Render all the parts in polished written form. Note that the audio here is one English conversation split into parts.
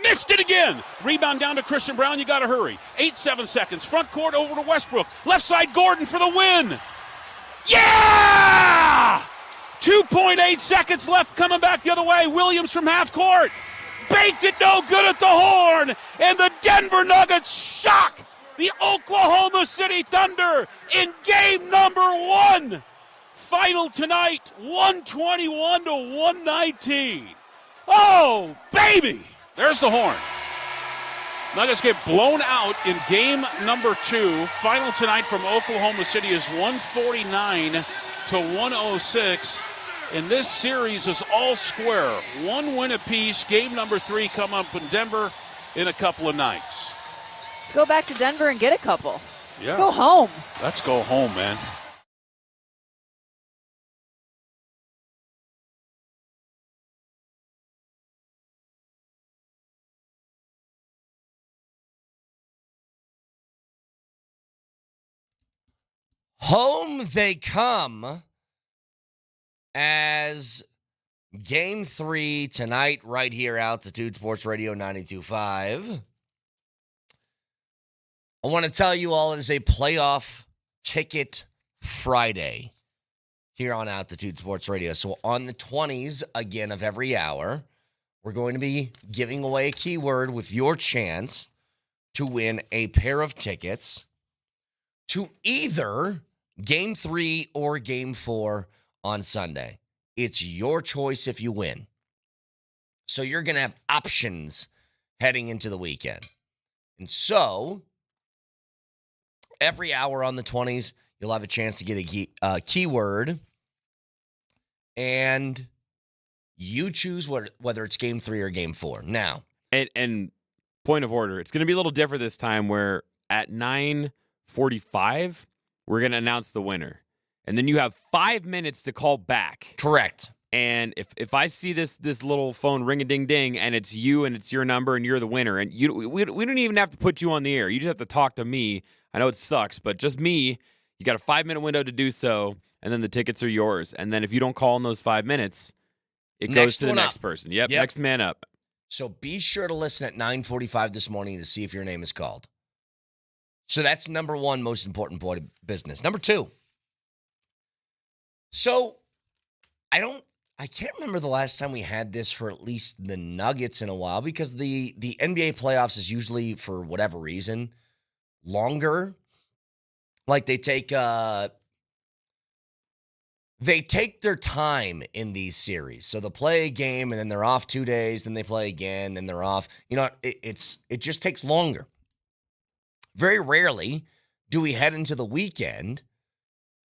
Missed it again. Rebound down to Christian Brown. You got to hurry. 7 seconds. Front court over to Westbrook. Left side Gordon for the win. Yeah! 2.8 seconds left, coming back the other way. Williams from half court. Baked it no good at the horn. And the Denver Nuggets shock the Oklahoma City Thunder in game number 1. Final tonight, 121 to 119. Oh, baby! There's the horn. Nuggets get blown out in game number 2. Final tonight from Oklahoma City is 149 to 106. And this series is all square. 1 win apiece. Game number 3 come up in Denver in a couple of nights. Let's go back to Denver and get a couple. Yeah. Let's go home. Let's go home, man. Home they come as Game 3 tonight right here, Altitude Sports Radio 92.5. I want to tell you all it is a playoff ticket Friday here on Altitude Sports Radio. So on the 20s, again, of every hour, we're going to be giving away a keyword with your chance to win a pair of tickets to either Game 3 or Game 4 on Sunday. It's your choice if you win. So you're going to have options heading into the weekend. And so every hour on the 20s, you'll have a chance to get a keyword. And you choose whether it's Game 3 or Game 4. Now. And point of order, it's going to be a little different this time where at 9:45, we're going to announce the winner. And then you have 5 minutes to call back. Correct. And if I see this little phone ring-a-ding-ding and it's you and it's your number and you're the winner, and we don't even have to put you on the air. You just have to talk to me. I know it sucks, but just me. You got a 5-minute window to do so, and then the tickets are yours. And then if you don't call in those 5 minutes, it goes to the next person. Yep, next man up. So be sure to listen at 9:45 this morning to see if your name is called. So that's number 1 most important point of business. Number 2. So I can't remember the last time we had this for at least the Nuggets in a while, because the NBA playoffs is usually, for whatever reason, longer. Like they take their time in these series. So they'll play a game and then they're off 2 days, then they play again, then they're off. You know, it just takes longer. Very rarely do we head into the weekend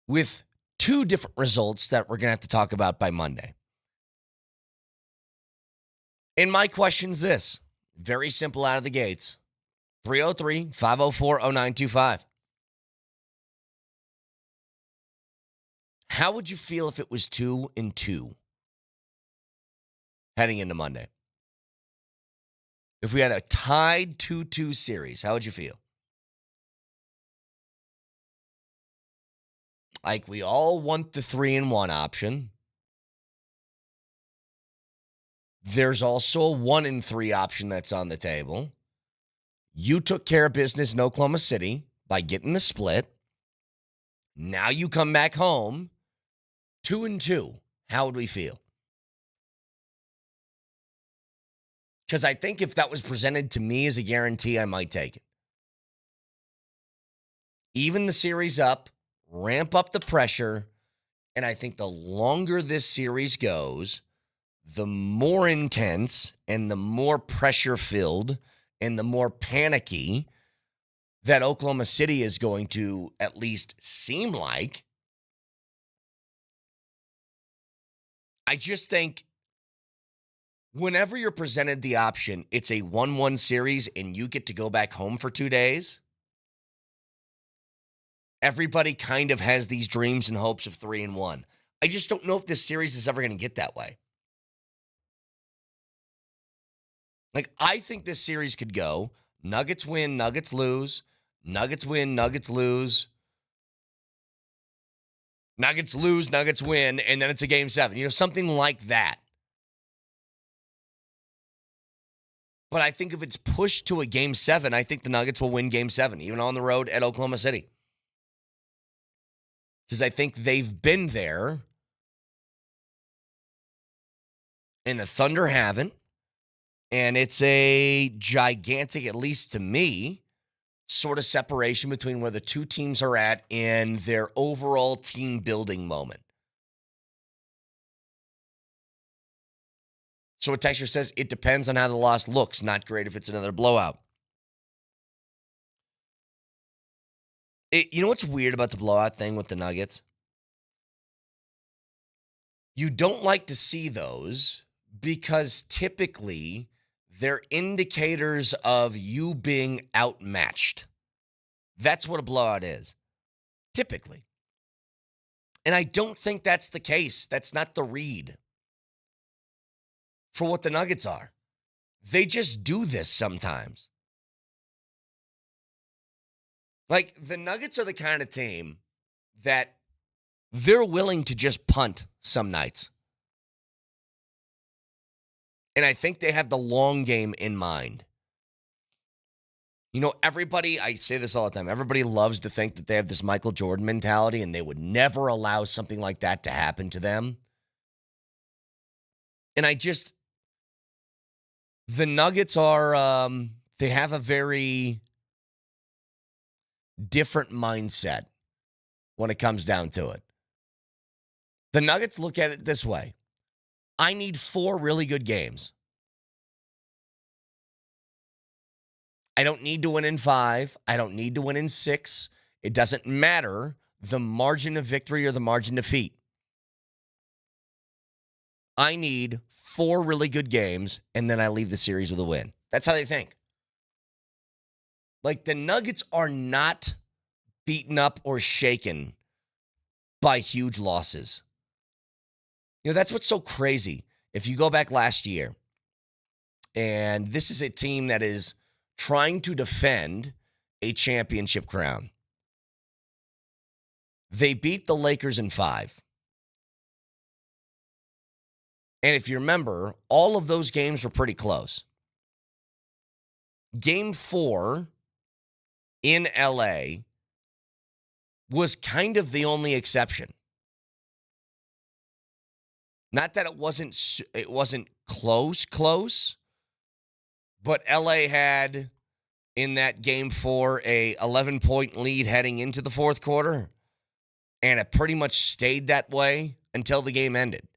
with 2 different results that we're going to have to talk about by Monday. And my question's this, very simple out of the gates, 303-504-0925. How would you feel if it was 2-2 heading into Monday? If we had a tied 2-2 series, how would you feel? Like, we all want the 3-1 option. There's also a 1-3 option that's on the table. You took care of business in Oklahoma City by getting the split. Now you come back home, 2-2. How would we feel? Because I think if that was presented to me as a guarantee, I might take it. Even the series up, ramp up the pressure, and I think the longer this series goes, the more intense and the more pressure-filled and the more panicky that Oklahoma City is going to at least seem like. I just think whenever you're presented the option, it's a 1-1 series and you get to go back home for 2 days, everybody kind of has these dreams and hopes of 3-1. I just don't know if this series is ever going to get that way. Like, I think this series could go Nuggets win, Nuggets lose, Nuggets win, Nuggets lose, Nuggets lose, Nuggets win, and then it's a game 7. You know, something like that. But I think if it's pushed to a Game 7, I think the Nuggets will win Game 7, even on the road at Oklahoma City. Because I think they've been there, and the Thunder haven't. And it's a gigantic, at least to me, sort of separation between where the two teams are at in their overall team building moment. So a texter says, it depends on how the loss looks. Not great if it's another blowout. You know what's weird about the blowout thing with the Nuggets? You don't like to see those because typically they're indicators of you being outmatched. That's what a blowout is, typically. And I don't think that's the case. That's not the read for what the Nuggets are. They just do this sometimes. Like, the Nuggets are the kind of team that they're willing to just punt some nights. And I think they have the long game in mind. You know, everybody, I say this all the time, everybody loves to think that they have this Michael Jordan mentality and they would never allow something like that to happen to them. And the Nuggets are, they have a very different mindset when it comes down to it. The Nuggets look at it this way. I need 4 really good games. I don't need to win in 5. I don't need to win in 6. It doesn't matter the margin of victory or the margin of defeat. I need 4 really good games, and then I leave the series with a win. That's how they think. Like, the Nuggets are not beaten up or shaken by huge losses. You know, that's what's so crazy. If you go back last year, and this is a team that is trying to defend a championship crown. They beat the Lakers in 5. And if you remember, all of those games were pretty close. Game 4 in LA was kind of the only exception. Not that it wasn't close, but LA had in that game 4 a 11-point lead heading into the fourth quarter, and it pretty much stayed that way until the game ended.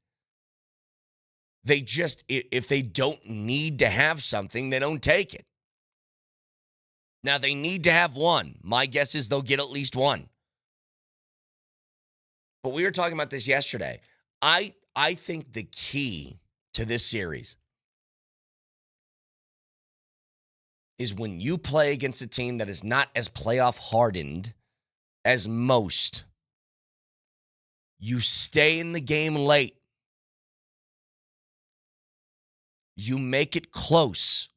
They just, if they don't need to have something, they don't take it. Now, they need to have one. My guess is they'll get at least one. But we were talking about this yesterday. I think the key to this series is when you play against a team that is not as playoff hardened as most, you stay in the game late. You make it close.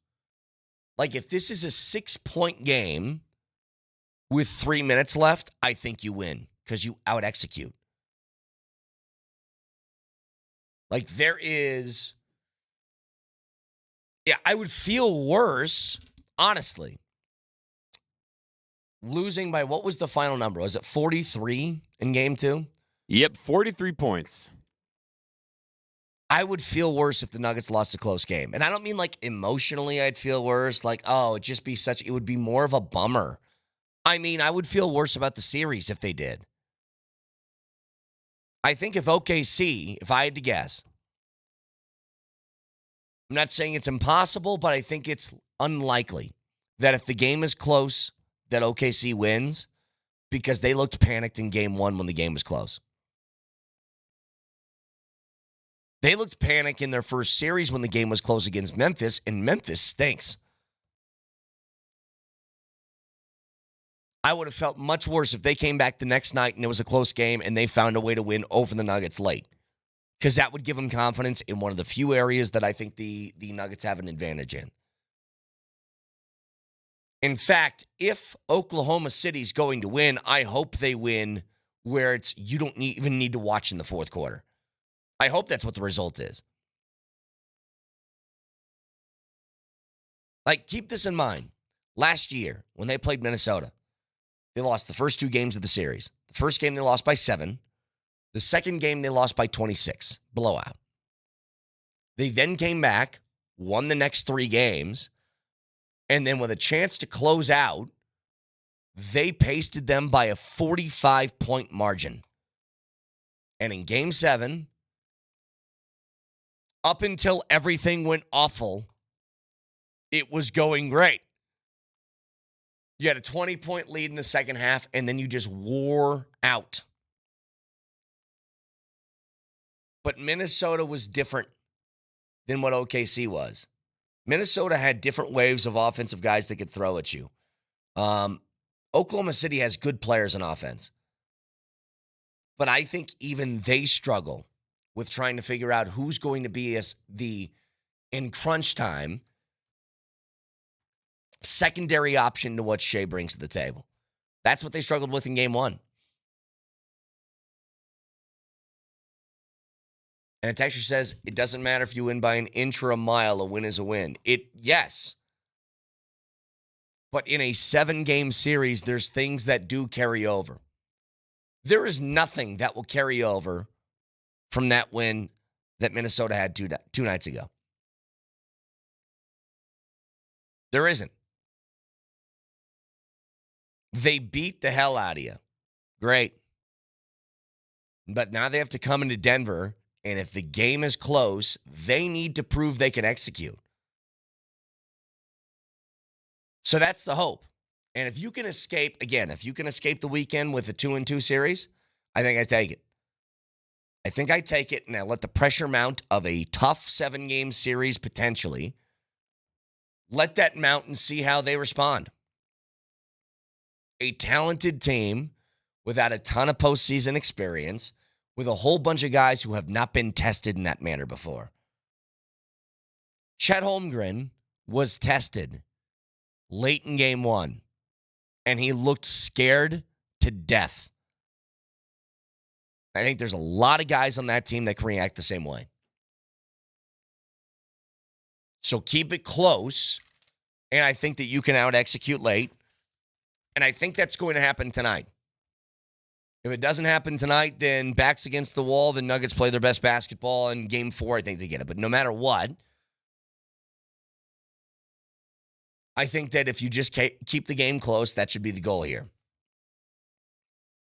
Like, if this is a 6-point game with 3 minutes left, I think you win because you out-execute. Like, there is... Yeah, I would feel worse, honestly, losing by, what was the final number? Was it 43 in game 2? Yep, 43 points. I would feel worse if the Nuggets lost a close game. And I don't mean like emotionally I'd feel worse. Like, oh, it would be more of a bummer. I mean, I would feel worse about the series if they did. I think if OKC, if I had to guess, I'm not saying it's impossible, but I think it's unlikely that if the game is close, that OKC wins because they looked panicked in game 1 when the game was close. They looked panicked in their first series when the game was close against Memphis, and Memphis stinks. I would have felt much worse if they came back the next night and it was a close game and they found a way to win over the Nuggets late. Because that would give them confidence in one of the few areas that I think the Nuggets have an advantage in. In fact, if Oklahoma City's going to win, I hope they win where it's you don't even need to watch in the fourth quarter. I hope that's what the result is. Like, keep this in mind. Last year, when they played Minnesota, they lost the first 2 games of the series. The first game, they lost by 7. The second game, they lost by 26. Blowout. They then came back, won the next 3 games, and then with a chance to close out, they pasted them by a 45-point margin. And in Game 7, up until everything went awful, it was going great. You had a 20-point lead in the second half, and then you just wore out. But Minnesota was different than what OKC was. Minnesota had different waves of offensive guys that could throw at you. Oklahoma City has good players on offense. But I think even they struggle with trying to figure out who's going to be in crunch time, secondary option to what Shea brings to the table. That's what they struggled with in Game 1. And a texture says, it doesn't matter if you win by an inch or a mile, a win is a win. Yes. But in a 7-game series, there's things that do carry over. There is nothing that will carry over from that win that Minnesota had two nights ago. There isn't. They beat the hell out of you. Great. But now they have to come into Denver, and if the game is close, they need to prove they can execute. So that's the hope. And if you can escape the weekend with a 2-2 series, I think I take it. And I let the pressure mount of a tough 7-game series potentially. Let that mount and see how they respond. A talented team without a ton of postseason experience, with a whole bunch of guys who have not been tested in that manner before. Chet Holmgren was tested late in Game 1, and he looked scared to death. I think there's a lot of guys on that team that can react the same way. So keep it close, and I think that you can out-execute late, and I think that's going to happen tonight. If it doesn't happen tonight, then backs against the wall, the Nuggets play their best basketball, and Game 4, I think they get it. But no matter what, I think that if you just keep the game close, that should be the goal here.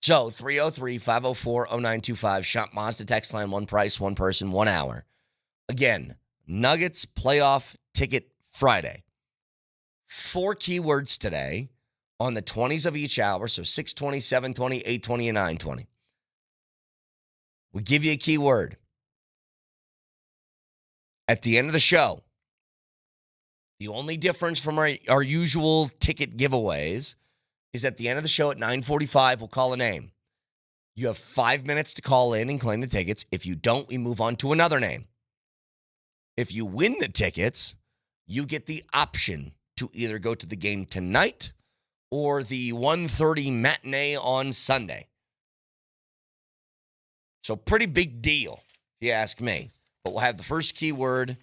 So, 303-504-0925, Shop Mazda text line, one price, one person, 1 hour. Again, Nuggets playoff ticket Friday. 4 keywords today on the 20s of each hour, so 620, 720, 820, and 920. We give you a keyword. At the end of the show, the only difference from our usual ticket giveaways is at the end of the show at 9:45, we'll call a name. You have 5 minutes to call in and claim the tickets. If you don't, we move on to another name. If you win the tickets, you get the option to either go to the game tonight or the 1:30 matinee on Sunday. So pretty big deal, if you ask me. But we'll have the first keyword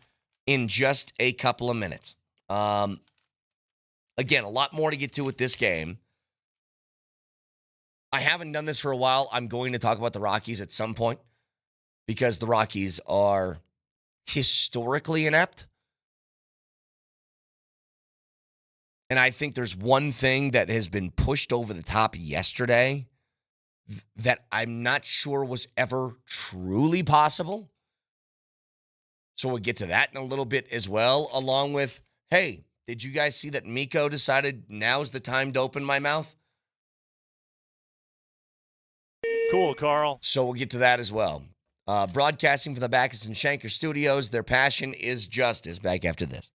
in just a couple of minutes. Again, a lot more to get to with this game. I haven't done this for a while. I'm going to talk about the Rockies at some point because the Rockies are historically inept. And I think there's one thing that has been pushed over the top yesterday that I'm not sure was ever truly possible. So we'll get to that in a little bit as well, along with, hey, did you guys see that Miko decided now's the time to open my mouth? Cool, Carl. So we'll get to that as well. Broadcasting from the Backus and Shanker studios, their passion is justice. Back after this.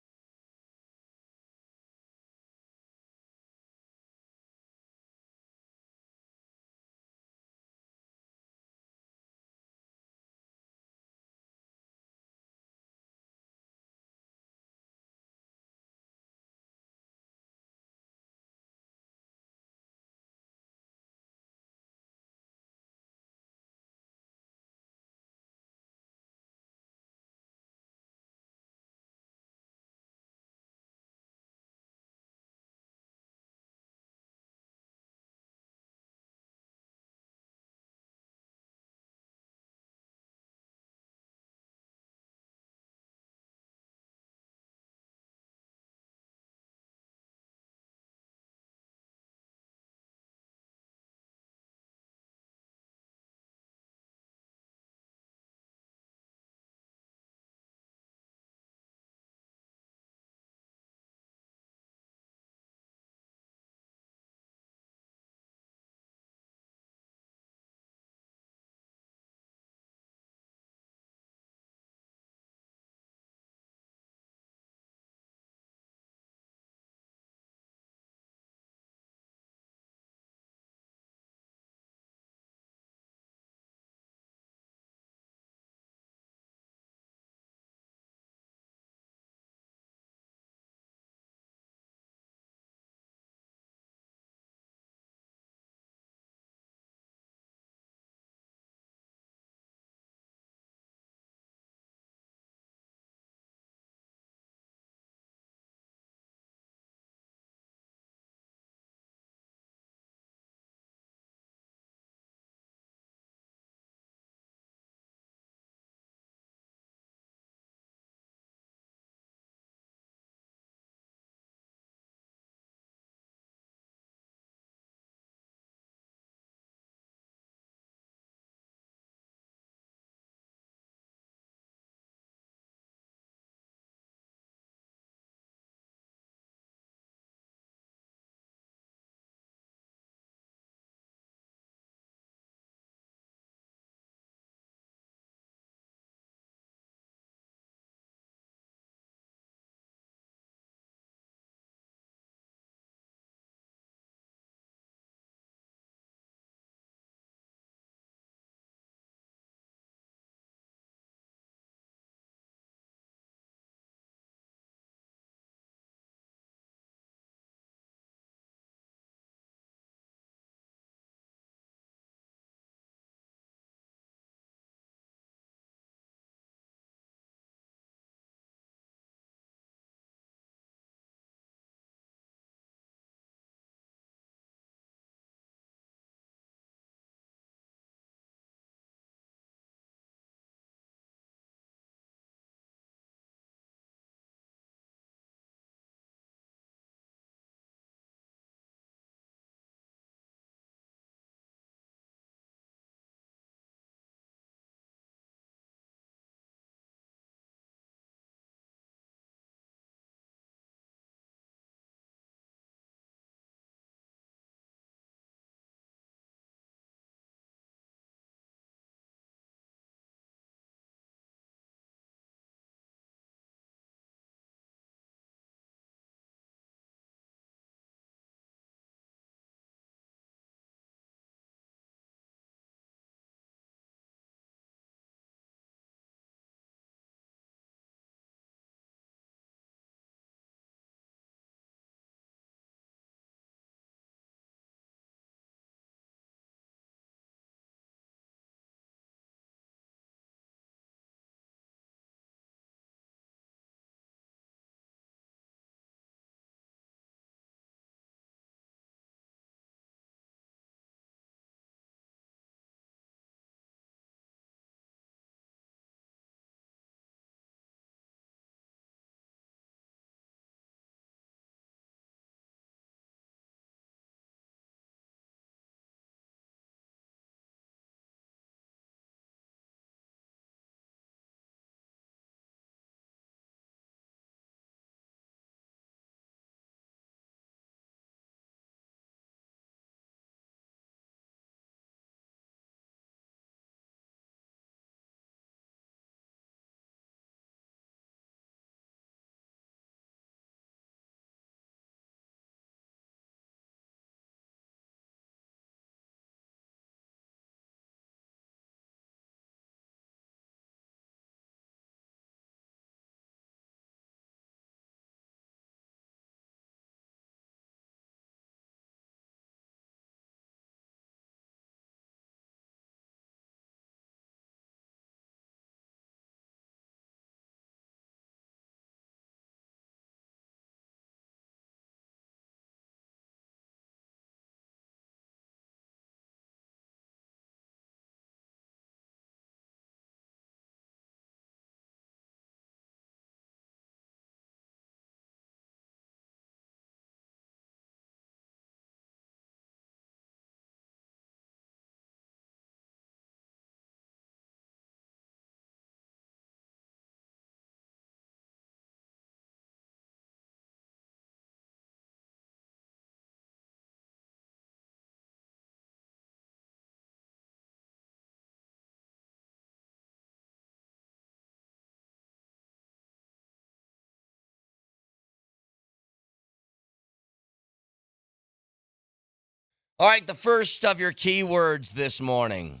All right, the first of your keywords this morning.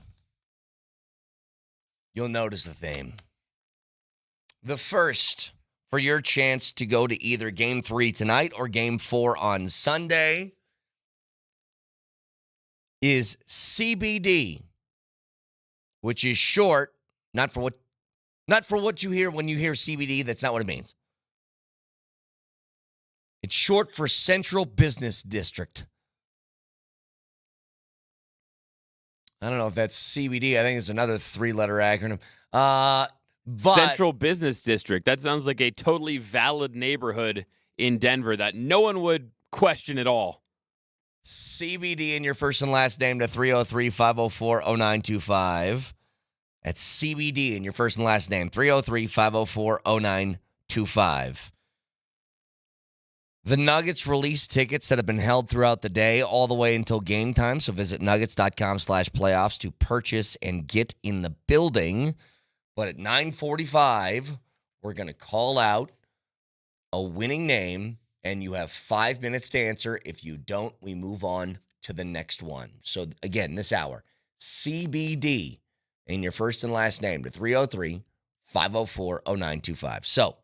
You'll notice the theme. The first for your chance to go to either Game 3 tonight or Game 4 on Sunday is CBD, which is short, not for what you hear when you hear CBD. That's not what it means. It's short for Central Business District. I don't know if that's CBD. I think it's another 3-letter acronym. But Central Business District. That sounds like a totally valid neighborhood in Denver that no one would question at all. CBD in your first and last name to 303-504-0925. That's CBD in your first and last name, 303-504-0925. The Nuggets release tickets that have been held throughout the day all the way until game time. So visit nuggets.com/playoffs to purchase and get in the building. But at 9:45, we're going to call out a winning name, and you have 5 minutes to answer. If you don't, we move on to the next one. So again, this hour, CBD in your first and last name to 303-504-0925. So,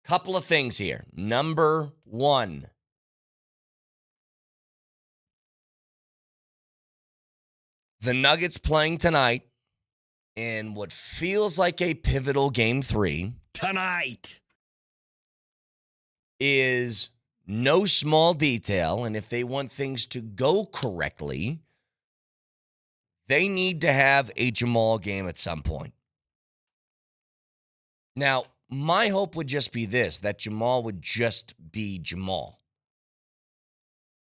couple of things here. Number one, the Nuggets playing tonight in what feels like a pivotal Game 3 Tonight. is no small detail, and if they want things to go correctly, they need to have a Jamal game at some point. Now, my hope would just be this, that Jamal would just be Jamal.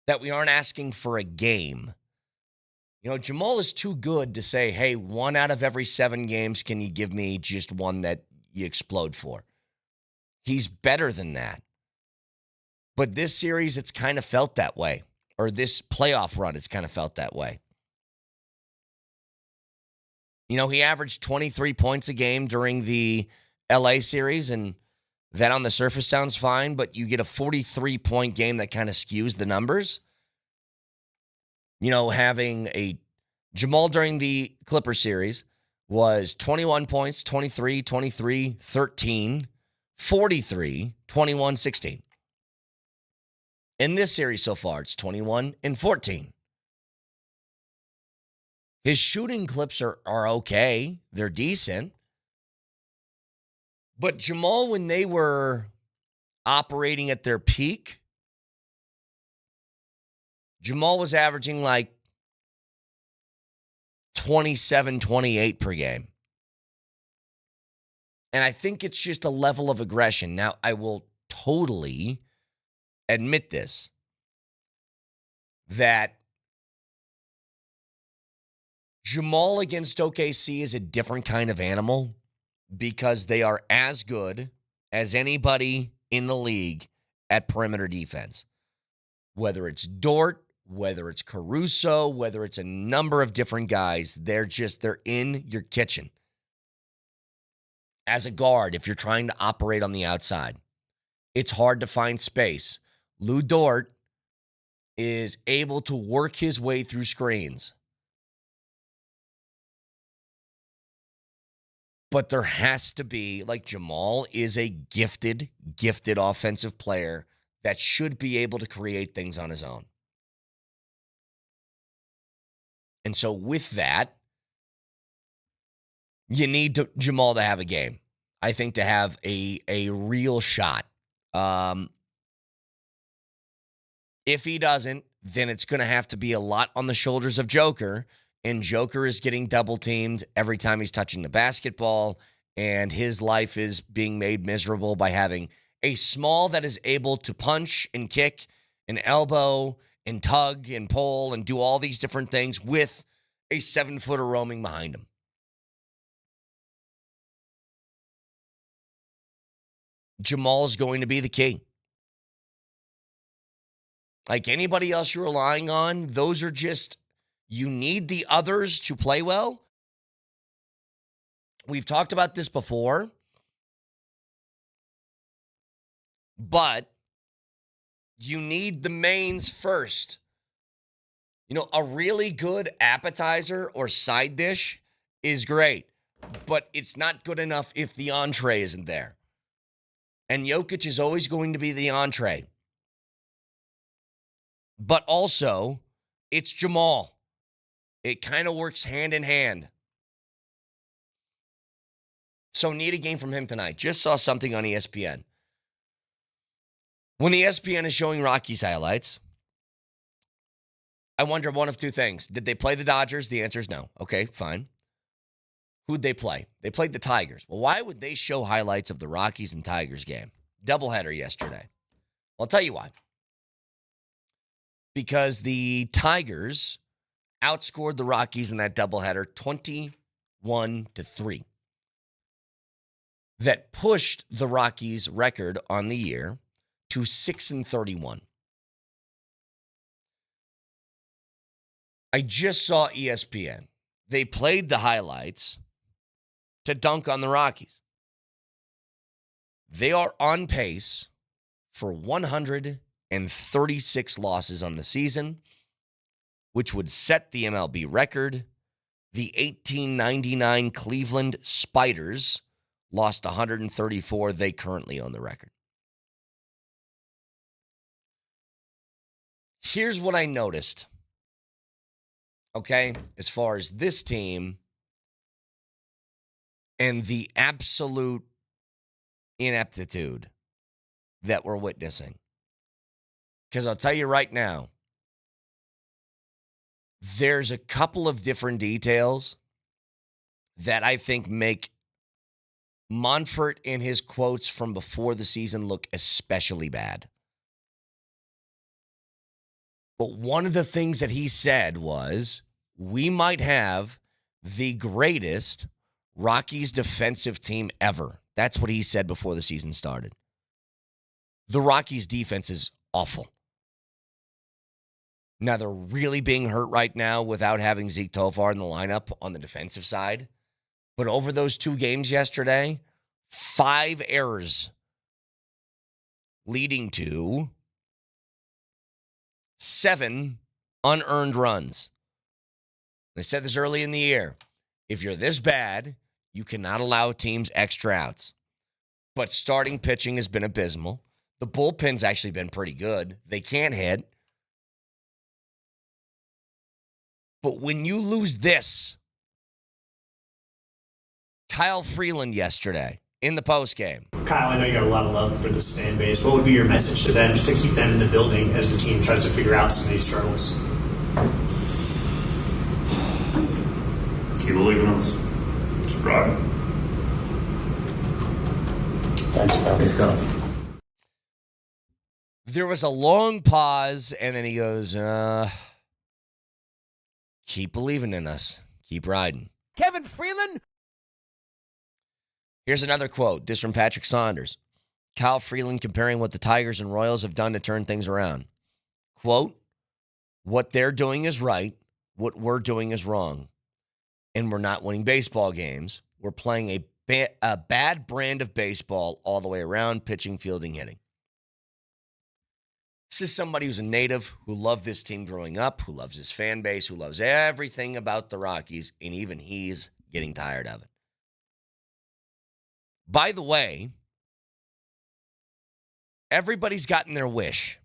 That we aren't asking for a game. You know, Jamal is too good to say, hey, 1 out of every 7 games, can you give me just one that you explode for? He's better than that. But this series, it's kind of felt that way. Or this playoff run, it's kind of felt that way. You know, he averaged 23 points a game during the LA series, and that on the surface sounds fine, but you get a 43-point game that kind of skews the numbers. You know, having a Jamal during the Clipper series was 21 points, 23, 23, 13, 43, 21, 16. In this series so far, it's 21 and 14. His shooting clips are okay. They're decent. But Jamal, when they were operating at their peak, Jamal was averaging like 27, 28 per game. And I think it's just a level of aggression. Now, I will totally admit this, that Jamal against OKC is a different kind of animal because they are as good as anybody in the league at perimeter defense. Whether it's Dort, whether it's Caruso, whether it's a number of different guys, they're in your kitchen. As a guard, if you're trying to operate on the outside, it's hard to find space. Lou Dort is able to work his way through screens. But there has to be, like, Jamal is a gifted offensive player that should be able to create things on his own. And so with that, you need Jamal to have a game. I think to have a real shot. If he doesn't, then it's going to have to be a lot on the shoulders of Joker. And Joker is getting double-teamed every time he's touching the basketball, and his life is being made miserable by having a small that is able to punch and kick and elbow and tug and pull and do all these different things with a 7-footer roaming behind him. Jamal is going to be the key. Like anybody else you're relying on, those are just... You need the others to play well. We've talked about this before. But you need the mains first. You know, a really good appetizer or side dish is great, but it's not good enough if the entree isn't there. And Jokic is always going to be the entree. But also, it's Jamal. It kind of works hand in hand. So need a game from him tonight. Just saw something on ESPN. When ESPN is showing Rockies highlights, I wonder one of two things. Did they play the Dodgers? The answer is no. Okay, fine. Who'd they play? They played the Tigers. Well, why would they show highlights of the Rockies and Tigers game? Doubleheader yesterday. Well, I'll tell you why. Because the Tigers outscored the Rockies in that doubleheader 21-3. That pushed the Rockies' record on the year to 6-31. I just saw ESPN. They played the highlights to dunk on the Rockies. They are on pace for 136 losses on the season, which would set the MLB record. The 1899 Cleveland Spiders lost 134. They currently own the record. Here's what I noticed. Okay, as far as this team and the absolute ineptitude that we're witnessing. Because I'll tell you right now, there's a couple of different details that I think make Monfort and his quotes from before the season look especially bad. But one of the things that he said was, we might have the greatest Rockies defensive team ever. That's what he said before the season started. The Rockies defense is awful. Now, they're really being hurt right now without having Zeke Tofar in the lineup on the defensive side. But over those two games yesterday, 5 errors leading to 7 unearned runs. I said this early in the year. If you're this bad, you cannot allow teams extra outs. But starting pitching has been abysmal. The bullpen's actually been pretty good. They can't hit. But when you lose this, Kyle Freeland yesterday in the postgame. Kyle, I know you got a lot of love for this fan base. What would be your message to them just to keep them in the building as the team tries to figure out some of these struggles? Keep believing in us. Keep riding. Thanks, guys. There was a long pause, and then he goes, keep believing in us. Keep riding. Kevin Freeland. Here's another quote. This from Patrick Saunders. Kyle Freeland comparing what the Tigers and Royals have done to turn things around. Quote, what they're doing is right. What we're doing is wrong. And we're not winning baseball games. We're playing a bad brand of baseball all the way around, pitching, fielding, hitting. This is somebody who's a native, who loved this team growing up, who loves his fan base, who loves everything about the Rockies, and even he's getting tired of it. By the way, everybody's gotten their wish.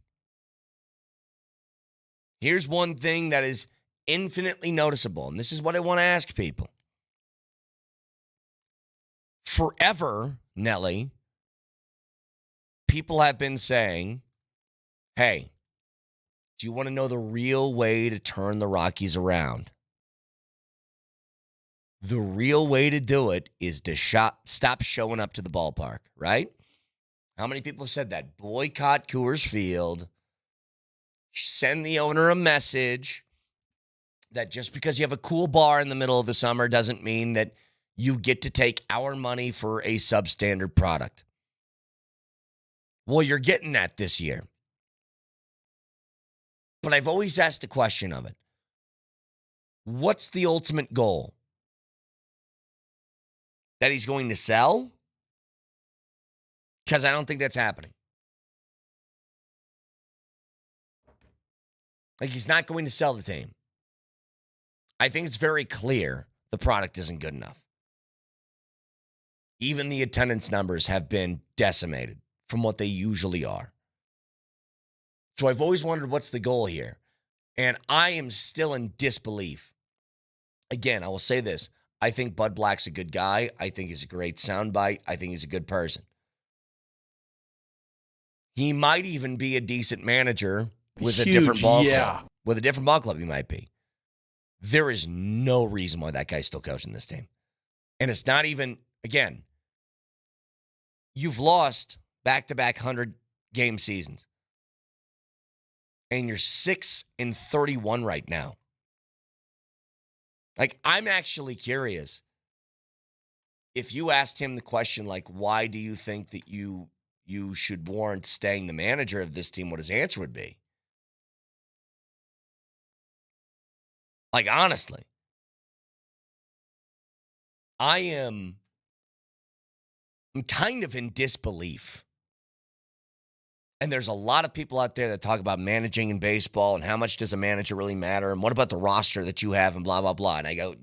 Here's one thing that is infinitely noticeable, and this is what I want to ask people. Forever, Nelly, people have been saying, hey, do you want to know the real way to turn the Rockies around? The real way to do it is to stop showing up to the ballpark, right? How many people have said that? Boycott Coors Field. Send the owner a message that just because you have a cool bar in the middle of the summer doesn't mean that you get to take our money for a substandard product. Well, you're getting that this year. But I've always asked the question of it. What's the ultimate goal? That he's going to sell? Because I don't think that's happening. Like, he's not going to sell the team. I think it's very clear the product isn't good enough. Even the attendance numbers have been decimated from what they usually are. So I've always wondered what's the goal here. And I am still in disbelief. Again, I will say this. I think Bud Black's a good guy. I think he's a great soundbite. I think he's a good person. He might even be a decent manager with a different ball club. With a different ball club, he might be. There is no reason why that guy's still coaching this team. And it's not even, again, you've lost back-to-back 100-game seasons. And you're 6-31 right now. Like, I'm actually curious if you asked him the question, like, why do you think that you should warrant staying the manager of this team, what his answer would be. Like, honestly, I'm kind of in disbelief. And there's a lot of people out there that talk about managing in baseball and how much does a manager really matter and what about the roster that you have and blah, blah, blah. And I go,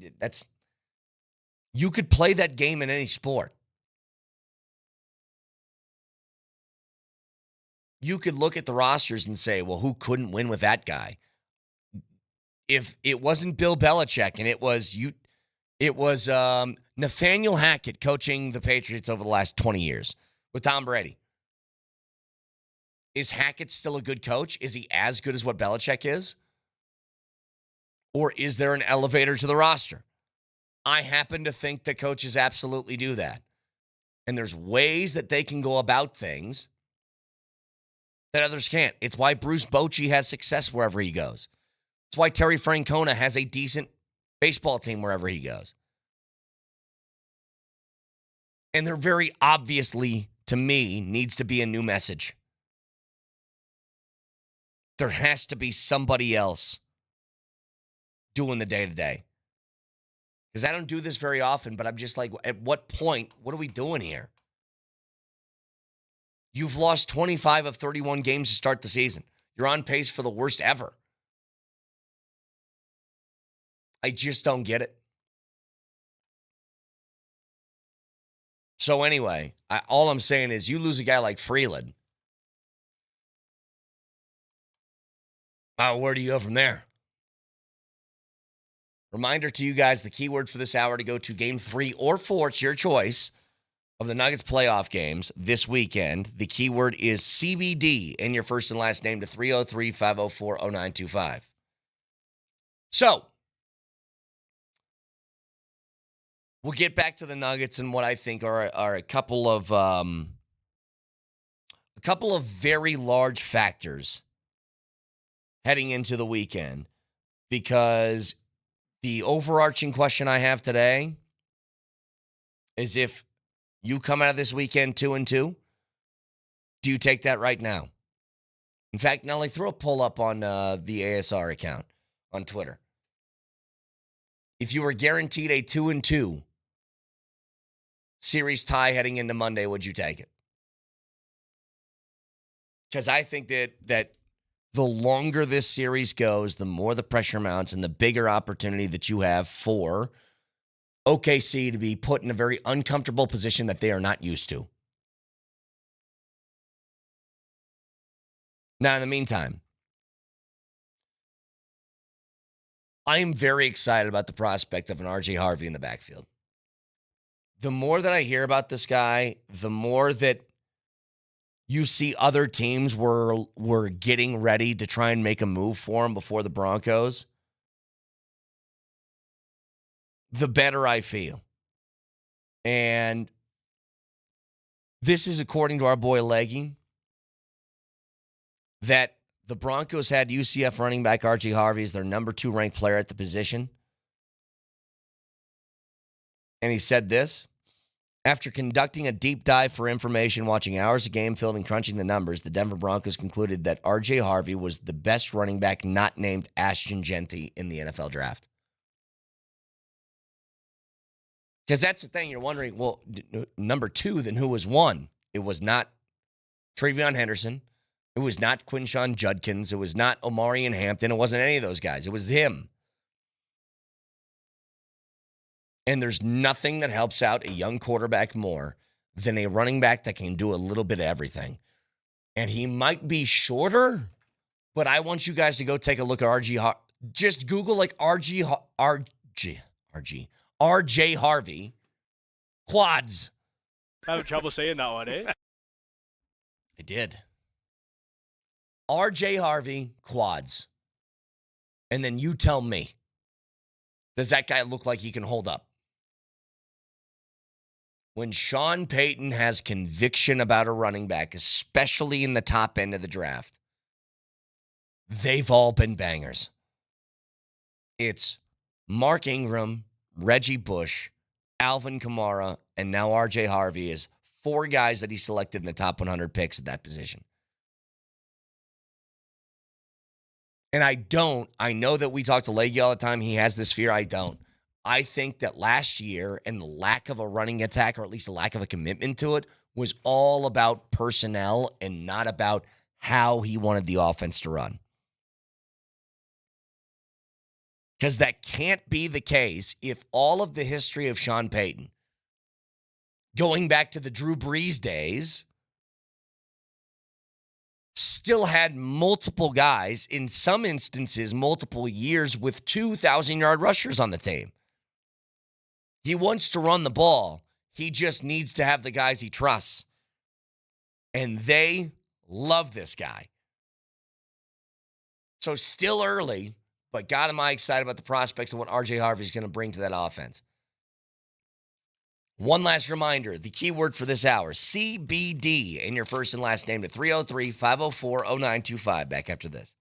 you could play that game in any sport. You could look at the rosters and say, well, who couldn't win with that guy? If it wasn't Bill Belichick and it was Nathaniel Hackett coaching the Patriots over the last 20 years with Tom Brady. Is Hackett still a good coach? Is he as good as what Belichick is? Or is there an elevator to the roster? I happen to think that coaches absolutely do that. And there's ways that they can go about things that others can't. It's why Bruce Bochy has success wherever he goes. It's why Terry Francona has a decent baseball team wherever he goes. And there very obviously, to me, needs to be a new message. There has to be somebody else doing the day-to-day. Because I don't do this very often, but I'm just like, at what point, what are we doing here? You've lost 25 of 31 games to start the season. You're on pace for the worst ever. I just don't get it. So anyway, all I'm saying is you lose a guy like Freeland. Where do you go from there? Reminder to you guys, the keyword for this hour to go to game 3 or 4, it's your choice, of the Nuggets playoff games this weekend. The keyword is CBD and your first and last name to 303-504-0925. So, we'll get back to the Nuggets and what I think are a couple of very large factors heading into the weekend, because the overarching question I have today is, if you come out of this weekend 2-2, do you take that right now? In fact, Nelly, throw a poll up on the ASR account on Twitter. If you were guaranteed a 2-2 series tie heading into Monday, would you take it? Because I think that the longer this series goes, the more the pressure mounts and the bigger opportunity that you have for OKC to be put in a very uncomfortable position that they are not used to. Now, in the meantime, I am very excited about the prospect of an RJ Harvey in the backfield. The more that I hear about this guy, the more that you see other teams were getting ready to try and make a move for him before the Broncos, the better I feel. And this is according to our boy Leggy, that the Broncos had UCF running back RJ Harvey as their number 2 ranked player at the position. And he said this: after conducting a deep dive for information, watching hours of game film, and crunching the numbers, the Denver Broncos concluded that RJ Harvey was the best running back not named Ashton Genty in the NFL draft. Because that's the thing. You're wondering, well, number 2, then who was 1? It was not Travion Henderson. It was not Quinshawn Judkins. It was not Omarion Hampton. It wasn't any of those guys. It was him. And there's nothing that helps out a young quarterback more than a running back that can do a little bit of everything. And he might be shorter, but I want you guys to go take a look at RG. Just Google like RJ Harvey quads. Having trouble saying that one, eh? I did. RJ Harvey quads. And then you tell me, does that guy look like he can hold up? When Sean Payton has conviction about a running back, especially in the top end of the draft, they've all been bangers. It's Mark Ingram, Reggie Bush, Alvin Kamara, and now RJ Harvey is 4 guys that he selected in the top 100 picks at that position. And I know that we talk to Leahy all the time. He has this fear. I don't. I think that last year and the lack of a running attack, or at least a lack of a commitment to it, was all about personnel and not about how he wanted the offense to run. Because that can't be the case if all of the history of Sean Payton, going back to the Drew Brees days, still had multiple guys, in some instances, multiple years with 2,000-yard rushers on the team. He wants to run the ball. He just needs to have the guys he trusts. And they love this guy. So still early, but God, am I excited about the prospects and what RJ Harvey is going to bring to that offense. One last reminder, the keyword for this hour, CBD, and your first and last name to 303-504-0925. Back after this.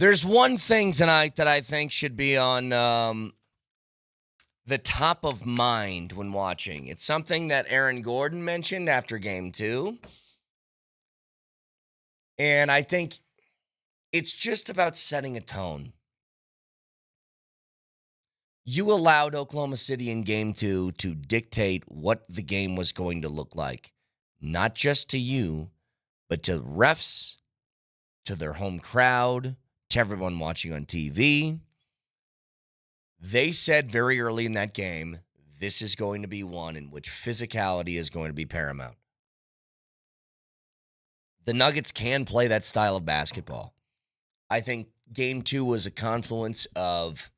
There's one thing tonight that I think should be on the top of mind when watching. It's something that Aaron Gordon mentioned after game 2. And I think it's just about setting a tone. You allowed Oklahoma City in game 2 to dictate what the game was going to look like. Not just to you, but to the refs, to their home crowd, to everyone watching on TV. They said very early in that game, this is going to be one in which physicality is going to be paramount. The Nuggets can play that style of basketball. I think game 2 was a confluence of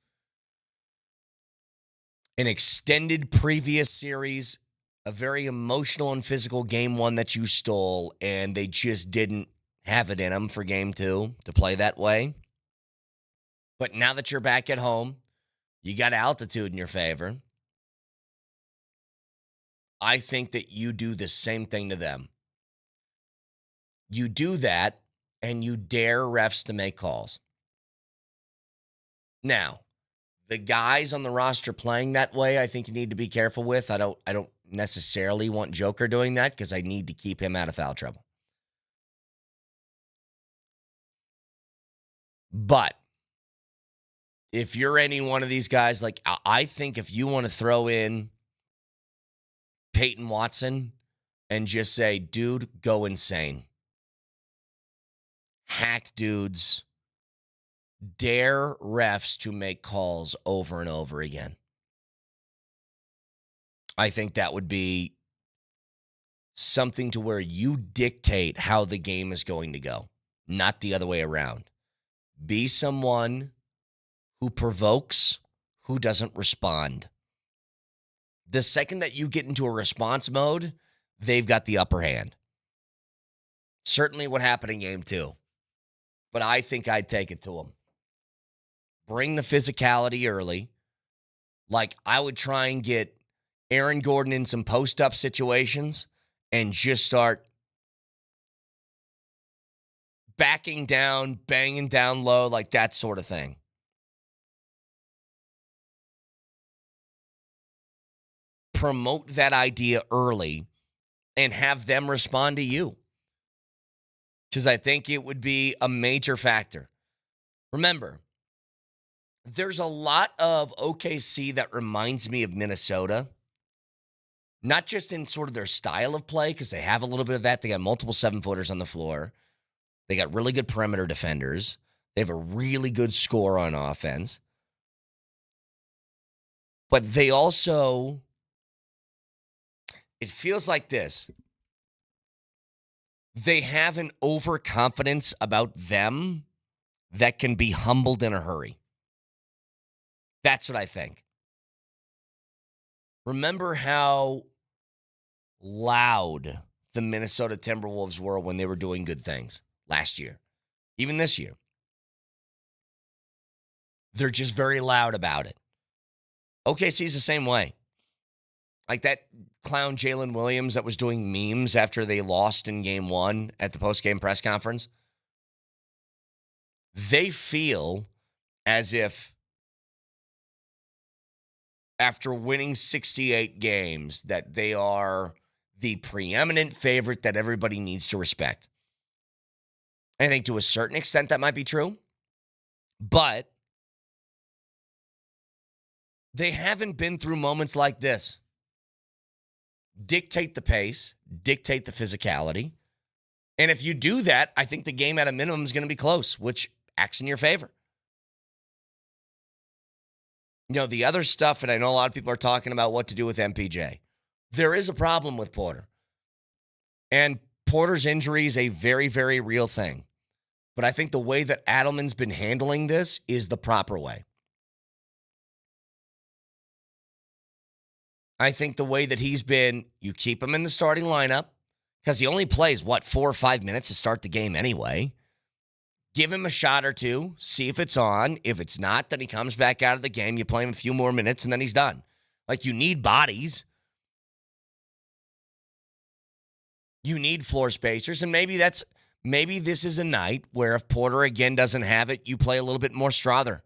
an extended previous series, a very emotional and physical game 1 that you stole, and they just didn't have it in them for game 2 to play that way. But now that you're back at home, you got altitude in your favor. I think that you do the same thing to them. You do that, and you dare refs to make calls. Now, the guys on the roster playing that way, I think you need to be careful with. I don't necessarily want Joker doing that because I need to keep him out of foul trouble. But if you're any one of these guys, like I think if you want to throw in Peyton Watson and just say, dude, go insane. Hack dudes. Dare refs to make calls over and over again. I think that would be something to where you dictate how the game is going to go, not the other way around. Be someone who provokes, who doesn't respond. The second that you get into a response mode, they've got the upper hand. Certainly what happened in game 2. But I think I'd take it to them. Bring the physicality early. Like, I would try and get Aaron Gordon in some post-up situations and just start backing down, banging down low, like that sort of thing. Promote that idea early and have them respond to you. Because I think it would be a major factor. Remember, there's a lot of OKC that reminds me of Minnesota. Not just in sort of their style of play, because they have a little bit of that. They got multiple 7-footers on the floor. They got really good perimeter defenders. They have a really good score on offense. But they also, it feels like this. They have an overconfidence about them that can be humbled in a hurry. That's what I think. Remember how loud the Minnesota Timberwolves were when they were doing good things last year, even this year. They're just very loud about it. OKC's the same way. Like that clown Jalen Williams that was doing memes after they lost in game 1 at the post-game press conference. They feel as if after winning 68 games that they are the preeminent favorite that everybody needs to respect. I think to a certain extent that might be true, but they haven't been through moments like this. Dictate the pace, dictate the physicality. And if you do that, I think the game at a minimum is going to be close, which acts in your favor. You know, the other stuff, and I know a lot of people are talking about what to do with MPJ. There is a problem with Porter. And Porter's injury is a very, very real thing. But I think the way that Adelman's been handling this is the proper way. I think the way that he's been, you keep him in the starting lineup, because he only plays, 4 or 5 minutes to start the game anyway. Give him a shot or two, see if it's on. If it's not, then he comes back out of the game. You play him a few more minutes, and then he's done. Like, you need bodies. You need floor spacers, and maybe that's maybe this is a night where if Porter again doesn't have it, you play a little bit more Strother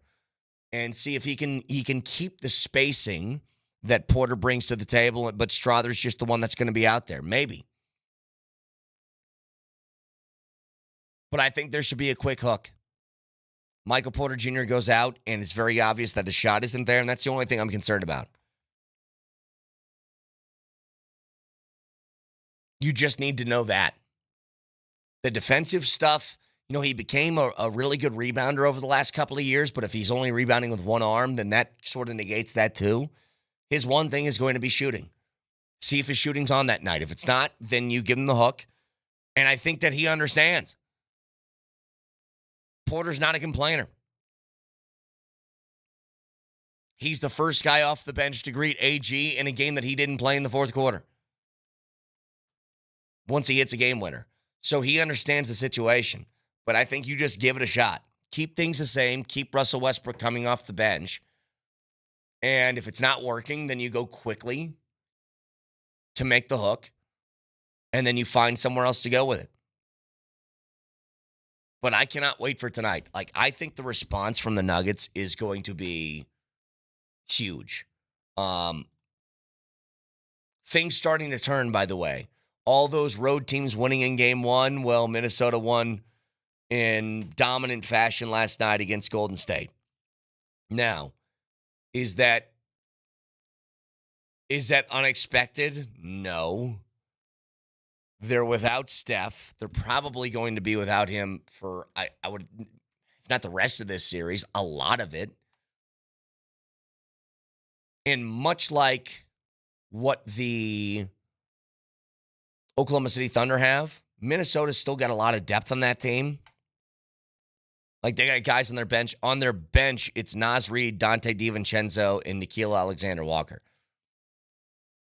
and see if he can keep the spacing that Porter brings to the table, but Strother's just the one that's going to be out there. Maybe. But I think there should be a quick hook. Michael Porter Jr. goes out, and it's very obvious that the shot isn't there, and that's the only thing I'm concerned about. You just need to know that. The defensive stuff, he became a really good rebounder over the last couple of years, but if he's only rebounding with one arm, then that sort of negates that too. His one thing is going to be shooting. See if his shooting's on that night. If it's not, then you give him the hook, and I think that he understands. Porter's not a complainer. He's the first guy off the bench to greet AG in a game that he didn't play in the fourth quarter. Once he hits a game winner. So he understands the situation. But I think you just give it a shot. Keep things the same. Keep Russell Westbrook coming off the bench. And if it's not working, then you go quickly to make the hook. And then you find somewhere else to go with it. But I cannot wait for tonight. I think the response from the Nuggets is going to be huge. Things starting to turn, by the way. All those road teams winning in game one. Well, Minnesota won in dominant fashion last night against Golden State. Now, is that unexpected? No. They're without Steph. They're probably going to be without him for, I would, if not the rest of this series, a lot of it. And much like what the Oklahoma City Thunder have, Minnesota's still got a lot of depth on that team. They got guys on their bench. On their bench, it's Naz Reid, Dante DiVincenzo, and Nickeil Alexander-Walker.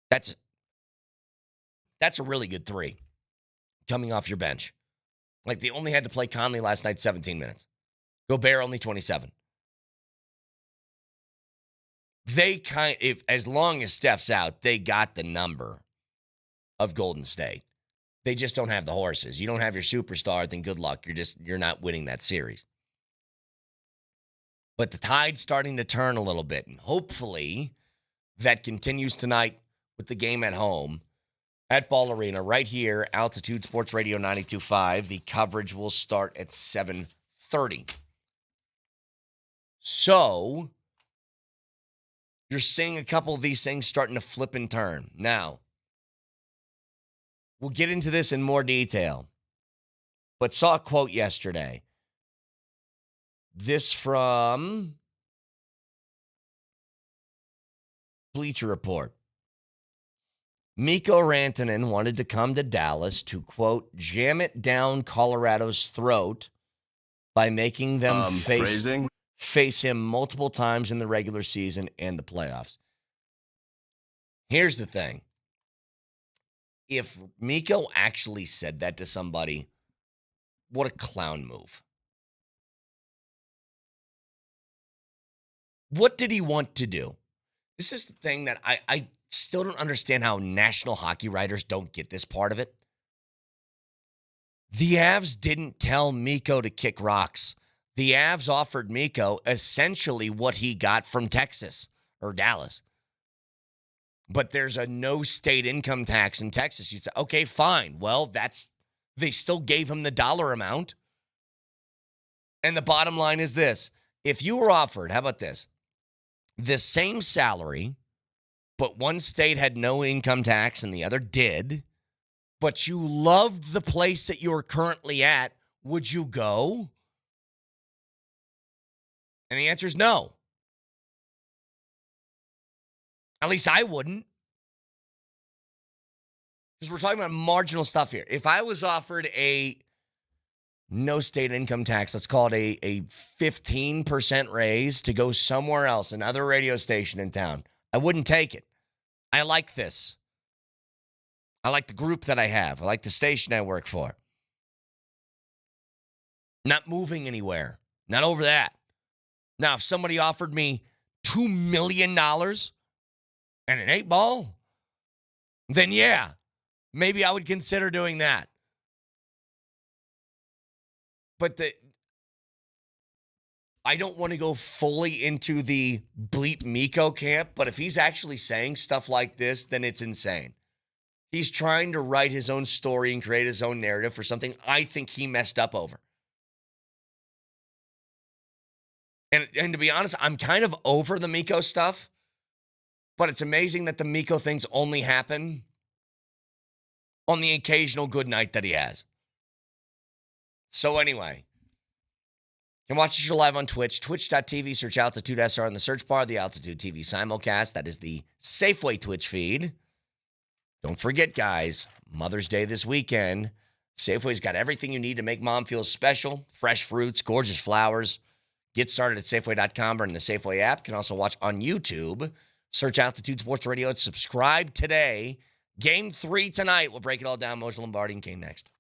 That's a really good three coming off your bench. They only had to play Conley last night 17 minutes. Gobert only 27. As long as Steph's out, they got the number of Golden State. They just don't have the horses. You don't have your superstar, then good luck. You're not winning that series. But the tide's starting to turn a little bit, and hopefully that continues tonight with the game at home at Ball Arena right here, Altitude Sports Radio 92.5. The coverage will start at 7:30. So you're seeing a couple of these things starting to flip and turn. Now, we'll get into this in more detail, but saw a quote yesterday. This from Bleacher Report. Mikko Rantanen wanted to come to Dallas to, quote, jam it down Colorado's throat by making them face him multiple times in the regular season and the playoffs. Here's the thing. If Mikko actually said that to somebody, what a clown move. What did he want to do? This is the thing that I still don't understand how national hockey writers don't get this part of it. The Avs didn't tell Mikko to kick rocks. The Avs offered Mikko essentially what he got from Texas or Dallas. But there's a no state income tax in Texas. You'd say, okay, fine. Well, they still gave him the dollar amount. And the bottom line is this. If you were offered, how about this? The same salary, but one state had no income tax and the other did, but you loved the place that you are currently at, would you go? And the answer is no. At least I wouldn't. Because we're talking about marginal stuff here. If I was offered a no state income tax, let's call it a 15% raise to go somewhere else, another radio station in town, I wouldn't take it. I like this. I like the group that I have. I like the station I work for. Not moving anywhere. Not over that. Now, if somebody offered me $2 million and an 8-ball, then yeah, maybe I would consider doing that. But I don't want to go fully into the bleep Miko camp, but if he's actually saying stuff like this, then it's insane. He's trying to write his own story and create his own narrative for something I think he messed up over. And to be honest, I'm kind of over the Miko stuff, but it's amazing that the Miko things only happen on the occasional good night that he has. So anyway, you can watch the show live on Twitch, twitch.tv, search Altitude SR in the search bar, the Altitude TV simulcast. That is the Safeway Twitch feed. Don't forget, guys, Mother's Day this weekend. Safeway's got everything you need to make mom feel special. Fresh fruits, gorgeous flowers. Get started at Safeway.com or in the Safeway app. You can also watch on YouTube. Search Altitude Sports Radio and subscribe today. Game 3 tonight. We'll break it all down. Moser, Lombardi, and Kane next.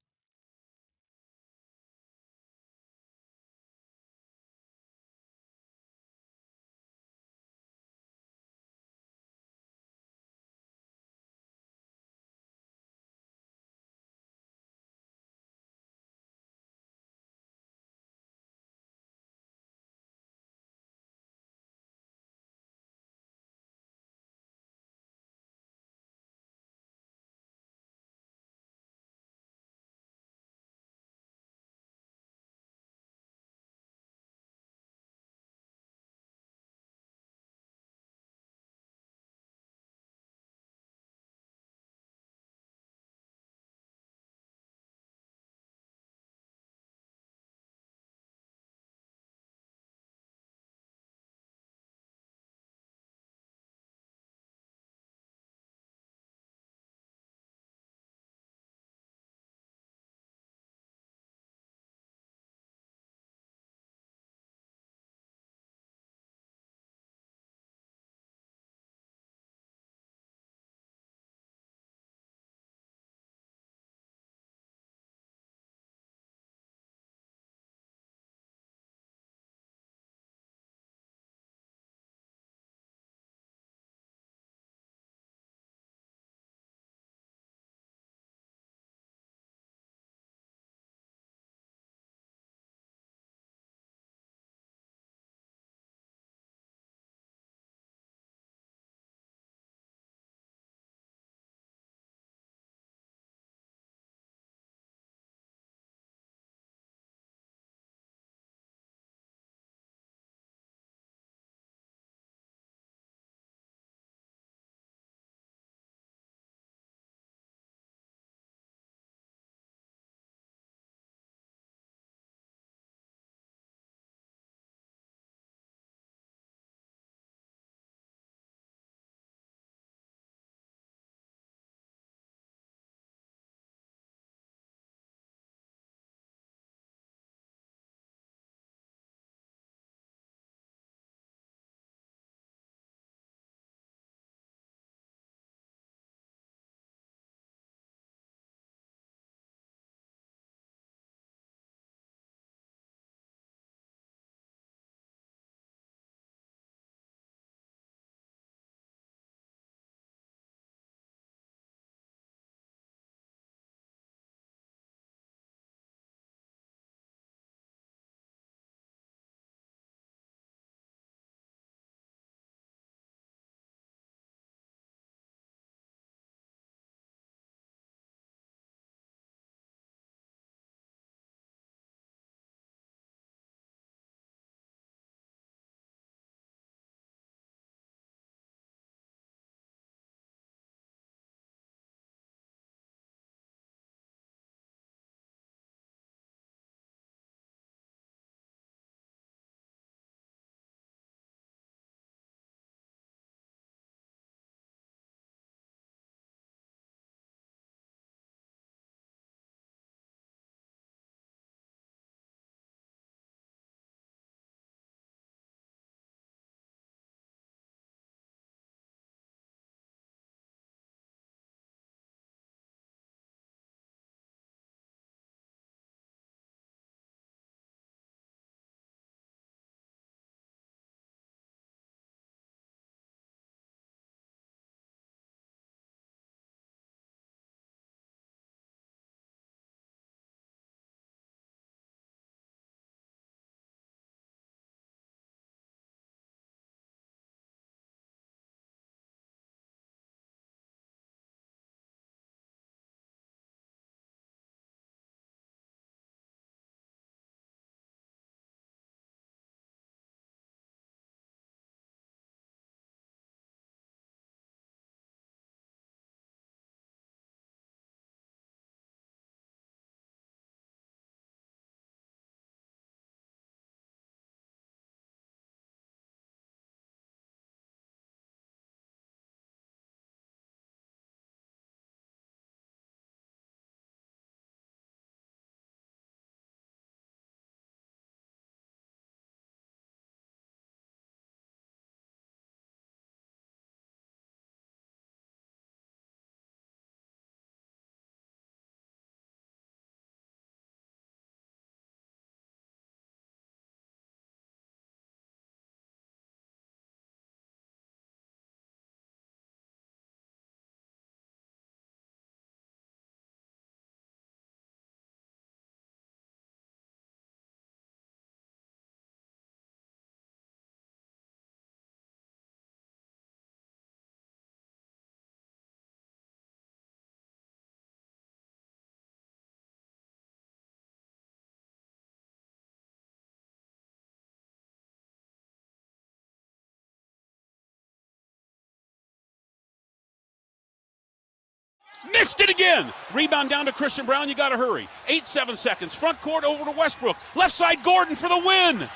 Missed it again. Rebound down to Christian Brown. You got to hurry. 7 seconds. Front court over to Westbrook. Left side Gordon for the win.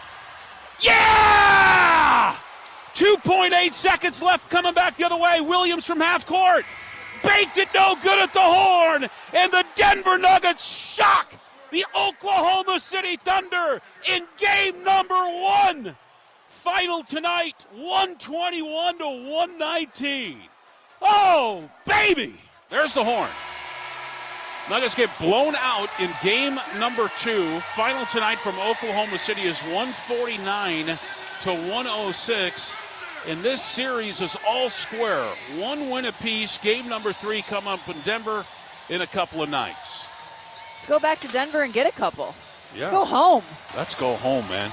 Yeah! 2.8 seconds left coming back the other way. Williams from half court. Baked it no good at the horn. And the Denver Nuggets shock the Oklahoma City Thunder in game number 1. Final tonight, 121 to 119. Oh, baby! There's the horn. Nuggets get blown out in game number 2. Final tonight from Oklahoma City is 149 to 106. And this series is all square. 1 win apiece. Game number 3 come up in Denver in a couple of nights. Let's go back to Denver and get a couple. Yeah. Let's go home. Let's go home, man.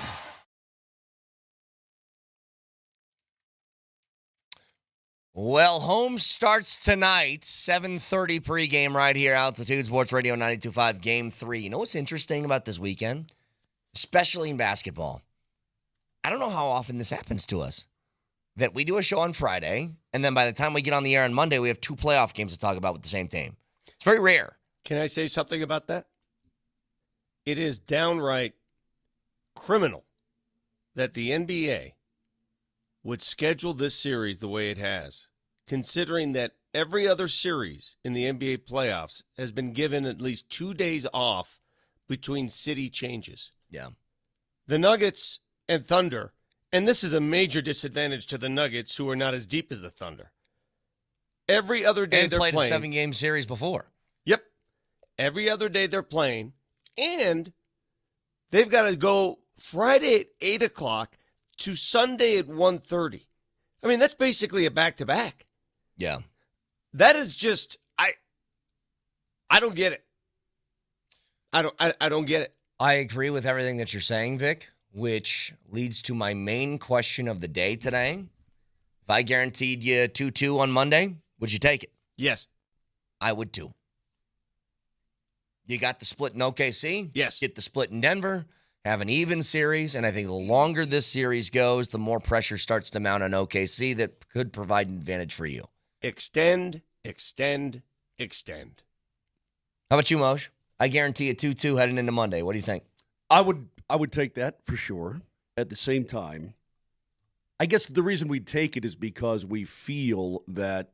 Well, home starts tonight, 7:30 pregame right here, Altitude Sports Radio 92.5, Game 3. You know what's interesting about this weekend? Especially in basketball. I don't know how often this happens to us. That we do a show on Friday, and then by the time we get on the air on Monday, we have 2 playoff games to talk about with the same team. It's very rare. Can I say something about that? It is downright criminal that the NBA would schedule this series the way it has, considering that every other series in the NBA playoffs has been given at least 2 days off between city changes. Yeah. The Nuggets and Thunder, and this is a major disadvantage to the Nuggets, who are not as deep as the Thunder. Every other day And they're played playing. a 7-game series before. Yep. Every other day they're playing, and they've got to go Friday at 8 o'clock to Sunday at 1:30. I mean, that's basically a back-to-back. Yeah. That is just, I don't get it. I don't get it. I agree with everything that you're saying, Vic, which leads to my main question of the day today. If I guaranteed you 2-2 on Monday, would you take it? Yes. I would too. You got the split in OKC. Yes. Get the split in Denver. Have an even series. And I think the longer this series goes, the more pressure starts to mount on OKC that could provide an advantage for you. Extend, extend, extend. How about you, Moj? I guarantee you 2-2 heading into Monday. What do you think? I would take that for sure. At the same time, I guess the reason we take it is because we feel that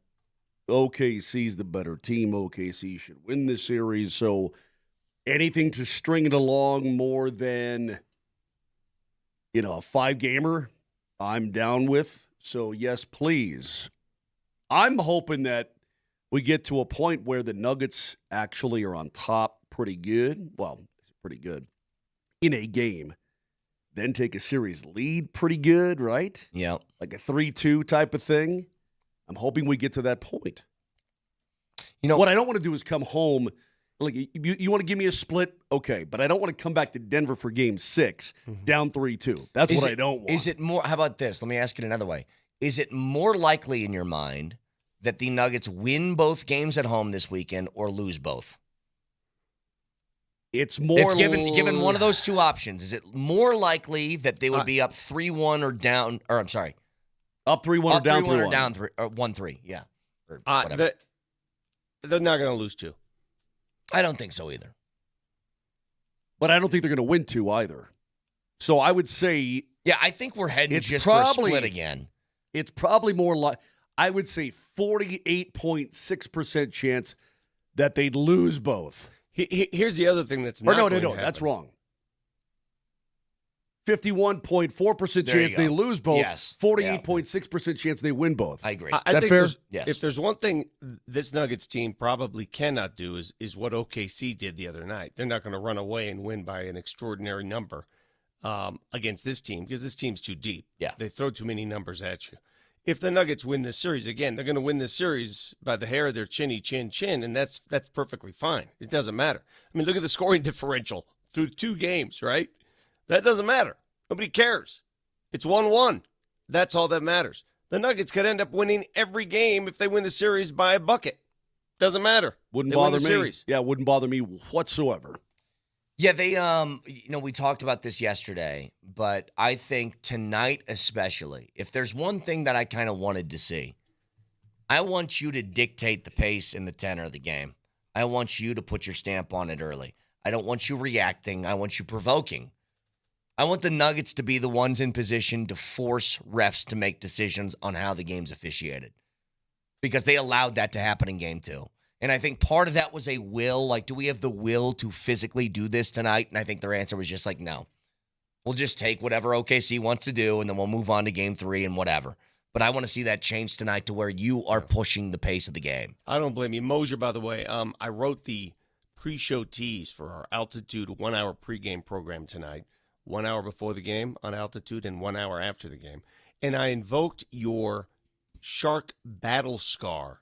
OKC is the better team. OKC should win this series. So anything to string it along more than, a 5-gamer, I'm down with. So yes, please. I'm hoping that we get to a point where the Nuggets actually are on top pretty good. Well, pretty good in a game. Then take a series lead pretty good, right? Yeah. Like a 3-2 type of thing. I'm hoping we get to that point. What I don't want to do is come home. Like, you want to give me a split? Okay. But I don't want to come back to Denver for game 6, down 3-2. That's what I don't want. Is it more, how about this? Let me ask it another way. Is it more likely in your mind that the Nuggets win both games at home this weekend or lose both? It's more if given one of those two options, is it more likely that they would be up 3-1 or down, or I'm sorry, up 3-1 or down 3-1 or 3-1? down 1-3, yeah. Or whatever. They're not going to lose 2. I don't think so either. But I don't think they're going to win 2 either. So I would say, yeah, I think we're heading just probably, for a split again. It's probably more like, I would say 48.6% chance that they'd lose both. Here's the other thing that's not going to happen. That's wrong. 51.4% chance they lose both. Yes. 48.6% chance they win both. I agree. Is that fair? Yes. If there's one thing this Nuggets team probably cannot do is what OKC did the other night. They're not going to run away and win by an extraordinary number against this team because this team's too deep. Yeah. They throw too many numbers at you. If the Nuggets win this series, again, they're going to win this series by the hair of their chinny chin, and that's perfectly fine. It doesn't matter. I mean, look at the scoring differential through 2 games, right? That doesn't matter. Nobody cares. It's 1-1. That's all that matters. The Nuggets could end up winning every game if they win the series by a bucket. Doesn't matter. Wouldn't They win bother the me. series. Yeah, wouldn't bother me whatsoever. Yeah, they, we talked about this yesterday, but I think tonight especially, if there's one thing that I kind of wanted to see, I want you to dictate the pace and the tenor of the game. I want you to put your stamp on it early. I don't want you reacting. I want you provoking. I want the Nuggets to be the ones in position to force refs to make decisions on how the game's officiated, because they allowed that to happen in game 2. And I think part of that was a will. Like, do we have the will to physically do this tonight? And I think their answer was just like, no. We'll just take whatever OKC wants to do, and then we'll move on to game 3 and whatever. But I want to see that change tonight to where you are pushing the pace of the game. I don't blame you. Moser, by the way, I wrote the pre-show tease for our Altitude 1-hour pregame program tonight. 1 hour before the game on Altitude and 1 hour after the game. And I invoked your shark battle scar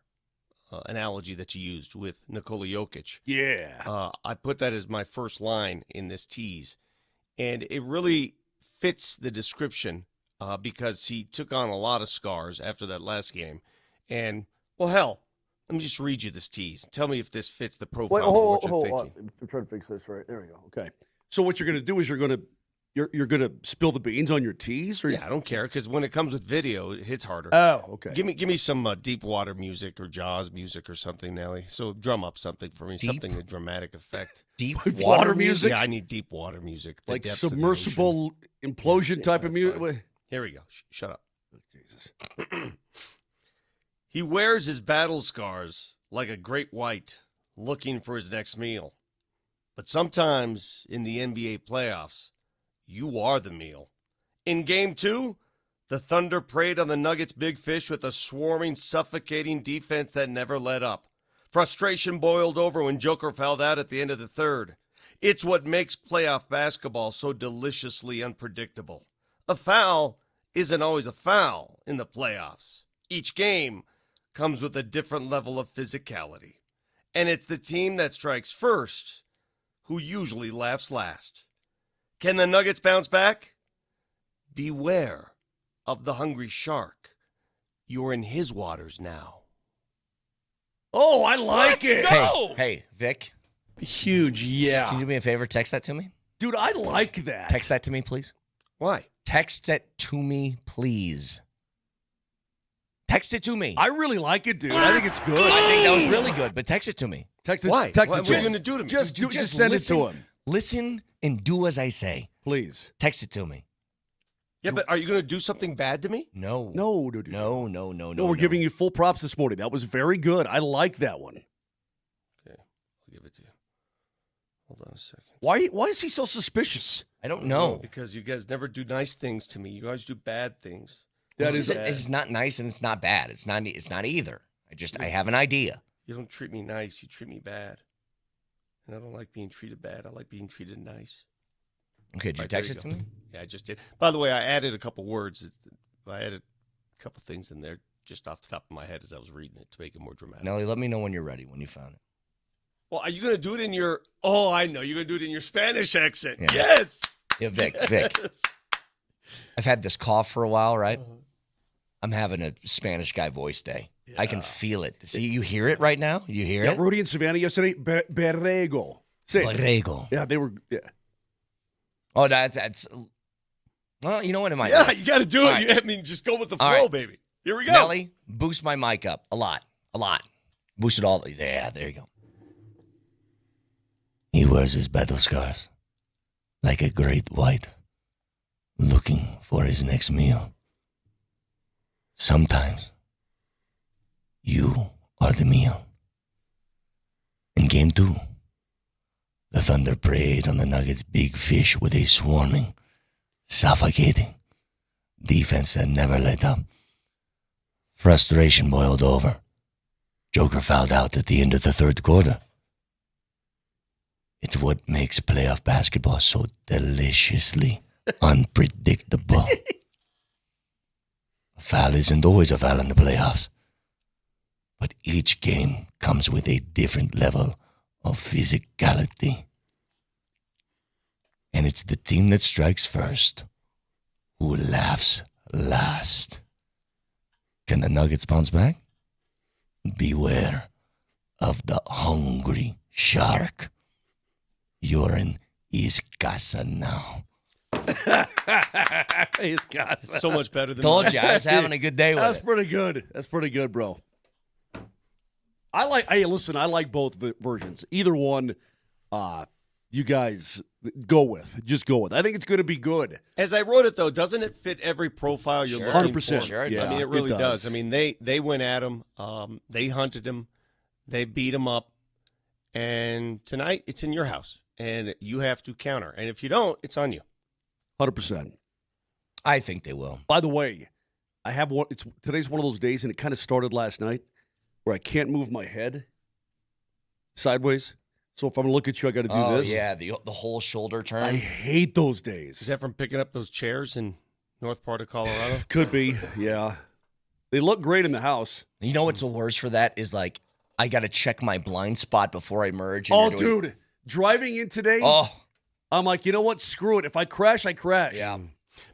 analogy that you used with Nikola Jokic. Yeah. I put that as my first line in this tease. And it really fits the description because he took on a lot of scars after that last game. And, well, hell, let me just read you this tease. Tell me if this fits the profile for what you're thinking. I'm trying to fix this right. There we go. Okay. So what you're going to do is you're going to spill the beans on your tees? Or Yeah, I don't care, because when it comes with video, it hits harder. Oh, okay. Give me some deep water music or Jaws music or something, Nelly. So drum up something for me, something a dramatic effect. Deep water music? Yeah, I need deep water music. The like depths of the submersible implosion type of that's music? fine. Here we go. Shut up. Oh, Jesus. He wears his battle scars like a great white, looking for his next meal. But sometimes in the NBA playoffs, you are the meal. In Game 2, the Thunder preyed on the Nuggets' big fish with a swarming, suffocating defense that never let up. Frustration boiled over when Joker fouled out at the end of the third. It's what makes playoff basketball so deliciously unpredictable. A foul isn't always a foul in the playoffs. Each game comes with a different level of physicality. And it's the team that strikes first who usually laughs last. Can the Nuggets bounce back? Beware of the hungry shark. You're in his waters now. Oh, I like it. Hey, Vic. Huge, yeah. Can you do me a favor? Text that to me. Dude, I like that. Text that to me, please. Why? Text it to me, please. Text it to me. I really like it, dude. I think it's good. I think that was really good, but text it to me. Text it. Why? Text What it are to you him. going to do to me? Just Just send listen. it to him, Listen and do as I say. please. Text it to me. Yeah, but are you going to do something bad to me? No. No, dude. No. No, we're giving you full props this morning. That was very good. I like that one. Okay, I'll give it to you. Hold on a second. Why is he so suspicious? I don't know. Because you guys never do nice things to me. You guys do bad things. It's not nice and it's not bad. It's not either. I have an idea. You don't treat me nice. You treat me bad. And I don't like being treated bad. I like being treated nice. Okay, did you Right, text there it you to me? Yeah, I just did. By the way, I added a couple words. I added a couple things in there just off the top of my head as I was reading it to make it more dramatic. Nelly, let me know when you're ready, when you found it. Well, are you going to do it in your... Oh, I know. You're going to do it in your Spanish accent. Yeah. Yes! Yeah, Vic. Yes. I've had this cough for a while, right? I'm having a Spanish guy voice day. I can feel it. See, you hear it right now? You hear Yeah, it? Rudy and Savannah yesterday. Berrego. Say it. Borrego. Yeah, they were. Yeah. Oh, that's. Well, you know what? It might. Yeah, you got to do it. All right. I mean, just go with the All flow, right. baby. Here we go. Nelly, boost my mic up a lot. Boost it all. Yeah, there you go. He wears his battle scars like a great white, looking for his next meal. Sometimes you are the meal. In Game 2, the Thunder preyed on the Nuggets' big fish with a swarming, suffocating defense that never let up. Frustration boiled over. Joker fouled out at the end of the third quarter. It's what makes playoff basketball so deliciously unpredictable. A foul isn't always a foul in the playoffs, but each game comes with a different level of physicality. And it's the team that strikes first who laughs last. Can the Nuggets bounce back? Beware of the hungry shark. You're in his casa now. His casa. It's so much better than Told mine. you, I was having a good day with That's it. pretty good. That's pretty good, bro. Listen, I like both versions. Either one, you guys go with. Just go with. I think it's going to be good. As I wrote it, though, doesn't it fit every profile you're looking 100%. for? Sure, I mean, it really it does. I mean, they went at him. They hunted him. They beat him up. And tonight, it's in your house, and you have to counter. And if you don't, it's on you. 100%. I think they will. By the way, I have one. Today's one of those days, and it kind of started last night, where I can't move my head sideways. So if I'm going to look at you, I got to do this. Yeah, the whole shoulder turn. I hate those Is days. that from picking up those chairs in north part of Colorado? Could be, yeah. They look great in the house. You know what's the worst for that is like I got to check my blind spot before I merge. And Oh, you're doing- dude, driving in today, Oh, I'm like, you know what? Screw it. If I crash, I crash. yeah.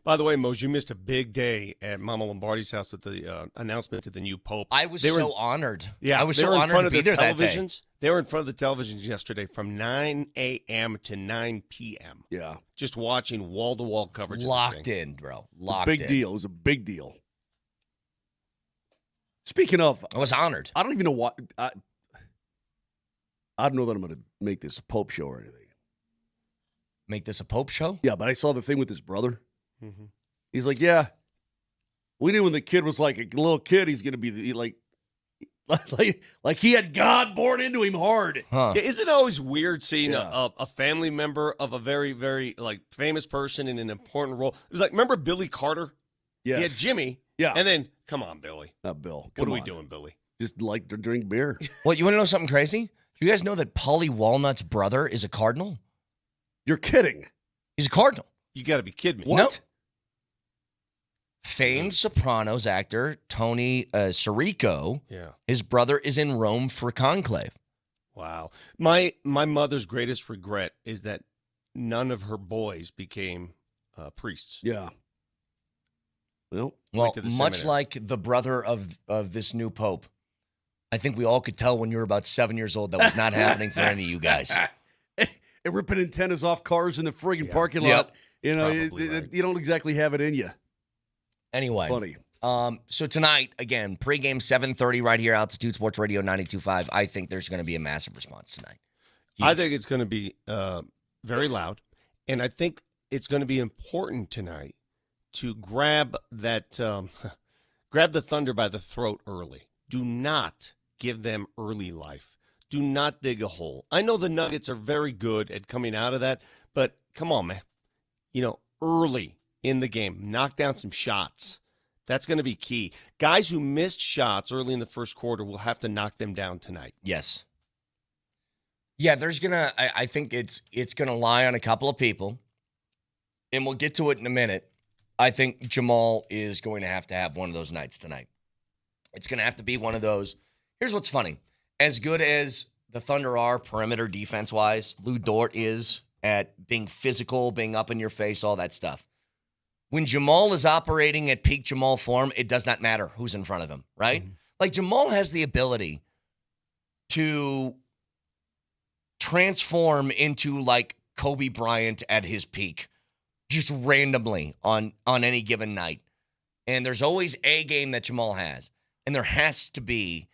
By the way, Mose, you missed a big day at Mama Lombardi's house with the announcement to the new Pope. I was They were so honored. Yeah, I was they so were in honored front to of be the there that day. televisions. They were in front of the televisions yesterday from 9 a.m. to 9 p.m. Yeah. Just watching wall-to-wall coverage. of this Locked thing. in, bro. Locked Big in. deal. It was a big deal. Speaking of, I was honored. I don't even know what. I don't know that I'm going to make this a Pope show or anything. Make this a Pope show? Yeah, but I saw the thing with his brother. Mhm. He's like, yeah, we knew when the kid was like a little kid, he's going to be like he had God born into him hard. Huh. Yeah, isn't it always weird seeing Yeah. a family member of a very, very like famous person in an important role? It was like, remember Billy Carter? Yes. He had Jimmy. Yeah. And then, come on, Billy. Not Bill. What Come are we on. doing, Billy? Just like to drink beer. Well, you want to know something crazy? You guys know that Polly Walnut's brother is a cardinal? You're kidding. He's a cardinal. You got to be kidding me. What? No. Famed Sopranos actor Tony Sirico, Yeah. his brother is in Rome for conclave. Wow. My mother's greatest regret is that none of her boys became priests. Yeah. Well, Well, to the much seminary. like the brother of this new pope, I think we all could tell when you were about 7 years old that was not happening for any of you guys. and ripping antennas off cars in the friggin' Yeah. parking Yep. lot. You know, Probably right. you don't exactly have it in you. Anyway, Funny. so tonight, again, pregame 7:30 right here, Altitude Sports Radio 92.5. I think there's going to be a massive response tonight. I Huge. think it's going to be very loud, and I think it's going to be important tonight to grab that, grab the Thunder by the throat early. Do not give them early life. Do not dig a hole. I know the Nuggets are very good at coming out of that, but come on, man. You know, early in the game, knock down some shots. That's going to be key. Guys who missed shots early in the first quarter will have to knock them down tonight. Yes. Yeah, there's gonna. I think it's gonna lie on a couple of people, and we'll get to it in a minute. I think Jamal is going to have one of those nights tonight. It's gonna have to be one of those. Here's what's funny: as good as the Thunder are perimeter defense wise, Lou Dort is at being physical, being up in your face, all that stuff. When Jamal is operating at peak Jamal form, it does not matter who's in front of him, right? Mm-hmm. Like Jamal has the ability to transform into like Kobe Bryant at his peak, just randomly on any given night. And there's always a game that Jamal has. And there has to be,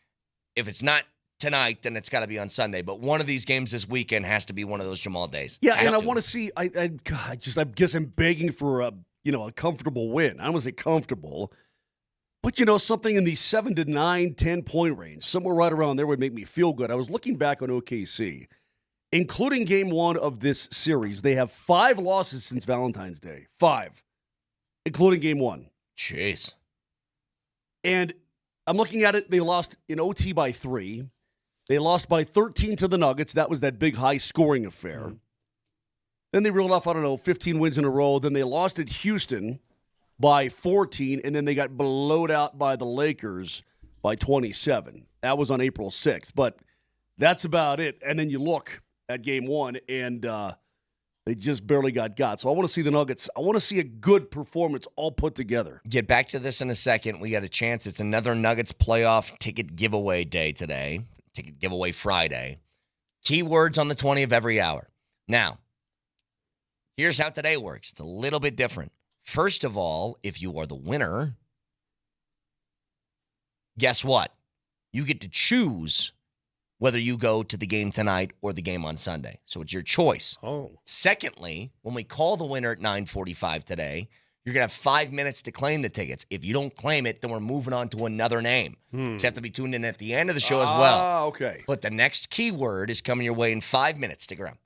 if it's not tonight, then it's got to be on Sunday. But one of these games this weekend has to be one of those Jamal days. Yeah, Has and I to. want to see. I guess I'm begging for a comfortable win. I don't want to say comfortable, but something in the 7 to 9, 10 point range, somewhere right around there would make me feel good. I was looking back on OKC, including Game 1 of this series. They have 5 losses since Valentine's Day, 5, including Game 1. Jeez. And I'm looking at it. They lost in OT by 3. They lost by 13 to the Nuggets. That was that big high-scoring affair. Mm-hmm. Then they reeled off, 15 wins in a row. Then they lost at Houston by 14, and then they got blowed out by the Lakers by 27. That was on April 6th. But that's about it. And then you look at Game 1, and they just barely got. So I want to see the Nuggets. I want to see a good performance all put together. Get back to this in a second. We got a chance. It's another Nuggets playoff ticket giveaway day today. Ticket giveaway Friday. Keywords on the 20 of every hour. Now, here's how today works. It's a little bit different. First of all, if you are the winner, guess what? You get to choose whether you go to the game tonight or the game on Sunday. So it's your choice. Oh. Secondly, when we call the winner at 9:45 today, you're going to have 5 minutes to claim the tickets. If you don't claim it, then we're moving on to another name. So you have to be tuned in at the end of the show as well. Ah, okay. But the next keyword is coming your way in 5 minutes. Stick around.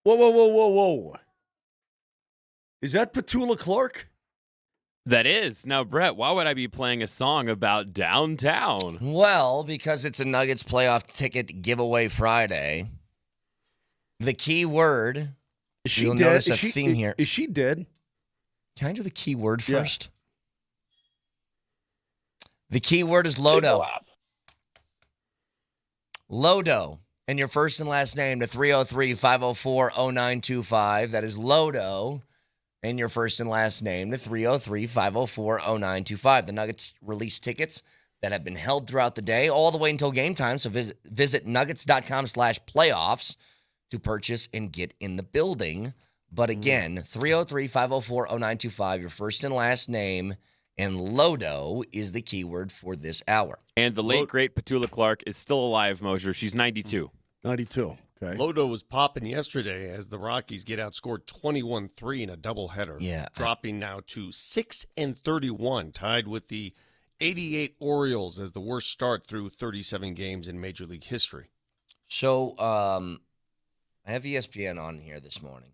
Whoa. Is that Petula Clark? That is. Now, Brett, why would I be playing a song about downtown? Well, because it's a Nuggets playoff ticket giveaway Friday. The key word, Is she you'll dead? notice a theme here. Is she dead? Can I do the key word Yeah. first? The key word is Lodo. Lodo. And your first and last name to 303-504-0925. That is Lodo. And your first and last name to 303-504-0925. The Nuggets release tickets that have been held throughout the day, all the way until game time. So visit nuggets.com/playoffs to purchase and get in the building. But again, 303-504-0925, your first and last name, and Lodo is the keyword for this hour. And the late, great Petula Clark is still alive, Moser. She's 92. 92. Okay. Lodo was popping yesterday as the Rockies get outscored 21-3 in a doubleheader. Yeah. Dropping now to 6-31, tied with the 88 Orioles as the worst start through 37 games in Major League history. So I have ESPN on here this morning,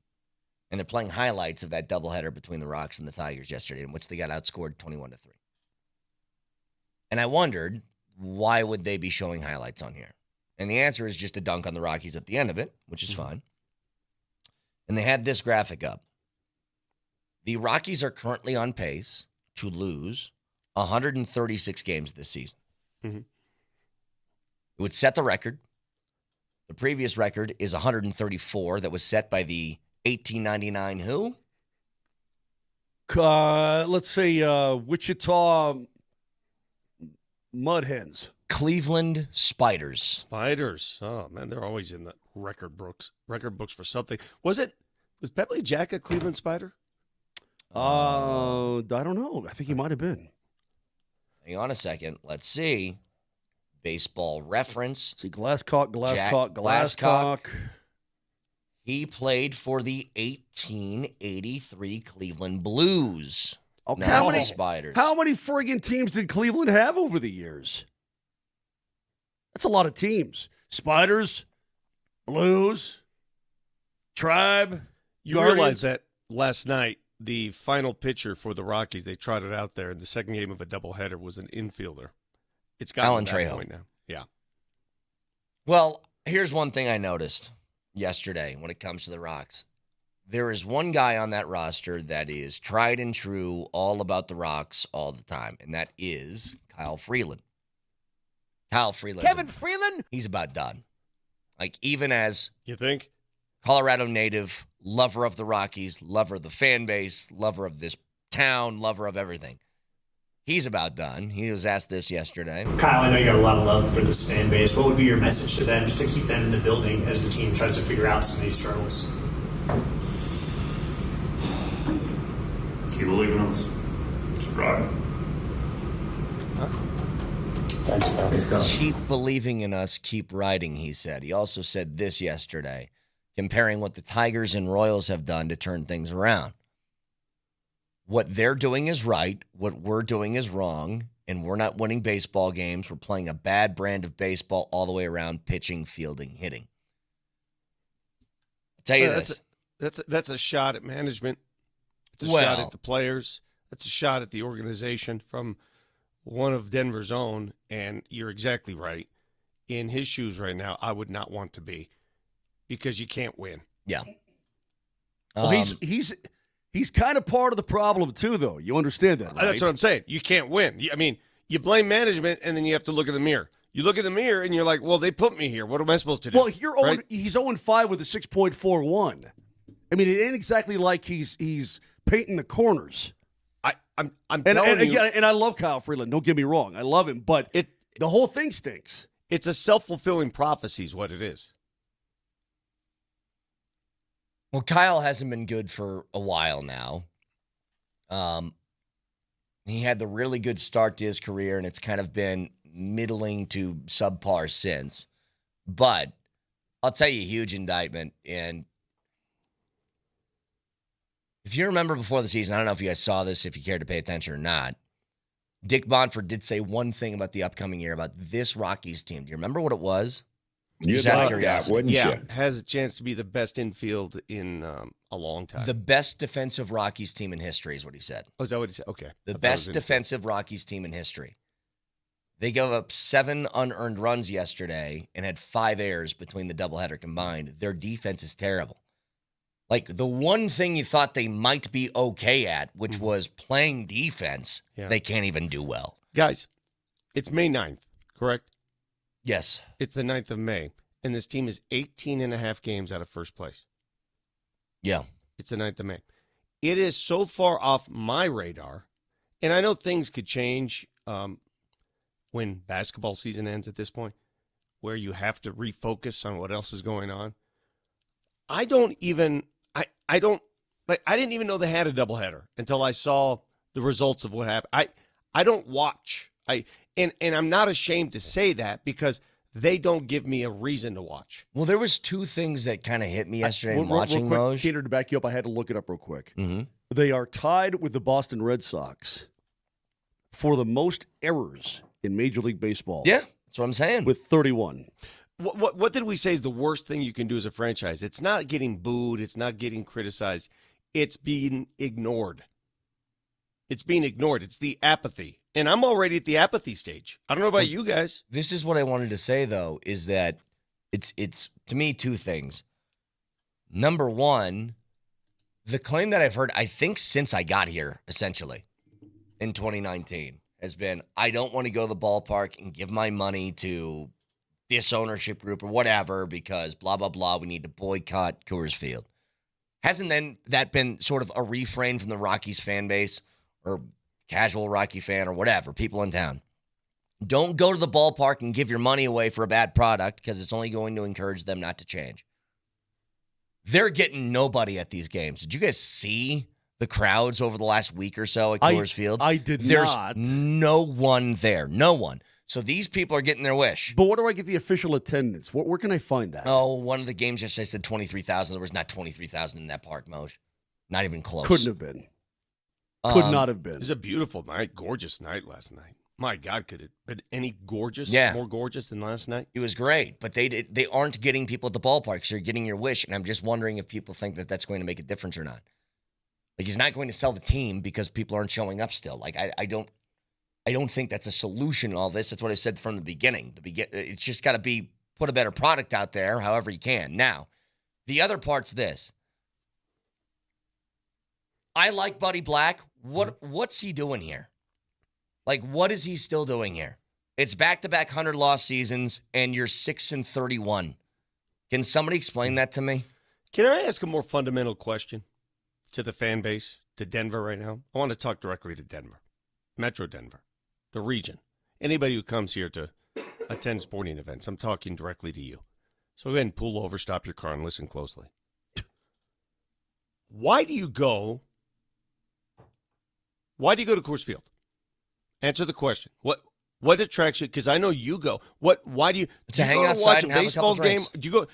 and they're playing highlights of that doubleheader between the Rocks and the Tigers yesterday, in which they got outscored 21-3. And I wondered, why would they be showing highlights on here? And the answer is just a dunk on the Rockies at the end of it, which is fine. And they had this graphic up. The Rockies are currently on pace to lose 136 games this season. Mm-hmm. It would set the record. The previous record is 134 that was set by the 1899 who? Let's say Wichita Mud Hens. Cleveland Spiders. Spiders. Oh, man, they're always in the record books for something. Was Beverly Jack a Cleveland Spider? I don't know. I think he might have been. Hang on a second. Let's see. Baseball Reference. See, Glasscock. Jack Glasscock. He played for the 1883 Cleveland Blues. Okay. Not the Spiders. How many friggin' teams did Cleveland have over the years? That's a lot of teams. Spiders, Blues, Tribe. You Guardians. realize that last night, the final pitcher for the Rockies, they trotted out there in the second game of a doubleheader, was an infielder. It's gotten Alan to that Trejo. point now. Yeah. Well, here's one thing I noticed yesterday when it comes to the Rocks. There is one guy on that roster that is tried and true, all about the Rocks all the time, and that is Kyle Freeland. Kyle Freeland. Kevin Freeland? He's about done. Like, even as You think? Colorado native, lover of the Rockies, lover of the fan base, lover of this town, lover of everything. He's about done. He was asked this yesterday. Kyle, I know you got a lot of love for this fan base. What would be your message to them just to keep them in the building as the team tries to figure out some of these struggles? Keep believing in us. Keep riding. Keep believing in us, keep riding, he said. He also said this yesterday, comparing what the Tigers and Royals have done to turn things around. What they're doing is right, what we're doing is wrong, and we're not winning baseball games. We're playing a bad brand of baseball all the way around, pitching, fielding, hitting. I'll tell you this. That's a shot at management. It's a shot at the players. That's a shot at the organization from one of Denver's own, and you're exactly right. In his shoes right now, I would not want to be, because you can't win. Yeah. Well, he's kind of part of the problem too, though. You understand that, right? That's what I'm saying. You can't win. I mean, you blame management, and then you have to look in the mirror. You look in the mirror, and you're like, well, they put me here. What am I supposed to do? Well, right? he's 0-5 with a 6.41. I mean, it ain't exactly like he's painting the corners. I'm telling you. And I love Kyle Freeland. Don't get me wrong. I love him. But the whole thing stinks. It's a self-fulfilling prophecy is what it is. Well, Kyle hasn't been good for a while now. He had the really good start to his career, and it's kind of been middling to subpar since. But I'll tell you, huge indictment. And if you remember before the season, I don't know if you guys saw this, if you cared to pay attention or not, Dick Bonford did say one thing about the upcoming year, about this Rockies team. Do you remember what it was? You'd Just out of like that, curiosity. wouldn't you? Has a chance to be the best infield in a long time. The best defensive Rockies team in history is what he said. Oh, is that what he said? Okay. The best defensive Rockies team in history. They gave up 7 unearned runs yesterday and had 5 errors between the doubleheader combined. Their defense is terrible. Like, the one thing you thought they might be okay at, which was playing defense, they can't even do well. Guys, it's May 9th, correct? Yes. It's the 9th of May, and this team is 18 and a half games out of first place. Yeah. It's the 9th of May. It is so far off my radar, and I know things could change when basketball season ends at this point, where you have to refocus on what else is going on. I didn't even know they had a doubleheader until I saw the results of what happened. I don't watch. And I'm not ashamed to say that because they don't give me a reason to watch. Well, there was 2 things that kind of hit me yesterday in watching real those. quick, Peter, to back you up, I had to look it up real quick. Mm-hmm. They are tied with the Boston Red Sox for the most errors in Major League Baseball. Yeah, that's what I'm saying. With 31. What did we say is the worst thing you can do as a franchise? It's not getting booed. It's not getting criticized. It's being ignored. It's being ignored. It's the apathy. And I'm already at the apathy stage. I don't know about you guys. This is what I wanted to say, though, is that it's to me 2 things. Number one, the claim that I've heard, I think since I got here, essentially, in 2019, has been, I don't want to go to the ballpark and give my money to this ownership group or whatever because blah, blah, blah, we need to boycott Coors Field. Hasn't then that been sort of a refrain from the Rockies fan base or casual Rocky fan or whatever, people in town? Don't go to the ballpark and give your money away for a bad product because it's only going to encourage them not to change. They're getting nobody at these games. Did you guys see the crowds over the last week or so at Coors Field? I did There's not. no one there. No one. So these people are getting their wish. But where do I get the official attendance? Where can I find that? Oh, one of the games yesterday said 23,000. There was not 23,000 in that park, Moj. Not even close. Couldn't have been. Could not have been. It was a beautiful night, gorgeous night last night. My God, could it been any gorgeous? Yeah. More gorgeous than last night? It was great, but they aren't getting people at the ballpark, so you're getting your wish, and I'm just wondering if people think that that's going to make a difference or not. Like, he's not going to sell the team because people aren't showing up still. Like, I don't think that's a solution to all this. That's what I said from the beginning. It's just got to be put a better product out there however you can. Now, the other part's this. I like Buddy Black. What's he doing here? Like, what is he still doing here? It's back-to-back 100-loss seasons, and you're 6-31. Can somebody explain that to me? Can I ask a more fundamental question to the fan base, to Denver right now? I want to talk directly to Denver, Metro Denver, the region. Anybody who comes here to attend sporting events, I'm talking directly to you. So go ahead and pull over, stop your car, and listen closely. Why do you go to Coors Field? Answer the question. What attracts you? Because I know you go. Why do you? To do you hang go to outside watch and a have a baseball couple game? drinks. Do you go?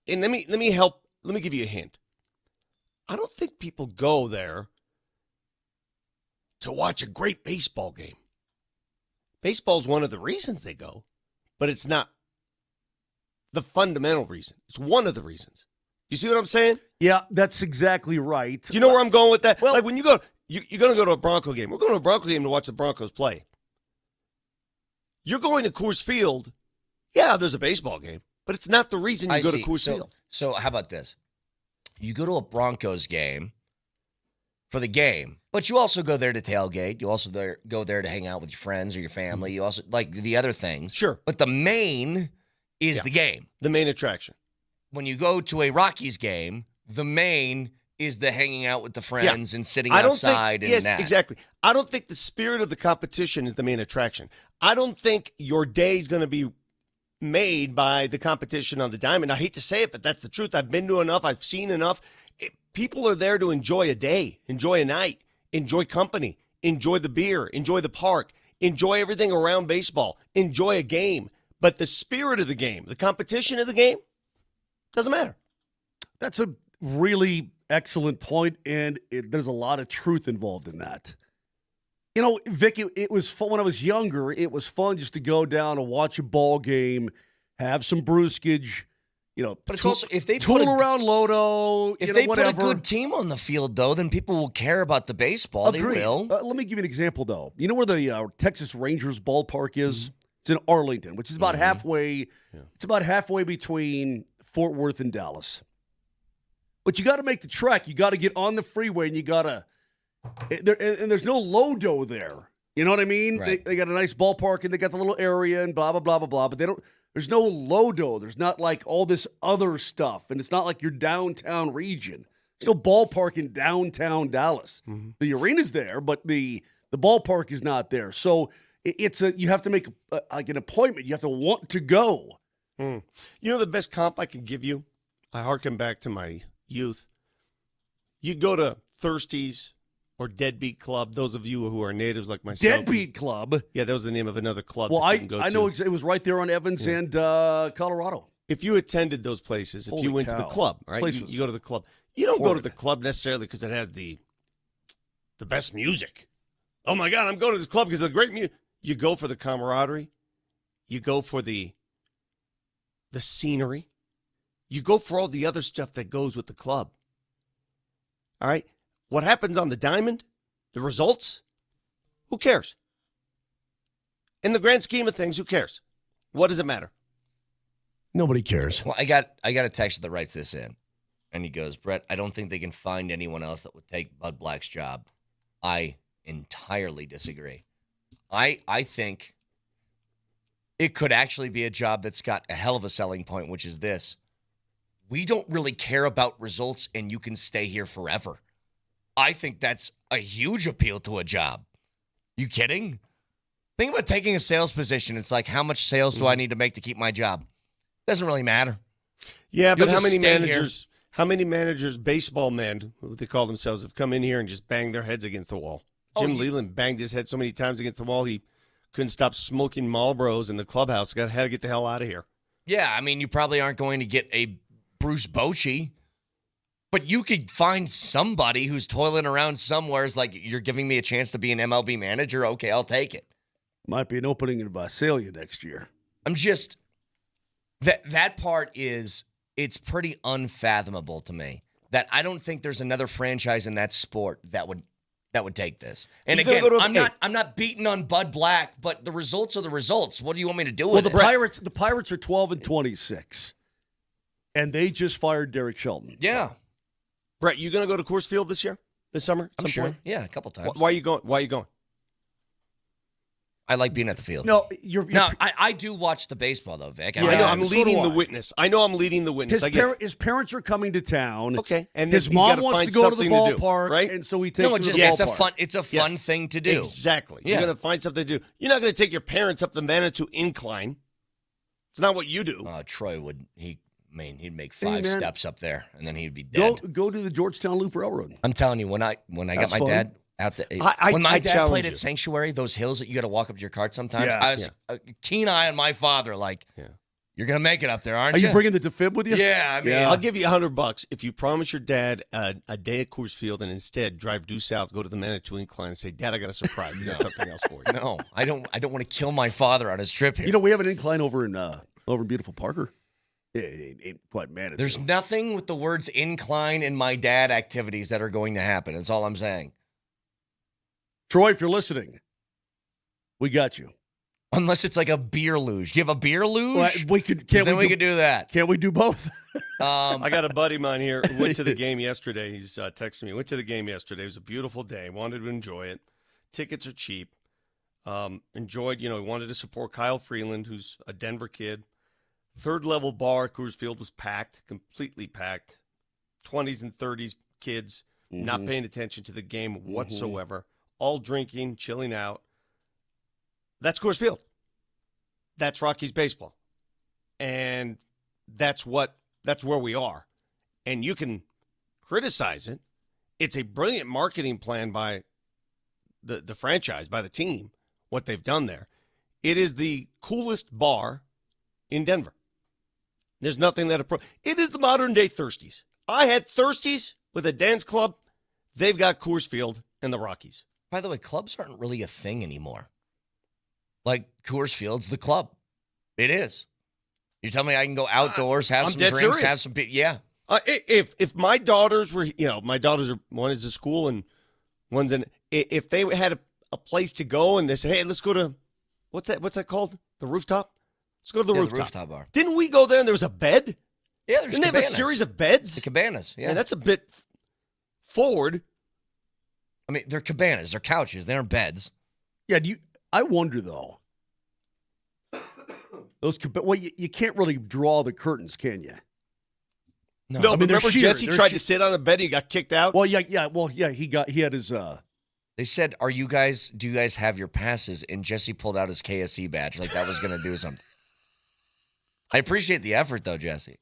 And let me help. Let me give you a hint. I don't think people go there to watch a great baseball game. Baseball's one of the reasons they go, but it's not the fundamental reason. It's one of the reasons. You see what I'm saying? Yeah, that's exactly right. Do you know where I'm going with that? Well, like when you go, you're going to go to a Bronco game. We're going to a Bronco game to watch the Broncos play. You're going to Coors Field. Yeah, there's a baseball game, but it's not the reason you go to Coors Field. So how about this? You go to a Broncos game for the game, but you also go there to tailgate. You also go there to hang out with your friends or your family. You also like the other things. Sure. But the main is the game. The main attraction. When you go to a Rockies game, the main is the hanging out with the friends and sitting outside. Yes, exactly. I don't think the spirit of the competition is the main attraction. I don't think your day is going to be made by the competition on the diamond. I hate to say it, but that's the truth. I've been to enough. I've seen enough. People are there to enjoy a day, enjoy a night, enjoy company, enjoy the beer, enjoy the park, enjoy everything around baseball, enjoy a game. But the spirit of the game, the competition of the game, doesn't matter. That's a really excellent point, and there's a lot of truth involved in that. You know, Vic, it was fun when I was younger. It was fun just to go down and watch a ball game, have some brewskage, But it's also if they tool around Lodo. If they whatever. put a good team on the field, though, then people will care about the baseball. Agreed. They will. Let me give you an example, though. You know where the Texas Rangers ballpark is? Mm-hmm. It's in Arlington, which is about halfway. Yeah. It's about halfway between Fort Worth and Dallas. But you got to make the trek. You got to get on the freeway, and you got to. And there's no Lodo there. You know what I mean? Right. They got a nice ballpark, and they got the little area, and blah blah blah blah blah. But they don't. There's no Lodo. There's not like all this other stuff, and it's not like your downtown region. There's no ballpark in downtown Dallas. Mm-hmm. The arena's there, but the ballpark is not there. So you have to make like an appointment. You have to want to go. You know the best comp I can give you? I harken back to my youth. You go to Thirsties or Deadbeat Club. Those of you who are natives like myself. Deadbeat Club? Yeah, that was the name of another club. Well, I know it was right there on Evans and Colorado. If you attended those places, if you went to the club, right? You go to the club. You don't go to the club necessarily because it has the best music. Oh my God, I'm going to this club because of the great music. You go for the camaraderie. You go for the scenery. You go for all the other stuff that goes with the club. All right? What happens on the diamond, the results, who cares? In the grand scheme of things, who cares? What does it matter? Nobody cares. Well, I got a text that writes this in, and he goes, Brett, I don't think they can find anyone else that would take Bud Black's job. I entirely disagree. I think it could actually be a job that's got a hell of a selling point, which is this. We don't really care about results, and you can stay here forever. I think that's a huge appeal to a job. You kidding? Think about taking a sales position. It's like, how much sales do I need to make to keep my job? Doesn't really matter. Yeah, but how many managers, baseball men, what they call themselves, have come in here and just banged their heads against the wall? Jim Leland banged his head so many times against the wall, he couldn't stop smoking Marlboros in the clubhouse. Had to get the hell out of here. Yeah, I mean, you probably aren't going to get a Bruce Bochy, but you could find somebody who's toiling around somewhere. Is like, you're giving me a chance to be an MLB manager? Okay, I'll take it. Might be an opening in Visalia next year. I'm just, that part is, it's pretty unfathomable to me that I don't think there's another franchise in that sport that would take this. And again, I'm not beating on Bud Black, but the results are the results. What do you want me to do with it? The Pirates are 12-26, and they just fired Derek Shelton. Yeah. Brett, you going to go to Coors Field this summer? I'm sure. Point? Yeah, a couple times. Why are you going? I like being at the field. No, I do watch the baseball though, Vic. Yeah, I know. I'm leading the witness. His parents are coming to town. Okay, and his mom wants to go to the ballpark, right? And so he takes him to the ballpark. It's a fun thing to do. Exactly. Yeah. You're going to find something to do. You're not going to take your parents up the Manitou Incline. It's not what you do. Troy would. He'd make 5 steps up there, and then he'd be dead. Go to the Georgetown Loop Railroad. I'm telling you, when I got my dad out there, when my dad played at Sanctuary, those hills that you got to walk up to your cart sometimes, I was a keen eye on my father, like, you're going to make it up there, aren't you? Are you bringing the defib with you? Yeah, I mean. I'll give you $100 if you promise your dad a day at Coors Field and instead drive due south, go to the Manitou Incline and say, Dad, I got a surprise. I got something else for you. No, I don't want to kill my father on his trip here. You know, we have an incline over in beautiful Parker. It ain't quite Manitou. There's nothing with the words incline in my dad activities that are going to happen. That's all I'm saying. Troy, if you're listening, we got you. Unless it's like a beer luge. Do you have a beer luge? Well, we could do that. Can't we do both? I got a buddy of mine here who went to the game yesterday. He's texting me. Went to the game yesterday. It was a beautiful day. Wanted to enjoy it. Tickets are cheap. Enjoyed, wanted to support Kyle Freeland, who's a Denver kid. Third level bar at Coors Field was packed, completely packed. 20s and 30s kids not paying attention to the game whatsoever. All drinking, chilling out. That's Coors Field. That's Rockies baseball. And that's where we are. And you can criticize it. It's a brilliant marketing plan by the franchise, by the team, what they've done there. It is the coolest bar in Denver. There's nothing that it is the modern day Thirsties. I had Thirsties with a dance club. They've got Coors Field and the Rockies. By the way, clubs aren't really a thing anymore. Like, Coors Field's the club. It is. You tell me I can go outdoors, have I'm some dead drinks, serious. have some yeah. If my daughters were, my daughters are, one is at school and one's in. If they had a place to go and they say, hey, let's go to what's that called? The rooftop. Let's go to the Yeah, rooftop. the rooftop bar. Didn't we go there and there was a bed? Yeah, there's Didn't they have a cabanas. series of beds? The cabanas. Yeah, Man, that's a bit forward. I mean, they're cabanas. They're couches. They aren't beds. Yeah, I wonder though. Well, you can't really draw the curtains, can you? No, I mean, but they're remember sheer. Jesse They're tried sheer. to sit on the bed. He got kicked out. Well, yeah. He had his. They said, do you guys have your passes? And Jesse pulled out his KSC badge like that was going to do something. I appreciate the effort, though, Jesse.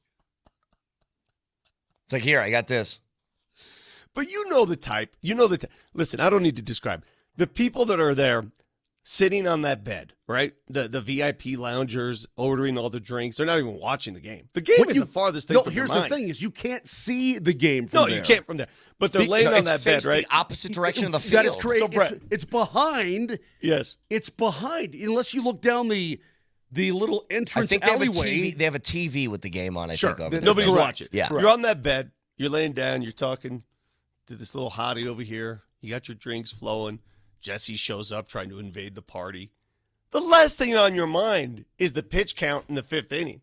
It's like, here, I got this. But you know the type. Listen, I don't need to describe. The people that are there sitting on that bed, right? The VIP loungers ordering all the drinks. They're not even watching the game. The game is the farthest thing from here's your the mind. thing is you can't see the game from there. No, you can't from there. But they're laying on that bed, faced right? the opposite direction of the field. That is crazy. So, Brett- It's behind. Yes. It's behind. Unless you look down the little I entrance think they have, alleyway. they have a TV with the game on, I Sure. think. Over there. Nobody's Correct. watching. Yeah. You're on that bed. You're laying down. You're talking to this little hottie over here. You got your drinks flowing. Jesse shows up trying to invade the party. The last thing on your mind is the pitch count in the fifth inning.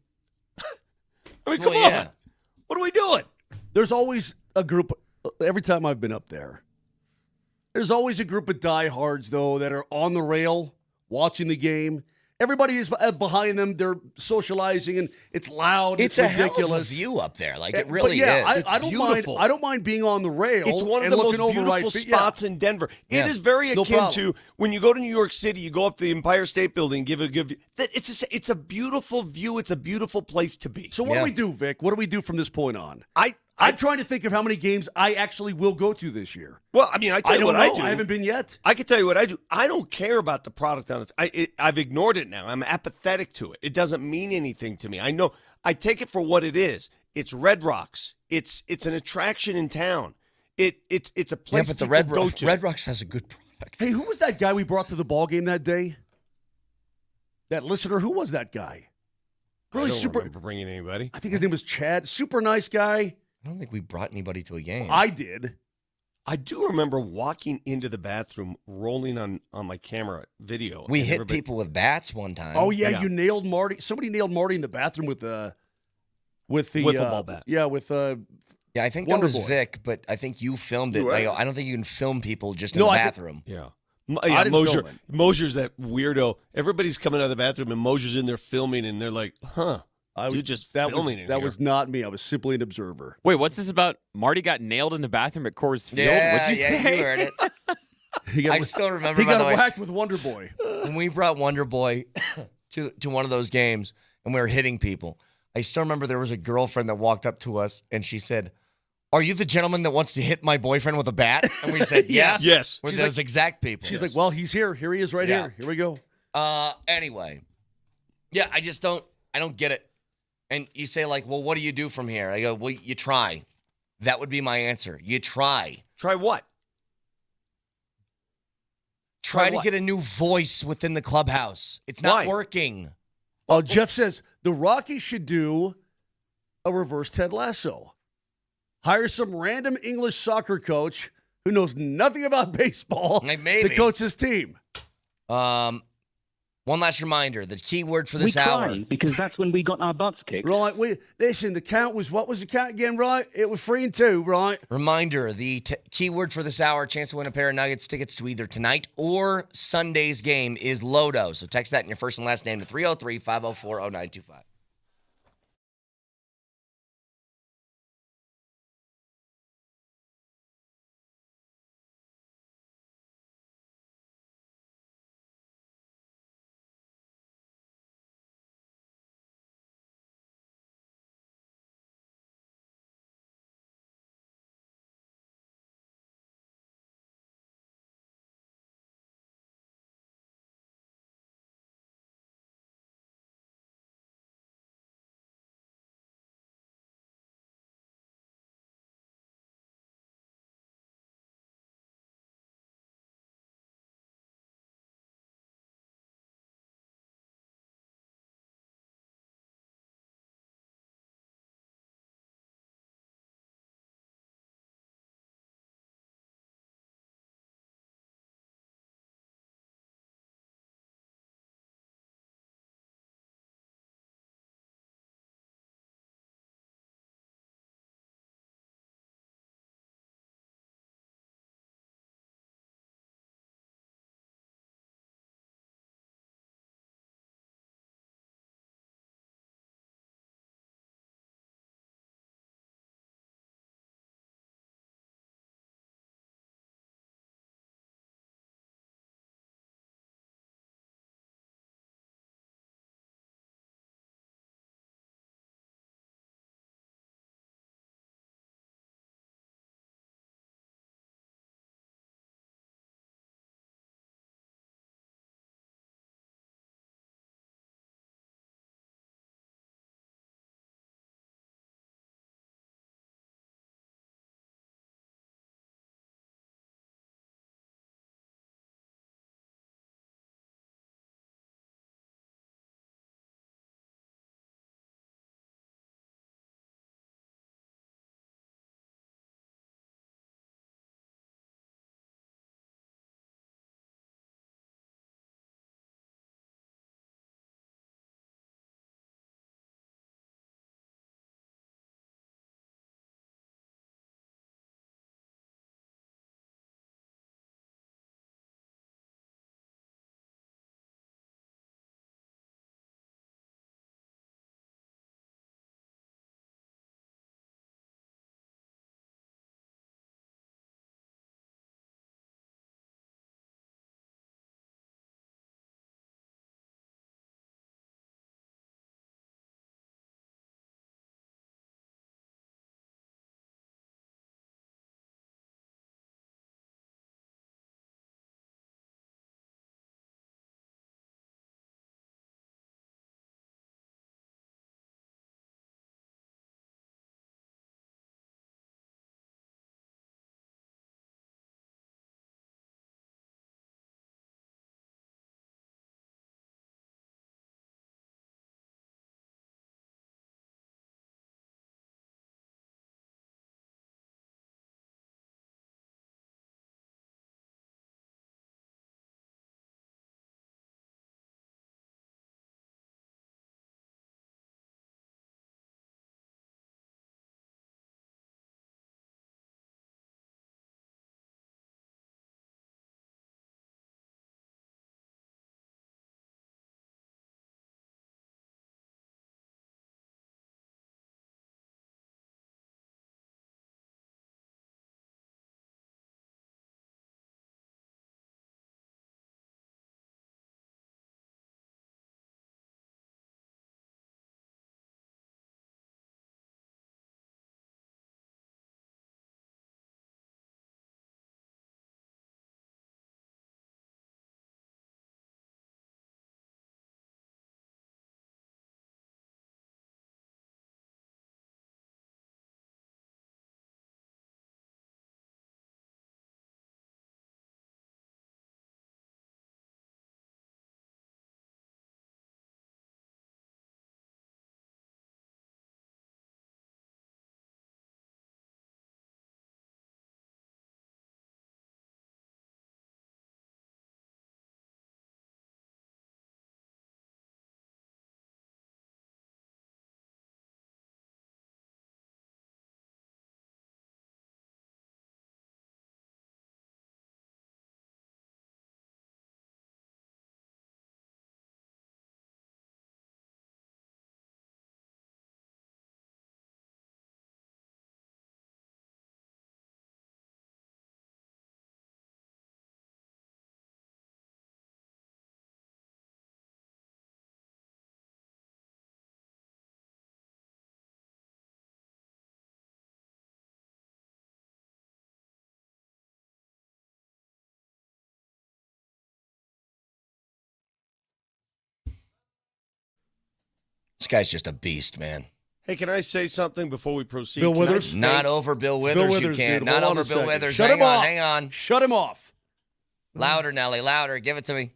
I mean, come Well, yeah. on. What are we doing? There's always a group. Every time I've been up there, there's always a group of diehards though that are on the rail watching the game. Everybody is behind them. They're socializing, and it's loud. It's ridiculous. a hell of a view up there. Like, it But really yeah, is. It's I don't beautiful. mind. I don't mind being on the rail. It's one of and the most looking over beautiful right field. Yeah. spots in Denver. Yeah. It is very No akin problem. to when you go to New York City, you go up the Empire State Building, give it a good view. It's a beautiful view. It's a beautiful place to be. So what Yeah. do we do, Vic? What do we do from this point on? I'm I'm trying to think of how many games I actually will go to this year. well, I mean, I tell I you don't what know. I do. I haven't been yet. I can tell you what I do. I don't care about the product on the. I've ignored it now. I'm apathetic to it. It doesn't mean anything to me. I know. I take it for what it is. It's Red Rocks. It's an attraction in town. It's a Yeah, place but the people go to. Red Rocks has a good product. Hey, who was that guy we brought to the ball game that day? That listener, who was that guy? Really I don't super. remember bringing anybody. I think his name was Chad. Super nice guy. I don't think we brought anybody to a game. I did. I do remember walking into the bathroom, rolling on my camera video. We and hit everybody- people with bats one time. Oh yeah, Yeah. you nailed Marty. Somebody nailed Marty in the bathroom with the Wiffle ball bat. Yeah, with Yeah, I think Wonder that was Boy. Vic, but I think you filmed it. You were. I don't think you can film people just in No, the I think- bathroom. Yeah. I Yeah, didn't Moser. film it. Moser's that weirdo. Everybody's coming out of the bathroom and Moser's in there filming, and they're like, "Huh." You're just filming in that here. was not me. I was simply an observer. Wait, what's this about? Marty got nailed in the bathroom at Coors Field? Yeah, What'd you yeah, say? you heard it. He got, I still remember, he by got the way, whacked with Wonder Boy. when we brought Wonder Boy to one of those games and we were hitting people. I still remember there was a girlfriend that walked up to us and she said, "Are you the gentleman that wants to hit my boyfriend with a bat?" And we said, "Yes." Yes. We're She's those exact people. She's like, "Well, he's here. Here he is, right Yeah. here. Here we go." Anyway. Yeah, I don't get it. And you say, like, well, what do you do from here? I go, well, you try. That would be my answer. You try. Try what? Try to what? get a new voice within the clubhouse. It's not Why? working. Well, Jeff says the Rockies should do a reverse Ted Lasso. Hire some random English soccer coach who knows nothing about baseball Like, maybe. to coach his team. One last reminder, the key word for this hour. because that's when we got our butts kicked. Right, listen, the count was, what was the count again, right? It was 3-2, right? Reminder, the key word for this hour, chance to win a pair of Nuggets tickets to either tonight or Sunday's game is Lodo. So text that in your first and last name to 303-504-0925. This guy's just a beast, man. Hey, can I say something before we proceed? Bill Withers? Not over Bill Withers, Bill Withers, you can't. dude. Not Hold on over a Bill second. Withers. Shut Hang him on, off. hang on. Shut him off. Louder, Nelly, louder. Give it to me.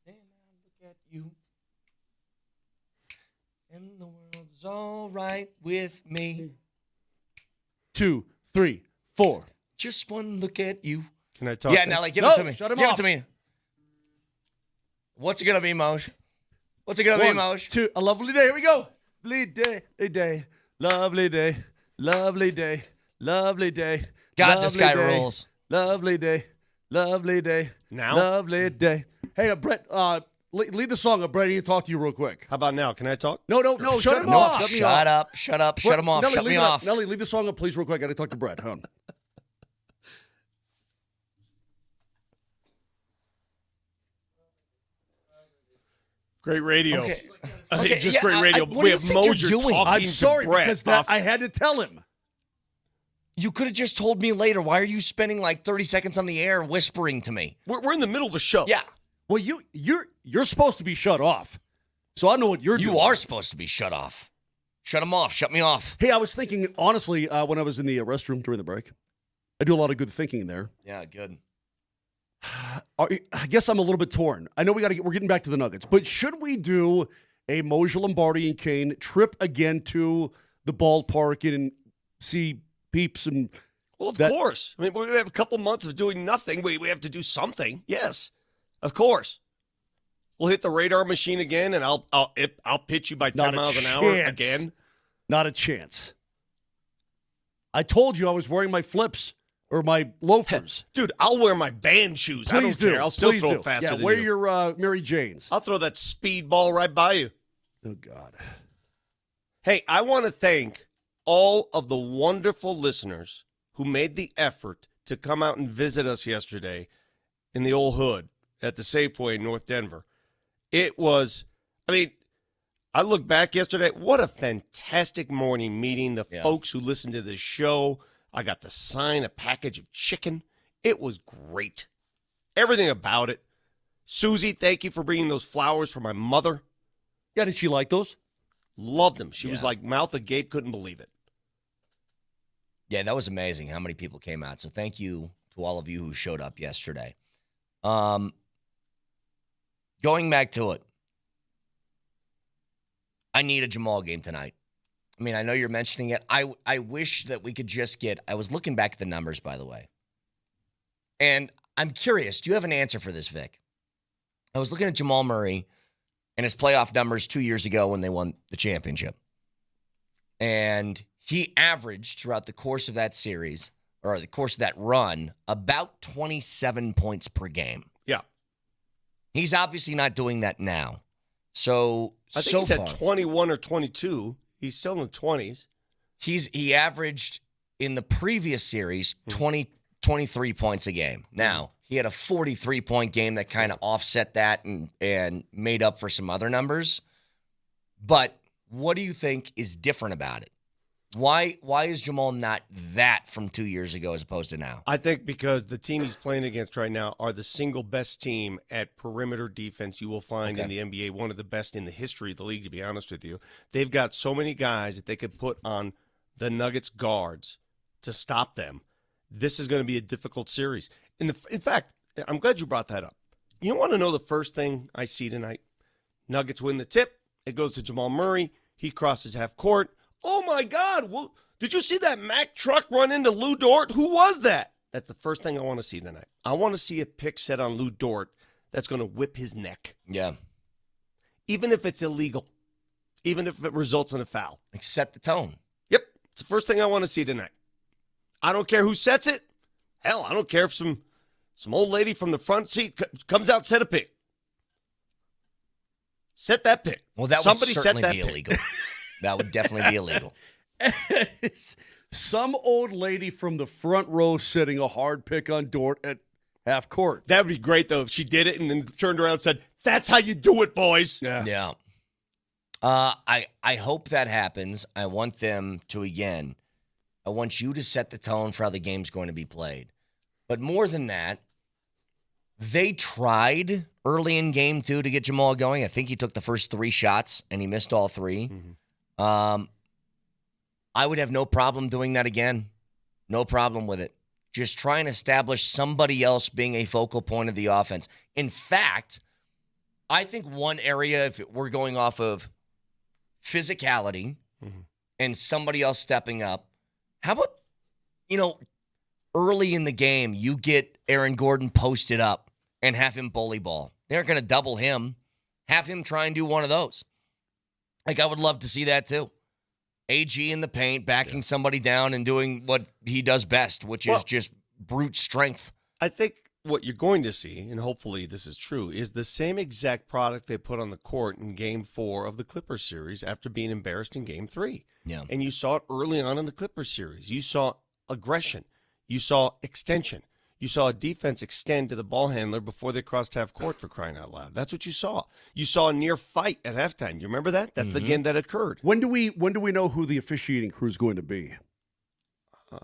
And I look at you. And the world's all right with me. 2, 3, 4. Just one look at you. Can I talk? Yeah, Nelly, give it to me. Shut him give off. it to me. What's it going to be, Moj? What's it going to be, 1, Moj? 2, a lovely day. Here we go. Lovely day, lovely day, lovely day, lovely day. God, lovely this guy day, rules. Lovely day, lovely day. Now? Lovely day. Hey, Brett, lead the song up. Brett, I need to talk to you real quick. How about now? Can I talk? No, shut him off. Shut me Shut off. up, shut up, shut him off, Nelly, shut leave me it up. off. Nelly, leave the song up, please, real quick. I got to talk to Brett. Hold on. Great radio. Okay. Just yeah, great radio. what do We you have think you're Moser doing? talking I'm sorry to Brett. because that I had to tell him. You could have just told me later. Why are you spending like 30 seconds on the air whispering to me? We're in the middle of the show. Yeah. Well, you're supposed to be shut off. So I know what you're doing. You are supposed to be shut off. Shut him off. Shut me off. Hey, I was thinking, honestly, when I was in the restroom during the break, I do a lot of good thinking in there. Yeah, good. I guess I'm a little bit torn. I know we're getting back to the Nuggets, but should we do a Moser, Lombardi, and Kane trip again to the ballpark and see peeps and? Well, of course. I mean, we're gonna have a couple months of doing nothing. We have to do something. Yes, of course. We'll hit the radar machine again, and I'll pitch you by 10 miles an hour again. Not a chance. I told you I was wearing my flips or my loafers. Dude, I'll wear my band shoes. I don't care. I'll still throw it faster than wear you. your Mary Janes. I'll throw that speed ball right by you. Oh, God. Hey, I want to thank all of the wonderful listeners who made the effort to come out and visit us yesterday in the old hood at the Safeway in North Denver. It was, I look back yesterday, what a fantastic morning meeting the folks who listened to this show. I got to sign a package of chicken. It was great. Everything about it. Susie, thank you for bringing those flowers for my mother. Yeah, did she like those? Loved them. She was like mouth agape, couldn't believe it. Yeah, that was amazing how many people came out. So thank you to all of you who showed up yesterday. Going back to it, I need a Jamal game tonight. I mean, I know you're mentioning it. I wish that we could just get – I was looking back at the numbers, by the way. And I'm curious, do you have an answer for this, Vic? I was looking at Jamal Murray and his playoff numbers 2 years ago when they won the championship. And he averaged throughout the course of that series, or the course of that run, about 27 points per game. Yeah. He's obviously not doing that now. So I think he's at 21 or 22. He's still in the 20s. He averaged in the previous series 23 points a game. Now, he had a 43-point game that kind of offset that and made up for some other numbers. But what do you think is different about it? Why is Jamal not that from 2 years ago as opposed to now? I think because the team he's playing against right now are the single best team at perimeter defense you will find in the NBA, one of the best in the history of the league, to be honest with you. They've got so many guys that they could put on the Nuggets guards to stop them. This is going to be a difficult series. In fact, I'm glad you brought that up. You want to know the first thing I see tonight? Nuggets win the tip. It goes to Jamal Murray. He crosses half court. Oh, my God. Well, did you see that Mack truck run into Lou Dort? Who was that? That's the first thing I want to see tonight. I want to see a pick set on Lou Dort that's going to whip his neck. Yeah. Even if it's illegal. Even if it results in a foul. Like set the tone. Yep. It's the first thing I want to see tonight. I don't care who sets it. Hell, I don't care if some old lady from the front seat comes out and set a pick. Set that pick. Well, that Somebody would certainly set that be pick. illegal. That would definitely be illegal. Some old lady from the front row setting a hard pick on Dort at half court. That would be great, though, if she did it and then turned around and said, that's how you do it, boys. Yeah. I hope that happens. I want them to, again, I want you to set the tone for how the game's going to be played. But more than that, they tried early in game 2 to get Jamal going. I think he took the first 3 shots, and he missed all 3. I would have no problem doing that again. No problem with it. Just try and establish somebody else being a focal point of the offense. In fact, I think one area, if we're going off of physicality and somebody else stepping up, how about, early in the game, you get Aaron Gordon posted up and have him bully ball. They aren't going to double him. Have him try and do one of those. Like, I would love to see that too. AG in the paint, backing somebody down and doing what he does best, which is just brute strength. I think what you're going to see, and hopefully this is true, is the same exact product they put on the court in Game 4 of the Clippers series after being embarrassed in Game 3. Yeah. And you saw it early on in the Clippers series. You saw aggression. You saw extension. You saw a defense extend to the ball handler before they crossed half court, for crying out loud. That's what you saw. You saw a near fight at halftime. You remember that? That's the game that occurred. When do we know who the officiating crew is going to be?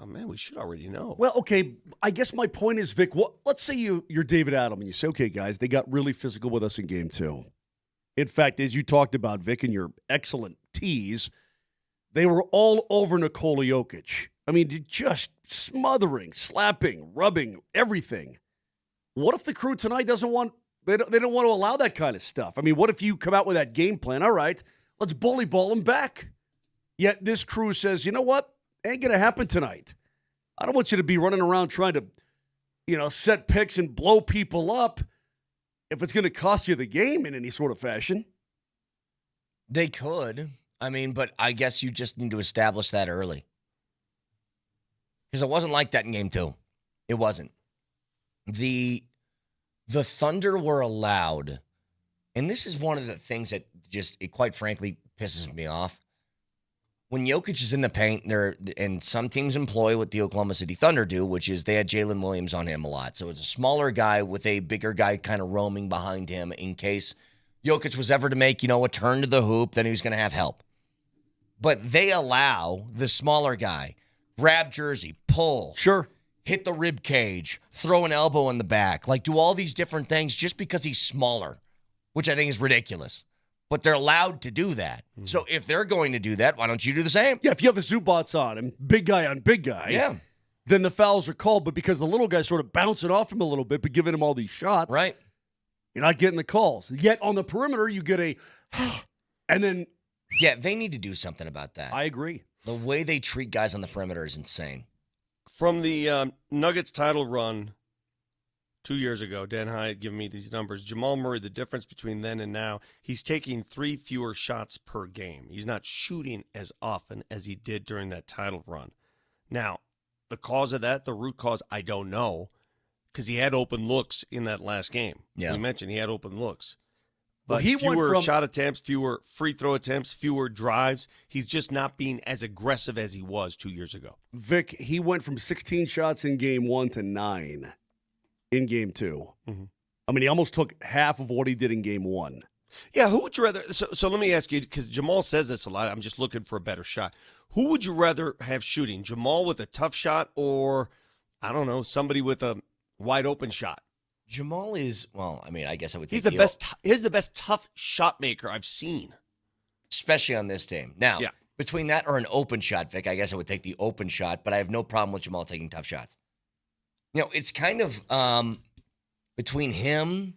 Man, we should already know. Well, okay, I guess my point is, Vic, let's say you're David Adam and you say, okay, guys, they got really physical with us in Game 2. In fact, as you talked about, Vic, in your excellent tease, they were all over Nikola Jokic. I mean, just smothering, slapping, rubbing, everything. What if the crew tonight doesn't want – they don't want to allow that kind of stuff? I mean, what if you come out with that game plan? All right, let's bully ball them back. Yet this crew says, you know what? Ain't going to happen tonight. I don't want you to be running around trying to, set picks and blow people up if it's going to cost you the game in any sort of fashion. They could. I mean, but I guess you just need to establish that early. Because it wasn't like that in Game 2. It wasn't. The Thunder were allowed, and this is one of the things that it quite frankly pisses me off. When Jokic is in the paint, and some teams employ what the Oklahoma City Thunder do, which is they had Jalen Williams on him a lot. So it's a smaller guy with a bigger guy kind of roaming behind him in case Jokic was ever to make, a turn to the hoop, then he was going to have help. But they allow the smaller guy grab jersey, pull, hit the rib cage, throw an elbow in the back, do all these different things just because he's smaller, which I think is ridiculous. But they're allowed to do that. So if they're going to do that, why don't you do the same? Yeah, if you have a Zubats on him, big guy on big guy, then the fouls are called. But because the little guy's sort of bouncing off him a little bit, but giving him all these shots, right? You're not getting the calls. Yet on the perimeter, you get a, and then. Yeah, they need to do something about that. I agree. The way they treat guys on the perimeter is insane. From the Nuggets title run 2 years ago, Dan Hyatt gave me these numbers. Jamal Murray, the difference between then and now, he's taking 3 fewer shots per game. He's not shooting as often as he did during that title run. Now, the cause of that, the root cause, I don't know, because he had open looks in that last game. Yeah. We mentioned he had open looks. Well, But he fewer went from shot attempts, fewer free throw attempts, fewer drives. He's just not being as aggressive as he was 2 years ago. Vic. He went from 16 shots in Game 1 to 9 in Game 2. I mean, he almost took half of what he did in Game 1. Yeah, who would you rather? So let me ask you, because Jamal says this a lot. I'm just looking for a better shot. Who would you rather have shooting? Jamal with a tough shot, or I don't know, somebody with a wide open shot? Jamal is, I guess I would think he's the best. He's the best tough shot maker I've seen, especially on this team. Now, between that or an open shot, Vic, I guess I would take the open shot, but I have no problem with Jamal taking tough shots. It's kind of between him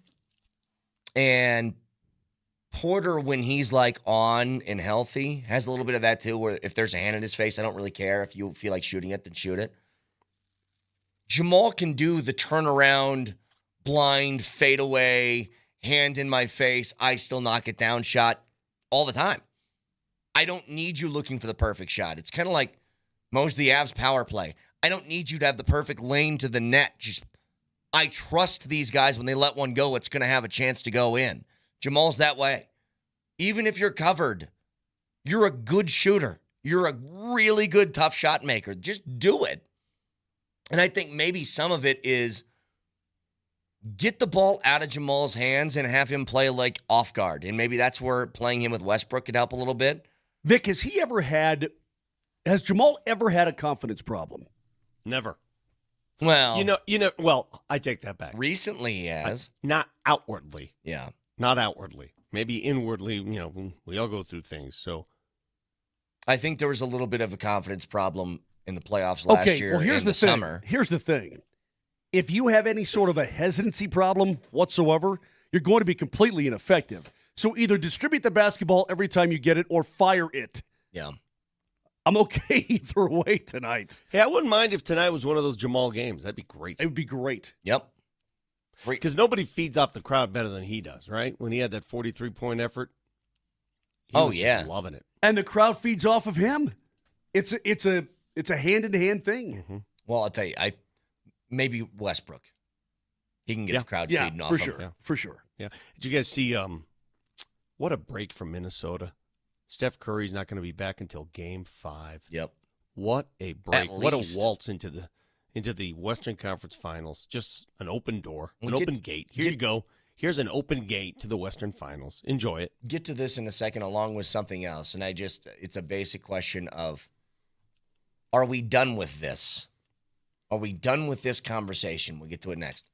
and Porter when he's on and healthy, has a little bit of that too, where if there's a hand in his face, I don't really care. If you feel like shooting it, then shoot it. Jamal can do the turnaround, blind, fade away, hand in my face, I still knock it down shot all the time. I don't need you looking for the perfect shot. It's kind of like most of the Avs power play. I don't need you to have the perfect lane to the net. I trust these guys when they let one go, it's going to have a chance to go in. Jamal's that way. Even if you're covered, you're a good shooter. You're a really good tough shot maker. Just do it. And I think maybe some of it is get the ball out of Jamal's hands and have him play off guard. And maybe that's where playing him with Westbrook could help a little bit. Vic, has Jamal ever had a confidence problem? Never. Well, Well, I take that back. recently he has. Not outwardly. Yeah. Not outwardly. Maybe inwardly, we all go through things. So I think there was a little bit of a confidence problem in the playoffs last year here's in the thing. summer. Here's the thing. If you have any sort of a hesitancy problem whatsoever, you're going to be completely ineffective. So either distribute the basketball every time you get it or fire it. Yeah. I'm okay either way tonight. hey, I wouldn't mind if tonight was one of those Jamal games. That'd be great. It would be great. Yep. Because nobody feeds off the crowd better than he does, right? When he had that 43-point effort. He was just loving it. And the crowd feeds off of him. It's a hand-in-hand thing. Mm-hmm. Well, I'll tell you, maybe Westbrook. He can get the crowd feeding off for him. sure. Yeah. For sure. Yeah. Did you guys see what a break from Minnesota? Steph Curry's not going to be back until Game 5. Yep. What a break. At What a least. waltz into the Western Conference Finals. Just an open door, Well, open gate. Here you go. Here's an open gate to the Western Finals. Enjoy it. Get to this in a second along with something else. And it's a basic question of, are we done with this? Are we done with this conversation? We'll get to it next.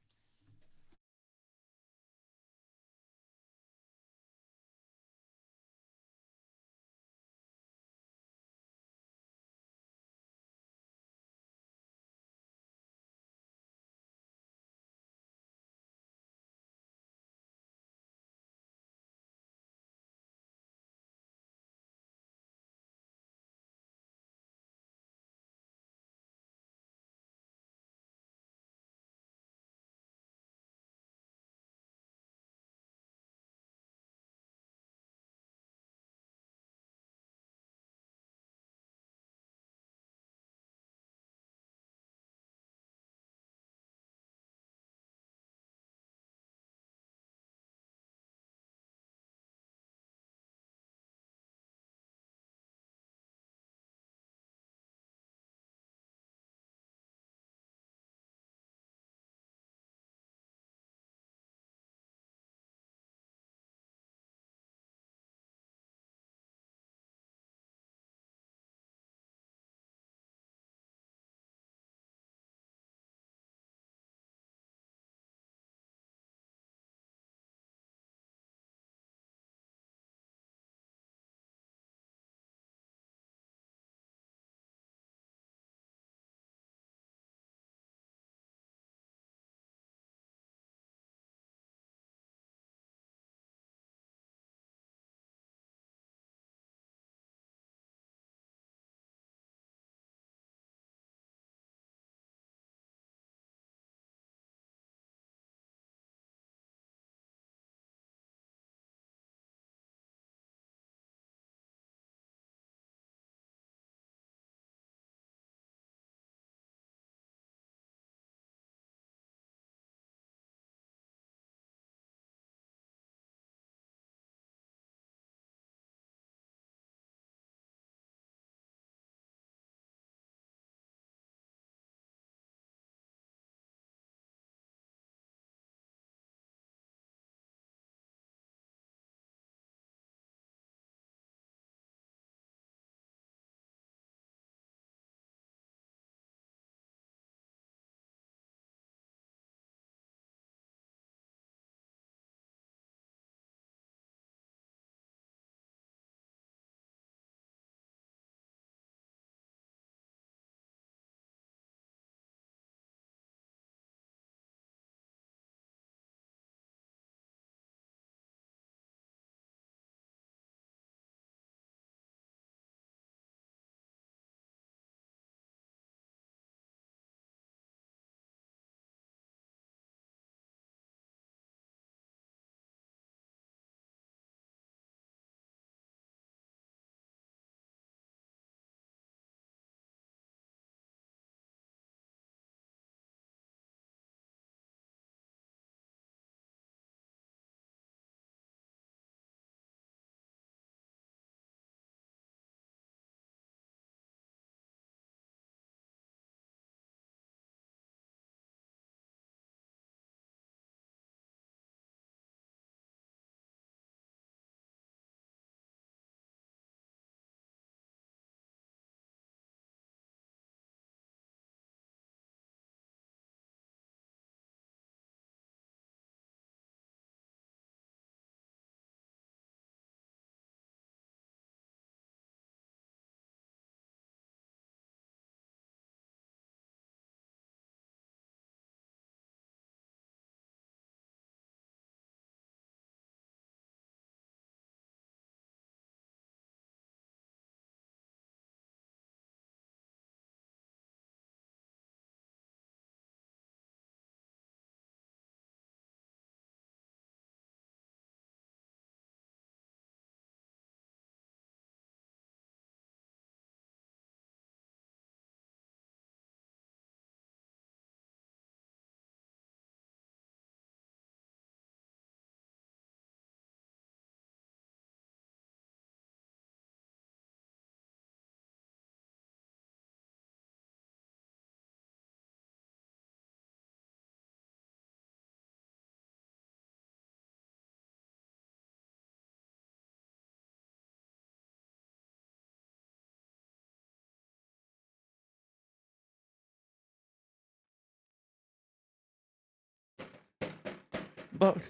but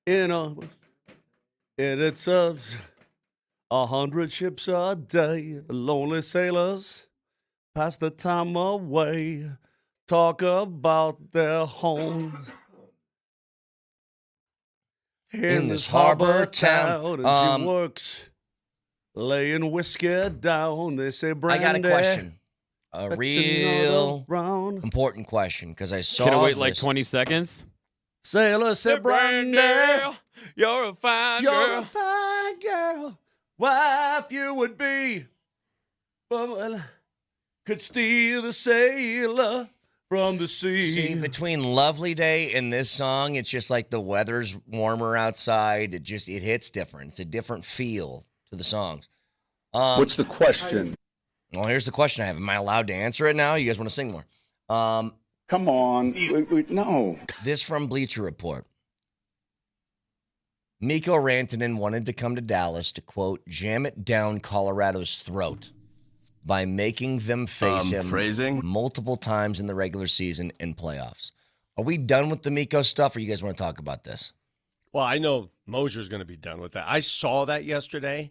and it serves 100 ships a day. Lonely sailors pass the time away, talk about their homes. In this harbor town, and she works, laying whiskey down. They say, Brandy, I got a question. A real important question, because I saw Can I wait like 20 seconds? Sailor said, Brandy, you're a fine you're girl. a fine girl. Wife you would be, but could steal the sailor from the sea. See, between Lovely Day and this song, it's just like the weather's warmer outside. It hits different. It's a different feel to the songs. What's the question? Well, here's the question I have. Am I allowed to answer it now? You guys want to sing more? Come on. No. This from Bleacher Report. Mikko Rantanen wanted to come to Dallas to, quote, jam it down Colorado's throat by making them face him multiple times in the regular season and playoffs. Are we done with the Mikko stuff, or you guys want to talk about this? Well, I know Moser's going to be done with that. I saw that yesterday,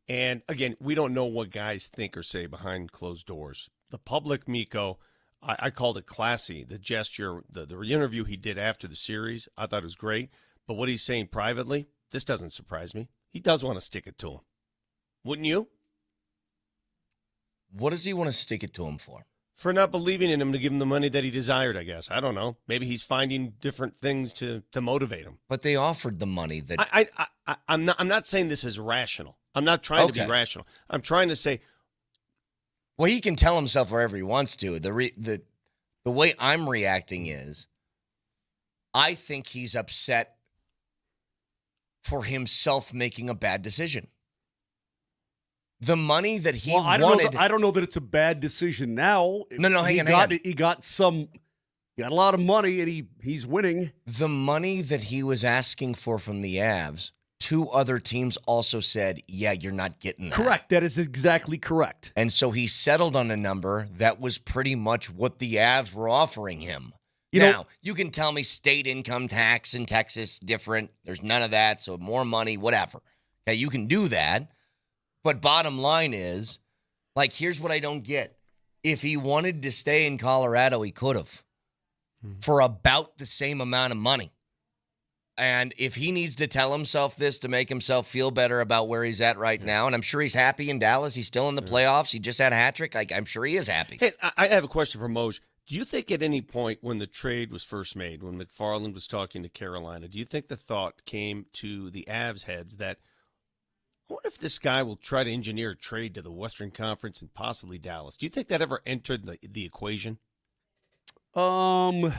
and again, we don't know what guys think or say behind closed doors. The public Mikko, I called it classy. The gesture, the interview he did after the series, I thought it was great. But what he's saying privately, this doesn't surprise me. He does want to stick it to him. Wouldn't you? What does he want to stick it to him for? For not believing in him to give him the money that he desired, I guess. I don't know. Maybe he's finding different things to motivate him. But they offered the money that I'm not saying this is rational. I'm not trying to be rational. I'm trying to say, well, he can tell himself wherever he wants to. The way I'm reacting is, I think he's upset for himself making a bad decision. The money that he wanted. I don't know that it's a bad decision now. No, hang on. He got a lot of money, and he's winning. The money that he was asking for from the Avs, 2 other teams also said, yeah, you're not getting that. Correct. That is exactly correct. And so he settled on a number that was pretty much what the Avs were offering him. Now, you can tell me state income tax in Texas different. There's none of that, so more money, whatever. Okay, you can do that. But bottom line is, like, here's what I don't get. If he wanted to stay in Colorado, he could have for about the same amount of money. And if he needs to tell himself this to make himself feel better about where he's at right now, and I'm sure he's happy in Dallas. He's still in the playoffs. He just had a hat trick. I'm sure he is happy. Hey, I have a question for Moj. Do you think at any point when the trade was first made, when McFarland was talking to Carolina, do you think the thought came to the Avs heads that, what if this guy will try to engineer a trade to the Western Conference and possibly Dallas? Do you think that ever entered the equation? Because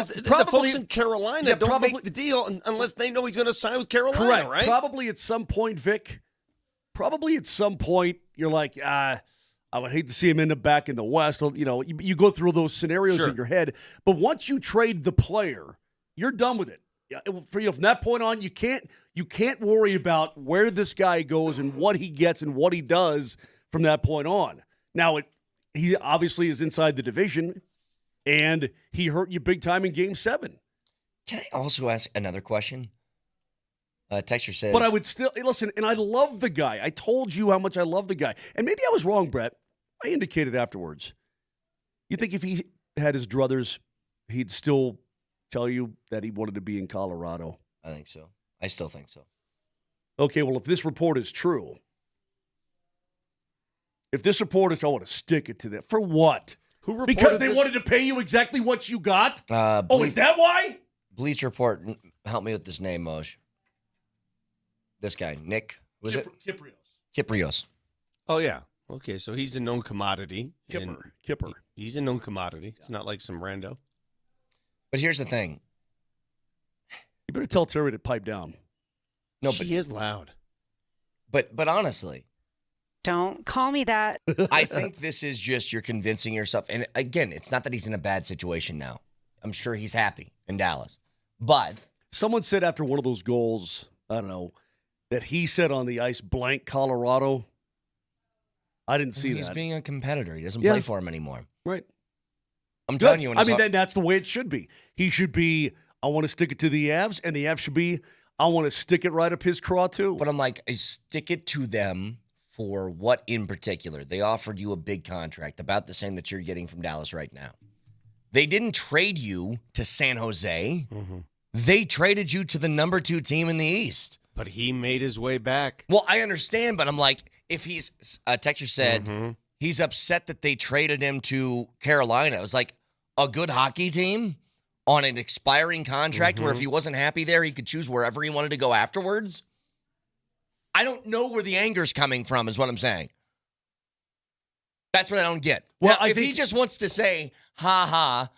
the folks in Carolina don't make the deal unless they know he's going to sign with Carolina, correct. Right? Probably at some point, Vic. Probably at some point, you're like, I would hate to see him end up back in the West. You go through those scenarios in your head. But once you trade the player, you're done with it. From that point on, you can't worry about where this guy goes and what he gets and what he does from that point on. Now, he obviously is inside the division, and he hurt you big time in Game 7. Can I also ask another question? Texter says, but I would still listen, and I love the guy. I told you how much I love the guy, and maybe I was wrong, Brett. I indicated afterwards. You think if he had his druthers, he'd still tell you that he wanted to be in Colorado? I think so. I still think so. Okay, well, if this report is true, I want to stick it to them. For what? Who reported because they this? wanted to pay you exactly what you got? Is that why? Bleach Report, help me with this name, Moj. This guy, Nick, Kiprios. Oh, yeah. Okay, so he's a known commodity. Kipper. He's a known commodity. It's not like some rando. But here's the thing. You better tell Terry to pipe down. No, but he is loud. But honestly. Don't call me that. I think this is just you're convincing yourself. And again, it's not that he's in a bad situation now. I'm sure he's happy in Dallas. But someone said after one of those goals, I don't know, that he said on the ice, blank Colorado. I didn't see that. He's being a competitor. He doesn't play for him anymore. Right. I'm telling you. I mean, that's the way it should be. He should be, I want to stick it to the Avs, and the Avs should be, I want to stick it right up his craw, too. But I'm like, stick it to them for what in particular? They offered you a big contract, about the same that you're getting from Dallas right now. They didn't trade you to San Jose. Mm-hmm. They traded you to the number 2 team in the East. But he made his way back. Well, I understand, but I'm like, if he's, Texture said, he's upset that they traded him to Carolina. It was like a good hockey team on an expiring contract where if he wasn't happy there, he could choose wherever he wanted to go afterwards. I don't know where the anger's coming from, is what I'm saying. That's what I don't get. Well, now, if he just wants to say, I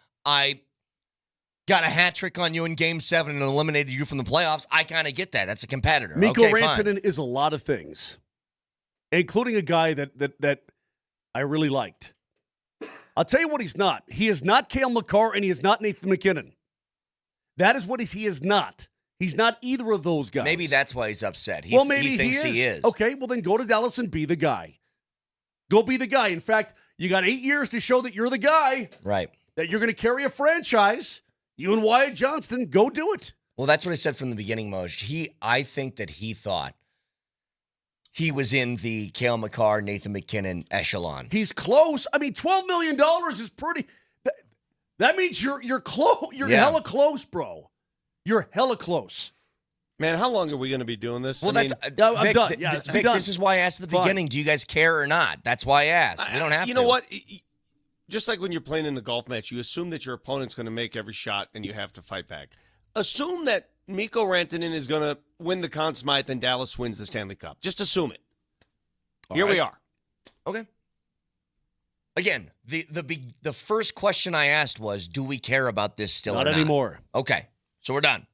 got a hat trick on you in Game 7 and eliminated you from the playoffs, I kind of get that. That's a competitor. Mikko Rantanen is a lot of things, including a guy that I really liked. I'll tell you what he's not. He is not Cale Makar, and he is not Nathan McKinnon. That is what he is not. He's not either of those guys. Maybe that's why he's upset. Maybe he thinks he is. Okay, well then go to Dallas and be the guy. Go be the guy. In fact, you got 8 years to show that you're the guy. Right. That you're going to carry a franchise. You and Wyatt Johnston, go do it. Well, that's what I said from the beginning, Moj. I think that he thought he was in the Cale Makar, Nathan McKinnon echelon. He's close. I mean, $12 million is pretty. That means you're close. You're hella close, bro. You're hella close. Man, how long are we going to be doing this? Well, I'm done. Yeah, Vic, this is why I asked at the beginning, do you guys care or not? That's why I asked. We don't have to. You know what? Just like when you're playing in a golf match, you assume that your opponent's going to make every shot and you have to fight back. Assume that Mikko Rantanen is going to win the Conn Smythe and Dallas wins the Stanley Cup. Just assume it. Here we are. Okay. Again, the first question I asked was, do we care about this still or not? Not anymore. Okay. So we're done.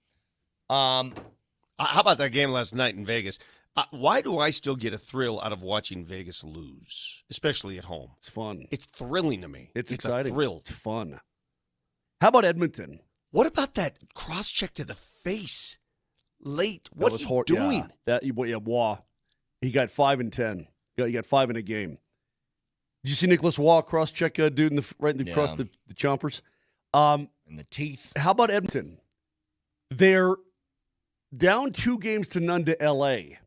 How about that game last night in Vegas? Why do I still get a thrill out of watching Vegas lose, especially at home? It's fun. It's thrilling to me. It's exciting. A thrill. It's fun. How about Edmonton? What about that cross-check to the face late? What was he doing? Waugh. He got 5 and 10. He got 5 in a game. Did you see Nicholas Waugh cross-check dude across the chompers? In the teeth. How about Edmonton? They're down 2-0 to L.A.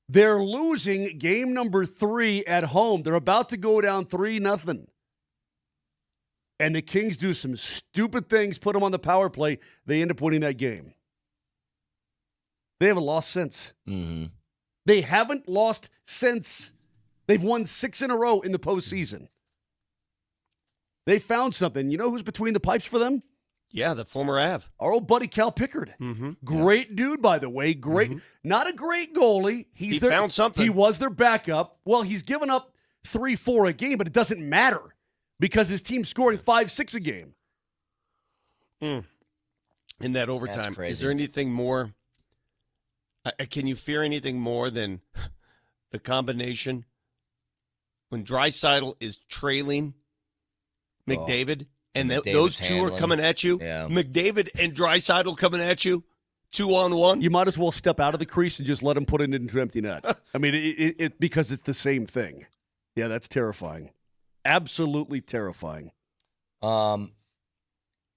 They're losing game number 3 at home. They're about to go down 3-0. And the Kings do some stupid things, put them on the power play. They end up winning that game. They haven't lost since. Mm-hmm. They haven't lost since. They've won 6 in a row in the postseason. They found something. You know who's between the pipes for them? Yeah, the former Av. Our old buddy Cal Pickard. Mm-hmm. Great dude, by the way. Great. Mm-hmm. Not a great goalie. He found something. He was their backup. Well, he's given up 3-4 a game, but it doesn't matter because his team's scoring 5-6 a game. In that overtime, is there anything more? Can you fear anything more than the combination when Draisaitl is trailing McDavid? And those two are coming at you. Yeah. McDavid and Draisaitl coming at you, 2-on-1. You might as well step out of the crease and just let him put it into empty net. I mean, it because it's the same thing. Yeah, that's terrifying. Absolutely terrifying.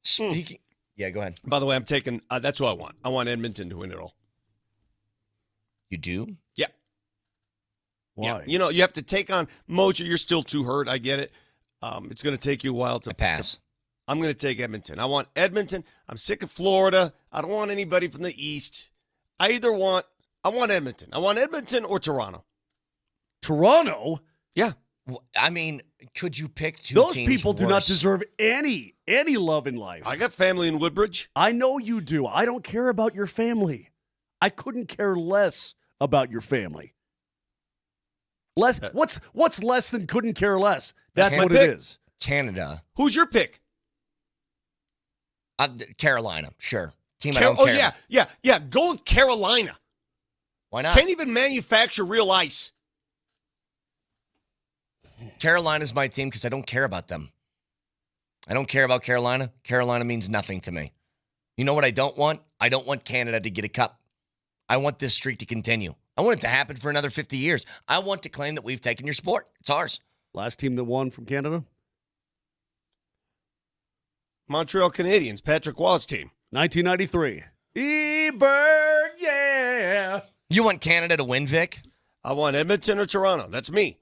Speaking, yeah, go ahead. By the way, I'm taking. That's what I want. I want Edmonton to win it all. You do? Yeah. Why? Yeah. You know, you have to take on Moser. You're still too hurt. I get it. It's going to take you a while to pass. I'm going to take Edmonton. I want Edmonton. I'm sick of Florida. I don't want anybody from the East. I want Edmonton. I want Edmonton or Toronto. Toronto? Yeah. I mean, could you pick two Those teams people do worse? not deserve any love in life. I got family in Woodbridge. I know you do. I don't care about your family. I couldn't care less about your family. What's less than couldn't care less? That's what it is. Canada. Who's your pick? Carolina, sure. Team I don't care. Yeah. Go with Carolina. Why not? Can't even manufacture real ice. Carolina's my team because I don't care about them. I don't care about Carolina. Carolina means nothing to me. You know what I don't want? I don't want Canada to get a cup. I want this streak to continue. I want it to happen for another 50 years. I want to claim that we've taken your sport. It's ours. Last team that won from Canada? Montreal Canadiens, Patrick Waugh's team. 1993. E-Bird, yeah. You want Canada to win, Vic? I want Edmonton or Toronto. That's me.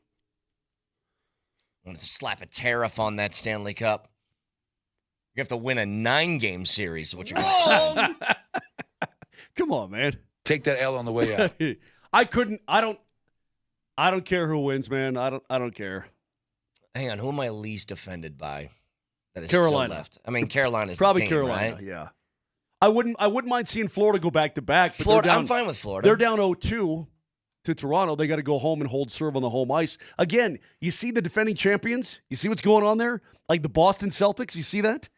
I want to slap a tariff on that Stanley Cup. You have to win a 9-game series. What you're going to Come on, man. Take that L on the way out. I don't care who wins, man. I don't care. Hang on, who am I least offended by? That is Carolina. Still left. I mean, Carolina's Probably the team, Carolina. right? Yeah. I wouldn't mind seeing Florida go back to back. Florida, I'm fine with Florida. They're down 0-2 to Toronto. They got to go home and hold serve on the home ice. Again, you see the defending champions? You see what's going on there? Like the Boston Celtics, you see that?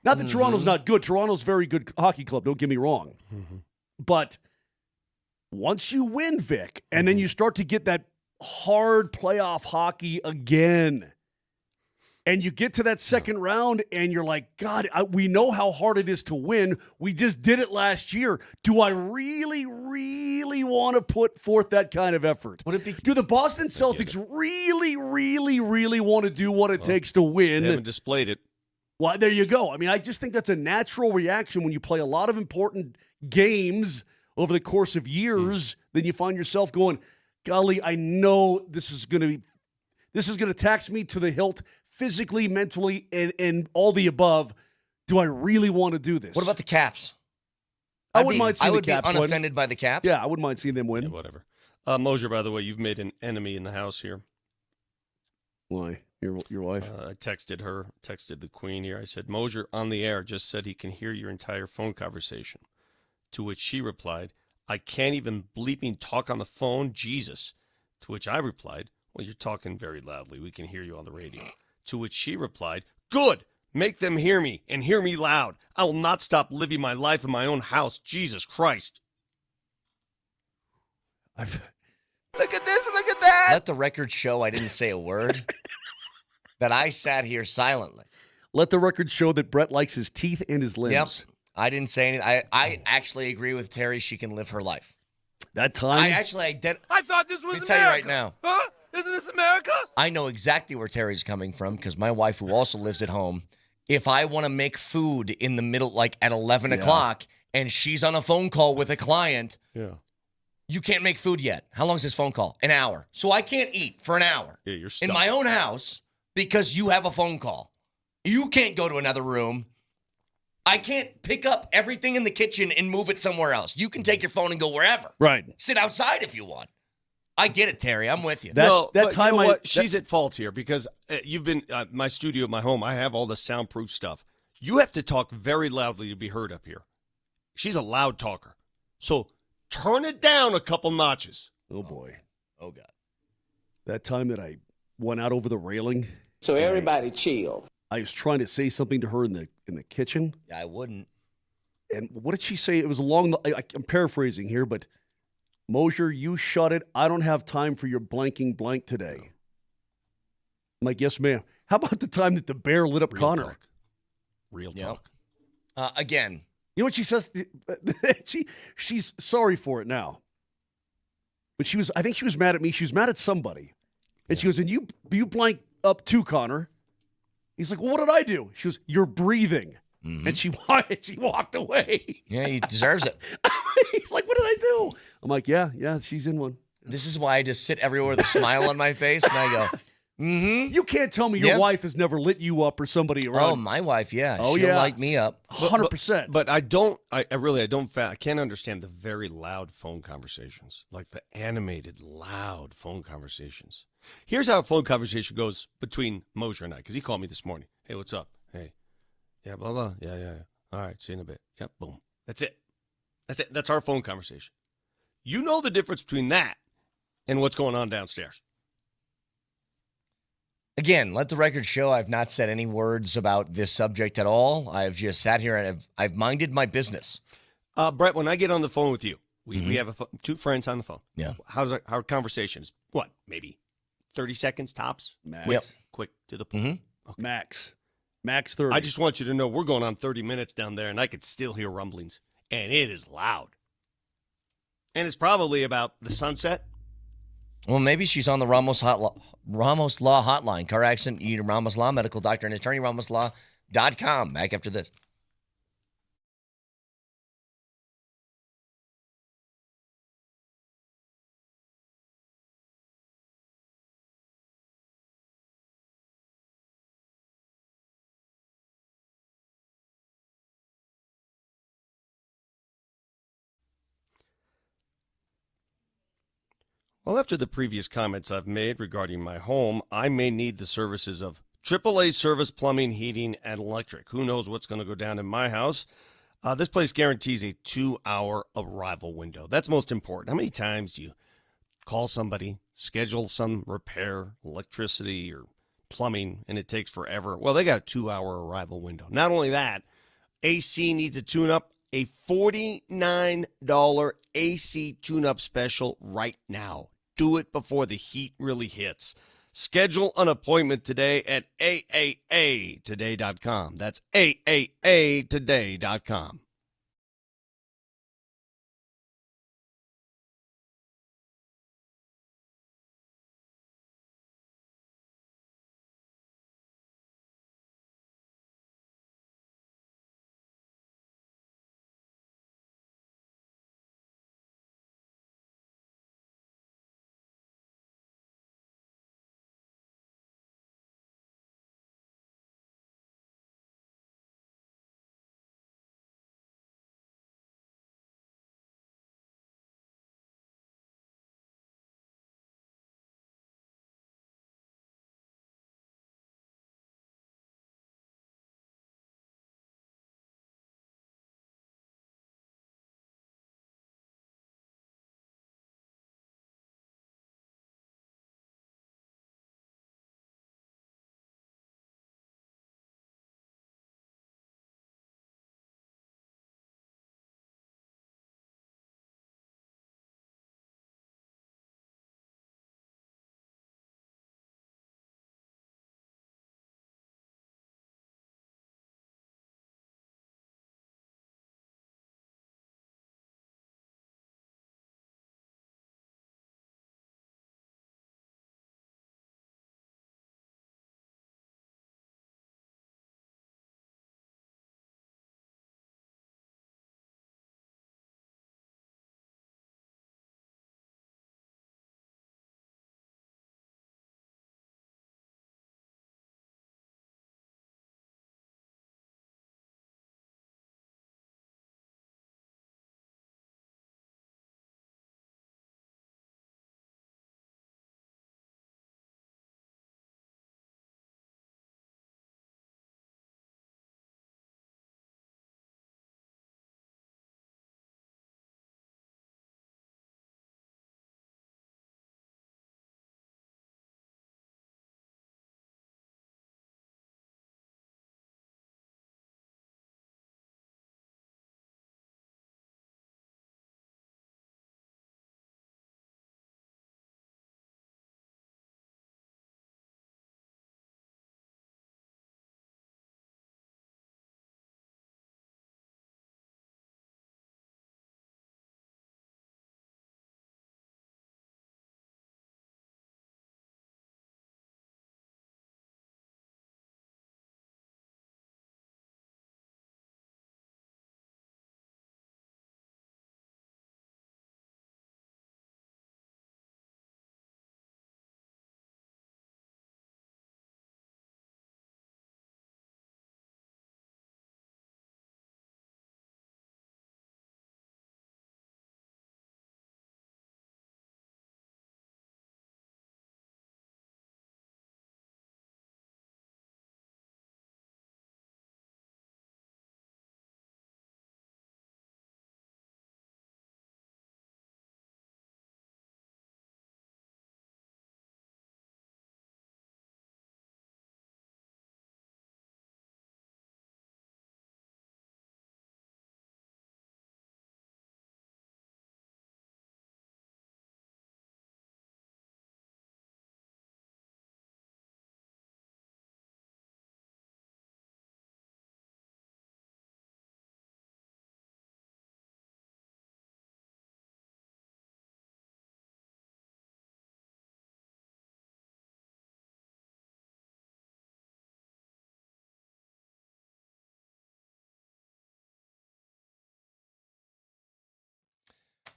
Not that Toronto's not good. Toronto's a very good hockey club, don't get me wrong. But once you win, Vic, and then you start to get that hard playoff hockey again, and you get to that second round, and you're like, God, we know how hard it is to win. We just did it last year. Do I really, really want to put forth that kind of effort? Do the Boston Celtics really, really, really want to do what it takes to win? They haven't displayed it. Well, there you go. I mean, I just think that's a natural reaction when you play a lot of important games over the course of years. Then you find yourself going, golly, I know this is going to tax me to the hilt physically, mentally, and all the above. Do I really want to do this? What about the Caps? I wouldn't mind seeing the Caps I would be win. unoffended by the Caps. Yeah, I wouldn't mind seeing them win. Yeah, whatever. Moser, by the way, you've made an enemy in the house here. Why? Your wife? I texted the Queen here. I said, Moser on the air just said he can hear your entire phone conversation. To which she replied, I can't even bleeping talk on the phone, Jesus. To which I replied, well, you're talking very loudly. We can hear you on the radio. To which she replied, good. Make them hear me and hear me loud. I will not stop living my life in my own house. Jesus Christ. Look at this, look at that. Let the record show I didn't say a word. That I sat here silently. Let the record show that Brett likes his teeth and his limbs. Yep. I didn't say anything. I actually agree with Terry. She can live her life. That time? I thought this was Let me America. tell you right now. Huh? Isn't this America? I know exactly where Terry's coming from because my wife, who also lives at home, if I want to make food in the middle, like at 11 o'clock, and she's on a phone call with a client, you can't make food yet. How long is this phone call? An hour. So I can't eat for an hour You're stuck. in my own house because you have a phone call. You can't go to another room. I can't pick up everything in the kitchen and move it somewhere else. You can take your phone and go wherever. Right. Sit outside if you want. I get it, Terry. I'm with you. She's at fault here because you've been my studio at my home. I have all the soundproof stuff. You have to talk very loudly to be heard up here. She's a loud talker. So turn it down a couple notches. Oh, boy. Oh, God. That time that I went out over the railing. So everybody chill. I was trying to say something to her in the kitchen. Yeah, I wouldn't. And what did she say? It was along the, I'm paraphrasing here, but Moser, you shut it. I don't have time for your blanking blank today. I'm like, yes, ma'am. How about the time that the bear lit up Connor? Real talk. Again. You know what she says? She's sorry for it now. But I think she was mad at me. She was mad at somebody. And she goes, and you blank up too, Connor. He's like, well, what did I do? She goes, you're breathing. Mm-hmm. And she walked away. Yeah, he deserves it. He's like, what did I do? I'm like, yeah, she's in one. This is why I just sit everywhere with a smile on my face, and I go, mm-hmm. You can't tell me your wife has never lit you up or somebody around. Oh, my wife, yeah. Oh, She'll light me up. 100%. But I can't understand the very loud phone conversations, like the animated, loud phone conversations. Here's how a phone conversation goes between Moser and I, because he called me this morning. Hey, what's up? Hey. Yeah, blah, blah. Yeah. All right, see you in a bit. Yep, boom. That's it. That's our phone conversation. You know the difference between that and what's going on downstairs. Again, let the record show I've not said any words about this subject at all. I've just sat here and I've minded my business. Brett, when I get on the phone with you, we have two friends on the phone. Yeah. How's our conversations? What, maybe 30 seconds tops? Max. Quick to the point. Mm-hmm. Okay. Max 30. I just want you to know we're going on 30 minutes down there, and I can still hear rumblings, and it is loud. And it's probably about the sunset. Well, maybe she's on the Ramos Law hotline. Car accident, you need a Ramos Law, medical doctor and attorney, Ramos Law, Pregame.com. Back after this. Well, after the previous comments I've made regarding my home, I may need the services of AAA Service Plumbing, Heating, and Electric. Who knows what's going to go down in my house? This place guarantees a 2-hour arrival window. That's most important. How many times do you call somebody, schedule some repair, electricity, or plumbing, and it takes forever? Well, they got a 2-hour arrival window. Not only that, AC needs a tune-up. A $49 AC tune-up special right now. Do it before the heat really hits. Schedule an appointment today at AAAtoday.com. That's AAAtoday.com.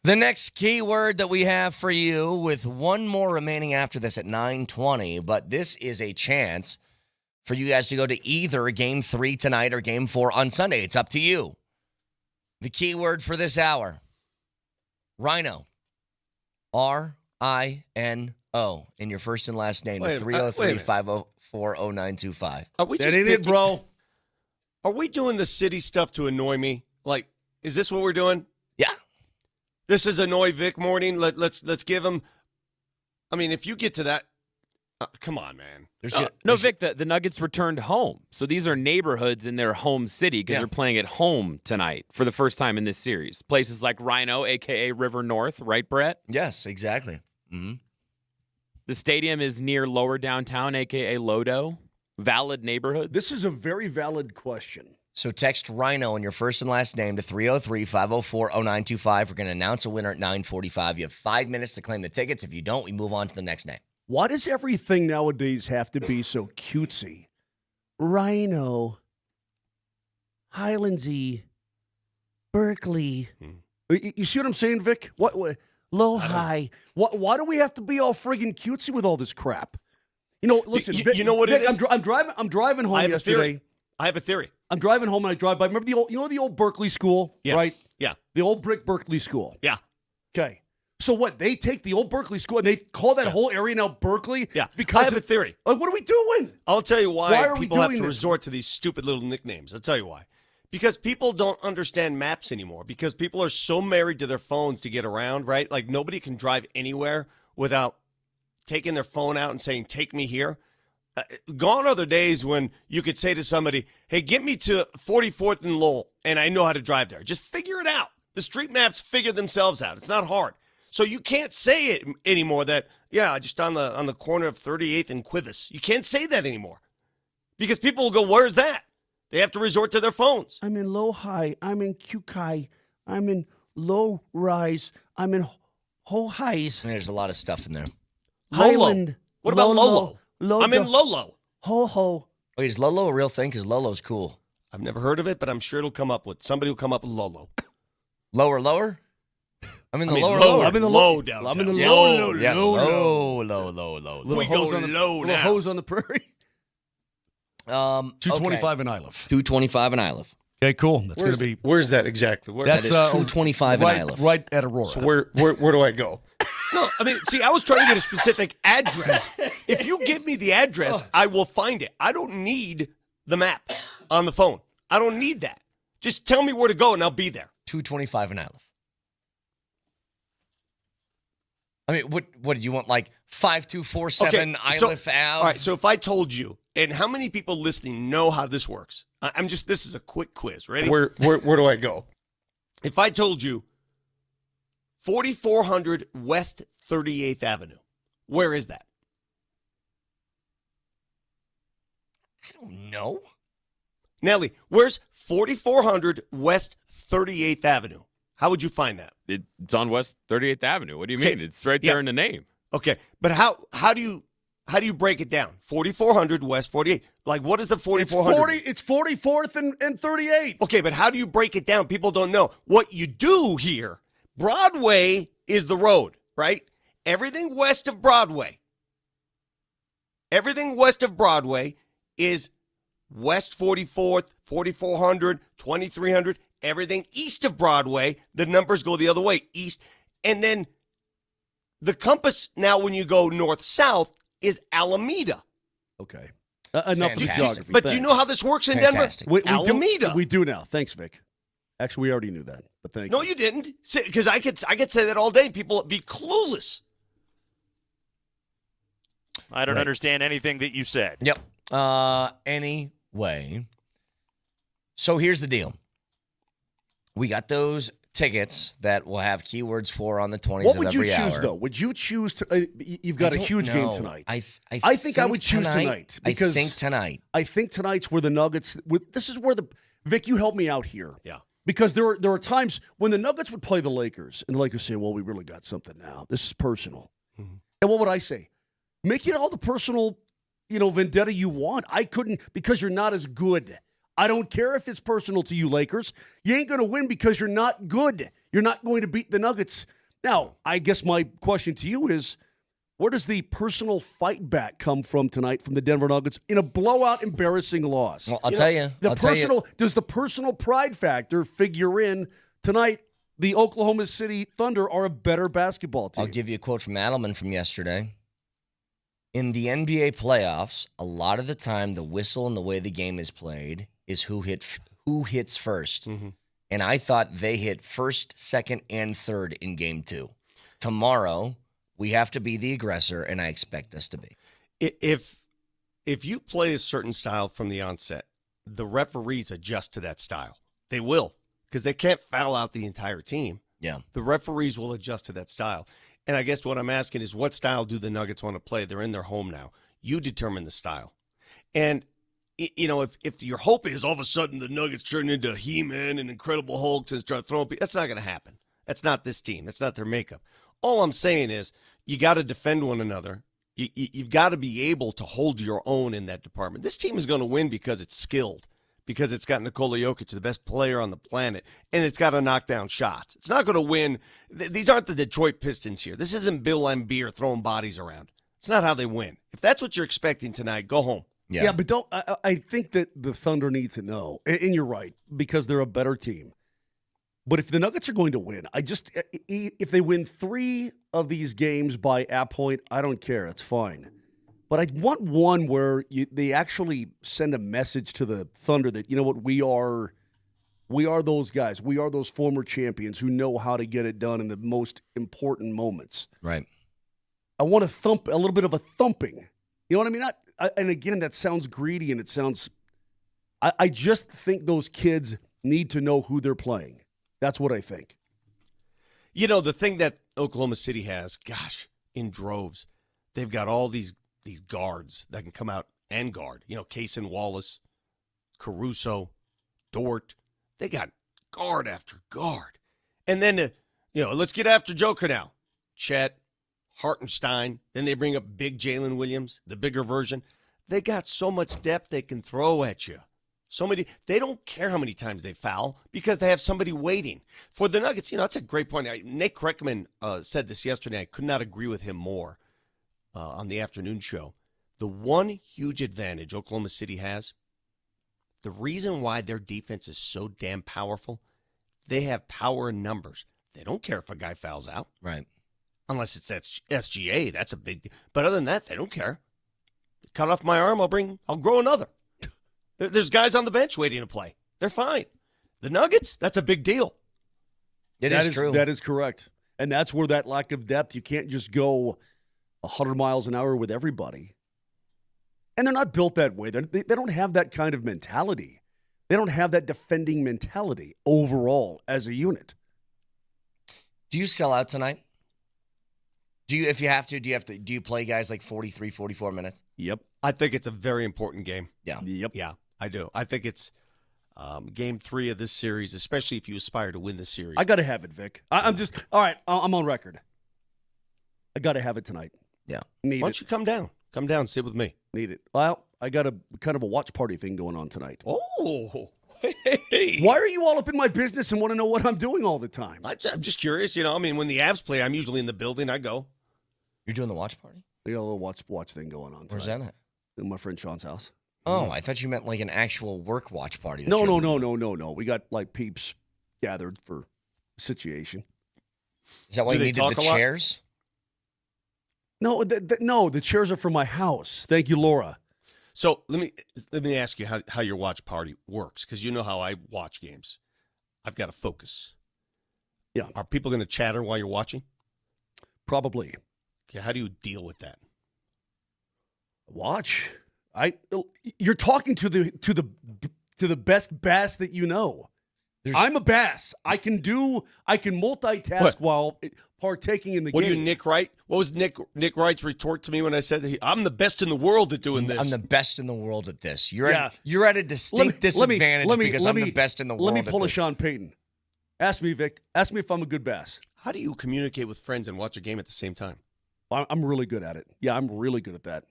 The next keyword that we have for you, with one more remaining after this at 9:20, but this is a chance for you guys to go to either Game 3 tonight or Game 4 on Sunday. It's up to you. The keyword for this hour, Rhino. R-I-N-O in your first and last name to 303-504-0925. That ain't it, bro. Are we doing the city stuff to annoy me? Like, is this what we're doing? Yeah. This is annoy Vic morning. Let's give him. I mean, if you get to that, come on, man. Vic, the Nuggets returned home. So these are neighborhoods in their home city because they're playing at home tonight for the first time in this series. Places like Rhino, a.k.a. River North, right, Brett? Yes, exactly. Mm-hmm. The stadium is near Lower Downtown, a.k.a. Lodo. Valid neighborhoods? This is a very valid question. So text Rhino in your first and last name to 303-504-0925. We're going to announce a winner at 9:45. You have 5 minutes to claim the tickets. If you don't, we move on to the next name. Why does everything nowadays have to be so cutesy? Rhino, Highlandsy, Berkeley. You see what I'm saying, Vic? What Low-High. Why do we have to be all friggin' cutesy with all this crap? You know, listen. Vic, you know what Vic, it is? I'm driving home yesterday. I have a theory. I'm driving home and I drive by. Remember the old Berkeley school, right? Yeah. The old brick Berkeley school. Yeah. Okay. So what? They take the old Berkeley school and they call that whole area now Berkeley? Yeah. Because I have a theory. Like, what are we doing? I'll tell you why are we people have doing to this? resort to these stupid little nicknames. I'll tell you why. Because people don't understand maps anymore. Because people are so married to their phones to get around, right? Like, nobody can drive anywhere without taking their phone out and saying, take me here. Gone are the days when you could say to somebody, hey, get me to 44th and Lowell, and I know how to drive there. Just figure it out. The street maps figure themselves out. It's not hard. So you can't say it anymore that, just on the corner of 38th and Quivus. You can't say that anymore. Because people will go, where's that? They have to resort to their phones. I'm in Low-High. I'm in Kukai. I'm in Low-Rise. I'm in Ho-Highs. There's a lot of stuff in there. Highland. What about Lolo? I'm in Lolo. Ho-Ho. Wait, is Lolo a real thing? Because Lolo's cool. I've never heard of it, but I'm sure it'll come up with. Somebody will come up with Lolo. Lower? I'm in the lower. I'm in the low down. I'm in the low. Low. We go low now. Hose on the prairie. 225 in Iliff. 225 in Iliff. Okay, cool. That's going to be. Where's that exactly? That is 225 in Iliff. Right at Aurora. So where do I go? No, I mean, see, I was trying to get a specific address. If you give me the address, I will find it. I don't need the map on the phone. I don't need that. Just tell me where to go and I'll be there. 225 in Iliff. I mean, what did you want? Like 5247 Iliff Ave? All right, so if I told you, and how many people listening know how this works? This is a quick quiz. Ready? Where do I go? If I told you 4400 West 38th Avenue, where is that? I don't know. Nelly, where's 4400 West 38th Avenue? How would you find that? It's on West 38th Avenue. What do you mean? It's right there in the name. Okay, but how do you break it down? 4400 West 48th. Like, what is the 4400? It's 44th and 38th. Okay, but how do you break it down? People don't know. What you do here, Broadway is the road, right? Everything west of Broadway is West 44th, 4400, 2300. Everything east of Broadway, the numbers go the other way, east. And then the compass now when you go north-south is Alameda. Okay. Enough of the geography. But do you know how this works in Denver? Alameda. We do now. Thanks, Vic. Actually, we already knew that, but thank you. No, you didn't. Because I could say that all day. People would be clueless. I don't understand anything that you said. Yep. Anyway, so here's the deal. We got those tickets that we'll have keywords for on the 20s What of would you every choose, hour. though? Would you choose to? You've got a huge game tonight. I think I would choose tonight. Because I think tonight's where the Nuggets. This is where Vic, you help me out here. Yeah. Because there are times when the Nuggets would play the Lakers, and the Lakers say, "Well, we really got something now. This is personal." Mm-hmm. And what would I say? Make it all the personal, vendetta you want. I couldn't because you're not as good. I don't care if it's personal to you, Lakers. You ain't going to win because you're not good. You're not going to beat the Nuggets. Now, I guess my question to you is, where does the personal fight back come from tonight from the Denver Nuggets in a blowout, embarrassing loss? Well, I'll tell you. Does the personal pride factor figure in tonight? The Oklahoma City Thunder are a better basketball team. I'll give you a quote from Adelman from yesterday. In the NBA playoffs, a lot of the time, the whistle and the way the game is played is who hits first. Mm-hmm. And I thought they hit first, second, and third in game 2. Tomorrow, we have to be the aggressor, and I expect us to be. If you play a certain style from the onset, the referees adjust to that style. They will, because they can't foul out the entire team. Yeah. The referees will adjust to that style. And I guess what I'm asking is, what style do the Nuggets want to play? They're in their home now. You determine the style. And, if your hope is all of a sudden the Nuggets turn into He-Man and Incredible Hulks and start throwing people, that's not going to happen. That's not this team. That's not their makeup. All I'm saying is you got to defend one another. You've got to be able to hold your own in that department. This team is going to win because it's skilled, because it's got Nikola Jokic, the best player on the planet, and it's got to knock down shots. It's not going to win. These aren't the Detroit Pistons here. This isn't Bill Laimbeer throwing bodies around. It's not how they win. If that's what you're expecting tonight, go home. Yeah, but I think that the Thunder need to know, and you're right, because they're a better team. But if the Nuggets are going to win, if they win 3 of these games by a point, I don't care. It's fine. But I want one where they actually send a message to the Thunder that, you know what, we are those guys. We are those former champions who know how to get it done in the most important moments. Right. I want a little bit of a thumping. You know what I mean? And again, that sounds greedy, and it sounds. I just think those kids need to know who they're playing. That's what I think. The thing that Oklahoma City has, in droves, they've got all these guards that can come out and guard. Case and Wallace, Caruso, Dort. They got guard after guard. And then, let's get after Joker now. Chet, Hartenstein. Then they bring up big Jalen Williams, the bigger version. They got so much depth they can throw at you. They don't care how many times they foul because they have somebody waiting. For the Nuggets, that's a great point. Nick Kreckman said this yesterday. I could not agree with him more on the afternoon show. The one huge advantage Oklahoma City has, the reason why their defense is so damn powerful, they have power in numbers. They don't care if a guy fouls out. Right. Unless it's SGA, that's a big deal. But other than that, they don't care. Cut off my arm, I'll grow another. There's guys on the bench waiting to play. They're fine. The Nuggets, that's a big deal. That is true. That is correct. And that's where that lack of depth, you can't just go 100 miles an hour with everybody. And they're not built that way. They don't have that kind of mentality. They don't have that defending mentality overall as a unit. Do you sell out tonight? Do you play guys like 43, 44 minutes? Yep. I think it's a very important game. Yeah. Yep. Yeah, I do. I think it's game 3 of this series, especially if you aspire to win the series. I got to have it, Vic. I'm just, all right, I'm on record. I got to have it tonight. Yeah. Why don't you come down? Come down, sit with me. Need it. Well, I got a kind of a watch party thing going on tonight. Oh, hey. Why are you all up in my business and want to know what I'm doing all the time? I'm just curious. When the Avs play, I'm usually in the building. I go. You're doing the watch party? We got a little watch thing going on tonight. Where's that at? In my friend Sean's house. Oh, I thought you meant like an actual work watch party. No. We got like peeps gathered for the situation. Is that why you needed the chairs? No, the chairs are for my house. Thank you, Laura. So let me ask you how your watch party works, because you know how I watch games. I've got to focus. Yeah. Are people going to chatter while you're watching? Probably. Okay. How do you deal with that? Watch. You're talking to the best bass that you know. I'm a bass. I can multitask while partaking in the game. What are you, Nick Wright? What was Nick Wright's retort to me when I said that I'm the best in the world at doing this? I'm the best in the world at this. You're at a distinct disadvantage because I'm the best in the world. Let me pull a Sean Payton. Ask me, Vic. Ask me if I'm a good bass. How do you communicate with friends and watch a game at the same time? I'm really good at it. Yeah, I'm really good at that.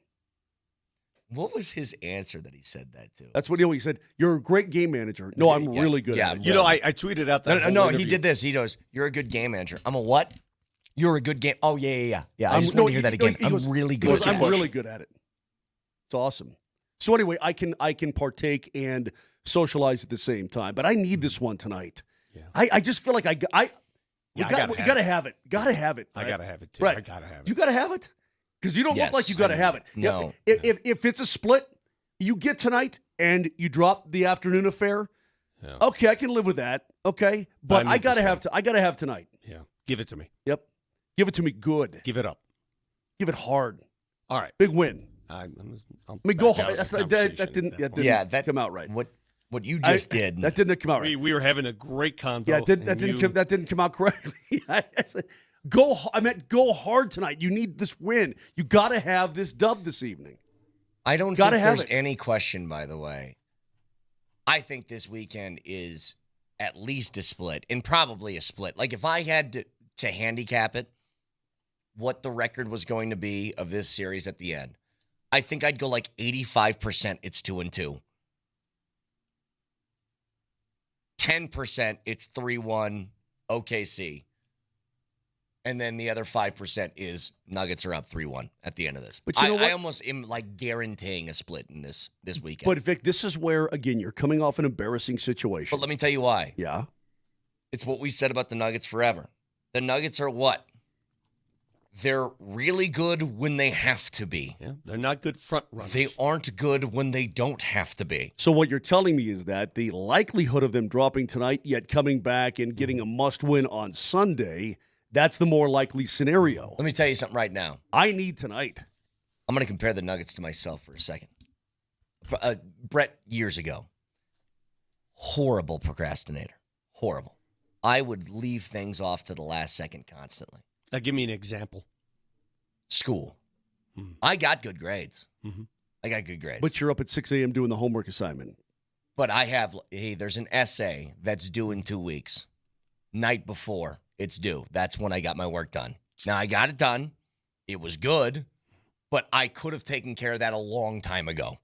What was his answer that he said that to? That's what he said. You're a great game manager. No, I'm really good at it. You know, I tweeted out that. No, he did this. He goes, "You're a good game manager." I'm a what? You're a good game. Oh yeah. I just want to hear that again. I'm really good. I'm really good at it. It's awesome. So anyway, I can partake and socialize at the same time, but I need this one tonight. Yeah. I just feel like you gotta have it. Gotta have it. I gotta have it too. Right. I gotta have it. You gotta have it because you don't look like you gotta have it. No. If it's a split, you get tonight and you drop the afternoon affair. Yeah. Okay, I can live with that. Okay, but I gotta have tonight. Yeah, give it to me. Yep, give it to me good. Give it up. Give it hard. All right, big win. Go hard. That didn't come out right. What you just did. That didn't come out right. We were having a great convo. Yeah, that didn't come out correctly. I said, go hard tonight. You need this win. You got to have this dub this evening. I don't think there's any question, by the way. I think this weekend is at least a split, and probably a split. Like, if I had to handicap it, what the record was going to be of this series at the end, I think I'd go like 85% it's 2-2. 10% it's 3-1 OKC. And then the other 5% is Nuggets are up 3-1 at the end of this. But you know what? I almost am like guaranteeing a split in this weekend. But Vic, this is where, again, you're coming off an embarrassing situation. But let me tell you why. Yeah. It's what we said about the Nuggets forever. The Nuggets are what? They're really good when they have to be. Yeah, they're not good front runners. They aren't good when they don't have to be. So what you're telling me is that the likelihood of them dropping tonight, yet coming back and getting a must-win on Sunday, that's the more likely scenario. Let me tell you something right now. I need tonight. I'm going to compare the Nuggets to myself for a second. Brett, years ago, horrible procrastinator. Horrible. I would leave things off to the last second constantly. Give me an example. School. I got good grades. I got good grades. But you're up at 6 a.m. doing the homework assignment. But there's an essay that's due in 2 weeks. Night before it's due. That's when I got my work done. Now, I got it done. It was good. But I could have taken care of that a long time ago.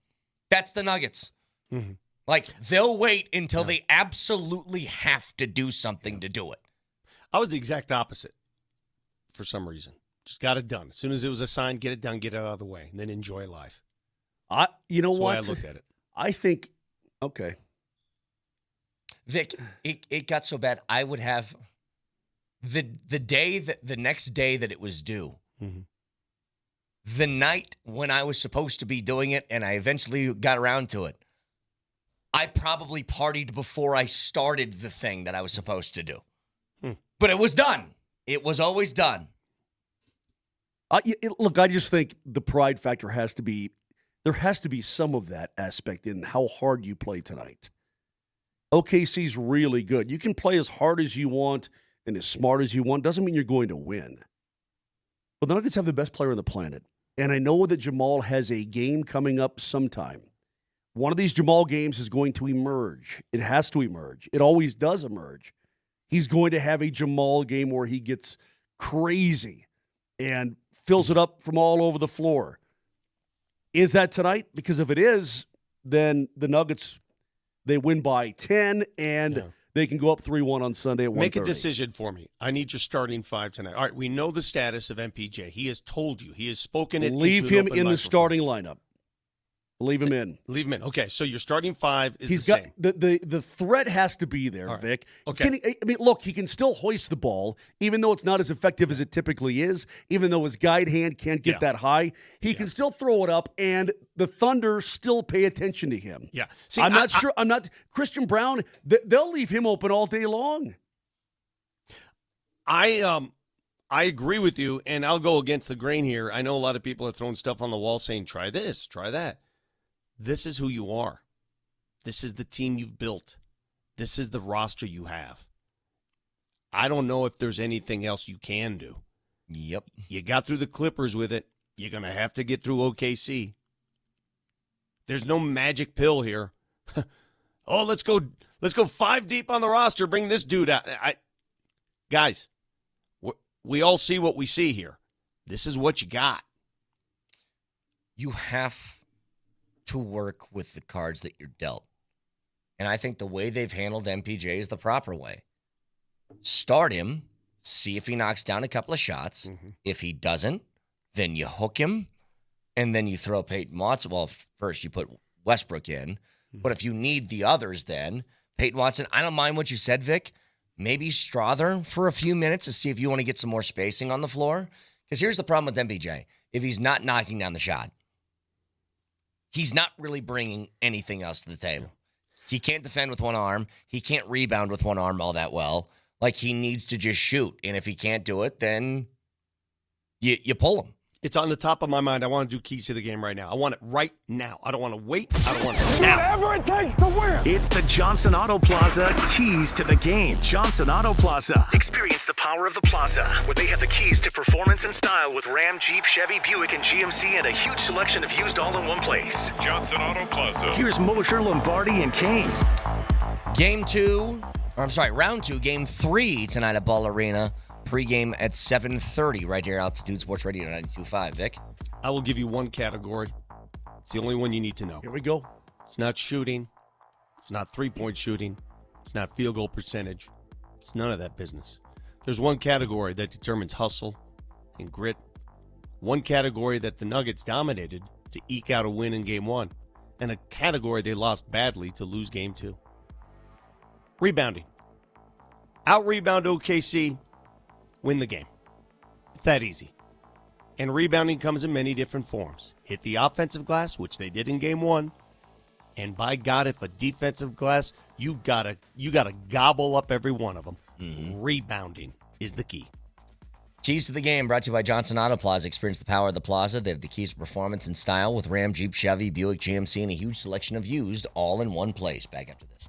That's the Nuggets. Like, they'll wait until they absolutely have to do something to do it. I was the exact opposite. For some reason. Just got it done. As soon as it was assigned, get it done, get it out of the way, and then enjoy life. You know That's what? the way I looked at it. I think, okay. Vic, it got so bad, I would have the next day that it was due, the night when I was supposed to be doing it, and I eventually got around to it, I probably partied before I started the thing that I was supposed to do. But it was done. It was always done. Look, I just think the pride factor there has to be some of that aspect in how hard you play tonight. OKC's really good. You can play as hard as you want and as smart as you want. Doesn't mean you're going to win. But the Nuggets have the best player on the planet. And I know that Jamal has a game coming up sometime. One of these Jamal games is going to emerge. It has to emerge. It always does emerge. He's going to have a Jamal game where he gets crazy and fills it up from all over the floor. Is that tonight? Because if it is, then the Nuggets, they win by 10, and they can go up 3-1 on Sunday at 1:30. Make a decision for me. I need your starting five tonight. All right, we know the status of MPJ. He has told you. He has spoken it. Leave him in the starting lineup. Leave him in. Leave him in. Okay, so your starting five is He's the got same. The threat has to be there, All right. Vic. Okay. Look, he can still hoist the ball, even though it's not as effective as it typically is, even though his guide hand can't get that high. He can still throw it up, and the Thunder still pay attention to him. Yeah. See, I'm not Christian Brown, they'll leave him open all day long. I agree with you, and I'll go against the grain here. I know a lot of people are throwing stuff on the wall saying, try this, try that. This is who you are. This is the team you've built. This is the roster you have. I don't know if there's anything else you can do. Yep. You got through the Clippers with it. You're going to have to get through OKC. There's no magic pill here. Let's go 5 deep on the roster. Bring this dude out. Guys, we all see what we see here. This is what you got. You have to work with the cards that you're dealt. And I think the way they've handled MPJ is the proper way. Start him, see if he knocks down a couple of shots. If he doesn't, then you hook him, and then you throw Peyton Watson. Well, first you put Westbrook in. But if you need the others then, Peyton Watson, I don't mind what you said, Vic. Maybe Strother for a few minutes to see if you want to get some more spacing on the floor. Because here's the problem with MPJ. If he's not knocking down the shot, he's not really bringing anything else to the table. He can't defend with one arm. He can't rebound with one arm all that well. Like, he needs to just shoot. And if he can't do it, then you pull him. It's on the top of my mind. I want to do keys to the game right now. I want it right now. I don't want to wait. I don't want it now. Whatever it takes to win. It's the Johnson Auto Plaza keys to the game. Johnson Auto Plaza. Experience the power of the plaza, where they have the keys to performance and style with Ram, Jeep, Chevy, Buick, and GMC, and a huge selection of used all in one place. Johnson Auto Plaza. Here's Moser, Lombardi, and Kane. Round 2, game 3 tonight at Ball Arena. Pregame at 7:30 right here, Altitude Sports Radio 92.5. Vic? I will give you one category. It's the only one you need to know. Here we go. It's not shooting. It's not three-point shooting. It's not field goal percentage. It's none of that business. There's one category that determines hustle and grit. One category that the Nuggets dominated to eke out a win in Game 1. And a category they lost badly to lose Game 2. Rebounding. Out-rebound OKC. Win the game. It's that easy. And rebounding comes in many different forms. Hit the offensive glass, which they did in Game 1. And by God, if a defensive glass, you gotta gobble up every one of them. Rebounding is the key. Keys to the game brought to you by Johnson Auto Plaza. Experience the power of the plaza. They have the keys to performance and style with Ram, Jeep, Chevy, Buick, GMC, and a huge selection of used all in one place. Back after this.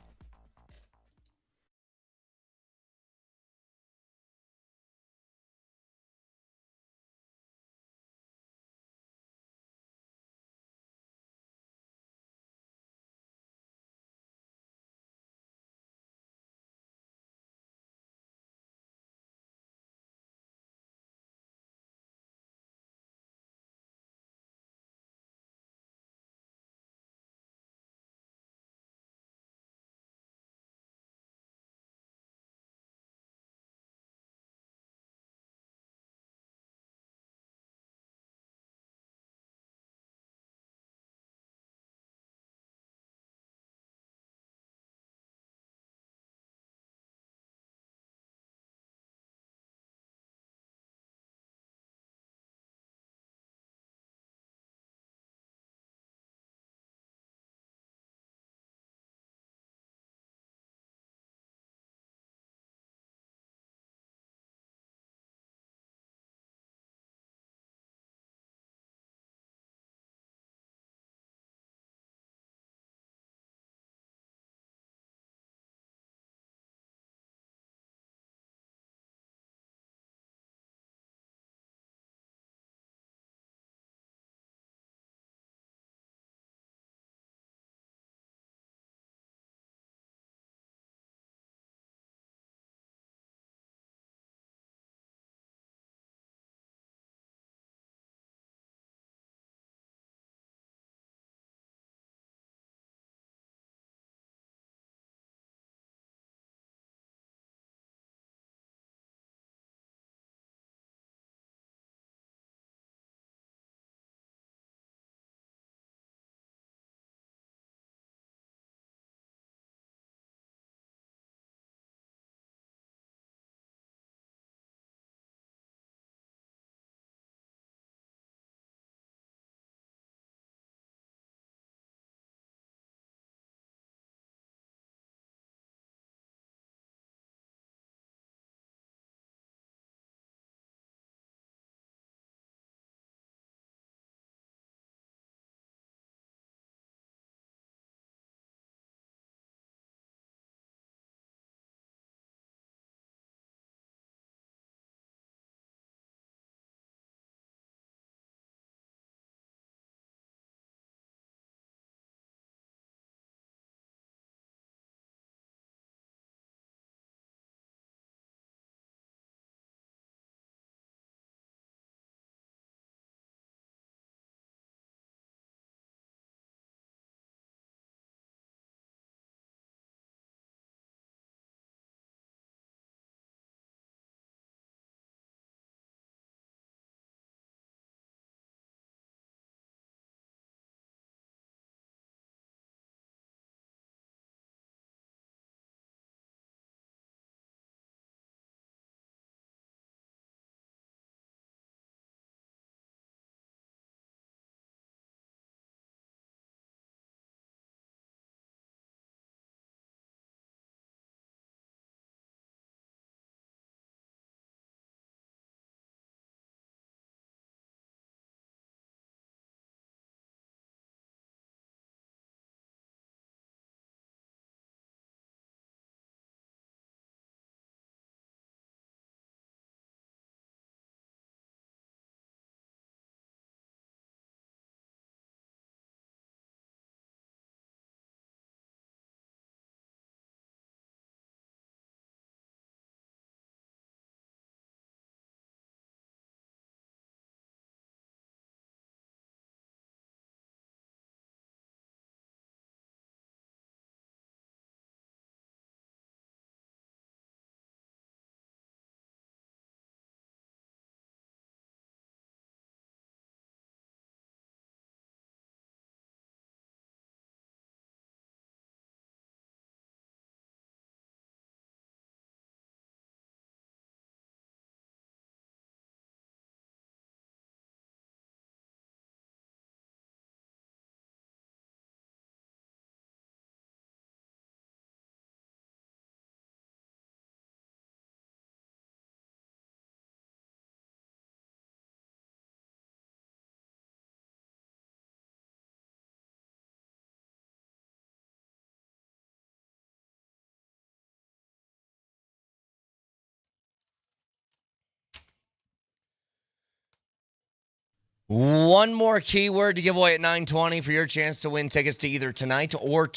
One more keyword to give away at 9:20 for your chance to win tickets to either tonight or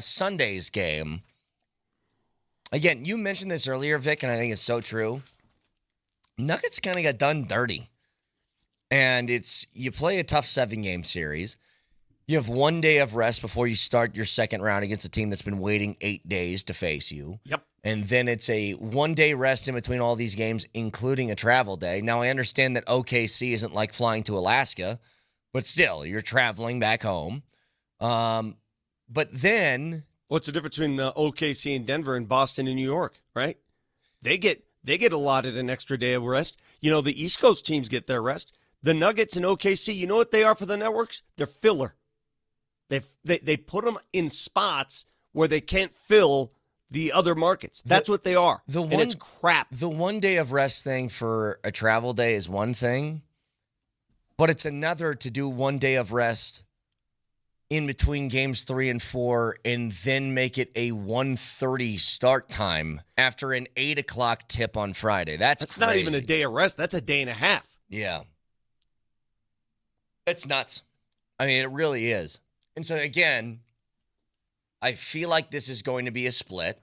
Sunday's game. Again, you mentioned this earlier, Vic, and I think it's so true. Nuggets kind of got done dirty. And you play a tough 7-game series. You have 1 day of rest before you start your second round against a team that's been waiting 8 days to face you. Yep. And then it's a 1 day rest in between all these games, including a travel day. Now, I understand that OKC isn't like flying to Alaska, but still, you're traveling back home. But then... What's the difference between OKC and Denver and Boston and New York, right? They get allotted an extra day of rest. You know, the East Coast teams get their rest. The Nuggets and OKC, you know what they are for the networks? They're filler. They put them in spots where they can't fill the other markets. That's what they are. And it's crap. The 1 day of rest thing for a travel day is one thing, but it's another to do 1 day of rest in between games 3 and 4 and then make it a 1:30 start time after an 8 o'clock tip on Friday. That's not even a day of rest. That's a day and a half. Yeah. It's nuts. I mean, it really is. And so, again, I feel like this is going to be a split,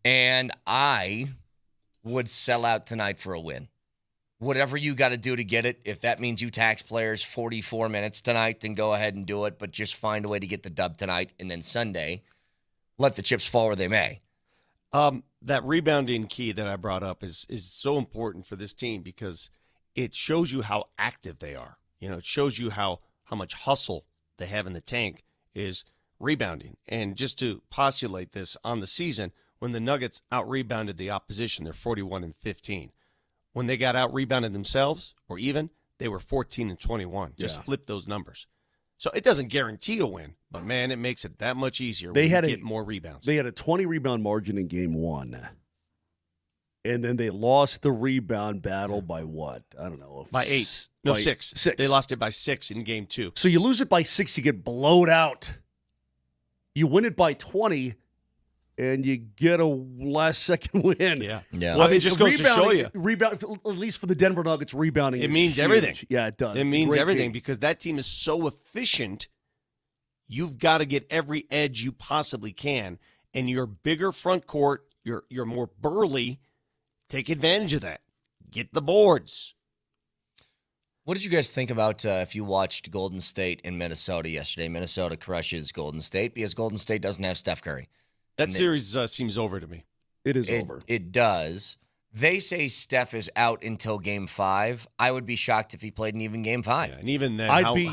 and I would sell out tonight for a win. Whatever you got to do to get it, if that means you tax players 44 minutes tonight, then go ahead and do it, but just find a way to get the dub tonight, and then Sunday, let the chips fall where they may. That rebounding key that I brought up is so important for this team because it shows you how active they are. You know, it shows you how much hustle they have in the tank is rebounding. And just to postulate this on the season, when the Nuggets out-rebounded the opposition, they're 41-15. When they got out-rebounded themselves, or even, they were 14-21. Just flip those numbers. So it doesn't guarantee a win, but, man, it makes it that much easier when you get more rebounds. They had a 20-rebound margin in Game 1. And then they lost the rebound battle by what? I don't know. By 8. No, 6. 6. They lost it by 6 in Game 2. So you lose it by 6, you get blowed out. You win it by 20, and you get a last-second win. Yeah. Well, I mean, it just goes to show you. Rebound, at least for the Denver Nuggets, rebounding It is means huge. everything. Yeah, it does. It It's a means great everything key. because that team is so efficient. You've got to get every edge you possibly can. And your bigger front court, you're more burly. Take advantage of that. Get the boards. What did you guys think about if you watched Golden State in Minnesota yesterday? Minnesota crushes Golden State because Golden State doesn't have Steph Curry. That series seems over to me. It is over. It does. They say Steph is out until Game 5. I would be shocked if he played in even Game 5. Yeah, and even then, I'd how be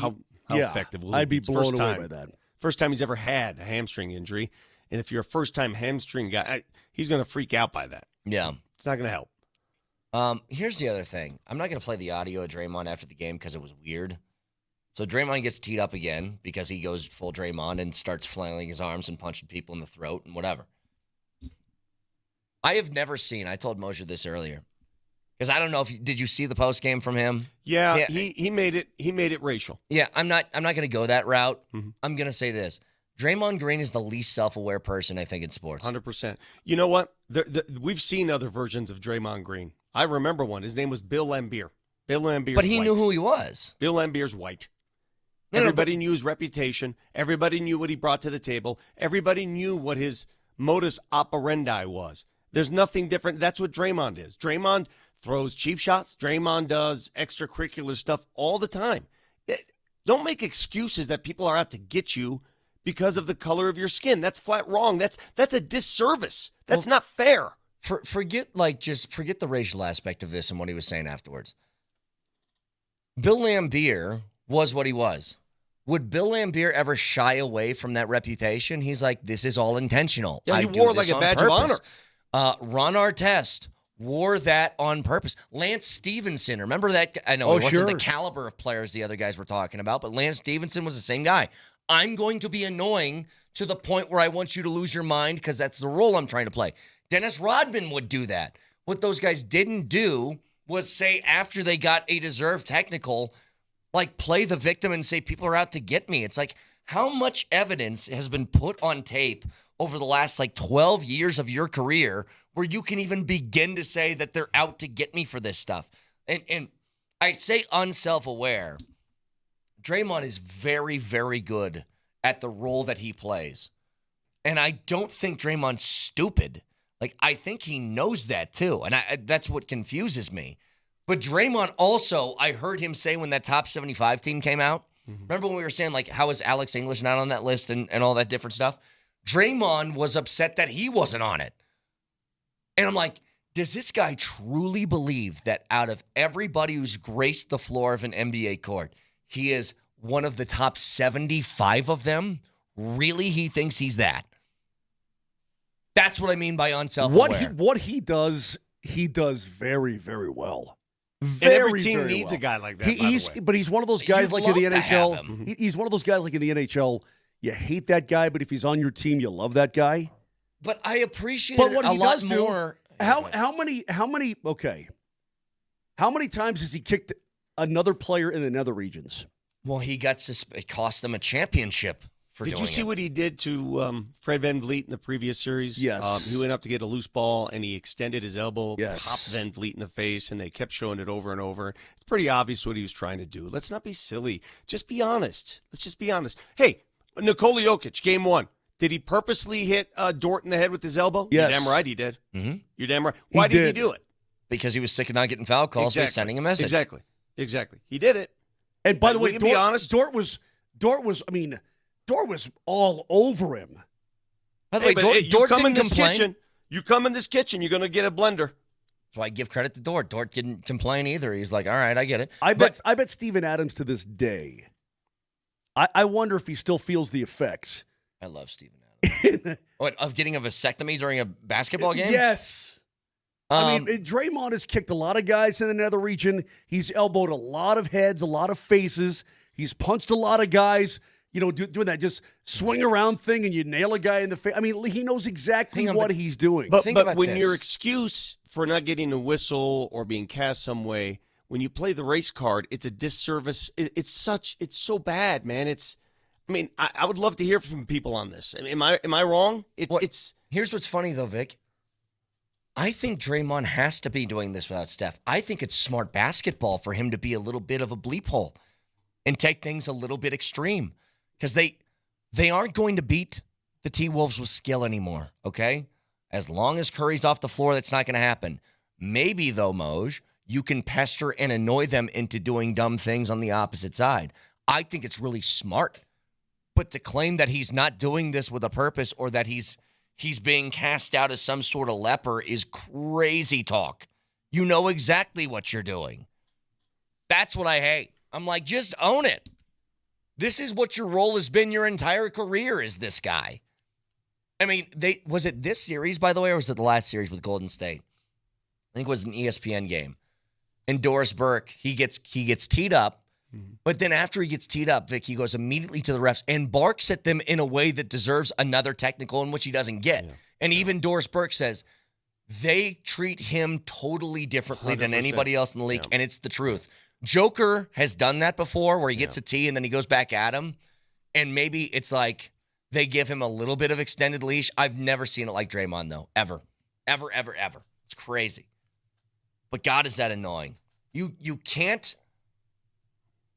effective will he I'd be It's blown first away time. by that. First time he's ever had a hamstring injury. And if you're a first-time hamstring guy, he's going to freak out by that. Yeah. It's not going to help. Here's the other thing. I'm not going to play the audio of Draymond after the game because it was weird. So Draymond gets teed up again because he goes full Draymond and starts flailing his arms and punching people in the throat and whatever. I have never seen, I told Moser this earlier, because I don't know did you see the post game from him? Yeah, he made it racial. Yeah, I'm not going to go that route. Mm-hmm. I'm going to say this. Draymond Green is the least self-aware person, I think, in sports. 100%. You know what? We've seen other versions of Draymond Green. I remember one. His name was Bill Laimbeer. Bill Laimbeer's But he white. knew who he was. Bill Laimbeer's white. Everybody knew his reputation. Everybody knew what he brought to the table. Everybody knew what his modus operandi was. There's nothing different. That's what Draymond is. Draymond throws cheap shots. Draymond does extracurricular stuff all the time. Don't make excuses that people are out to get you because of the color of your skin. That's flat wrong. That's a disservice. That's not fair. Forget the racial aspect of this and what he was saying afterwards. Bill Laimbeer was what he was. Would Bill Laimbeer ever shy away from that reputation? He's like, this is all intentional. Yeah, he I do wore this like a on badge of purpose. honor. Ron Artest wore that on purpose. Lance Stevenson, remember that? I know it wasn't the caliber of players the other guys were talking about, but Lance Stevenson was the same guy. I'm going to be annoying to the point where I want you to lose your mind because that's the role I'm trying to play. Dennis Rodman would do that. What those guys didn't do was say after they got a deserved technical, like play the victim and say people are out to get me. It's like how much evidence has been put on tape over the last 12 years of your career where you can even begin to say that they're out to get me for this stuff. And I say unself-aware. Draymond is very, very good at the role that he plays. And I don't think Draymond's stupid. Like, I think he knows that too. And that's what confuses me. But Draymond also, I heard him say when that top 75 team came out, remember when we were saying, like, how is Alex English not on that list and all that different stuff? Draymond was upset that he wasn't on it. And I'm like, does this guy truly believe that out of everybody who's graced the floor of an NBA court, he is one of the top 75 of them? Really, he thinks he's that? That's what I mean by unself-aware. What he does very, very well. And every team needs a guy like that, But he's one of those guys like in the NHL. He's one of those guys like in the NHL. You hate that guy, but if he's on your team, you love that guy. But I appreciate but it what a he lot does more. How many times has he kicked another player in the nether regions? Well, it cost them a championship for doing it. Did you see what he did to Fred VanVleet in the previous series? Yes. He went up to get a loose ball, and he extended his elbow, popped VanVleet in the face, and they kept showing it over and over. It's pretty obvious what he was trying to do. Let's not be silly. Just be honest. Let's just be honest. Hey, Nikola Jokic, game 1. Did he purposely hit Dort in the head with his elbow? Yes. You're damn right he did. Mm-hmm. You're damn right. Why did he do it? Because he was sick of not getting foul calls, so he's sending a message. Exactly. He did it. And by the way, be honest. Dort was all over him. By the way, Dort didn't complain. You come in this kitchen, you're going to get a blender. So I give credit to Dort. Dort didn't complain either. He's like, all right, I get it. I bet Steven Adams to this day, I wonder if he still feels the effects. I love Steven Adams. Of getting a vasectomy during a basketball game? Yes. I mean, Draymond has kicked a lot of guys in the nether region. He's elbowed a lot of heads, a lot of faces. He's punched a lot of guys, doing that just swing around thing and you nail a guy in the face. I mean, he knows exactly what he's doing. But when your excuse for not getting a whistle or being cast some way, when you play the race card, it's a disservice. It's so bad, man. I would love to hear from people on this. Am I wrong? Here's what's funny though, Vic. I think Draymond has to be doing this without Steph. I think it's smart basketball for him to be a little bit of a bleep hole and take things a little bit extreme because they aren't going to beat the T-Wolves with skill anymore, okay? As long as Curry's off the floor, that's not going to happen. Maybe, though, Moj, you can pester and annoy them into doing dumb things on the opposite side. I think it's really smart. But to claim that he's not doing this with a purpose or that he's being cast out as some sort of leper is crazy talk. You know exactly what you're doing. That's what I hate. I'm like, just own it. This is what your role has been your entire career is this guy. I mean, was it this series, by the way, or was it the last series with Golden State? I think it was an ESPN game. And Doris Burke, he gets teed up. But then after he gets teed up, Vic, he goes immediately to the refs and barks at them in a way that deserves another technical in which he doesn't get. Yeah. And even Doris Burke says they treat him totally differently 100%. Than anybody else in the league, and it's the truth. Joker has done that before where he gets a tee and then he goes back at him, and maybe it's like they give him a little bit of extended leash. I've never seen it like Draymond, though, ever. Ever, ever, ever. It's crazy. But God, is that annoying. You can't...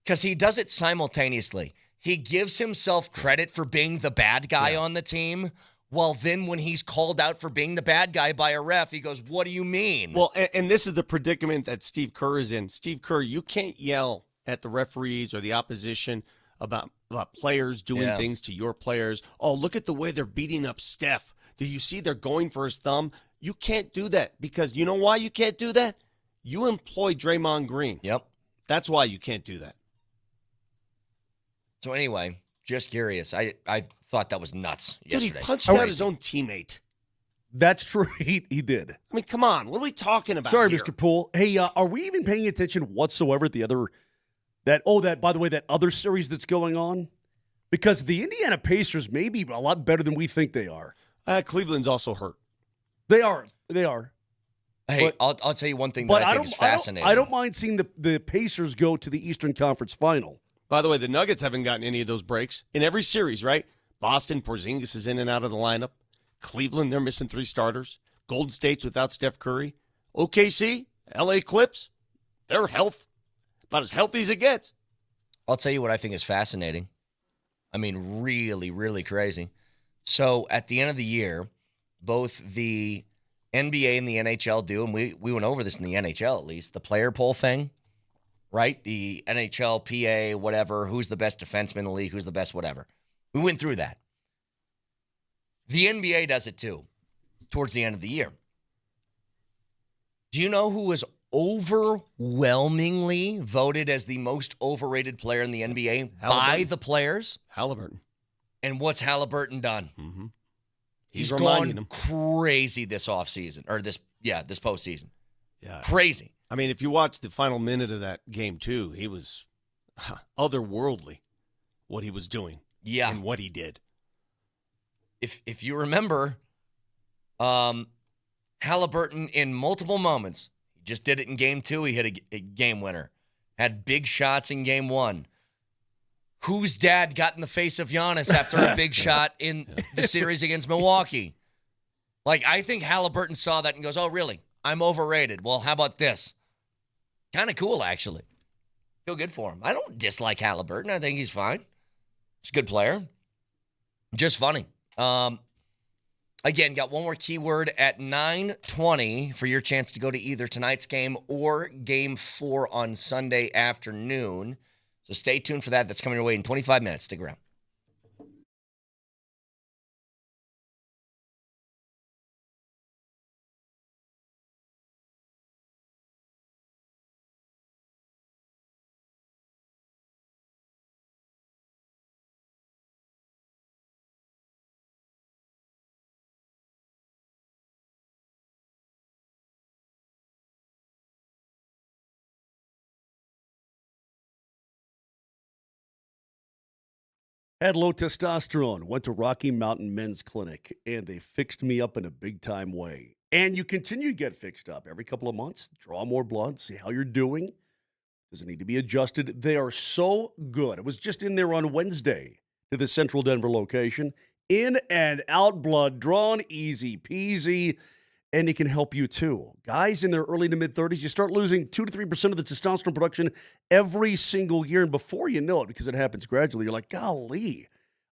Because he does it simultaneously. He gives himself credit for being the bad guy on the team, while then when he's called out for being the bad guy by a ref, he goes, what do you mean? Well, and this is the predicament that Steve Kerr is in. Steve Kerr, you can't yell at the referees or the opposition about players doing things to your players. Oh, look at the way they're beating up Steph. Do you see they're going for his thumb? You can't do that because you know why you can't do that? You employ Draymond Green. Yep. That's why you can't do that. So anyway, just curious. I thought that was nuts yesterday. Dude, he punched out his own teammate. That's true. He did. I mean, come on. What are we talking about Sorry, here? Mr. Poole. Hey, are we even paying attention whatsoever at by the way, that other series that's going on? Because the Indiana Pacers may be a lot better than we think they are. Cleveland's also hurt. They are. Hey, I'll tell you one thing that I think is fascinating. I don't mind seeing the Pacers go to the Eastern Conference Final. By the way, the Nuggets haven't gotten any of those breaks in every series, right? Boston, Porzingis is in and out of the lineup. Cleveland, they're missing 3 starters. Golden State's without Steph Curry. OKC, LA Clips, their health. about as healthy as it gets. I'll tell you what I think is fascinating. I mean, really, really crazy. So at the end of the year, both the NBA and the NHL do, and we went over this in the NHL at least, the player poll thing, right? The NHL, PA, whatever, who's the best defenseman in the league, who's the best whatever. We went through that. The NBA does it too, towards the end of the year. Do you know who was overwhelmingly voted as the most overrated player in the NBA by the players? Halliburton. And what's Halliburton done? Mm-hmm. He's reminding gone them. crazy this offseason, or this postseason. Yeah. Crazy. I mean, if you watch the final minute of that game, too, he was otherworldly, what he was doing. Yeah. And what he did. If you remember, Halliburton in multiple moments, he just did it in game 2. He hit a game winner. Had big shots in game 1. Whose dad got in the face of Giannis after a big shot in the series against Milwaukee? Like, I think Halliburton saw that and goes, oh, really? I'm overrated. Well, how about this? Kind of cool, actually. Feel good for him. I don't dislike Halliburton. I think he's fine. He's a good player. Just funny. Again, got one more keyword at 9:20 for your chance to go to either tonight's game or game 4 on Sunday afternoon. So stay tuned for that. That's coming your way in 25 minutes. Stick around. Had low testosterone, went to Rocky Mountain Men's Clinic, and they fixed me up in a big-time way. And you continue to get fixed up every couple of months. Draw more blood, see how you're doing. Does it need to be adjusted? They are so good. I was just in there on Wednesday to the Central Denver location. In and out blood, drawn easy peasy, and it can help you too. Guys in their early to mid-30s, you start losing 2 to 3% of the testosterone production every single year. And before you know it, because it happens gradually, you're like, golly,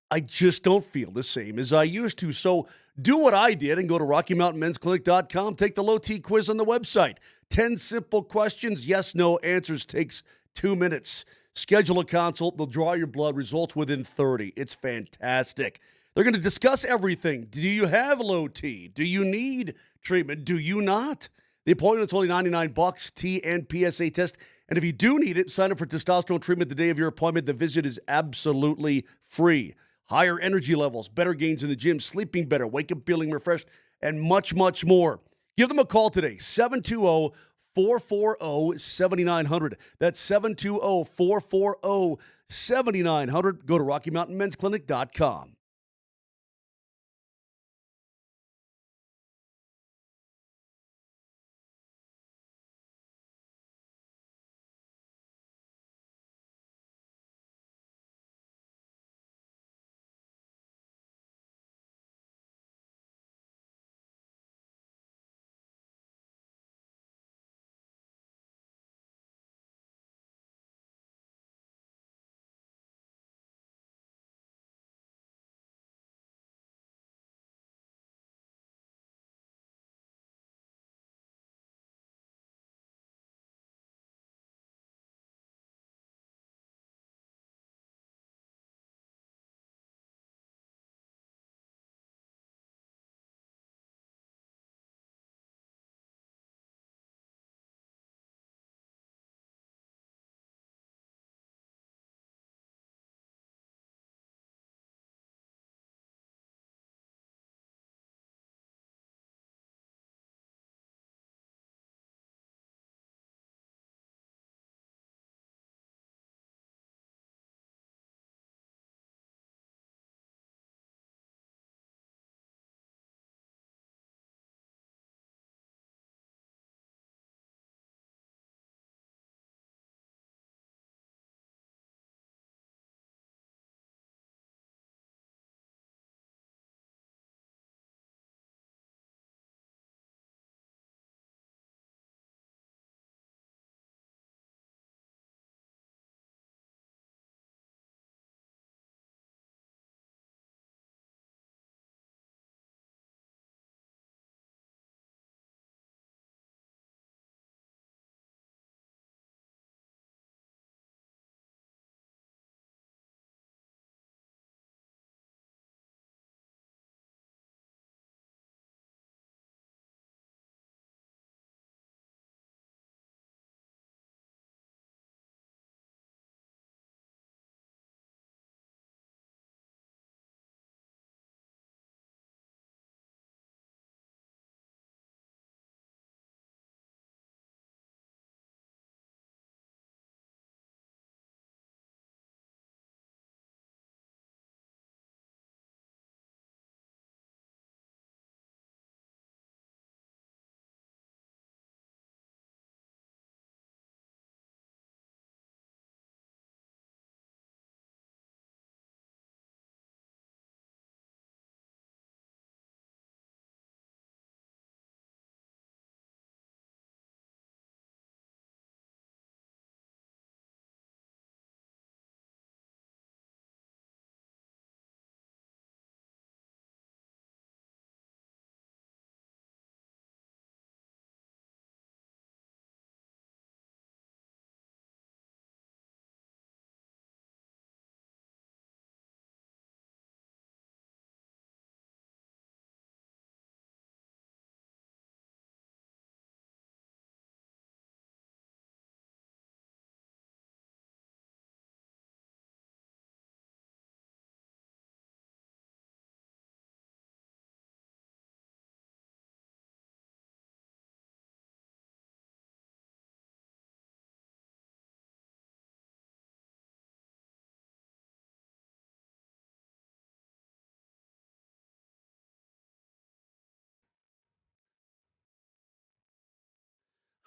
I just don't feel the same as I used to. So do what I did and go to RockyMountainMen'sClinic.com. Take the low T quiz on the website. 10 simple questions, yes, no answers, takes 2 minutes. Schedule a consult. They'll draw your blood, results within 30. It's fantastic. They're going to discuss everything. Do you have low T? Do you need treatment? Do you not? The appointment's only $99, T and PSA test. And if you do need it, sign up for testosterone treatment the day of your appointment. The visit is absolutely free. Higher energy levels, better gains in the gym, sleeping better, wake up feeling refreshed, and much, much more. Give them a call today, 720-440-7900. That's 720-440-7900. Go to RockyMountainMen'sClinic.com.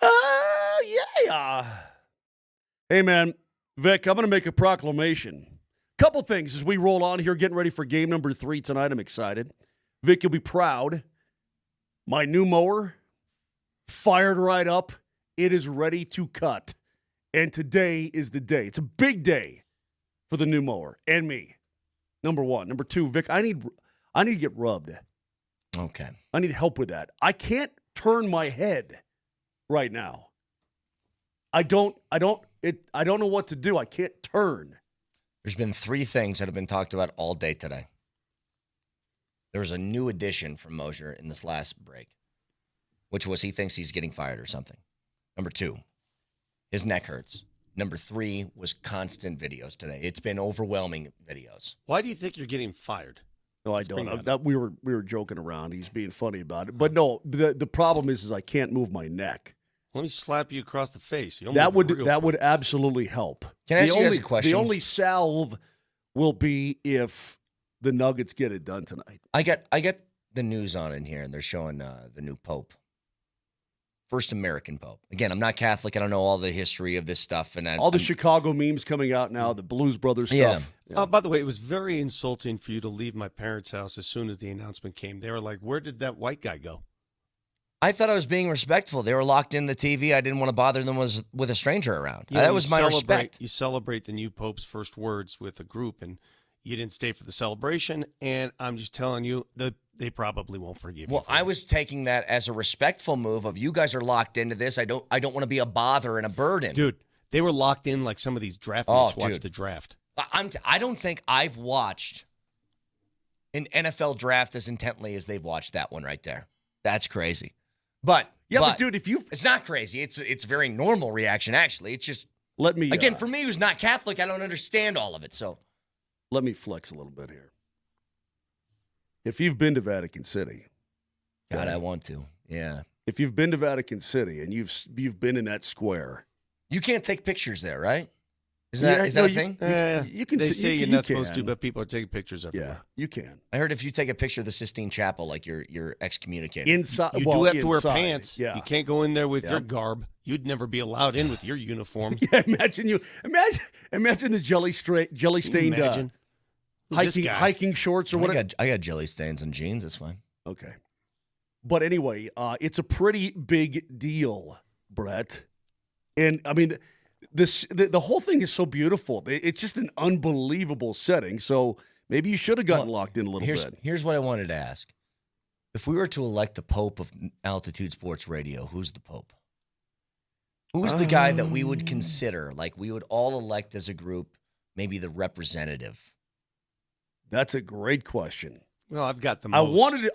Yeah. Hey, man, Vic, I'm going to make a proclamation. Couple things as we roll on here, getting ready for game number 3 tonight. I'm excited. Vic, you'll be proud. My new mower, fired right up. It is ready to cut. And today is the day. It's a big day for the new mower and me. Number 1. Number 2, Vic, I need to get rubbed. Okay. I need help with that. I can't turn my head right now. I don't know what to do. I can't turn. There's been 3 things that have been talked about all day today. There was a new addition from Moser in this last break, which was he thinks he's getting fired or something. Number 2, his neck hurts. Number 3 was constant videos today. It's been overwhelming videos. Why do you think you're getting fired? No, I don't. We were joking around. He's being funny about it. But no, the problem is I can't move my neck. Let me slap you across the face. That would absolutely help. Can I ask you guys a question? The only salve will be if the Nuggets get it done tonight. I get the news on in here, and they're showing the new Pope. First American Pope. Again, I'm not Catholic. I don't know all the history of this stuff. And all the Chicago memes coming out now, the Blues Brothers stuff. Yeah. By the way, it was very insulting for you to leave my parents' house as soon as the announcement came. They were like, where did that white guy go? I thought I was being respectful. They were locked in the TV. I didn't want to bother them with a stranger around. That was my respect. You celebrate the new Pope's first words with a group, and you didn't stay for the celebration. And I'm just telling you, they probably won't forgive you. Well, I was taking that as a respectful move of you guys are locked into this. I don't want to be a bother and a burden. Dude, they were locked in like some of these draft mates watch the draft. I don't think I've watched an NFL draft as intently as they've watched that one right there. That's crazy. But dude, it's not crazy. It's a very normal reaction actually. It's just again for me who's not Catholic, I don't understand all of it. So let me flex a little bit here. If you've been to Vatican City, God, I want to. Yeah. If you've been to Vatican City and you've been in that square, you can't take pictures there, right? Is that a thing? You can. They say you're not supposed to, but people are taking pictures everywhere. Yeah, you can. I heard if you take a picture of the Sistine Chapel, like you're excommunicated. Inside, you do have to wear pants. Yeah. You can't go in there with your garb. You'd never be allowed in with your uniform. Yeah, imagine the jelly stained hiking shorts or whatever. I got jelly stains and jeans. It's fine. Okay, but anyway, it's a pretty big deal, Brett. And I mean, the whole thing is so beautiful. It's just an unbelievable setting. So maybe you should have gotten locked in a little bit. Here's what I wanted to ask: if we were to elect the Pope of Altitude Sports Radio, who's the Pope? Who's the guy that we would consider, like we would all elect as a group, maybe the representative? That's a great question. Well, I've got the most.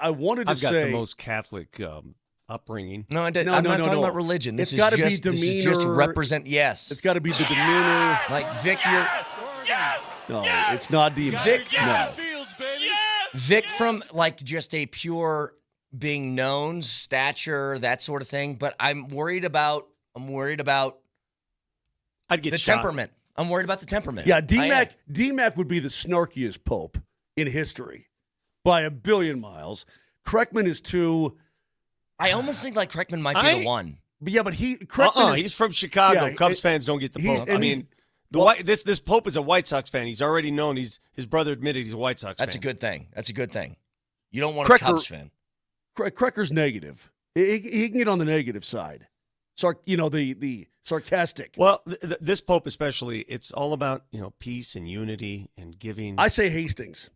I wanted to say I've got the most Catholic upbringing. No, I'm not talking about religion. This is just be demeanor. This is just represent. Yes, it's got to be the demeanor. Like Vic, it's not DMac. Vic, no. Vic from like just a pure being known, stature, that sort of thing. But I'm worried about. I'd get the shot. temperament. I'm worried about the temperament. Yeah, DMac would be the snarkiest Pope in history by a billion miles. Kreckman is too. I almost think like Kreckman might be the one. But yeah, but Kreckman he's from Chicago. Cubs fans don't get the Pope. I mean, this Pope is a White Sox fan. He's already known. His brother admitted he's a White Sox fan. That's a good thing. That's a good thing. You don't want a Cubs fan. Krecker's negative. He can get on the negative side. The sarcastic. Well, this Pope especially, it's all about peace and unity and giving. I say Hastings.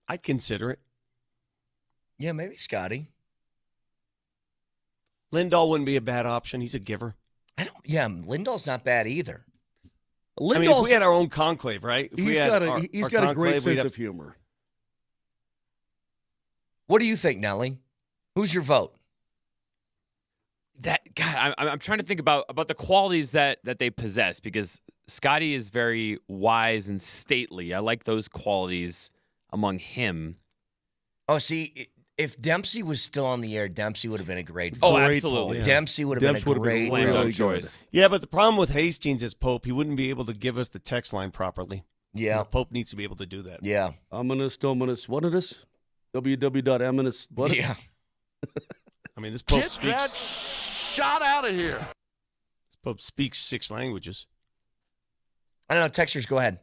I'd consider it. Yeah, maybe Scotty. Lindahl wouldn't be a bad option. He's a giver. Lindahl's not bad either. If we had our own conclave, right? He's got a great sense of humor. What do you think, Nelly? Who's your vote? I'm trying to think about the qualities that they possess, because Scotty is very wise and stately. I like those qualities among him. Oh, see, if Dempsey was still on the air, Dempsey would have been a great vote. Oh, absolutely. Yeah. Dempsey would have been a great choice. Yeah, but the problem with Hastings as Pope, he wouldn't be able to give us the text line properly. Yeah. The Pope needs to be able to do that. Yeah. Ominous, what it is? www.ominous. Yeah. mean, this Pope Get that shot out of here. This Pope speaks 6 languages. I don't know. Texters, go ahead.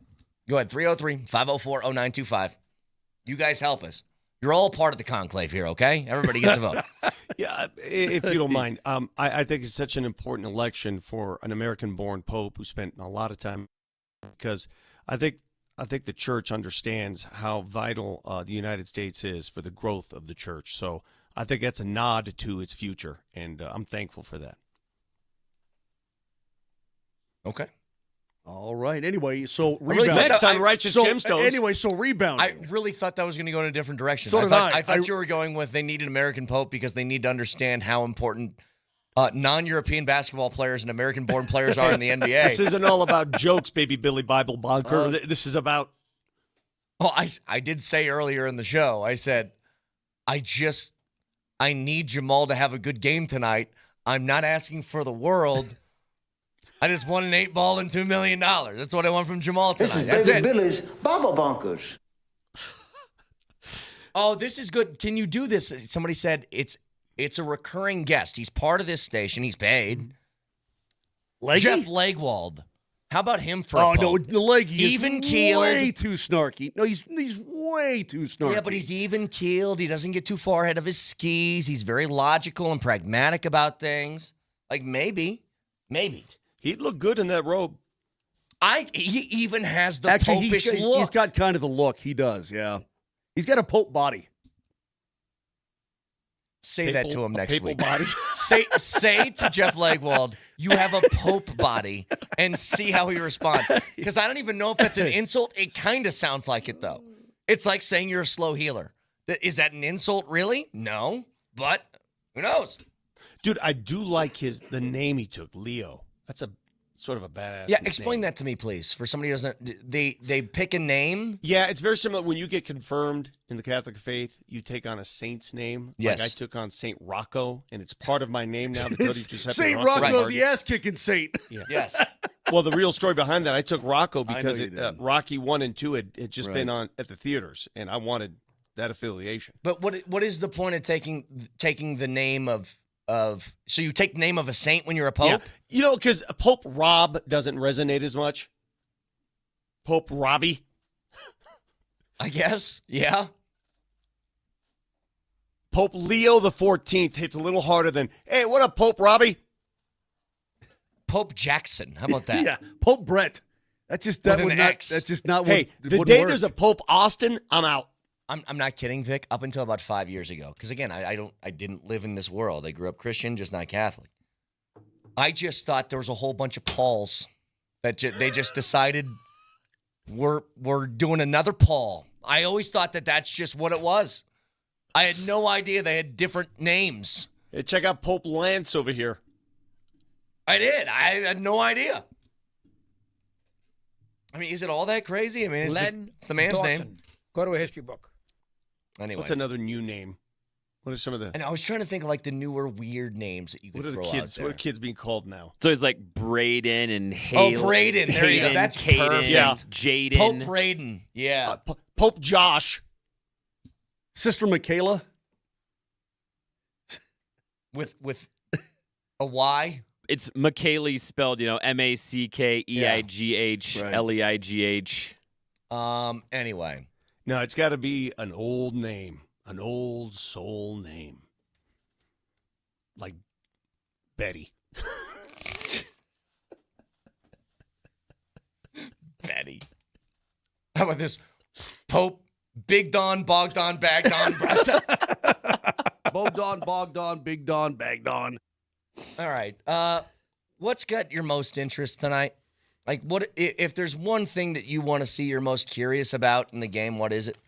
Go ahead. 303-504-0925. You guys help us. You're all part of the conclave here, okay? Everybody gets a vote. Yeah, if you don't mind. I think it's such an important election for an American-born Pope who spent a lot of time, because I think the church understands how vital the United States is for the growth of the church. So I think that's a nod to its future, and I'm thankful for that. Okay. All right. Anyway, so really next time, righteous gemstones. Anyway, so rebounding. I really thought that was going to go in a different direction. So did I. I thought you were going with they need an American Pope because they need to understand how important non-European basketball players and American-born players are in the NBA. This isn't all about jokes, baby Billy Bible Bonker. This is about... Oh, I did say earlier in the show, I said, I need Jamal to have a good game tonight. I'm not asking for the world. I just won an 8-ball and $2 million. That's what I want from Jamal tonight. That's it. Billy's Bible Bonkers. Oh, this is good. Can you do this? Somebody said it's a recurring guest. He's part of this station. He's paid. Leggy? Jeff Legwald. How about him for Oh, a no, Pope? the leggy is Even-keeled. way too snarky. No, he's way too snarky. Yeah, but he's even-keeled. He doesn't get too far ahead of his skis. He's very logical and pragmatic about things. Like, maybe. He'd look good in that robe. He even has the Actually, popish look. he's got kind of the look. He does, yeah. He's got a Pope body. Say that to him next week. Body. Say to Jeff Legwald, you have a Pope body, and see how he responds. Because I don't even know if that's an insult. It kind of sounds like it, though. It's like saying you're a slow healer. Is that an insult, really? No, but who knows? Dude, I do like the name he took, Leo. That's a sort of a badass Yeah, explain name. that to me, please. For somebody who doesn't, they pick a name. Yeah, it's very similar. When you get confirmed in the Catholic faith, you take on a saint's name. Yes. Like I took on Saint Rocco, and it's part of my name now. Saint Rocco, the ass-kicking saint. Yeah. Yes. Well, the real story behind that, I took Rocco because you did. Rocky 1 and 2 had just been on at the theaters, and I wanted that affiliation. But what is the point of taking the name of so you take the name of a saint when you're a pope? Yeah. You know, because Pope Rob doesn't resonate as much. Pope Robbie. I guess. Yeah. Pope Leo the 14th hits a little harder than, hey, what up, Pope Robbie? Pope Jackson. How about that? Yeah, Pope Brett. That's just With that would an not. X. That's just not. Hey, what, the wouldn't day work. there's a Pope Austin, I'm out. I'm not kidding, Vic. Up until about 5 years ago, because again, I didn't live in this world. I grew up Christian, just not Catholic. I just thought there was a whole bunch of Pauls that they just decided we're doing another Paul. I always thought that's just what it was. I had no idea they had different names. Hey, check out Pope Lance over here. I did. I had no idea. I mean, is it all that crazy? I mean, it's the man's name. Go to a history book. Anyway. What's another new name? What are some of the? And I was trying to think of like the newer weird names that you could What are throw the kids? out there. What are kids being called now? So it's like Braden and Haley. Oh, Braden. There you go. That's Caden, perfect. Yeah. Jaden. Pope Braden. Yeah. Pope Josh. Sister Michaela. With a Y. It's McKaylee spelled, MaCkeigh, Anyway. No, it's got to be an old name, an old soul name, like Betty. Betty. How about this? Pope, Big Don, Bogdan, Bagdon. Bogdan, Bogdan, Big Don, Bagdon. All right. What's got your most interest tonight? Like, what if there's one thing that you want to see you're most curious about in the game? What is it?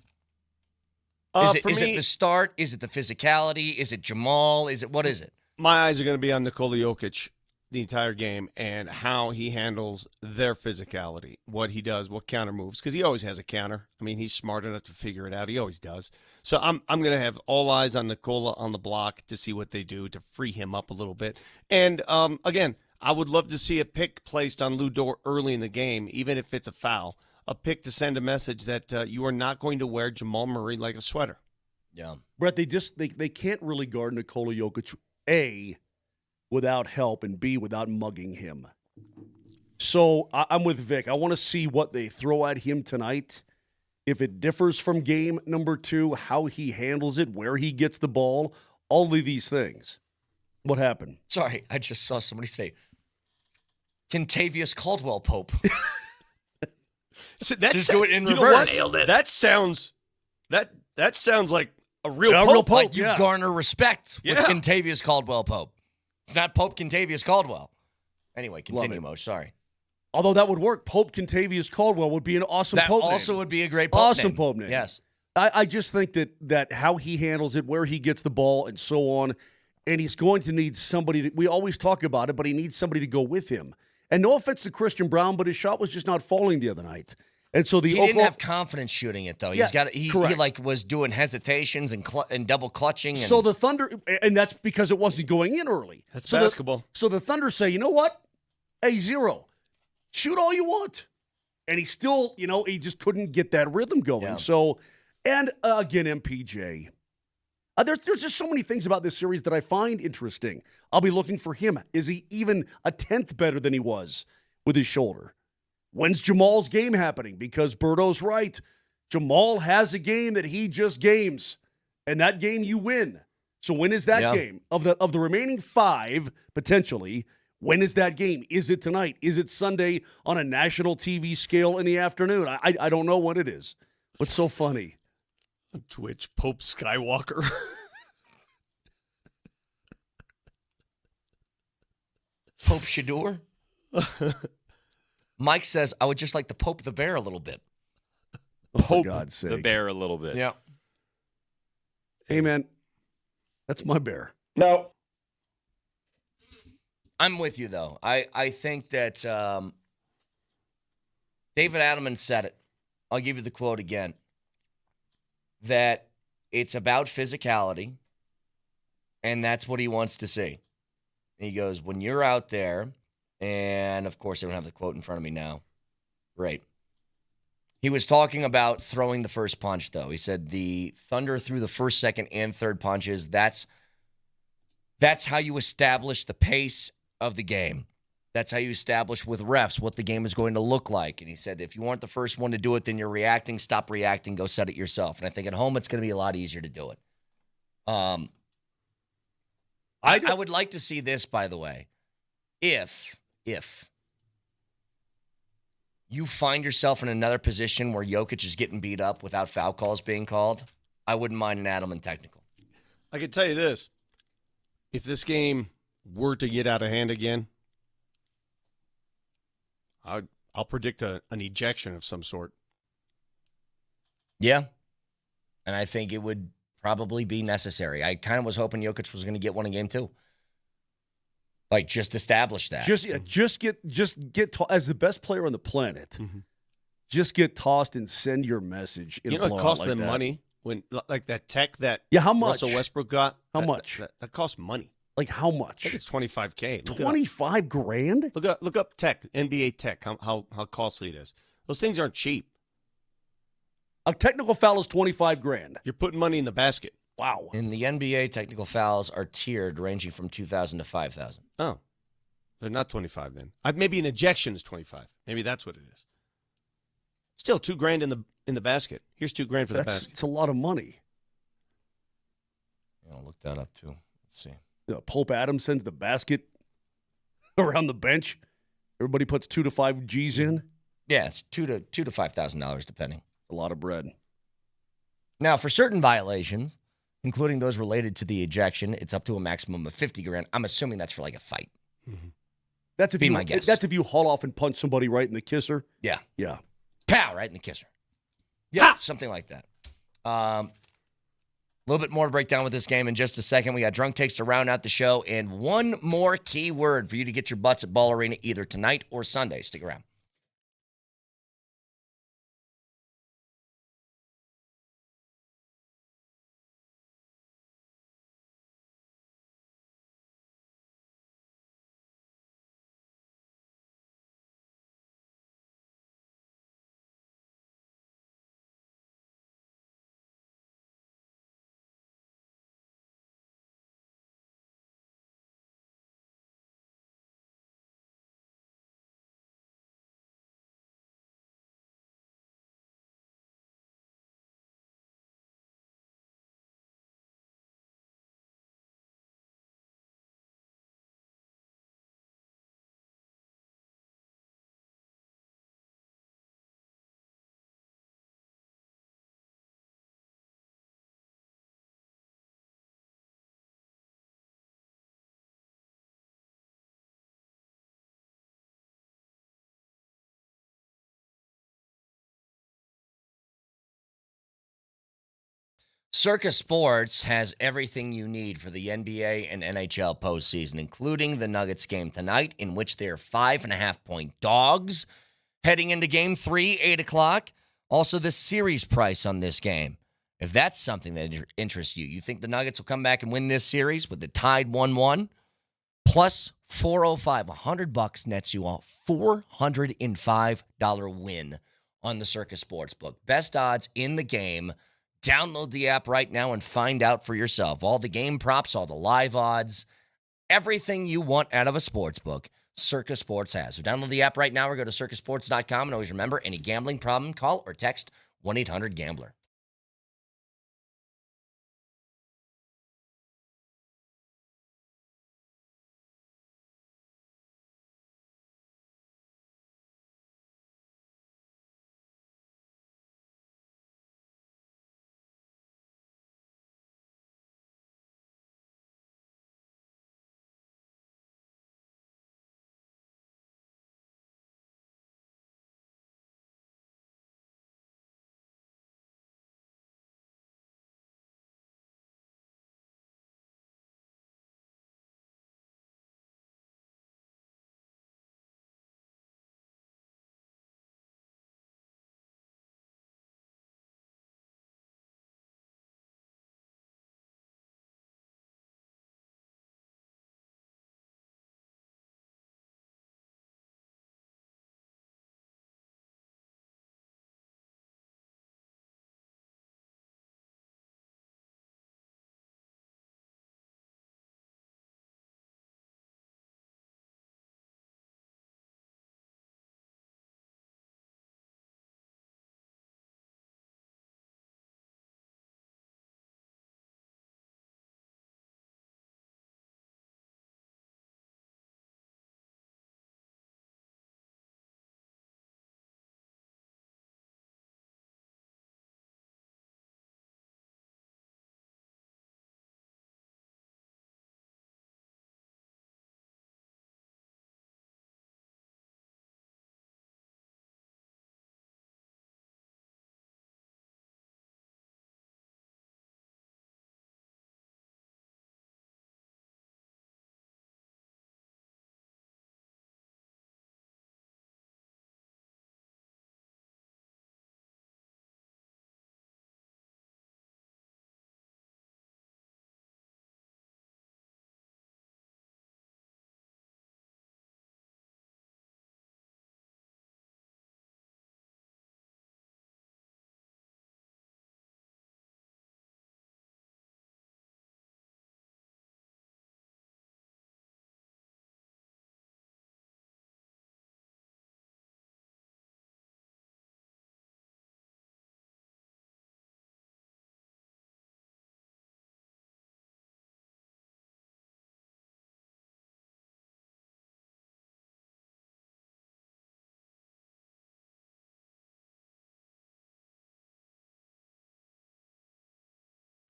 Is it the start? Is it the physicality? Is it Jamal? What is it? My eyes are going to be on Nikola Jokic the entire game and how he handles their physicality, what he does, what counter moves, because he always has a counter. I mean, he's smart enough to figure it out. He always does. So I'm going to have all eyes on Nikola on the block to see what they do to free him up a little bit. And again, I would love to see a pick placed on Lou Dort early in the game, even if it's a foul. A pick to send a message that you are not going to wear Jamal Murray like a sweater. Yeah. Brett, they can't really guard Nikola Jokic, A, without help, and B, without mugging him. So I'm with Vic. I want to see what they throw at him tonight. If it differs from game number 2, how he handles it, where he gets the ball, all of these things. What happened? Sorry, I just saw somebody say, Kentavious Caldwell Pope. So just do it in you reverse. Know what? That sounds like a real Pope. Like you garner respect with Kentavious Caldwell Pope. It's not Pope Kentavious Caldwell. Anyway, continue, Mo. Sorry. Although that would work. Pope Kentavious Caldwell would be an awesome That Pope also name. would be a great Pope awesome name. Pope name. Yes. I just think that how he handles it, where he gets the ball, and so on, and he's going to need somebody. We always talk about it, but he needs somebody to go with him. And no offense to Christian Brown, but his shot was just not falling the other night. And so he didn't have confidence shooting it though. He like was doing hesitations and double clutching. And so the Thunder, and that's because it wasn't going in early. That's basketball. So the Thunder say, you know what? Hey, Zero, shoot all you want. And he still, he just couldn't get that rhythm going. Yeah. So, and again, MPJ. There's just so many things about this series that I find interesting. I'll be looking for him. Is he even a tenth better than he was with his shoulder? When's Jamal's game happening? Because Berto's right. Jamal has a game that he just games, and that game you win. So when is that game? Of the remaining 5, potentially, when is that game? Is it tonight? Is it Sunday on a national TV scale in the afternoon? I don't know what it is. What's so funny? Twitch Pope Skywalker. Pope Shador? Mike says, I would just like to poke the bear a little bit. For God's sake. The bear a little bit. Yeah. Hey, man, that's my bear. No. I'm with you, though. I think that David Adelman said it. I'll give you the quote again. That it's about physicality, and that's what he wants to see. And he goes, when you're out there, and of course I don't have the quote in front of me now. Great. He was talking about throwing the first punch, though. He said the Thunder threw the first, second, and third punches. That's how you establish the pace of the game. That's how you establish with refs what the game is going to look like. And he said, if you weren't the first one to do it, then you're reacting. Stop reacting. Go set it yourself. And I think at home, it's going to be a lot easier to do it. I would like to see this, by the way. If you find yourself in another position where Jokic is getting beat up without foul calls being called, I wouldn't mind an Adelman technical. I can tell you this. If this game were to get out of hand again, I'll predict an ejection of some sort. Yeah. And I think it would probably be necessary. I kind of was hoping Jokic was going to get one in game 2. Like, just establish that. Just get as the best player on the planet. Mm-hmm. Just get tossed and send your message. In it costs like them that. money when like that tech that how much? Russell Westbrook got. How much? That costs money. Like how much? I think it's $25K. $25,000? Look up tech, NBA tech. How costly it is. Those things aren't cheap. A technical foul is $25,000. You're putting money in the basket. Wow. In the NBA, technical fouls are tiered, ranging from $2,000 to $5,000. Oh, they're not 25 then. Maybe an ejection is 25. Maybe that's what it is. Still $2,000 in the basket. Here's $2,000 for the basket. It's a lot of money. I'll look that up too. Let's see. Pope Adams sends the basket around the bench. Everybody puts 2 to 5 G's in. Yeah, it's $2,000 to $5,000 depending. A lot of bread. Now, for certain violations, including those related to the ejection, it's up to a maximum of $50,000. I'm assuming that's for like a fight. Mm-hmm. That's if my guess. That's if you haul off and punch somebody right in the kisser. Yeah. Yeah. Pow, right in the kisser. Yeah, something like that. A little bit more to break down with this game in just a second. We got drunk takes to round out the show, and one more key word for you to get your butts at Ball Arena either tonight or Sunday. Stick around. Circus Sports has everything you need for the NBA and NHL postseason, including the Nuggets game tonight, in which they're 5.5-point dogs. Heading into Game 3, 8 o'clock. Also, the series price on this game. If that's something that interests you, you think the Nuggets will come back and win this series with the tied 1-1? Plus 405, $100 nets you a $405 win on the Circus Sportsbook. Best odds in the game. Download the app right now and find out for yourself. All the game props, all the live odds, everything you want out of a sportsbook, Circus Sports has. So download the app right now or go to circusports.com. And always remember, any gambling problem, call or text 1-800-GAMBLER.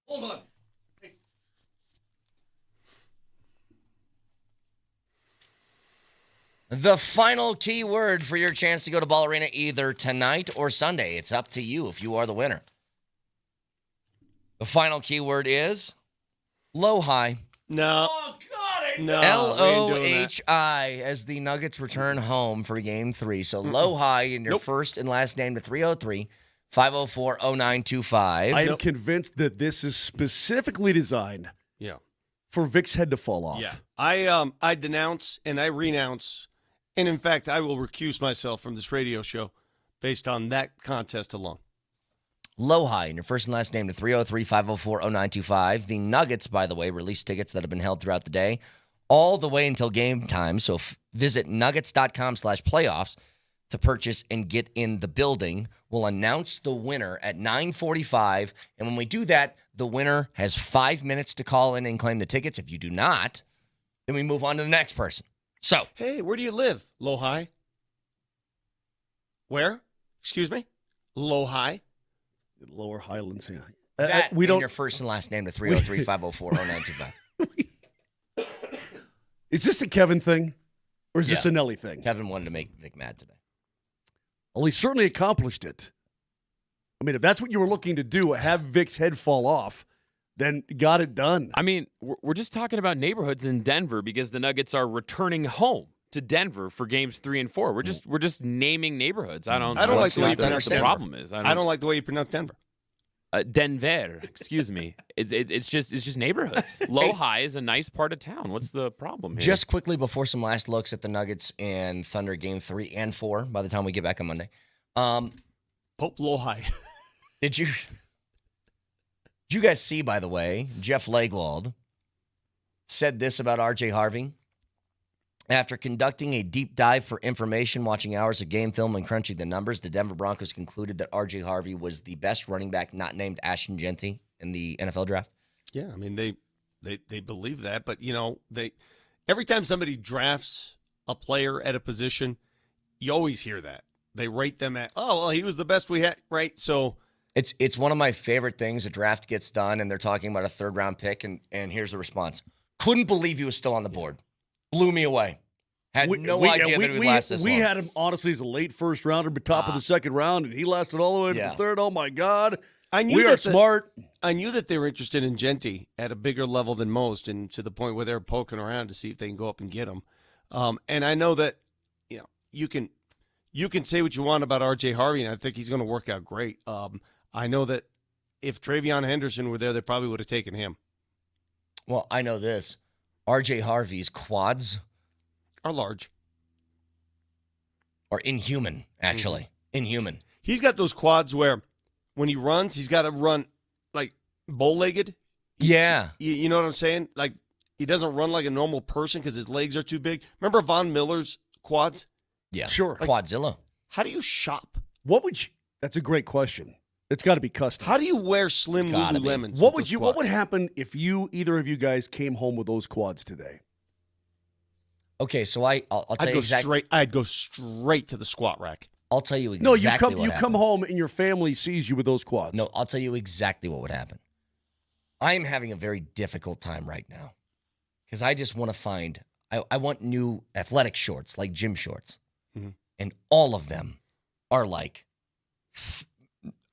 Hold on. The final key word for your chance to go to Ball Arena either tonight or Sunday. It's up to you if you are the winner. The final key word is low-high. No. Oh, God, No. L-O-H-I as the Nuggets return home for Game 3. So low-high in your first and last name to 303-504-0925. I am convinced that this is specifically designed for Vic's head to fall off. Yeah. I denounce and I renounce, and in fact, I will recuse myself from this radio show based on that contest alone. Low-high in your first and last name to 303-504-0925. The Nuggets, by the way, released tickets that have been held throughout the day all the way until game time. So visit nuggets.com/playoffs to purchase and get in the building. We'll announce the winner at 9:45. And when we do that, the winner has 5 minutes to call in and claim the tickets. If you do not, then we move on to the next person. So, hey, where do you live? Low-high? Where? Excuse me? Low-high? Lower Highlands, yeah. That we and don't. your first and last name to 303-504-0925. Is this a Kevin thing, or is this a Nelly thing? Kevin wanted to make Vic mad today. Well, he certainly accomplished it I mean, if that's what you were looking to do, have Vic's head fall off, then got it done. I mean, we're just talking about neighborhoods in Denver because the Nuggets are returning home to Denver for games 3 and 4. We're just naming neighborhoods. I don't like the way you what pronounce the Denver. problem is. I don't like the way you pronounce Denver. Denver, excuse me. It's just neighborhoods. Low High is a nice part of town. What's the problem here? Just quickly before some last looks at the Nuggets and Thunder game 3 and 4 by the time we get back on Monday. Pope Low High. Did you guys see, by the way, Jeff Legwald said this about R.J. Harvey? After conducting a deep dive for information, watching hours of game film, and crunching the numbers, the Denver Broncos concluded that R.J. Harvey was the best running back not named Ashton Genty in the NFL draft. Yeah, I mean, they believe that, but, every time somebody drafts a player at a position, you always hear that. They rate them at, he was the best we had, right? So it's one of my favorite things. A draft gets done, and they're talking about a third-round pick, and here's the response. Couldn't believe he was still on the board. Blew me away. Had no idea that he would last this long. We had him, honestly, as a late first rounder, but top of the second round, and he lasted all the way to the third. Oh, my God. We are smart. I knew that they were interested in Genty at a bigger level than most, and to the point where they're poking around to see if they can go up and get him. And I know that you can say what you want about R.J. Harvey, and I think he's going to work out great. I know that if Travion Henderson were there, they probably would have taken him. Well, I know this. R.J. Harvey's quads are large. Or inhuman, actually. Mm-hmm. Inhuman. He's got those quads where when he runs, he's got to run like bow-legged. Yeah. You know what I'm saying? Like he doesn't run like a normal person because his legs are too big. Remember Von Miller's quads? Yeah. Sure. Like, Quadzilla. How do you shop? That's a great question. It's got to be custom. How do you wear slim Lululemons? What would happen if either of you guys came home with those quads today? Okay, so I'll tell you exactly. I'd go straight to the squat rack. I'll tell you exactly No, you come home and your family sees you with those quads. No, I'll tell you exactly what would happen. I am having a very difficult time right now because I just want to find I want new athletic shorts, like gym shorts. Mm-hmm. And all of them are like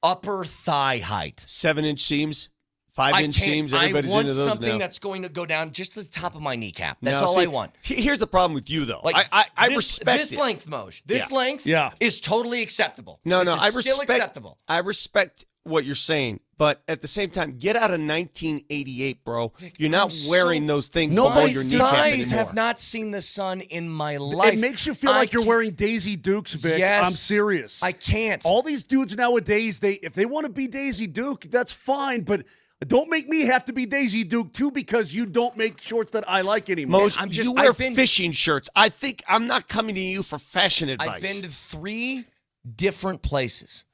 upper thigh height. 7-inch seams, 5-inch seams. Everybody's into those now. I want something that's going to go down just to the top of my kneecap. That's all I want. Here's the problem with you, though. Like, I respect this length, Moj. This length is totally acceptable. No, I respect. Still acceptable. I respect what you're saying, but at the same time, get out of 1988, bro. You're not wearing those things below your kneecap anymore. My thighs have not seen the sun in my life. It makes you feel like you're wearing Daisy Dukes, Vic. Yes, I'm serious. I can't. All these dudes nowadays, if they want to be Daisy Duke, that's fine, but don't make me have to be Daisy Duke, too, because you don't make shorts that I like anymore. You wear fishing shirts. I think I'm not coming to you for fashion advice. I've been to 3 different places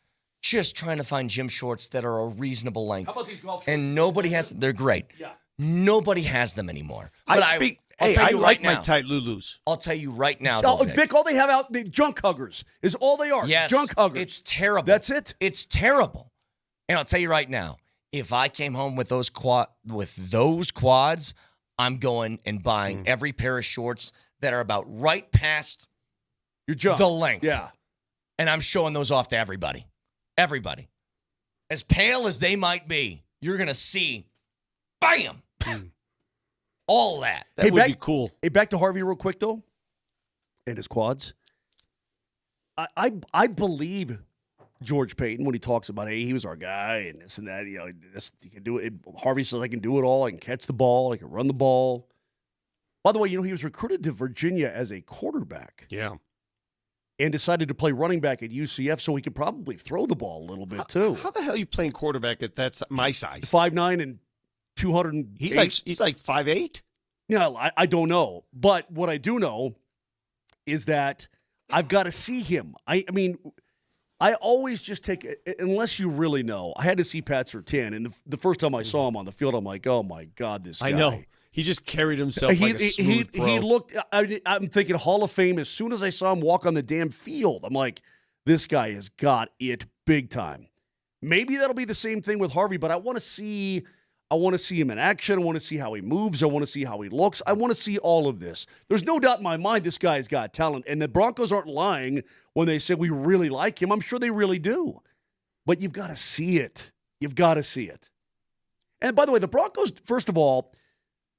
just trying to find gym shorts that are a reasonable length. How about these golf shorts? And nobody has them. They're great. Yeah. Nobody has them anymore. I like my tight Lulus. I'll tell you right now, Vic, all they have out, the junk huggers is all they are. Yes. Junk huggers. It's terrible. That's it. It's terrible. And I'll tell you right now, if I came home with those quads, I'm going and buying every pair of shorts that are about right past your junk. The length. Yeah. And I'm showing those off to everybody. Everybody. As pale as they might be, you're going to see, bam, all that. That would be cool. Hey, back to Harvey real quick, though, and his quads. I believe George Payton when he talks about, hey, he was our guy and this and that. You know, he can do it. Harvey says, I can do it all. I can catch the ball. I can run the ball. By the way, he was recruited to Virginia as a quarterback. Yeah. And decided to play running back at UCF so he could probably throw the ball a little bit, too. How the hell are you playing quarterback at my size? 5'9" and 200. He's like 5'8"? Yeah, I don't know. But what I do know is that I've got to see him. I mean, I always just take, unless you really know, I had to see Pat Surtain. And the first time I saw him on the field, I'm like, oh, my God, this guy. I know. He just carried himself like a smooth pro. He looked, I'm thinking Hall of Fame. As soon as I saw him walk on the damn field, I'm like, this guy has got it big time. Maybe that'll be the same thing with Harvey, but I want to see him in action. I want to see how he moves. I want to see how he looks. I want to see all of this. There's no doubt in my mind this guy's got talent, and the Broncos aren't lying when they say we really like him. I'm sure they really do. but you've got to see it. You've got to see it. And by the way, the Broncos, first of all,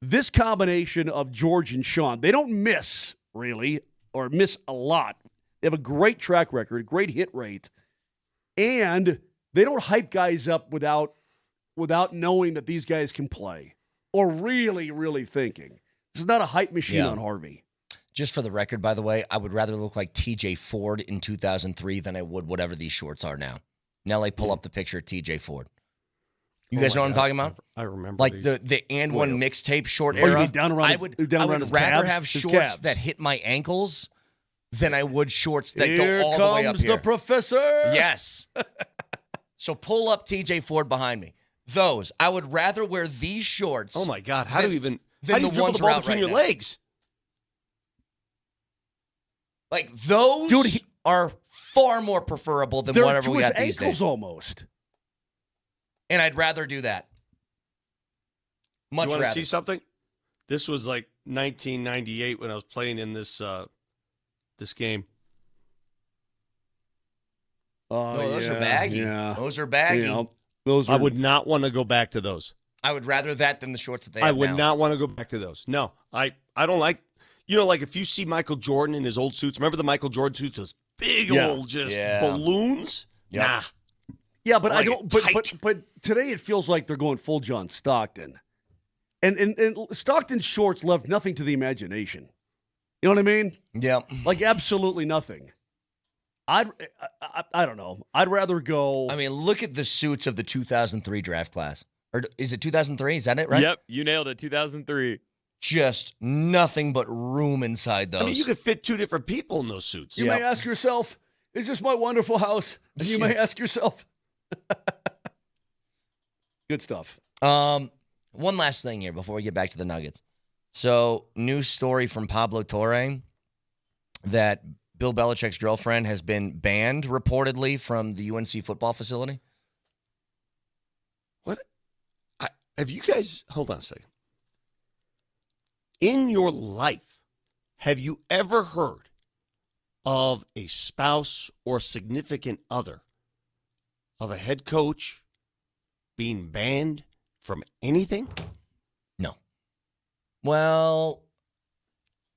this combination of George and Sean, they don't miss, really, or miss a lot. They have a great track record, great hit rate, and they don't hype guys up without knowing that these guys can play or really, really thinking. This is not a hype machine on Harvey. Just for the record, by the way, I would rather look like TJ Ford in 2003 than I would whatever these shorts are now. Nelly, pull up the picture of TJ Ford. You guys know what I'm talking about? I remember. Like the And One mixtape short You era. mean down around I his- would down around his rather calves? have His shorts calves. that hit my ankles than I would shorts that Here go all the way up comes here. the professor. Yes. So pull up TJ Ford behind me. Those. I would rather wear these shorts. Oh my God! How do you dribble the the ones ball we're out between right your now. legs? Like those are far more preferable than They're whatever to we his got these ankles days. almost. And I'd rather do that. Much You want rather. to see something? This was like 1998 when I was playing in this this game. No, those are baggy. Yeah. Those are baggy. You know, those I are, would not want to go back to those. I would rather that than the shorts that they have I would now. not want to go back to those. No, I don't like. You know, like if you see Michael Jordan in his old suits. Remember the Michael Jordan suits? Those big old balloons. Yep. Nah. Yeah, but I I like don't. it But tight. but today it feels like they're going full John Stockton, and Stockton's shorts left nothing to the imagination. You know what I mean? Yeah. Like absolutely nothing. I don't know. I'd rather go. I mean, look at the suits of the 2003 draft class. Or is it 2003? Is that it, right? Yep, you nailed it. 2003. Just nothing but room inside those. I mean, you could fit two different people in those suits. You may ask yourself, "Is this my wonderful house?" And you may ask yourself. Good stuff. One last thing here before we get back to the Nuggets. So, news story from Pablo Torre that Bill Belichick's girlfriend has been banned reportedly from the UNC football facility. What? Have you guys, hold on a second. In your life, have you ever heard of a spouse or significant other of a head coach being banned from anything? No. Well,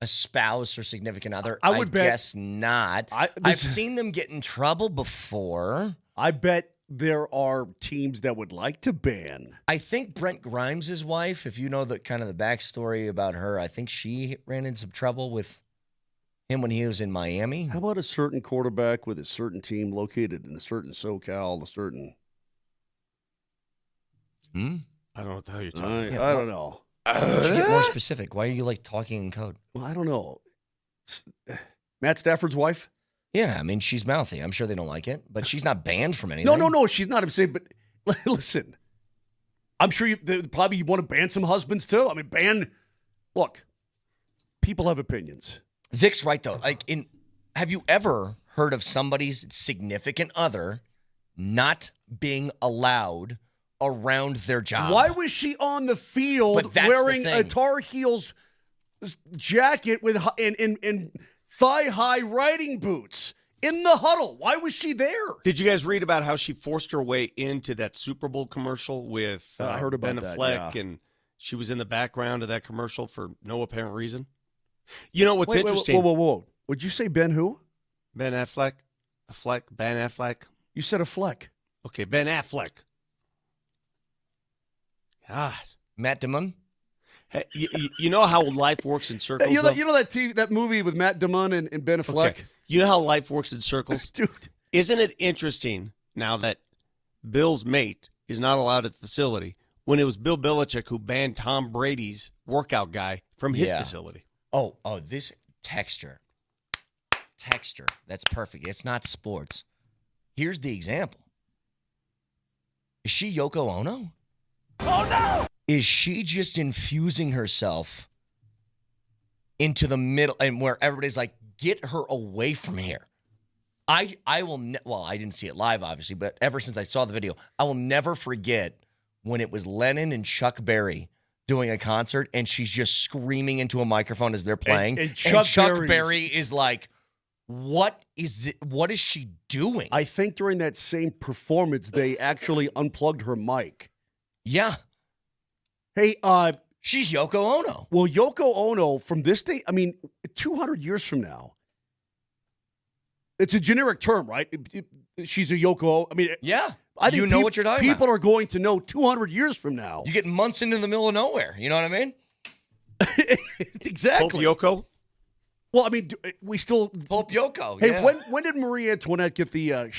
a spouse or significant other, I would bet- guess not. I've seen them get in trouble before. I bet there are teams that would like to ban. I think Brent Grimes' wife, if you know the kind of the backstory about her, I think she ran into some trouble with him when he was in Miami. How about a certain quarterback with a certain team located in a certain SoCal, a certain... I don't know what the hell you're talking I about. don't know. Why don't you get more specific? Why are you like talking in code? Well, I don't know. Matt Stafford's wife? Yeah, I mean, she's mouthy. I'm sure they don't like it, but she's not banned from anything. No, she's not. I'm saying, but listen, I'm sure you probably want to ban some husbands too. I mean, look, people have opinions. Vic's right, though. Have you ever heard of somebody's significant other not being allowed around their job? Why was she on the field But that's wearing the a thing. Tar Heels jacket with and thigh-high riding boots in the huddle? Why was she there? Did you guys read about how she forced her way into that Super Bowl commercial with I heard about Ben that, Affleck, yeah. and she was in the background of that commercial for no apparent reason? You know what's Wait, interesting? Whoa. Would you say Ben who? Ben Affleck? Ben Affleck? You said a Fleck. Okay, Ben Affleck. God. Matt Damon? Hey, you know how life works in circles? You though? know that movie with Matt Damon and Ben Affleck? Okay. You know how life works in circles? Dude. Isn't it interesting now that Bill's mate is not allowed at the facility when it was Bill Belichick who banned Tom Brady's workout guy from his facility? Oh, this texture. That's perfect. It's not sports. Here's the example. Is she Yoko Ono? Oh, no! Is she just infusing herself into the middle and where everybody's like, get her away from here? I will, well, I didn't see it live, obviously, but ever since I saw the video, I will never forget when it was Lennon and Chuck Berry doing a concert and she's just screaming into a microphone as they're playing. And Chuck Berry is like, What is it? What is she doing? I think during that same performance, they actually unplugged her mic. Yeah. Hey, she's Yoko Ono. Well, Yoko Ono from this day, 200 years from now, it's a generic term, right? She's a Yoko. Yeah. I think what you're talking people about. are going to know 200 years from now. You get months into the middle of nowhere. You know what I mean? Exactly. Pope Yoko? Well, we still Pope Yoko. Hey, yeah. when did Marie Antoinette get the?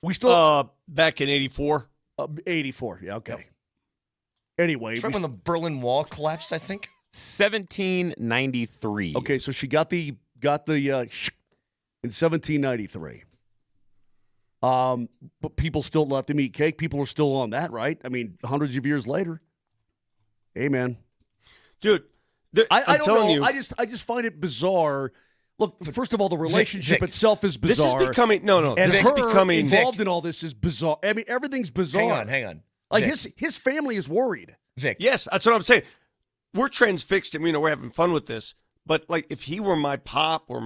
We still back in '84. 84. Yeah. Okay. Yep. Anyway, it's right when the Berlin Wall collapsed, I think. 1793. Okay, so she got the in 1793. But people still let them eat cake. People are still on that, right? Hundreds of years later. Hey, man, dude. I don't know. You, I just find it bizarre. Look, first of all, the relationship itself is bizarre. This is becoming and this is becoming involved in all this is bizarre. everything's bizarre. Hang on. Like his family is worried. Vic. Yes, that's what I'm saying. We're transfixed and we're having fun with this. But like if he were my pop or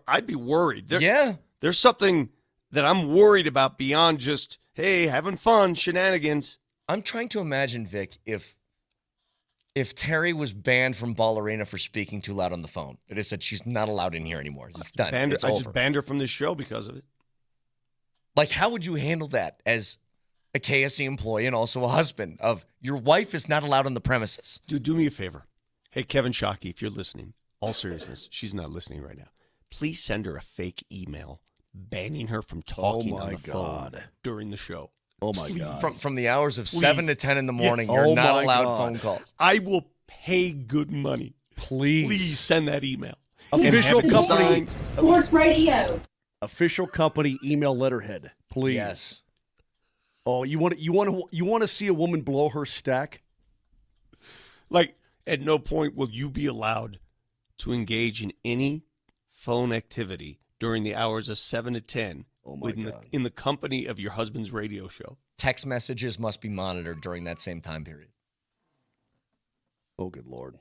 I'd be worried. There's something that I'm worried about beyond just, hey, having fun, shenanigans. I'm trying to imagine, Vic, if Terry was banned from Ball Arena for speaking too loud on the phone. It is said she's not allowed in here anymore. It's done. It's over. I just banned her from this show because of it. Like, how would you handle that as a KSC employee and also a husband of your wife is not allowed on the premises? Dude, do me a favor. Hey, Kevin Shockey, if you're listening, all seriousness, she's not listening right now. Please send her a fake email banning her from talking on the phone during the show. Oh, my God. From the hours of 7 to 10 in the morning, you're not allowed phone calls. I will pay good money. Please send that email. Official company. Sports radio. Official company email letterhead. Please. Yes. Oh, you want to see a woman blow her stack? Like, at no point will you be allowed to engage in any phone activity during the hours of 7 to 10 in the company of your husband's radio show. Text messages must be monitored during that same time period. Oh, good Lord.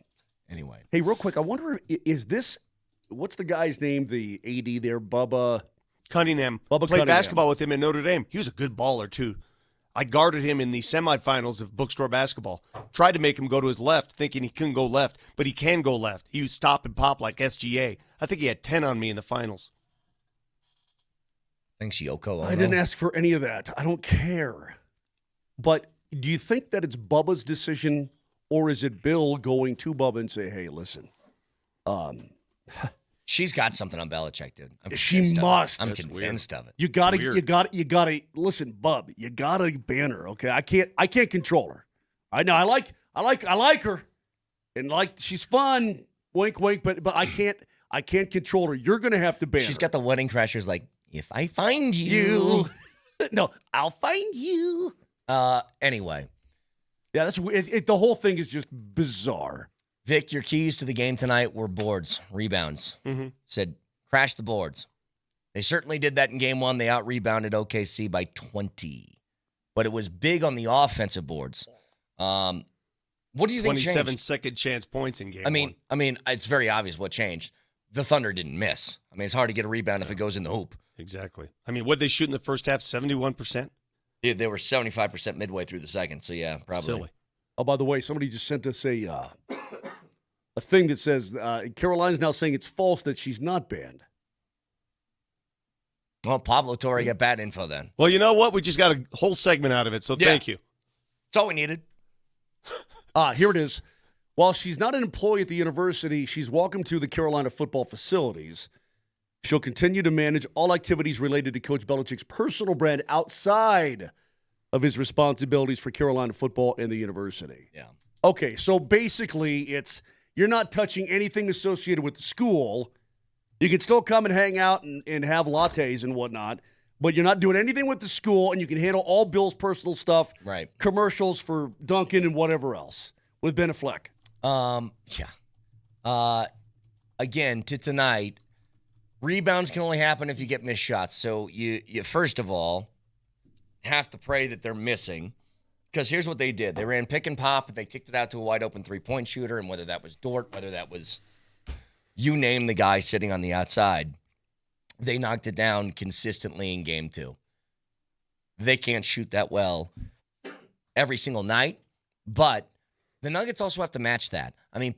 Anyway. Hey, real quick, I wonder, what's the guy's name, the AD there, Bubba? Cunningham. Played basketball with him at Notre Dame. He was a good baller, too. I guarded him in the semifinals of bookstore basketball. Tried to make him go to his left, thinking he couldn't go left, but he can go left. He would stop and pop like SGA. I think he had 10 on me in the finals. Thanks, Yoko Ono. I didn't ask for any of that. I don't care. But do you think that it's Bubba's decision, or is it Bill going to Bubba and say, hey, listen, she's got something on Belichick, dude. She must. I'm convinced of it. You gotta listen, Bub. You gotta ban her, okay? I can't control her. I know I like her, and she's fun. Wink, wink. But I can't control her. You're gonna have to ban her. She's got the wedding crashers like, if I find you. No, I'll find you. Anyway. Yeah, that's it. The whole thing is just bizarre. Vic, your keys to the game tonight were boards, rebounds. Mm-hmm. Said, crash the boards. They certainly did that in game one. They out-rebounded OKC by 20. But it was big on the offensive boards. What do you think 27 changed? second chance points in game one. I mean, it's very obvious what changed. The Thunder didn't miss. I mean, it's hard to get a rebound if it goes in the hoop. Exactly. I mean, what'd they shoot in the first half? 71%? Yeah, they were 75% midway through the second. So, yeah, probably. Silly. Oh, by the way, somebody just sent us a thing that says Caroline's now saying it's false that she's not banned. Well, Pablo Torre got bad info then. Well, you know what? We just got a whole segment out of it, so thank you. That's all we needed. Here it is. While she's not an employee at the university, she's welcome to the Carolina football facilities. She'll continue to manage all activities related to Coach Belichick's personal brand outside of his responsibilities for Carolina football and the university. Yeah. Okay, so basically you're not touching anything associated with the school. You can still come and hang out and have lattes and whatnot, but you're not doing anything with the school, and you can handle all Bill's personal stuff, right? Commercials for Duncan and whatever else with Ben Affleck. Yeah. Again, to tonight, rebounds can only happen if you get missed shots. So you first of all have to pray that they're missing, because here's what they did. They ran pick and pop, and they kicked it out to a wide open 3-point shooter, and whether that was Dort, whether that was You name the guy sitting on the outside. They knocked it down consistently in game 2. They can't shoot that well every single night, but the Nuggets also have to match that. I mean,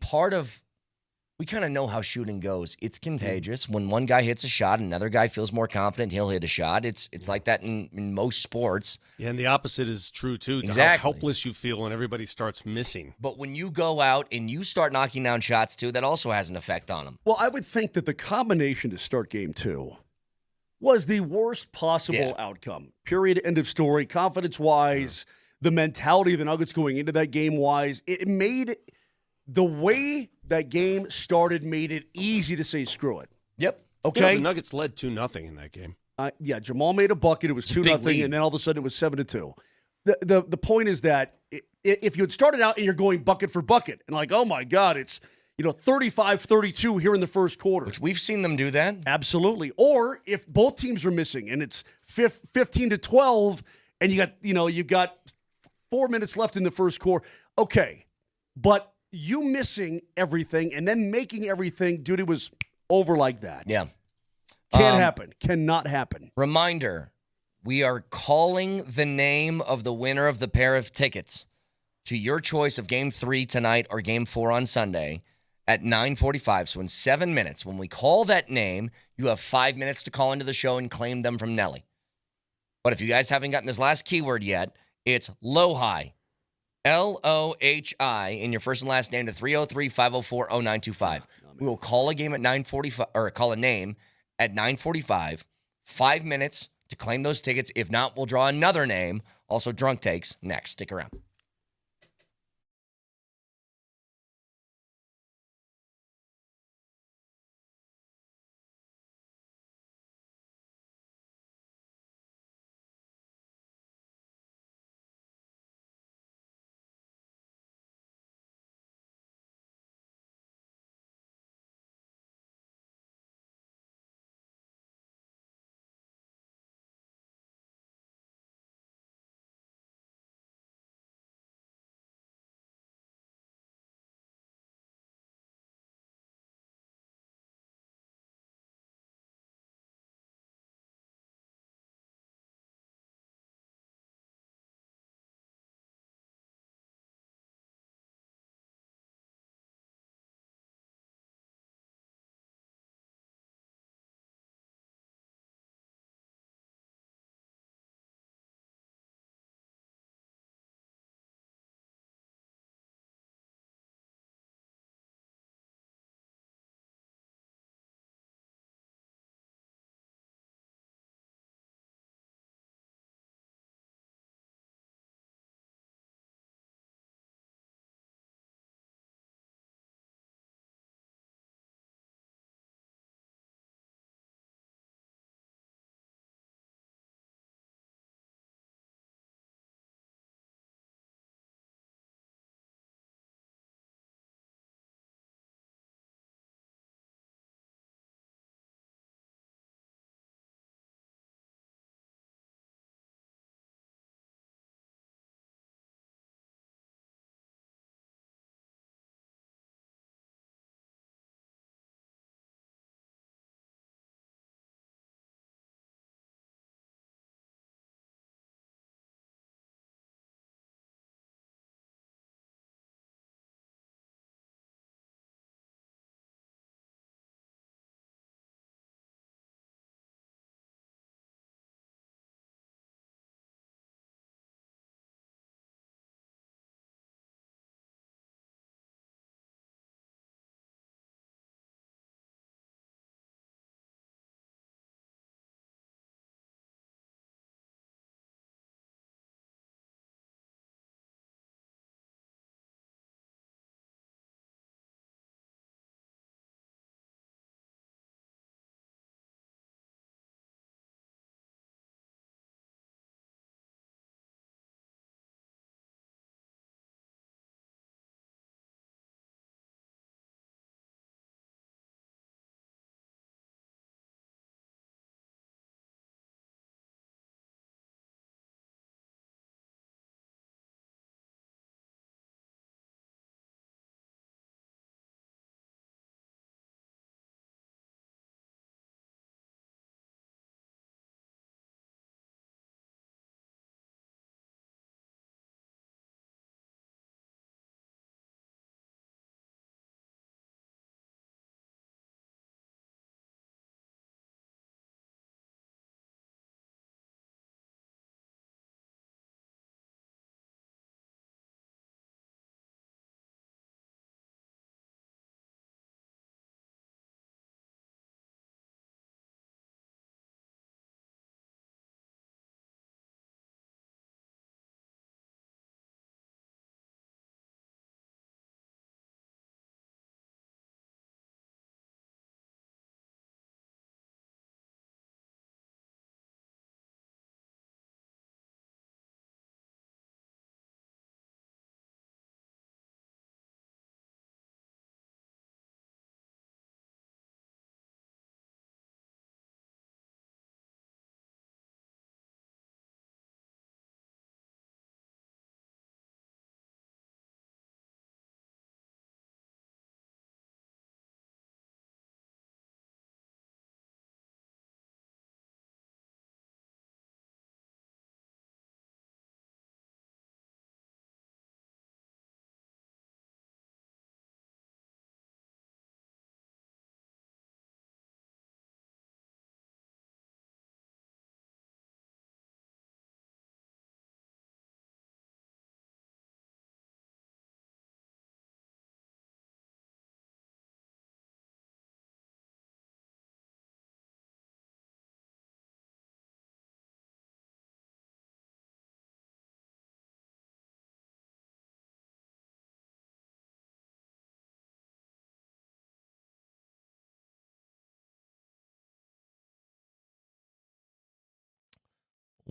we kind of know how shooting goes. It's contagious. When one guy hits a shot, another guy feels more confident, he'll hit a shot. It's like that in most sports. Yeah, and the opposite is true, too. Exactly. How helpless you feel when everybody starts missing. But when you go out and you start knocking down shots, too, that also has an effect on them. Well, I would think that the combination to start game 2 was the worst possible outcome. Period. End of story. Confidence-wise, the mentality of the Nuggets going into that game-wise, it made the way that game started made it easy to say screw it. Yep. Okay. The Nuggets led 2-0 in that game. Jamal made a bucket. It was 2-0, and then all of a sudden it was 7-2. The point is that if you had started out and you're going bucket for bucket, and like, oh my God, it's 35-32 here in the first quarter. Which we've seen them do that. Absolutely. Or if both teams are missing and it's 15-12 and you've got 4 minutes left in the first quarter. Okay. But you missing everything and then making everything, dude, it was over like that. Yeah. Can't happen. Cannot happen. Reminder, we are calling the name of the winner of the pair of tickets to your choice of Game 3 tonight or Game 4 on Sunday at 9:45. So in 7 minutes, when we call that name, you have 5 minutes to call into the show and claim them from Nelly. But if you guys haven't gotten this last keyword yet, it's Lohi. Lohi in your first and last name to 303-504-0925. We will call a game at 9:45 or call a name at 9:45. 5 minutes to claim those tickets. If not, we'll draw another name. Also, drunk takes next. Stick around.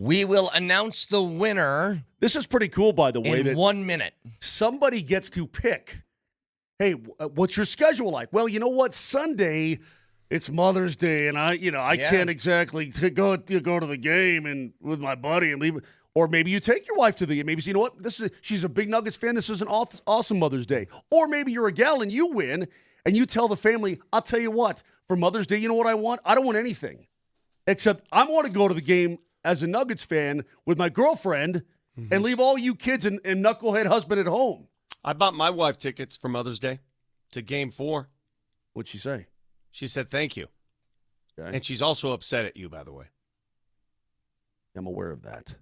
We will announce the winner. This is pretty cool, by the way. In 1 minute. Somebody gets to pick, hey, what's your schedule like? Well, you know what? Sunday, it's Mother's Day, and I can't exactly go to the game and with my buddy and leave. Or maybe you take your wife to the game. Maybe you know what? She's a big Nuggets fan. This is an awesome Mother's Day. Or maybe you're a gal and you win, and you tell the family, I'll tell you what, for Mother's Day, you know what I want? I don't want anything. Except I want to go to the game as a Nuggets fan with my girlfriend and leave all you kids and knucklehead husband at home. I bought my wife tickets for Mother's Day to Game 4. What'd she say? She said thank you. Okay. And she's also upset at you, by the way. I'm aware of that.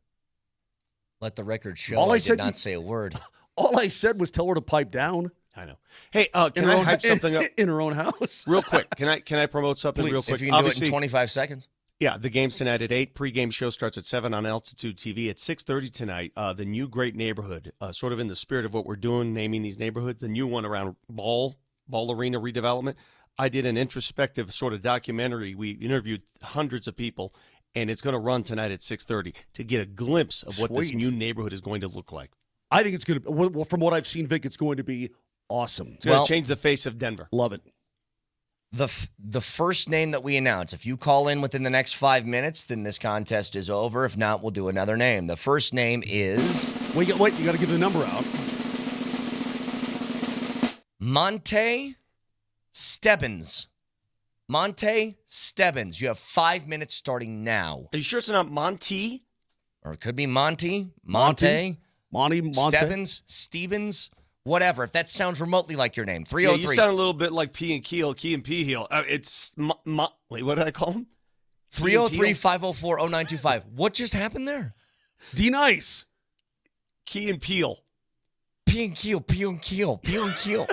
Let the record show I did not say a word. All I said was tell her to pipe down. I know. Hey, can I hype something up? In her own house. Real quick. Can I promote something Please, real quick? if you can do it in 25 seconds. Yeah, the game's tonight at 8. Pregame show starts at 7 on Altitude TV. At 6:30 tonight, the new great neighborhood, sort of in the spirit of what we're doing, naming these neighborhoods, the new one around Ball Arena redevelopment. I did an introspective sort of documentary. We interviewed hundreds of people, and it's going to run tonight at 6:30 to get a glimpse of what this new neighborhood is going to look like. I think it's going to, well, from what I've seen, Vic, it's going to be awesome. It's going to change the face of Denver. Love it. The first name that we announce, if you call in within the next 5 minutes, then this contest is over. If not, we'll do another name. The first name is... Wait, you got to give the number out. Monte Stebbins. Monte Stebbins. You have 5 minutes starting now. Are you sure it's not Monty? Or it could be Monte. Stebbins, Stevens, whatever. If that sounds remotely like your name. 303. Yeah, you sound a little bit like P and Keel, Key and P Heel. It's wait, what did I call him? 303-504-0925. What just happened there? D-Nice. Key and Peel. P and Keel, P and Keel, P and Keel.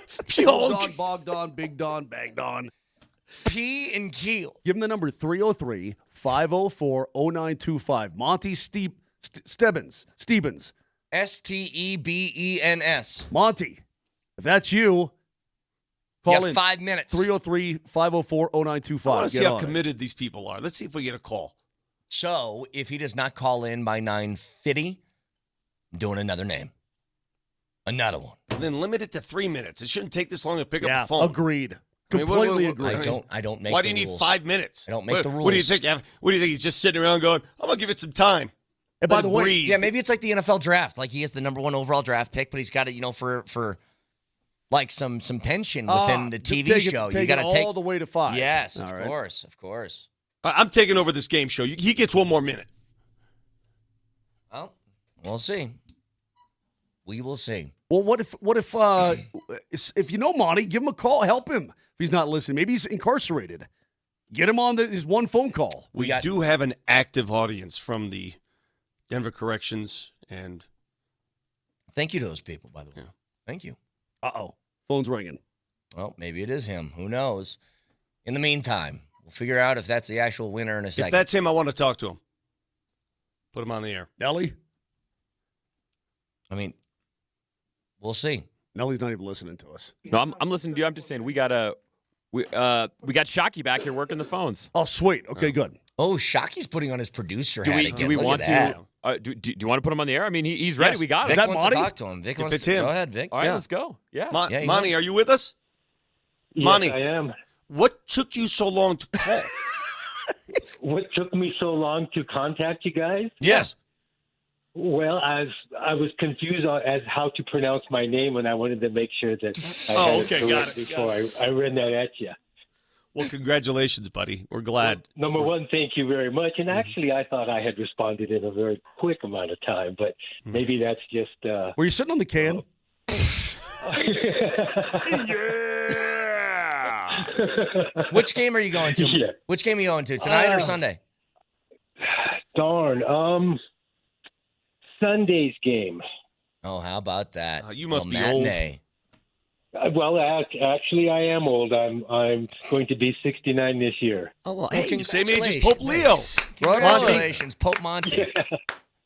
Don, Bogdan, Big Don, Bag Don. P and Keel. Give him the number 303-504-0925. Monty Stebbins. Stebens. Monty, if that's you, call in. 5 minutes. 303-504-0925. I want to see how committed these people are. Let's see if we get a call. So, if he does not call in by 9:50, I'm doing another name. Another one. Then limit it to 3 minutes. It shouldn't take this long to pick up the phone. Agreed. Completely agreed. I don't make. Why the do you rules. need 5 minutes? I don't make the rules. What do you think? What do you think? He's just sitting around going, "I'm gonna give it some time." And by the way, yeah, maybe it's like the NFL draft. Like he has the number 1 overall draft pick, but he's got it, for like some tension within the TV show. You got to take all the way to 5. Yes, all of course. I'm taking over this game show. He gets 1 more minute. Well, we'll see. We will see. Well, what if you know Monty, give him a call, help him if he's not listening. Maybe he's incarcerated. Get him on his one phone call. We do have an active audience from the Denver Corrections, and thank you to those people, by the way. Yeah. Thank you. Uh-oh. Phone's ringing. Well, maybe it is him. Who knows? In the meantime, we'll figure out if that's the actual winner in a second. If that's him, I want to talk to him. Put him on the air. Nelly? I mean, we'll see. Nelly's not even listening to us. No, I'm listening to you. I'm just saying we got Shockey back here working the phones. Oh, sweet. Okay, good. Oh, Shockey's putting on his producer hat again. Do we Look want at to? Do you want to put him on the air? I mean, he's ready. Yes. We got Vic it. Is that wants Monty? to talk to him. Vic If wants it's to, him. Go ahead, Vic. All right, let's go. Yeah. Monty, are you with us? Yes, Monty, I am. what took you so long to call? What took me so long to contact you guys? Yes. Well, I was confused as how to pronounce my name, and I wanted to make sure that I had it correct before I ran that at you. Well, congratulations, buddy. We're glad. Well, number one, thank you very much. And actually, I thought I had responded in a very quick amount of time, but maybe that's just... Were you sitting on the can? Yeah. Which game are you going to? Yeah. Which game are you going to? Tonight or Sunday? Darn. Sunday's game. Oh, how about that? You must be matinee. Well, actually, I am old. I'm going to be 69 this year. Oh, well, hey, same age as Pope Leo. Congratulations, Pope Monty. Yeah.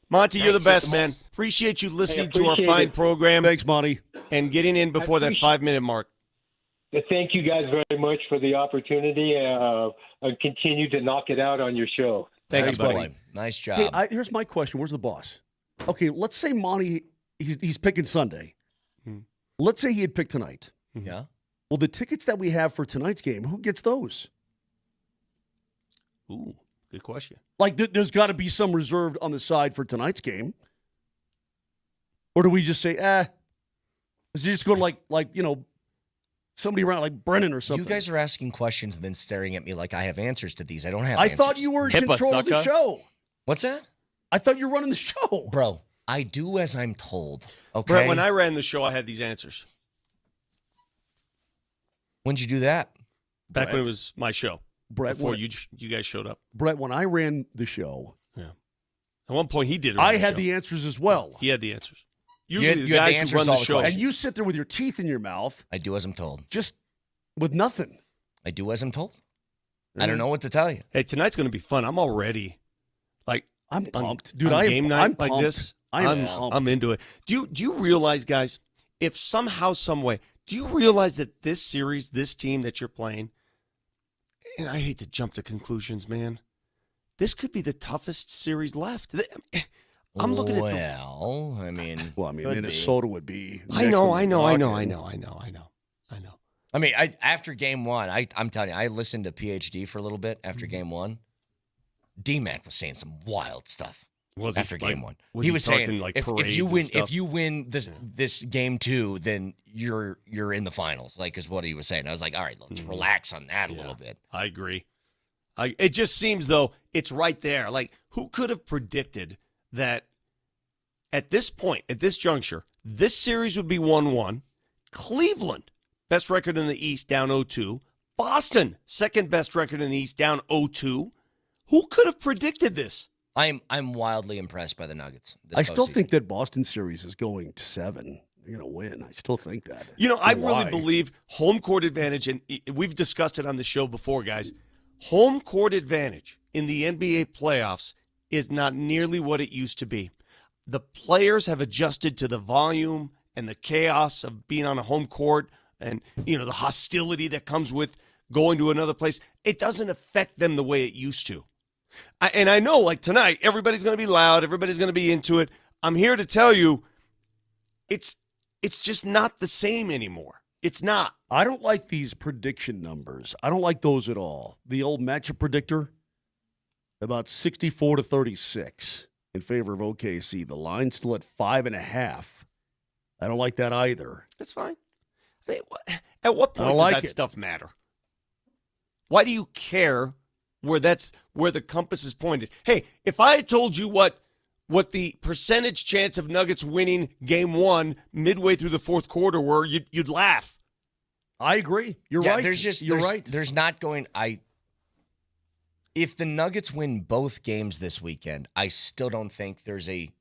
Monty, you're the best, man. Appreciate you listening to our fine program. Thanks, Monty. And getting in before that 5-minute mark. Thank you guys very much for the opportunity. And continue to knock it out on your show. Thanks, buddy. Boy. Nice job. Hey, here's my question. Where's the boss? Okay, let's say Monty, he's picking Sunday. Let's say he had picked tonight. Yeah. Well, the tickets that we have for tonight's game, who gets those? Ooh, good question. Like, there's got to be some reserved on the side for tonight's game. Or do we just say, let's just go to like somebody around like Brennan or something? You guys are asking questions and then staring at me like I have answers to these. I don't have I answers. thought you were in control of the show. What's that? I thought you were running the show. Bro, I do as I'm told. Okay. Brett, when I ran the show, I had these answers. When'd you do that? Back when it was my show. Brett, before you guys showed up. Brett, when I ran the show. Yeah. At one point, he did. I had the answers as well. He had the answers. Usually, you the had the guys answers who run to all the the show. questions. And you sit there with your teeth in your mouth. I do as I'm told. Just with nothing. I do as I'm told. I don't know what to tell you. Hey, tonight's going to be fun. I'm already I'm pumped, dude. On I'm game night I'm like pumped. this. I'm pumped. I'm into it. Do you realize, guys? If somehow, some way, do you realize that this series, this team that you're playing, and I hate to jump to conclusions, man, this could be the toughest series left. I'm looking at I mean, Minnesota would be. I know. I mean, after game one, I'm telling you, I listened to PhD for a little bit after game one. DMac was saying some wild stuff after game one. He was saying, like if you win this game two, then you're in the finals. Like is what he was saying. I was like, all right, let's relax on that a little bit. I agree. It just seems though it's right there. Like who could have predicted that at this point, at this juncture, this series would be 1-1. Cleveland, best record in the East, down 0-2. Boston, second best record in the East, down 0-2. Who could have predicted this? I'm wildly impressed by the Nuggets. I still think that Boston series is going to 7. They're going to win. I still think that. I really believe home court advantage, and we've discussed it on the show before, guys. Home court advantage in the NBA playoffs is not nearly what it used to be. The players have adjusted to the volume and the chaos of being on a home court and, the hostility that comes with going to another place. It doesn't affect them the way it used to. And I know, like tonight, everybody's going to be loud. Everybody's going to be into it. I'm here to tell you, it's just not the same anymore. It's not. I don't like these prediction numbers. I don't like those at all. The old matchup predictor, about 64-36 in favor of OKC. The line's still at 5.5. I don't like that either. That's fine. I mean, at what point does that stuff matter? Why do you care where the compass is pointed? Hey, if I had told you what the percentage chance of Nuggets winning game one midway through the fourth quarter were, you'd laugh. I agree. You're right. You're right. There's not going. If the Nuggets win both games this weekend, I still don't think there's a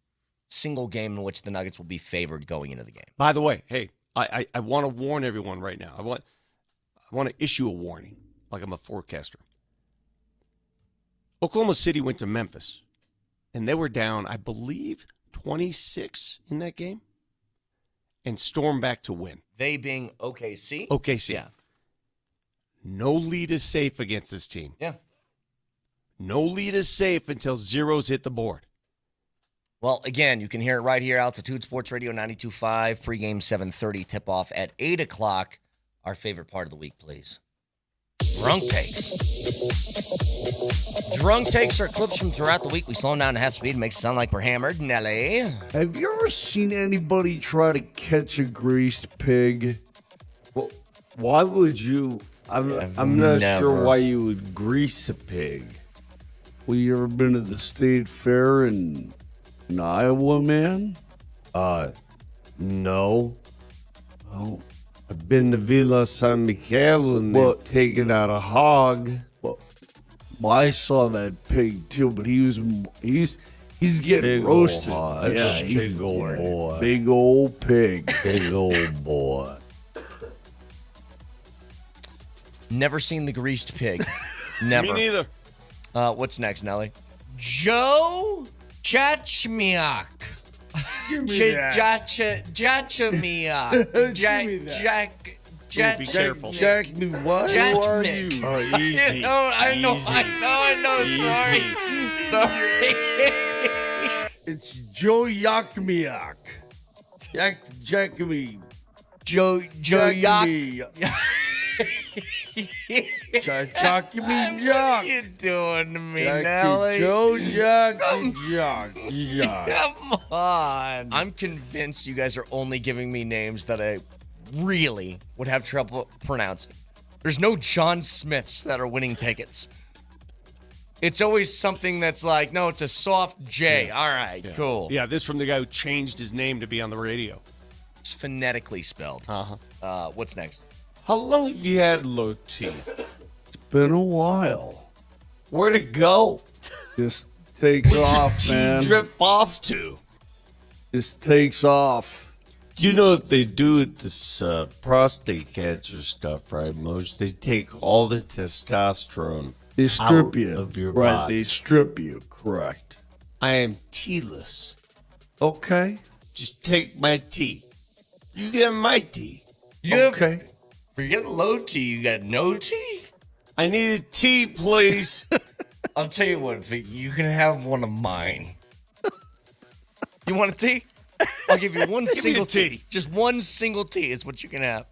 single game in which the Nuggets will be favored going into the game. By the way, hey, I want to warn everyone right now. I want to issue a warning, like I'm a forecaster. Oklahoma City went to Memphis, and they were down, I believe, 26 in that game, and stormed back to win. They being OKC? OKC. Yeah. No lead is safe against this team. Yeah. No lead is safe until zeros hit the board. Well, again, you can hear it right here, Altitude Sports Radio 92.5, pregame 7:30, tip-off at 8 o'clock. Our favorite part of the week, please. Drunk takes. Drunk takes are clips from throughout the week. We slow them down to half speed and makes it sound like we're hammered. Nelly. Have you ever seen anybody try to catch a greased pig? Well, why would you? I'm not sure why you would grease a pig. Well, you ever been to the state fair in Iowa, man? No. Oh. I've been to Villa San Miguel and they've taken out a hog. Well, I saw that pig too, but he's getting big roasted. Yeah, he's big old boy. Big old pig. Big old boy. Never seen the greased pig. Never. Me neither. What's next, Nelly? Joe Chachmiak. Give me that. Jachmiak. Be careful. Jack me what? Jack Who are Mick. you? Oh, easy. I know. Sorry. Sorry. It's Joe Yakmiak. Jackamy. Joe Jackamy. Jack. What are you doing to me, Nelly? Joe Jack. Come on. I'm convinced you guys are only giving me names that I really would have trouble pronouncing. There's no John Smiths that are winning tickets. It's always something that's like, no, it's a soft J. Yeah. All right, cool. Yeah, this from the guy who changed his name to be on the radio. It's phonetically spelled. Uh-huh. What's next? How long have you had low T? It's been a while. Where'd it go? Just takes off, Where'd man. your T drip off to? Just takes off. You know what they do with this prostate cancer stuff, right, Moser? They take all the testosterone They strip out you. of your Right, body. they strip you. Correct. I am T-less. Okay? Just take my T. You get my T. Okay. Forget low T, you got no T? I need a T, please. I'll tell you what, Vic, you can have one of mine. You want a T? I'll give you one single T. Just one single T is what you can have.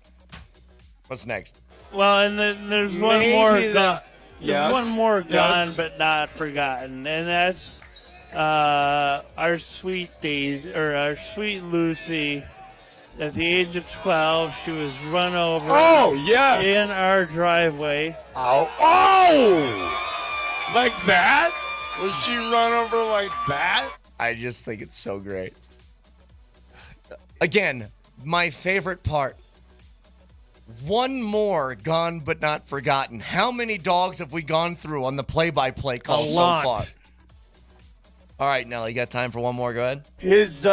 What's next? Well, and then there's one more gone. There's one more gone but not forgotten, and that's our sweet Daisy, or our sweet Lucy. At the age of 12, she was run over. In our driveway. Oh! Like that? Was she run over like that? I just think it's so great. Again, my favorite part. One more gone but not forgotten. How many dogs have we gone through on the play-by-play call so far? All right, Nelly, you got time for one more? Go ahead. His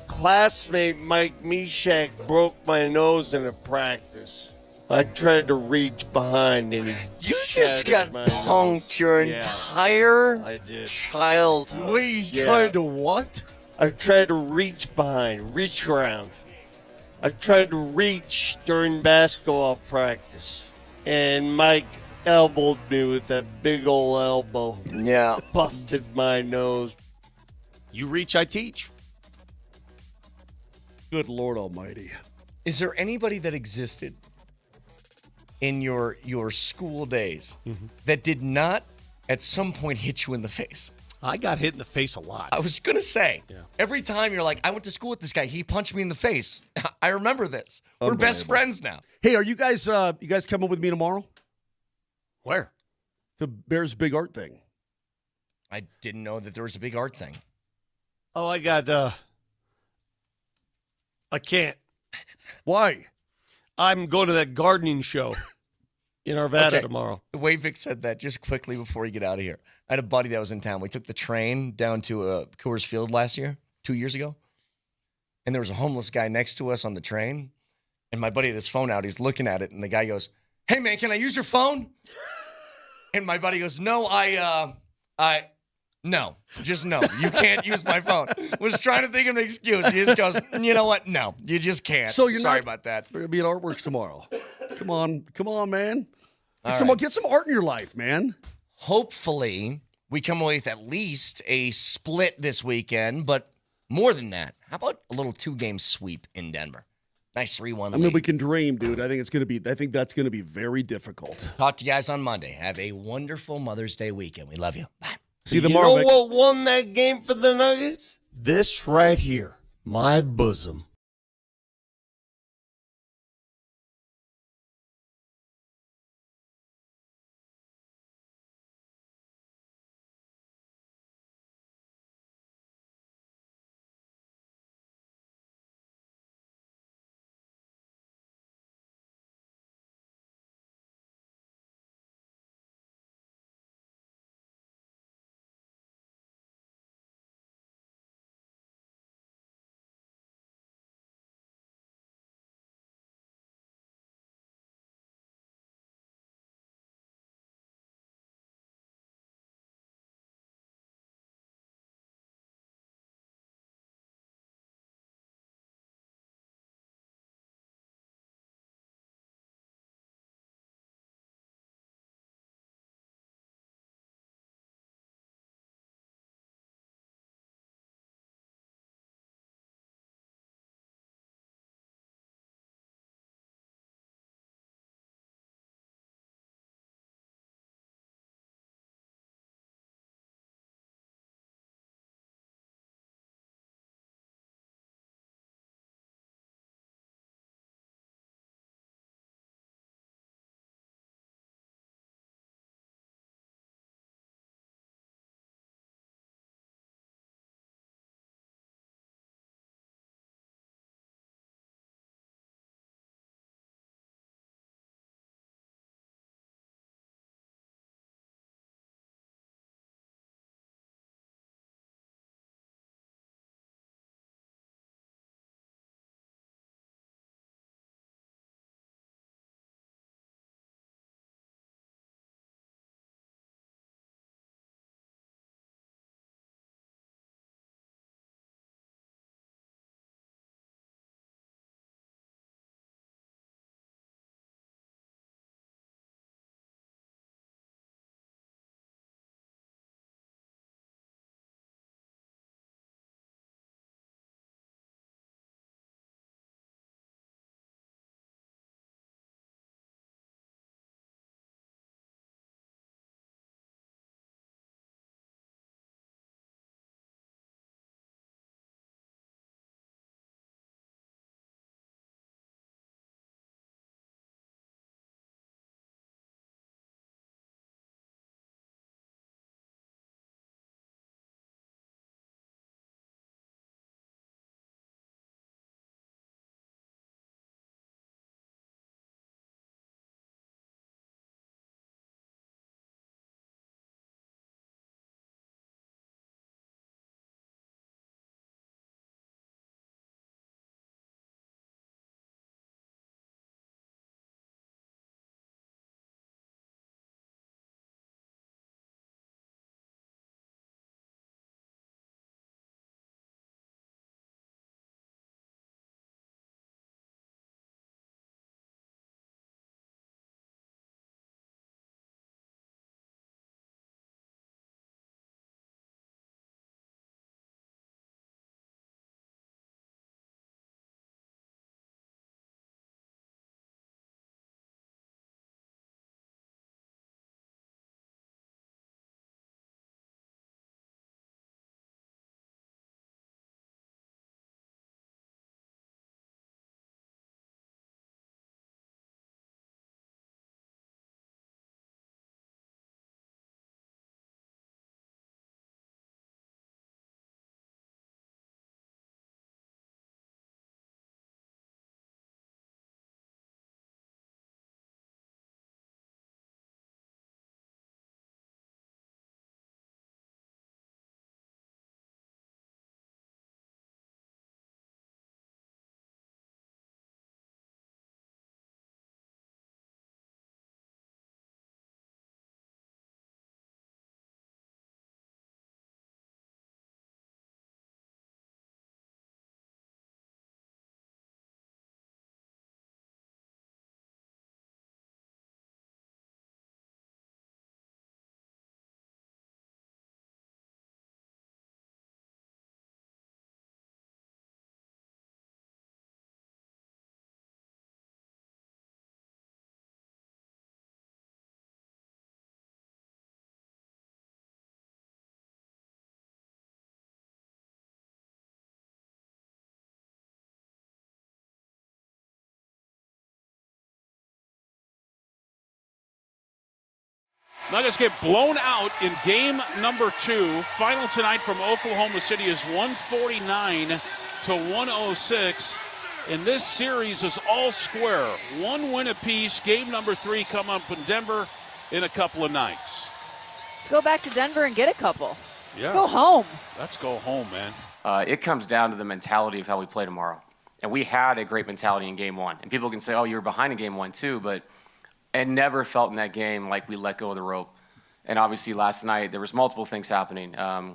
classmate Mike Mishak broke my nose in a practice. I tried to reach behind and You just got punked your entire childhood. Wait, you tried to what? I tried to reach behind, reach around. I tried to reach during basketball practice, and Mike elbowed me with that big old elbow. Yeah. Busted my nose. You reach, I teach. Good Lord Almighty. Is there anybody that existed in your school days that did not at some point hit you in the face? I got hit in the face a lot. I was going to say, every time you're like, I went to school with this guy, he punched me in the face. I remember this. We're best friends now. Hey, are you guys coming with me tomorrow? Where? The Bears Big Art thing. I didn't know that there was a big art thing. Oh, I can't. Why? I'm going to that gardening show in Arvada tomorrow. The way Vic said that, just quickly before you get out of here. I had a buddy that was in town. We took the train down to Coors Field 2 years ago. And there was a homeless guy next to us on the train. And my buddy had his phone out. He's looking at it. And the guy goes, "Hey, man, can I use your phone?" And my buddy goes, "No, no, just no. You can't use my phone." Was trying to think of an excuse. He just goes, "You know what? No, you just can't." So you're sorry about that. We're gonna be at Artworks tomorrow. Come on, man. All Get some art in your life, man. Hopefully, we come away with at least a split this weekend, but more than that, how about a little 2-game sweep in Denver? Nice 3-1 lead. I mean, we can dream, dude. I think that's gonna be very difficult. Talk to you guys on Monday. Have a wonderful Mother's Day weekend. We love you. Bye. See you tomorrow. You know what won that game for the Nuggets? This right here, my bosom. Nuggets get blown out in game number 2. Final tonight from Oklahoma City is 149 to 106. And this series is all square. 1 win apiece. Game number 3 come up in Denver in a couple of nights. Let's go back to Denver and get a couple. Yeah. Let's go home. Let's go home, man. It comes down to the mentality of how we play tomorrow. And we had a great mentality in game 1. And people can say, oh, you were behind in game 1 too, but it never felt in that game like we let go of the rope. And obviously last night there was multiple things happening. I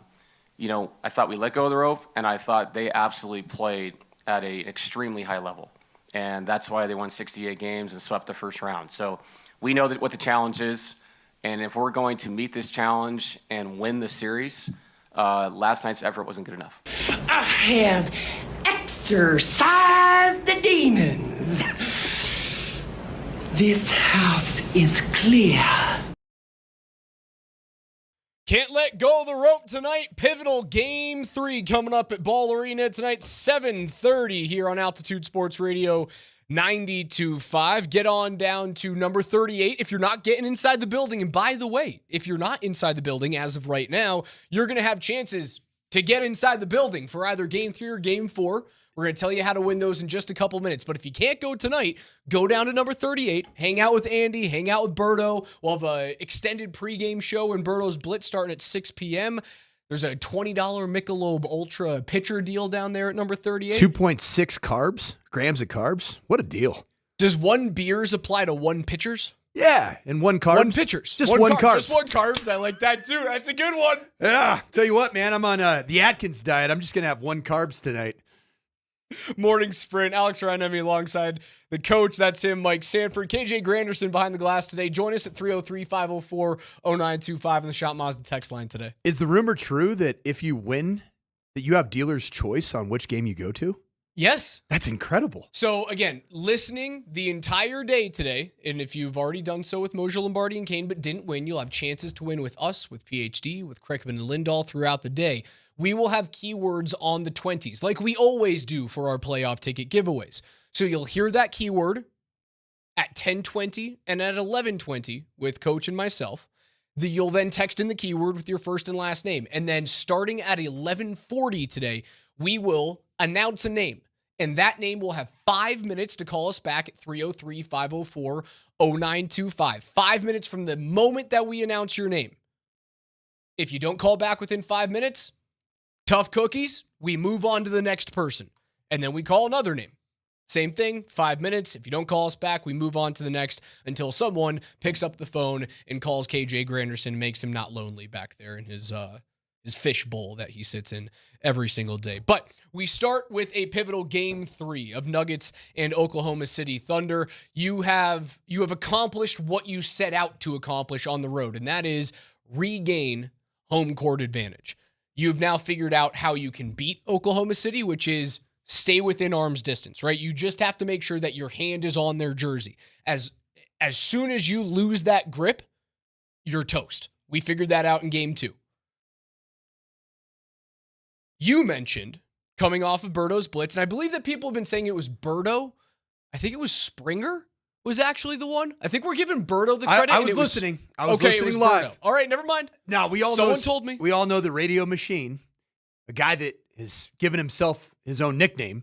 thought we let go of the rope, and I thought they absolutely played at an extremely high level. And that's why they won 68 games and swept the first round. So we know what the challenge is. And if we're going to meet this challenge and win the series, last night's effort wasn't good enough. I have exorcised the demons. This house is clear. Can't let go of the rope tonight. Pivotal Game 3 coming up at Ball Arena tonight, 7:30 here on Altitude Sports Radio 92.5. Get on down to number 38 if you're not getting inside the building. And by the way, if you're not inside the building as of right now, you're going to have chances to get inside the building for either Game 3 or Game 4. We're going to tell you how to win those in just a couple minutes. But if you can't go tonight, go down to number 38, hang out with Andy, hang out with Berto. We'll have an extended pregame show in Berto's Blitz starting at 6 p.m. There's a $20 Michelob Ultra pitcher deal down there at number 38. 2.6 grams of carbs. What a deal. Does 1 beers apply to 1 pitchers? Yeah, and 1 carbs. 1 pitchers. Just 1 carbs. Just 1 carbs. I like that too. That's a good one. Yeah, tell you what, man, I'm on the Atkins diet. I'm just going to have 1 carbs tonight. Morning Sprint. Alex Ryan alongside the coach. That's him, Mike Sanford. KJ Granderson behind the glass today. Join us at 303-504-0925 on the Shop Mazda text line today. Is the rumor true that if you win, that you have dealer's choice on which game you go to? Yes. That's incredible. So, again, listening the entire day today, and if you've already done so with Moser, Lombardi, and Kane, but didn't win, you'll have chances to win with us, with PhD, with Kreckman and Lindahl throughout the day. We will have keywords on the 20s, like we always do for our playoff ticket giveaways. So you'll hear that keyword at 10:20 and at 11:20 with Coach and myself. You'll then text in the keyword with your first and last name. And then starting at 11:40 today, we will announce a name. And that name will have 5 minutes to call us back at 303-504-0925. 5 minutes from the moment that we announce your name. If you don't call back within 5 minutes, tough cookies, we move on to the next person. And then we call another name. Same thing, 5 minutes. If you don't call us back, we move on to the next until someone picks up the phone and calls KJ Granderson and makes him not lonely back there in his fish bowl that he sits in every single day. But we start with a pivotal Game 3 of Nuggets and Oklahoma City Thunder. You have accomplished what you set out to accomplish on the road, and that is regain home court advantage. You've now figured out how you can beat Oklahoma City, which is stay within arm's distance, right? You just have to make sure that your hand is on their jersey. As soon as you lose that grip, you're toast. We figured that out in Game 2. You mentioned coming off of Berto's Blitz, and I believe that people have been saying it was Berto. I think it was Springer was actually the one. I think we're giving Berto the credit. I was listening. I was listening live. Berto. All right, never mind. Now, Someone told me. We all know the radio machine, a guy that has given himself his own nickname,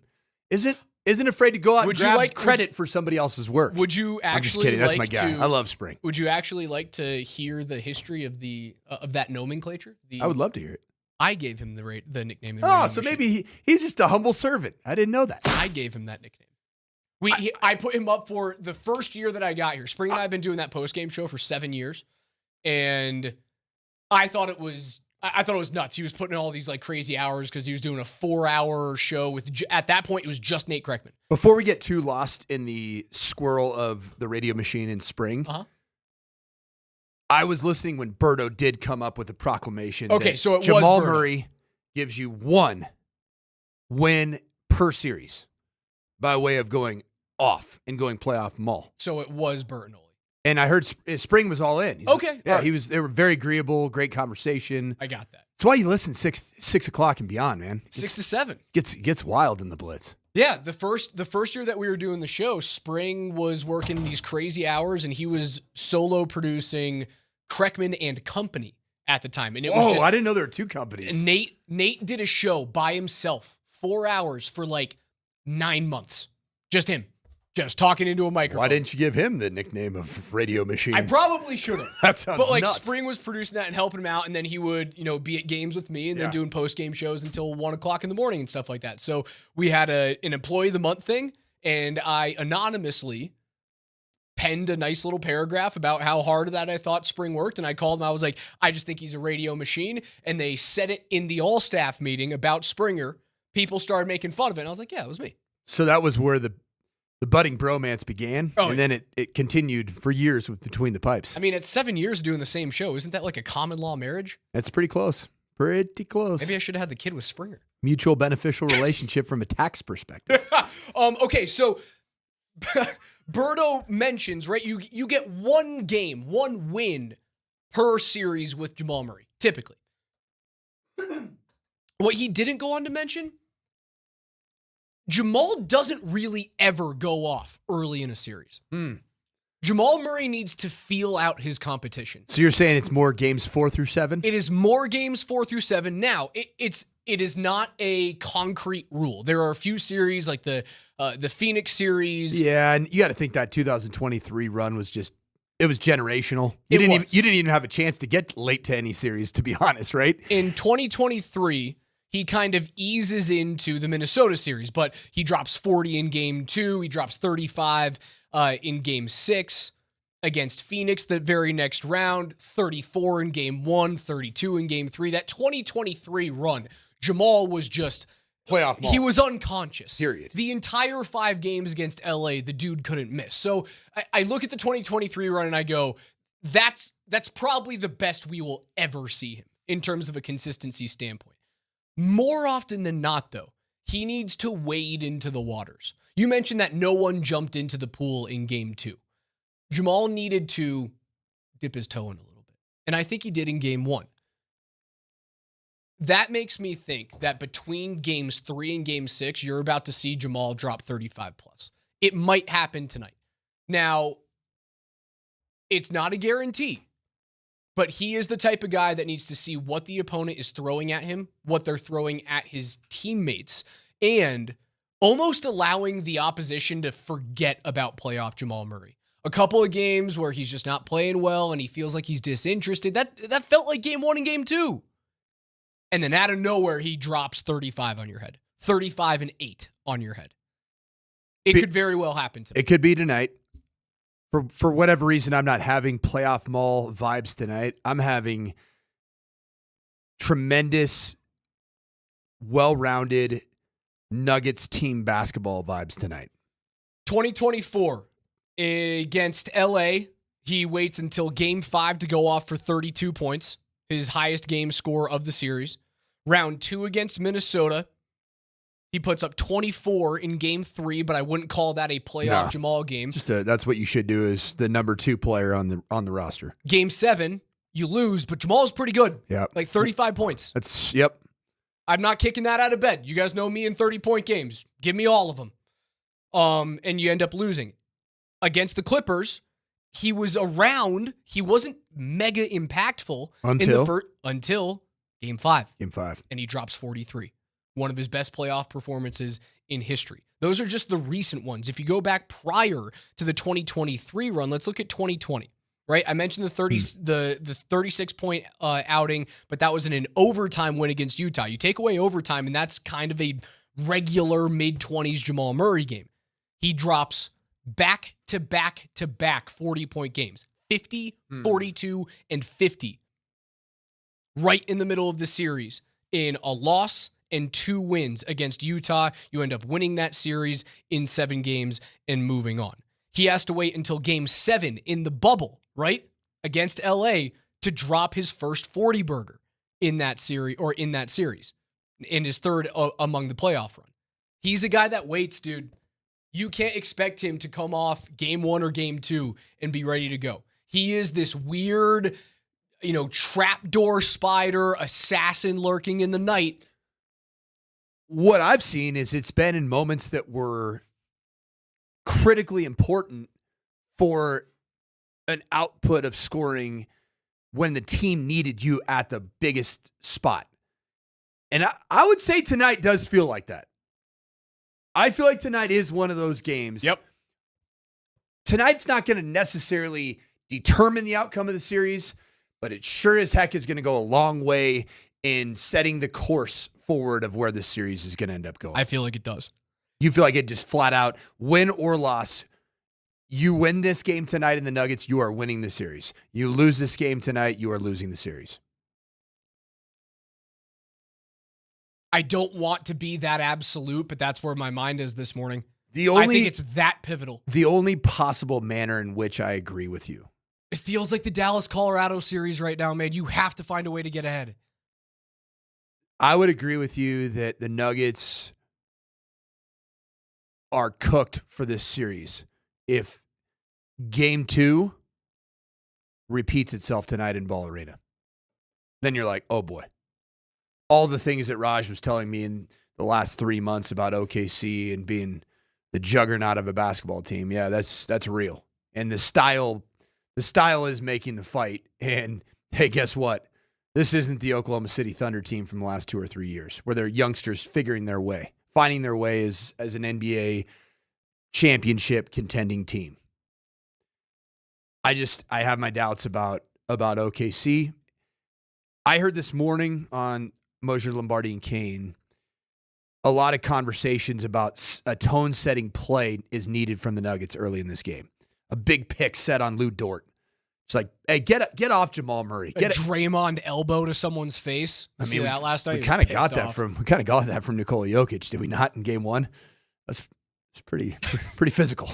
isn't afraid to go out and grab credit for somebody else's work. Would you actually I'm just kidding. That's like my guy. to, I love Spring. Would you actually like to hear the history of that nomenclature? I would love to hear it. I gave him the nickname. Oh, so maybe he's just a humble servant. I didn't know that. I gave him that nickname. I put him up for the first year that I got here. Spring and I have been doing that post-game show for 7 years, and I thought it was nuts. He was putting in all these like crazy hours because he was doing a 4-hour show with. At that point, it was just Nate Kreckman. Before we get too lost in the swirl of the radio machine in Spring, I was listening when Berto did come up with a proclamation. Okay, so it was Jamal Berto. Murray gives you 1 win per series by way of going off and going playoff mull. So it was Bertinoli. And I heard Spring was all in. Okay. Yeah, they were very agreeable, great conversation. I got that. That's why you listen 6 o'clock and beyond, man. 6 to 7. Gets wild in the Blitz. Yeah, the first year that we were doing the show, Spring was working these crazy hours and he was solo producing Kreckman and Company at the time. And it was was just, I didn't know there were two companies. Nate did a show by himself, 4 hours for like 9 months. Just him. Just talking into a microphone. Why didn't you give him the nickname of Radio Machine? I probably should have. That sounds But like nuts. Spring was producing that and helping him out, and then he would, be at games with me and then doing post-game shows until 1 o'clock in the morning and stuff like that. So we had an Employee of the Month thing, and I anonymously penned a nice little paragraph about how hard that I thought Spring worked, and I called him. I was like, I just think he's a radio machine, and they said it in the all-staff meeting about Springer. People started making fun of it, and I was like, yeah, it was me. So that was where the budding bromance began, and then it continued for years between the pipes. I mean, at 7 years doing the same show, isn't that like a common law marriage? That's pretty close. Pretty close. Maybe I should have had the kid with Springer. Mutual beneficial relationship from a tax perspective. Okay, so Berto mentions, right, you get one game, one win per series with Jamal Murray, typically. What he didn't go on to mention, Jamal doesn't really ever go off early in a series. Jamal Murray needs to feel out his competition. So you're saying it's more games 4 through 7? It is more games 4 through 7. Now, it is not a concrete rule. There are a few series like the Phoenix series. Yeah, and you got to think that 2023 run was just it was generational. You didn't even have a chance to get late to any series, to be honest, right? In 2023, he kind of eases into the Minnesota series, but he drops 40 in game 2. He drops 35 in game 6 against Phoenix the very next round, 34 in game 1, 32 in game 3. That 2023 run, Jamal was just playoff ball. He was unconscious. Period. The entire 5 games against LA, the dude couldn't miss. So I look at the 2023 run and I go, that's probably the best we will ever see him in terms of a consistency standpoint. More often than not, though, he needs to wade into the waters. You mentioned that no one jumped into the pool in game 2. Jamal needed to dip his toe in a little bit. And I think he did in game 1. That makes me think that between games 3 and game 6, you're about to see Jamal drop 35 plus. It might happen tonight. Now, it's not a guarantee. But he is the type of guy that needs to see what the opponent is throwing at him, what they're throwing at his teammates, and almost allowing the opposition to forget about playoff Jamal Murray. A couple of games where he's just not playing well and he feels like he's disinterested. That felt like game 1 and game 2. And then out of nowhere, he drops 35 on your head. 35 and 8 on your head. It could very well happen tonight. It could be tonight. For whatever reason, I'm not having playoff mall vibes tonight. I'm having tremendous, well-rounded Nuggets team basketball vibes tonight. 2024 against LA, he waits until game 5 to go off for 32 points, his highest game score of the series. Round 2 against Minnesota, he puts up 24 in game 3, but I wouldn't call that a playoff Jamal game. That's what you should do as the number 2 player on the roster. Game 7, you lose, but Jamal's pretty good. Yeah, like 35 points. Yep. I'm not kicking that out of bed. You guys know me in 30-point games. Give me all of them. And you end up losing. Against the Clippers, he was around. He wasn't mega impactful until game 5. Game 5. And he drops 43. One of his best playoff performances in history. Those are just the recent ones. If you go back prior to the 2023 run, let's look at 2020, right? I mentioned the 36-point outing, but that was in an overtime win against Utah. You take away overtime, and that's kind of a regular mid-20s Jamal Murray game. He drops back-to-back-to-back 40-point games, 50, 42, and 50, right in the middle of the series in a loss and 2 wins against Utah. You end up winning that series in 7 games and moving on. He has to wait until game 7 in the bubble, right? Against LA to drop his first 40-burger in that series, in his third among the playoff run. He's a guy that waits, dude. You can't expect him to come off game 1 or game 2 and be ready to go. He is this weird, trapdoor spider, assassin lurking in the night. What I've seen is it's been in moments that were critically important for an output of scoring when the team needed you at the biggest spot. And I would say tonight does feel like that. I feel like tonight is one of those games. Yep. Tonight's not going to necessarily determine the outcome of the series, but it sure as heck is going to go a long way in setting the course forward of where this series is going to end up going. I feel like it does. You feel like it just flat out, win or loss, you win this game tonight in the Nuggets, you are winning the series. You lose this game tonight, you are losing the series. I don't want to be that absolute, but that's where my mind is this morning. I think it's that pivotal. The only possible manner in which I agree with you. It feels like the Dallas-Colorado series right now, man. You have to find a way to get ahead. I would agree with you that the Nuggets are cooked for this series if game 2 repeats itself tonight in Ball Arena. Then you're like, oh boy. All the things that Raj was telling me in the last 3 months about OKC and being the juggernaut of a basketball team. Yeah, that's real. And the style is making the fight. And hey, guess what? This isn't the Oklahoma City Thunder team from the last 2 or 3 years where they're youngsters figuring their way, finding their way as an NBA championship contending team. I have my doubts about OKC. I heard this morning on Moser, Lombardi, and Kane, a lot of conversations about a tone-setting play is needed from the Nuggets early in this game. A big pick set on Lou Dort. It's like, hey, get off Jamal Murray. Get a Draymond elbow to someone's face. See that last night? We kind of got that from Nikola Jokic, did we not, in game 1? It's pretty physical,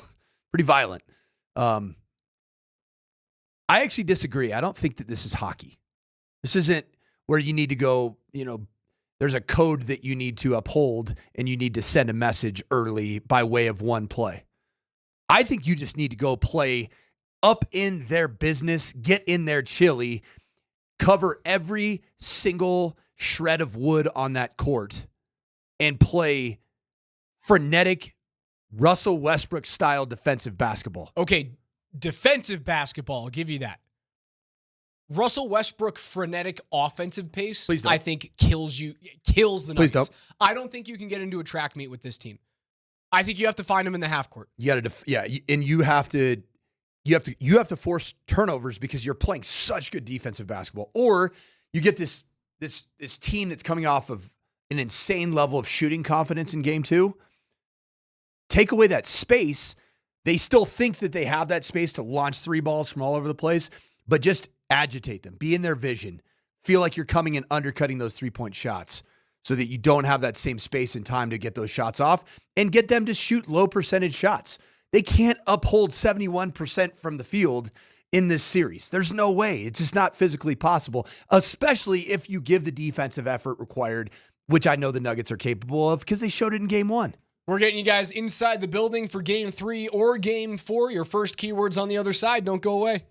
pretty violent. I actually disagree. I don't think that this is hockey. This isn't where you need to go, there's a code that you need to uphold and you need to send a message early by way of one play. I think you just need to go play up in their business, get in their chili, cover every single shred of wood on that court, and play frenetic Russell Westbrook style defensive basketball. Okay, defensive basketball, I'll give you that. Russell Westbrook frenetic offensive pace, I think kills the Nuggets. Please don't. I don't think you can get into a track meet with this team. I think you have to find them in the half court. You got to, and you have to force turnovers because you're playing such good defensive basketball. Or you get this team that's coming off of an insane level of shooting confidence in game 2. Take away that space. They still think that they have that space to launch 3 balls from all over the place, but just agitate them. Be in their vision. Feel like you're coming and undercutting those 3-point shots so that you don't have that same space and time to get those shots off and get them to shoot low percentage shots. They can't uphold 71% from the field in this series. There's no way. It's just not physically possible, especially if you give the defensive effort required, which I know the Nuggets are capable of because they showed it in game 1. We're getting you guys inside the building for game 3 or game 4. Your first keywords on the other side. Don't go away.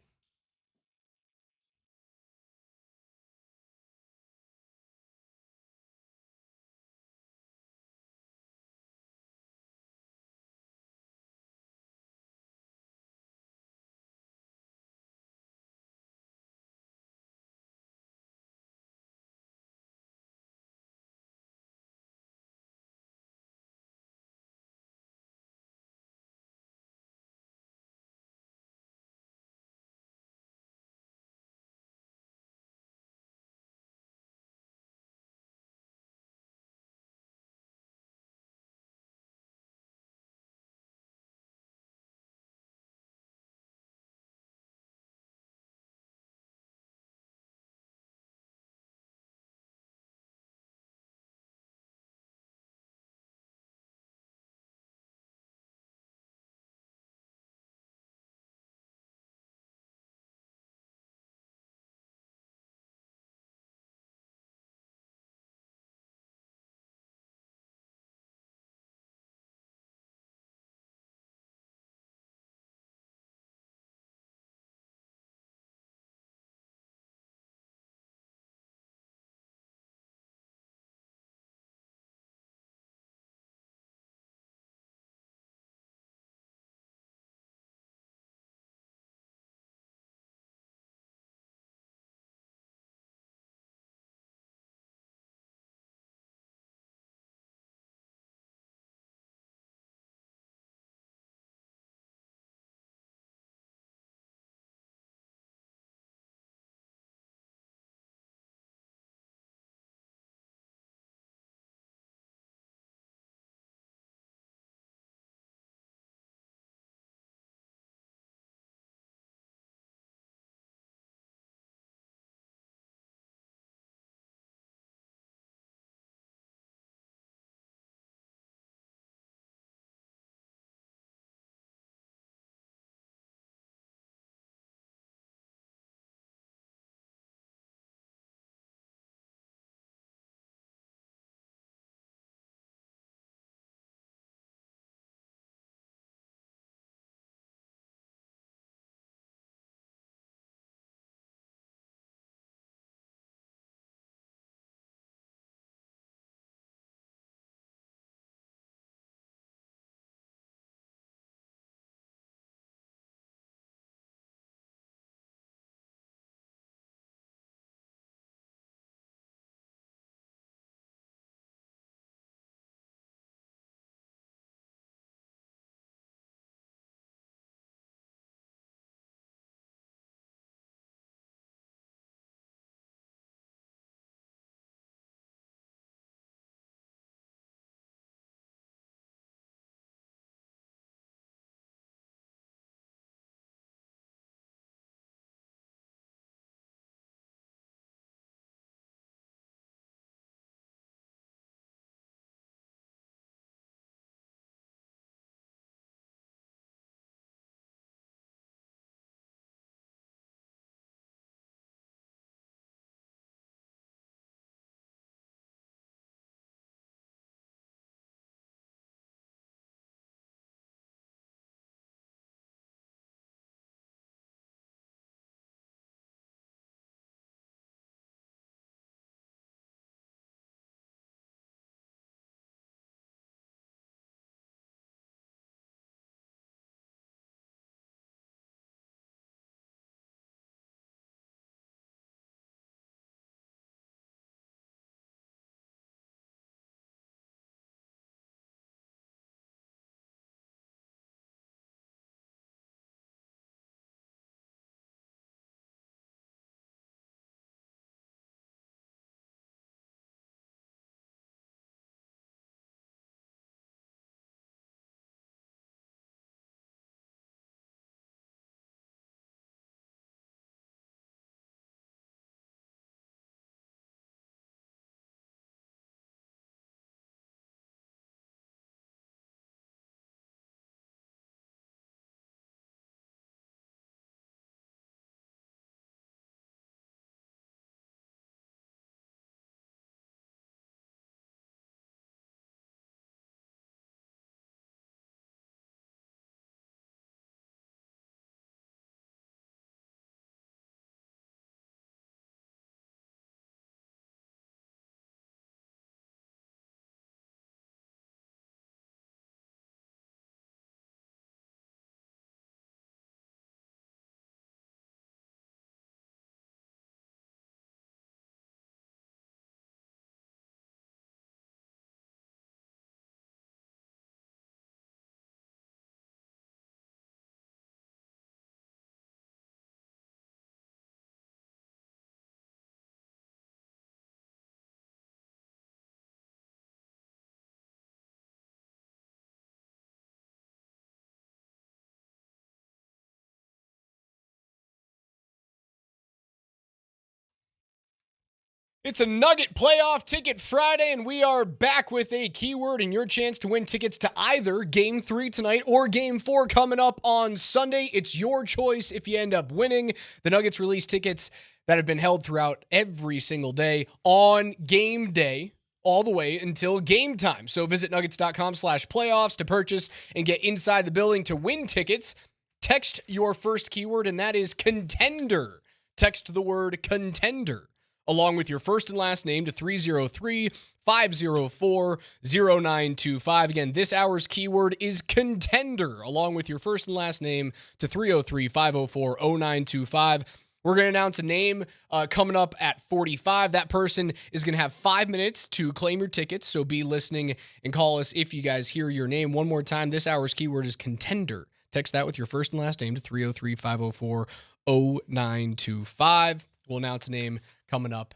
It's a Nugget Playoff Ticket Friday, and we are back with a keyword and your chance to win tickets to either Game 3 tonight or Game 4 coming up on Sunday. It's your choice if you end up winning. The Nuggets release tickets that have been held throughout every single day on game day, all the way until game time. So visit nuggets.com/playoffs to purchase and get inside the building to win tickets. Text your first keyword, and that is contender. Text the word contender along with your first and last name to 303-504-0925. Again, this hour's keyword is contender, along with your first and last name to 303-504-0925. We're going to announce a name coming up at 45. That person is going to have 5 minutes to claim your tickets, so be listening and call us if you guys hear your name. One more time, this hour's keyword is contender. Text that with your first and last name to 303-504-0925. We'll announce a name coming up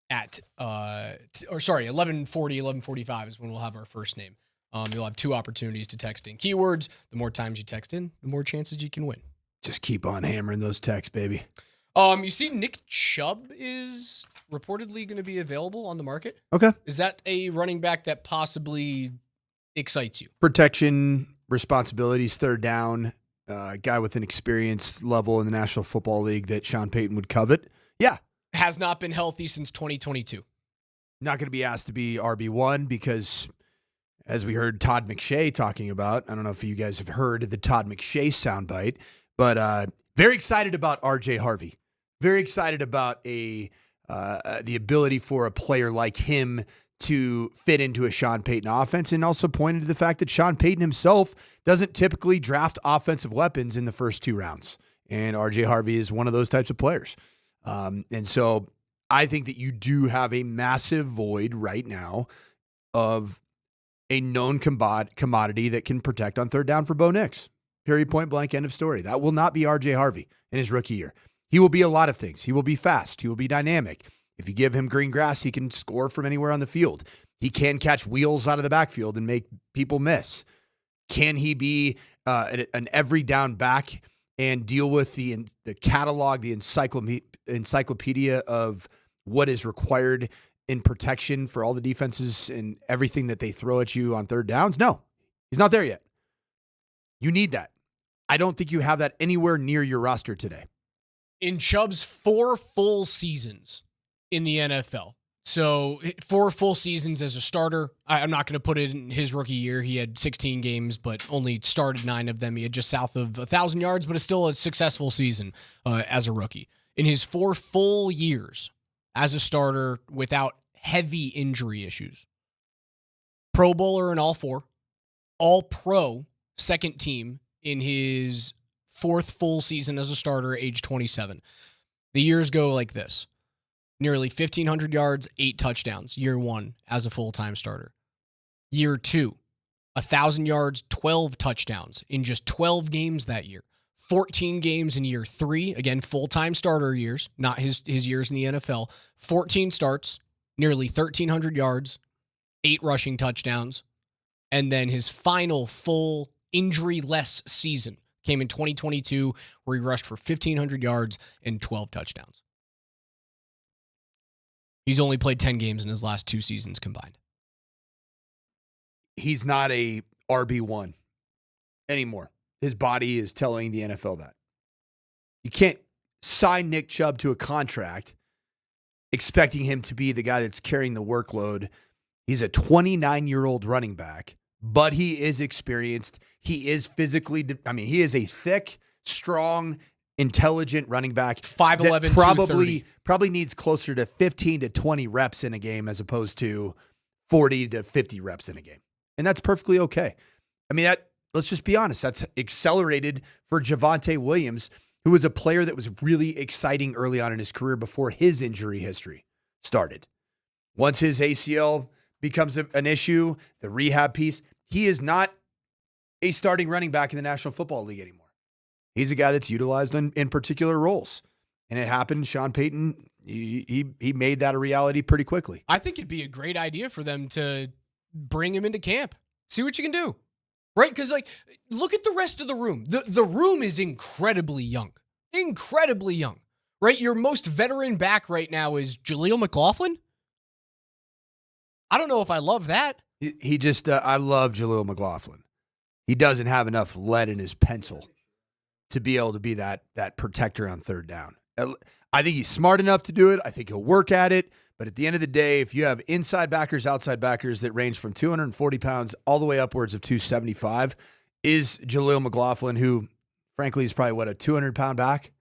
at 11:45 is when we'll have our first name. You'll have 2 opportunities to text in keywords. The more times you text in, the more chances you can win. Just keep on hammering those texts, baby. You see Nick Chubb is reportedly going to be available on the market. Okay. Is that a running back that possibly excites you? Protection, responsibilities, third down, guy with an experience level in the National Football League that Sean Payton would covet. Yeah. Has not been healthy since 2022. Not going to be asked to be RB1 because, as we heard Todd McShay talking about, I don't know if you guys have heard the Todd McShay soundbite, but very excited about RJ Harvey. Very excited about the ability for a player like him to fit into a Sean Payton offense, and also pointed to the fact that Sean Payton himself doesn't typically draft offensive weapons in the first 2 rounds. And RJ Harvey is one of those types of players. And so I think that you do have a massive void right now of a known commodity that can protect on third down for Bo Nix. Period, point blank, end of story. That will not be RJ Harvey in his rookie year. He will be a lot of things. He will be fast. He will be dynamic. If you give him green grass, he can score from anywhere on the field. He can catch wheels out of the backfield and make people miss. Can he be an every down back and deal with the catalog, the encyclopedia of what is required in protection for all the defenses and everything that they throw at you on third downs? No, he's not there yet. You need that. I don't think you have that anywhere near your roster today. In Chubb's 4 full seasons in the NFL, so 4 full seasons as a starter, I'm not going to put it in his rookie year. He had 16 games, but only started 9 of them. He had just south of 1,000 yards, but it's still a successful season as a rookie. In his 4 full years as a starter without heavy injury issues, Pro Bowler in all 4, All-Pro second team in his 4th full season as a starter, age 27. The years go like this. Nearly 1,500 yards, 8 touchdowns, year 1 as a full-time starter. Year 2, 1,000 yards, 12 touchdowns in just 12 games that year. 14 games in year 3, again, full-time starter years, not his years in the NFL. 14 starts, nearly 1,300 yards, 8 rushing touchdowns. And then his final full injury-less season came in 2022, where he rushed for 1,500 yards and 12 touchdowns. He's only played 10 games in his last 2 seasons combined. He's not a RB1 anymore. His body is telling the NFL that. You can't sign Nick Chubb to a contract expecting him to be the guy that's carrying the workload. He's a 29-year-old running back, but he is experienced. He is physically, he is a thick, strong, intelligent running back. 5'11", probably needs closer to 15 to 20 reps in a game as opposed to 40 to 50 reps in a game. And that's perfectly okay. Let's just be honest. That's accelerated for Javonte Williams, who was a player that was really exciting early on in his career before his injury history started. Once his ACL becomes an issue, the rehab piece, he is not a starting running back in the National Football League anymore. He's a guy that's utilized in particular roles. And it happened. Sean Payton, he made that a reality pretty quickly. I think it'd be a great idea for them to bring him into camp. See what you can do. Right? Because, look at the rest of the room. The room is incredibly young. Incredibly young. right? Your most veteran back right now is Jaleel McLaughlin. I don't know if I love that. He just, I love Jaleel McLaughlin. He doesn't have enough lead in his pencil to be able to be that protector on third down. I think he's smart enough to do it. I think he'll work at it. But at the end of the day, if you have inside backers, outside backers that range from 240 pounds all the way upwards of 275, is Jaleel McLaughlin, who, frankly, is probably, a 200-pound back?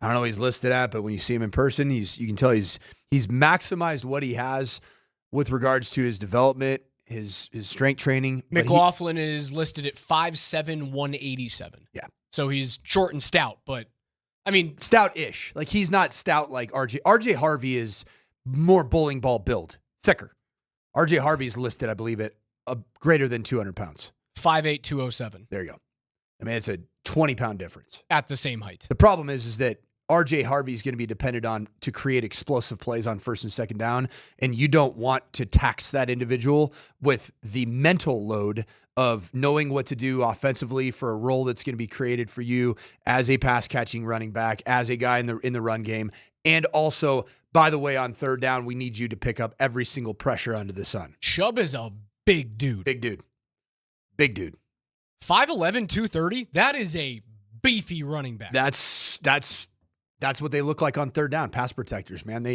I don't know what he's listed at, but when you see him in person, you can tell he's maximized what he has with regards to his development, his strength training. McLaughlin is listed at 5'7", 187. Yeah. So he's short and stout, but, I mean... Stout-ish. Like, he's not stout like RJ. RJ Harvey is more bowling ball build, thicker. RJ Harvey's listed, I believe, at greater than 200 pounds. 5'8", 207. There you go. I mean, it's a 20-pound difference. At the same height. The problem is that RJ Harvey is going to be dependent on to create explosive plays on first and second down, and you don't want to tax that individual with the mental load of knowing what to do offensively for a role that's going to be created for you as a pass-catching running back, as a guy in the run game, and also, by the way, on third down, we need you to pick up every single pressure under the sun. Chubb is a big dude. Big dude. Big dude. 5'11", 230, that is a beefy running back. That's what they look like on third down, pass protectors, man.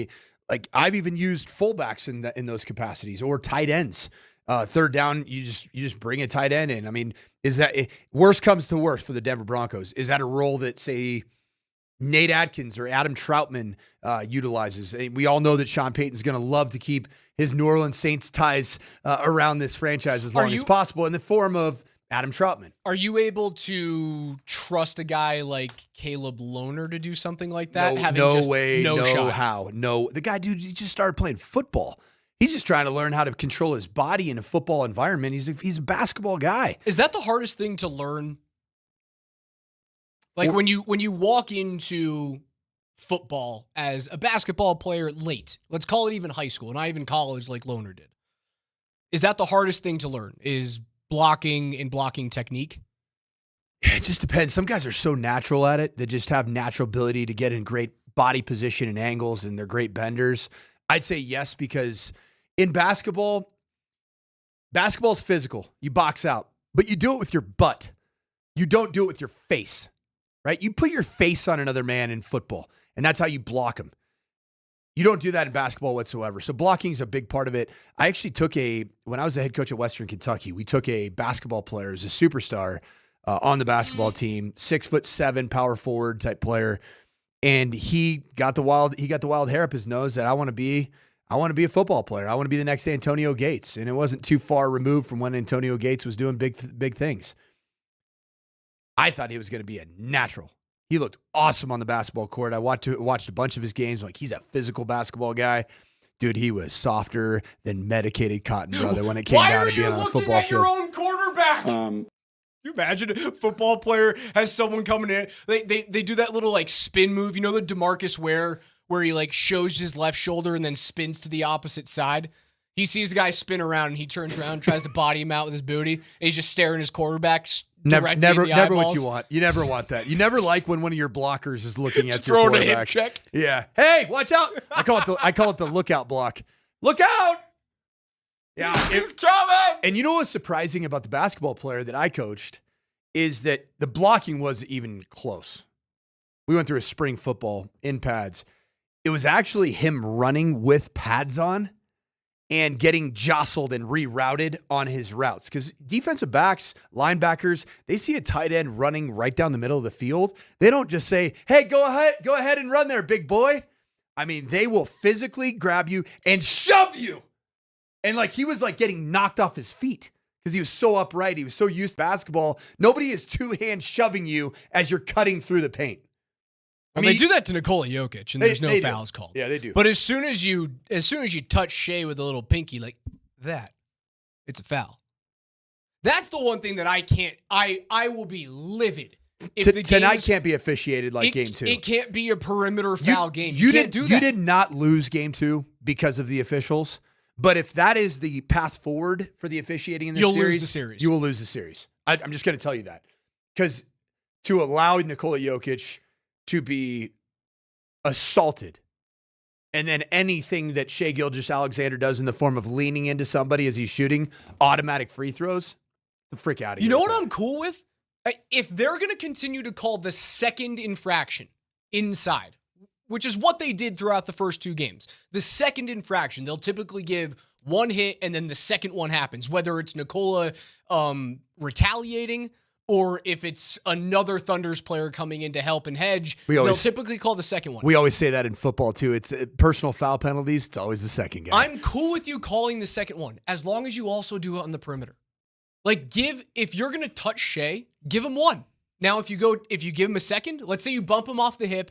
I've even used fullbacks in those capacities or tight ends. Third down, you just bring a tight end in. I mean, is that worst comes to worst for the Denver Broncos? Is that a role that, say, Nate Atkins or Adam Troutman utilizes? We all know that Sean Payton's going to love to keep his New Orleans Saints ties around this franchise as long as possible in the form of Adam Troutman. Are you able to trust a guy like Caleb Lohner to do something like that? No way, no how. No, the guy, dude, he just started playing football. He's just trying to learn how to control his body in a football environment. He's a basketball guy. Is that the hardest thing to learn? Like when you walk into football as a basketball player late, let's call it even high school, not even college like Lohner did. Is that the hardest thing to learn? Is blocking and blocking technique? It just depends. Some guys are so natural at it. They just have natural ability to get in great body position and angles, and they're great benders. I'd say yes, because in basketball's physical. You box out, but you do it with your butt. You don't do it with your face, right? You put your face on another man in football, and that's how you block him. You don't do that in basketball whatsoever. So blocking is a big part of it. I actually when I was the head coach at Western Kentucky, we took a basketball player as a superstar on the basketball team, 6'7" power forward type player. And he got the wild hair up his nose that I want to be a football player. I want to be the next Antonio Gates. And it wasn't too far removed from when Antonio Gates was doing big things. I thought he was going to be a natural. He looked awesome on the basketball court. I watched a bunch of his games. Like, he's a physical basketball guy. Dude, he was softer than medicated cotton, brother, when it came down to being on a football field. Why are you looking at your own quarterback? Can you imagine a football player has someone coming in? They do that little, like, spin move. You know the DeMarcus Ware where he, like, shows his left shoulder and then spins to the opposite side? He sees the guy spin around and he turns around and tries to body him out with his booty. And he's just staring his quarterback Never in the eyeballs. what you want. You never want that. You never like when one of your blockers is looking at just your quarterback. Throwing a hip check. Yeah. Hey, watch out! I call it the lookout block. Look out! Yeah, He's coming. And you know what's surprising about the basketball player that I coached is that the blocking wasn't even close. We went through a spring football in pads. It was actually him running with pads on and getting jostled and rerouted on his routes. Because defensive backs, linebackers, they see a tight end running right down the middle of the field. They don't just say, hey, go ahead and run there, big boy. I mean, they will physically grab you and shove you. And like, he was like getting knocked off his feet because he was so upright. He was so used to basketball. Nobody is two-hand shoving you as you're cutting through the paint. I mean, they do that to Nikola Jokic, and there's no fouls called. Yeah, they do. But as soon as you touch Shea with a little pinky like that, it's a foul. That's the one thing that I can't. I will be livid. Tonight can't be officiated like game 2. It can't be a perimeter foul game. You can't do that. You did not lose game 2 because of the officials. But if that is the path forward for the officiating in this series, lose the series. You will lose the series. I'm just going to tell you that. Because to allow Nikola Jokic to be assaulted. And then anything that Shai Gilgeous-Alexander does in the form of leaning into somebody as he's shooting, automatic free throws, the frick out of here. You know what I'm cool with? If they're going to continue to call the second infraction inside, which is what they did throughout the first two games, the second infraction, they'll typically give one hit and then the second one happens, whether it's Nikola retaliating or if it's another Thunder's player coming in to help and hedge, they'll typically call the second one. We always say that in football, too. It's personal foul penalties. It's always the second guy. I'm cool with you calling the second one, as long as you also do it on the perimeter. Like, if you're going to touch Shai, give him one. Now, if you give him a second, let's say you bump him off the hip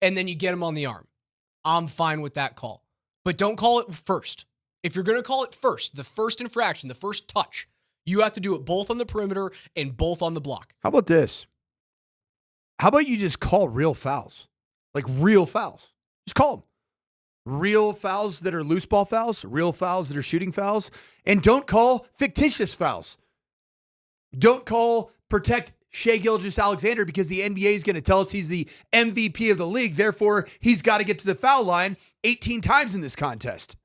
and then you get him on the arm. I'm fine with that call. But don't call it first. If you're going to call it first, the first infraction, the first touch, you have to do it both on the perimeter and both on the block. How about this? How about you just call real fouls? Like real fouls. Just call them. Real fouls that are loose ball fouls, real fouls that are shooting fouls, and don't call fictitious fouls. Don't call protect Shai Gilgeous-Alexander because the NBA is going to tell us he's the MVP of the league. Therefore, he's got to get to the foul line 18 times in this contest.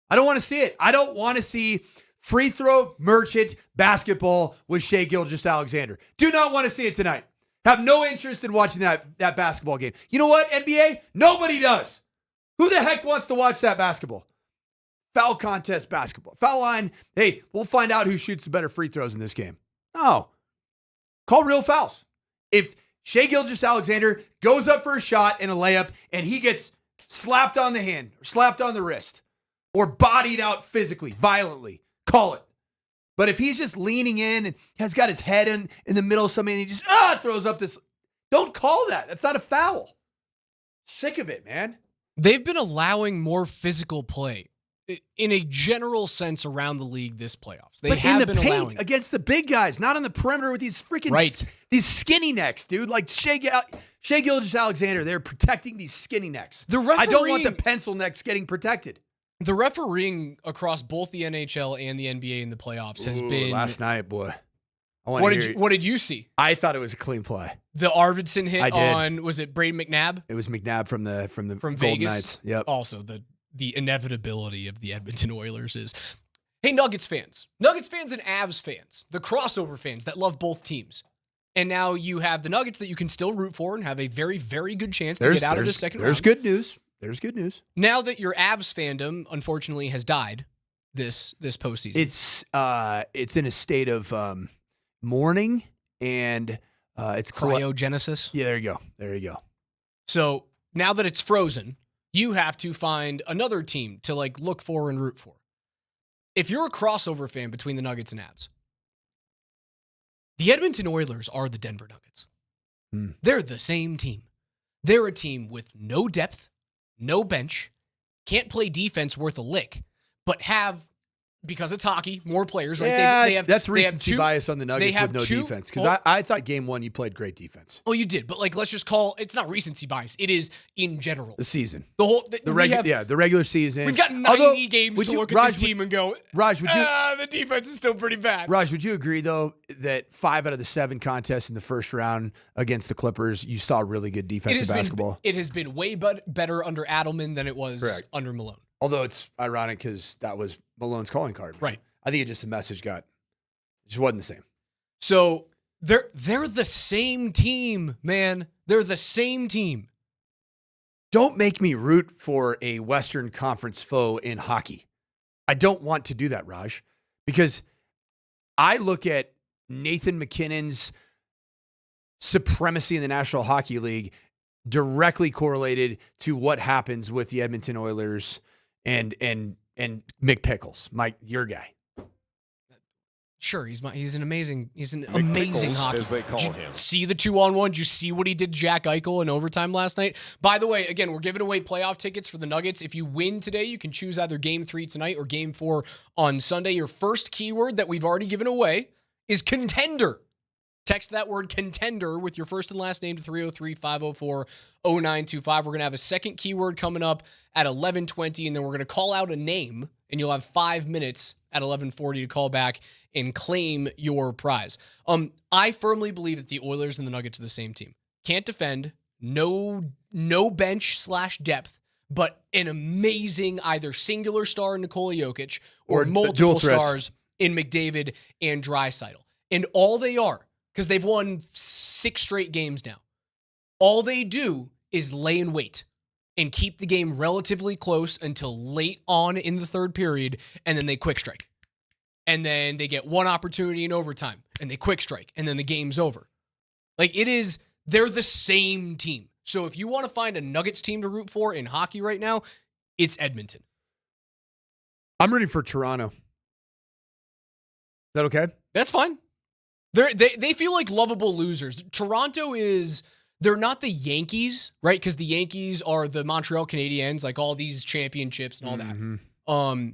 I don't want to see it. I don't want to see free throw merchant basketball with Shai Gilgeous-Alexander. Do not want to see it tonight. Have no interest in watching that basketball game. You know what, NBA? Nobody does. Who the heck wants to watch that basketball? Foul contest basketball. Foul line, hey, we'll find out who shoots the better free throws in this game. No. Call real fouls. If Shai Gilgeous-Alexander goes up for a shot and a layup and he gets slapped on the hand or slapped on the wrist or bodied out physically, violently, call it. But if he's just leaning in and has got his head in the middle of something and he just throws up this, don't call that. That's not a foul. Sick of it, man. They've been allowing more physical play in a general sense around the league this playoffs. They have been allowing it against the big guys, not on the perimeter with these freaking these skinny necks, dude. Like Shai Gilgeous-Alexander, they're protecting these skinny necks. I don't want the pencil necks getting protected. The refereeing across both the NHL and the NBA in the playoffs has been last night, boy. What did you see? I thought it was a clean play. The Arvidsson hit on, was it Braden McNabb? It was McNabb from Golden Vegas. Knights. Yep. Also, the inevitability of the Edmonton Oilers is, hey, Nuggets fans and Avs fans, the crossover fans that love both teams. And now you have the Nuggets that you can still root for and have a very, very good chance to get out of the second round. There's good news. There's good news. Now that your Avs fandom, unfortunately, has died this postseason. It's in a state of mourning and it's cryogenesis. Yeah, there you go. So now that it's frozen, you have to find another team to look for and root for. If you're a crossover fan between the Nuggets and Avs, the Edmonton Oilers are the Denver Nuggets. They're the same team. They're a team with no depth, no bench, can't play defense worth a lick, but have, because it's hockey, more players. Right? Yeah, that's recency bias on the Nuggets with no defense. Because I thought game one you played great defense. Oh, you did, but let's just call it's not recency bias. It is in general the season, the regular season. We've got 90 games to look at this team and go, Raj, the defense is still pretty bad. Raj, would you agree though that 5 out of the 7 contests in the first round against the Clippers, you saw really good defensive basketball? It has been way better under Adelman than it was under Malone. Although it's ironic because that was Malone's calling card. Right. I think the message just wasn't the same. So they're the same team, man. They're the same team. Don't make me root for a Western Conference foe in hockey. I don't want to do that, Raj, because I look at Nathan McKinnon's supremacy in the National Hockey League directly correlated to what happens with the Edmonton Oilers and Mick Pickles, your guy. Sure, he's an amazing hockey. As they call him. See the 2-on-1? Did you see what he did to Jack Eichel in overtime last night? By the way, again, we're giving away playoff tickets for the Nuggets. If you win today, you can choose either Game 3 tonight or Game 4 on Sunday. Your first keyword that we've already given away is contender. Text that word contender with your first and last name to 303-504-0925. We're going to have a second keyword coming up at 11:20, and then we're going to call out a name, and you'll have 5 minutes at 11:40 to call back and claim your prize. I firmly believe that the Oilers and the Nuggets are the same team. Can't defend, no no bench / depth, but an amazing either singular star in Nikola Jokic or multiple dual threats. stars in McDavid and Draisaitl. And all they are, because they've won 6 straight games now, all they do is lay in wait and keep the game relatively close until late on in the third period, and then they quick strike. And then they get one opportunity in overtime, and they quick strike, and then the game's over. Like, they're the same team. So if you want to find a Nuggets team to root for in hockey right now, it's Edmonton. I'm rooting for Toronto. Is that okay? That's fine. They feel like lovable losers. Toronto they're not the Yankees, right? Because the Yankees are the Montreal Canadiens, like all these championships and all that.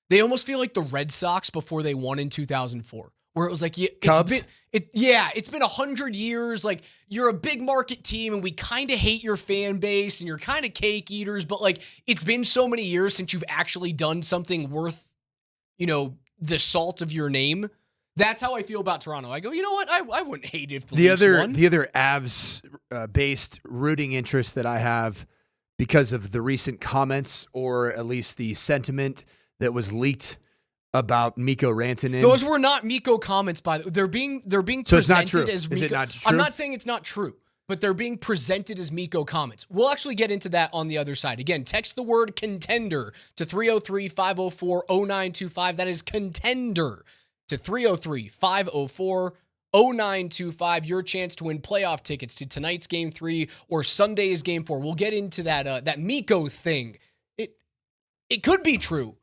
They almost feel like the Red Sox before they won in 2004, where it was like, Cubs? It's been 100 years. Like, you're a big market team, and we kind of hate your fan base, and you're kind of cake eaters, but like, it's been so many years since you've actually done something worth, the salt of your name. That's how I feel about Toronto. I go, you know what? I wouldn't hate if the Leafs won. The other Avs-based rooting interest that I have, because of the recent comments, or at least the sentiment that was leaked about Mikko Rantanen. Those were not Mikko comments, by the way. They're being So it's not presented true. as Mikko. Is it not true? I'm not saying it's not true, but they're being presented as Mikko comments. We'll actually get into that on the other side. Again, text the word contender to 303-504-0925. That is contender to 303-504-0925. Your chance to win playoff tickets to tonight's Game 3 or Sunday's Game 4. We'll get into that Mikko thing. It could be true,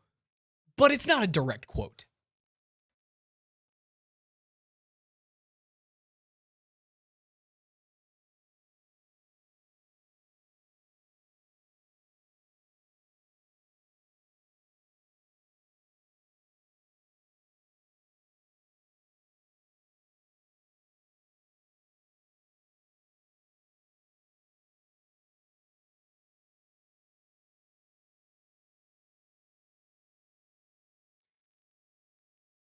but it's not a direct quote.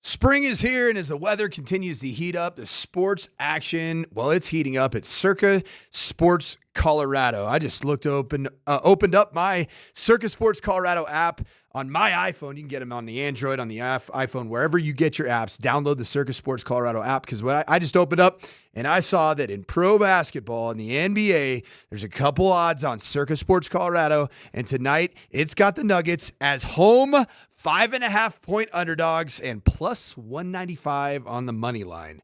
Spring is here, and as the weather continues to heat up, the sports action, well, it's heating up at Circa Sports Colorado. I just opened up my Circa Sports Colorado app on my iPhone. You can get them on the Android, on the iPhone, wherever you get your apps. Download the Circa Sports Colorado app, because what I just opened up, and I saw that in pro basketball in the NBA, there's a couple odds on Circa Sports Colorado, and tonight it's got the Nuggets as home 5.5-point underdogs and plus 195 on the money line.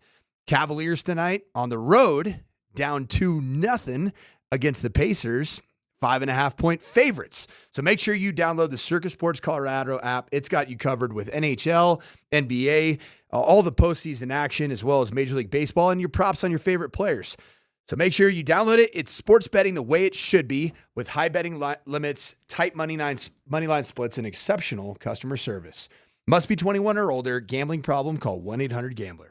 Cavaliers tonight on the road, down 2-0 against the Pacers. 5.5-point favorites. So make sure you download the Circa Sports Colorado app. It's got you covered with NHL, NBA, all the postseason action, as well as Major League Baseball, and your props on your favorite players. So make sure you download it. It's sports betting the way it should be, with high betting limits, tight money line splits, and exceptional customer service. Must be 21 or older. Gambling problem? Call 1-800-GAMBLER.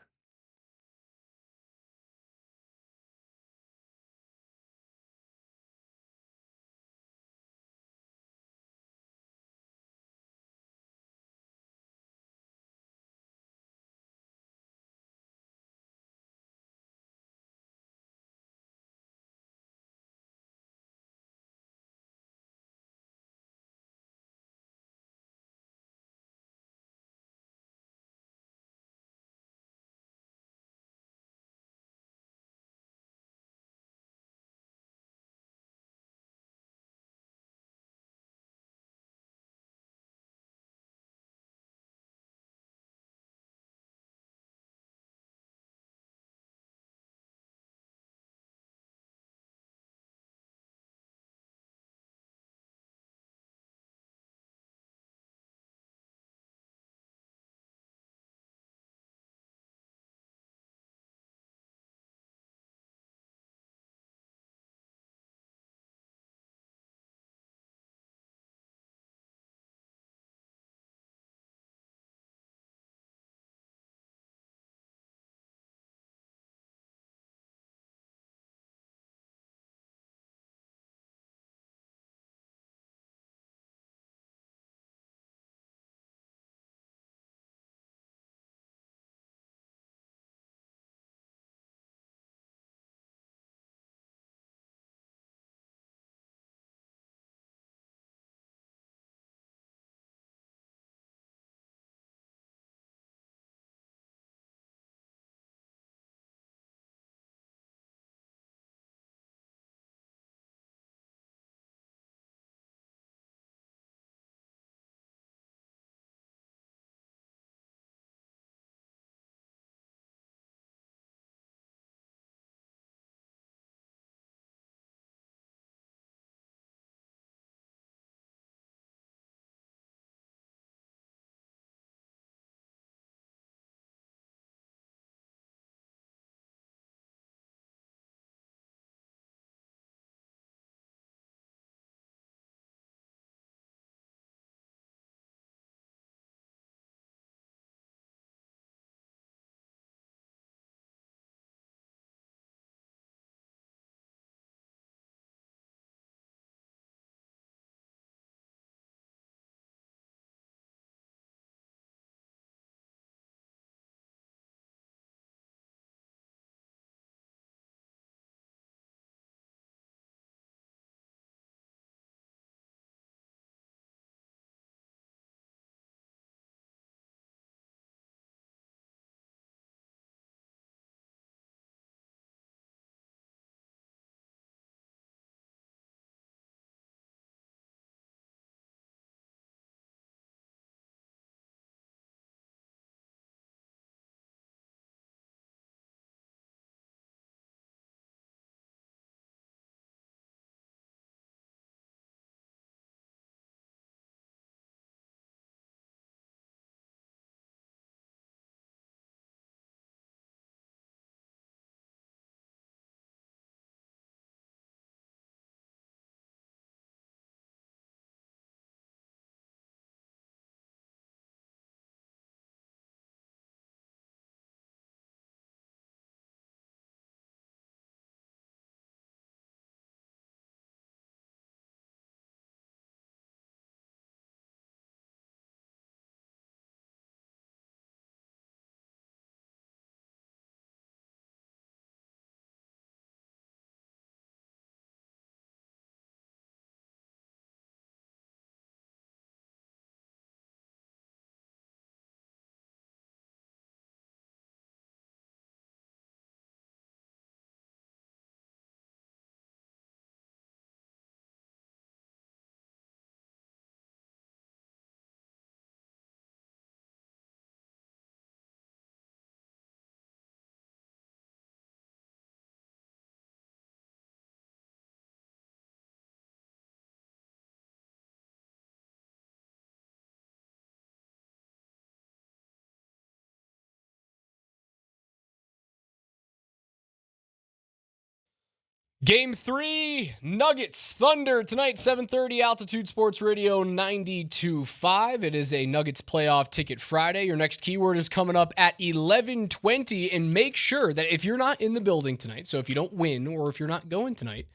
Game 3, Nuggets, Thunder, tonight, 7:30, Altitude Sports Radio 92.5. It is a Nuggets playoff ticket Friday. Your next keyword is coming up at 11:20, and make sure that if you're not in the building tonight, so if you don't win or if you're not going tonight,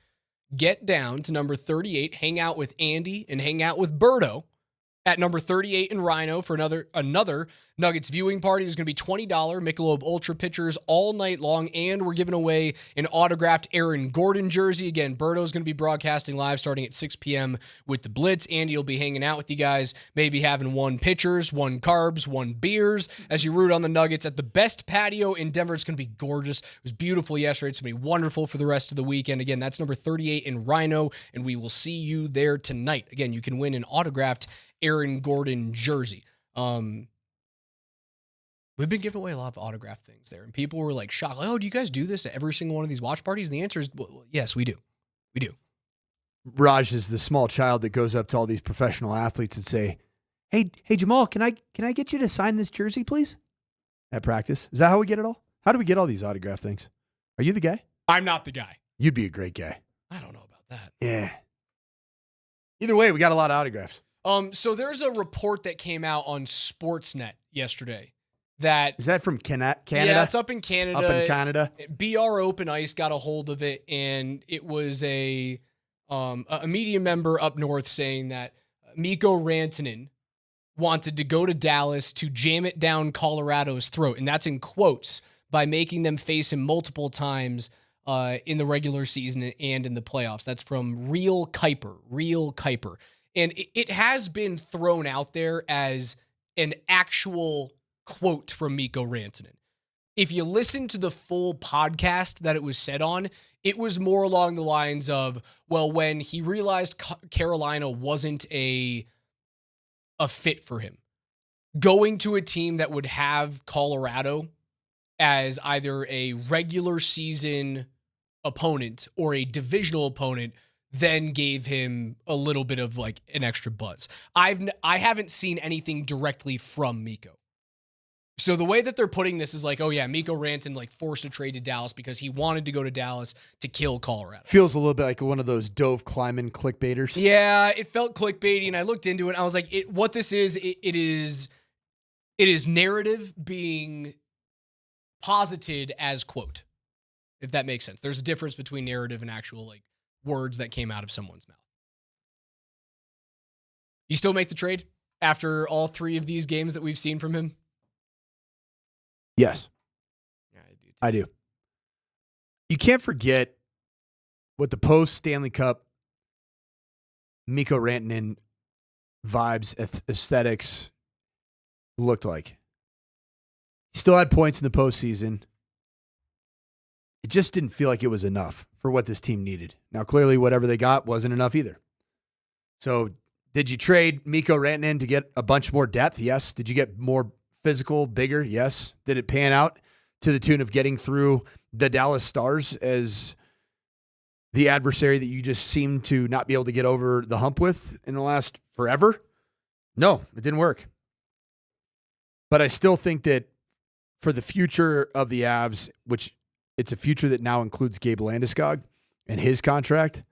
get down to number 38, hang out with Andy and hang out with Berto at number 38 in Rhino for another Nuggets viewing party. There's going to be $20 Michelob Ultra pitchers all night long, and we're giving away an autographed Aaron Gordon jersey. Again, Berto's going to be broadcasting live starting at 6 p.m. with the Blitz. Andy will be hanging out with you guys, maybe having one pitchers, one carbs, one beers as you root on the Nuggets at the best patio in Denver. It's going to be gorgeous. It was beautiful yesterday. It's going to be wonderful for the rest of the weekend. Again, that's number 38 in Rhino, and we will see you there tonight. Again, you can win an autographed Aaron Gordon jersey. We've been giving away a lot of autograph things there, and people were like shocked. Like, oh, do you guys do this at every single one of these watch parties? And the answer is, well, yes, we do. We do. Raj is the small child that goes up to all these professional athletes and say, hey, Jamal, can I get you to sign this jersey, please? At practice. Is that how we get it all? How do we get all these autograph things? Are you the guy? I'm not the guy. You'd be a great guy. I don't know about that. Yeah. Either way, we got a lot of autographs. So there's a report that came out on Sportsnet yesterday. That is that from Canada? Yeah, it's up in Canada. Up in Canada. BR Open Ice got a hold of it, and it was a media member up north saying that Mikko Rantanen wanted to go to Dallas to jam it down Colorado's throat, and that's in quotes, by making them face him multiple times in the regular season and in the playoffs. That's from Real Kuiper. And it has been thrown out there as an actual quote from Mikko Rantanen. If you listen to the full podcast that it was said on, it was more along the lines of, well, when he realized Carolina wasn't a fit for him, going to a team that would have Colorado as either a regular season opponent or a divisional opponent then gave him a little bit of like an extra buzz. I haven't seen anything directly from Mikko. So the way that they're putting this is like, oh yeah, Mikko Rantanen like forced a trade to Dallas because he wanted to go to Dallas to kill Colorado. Feels a little bit like one of those Dove Kleiman clickbaiters. Yeah, it felt clickbaity, and I looked into it. And I was like, what this is, it is narrative being posited as quote, if that makes sense. There's a difference between narrative and actual like words that came out of someone's mouth. You still make the trade after all three of these games that we've seen from him? Yes. Yeah, I do. I do. You can't forget what the post-Stanley Cup Mikko Rantanen vibes, aesthetics looked like. He still had points in the postseason. It just didn't feel like it was enough for what this team needed. Now, clearly, whatever they got wasn't enough either. So, did you trade Mikko Rantanen to get a bunch more depth? Yes. Did you get more physical, bigger? Yes. Did it pan out to the tune of getting through the Dallas Stars as the adversary that you just seem to not be able to get over the hump with in the last forever? No, it didn't work. But I still think that for the future of the Avs, which it's a future that now includes Gabe Landeskog and his contract,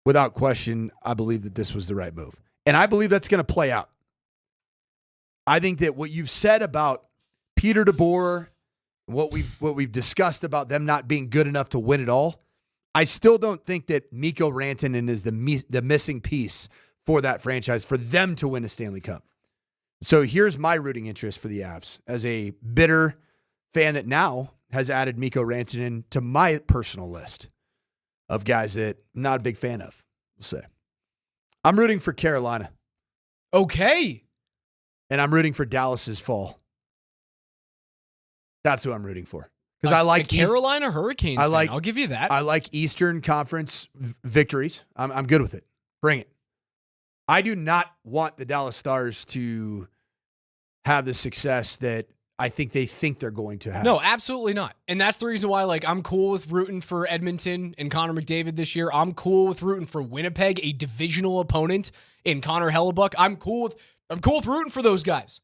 without question, I believe that this was the right move. And I believe that's going to play out. I think that what you've said about Peter DeBoer, what we've discussed about them not being good enough to win it all, I still don't think that Mikko Rantanen is the missing piece for that franchise for them to win a Stanley Cup. So here's my rooting interest for the Avs as a bitter fan that now has added Mikko Rantanen to my personal list of guys that I'm not a big fan of, we'll say. I'm rooting for Carolina. Okay. And I'm rooting for Dallas's fall. That's who I'm rooting for. Because I like Carolina Hurricanes. I'll give you that. I like Eastern Conference victories. I'm good with it. Bring it. I do not want the Dallas Stars to have the success that I think they're going to have. No, absolutely not. And that's the reason why, like, I'm cool with rooting for Edmonton and Connor McDavid this year. I'm cool with rooting for Winnipeg, a divisional opponent in Connor Hellebuck. I'm cool with rooting for those guys.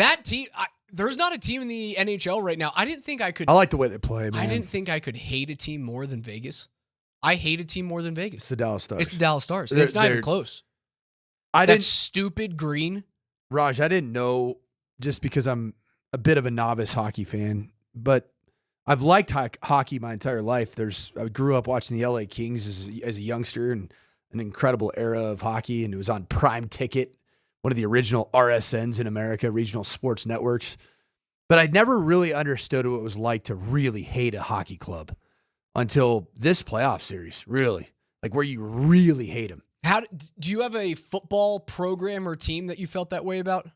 That team, there's not a team in the NHL right now. I didn't think I could. I like the way they play, man. I didn't think I could hate a team more than Vegas. I hate a team more than Vegas. It's the Dallas Stars. It's the Dallas Stars. It's not even close. That stupid green. Raj, I didn't know just because I'm a bit of a novice hockey fan, but I've liked hockey my entire life. I grew up watching the LA Kings as a youngster and an incredible era of hockey, and it was on Prime Ticket, one of the original RSNs in America, regional sports networks. But I never really understood what it was like to really hate a hockey club until this playoff series, really, like where you really hate them. How do you have a football program or team that you felt that way about?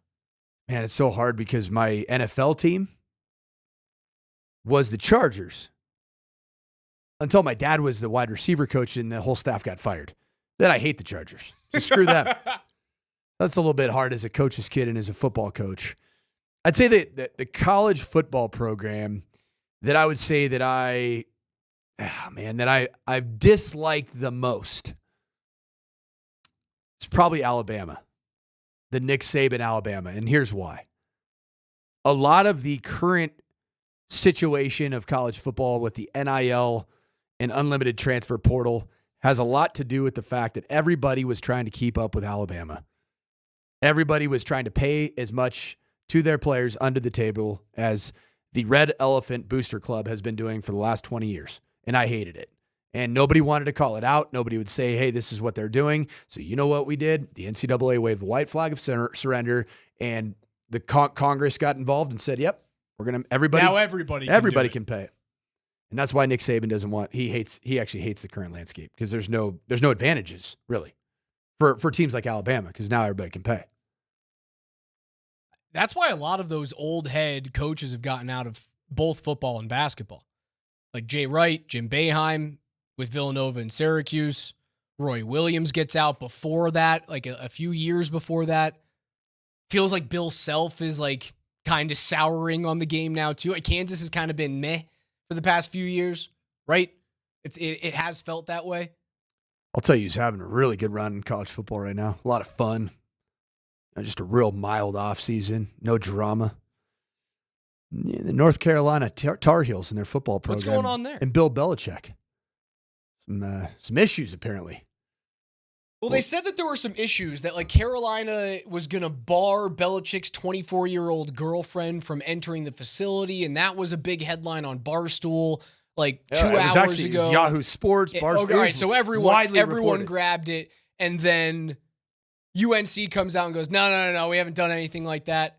Man, it's so hard because my NFL team was the Chargers until my dad was the wide receiver coach and the whole staff got fired. Then I hate the Chargers. So screw them. That's a little bit hard as a coach's kid and as a football coach. I'd say that the college football program that I would say that I've disliked the most, it's probably Alabama, the Nick Saban Alabama. And here's why. A lot of the current situation of college football with the NIL and unlimited transfer portal has a lot to do with the fact that everybody was trying to keep up with Alabama. Everybody was trying to pay as much to their players under the table as the Red Elephant Booster Club has been doing for the last 20 years. And I hated it. And nobody wanted to call it out. Nobody would say, hey, this is what they're doing. So you know what we did? The NCAA waved the white flag of surrender, and the Congress got involved and said, yep, we're going to, everybody can pay it. And that's why Nick Saban doesn't want, he actually hates the current landscape because there's no advantages really for teams like Alabama because now everybody can pay. That's why a lot of those old head coaches have gotten out of both football and basketball. Like Jay Wright, Jim Boeheim with Villanova and Syracuse. Roy Williams gets out before that, like a few years before that. Feels like Bill Self is like kind of souring on the game now too. Kansas has kind of been meh for the past few years, right? It has felt that way. I'll tell you, he's having a really good run in college football right now. A lot of fun. Just a real mild off season. No drama. The North Carolina Tar Heels in their football program. What's going on there? And Bill Belichick. Some issues apparently. Well, they said that there were some issues that like Carolina was going to bar Belichick's 24-year-old girlfriend from entering the facility, and that was a big headline on Barstool like 2 hours ago. It was Yahoo Sports, Barstool. Okay, all right, so everyone grabbed it, and then UNC comes out and goes, no, we haven't done anything like that.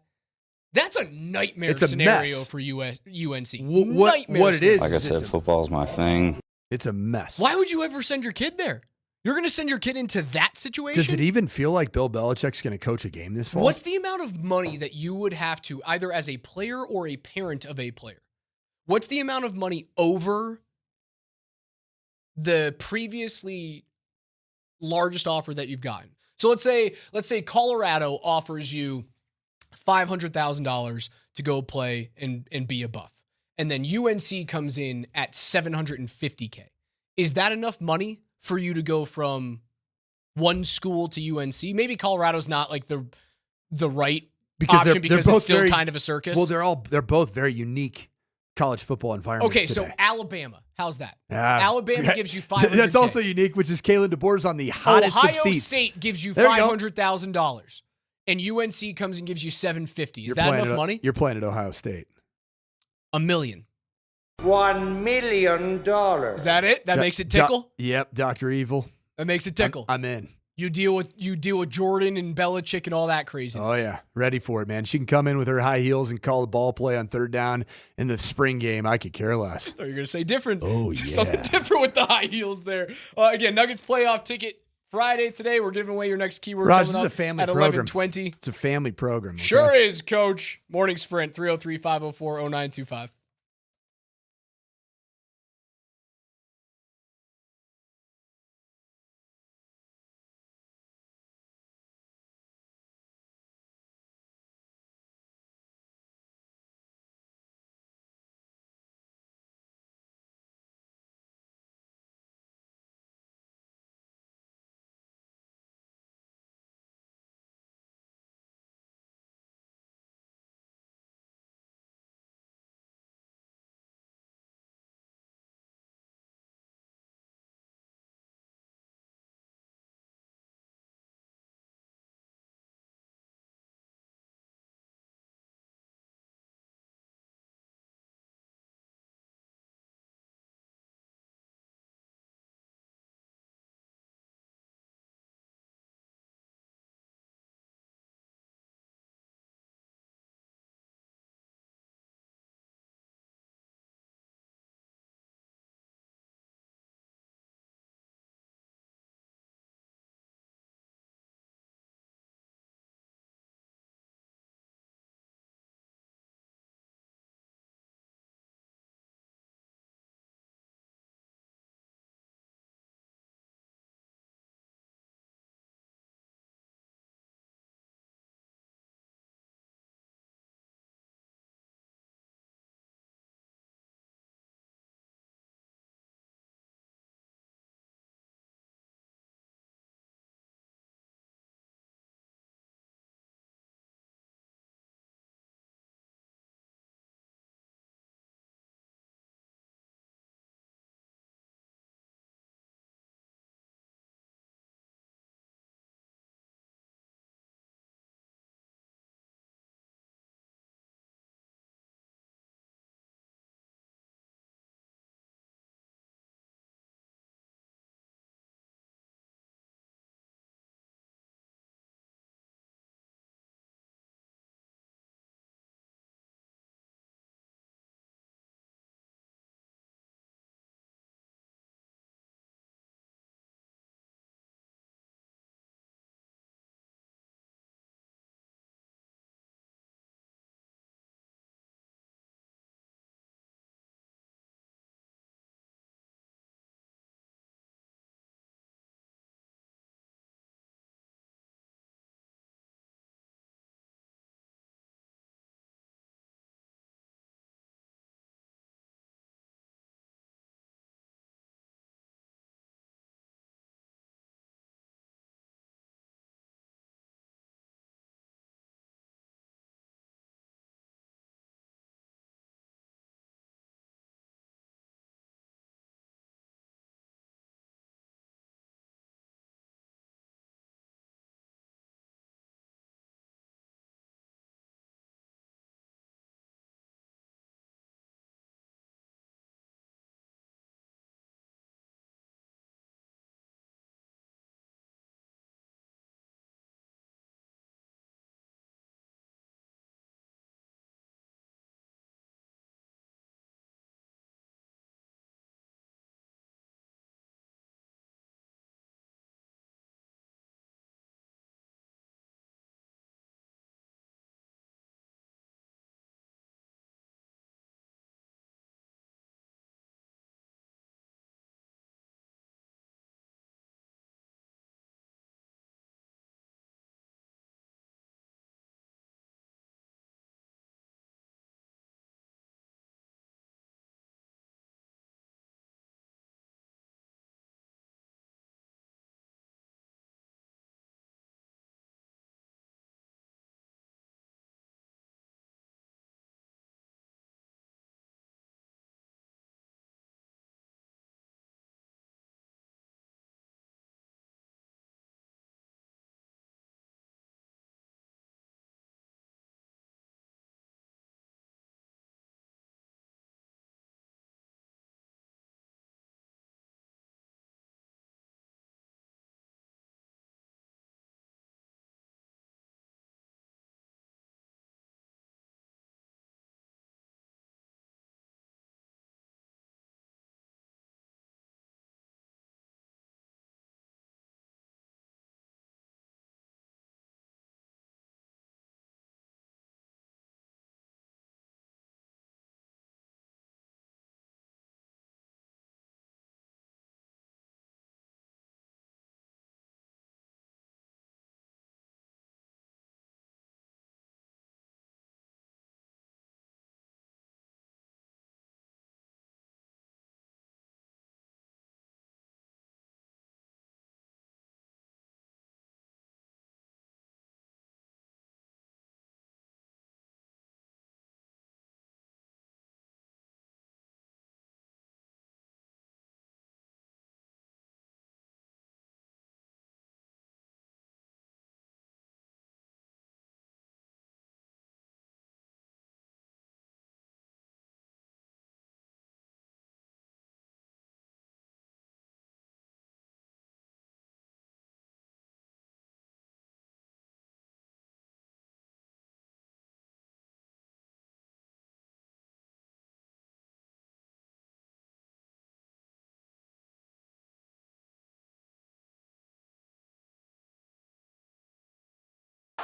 That's a nightmare scenario for UNC. What it is, like I said, football's my thing. It's a mess. Why would you ever send your kid there? You're going to send your kid into that situation? Does it even feel like Bill Belichick's going to coach a game this fall? What's the amount of money that you would have to, either as a player or a parent of a player, what's the amount of money over the previously largest offer that you've gotten? So let's say Colorado offers you $500,000 to go play and be a Buff. And then UNC comes in at $750K. Is that enough money for you to go from one school to UNC? Maybe Colorado's not like the right option because it's still kind of a circus. Well, they're both very unique college football environments. Okay, today. So Alabama, how's that? Alabama gives you $500,000. That's also unique, which is Kalen DeBoer's on the hottest Ohio of seats. State gives you $500,000, and UNC comes and gives you $750,000. Is that enough money? You're playing at Ohio State. $1 million. $1 million. Is that it? That makes it tickle? Yep, Dr. Evil. That makes it tickle. I'm in. You deal with Jordan and Belichick and all that craziness. Oh, yeah. Ready for it, man. She can come in with her high heels and call the ball play on third down in the spring game. I could care less. I thought you were going to say different. Oh, yeah. Something different with the high heels there. Again, Nuggets playoff ticket Friday today. We're giving away your next keyword Raj, coming this is a family at program. 11:20. It's a family program. Okay? Sure is, Coach. Morning Sprint, 303-504-0925.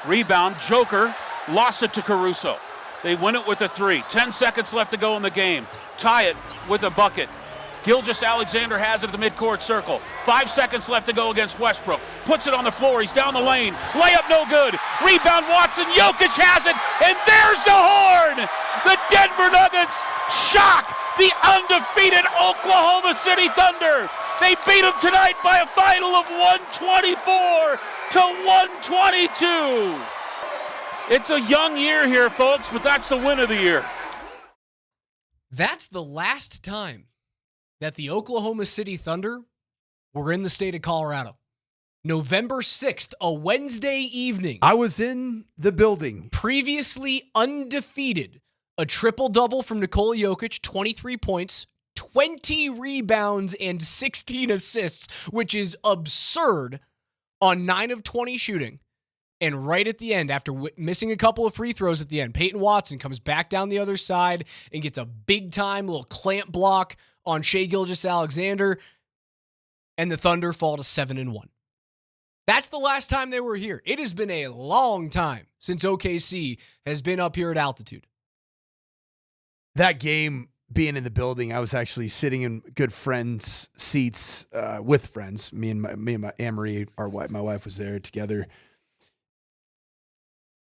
Rebound, Joker, lost it to Caruso. They win it with a 3. 10 seconds left to go in the game. Tie it with a bucket. Gilgeous-Alexander has it at the midcourt circle. 5 seconds left to go against Westbrook. Puts it on the floor. He's down the lane. Layup no good. Rebound Watson. Jokic has it. And there's the horn. The Denver Nuggets shock the undefeated Oklahoma City Thunder. They beat them tonight by a final of 124 to 122. It's a young year here, folks, but that's the win of the year. That's the last time that the Oklahoma City Thunder were in the state of Colorado. November 6th, a Wednesday evening. I was in the building. Previously undefeated. A triple-double from Nikola Jokic, 23 points, 20 rebounds, and 16 assists, which is absurd on 9 of 20 shooting. And right at the end, after missing a couple of free throws at the end, Peyton Watson comes back down the other side and gets a big-time little clamp block on Shai Gilgeous-Alexander, and the Thunder fall to 7-1. That's the last time they were here. It has been a long time since OKC has been up here at altitude. That game, being in the building, I was actually sitting in good friends' seats with friends. Me and my Anne-Marie, my wife, was there together.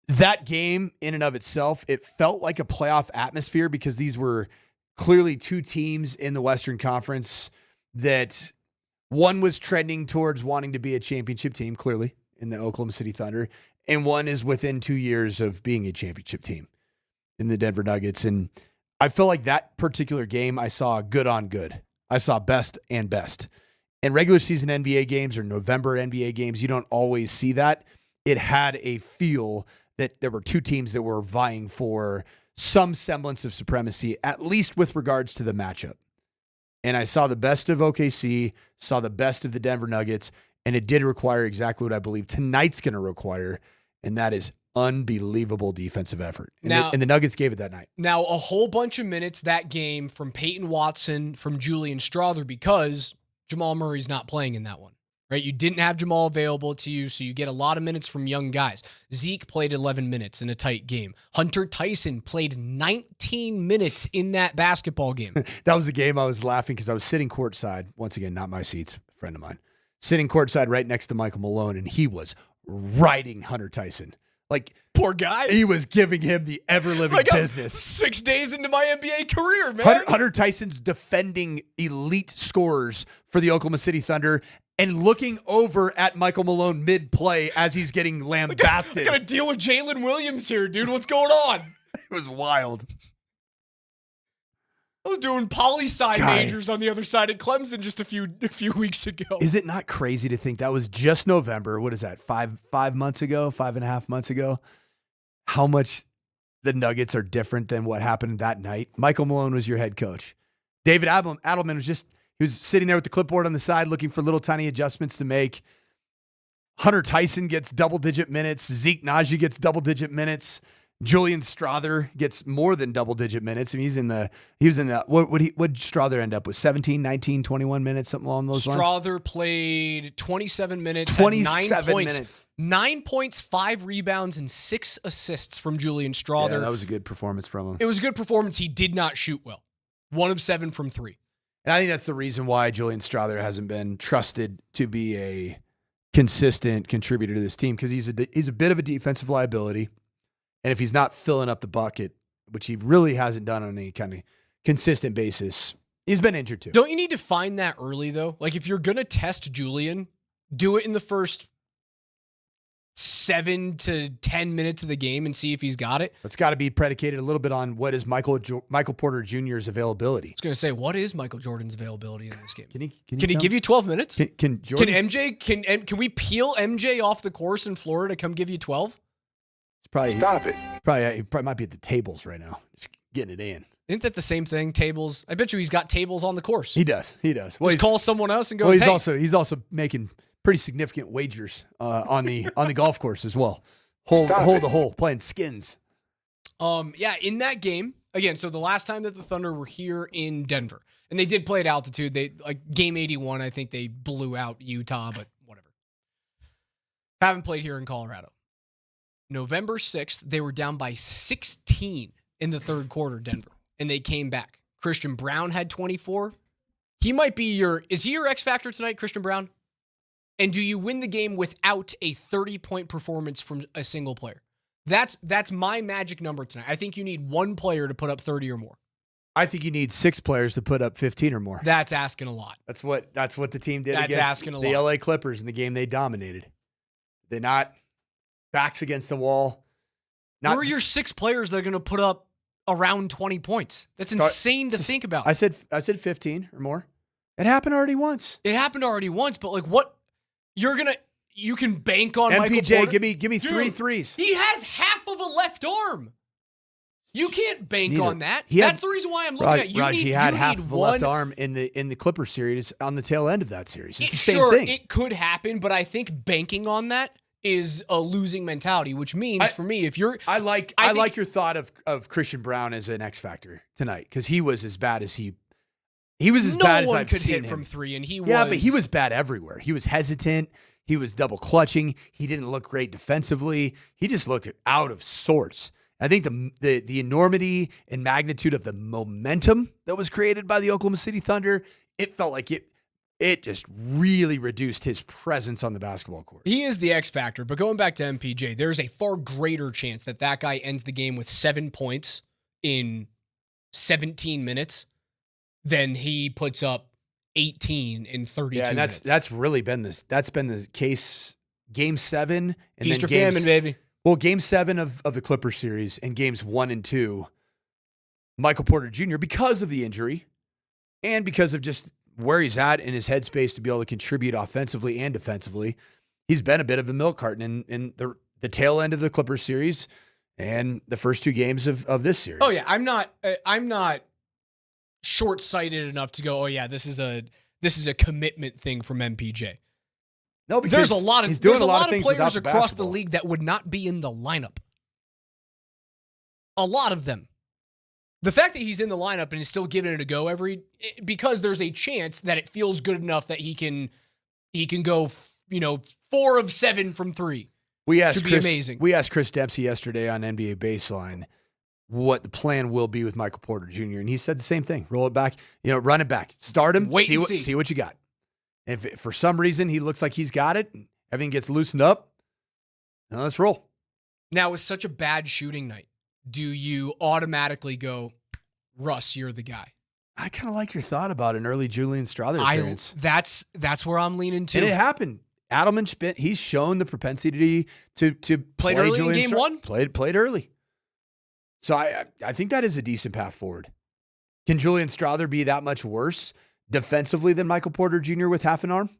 That game, in and of itself, it felt like a playoff atmosphere because these were clearly two teams in the Western Conference that one was trending towards wanting to be a championship team, clearly, in the Oklahoma City Thunder, and one is within 2 years of being a championship team in the Denver Nuggets. And I feel like that particular game, I saw good on good. I saw best and best. In regular season NBA games or November NBA games, you don't always see that. It had a feel that there were two teams that were vying for some semblance of supremacy, at least with regards to the matchup. And I saw the best of OKC, saw the best of the Denver Nuggets, and it did require exactly what I believe tonight's going to require, and that is unbelievable defensive effort. And the Nuggets gave it that night. Now, a whole bunch of minutes that game from Peyton Watson, from Julian Strawther, because Jamal Murray's not playing in that one. Right? You didn't have Jamal available to you, so you get a lot of minutes from young guys. Zeke played 11 minutes in a tight game. Hunter Tyson played 19 minutes in that basketball game. That was the game I was laughing because I was sitting courtside. Once again, not my seats, a friend of mine. Sitting courtside right next to Michael Malone, and he was riding Hunter Tyson. Like, poor guy. He was giving him the ever-living business. 6 days into my NBA career, man. Hunter Tyson's defending elite scorers for the Oklahoma City Thunder and looking over at Michael Malone mid-play as he's getting lambasted. I got to deal with Jalen Williams here, dude. What's going on? It was wild. I was doing poli-sci majors on the other side at Clemson just a few weeks ago. Is it not crazy to think that was just November? What is that, 5 months ago, 5.5 months ago? How much the Nuggets are different than what happened that night? Michael Malone was your head coach. David Adelman was sitting there with the clipboard on the side looking for little tiny adjustments to make. Hunter Tyson gets double-digit minutes. Zeke Naji gets double-digit minutes. Julian Strawther gets more than double-digit minutes. I mean, he was in the what did Strawther end up with? 17, 19, 21 minutes, something along those lines? Strawther played 27 minutes, 27 minutes. 9 points, 5 rebounds, and 6 assists from Julian Strawther. Yeah, that was a good performance from him. It was a good performance. He did not shoot well. 1 of 7 from 3. And I think that's the reason why Julian Strawther hasn't been trusted to be a consistent contributor to this team, because he's a bit of a defensive liability. And if he's not filling up the bucket, which he really hasn't done on any kind of consistent basis, he's been injured too. Don't you need to find that early, though? Like, if you're going to test Julian, do it in the first 7 to 10 minutes of the game and see if he's got it. It's got to be predicated a little bit on what is Michael Porter Jr.'s availability. I was going to say, what is Michael Jordan's availability in this game? Can he give you 12 minutes? Can we peel MJ off the course in Florida to come give you 12? Stop it. He probably might be at the tables right now, just getting it in. Isn't that the same thing? Tables. I bet you he's got tables on the course. He does. Well, just call someone else and go. Well, he's also making pretty significant wagers on the golf course as well. Hole to hole, playing skins. Yeah, in that game again. So the last time that the Thunder were here in Denver, and they did play at altitude. They game 81. I think they blew out Utah, but whatever. Haven't played here in Colorado. November 6th, they were down by 16 in the third quarter, Denver, and they came back. Christian Brown had 24. He might be is he your X factor tonight, Christian Brown? And do you win the game without a 30-point performance from a single player? That's my magic number tonight. I think you need one player to put up 30 or more. I think you need 6 players to put up 15 or more. That's asking a lot. That's what the team did That's against asking a the lot. LA Clippers in the game they dominated. They're not backs against the wall. Who are your 6 players that are going to put up around 20 points? That's insane to think about. I said 15 or more. It happened already once. It happened already once, but like what you can bank on Michael MPJ, Porter? give me Dude, 3 threes. He has half of a left arm. You can't bank on that. He That's had- the reason why I'm looking at you. He had half need of a one, left arm in the Clipper series on the tail end of that series. It's the same sure, thing. it could happen, but I think banking on that is a losing mentality, which means for me, if you're I like your thought of Christian Brown as an X factor tonight because he was as bad as he was as bad as I've could seen hit him from 3, and but he was bad everywhere. He was hesitant. He was double clutching. He didn't look great defensively. He just looked out of sorts. I think the enormity and magnitude of the momentum that was created by the Oklahoma City Thunder, it felt like it just really reduced his presence on the basketball court. He is the X factor, but going back to MPJ, there's a far greater chance that guy ends the game with 7 points in 17 minutes than he puts up 18 in 32 Yeah, and minutes. that's really been the case. Game 7 and Feast then or famine, baby. Well, Game 7 of the Clippers series and Games 1 and 2, Michael Porter Jr., because of the injury and because of just where he's at in his headspace to be able to contribute offensively and defensively, he's been a bit of a milk carton in the tail end of the Clippers series and the first 2 games of this series. Oh yeah, I'm not short-sighted enough to go, oh yeah, this is a commitment thing from MPJ. No, because there's a lot of things players without across the basketball. league that would not be in the lineup. A lot of them. The fact that he's in the lineup and is still giving it a go because there's a chance that it feels good enough that he can go 4 of 7 from 3. Should be amazing. We asked Chris Dempsey yesterday on NBA Baseline what the plan will be with Michael Porter Jr. and he said the same thing. Roll it back, run it back, start him, see what you got. If for some reason he looks like he's got it, and everything gets loosened up, now let's roll. Now, with such a bad shooting night, do you automatically go, Russ, you're the guy? I kind of like your thought about an early Julian Strawther appearance. That's where I'm leaning to. And it happened. Adelman, he's shown the propensity to played play early Julian in game 1. Played early. So I think that is a decent path forward. Can Julian Strawther be that much worse defensively than Michael Porter Jr. with half an arm?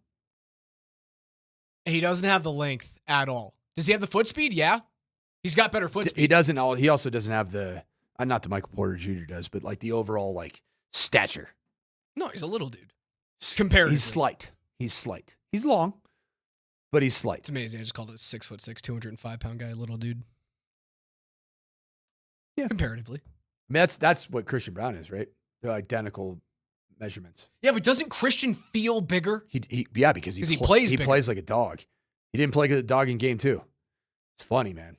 He doesn't have the length at all. Does he have the foot speed? Yeah. He's got better foot speed. He doesn't. He also doesn't have not the Michael Porter Jr. does, but like the overall stature. No, he's a little dude. Comparatively. He's slight. He's long, but he's slight. It's amazing. I just called it a 6'6", 205-pound guy, little dude. Yeah. Comparatively. I mean, that's what Christian Brown is, right? They're identical measurements. Yeah, but doesn't Christian feel bigger? Because he plays like a dog. He didn't play like a dog in game 2. It's funny, man.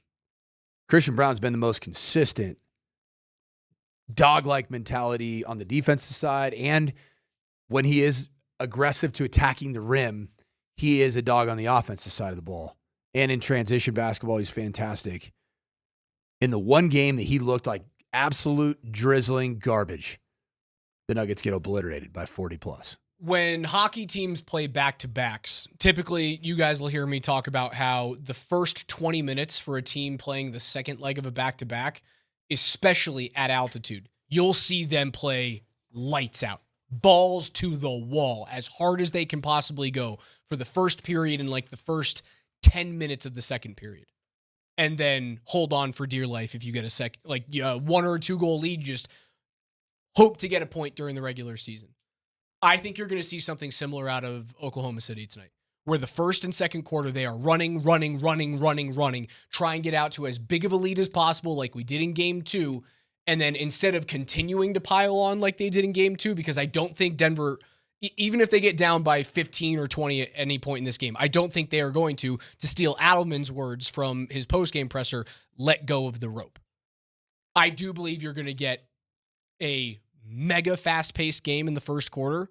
Christian Brown's been the most consistent dog-like mentality on the defensive side, and when he is aggressive to attacking the rim, he is a dog on the offensive side of the ball. And in transition basketball, he's fantastic. In the one game that he looked like absolute drizzling garbage, the Nuggets get obliterated by 40+. When hockey teams play back-to-backs, typically you guys will hear me talk about how the first 20 minutes for a team playing the second leg of a back-to-back, especially at altitude, you'll see them play lights out, balls to the wall, as hard as they can possibly go for the first period and the first 10 minutes of the second period. And then hold on for dear life if you get a 1 or 2 goal lead, just hope to get a point during the regular season. I think you're going to see something similar out of Oklahoma City tonight, where the first and second quarter, they are running, try and get out to as big of a lead as possible like we did in game 2. And then instead of continuing to pile on like they did in game 2, because I don't think Denver even if they get down by 15 or 20 at any point in this game, I don't think they are going to steal Adelman's words from his postgame presser, let go of the rope. I do believe you're going to get a mega fast-paced game in the first quarter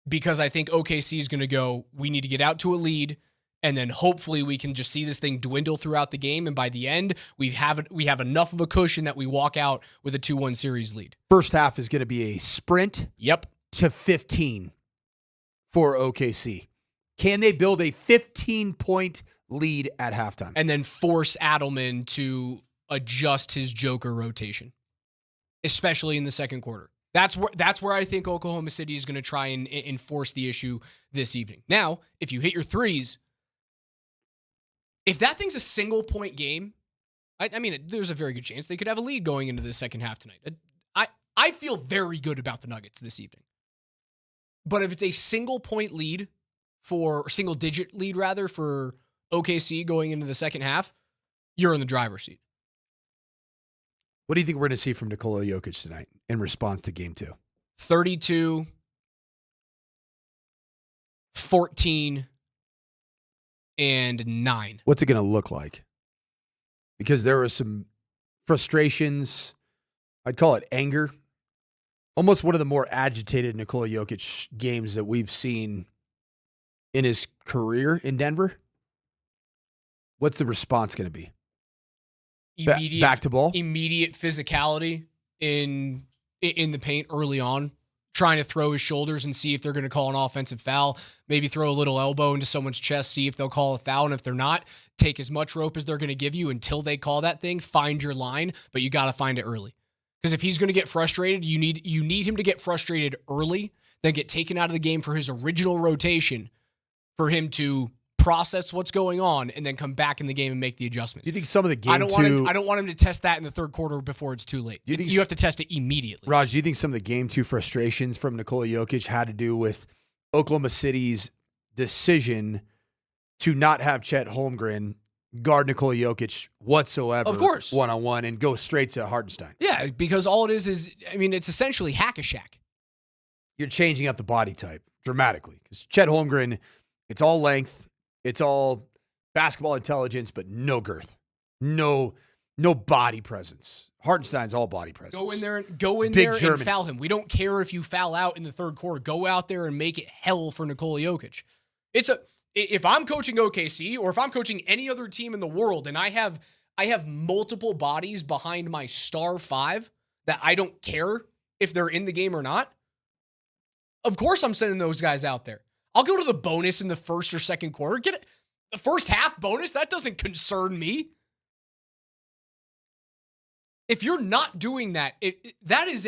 because I think OKC is going to go, we need to get out to a lead, and then hopefully we can just see this thing dwindle throughout the game, and by the end, we have enough of a cushion that we walk out with a 2-1 series lead. First half is going to be a sprint. Yep. To 15 for OKC. Can they build a 15-point lead at halftime? And then force Adelman to adjust his Joker rotation, especially in the second quarter. That's where I think Oklahoma City is going to try and enforce the issue this evening. Now, if you hit your threes, if that thing's a single-point game, I mean, there's a very good chance they could have a lead going into the second half tonight. I feel very good about the Nuggets this evening. But if it's a single-digit lead for OKC going into the second half, you're in the driver's seat. What do you think we're going to see from Nikola Jokic tonight in response to Game 2? 32, 14, and 9. What's it going to look like? Because there were some frustrations. I'd call it anger. Almost one of the more agitated Nikola Jokic games that we've seen in his career in Denver. What's the response going to be? Back to ball? Immediate physicality in the paint early on, trying to throw his shoulders and see if they're going to call an offensive foul, maybe throw a little elbow into someone's chest, see if they'll call a foul, and if they're not, take as much rope as they're going to give you until they call that thing, find your line, but you got to find it early. Because if he's going to get frustrated, you need him to get frustrated early, then get taken out of the game for his original rotation, for him to process what's going on, and then come back in the game and make the adjustments. Do you think some of the game I don't want him to test that in the third quarter before it's too late. You have to test it immediately. Raj, do you think some of the Game 2 frustrations from Nikola Jokic had to do with Oklahoma City's decision to not have Chet Holmgren guard Nikola Jokic whatsoever, of course, one-on-one, and go straight to Hartenstein? Yeah, because all it is, I mean, it's essentially hack-a-shack. You're changing up the body type dramatically. Because Chet Holmgren, it's all length, it's all basketball intelligence, but no girth, no body presence. Hartenstein's all body presence. Go in there and foul him. We don't care if you foul out in the third quarter. Go out there and make it hell for Nikola Jokic. If I'm coaching OKC or if I'm coaching any other team in the world and I have multiple bodies behind my star five that I don't care if they're in the game or not, of course I'm sending those guys out there. I'll go to the bonus in the first or second quarter. Get it. The first half bonus, that doesn't concern me. If you're not doing that, that is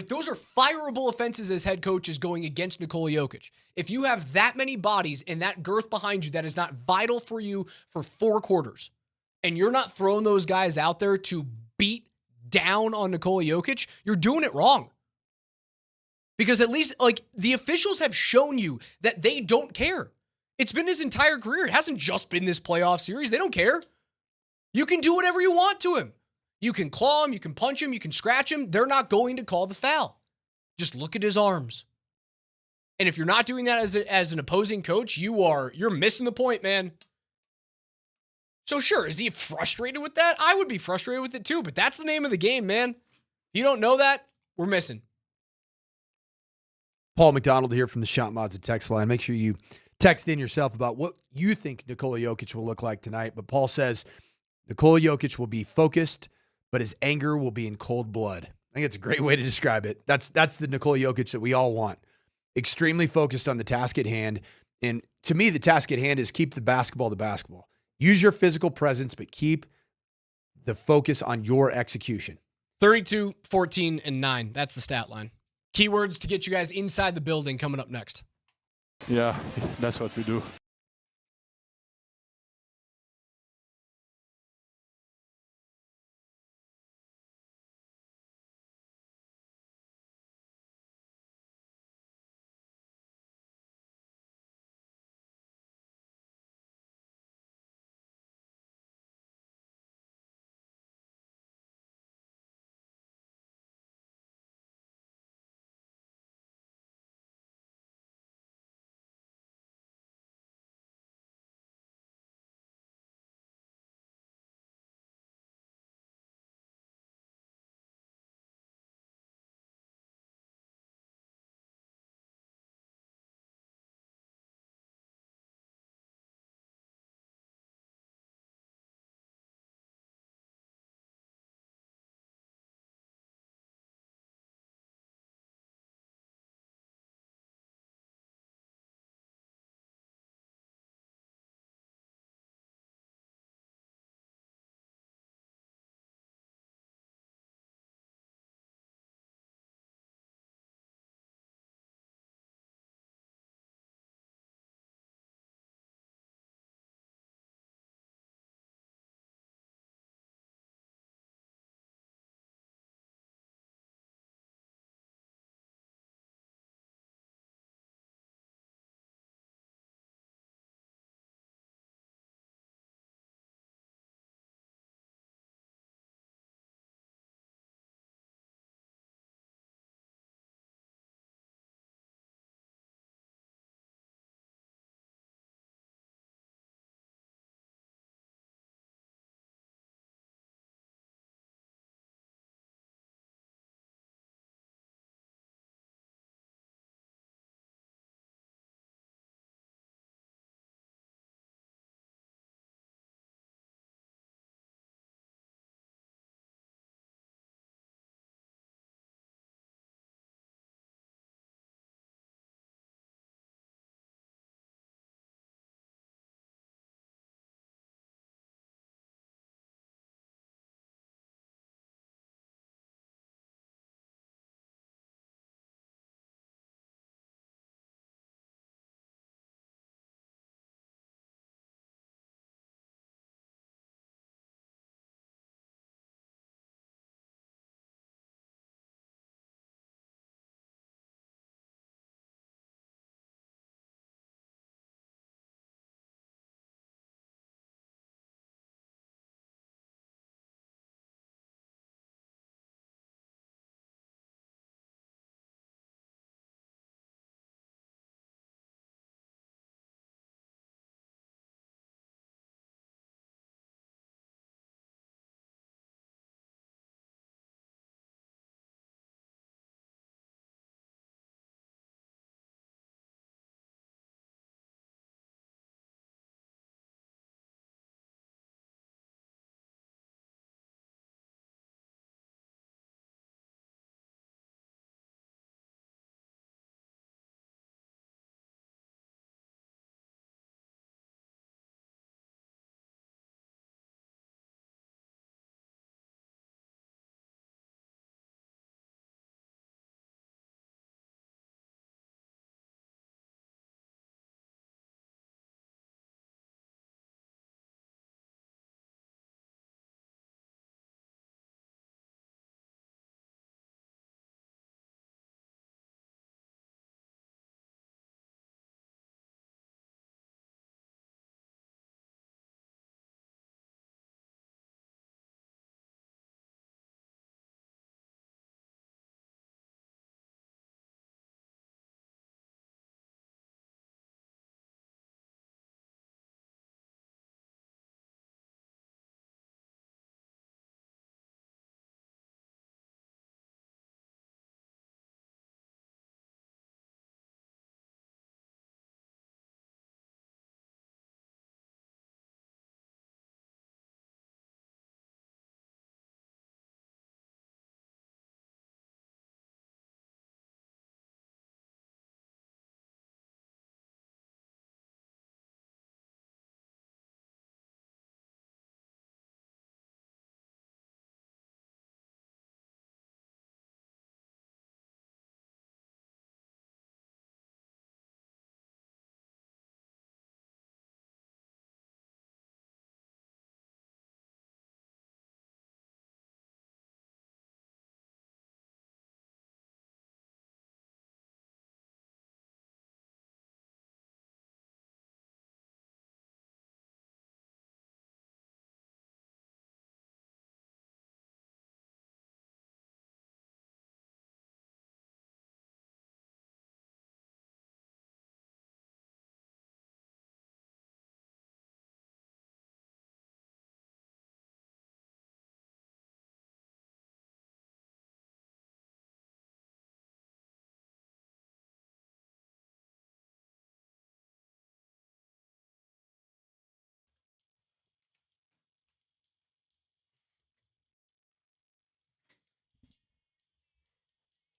those are fireable offenses as head coaches going against Nikola Jokic. If you have that many bodies and that girth behind you that is not vital for you for 4 quarters, and you're not throwing those guys out there to beat down on Nikola Jokic, you're doing it wrong. Because at least, the officials have shown you that they don't care. It's been his entire career. It hasn't just been this playoff series. They don't care. You can do whatever you want to him. You can claw him, you can punch him, you can scratch him. They're not going to call the foul. Just look at his arms. And if you're not doing that as an opposing coach, you're missing the point, man. So sure, is he frustrated with that? I would be frustrated with it too, but that's the name of the game, man. If you don't know that, we're missing. Paul McDonald here from the Shot Mods and Text Line. Make sure you text in yourself about what you think Nikola Jokic will look like tonight. But Paul says Nikola Jokic will be focused, but his anger will be in cold blood. I think it's a great way to describe it. That's the Nikola Jokic that we all want. Extremely focused on the task at hand. And to me, the task at hand is keep the basketball. Use your physical presence, but keep the focus on your execution. 32, 14, and 9. That's the stat line. Keywords to get you guys inside the building coming up next. Yeah, that's what we do.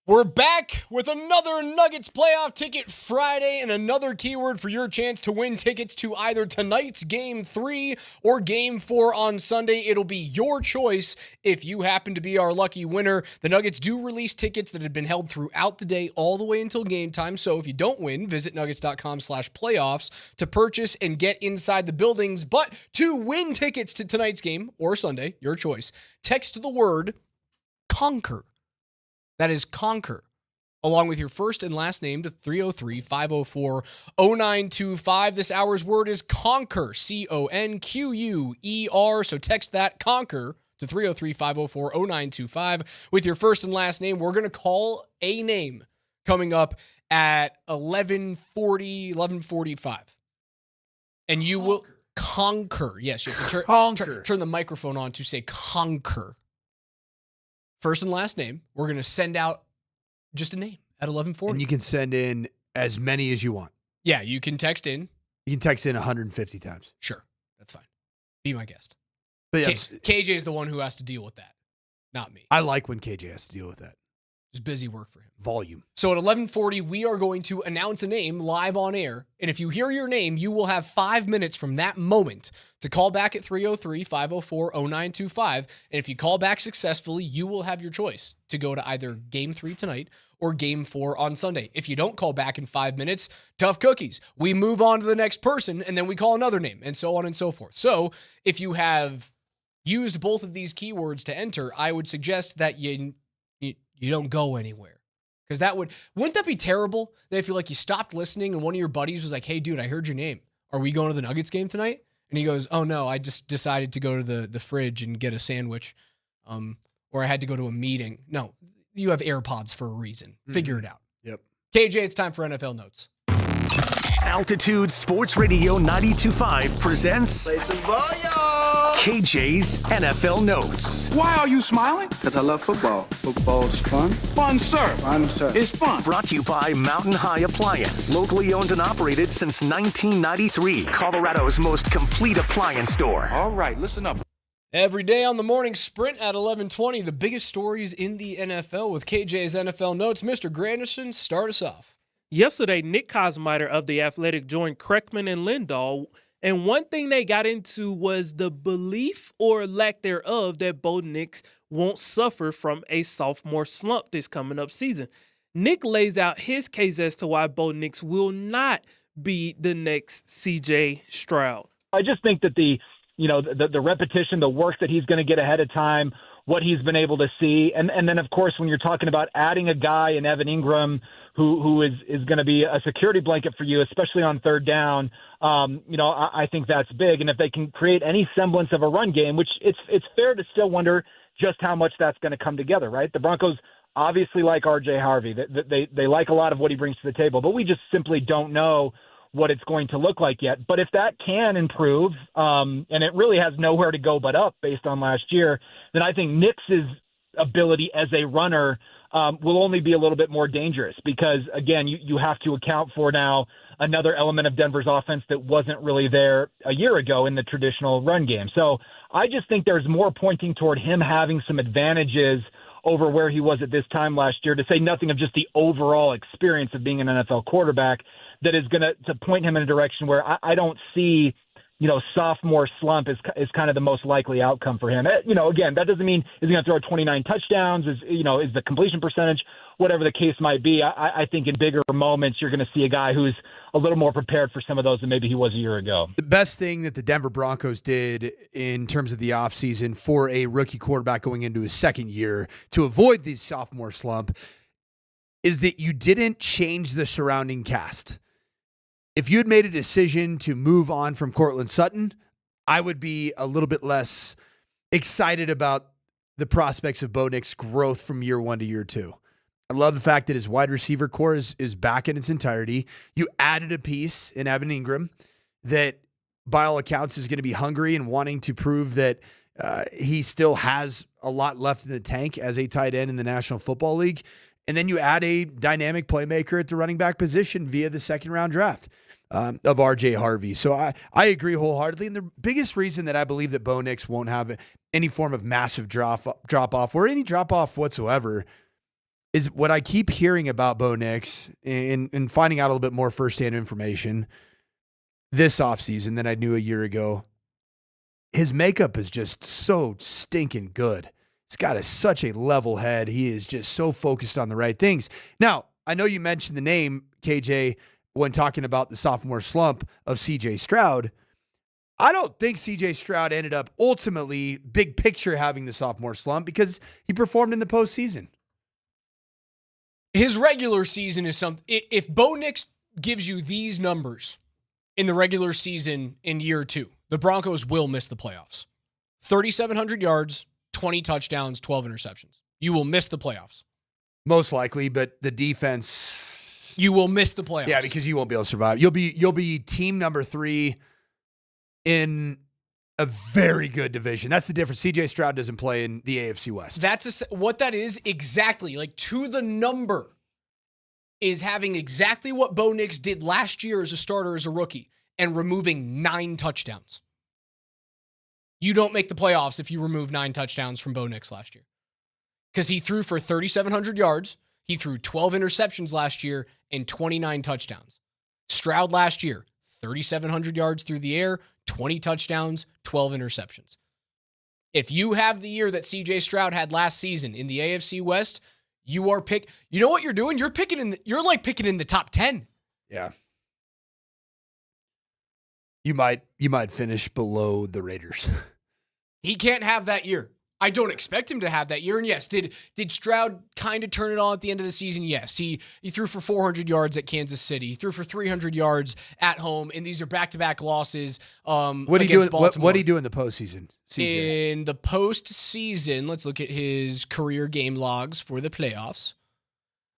We're back with another Nuggets playoff ticket Friday and another keyword for your chance to win tickets to either tonight's Game 3 or Game 4 on Sunday. It'll be your choice if you happen to be our lucky winner. The Nuggets do release tickets that have been held throughout the day all the way until game time. So if you don't win, visit nuggets.com/playoffs to purchase and get inside the buildings. But to win tickets to tonight's game or Sunday, your choice, text the word CONQUER. That is CONQUER, along with your first and last name to 303-504-0925. This hour's word is CONQUER, CONQUER. So text that CONQUER to 303-504-0925 with your first and last name. We're going to call a name coming up at 11:45. And you will conquer. Yes, you have to turn the microphone on to say conquer. First and last name. We're going to send out just a name at 11:40. And you can send in as many as you want. Yeah, you can text in. You can text in 150 times. Sure, that's fine. Be my guest. But yeah, KJ is the one who has to deal with that, not me. I like when KJ has to deal with that. It's busy work for him. Volume. So at 11:40, we are going to announce a name live on air. And if you hear your name, you will have 5 minutes from that moment to call back at 303-504-0925. And if you call back successfully, you will have your choice to go to either Game 3 tonight or Game 4 on Sunday. If you don't call back in 5 minutes, tough cookies. We move on to the next person, and then we call another name, and so on and so forth. So if you have used both of these keywords to enter, I would suggest that you don't go anywhere. Because wouldn't that be terrible? That if you you stopped listening and one of your buddies was like, hey, dude, I heard your name. Are we going to the Nuggets game tonight? And he goes, oh, no, I just decided to go to the fridge and get a sandwich. Or I had to go to a meeting. No, you have AirPods for a reason. Figure it out. Yep. KJ, it's time for NFL Notes. Altitude Sports Radio 92.5 presents KJ's NFL Notes. Why are you smiling? Because I love football. Football's fun. Fun, sir. Fun, sir. It's fun. Brought to you by Mountain High Appliance. Locally owned and operated since 1993. Colorado's most complete appliance store. All right, listen up. Every day on the morning sprint at 11:20, the biggest stories in the NFL with KJ's NFL Notes. Mr. Granderson, start us off. Yesterday, Nick Kosmider of The Athletic joined Kreckman and Lindahl, and one thing they got into was the belief or lack thereof that Bo Nix won't suffer from a sophomore slump this coming up season. Nick lays out his case as to why Bo Nix will not be the next C.J. Stroud. I just think that the repetition, the work that he's going to get ahead of time, what he's been able to see, and then, of course, when you're talking about adding a guy in Evan Ingram who is going to be a security blanket for you, especially on third down, I think that's big. And if they can create any semblance of a run game, which it's fair to still wonder just how much that's going to come together, right? The Broncos obviously like R.J. Harvey. They like a lot of what he brings to the table, but we just simply don't know what it's going to look like yet. But if that can improve, and it really has nowhere to go but up based on last year, then I think Nix's ability as a runner will only be a little bit more dangerous because, again, you have to account for now another element of Denver's offense that wasn't really there a year ago in the traditional run game. So I just think there's more pointing toward him having some advantages over where he was at this time last year, to say nothing of just the overall experience of being an NFL quarterback, that is going to point him in a direction where I don't see, sophomore slump is kind of the most likely outcome for him. Again, that doesn't mean he's going to throw 29 touchdowns, is the completion percentage, whatever the case might be. I think in bigger moments, you're going to see a guy who's a little more prepared for some of those than maybe he was a year ago. The best thing that the Denver Broncos did in terms of the offseason for a rookie quarterback going into his second year to avoid the sophomore slump is that you didn't change the surrounding cast. If you had made a decision to move on from Cortland Sutton, I would be a little bit less excited about the prospects of Bo Nix's growth from year one to year two. I love the fact that his wide receiver core is back in its entirety. You added a piece in Evan Ingram that, by all accounts, is going to be hungry and wanting to prove that he still has a lot left in the tank as a tight end in the National Football League. And then you add a dynamic playmaker at the running back position via the second-round draft of R.J. Harvey. So I agree wholeheartedly. And the biggest reason that I believe that Bo Nix won't have any form of massive drop-off or any drop-off whatsoever is what I keep hearing about Bo Nix and finding out a little bit more firsthand information this offseason than I knew a year ago. His makeup is just so stinking good. He's got such a level head. He is just so focused on the right things. Now, I know you mentioned the name, KJ, when talking about the sophomore slump of CJ Stroud. I don't think CJ Stroud ended up ultimately, big picture, having the sophomore slump because he performed in the postseason. His regular season is something. If Bo Nix gives you these numbers in the regular season in year 2, the Broncos will miss the playoffs. 3,700 yards, 20 touchdowns, 12 interceptions. You will miss the playoffs. Most likely, but the defense... You will miss the playoffs. Yeah, because you won't be able to survive. You'll be team number 3 in a very good division. That's the difference. CJ Stroud doesn't play in the AFC West. That's what that is exactly. Like, to the number is having exactly what Bo Nix did last year as a starter, as a rookie, and removing 9 touchdowns. You don't make the playoffs if you remove 9 touchdowns from Bo Nix last year. Because he threw for 3,700 yards. He threw 12 interceptions last year and 29 touchdowns. Stroud last year, 3,700 yards through the air, 20 touchdowns, 12 interceptions. If you have the year that CJ Stroud had last season in the AFC West, you know what you're doing? You're picking in the top 10. Yeah. You might finish below the Raiders. He can't have that year. I don't expect him to have that year. And yes, did Stroud kind of turn it on at the end of the season? Yes. He threw for 400 yards at Kansas City. He threw for 300 yards at home, and these are back-to-back losses. What did he do in the postseason, CJ? In the postseason, let's look at his career game logs for the playoffs.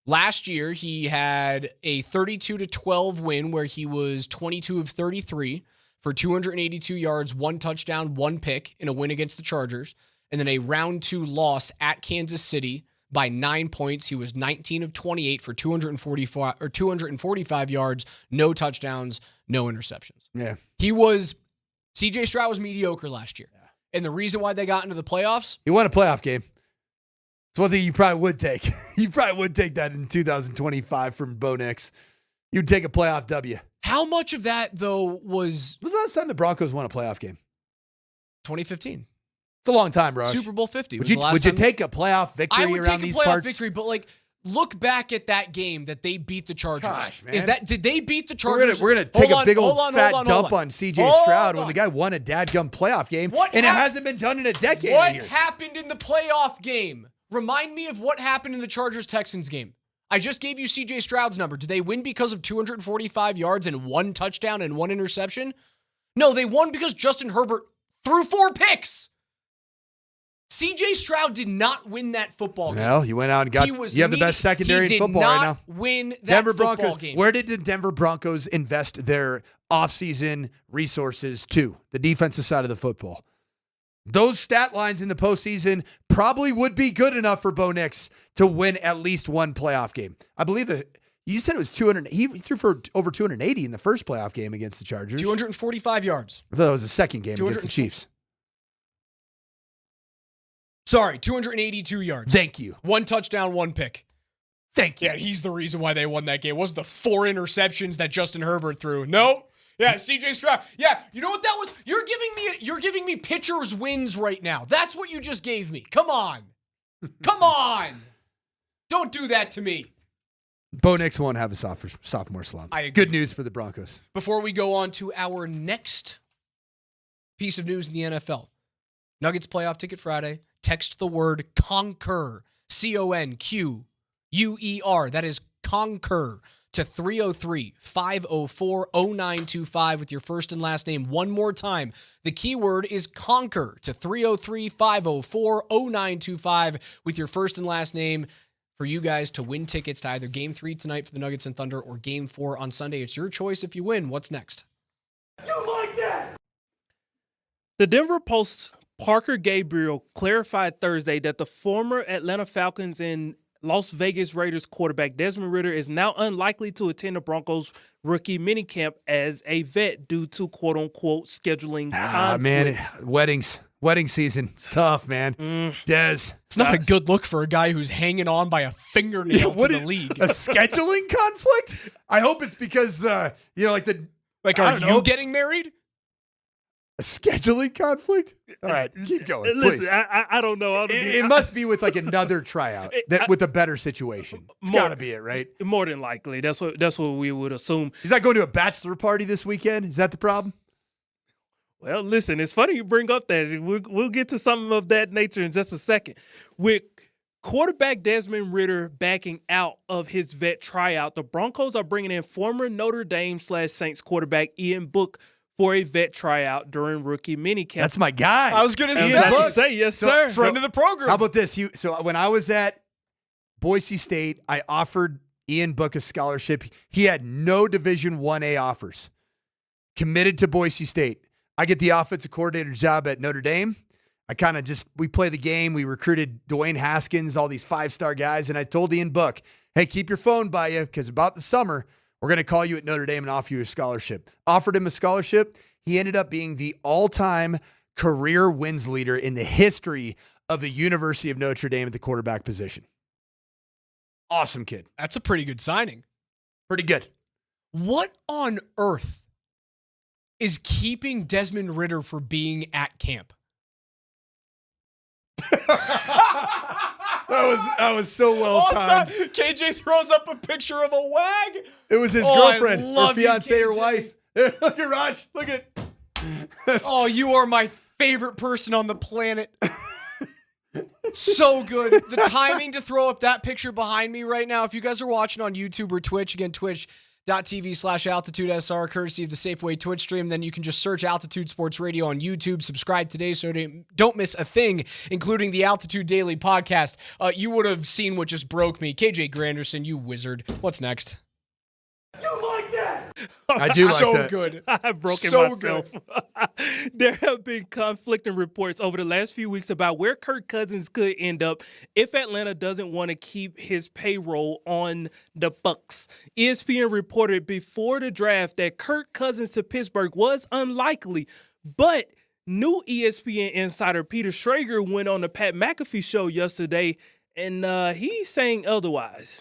Last year, he had a 32-12 win where he was 22 of 33 for 282 yards, 1 touchdown, 1 pick in a win against the Chargers. And then a round 2 loss at Kansas City by 9 points. He was 19 of 28 for 245 yards, no touchdowns, no interceptions. Yeah. CJ Stroud was mediocre last year. Yeah. And the reason why they got into the playoffs? He won a playoff game. It's one thing you probably would take. You probably would take that in 2025 from Bo Nix. You'd take a playoff W. How much of that, though, was... When was the last time the Broncos won a playoff game? 2015. It's a long time, bro. Super Bowl 50. Would you take a playoff victory around these parts? I would take a playoff victory, but look back at that game that they beat the Chargers. Gosh, man. Did they beat the Chargers? We're gonna take a big old fat dump on CJ Stroud when the guy won a dadgum playoff game, and it hasn't been done in a decade. What happened in the playoff game? Remind me of what happened in the Chargers-Texans game. I just gave you CJ Stroud's number. Did they win because of 245 yards and 1 touchdown and 1 interception? No, they won because Justin Herbert threw 4 picks. CJ Stroud did not win that football game. Well, he went out and got. You have the best secondary in football right now. Win that Denver football Broncos game. Where did the Denver Broncos invest their offseason resources to? The defensive side of the football. Those stat lines in the postseason probably would be good enough for Bo Nix to win at least one playoff game. I believe that you said it was 200. He threw for over 280 in the first playoff game against the Chargers. 245 yards. I thought it was the second game against the Chiefs. Sorry, 282 yards. Thank you. 1 touchdown, 1 pick. Thank you. Yeah, he's the reason why they won that game. It wasn't the 4 interceptions that Justin Herbert threw. No. Yeah, CJ Stroud. Yeah, you know what that was? You're giving me pitchers wins right now. That's what you just gave me. Come on. Come on. Don't do that to me. Bo Nix won't have a sophomore slump. Good news for the Broncos. Before we go on to our next piece of news in the NFL. Nuggets playoff ticket Friday. Text the word CONQUER, CONQUER. That is CONQUER to 303-504-0925 with your first and last name. One more time. The keyword is CONQUER to 303-504-0925 with your first and last name for you guys to win tickets to either Game 3 tonight for the Nuggets and Thunder or Game 4 on Sunday. It's your choice if you win. What's next? You like that? The Denver Post's Parker Gabriel clarified Thursday that the former Atlanta Falcons and Las Vegas Raiders quarterback Desmond Ridder is now unlikely to attend the Broncos rookie minicamp as a vet due to quote-unquote scheduling conflicts. Man, weddings Wedding season. It's tough, man. Dez. It's not a good look for a guy who's hanging on by a fingernail to the league. A scheduling conflict? I hope it's because, are you getting married? A scheduling conflict? All right, keep going. Listen, please. I don't know. It must be with like another tryout with a better situation. It's got to be it, right? More than likely. That's what we would assume. He's not going to a bachelor party this weekend? Is that the problem? Well, listen, it's funny you bring up that. We'll get to something of that nature in just a second. With quarterback Desmond Ridder backing out of his vet tryout, the Broncos are bringing in former Notre Dame/Saints quarterback Ian Book for a vet tryout during rookie minicamp. That's my guy. I was going to say, yes, sir. Friend of the program. How about this? So when I was at Boise State, I offered Ian Book a scholarship. He had no Division 1A offers. Committed to Boise State. I get the offensive coordinator job at Notre Dame. I kind of we play the game. We recruited Dwayne Haskins, all these 5-star guys, and I told Ian Book, hey, keep your phone by you because about the summer, we're going to call you at Notre Dame and offer you a scholarship. Offered him a scholarship. He ended up being the all-time career wins leader in the history of the University of Notre Dame at the quarterback position. Awesome kid. That's a pretty good signing. Pretty good. What on earth is keeping Desmond Ridder for being at camp? That was so well timed. KJ throws up a picture of a wag. It was his girlfriend, or fiance, or wife. Look at Raj. Look at. Oh, you are my favorite person on the planet. So good. The timing to throw up that picture behind me right now. If you guys are watching on YouTube or Twitch, again, twitch.tv/AltitudeSR, courtesy of the Safeway Twitch stream. Then you can just search Altitude Sports Radio on YouTube. Subscribe today so don't miss a thing, including the Altitude Daily podcast. You would have seen what just broke me. KJ Granderson, you wizard. What's next? You like that? I do like so that. Good. I've broken so myself. There have been conflicting reports over the last few weeks about where Kirk Cousins could end up if Atlanta doesn't want to keep his payroll on the Bucs. ESPN reported before the draft that Kirk Cousins to Pittsburgh was unlikely, but new ESPN insider Peter Schrager went on the Pat McAfee show yesterday, and he's saying otherwise.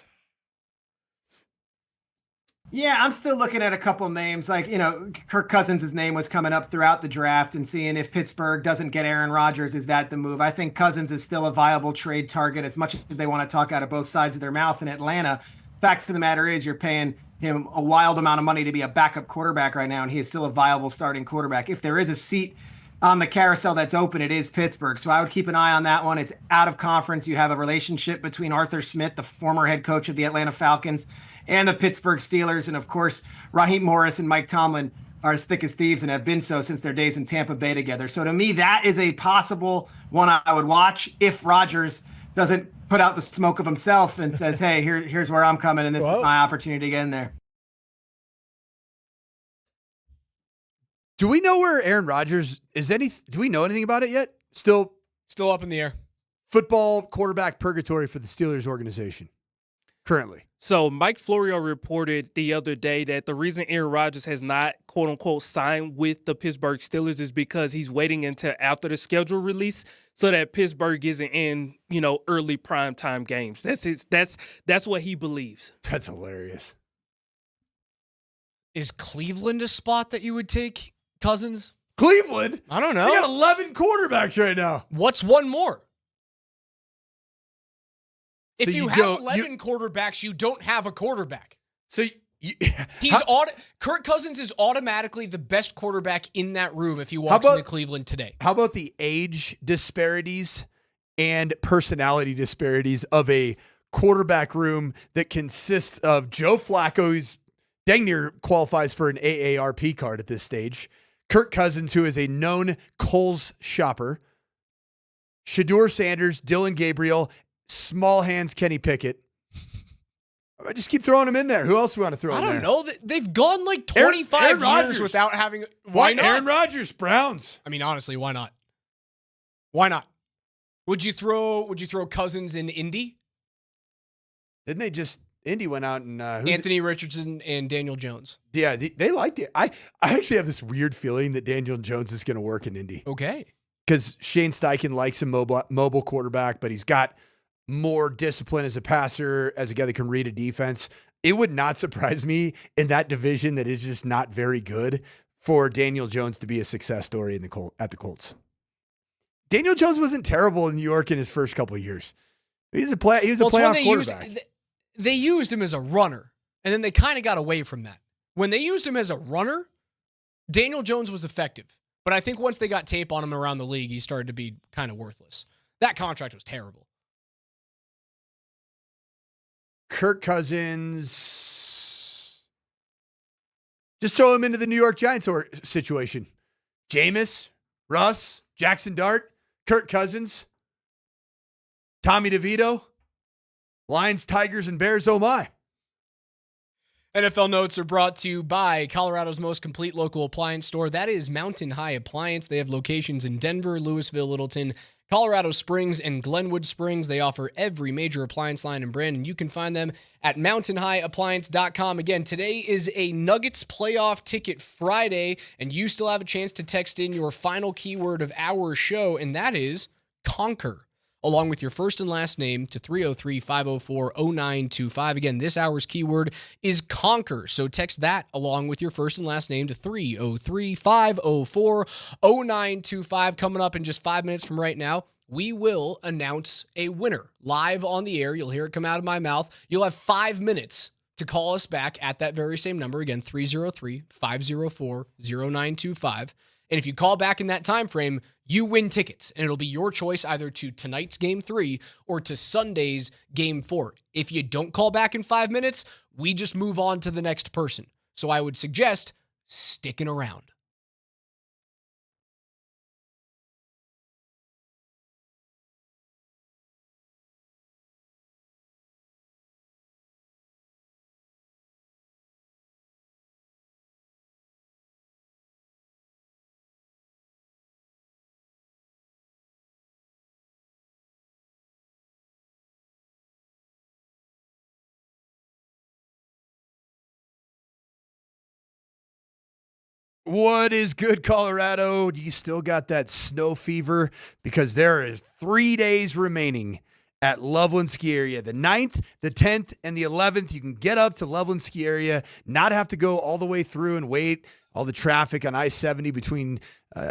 Yeah, I'm still looking at a couple names. Like, Kirk Cousins' name was coming up throughout the draft and seeing if Pittsburgh doesn't get Aaron Rodgers, is that the move? I think Cousins is still a viable trade target as much as they want to talk out of both sides of their mouth in Atlanta. Fact of the matter is you're paying him a wild amount of money to be a backup quarterback right now, and he is still a viable starting quarterback. If there is a seat on the carousel that's open, it is Pittsburgh. So I would keep an eye on that one. It's out of conference. You have a relationship between Arthur Smith, the former head coach of the Atlanta Falcons, and the Pittsburgh Steelers. And, of course, Raheem Morris and Mike Tomlin are as thick as thieves and have been so since their days in Tampa Bay together. So, to me, that is a possible one I would watch if Rodgers doesn't put out the smoke of himself and says, hey, here's where I'm coming, and this is my opportunity to get in there. Do we know where Aaron Rodgers is? Do we know anything about it yet? Still up in the air. Football quarterback purgatory for the Steelers organization currently. So Mike Florio reported the other day that the reason Aaron Rodgers has not, quote unquote, signed with the Pittsburgh Steelers is because he's waiting until after the schedule release so that Pittsburgh isn't in, early primetime games. That's what he believes. That's hilarious. Is Cleveland a spot that you would take Cousins? Cleveland? I don't know. They got 11 quarterbacks right now. What's one more? So if you have 11 quarterbacks, you don't have a quarterback. So Kirk Cousins is automatically the best quarterback in that room if he walks into Cleveland today. How about the age disparities and personality disparities of a quarterback room that consists of Joe Flacco, who's dang near qualifies for an AARP card at this stage, Kirk Cousins, who is a known Kohl's shopper, Shedeur Sanders, Dylan Gabriel, small hands Kenny Pickett. I just keep throwing them in there. Who else do we want to throw in there? I don't know. They've gone like 25 years without having. Why not? Aaron Rodgers, Browns. I mean, honestly, why not? Why not? Would you throw Cousins in Indy? Didn't they just? Indy went out and Anthony Richardson and Daniel Jones. Yeah, they liked it. I actually have this weird feeling that Daniel Jones is going to work in Indy. Okay. because Shane Steichen likes a mobile quarterback, but he's got more discipline as a passer, as a guy that can read a defense. It would not surprise me in that division that is just not very good for Daniel Jones to be a success story at the Colts. Daniel Jones wasn't terrible in New York in his first couple of years. He was a playoff quarterback. They used him as a runner, and then they kind of got away from that. When they used him as a runner, Daniel Jones was effective. But I think once they got tape on him around the league, he started to be kind of worthless. That contract was terrible. Kirk Cousins. Just throw him into the New York Giants situation. Jameis, Russ, Jackson Dart, Kirk Cousins, Tommy DeVito, Lions, Tigers, and Bears, oh my. NFL Notes are brought to you by Colorado's most complete local appliance store. That is Mountain High Appliance. They have locations in Denver, Louisville, Littleton, Colorado Springs, and Glenwood Springs. They offer every major appliance line and brand, and you can find them at mountainhighappliance.com. Again, today is a Nuggets playoff ticket Friday, and you still have a chance to text in your final keyword of our show, and that is conquer, along with your first and last name to 303-504-0925. Again, this hour's keyword is conquer. So text that along with your first and last name to 303-504-0925. Coming up in just 5 minutes from right now, we will announce a winner live on the air. You'll hear it come out of my mouth. You'll have 5 minutes to call us back at that very same number. Again, 303-504-0925. And if you call back in that time frame, you win tickets, and it'll be your choice either to tonight's Game 3 or to Sunday's Game 4. If you don't call back in 5 minutes, we just move on to the next person. So I would suggest sticking around. What is good, Colorado? Do you still got that snow fever? Because there is 3 days remaining at Loveland Ski Area. The 9th, the 10th, and the 11th. You can get up to Loveland Ski Area, not have to go all the way through and wait all the traffic on I-70 between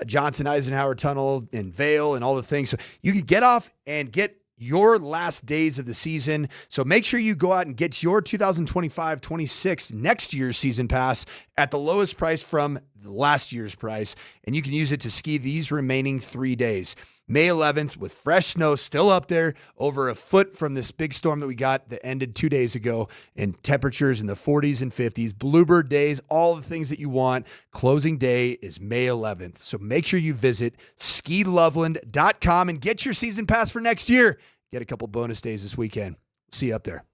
Johnson Eisenhower Tunnel and Vail and all the things. So you can get off and get your last days of the season. So make sure you go out and get your 2025-26 next year's season pass at the lowest price from the last year's price. And you can use it to ski these remaining 3 days. May 11th with fresh snow still up there, over a foot from this big storm that we got that ended 2 days ago, and temperatures in the 40s and 50s, bluebird days, all the things that you want. Closing day is May 11th. So make sure you visit skiloveland.com and get your season pass for next year. Get a couple bonus days this weekend. See you up there.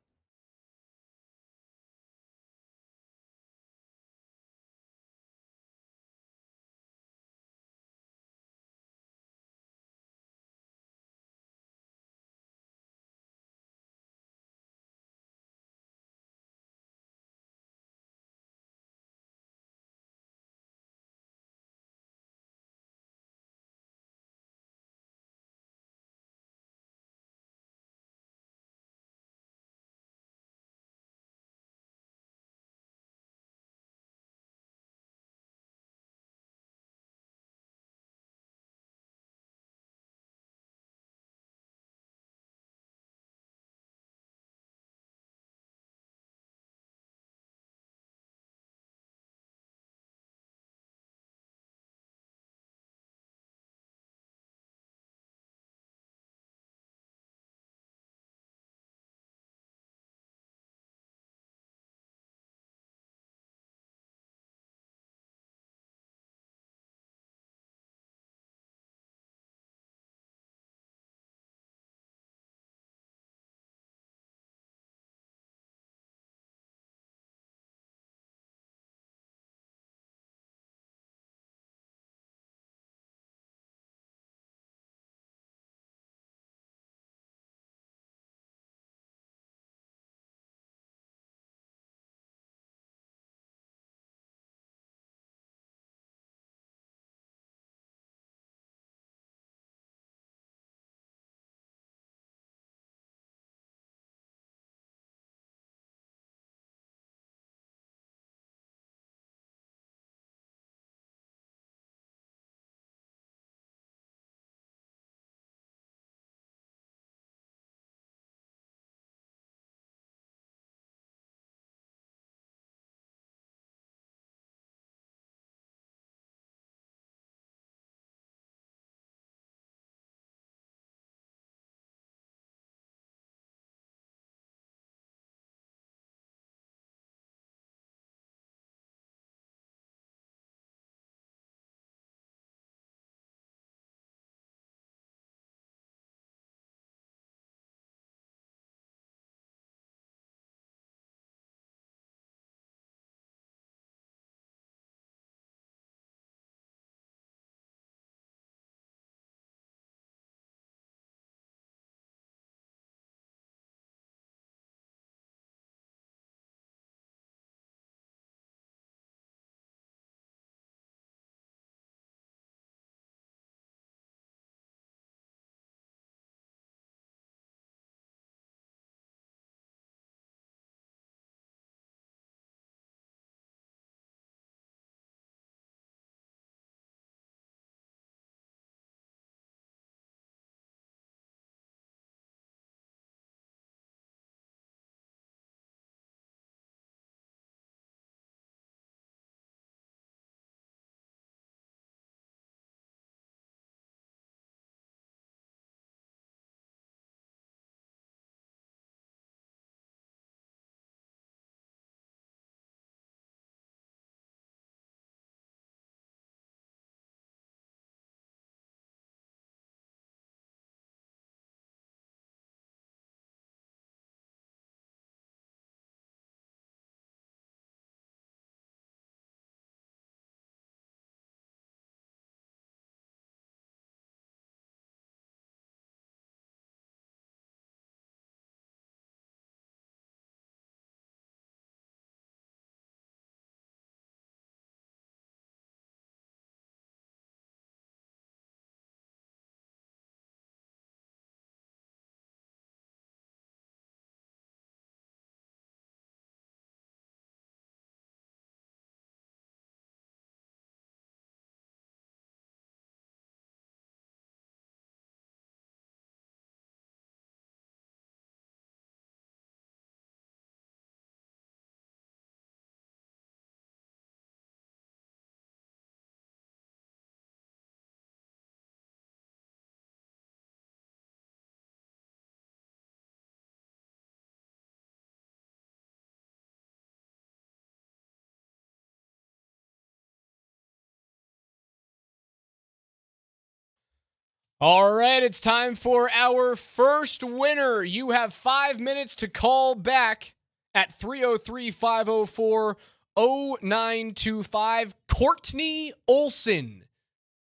All right, it's time for our first winner. You have 5 minutes to call back at 303-504-0925. Courtney Olson.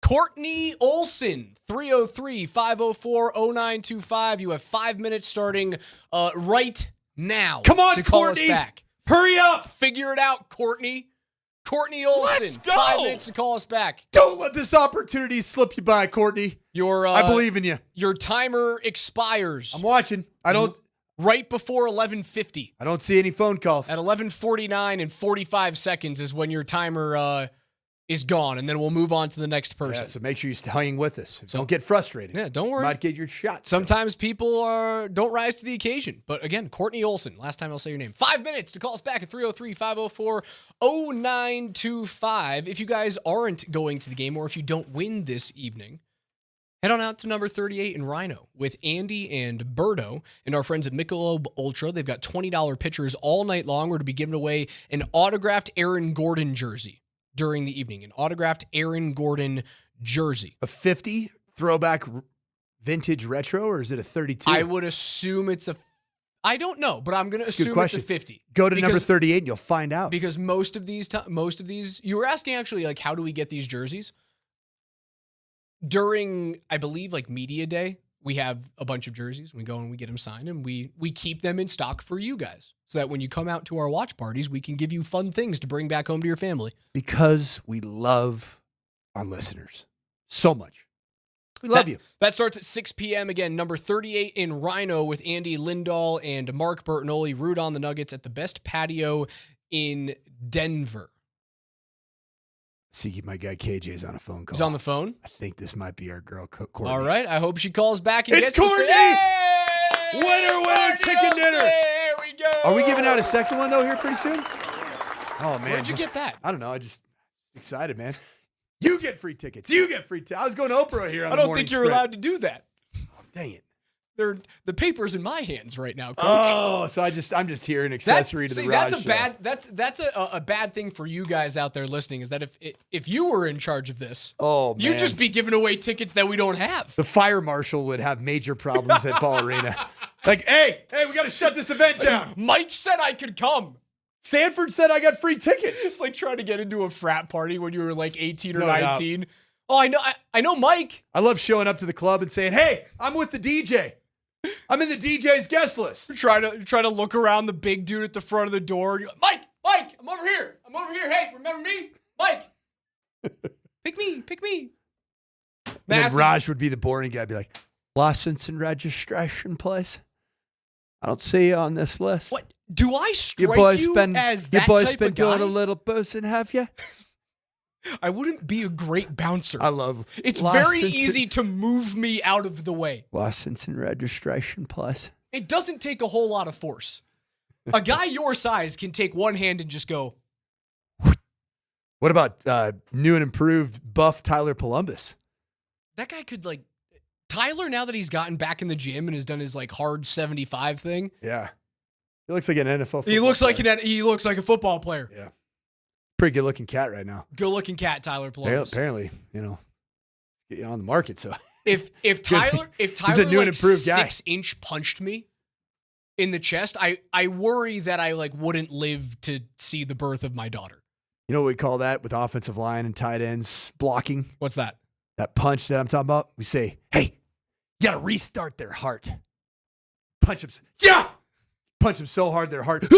303-504-0925. You have 5 minutes starting right now. Come on, to call Courtney. us back. Hurry up. Figure it out, Courtney. Courtney Olson. Let's go. 5 minutes to call us back. Don't let this opportunity slip you by, Courtney. I believe in you. Your timer expires. I'm watching. I don't. Right before 11:50. I don't see any phone calls. At 11:49 and 45 seconds is when your timer is gone, and then we'll move on to the next person. Yeah, so make sure you're hanging with us. So don't get frustrated. Yeah, don't worry. You might get your shot. Sometimes people don't rise to the occasion. But again, Courtney Olson, last time I'll say your name. 5 minutes to call us back at 303-504-0925. If you guys aren't going to the game or if you don't win this evening, head on out to number 38 in Rhino with Andy and Berto and our friends at Michelob Ultra. They've got $20 pitchers all night long. We're to be giving away an autographed Aaron Gordon jersey during the evening. An autographed Aaron Gordon jersey. A 50 throwback vintage retro, or is it a 32? I would assume it's I don't know, but I'm going to assume it's a 50. Go to number 38 and you'll find out. Because most of these, you were asking actually, like, how do we get these jerseys? During, I believe, like media day, we have a bunch of jerseys. We go and we get them signed, and we keep them in stock for you guys, so that when you come out to our watch parties, we can give you fun things to bring back home to your family. Because we love our listeners so much. We love you. That starts at 6 p.m. Again, number 38 in Rhino with Andy Lindahl and Mark Bertinoli. Root on the Nuggets at the best patio in Denver. See, my guy KJ's on a phone call. He's on the phone? I think this might be our girl, Courtney. All right. I hope she calls back and it's gets Courtney! Winner, chicken dinner. There we go. Are we giving out a second one, though, here pretty soon? Oh, man. Where'd you get that? I don't know. I just excited, man. You get free tickets. You get free tickets. I was going to Oprah here on I the don't morning think you're spread. allowed to do that. Oh, dang it. The paper's in my hands right now, Coach. Oh, so I'm just here an accessory to the Raj show. That's a bad thing for you guys out there listening, is that if you were in charge of this, man. You'd just be giving away tickets that we don't have. The fire marshal would have major problems at Ball Arena. Like, hey, we got to shut this event down. Mike said I could come. Sanford said I got free tickets. It's like trying to get into a frat party when you were like 18 or 19. No. Oh, I know Mike. I love showing up to the club and saying, hey, I'm with the DJ. I'm in the DJ's guest list. Try to look around the big dude at the front of the door. Mike, I'm over here. Hey, remember me? Mike. Pick me. And then Raj would be the boring guy, be like, license and registration, please. I don't see you on this list. What? Do I strike you as that type of guy? Your boy's been doing a little boozing, have you? I wouldn't be a great bouncer. I love It's very easy to move me out of the way. License and registration, plus. It doesn't take a whole lot of force. A guy your size can take one hand and just go. What about new and improved buff Tyler Polumbus? That guy could, like, Tyler, now that he's gotten back in the gym and has done his like hard 75 thing. Yeah. He looks like an NFL football He looks player. like a football player. Yeah. Pretty good looking cat right now. Good looking cat, Tyler Polumbus. Apparently, get on the market. So if Tyler he's a new and improved guy. 6-inch punched me in the chest, I worry that I like wouldn't live to see the birth of my daughter. You know what we call that with offensive line and tight ends blocking? What's that? That punch that I'm talking about. We say, hey, you got to restart their heart. Punch them. Yeah. Punch them so hard their heart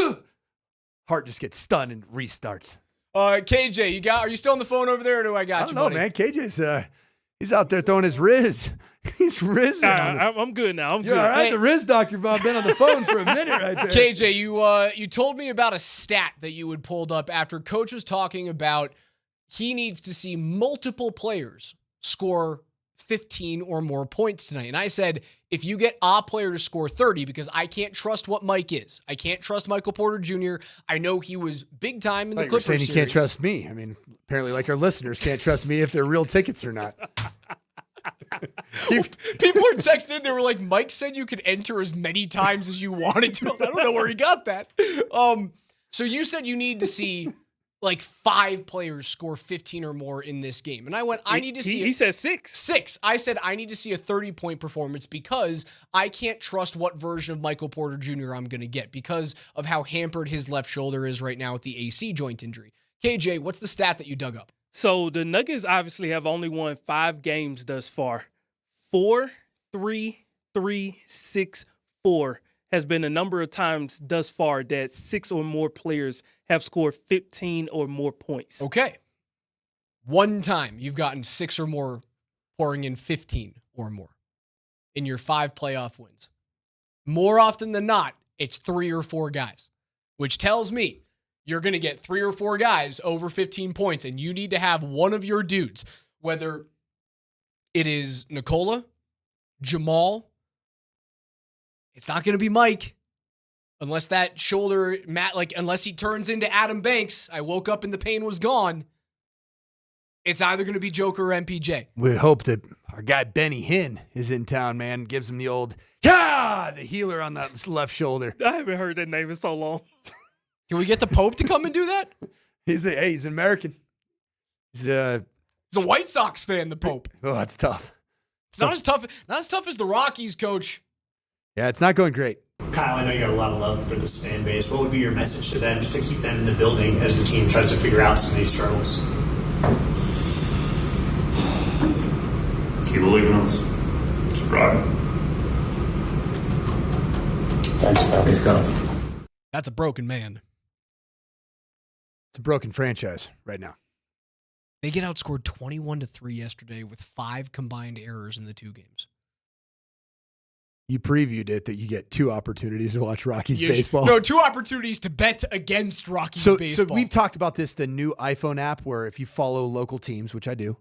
just gets stunned and restarts. KJ, are you still on the phone over there, or do I got you? I don't know, man. KJ's he's out there throwing his Riz. He's Riz. I'm good now. I'm good. All right, the Riz doctor Bob been on the phone for a minute right there. KJ, you told me about a stat that you had pulled up after Coach was talking about he needs to see multiple players score 15 or more points tonight. And I said, if you get a player to score 30, because I can't trust what Mike is. I can't trust Michael Porter Jr. I know he was big time in the Clippers series. You're saying you can't trust me. I mean, apparently like our listeners can't trust me if they're real tickets or not. People were texting. They were like, Mike said you could enter as many times as you wanted to. I don't know where he got that. So you said you need to see like 5 players score 15 or more in this game. And I went, I need to see. He said 6. 6. I said, I need to see a 30-point performance because I can't trust what version of Michael Porter Jr. I'm going to get because of how hampered his left shoulder is right now with the AC joint injury. KJ, what's the stat that you dug up? So the Nuggets obviously have only won 5 games thus far. 4-3-3-6-4 has been a number of times thus far that 6 or more players have scored 15 or more points. Okay. One time you've gotten 6 or more pouring in 15 or more in your 5 playoff wins. More often than not, it's 3 or 4 guys, which tells me you're going to get 3 or 4 guys over 15 points, and you need to have one of your dudes, whether it is Nikola, Jamal. It's not going to be Mike. Unless that shoulder, unless he turns into Adam Banks, I woke up and the pain was gone. It's either going to be Joker or MPJ. We hope that our guy Benny Hinn is in town, man. Gives him the old, the healer on that left shoulder. I haven't heard that name in so long. Can we get the Pope to come and do that? He's an American. He's a White Sox fan, the Pope. Oh, that's tough. It's not as tough as the Rockies, coach. Yeah, it's not going great. Kyle, I know you got a lot of love for this fan base. What would be your message to them just to keep them in the building as the team tries to figure out some of these struggles? Keep believing in us. Keep riding. Thanks, Kyle. That's a broken man. It's a broken franchise right now. They get outscored 21-3 yesterday with 5 combined errors in the 2 games. You previewed it that you get 2 opportunities to watch Rockies baseball. No, 2 opportunities to bet against Rockies baseball. So we've talked about this, the new iPhone app where if you follow local teams, which I do,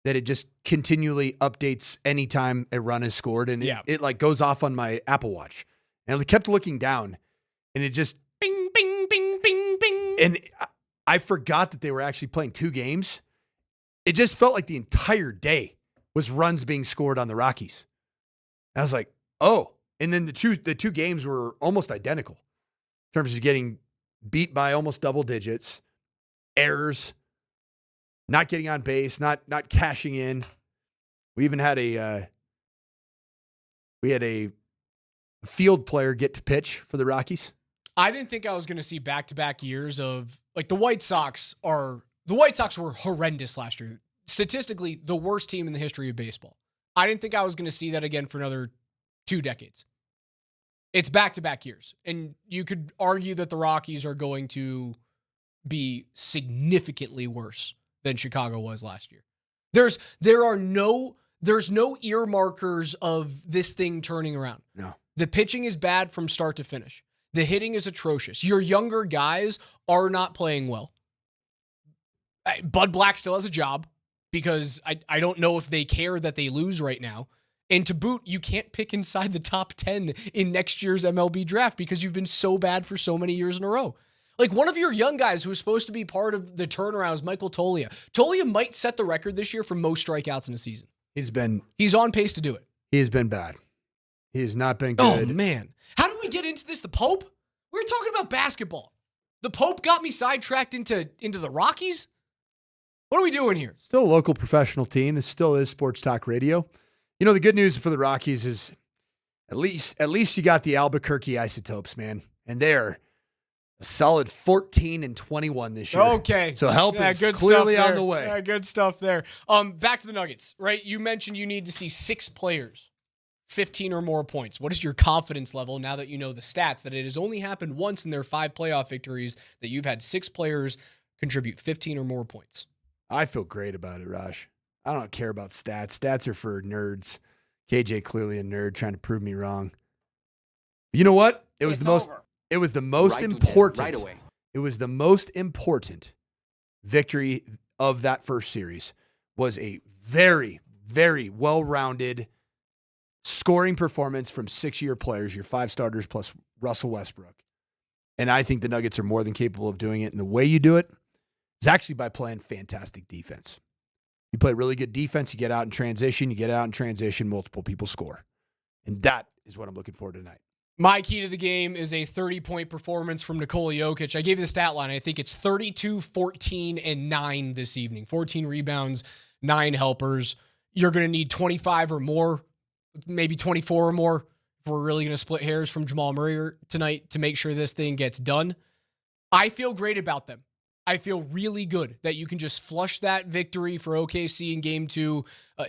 that it just continually updates anytime a run is scored. And it like goes off on my Apple Watch. And I kept looking down and it just bing, bing, bing, bing, bing. And I forgot that they were actually playing 2 games. It just felt like the entire day was runs being scored on the Rockies. And I was like, oh, and then the two games were almost identical in terms of getting beat by almost double digits, errors, not getting on base, not cashing in. We even had a field player get to pitch for the Rockies. I didn't think I was going to see back-to-back years of like the White Sox were horrendous last year. Statistically, the worst team in the history of baseball. I didn't think I was going to see that again for another 2 decades. It's back-to-back years. And you could argue that the Rockies are going to be significantly worse than Chicago was last year. There's no earmarkers of this thing turning around. No. The pitching is bad from start to finish. The hitting is atrocious. Your younger guys are not playing well. Bud Black still has a job because I don't know if they care that they lose right now. And to boot, you can't pick inside the top 10 in next year's MLB draft because you've been so bad for so many years in a row. Like one of your young guys who was supposed to be part of the turnaround is Michael Toglia. Toglia might set the record this year for most strikeouts in a season. He's on pace to do it. He's been bad. He has not been good. Oh, man. How did we get into this? The Pope? We were talking about basketball. The Pope got me sidetracked into the Rockies? What are we doing here? Still a local professional team. This still is Sports Talk Radio. You know, the good news for the Rockies is at least you got the Albuquerque Isotopes, man. And they're a solid 14-21 this year. Okay. So help is clearly on the way. Yeah, good stuff there. Back to the Nuggets, right? You mentioned you need to see 6 players, 15 or more points. What is your confidence level now that you know the stats, that it has only happened once in their 5 playoff victories that you've had 6 players contribute 15 or more points? I feel great about it, Raj. I don't care about stats. Stats are for nerds. KJ clearly a nerd trying to prove me wrong. You know what? It was the most important victory of that first series was a very, very well-rounded scoring performance from 6-year players, your 5 starters plus Russell Westbrook. And I think the Nuggets are more than capable of doing it. And the way you do it is actually by playing fantastic defense. You play really good defense, you get out in transition, multiple people score. And that is what I'm looking for tonight. My key to the game is a 30-point performance from Nikola Jokic. I gave you the stat line. I think it's 32, 14, and 9 this evening. 14 rebounds, 9 helpers. You're going to need 25 or more, maybe 24 or more, if we're really going to split hairs from Jamal Murray tonight to make sure this thing gets done. I feel great about them. I feel really good that you can just flush that victory for OKC in Game 2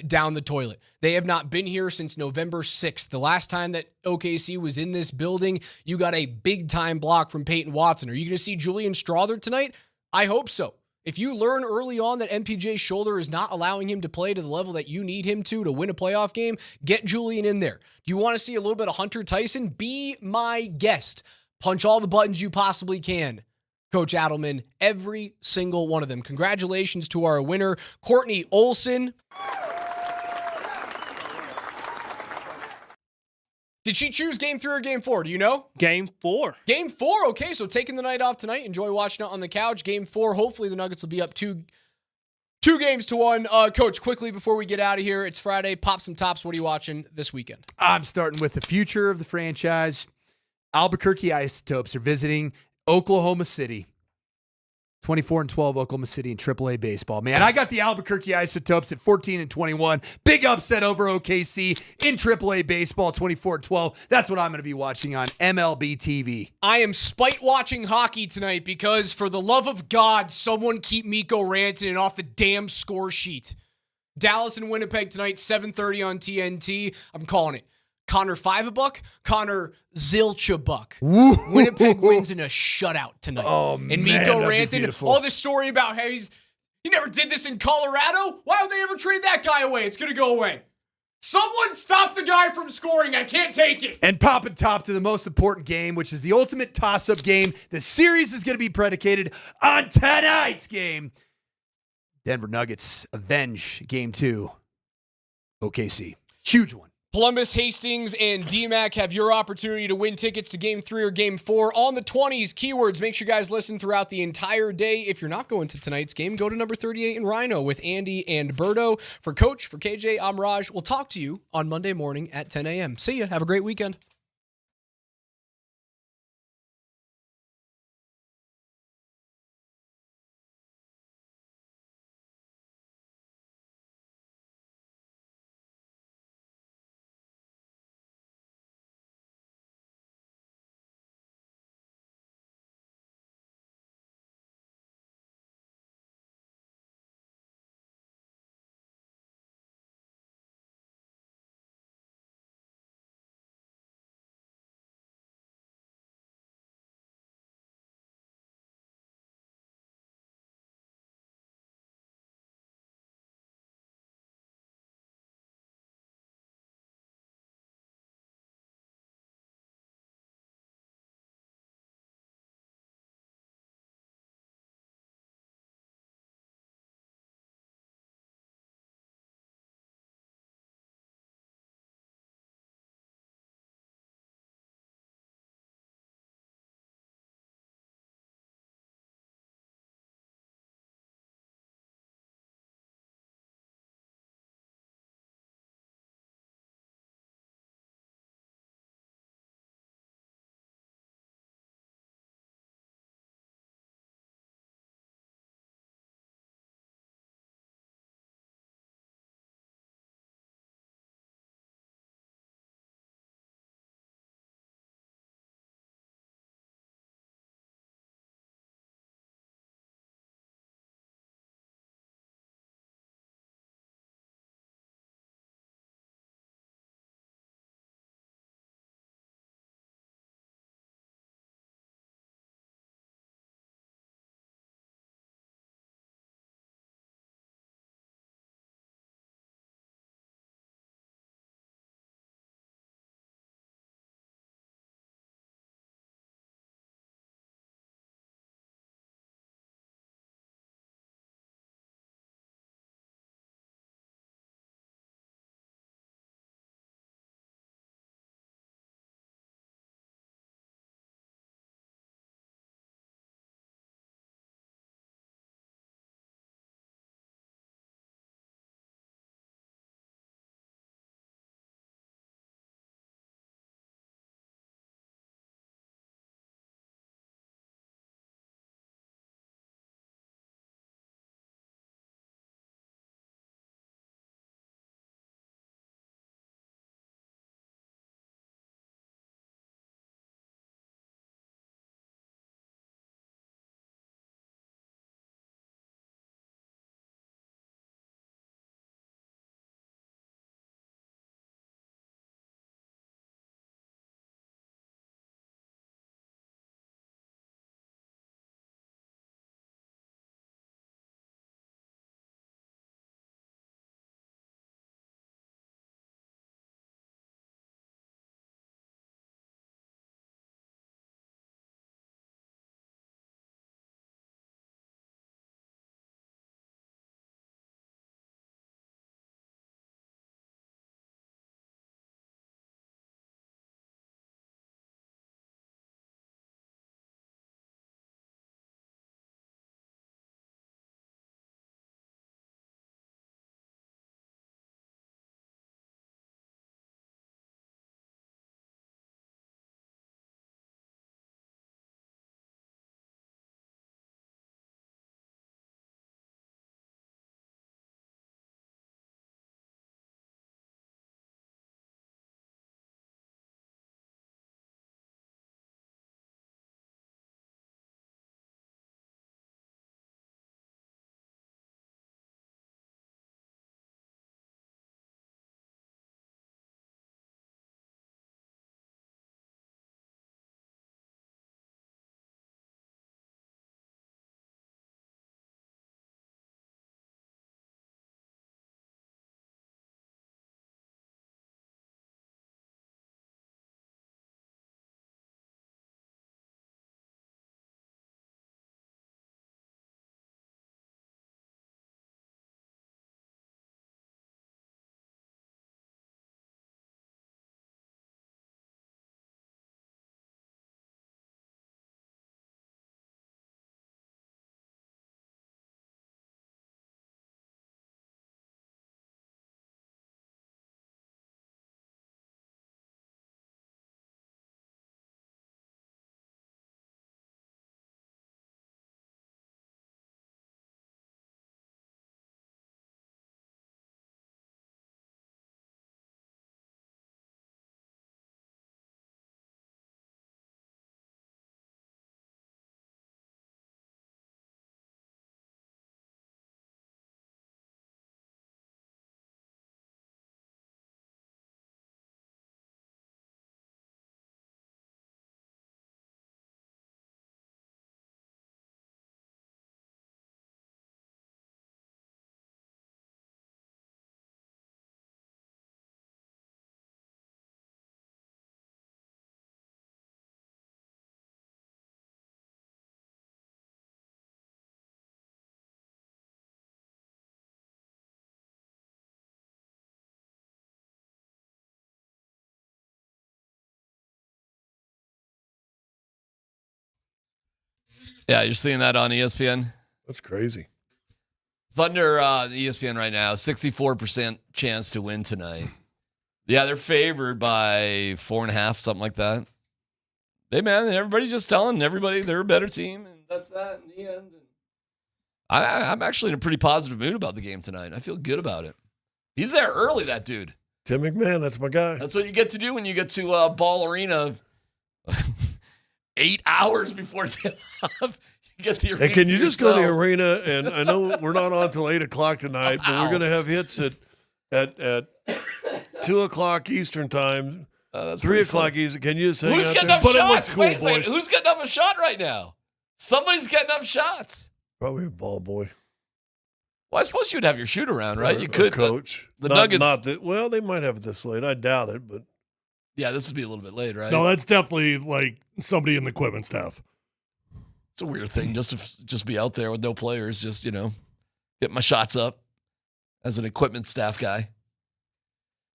down the toilet. They have not been here since November 6th. The last time that OKC was in this building, you got a big-time block from Peyton Watson. Are you going to see Julian Strawther tonight? I hope so. If you learn early on that MPJ's shoulder is not allowing him to play to the level that you need him to win a playoff game, get Julian in there. Do you want to see a little bit of Hunter Tyson? Be my guest. Punch all the buttons you possibly can, Coach Adelman, every single one of them. Congratulations to our winner, Courtney Olson. Did she choose Game 3 or Game 4? Do you know? Game 4. Game 4. Okay, so taking the night off tonight. Enjoy watching it on the couch. Game 4. Hopefully the Nuggets will be up two games to 1. Coach, quickly before we get out of here, it's Friday. Pop some tops. What are you watching this weekend? I'm starting with the future of the franchise. Albuquerque Isotopes are visiting Oklahoma City. 24-12 Oklahoma City in AAA baseball. Man, I got the Albuquerque Isotopes at 14-21. Big upset over OKC in AAA baseball, 24-12. That's what I'm going to be watching on MLB TV. I am spite watching hockey tonight because, for the love of God, someone keep Mikko Rantanen off the damn score sheet. Dallas and Winnipeg tonight, 7:30 on TNT. I'm calling it. Connor $5-a-buck, Connor Zilch-a-buck. Winnipeg wins in a shutout tonight. Oh, man, and Mikko that'd be Rantanen, beautiful. all this story about how he never did this in Colorado. Why would they ever trade that guy away? It's going to go away. Someone stop the guy from scoring. I can't take it. And popping top to the most important game, which is the ultimate toss-up game. The series is going to be predicated on tonight's game. Denver Nuggets avenge Game 2. OKC. Huge one. Polumbus, Hastings, and DMac have your opportunity to win tickets to Game 3 or Game 4 on the 20s. Keywords, make sure you guys listen throughout the entire day. If you're not going to tonight's game, go to number 38 in Rhino with Andy and Berto. For Coach, for KJ, I'm Raj. We'll talk to you on Monday morning at 10 a.m. See ya. Have a great weekend. Yeah, you're seeing that on ESPN? That's crazy. Thunder, ESPN right now, 64% chance to win tonight. Yeah, they're favored by 4.5, something like that. Hey, man, everybody's just telling everybody they're a better team, and that's that in the end. I'm actually in a pretty positive mood about the game tonight. I feel good about it. He's there early, that dude. Tim McMahon, that's my guy. That's what you get to do when you get to Ball Arena 8 hours before tip-off. You get the arena. Hey, can you just go to the yourself. arena? And I know we're not on till 8 o'clock tonight, but we're going to have hits at 2 o'clock Eastern time, 3 o'clock Eastern. Can you just hang Who's out getting there? up But it looks shots? cool, Wait a second. boys. Who's getting up a shot right now? Somebody's getting up shots. Probably a ball boy. Well, I suppose you'd have your shoot around, right? You could. Coach. The Not- Nuggets. Not that, well, they might have it this late. I doubt it, but. Yeah, this would be a little bit late, right? No, that's definitely like somebody in the equipment staff. It's a weird thing just to just be out there with no players, just, get my shots up as an equipment staff guy.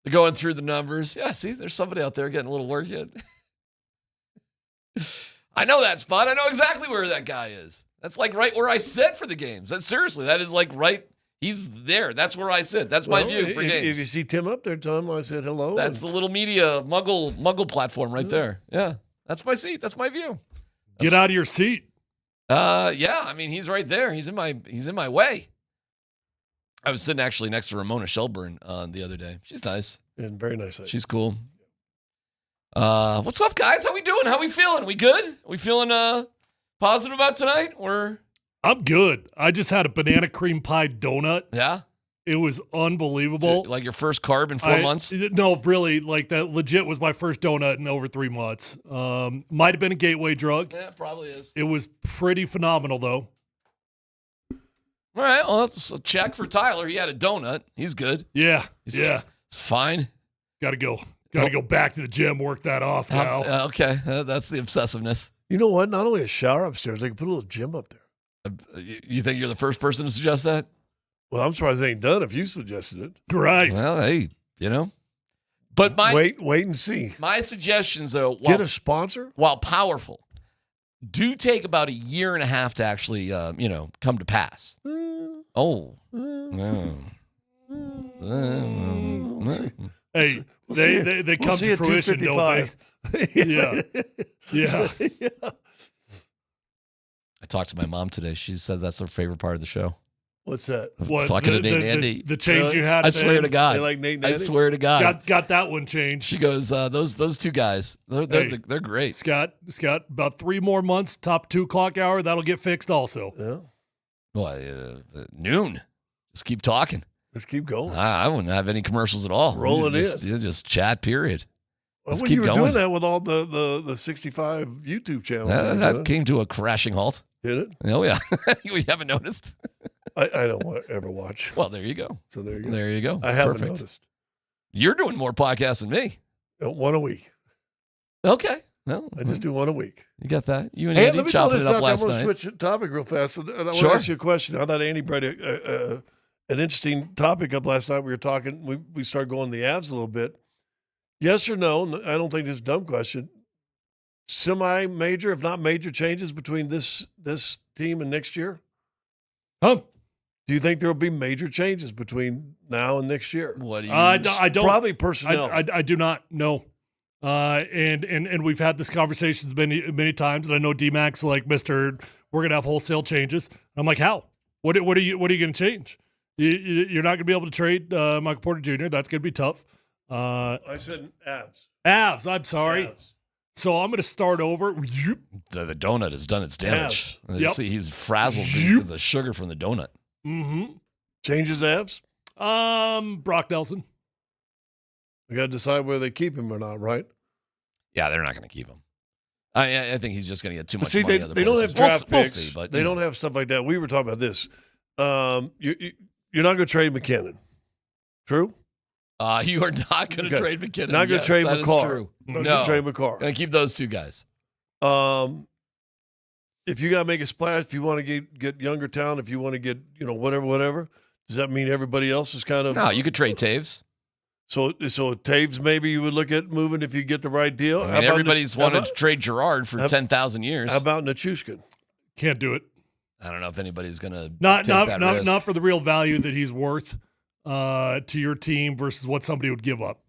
They're going through the numbers. Yeah, see, there's somebody out there getting a little work in. I know that spot. I know exactly where that guy is. That's like right where I sit for the games. Seriously, that is like right. He's there. That's where I sit. That's my view for if, games. If you see Tim up there, tell him I said hello. That's the little media muggle platform right there. Yeah, that's my seat. That's my view. Get out of your seat. Yeah. I mean, he's right there. He's in my way. I was sitting actually next to Ramona Shelburne the other day. She's nice. And very nice. She's cool. What's up, guys? How we doing? How we feeling? We good? We feeling positive about tonight? I'm good. I just had a banana cream pie donut. Yeah? It was unbelievable. Like your first carb in 4 months? No, really. Like that legit was my first donut in over 3 months. Might have been a gateway drug. Yeah, it probably is. It was pretty phenomenal, though. All right. Well, that's a check for Tyler. He had a donut. He's good. Yeah. It's fine. Got to go. Got to go back to the gym, work that off now. Okay. That's the obsessiveness. You know what? Not only a shower upstairs, they can put a little gym up there. You think you're the first person to suggest that? Well, I'm surprised it ain't done if you suggested it. Right. Well, hey, But wait and see. My suggestions, though, get a sponsor. While powerful, do take about 1.5 years to actually, come to pass. Oh. Hey, they come to fruition, don't they? Yeah. I talked to my mom today. She said that's her favorite part of the show. What's that? What, talking to Nate and Andy. The change you had. I swear to God. They like Nate and Andy? I swear to God. Got that one changed. She goes, those two guys, they're great. Scott, about 3 more months, top 2 o'clock hour, that'll get fixed also. Yeah. Well, noon. Just keep talking. Let's keep going. I wouldn't have any commercials at all. Rolling just chat, period. Well, Let's when keep you were going. doing that with all the 65 YouTube channels. That came to a crashing halt. Did it? Oh, yeah. You haven't noticed? I don't ever watch. Well, there you go. So there you go. There you go. I haven't Perfect. noticed. You're doing more podcasts than me. One a week. Okay. Well, I just do one a week. You got that? You and Hey, Andy let me chopping throw it this up out. last I night. want to switch topic real fast. And I want Sure. to ask you a question. I thought Andy brought an interesting topic up last night. We were talking. We started going to the Avs a little bit. Yes or no? I don't think this is a dumb question. Semi-major, if not major, changes between this team and next year? Huh? Do you think there will be major changes between now and next year? What do you? I don't. Probably personnel. I do not know. And we've had this conversations many times, and I know DMac's like, Mr. We're gonna have wholesale changes. I'm like, how? What are you gonna change? You're not gonna be able to trade Michael Porter Jr. That's gonna be tough. I said Avs. Avs. I'm sorry. Avs. So I'm gonna start over. The donut has done its damage. Yep. You see, he's frazzled with the sugar from the donut. Mm-hmm. Changes Avs? Brock Nelson. We got to decide whether they keep him or not, right? Yeah, they're not going to keep him. I think he's just going to get too much See, money. they don't have draft we'll picks. see, but they don't have stuff like that. We were talking about this. You're not going to trade McKinnon. True? You are not going to trade McKinnon. Not going to trade that McCarr. Is true. Not going to trade McCarr. Going to keep those two guys. If you got to make a splash, if you want to get younger talent, if you want to get whatever, does that mean everybody else is kind of? No, you could trade Taves. So Taves maybe you would look at moving if you get the right deal. I mean, everybody's wanted to trade Gerard for 10,000 years. How about Nichushkin? Can't do it. I don't know if anybody's going to Not risk. for the real value that he's worth to your team versus what somebody would give up.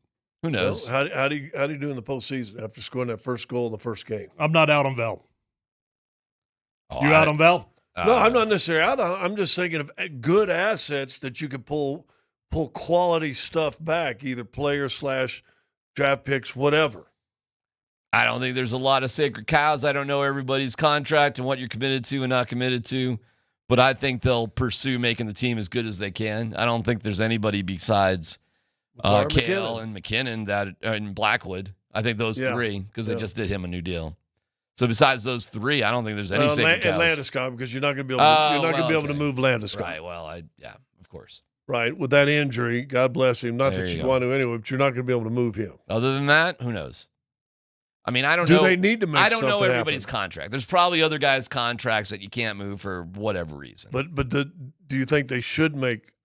Who knows? Well, how do you do in the postseason after scoring that first goal in the first game? I'm not out on Val. Oh, You out on Val? No, I'm not necessarily out. I'm just thinking of good assets that you could pull quality stuff back, either players / draft picks, whatever. I don't think there's a lot of sacred cows. I don't know everybody's contract and what you're committed to and not committed to, but I think they'll pursue making the team as good as they can. I don't think there's anybody besides Kale and McKinnon and Blackwood. I think those three, because they just did him a new deal. So besides those three, I don't think there's any sacred cows. And Landeskog, because you're not going to be able to move Landeskog. Right. Well, of course. Right. With that injury, God bless him. Not that you'd want to anyway, but you're not going to be able to move him. Other than that, who knows? I mean, I don't know. Do they need to make something happen? I don't know everybody's contract. There's probably other guys' contracts that you can't move for whatever reason. But do you think they should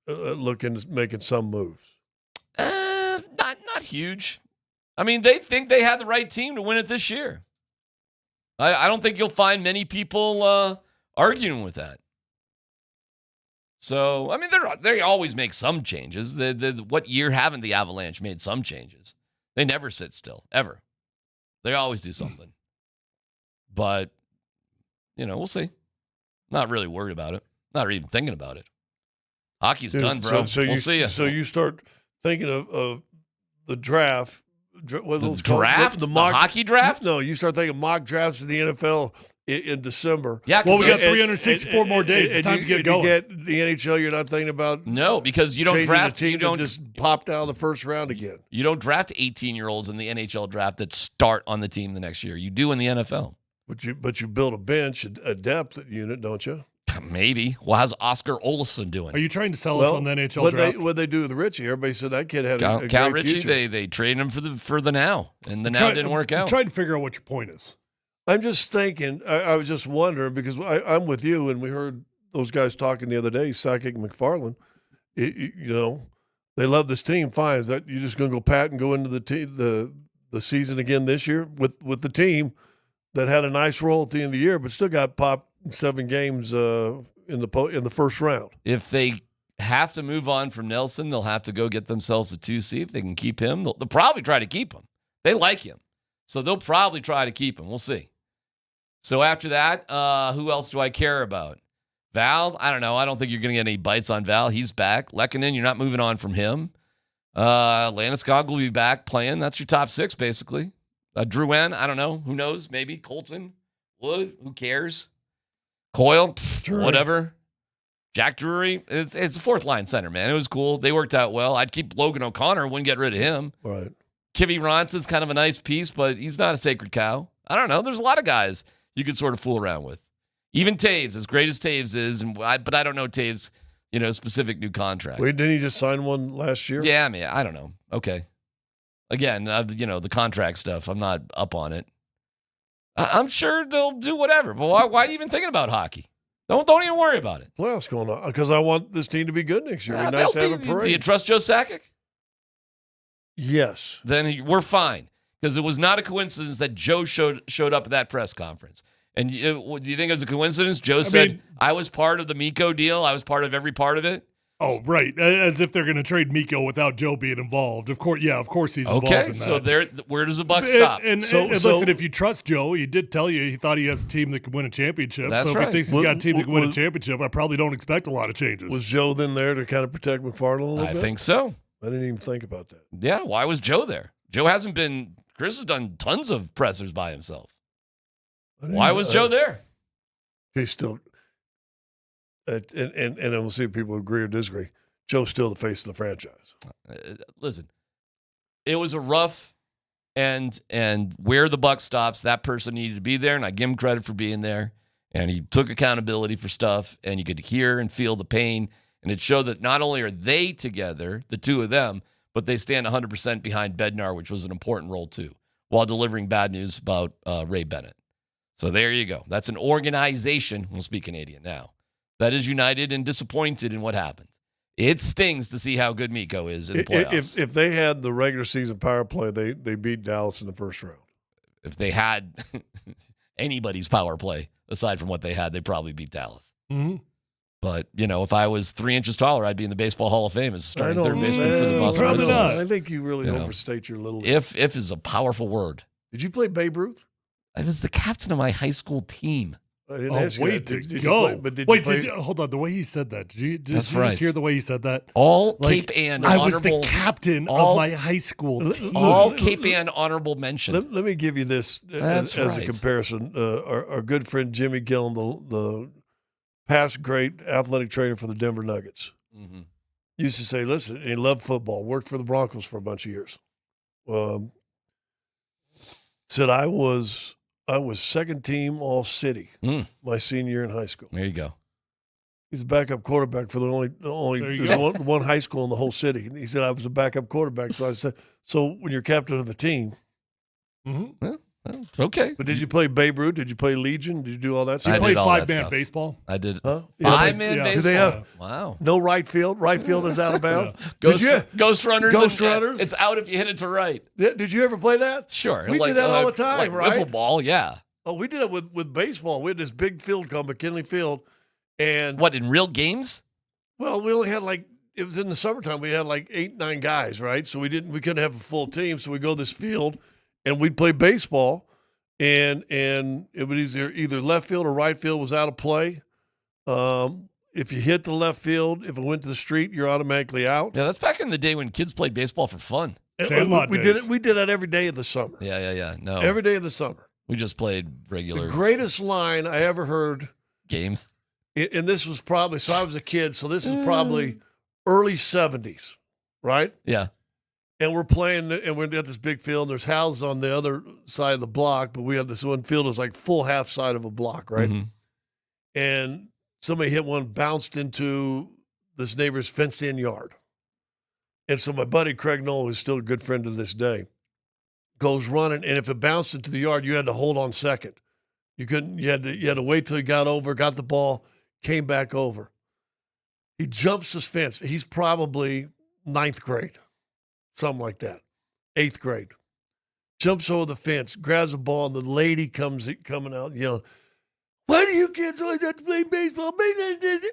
look into making some moves? Not huge. I mean, they think they had the right team to win it this year. I don't think you'll find many people arguing with that. So, I mean, they always make some changes. What year haven't the Avalanche made some changes? They never sit still, ever. They always do something. But, we'll see. Not really worried about it. Not even thinking about it. Hockey's done, bro. We'll see you. So you start thinking of the draft. The draft? The hockey draft? No, you start thinking mock drafts in the NFL in December. Yeah, well, we got 364 more days. It's time to get going. You get the NHL, you're not thinking about no, because you don't draft a team that just popped out of the first round again. You don't draft 18-year-olds in the NHL draft that start on the team the next year. You do in the NFL. But you build a bench, a depth unit, don't you? Maybe. Well, how's Oscar Olsson doing? Are you trying to sell us on the NHL draft? What they do with Richie? Everybody said that kid had a Count great Richie. future. They traded him for the now, and the now didn't work out. I'm trying to figure out what your point is. I'm just thinking. I was just wondering because I'm with you, and we heard those guys talking the other day, Sakic and McFarland. They love this team. Fine, is that you're just going to go pat and go into the season again this year with the team that had a nice roll at the end of the year, but still got popped 7 games in the first round. If they have to move on from Nelson, they'll have to go get themselves a 2, see if they can keep him. They'll probably try to keep him. They like him, so they'll probably try to keep him. We'll see. So after that, who else do I care about? Val, I don't know. I don't think you're going to get any bites on Val. He's back. Lehkonen, you're not moving on from him. Landeskog will be back playing. That's your top 6, basically. Drouin, I don't know. Who knows? Maybe. Colton, Wood, who cares? Coyle, whatever. Jack Drury, it's a 4th-line center, man. It was cool. They worked out well. I'd keep Logan O'Connor, wouldn't get rid of him. Right. Kivy Ronson's kind of a nice piece, but he's not a sacred cow. I don't know. There's a lot of guys you could sort of fool around with. Even Taves, as great as Taves is, but I don't know Taves' specific new contract. Wait, didn't he just sign one last year? Yeah, I mean, I don't know. Okay. Again, the contract stuff, I'm not up on it. I'm sure they'll do whatever, but why are you even thinking about hockey? Don't even worry about it. What's going on? Because I want this team to be good next year. It'd be nice to have a parade. Do you trust Joe Sakic? Yes. Then we're fine, because it was not a coincidence that Joe showed up at that press conference. And do you think it was a coincidence? Joe said, I was part of the Mikko deal. I was part of every part of it. Oh, right. As if they're going to trade Mikko without Joe being involved. Of course he's involved in that. Okay, so where does the buck stop? And listen, if you trust Joe, he did tell you he thought he has a team that could win a championship. That's so if right. he thinks he's got a team that can win a championship, I probably don't expect a lot of changes. Was Joe then there to kind of protect McFarland a little bit? I think so. I didn't even think about that. Yeah, why was Joe there? Joe hasn't been – Chris has done tons of pressers by himself. Why was Joe there? He's still and we'll see if people agree or disagree. Joe's still the face of the franchise. Listen, it was a rough and where the buck stops, that person needed to be there, and I give him credit for being there. And he took accountability for stuff, and you could hear and feel the pain. And it showed that not only are they together, the two of them, but they stand 100% behind Bednar, which was an important role too, while delivering bad news about Ray Bennett. So there you go. That's an organization, we'll speak Canadian now, that is united and disappointed in what happened. It stings to see how good Mikko is in the playoffs. If they had the regular season power play, they beat Dallas in the first round. If they had anybody's power play, aside from what they had, they probably beat Dallas. Mm-hmm. But, if I was 3 inches taller, I'd be in the Baseball Hall of Fame as starting third baseman for the Boston Red Sox. I think you really overstate your little. If is a powerful word. Did you play Babe Ruth? I was the captain of my high school team. I didn't ask you that. Did you go. play, but did Wait, you play? hold on. The way he said that. Did you That's right. just hear the way he said that? All Cape Ann I honorable. was the captain of my high school team. All Cape Ann honorable mention. Let me give you this as a comparison. Our good friend Jimmy Gillen, the past great athletic trainer for the Denver Nuggets, used to say, listen, he loved football, worked for the Broncos for a bunch of years. Said I was second team all city my senior year in high school. There you go. He's a backup quarterback for the only there's one high school in the whole city. And he said I was a backup quarterback. So I said, so when you're captain of the team, well, okay. But did you play Babe Ruth? Did you play Legion? Did you do all that stuff? You played 5-man baseball? I did. Huh? 5-man baseball? Do they have wow. No right field? Right field is out of bounds? Ghost runners. Ghost runners? It's out if you hit it to right. Did you ever play that? Sure. We did that all the time, right? Wiffle ball, yeah. Oh, we did it with baseball. We had this big field called McKinley Field. And what, in real games? Well, we only had it was in the summertime. We had 8, 9 guys, right? So we couldn't have a full team. So we go to this field and we'd play baseball. And it would either left field or right field was out of play. If you hit the left field, if it went to the street, you're automatically out. Yeah, that's back in the day when kids played baseball for fun. We did it. We did that every day of the summer. Yeah. No, every day of the summer. We just played regular. The greatest line I ever heard. Games. And this was probably, so I was a kid, so this is probably early 70s, right? Yeah. And we're playing, and we're at this big field, and there's houses on the other side of the block, but we had this one field that was full half side of a block, right? Mm-hmm. And somebody hit one, bounced into this neighbor's fenced-in yard. And so my buddy Craig Knoll, who's still a good friend to this day, goes running, and if it bounced into the yard, you had to hold on second. You couldn't. You had to wait till he got over, got the ball, came back over. He jumps this fence. He's probably 9th grade, something like that, 8th grade. Jumps over the fence, grabs the ball, and the lady coming out yelling, "Why do you kids always have to play baseball?"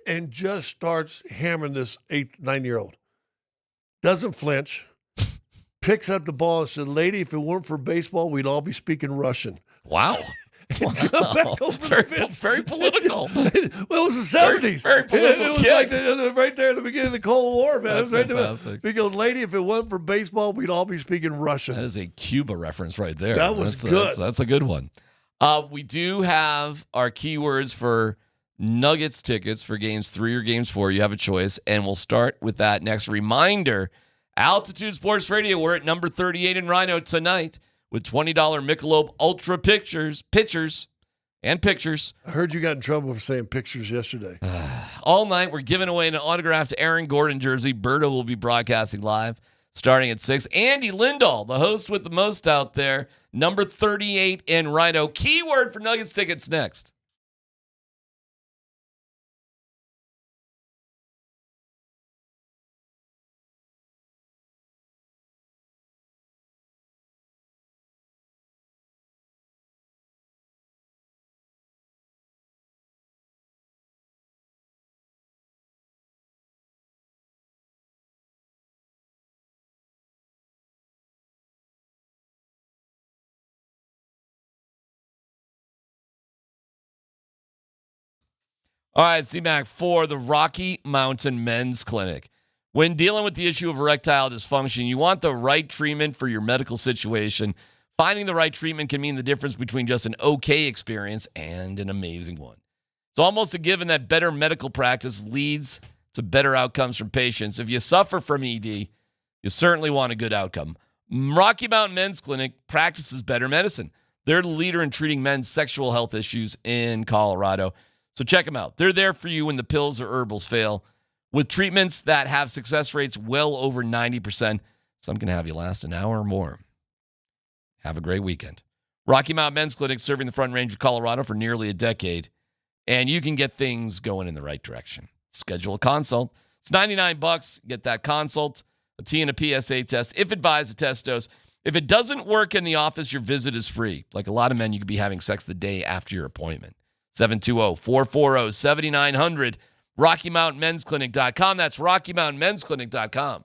And just starts hammering this 8th, 9-year-old. Doesn't flinch. Picks up the ball and said, "Lady, if it weren't for baseball, we'd all be speaking Russian." Wow. Jump back over the fence. Very political. Well, it was the 70s. Very political. It was like right there at the beginning of the Cold War, man. That's it was right fantastic. there. We go, "Lady, if it wasn't for baseball, we'd all be speaking Russian." That is a Cuba reference right there. That was good. That's a good one. We do have our keywords for Nuggets tickets for games 3 or games 4. You have a choice, and we'll start with that next. Reminder, Altitude Sports Radio, we're at number 38 in Rhino tonight with $20 Michelob Ultra pitchers. I heard you got in trouble for saying pictures yesterday. All night, we're giving away an autographed Aaron Gordon jersey. Berto will be broadcasting live starting at 6. Andy Lindahl, the host with the most out there, number 38 in Rhino. Keyword for Nuggets tickets next. All right, DMac for the Rocky Mountain Men's Clinic. When dealing with the issue of erectile dysfunction, you want the right treatment for your medical situation. Finding the right treatment can mean the difference between just an okay experience and an amazing one. It's almost a given that better medical practice leads to better outcomes for patients. If you suffer from ED, you certainly want a good outcome. Rocky Mountain Men's Clinic practices better medicine. They're the leader in treating men's sexual health issues in Colorado. So check them out. They're there for you when the pills or herbals fail. With treatments that have success rates well over 90%, some can have you last an hour or more. Have a great weekend. Rocky Mountain Men's Clinic, serving the Front Range of Colorado for nearly a decade, and you can get things going in the right direction. Schedule a consult. It's $99. Get that consult, a T and a PSA test, if advised, a test dose. If it doesn't work in the office, your visit is free. Like a lot of men, you could be having sex the day after your appointment. 720-440-7900. RockyMountainMen'sClinic.com. That's RockyMountainMen'sClinic.com.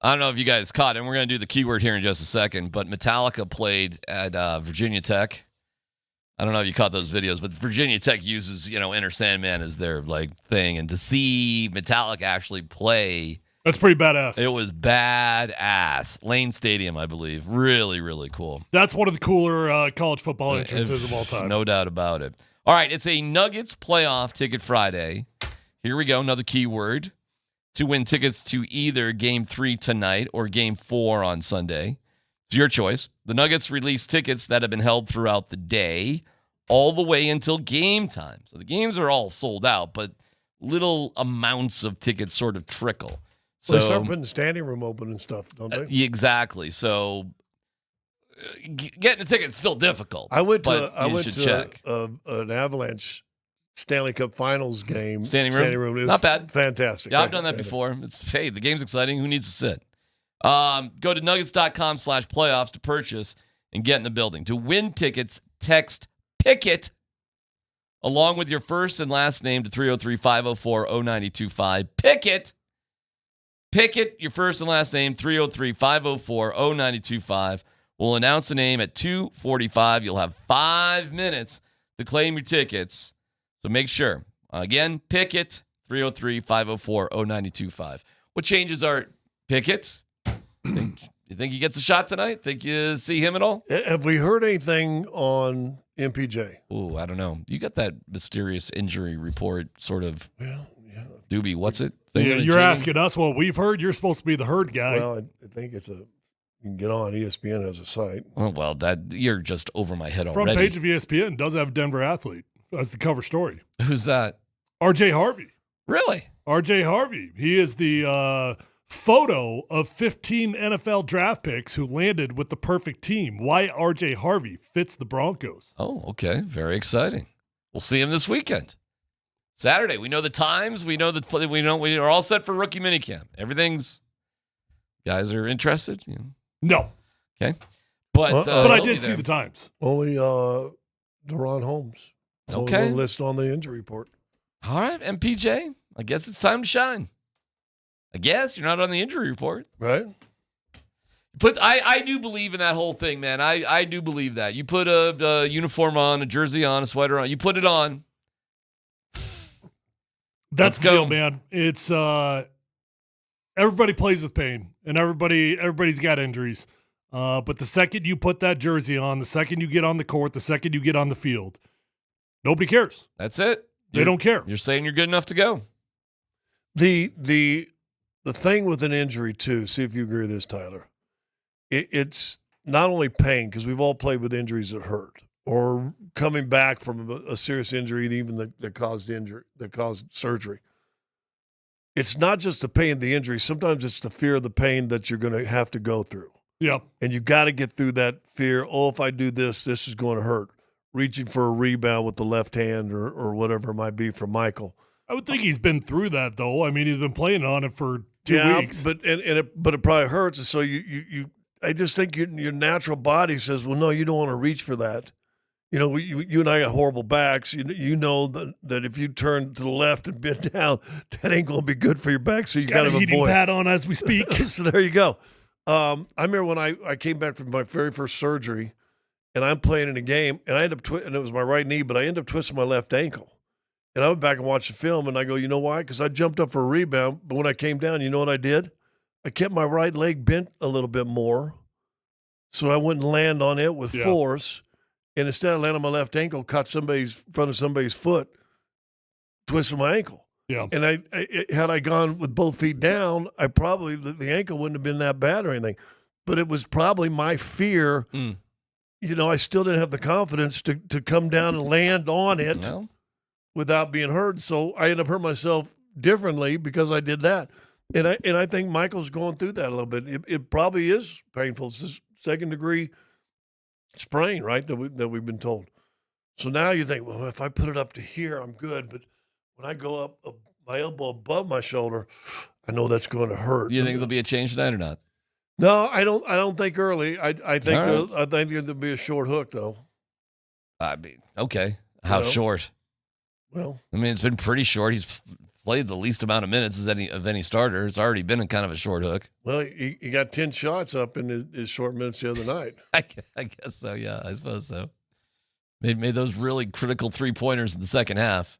I don't know if you guys caught it, and we're going to do the keyword here in just a second, but Metallica played at Virginia Tech. I don't know if you caught those videos, but Virginia Tech uses, Enter Sandman as their thing. And to see Metallica actually play That's pretty badass. It was badass. Lane Stadium, I believe. Really, really cool. That's one of the cooler college football entrances of all time. No doubt about it. All right, it's a Nuggets playoff ticket Friday. Here we go, another keyword. To win tickets to either Game 3 tonight or Game 4 on Sunday. It's your choice. The Nuggets release tickets that have been held throughout the day all the way until game time. So the games are all sold out, but little amounts of tickets sort of trickle. So they start putting the standing room open and stuff, don't they? Exactly. So getting a ticket is still difficult. I went to an Avalanche Stanley Cup Finals game. Standing room. It was not bad. Fantastic. Yeah, I've done that before. Hey, the game's exciting. Who needs to sit? Go to nuggets.com/playoffs to purchase and get in the building. To win tickets, text PICKET along with your first and last name to 303-504-0925. PICKET. Pickett, your first and last name, 303-504-0925. We'll announce the name at 2:45. You'll have 5 minutes to claim your tickets. So make sure. Again, Pickett, 303-504-0925. What changes are Pickett? You think he gets a shot tonight? Think you see him at all? Have we heard anything on MPJ? Ooh, I don't know. You got that mysterious injury report sort of. Well, yeah. Doobie, what's it? Yeah, you're asking us what we've heard. You're supposed to be the herd guy. Well, I think you can get on ESPN as a site. Oh, well, you're just over my head already. Front page of ESPN does have Denver athlete as the cover story. Who's that? RJ Harvey. Really? RJ Harvey. He is the photo of 15 NFL draft picks who landed with the perfect team. Why RJ Harvey fits the Broncos. Oh, okay. Very exciting. We'll see him this weekend. Saturday. We know the times. We know we are all set for rookie minicamp. Guys are interested? No. Okay. But I did see the times. Only Deron Holmes. So okay. List on the injury report. All right, MPJ. I guess it's time to shine. I guess you're not on the injury report. Right. But I do believe in that whole thing, man. I do believe that. You put a uniform on, a jersey on, a sweater on. You put it on. That's the deal, man. It's everybody plays with pain, and everybody's got injuries. But the second you put that jersey on, the second you get on the court, the second you get on the field, nobody cares. That's it. They don't care. You're saying you're good enough to go. The thing with an injury too. See if you agree with this, Tyler. It's not only pain, because we've all played with injuries that hurt, or coming back from a serious injury, even that caused surgery. It's not just the pain of the injury. Sometimes it's the fear of the pain that you're going to have to go through. Yeah. And you got to get through that fear. Oh, if I do this is going to hurt. Reaching for a rebound with the left hand or whatever it might be for Michael. I would think he's been through that, though. I mean, he's been playing on it for 2 weeks. But it probably hurts. And so I just think your natural body says, well, no, you don't want to reach for that. You know, you and I got horrible backs. You know that if you turn to the left and bend down, that ain't going to be good for your back. So you got to avoid. Heating pad on as we speak. So there you go. I remember when I came back from my very first surgery, and I'm playing in a game, and I ended up and it was my right knee, but I ended up twisting my left ankle. And I went back and watched the film, and I go, you know why? Because I jumped up for a rebound, but when I came down, you know what I did? I kept my right leg bent a little bit more, so I wouldn't land on it with force. And instead of landing on my left ankle, caught front of somebody's foot, twisted my ankle. Yeah. And had I gone with both feet down, I probably the ankle wouldn't have been that bad or anything. But it was probably my fear. You know, I still didn't have the confidence to come down and land on it without being hurt. So I ended up hurting myself differently because I did that. And I think Michael's going through that a little bit. It probably is painful. It's this second-degree sprain, right, that we've been told. So now you think, well, if I put it up to here, I'm good. But when I go up my elbow above my shoulder, I know that's going to hurt. Do you think there'll be a change tonight or not? No, I don't think early. I think there'll be a short hook though. I mean, okay. How short? Well, I mean, it's been pretty short. He's played the least amount of minutes of any starter. It's already been a kind of a short hook. Well, he got 10 shots up in his short minutes the other night. I guess so. Yeah, I suppose so. Made those really critical 3-pointers in the second half.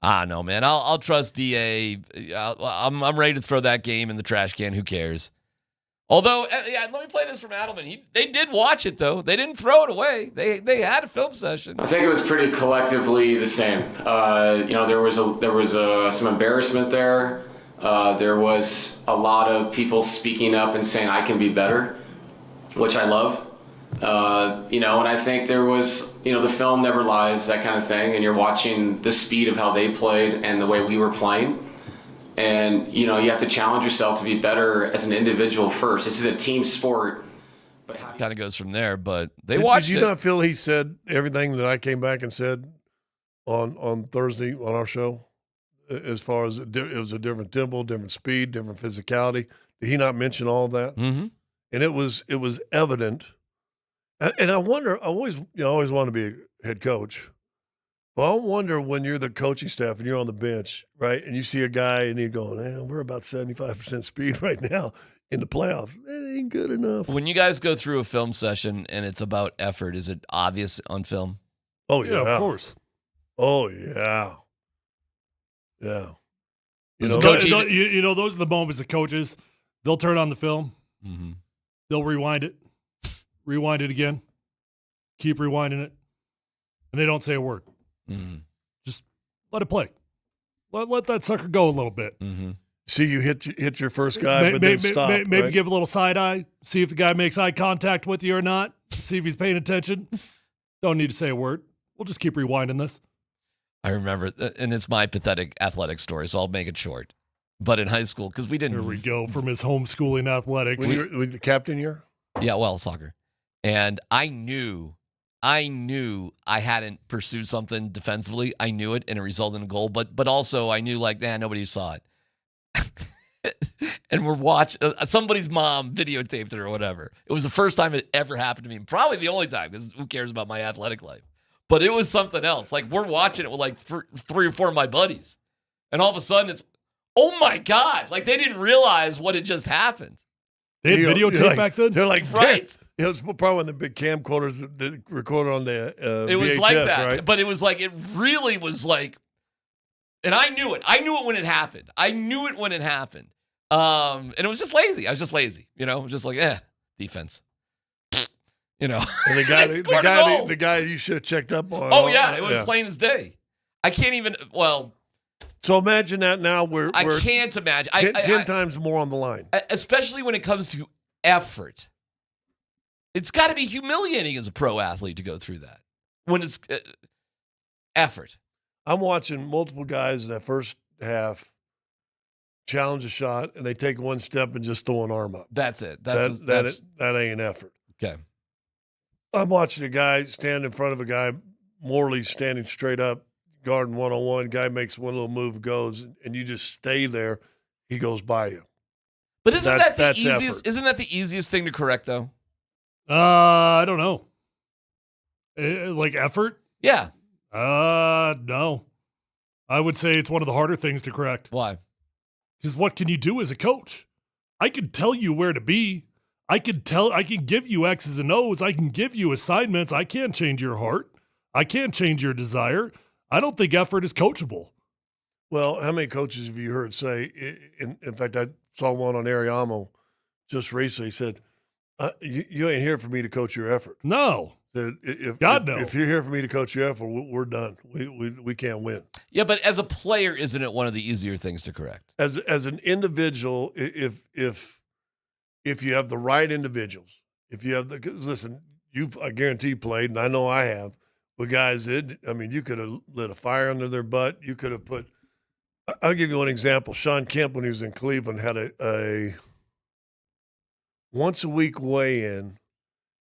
No, man. I'll trust DA. I'm ready to throw that game in the trash can. Who cares? Although, let me play this from Adelman. They did watch it, though. They didn't throw it away. They had a film session. I think it was pretty collectively the same. There was some embarrassment there. There was a lot of people speaking up and saying, I can be better, which I love. And I think there was, the film never lies, that kind of thing. And you're watching the speed of how they played and the way we were playing. And, you have to challenge yourself to be better as an individual first. This is a team sport. But how kind of goes from there, but they watched it. Did you not feel he said everything that I came back and said on Thursday on our show? As far as it was a different tempo, different speed, different physicality. Did he not mention all of that? Mm-hmm. And it was evident. And I wonder, I always want to be a head coach. Well, I wonder when you're the coaching staff and you're on the bench, right, and you see a guy and you're going, man, we're about 75% speed right now in the playoffs. That ain't good enough. When you guys go through a film session and it's about effort, is it obvious on film? Oh, yeah. Of course. Oh, yeah. Yeah. Those are the moments that coaches, they'll turn on the film. Mm-hmm. They'll rewind it again, keep rewinding it, and they don't say a word. Mm-hmm. Just let it play. Let that sucker go a little bit. Mm-hmm. See, you hit your first guy, but then stop. Maybe right? give a little side eye, see if the guy makes eye contact with you or not, see if he's paying attention. Don't need to say a word. We'll just keep rewinding this. I remember, and it's my pathetic athletic story, so I'll make it short. But in high school, because we didn't. Here we go from his homeschooling athletics. Were you the captain year? Yeah, well, soccer. And I knew I hadn't pursued something defensively. I knew it, and it resulted in a goal. But also I knew, nobody saw it. And we're watching. Somebody's mom videotaped it or whatever. It was the first time it ever happened to me. Probably the only time, because who cares about my athletic life? But it was something else. We're watching it with three or four of my buddies. And all of a sudden it's, oh my God. They didn't realize what had just happened. They had videotape back then? They're like, right. It was probably one of the big camcorders that recorded on the it was VHS, like that. right? But it was it really was and I knew it. I knew it when it happened. And it was just lazy. I was just lazy. Just defense. And the guy you should have checked up on. Oh, yeah. It was plain as day. I can't even, So imagine that now I can't imagine. 10 times more on the line. Especially when it comes to effort. It's got to be humiliating as a pro athlete to go through that. When it's effort. I'm watching multiple guys in that first half challenge a shot, and they take one step and just throw an arm up. That's it. That ain't an effort. Okay. I'm watching a guy stand in front of a guy, Morley standing straight up, guarding one-on-one. Guy makes one little move, goes, and you just stay there. He goes by you. But isn't that the easiest? Effort. Isn't that the easiest thing to correct, though? I don't know. Effort? Yeah. No. I would say it's one of the harder things to correct. Why? Because what can you do as a coach? I can tell you where to be. I can give you X's and O's. I can give you assignments. I can't change your heart. I can't change your desire. I don't think effort is coachable. Well, how many coaches have you heard say, in fact, I saw one on Ariamo just recently, said, you ain't here for me to coach your effort. No. God, no. If you're here for me to coach your effort, we're done. We can't win. Yeah, but as a player, isn't it one of the easier things to correct? As an individual, if you have the right individuals, if you have listen, I guarantee you played, and I know I have, with guys you could have lit a fire under their butt. You could have put, I'll give you one example. Sean Kemp, when he was in Cleveland, had a once a week weigh-in,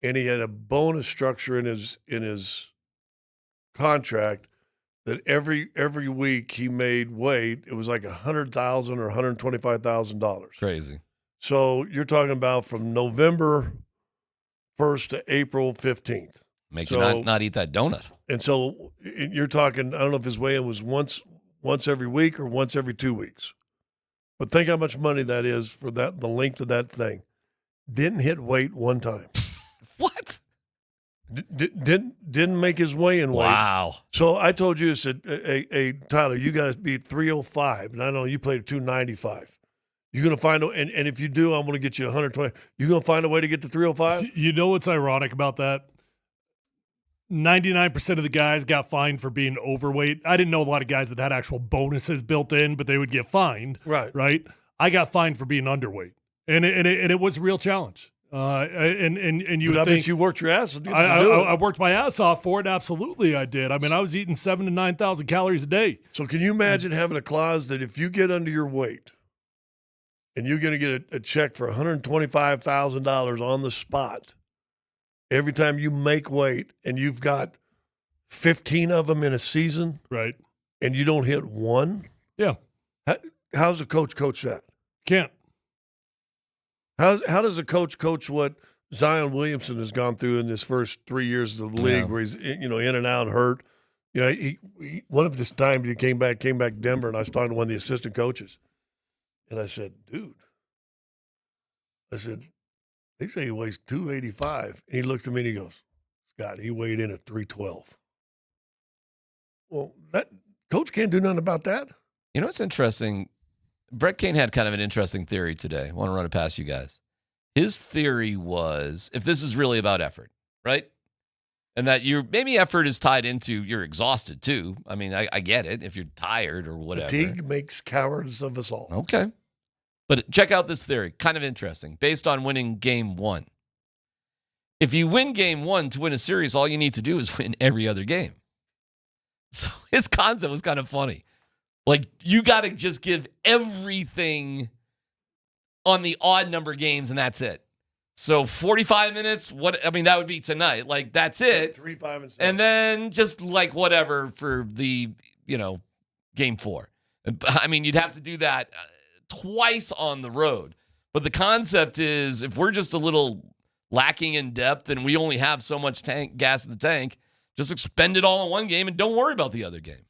and he had a bonus structure in his contract that every week he made weight. It was like $100,000 or $125,000. Crazy. So you're talking about from November 1st to April 15th. Make you not eat that donut. And so you're talking, I don't know if his weigh-in was once every week or once every 2 weeks. But think how much money that is for the length of that thing. Didn't hit weight one time. What? Didn't make his weigh-in weight. Wow. So I told you, I said, hey, Tyler, you guys be 305, and I know you played 295. You're going to find and if you do, I'm going to get you 120. You're going to find a way to get to 305? You know what's ironic about that? 99% of the guys got fined for being overweight. I didn't know a lot of guys that had actual bonuses built in, but they would get fined. Right. I got fined for being underweight, and it was a real challenge. And you would think, bet you worked your ass. I worked my ass off for it. Absolutely, I did. I mean, I was eating 7,000 to 9,000 calories a day. So can you imagine having a clause that if you get under your weight and you're going to get a check for $125,000 on the spot every time you make weight, and you've got 15 of them in a season, right? And you don't hit one? Yeah. How's a coach coach that? Can't. How does a coach what Zion Williamson has gone through in his first 3 years of the league, where he's in and out and hurt? You know, he one of this times he came back to Denver, and I was talking to one of the assistant coaches, and I said, "Dude," they say he weighs 285. And he looked at me and he goes, "Scott, he weighed in at 312. Well, that coach can't do nothing about that. You know what's interesting? Brett Kane had kind of an interesting theory today. I want to run it past you guys. His theory was, if this is really about effort, right? And that maybe effort is tied into you're exhausted too. I mean, I get it if you're tired or whatever. Fatigue makes cowards of us all. Okay. But check out this theory. Kind of interesting. Based on winning game 1. If you win game 1 to win a series, all you need to do is win every other game. So his concept was kind of funny. Like, you got to just give everything on the odd number games, and that's it. So 45 minutes, that would be tonight. Like, that's it. 3, 5, and 7. And then just like whatever for the, game 4. I mean, you'd have to do that twice on the road. But the concept is, if we're just a little lacking in depth and we only have so much gas in the tank, just expend it all in one game and don't worry about the other game.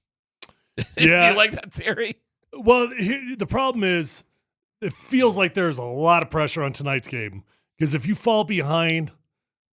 Yeah. You like that theory? Well, the problem is it feels like there's a lot of pressure on tonight's game, because if you fall behind,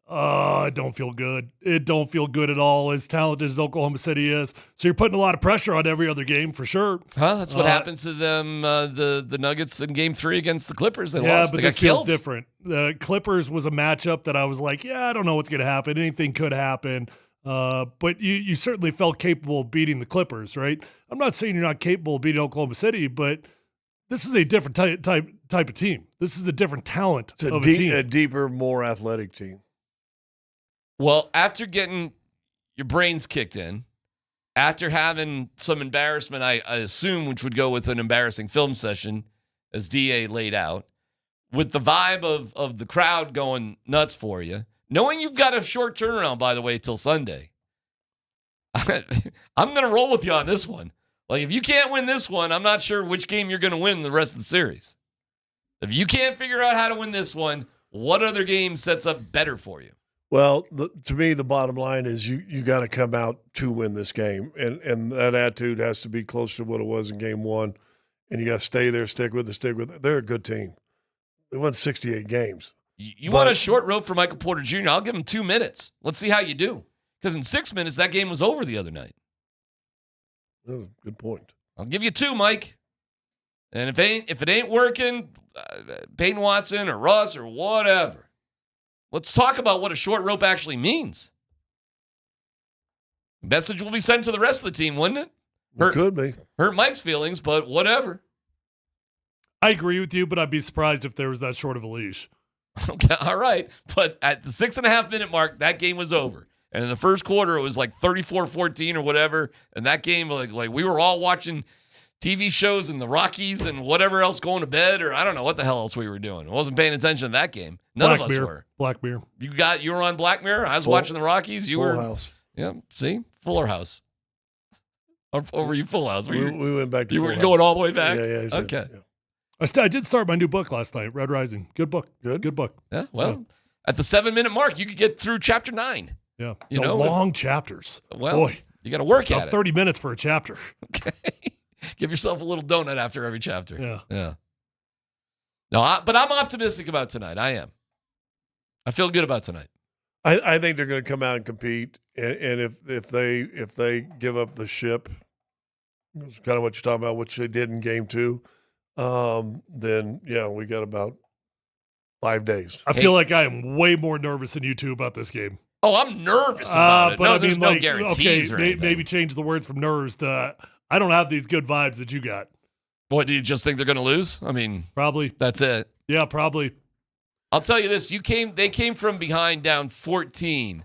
it don't feel good. It don't feel good at all, as talented as Oklahoma City is. So you're putting a lot of pressure on every other game for sure. That's what happened to them, the Nuggets in game 3 against the Clippers. They lost. But they this got killed. feels different. The Clippers was a matchup that I was like, I don't know what's going to happen. Anything could happen. But you certainly felt capable of beating the Clippers, right? I'm not saying you're not capable of beating Oklahoma City, but this is a different type of team. This is a different talent of a team. A deeper, more athletic team. Well, after getting your brains kicked in, after having some embarrassment, I assume, which would go with an embarrassing film session, as DA laid out, with the vibe of the crowd going nuts for you, knowing you've got a short turnaround, by the way, till Sunday, I'm going to roll with you on this one. Like, if you can't win this one, I'm not sure which game you're going to win the rest of the series. If you can't figure out how to win this one, what other game sets up better for you? Well, to me, the bottom line is you got to come out to win this game, and that attitude has to be close to what it was in game 1, and you got to stay there, stick with it. They're a good team. They won 68 games. You want a short rope for Michael Porter Jr., I'll give him 2 minutes. Let's see how you do. Because in 6 minutes, that game was over the other night. Oh, good point. I'll give you 2, Mike. And if it ain't working, Peyton Watson or Russ or whatever, let's talk about what a short rope actually means. Message will be sent to the rest of the team, wouldn't it? It could be. Hurt Mike's feelings, but whatever. I agree with you, but I'd be surprised if there was that short of a leash. Okay, all right. But at the 6.5-minute mark, that game was over. And in the first quarter, it was like 34-14 or whatever. And that game, like we were all watching TV shows and the Rockies and whatever else, going to bed, or I don't know what the hell else we were doing. I wasn't paying attention to that game. None of us were. Black Mirror. You were on Black Mirror? I was watching the Rockies. You Full were House. Yeah, see? Fuller House. Or were you Full House? We went back to You Full were House. going all the way back? Yeah. Okay. Yeah. I did start my new book last night, Red Rising. Good book. Good book. Yeah, well, at the 7-minute mark, you could get through chapter 9. Yeah. You know, long chapters. Well, boy, you got to work at about it. 30 minutes for a chapter. Okay. Give yourself a little donut after every chapter. Yeah. No, but I'm optimistic about tonight. I am. I feel good about tonight. I think they're going to come out and compete, and if they give up the ship, it's kind of what you're talking about, which they did in game 2. Then yeah, we got about 5 days. I feel like I am way more nervous than you two about this game. Oh, I'm nervous about it. But No, I there's mean, no guarantees or anything. Maybe change the words from nerves to I don't have these good vibes that you got. What, do you just think they're going to lose? I mean, probably. That's it. Yeah, probably. I'll tell you this: they came from behind, down 14,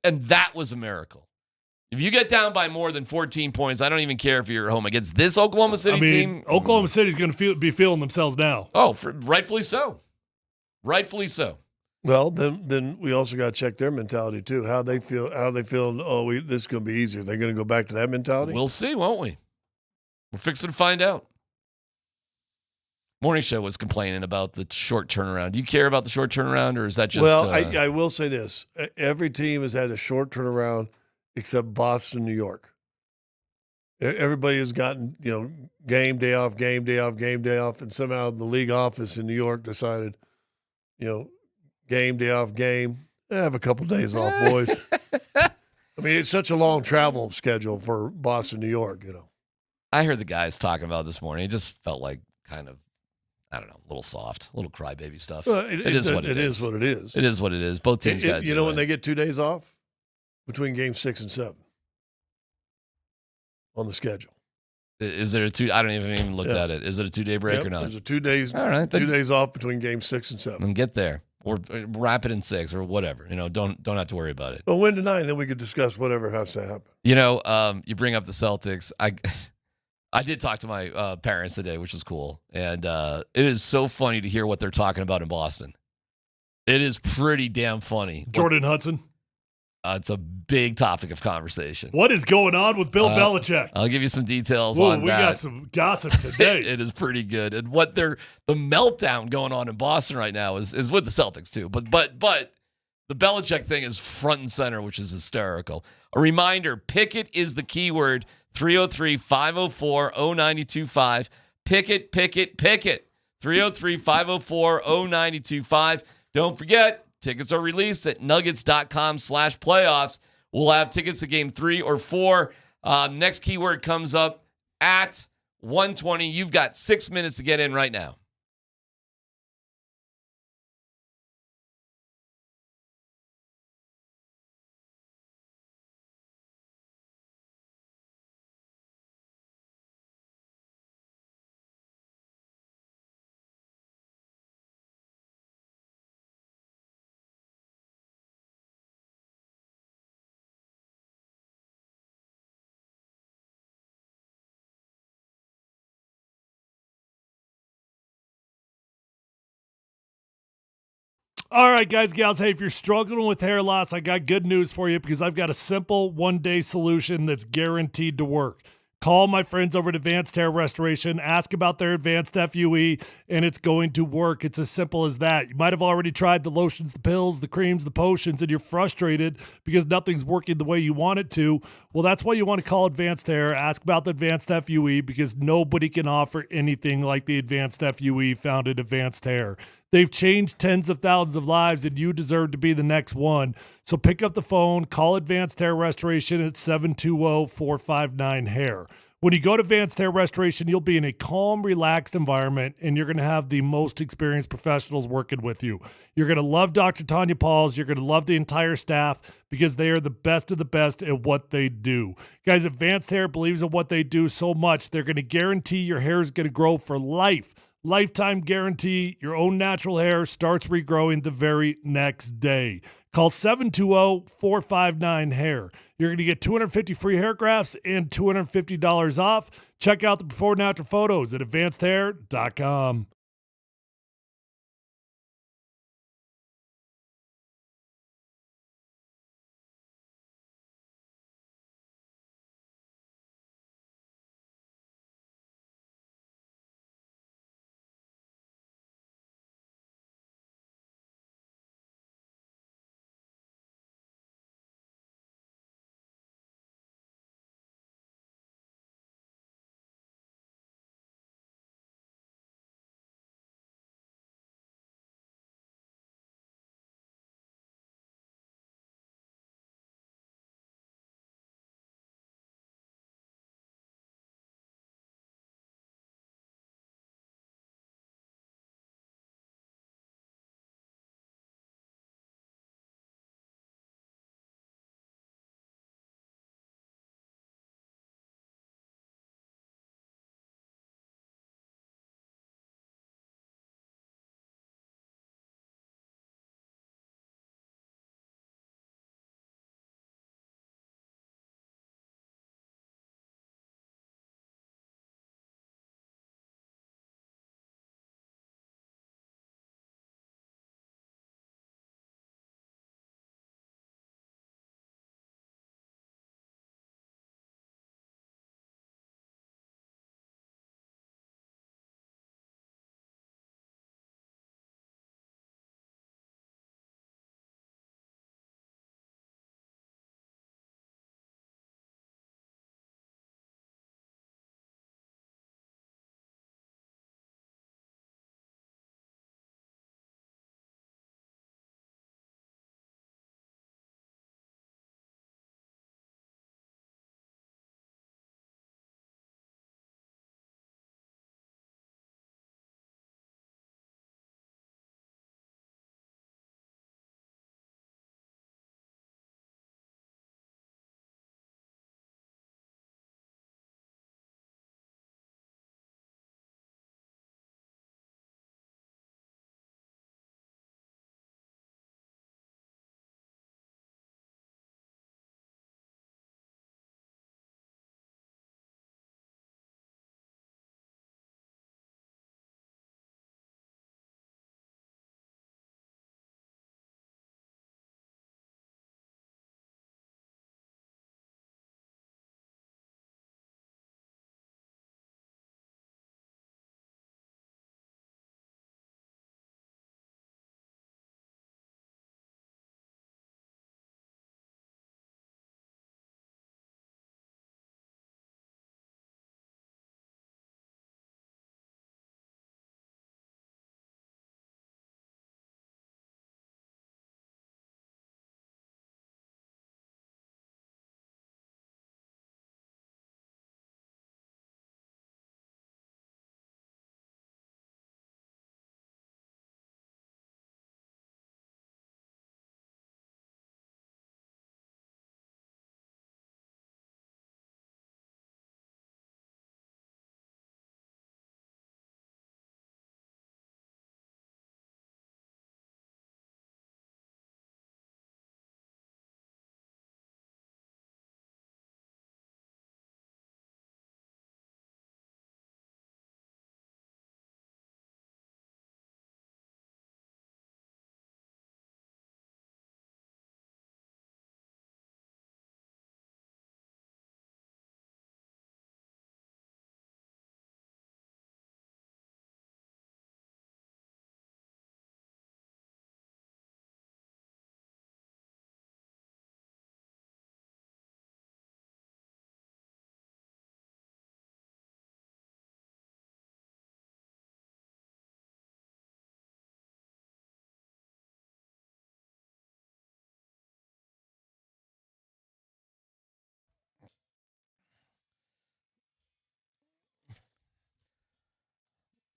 and that was a miracle. If you get down by more than 14 points, I don't even care if you're at home against this Oklahoma City team. Oklahoma City's going to be feeling themselves now. Oh, rightfully so. Rightfully so. Well, then we also got to check their mentality too. How they feel. Oh, this is going to be easier. They're going to go back to that mentality. We'll see, won't we? We're fixing to find out. Morning Show was complaining about the short turnaround. Do you care about the short turnaround, or is that just? Well, I will say this: every team has had a short turnaround except Boston, New York. Everybody has gotten game day off, game day off, game day off, and somehow the league office in New York decided, game day off, game. Have a couple days off, boys. I mean, it's such a long travel schedule for Boston, New York. I heard the guys talking about it this morning. It just felt like kind of, I don't know, a little soft, a little crybaby stuff. It is what it is. It is what it is. Both teams got. When they get 2 days off between games 6 and 7 on the schedule. Is there a 2? I don't even looked at it. Is it a 2-day break or not? There's a 2 days. All right, 2 days off between games 6 and 7. And get there, or wrap it in 6 or whatever. Don't have to worry about it. Well, win tonight, and then we could discuss whatever has to happen. You bring up the Celtics. I did talk to my parents today, which was cool. And it is so funny to hear what they're talking about in Boston. It is pretty damn funny. Jordan Hudson. It's a big topic of conversation. What is going on with Bill Belichick? I'll give you some details on that. We got some gossip today. It is pretty good. And the meltdown going on in Boston right now is with the Celtics too. But the Belichick thing is front and center, which is hysterical. A reminder, Pickett is the keyword. 303-504-0925. Pickett. 303-504-0925. Don't forget, tickets are released at nuggets.com/playoffs. We'll have tickets to game 3 or 4. Next keyword comes up at 1:20. You've got 6 minutes to get in right now. All right, guys, gals. Hey, if you're struggling with hair loss, I got good news for you because I've got a simple one-day solution that's guaranteed to work. Call my friends over at Advanced Hair Restoration, ask about their advanced FUE, and it's going to work. It's as simple as that. You might have already tried the lotions, the pills, the creams, the potions, and you're frustrated because nothing's working the way you want it to. Well, that's why you want to call Advanced Hair, ask about the advanced FUE, because nobody can offer anything like the advanced FUE found at Advanced Hair. They've changed tens of thousands of lives, and you deserve to be the next one. So pick up the phone, call Advanced Hair Restoration at 720-459-HAIR. When you go to Advanced Hair Restoration, you'll be in a calm, relaxed environment, and you're going to have the most experienced professionals working with you. You're going to love Dr. Tanya Pauls. You're going to love the entire staff because they are the best of the best at what they do. Guys, Advanced Hair believes in what they do so much, they're going to guarantee your hair is going to grow for life. Lifetime guarantee, your own natural hair starts regrowing the very next day. Call 720-459-HAIR. You're going to get 250 free hair grafts and $250 off. Check out the before and after photos at advancedhair.com.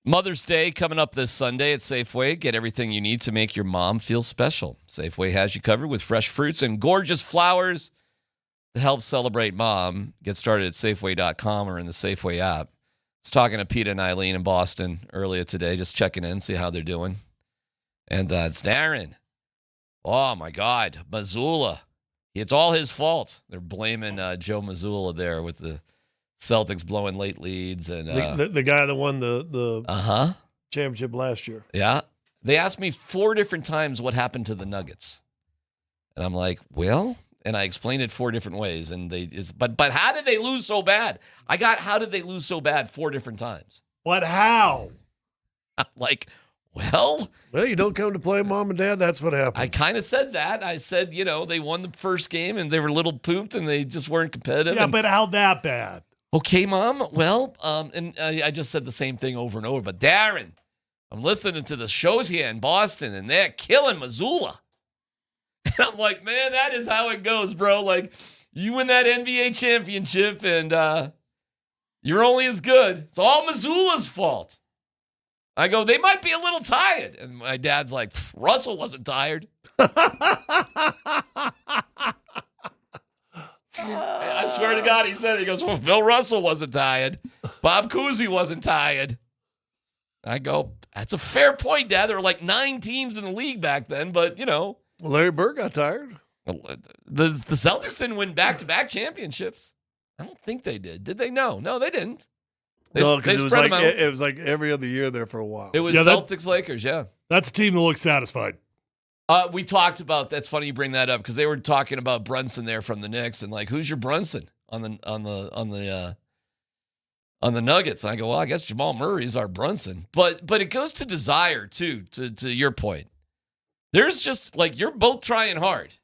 Mother's Day coming up this Sunday at Safeway. Get everything you need to make your mom feel special. Safeway has you covered with fresh fruits and gorgeous flowers to help celebrate mom. Get started at Safeway.com or in the Safeway app. I was talking to Pete and Eileen in Boston earlier today, just checking in, see how they're doing. And it's Darren. Oh, my God. Missoula. It's all his fault. They're blaming Joe Missoula there with the Celtics blowing late leads. And the guy that won the championship last year. Yeah. They asked me 4 different times what happened to the Nuggets. And I'm like, well, and I explained it 4 different ways. And but how did they lose so bad? I got how did they lose so bad 4 different times. But how? I'm like, well, you don't come to play mom and dad. That's what happened. I kind of said that. I said, they won the first game and they were a little pooped and they just weren't competitive. Yeah, but how that bad? Okay, Mom. Well, and I just said the same thing over and over. But Darren, I'm listening to the shows here in Boston, and they're killing Missoula. And I'm like, man, that is how it goes, bro. Like, you win that NBA championship, and you're only as good. It's all Missoula's fault. I go, they might be a little tired. And my dad's like, Russell wasn't tired. I swear to God, he said it. He goes, well, Bill Russell wasn't tired. Bob Cousy wasn't tired. I go, that's a fair point, Dad. There were like 9 teams in the league back then, but, Well, Larry Bird got tired. The Celtics didn't win back-to-back championships. I don't think they did. Did they? No, they didn't. They spread them out. It was like every other year there for a while. It was Celtics-Lakers, yeah. That's a team that looks satisfied. We talked about, that's funny you bring that up, because they were talking about Brunson there from the Knicks, and like, who's your Brunson on the Nuggets? And I go, well, I guess Jamal Murray is our Brunson. But it goes to desire too, to your point. There's just like, you're both trying hard.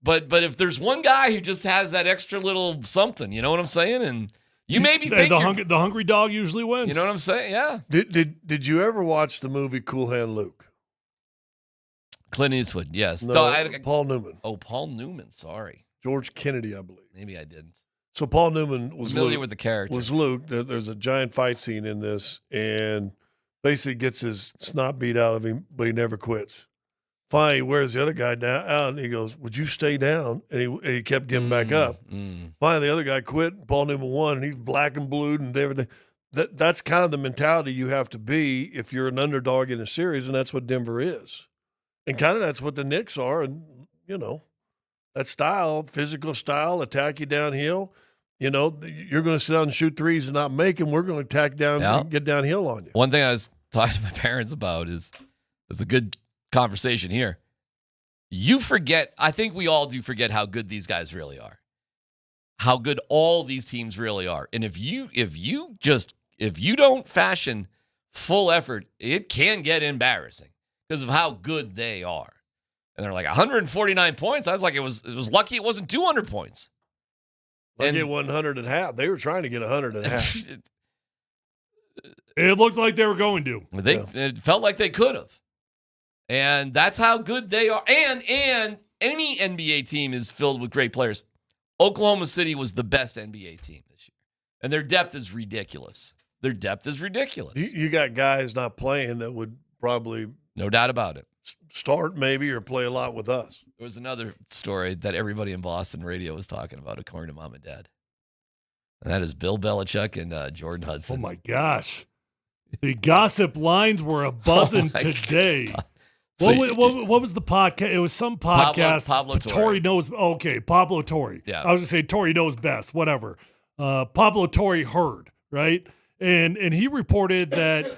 But if there's one guy who just has that extra little something, you know what I'm saying? And you maybe think the hungry dog usually wins. You know what I'm saying? Yeah. Did you ever watch the movie Cool Hand Luke? Clint Eastwood, yes. No, Paul Newman. Oh, Paul Newman. Sorry. George Kennedy, I believe. Maybe I didn't. So Paul Newman was familiar Luke, with the character. Was Luke. There's a giant fight scene in this, and basically gets his snot beat out of him, but he never quits. Finally, he wears the other guy down out, and he goes, "Would you stay down?" And he kept getting back up. Finally, the other guy quit. And Paul Newman won, and he's black and blued and everything. That's kind of the mentality you have to be if you're an underdog in a series, and that's what Denver is. And kind of that's what the Knicks are. And, that style, physical style, attack you downhill. You're going to sit down and shoot threes and not make them. We're going to attack down and get downhill on you. One thing I was talking to my parents about is, it's a good conversation here. You forget, I think we all do forget how good these guys really are. How good all these teams really are. And if you don't fashion full effort, it can get embarrassing because of how good they are. And they're like 149 points. I was like, it was lucky it wasn't 200 points. They get 100 and a half. They were trying to get 100 and a half. It looked like they were going to. It felt like they could have. And that's how good they are. And any NBA team is filled with great players. Oklahoma City was the best NBA team this year. And their depth is ridiculous. You got guys not playing that would probably, no doubt about it, start maybe or play a lot with us. There was another story that everybody in Boston radio was talking about, according to Mom and Dad. And that is Bill Belichick and Jordan Hudson. Oh, my gosh. The gossip lines were a-buzzing today. What was the podcast? It was some podcast. Pablo Torre knows. Okay, Pablo Torre. Yeah. I was going to say Torre knows best, whatever. Pablo Torre heard, right? And he reported that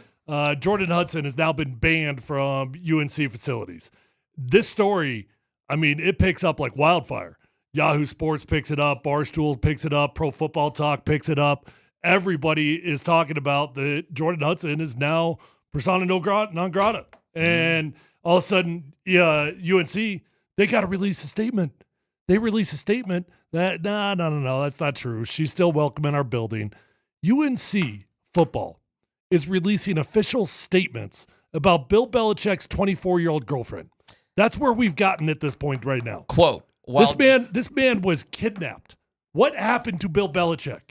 Jordan Hudson has now been banned from UNC facilities. This story, I mean, it picks up like wildfire. Yahoo Sports picks it up. Barstool picks it up. Pro Football Talk picks it up. Everybody is talking about that Jordan Hudson is now persona non grata. And all of a sudden, UNC, they got to release a statement. They release a statement that, no, that's not true. She's still welcome in our building. UNC football is releasing official statements about Bill Belichick's 24-year-old girlfriend. That's where we've gotten at this point right now. Quote, this man was kidnapped. What happened to Bill Belichick?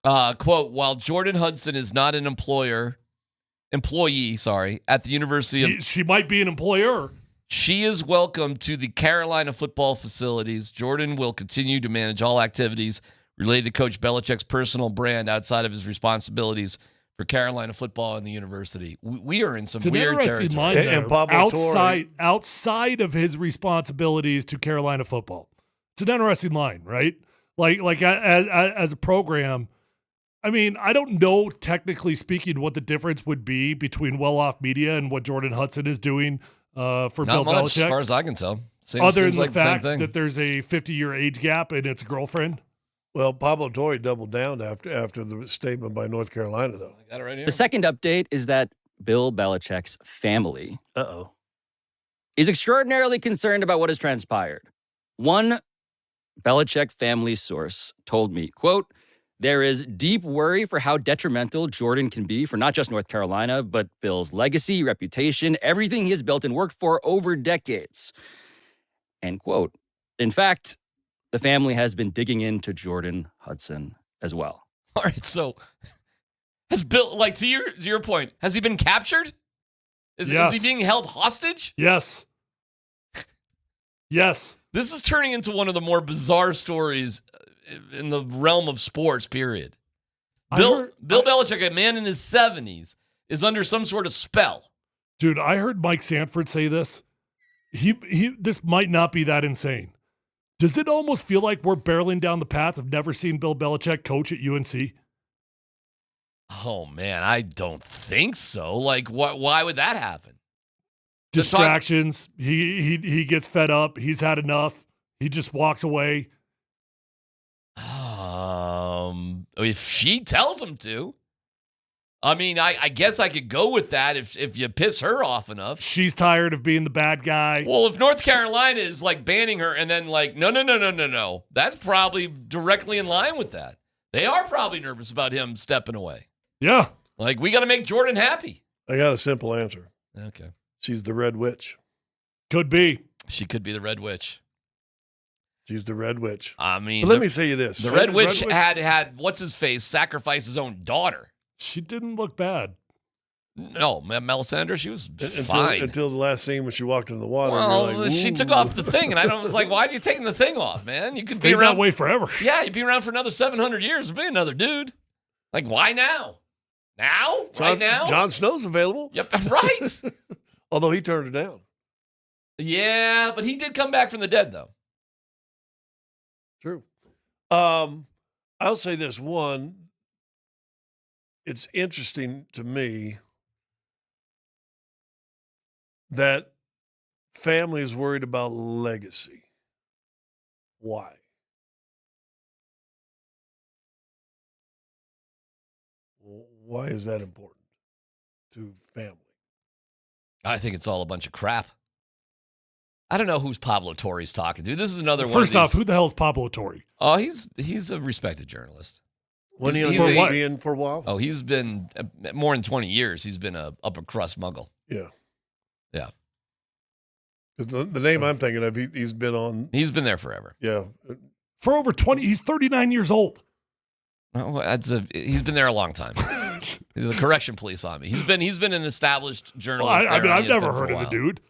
Quote, while Jordan Hudson is not an employee, at the University of... She might be an employer. She is welcome to the Carolina football facilities. Jordan will continue to manage all activities related to Coach Belichick's personal brand outside of his responsibilities for Carolina football and the university. We are in some weird territory. And outside of his responsibilities to Carolina football. It's an interesting line, right? Like as a program, I mean, I don't know, technically speaking, what the difference would be between well-off media and what Jordan Hudson is doing for Bill Not much, Belichick. as far as I can tell. Other than the like fact the that there's a 50-year age gap and it's a girlfriend. Well, Pablo Torre doubled down after the statement by North Carolina, though. I got it right here. The second update is that Bill Belichick's family is extraordinarily concerned about what has transpired. One Belichick family source told me, quote, there is deep worry for how detrimental Jordan can be for not just North Carolina, but Bill's legacy, reputation, everything he has built and worked for over decades. End quote. In fact, the family has been digging into Jordan Hudson as well. All right, so has Bill, like to your point, has he been captured? Is he being held hostage? Yes. Yes. This is turning into one of the more bizarre stories in the realm of sports, period. Bill Belichick, a man in his 70s, is under some sort of spell. Dude, I heard Mike Sanford say this. This might not be that insane. Does it almost feel like we're barreling down the path of never seeing Bill Belichick coach at UNC? Oh, man, I don't think so. Like, why would that happen? Distractions. He gets fed up. He's had enough. He just walks away. If she tells him to. I mean, I guess I could go with that if you piss her off enough. She's tired of being the bad guy. Well, if North Carolina is like banning her and then like, no, that's probably directly in line with that. They are probably nervous about him stepping away. Yeah. Like, we got to make Jordan happy. I got a simple answer. Okay. She's the Red Witch. Could be. She could be the Red Witch. She's the Red Witch. I mean, but let me say you this. The Red Witch had what's-his-face sacrifice his own daughter. She didn't look bad. No, Melisandre, she was fine. Until the last scene when she walked into the water. Well, like, she took off the thing, and I was like, why'd you taking the thing off, man? You could Stay be around that way forever. Yeah, you'd be around for another 700 years and be another dude. Like, why now? Now? Right now? Jon Snow's available. Yep, right. Although he turned it down. Yeah, but he did come back from the dead, though. True. I'll say this. One, it's interesting to me that family is worried about legacy. Why? Why is that important to family? I think it's all a bunch of crap. I don't know who's Pablo Torre's talking to. This is another one. First off, who the hell is Pablo Torre? Oh, he's a respected journalist. Wasn't he on ESPN for a while? Oh, he's been more than 20 years. He's been a upper crust muggle. Yeah. Yeah. Because the name I'm thinking of, he's been on. He's been there forever. Yeah. For over 20, he's 39 years old. Well, he's been there a long time. The correction police on me. He's been an established journalist. Well, I've never heard of the dude.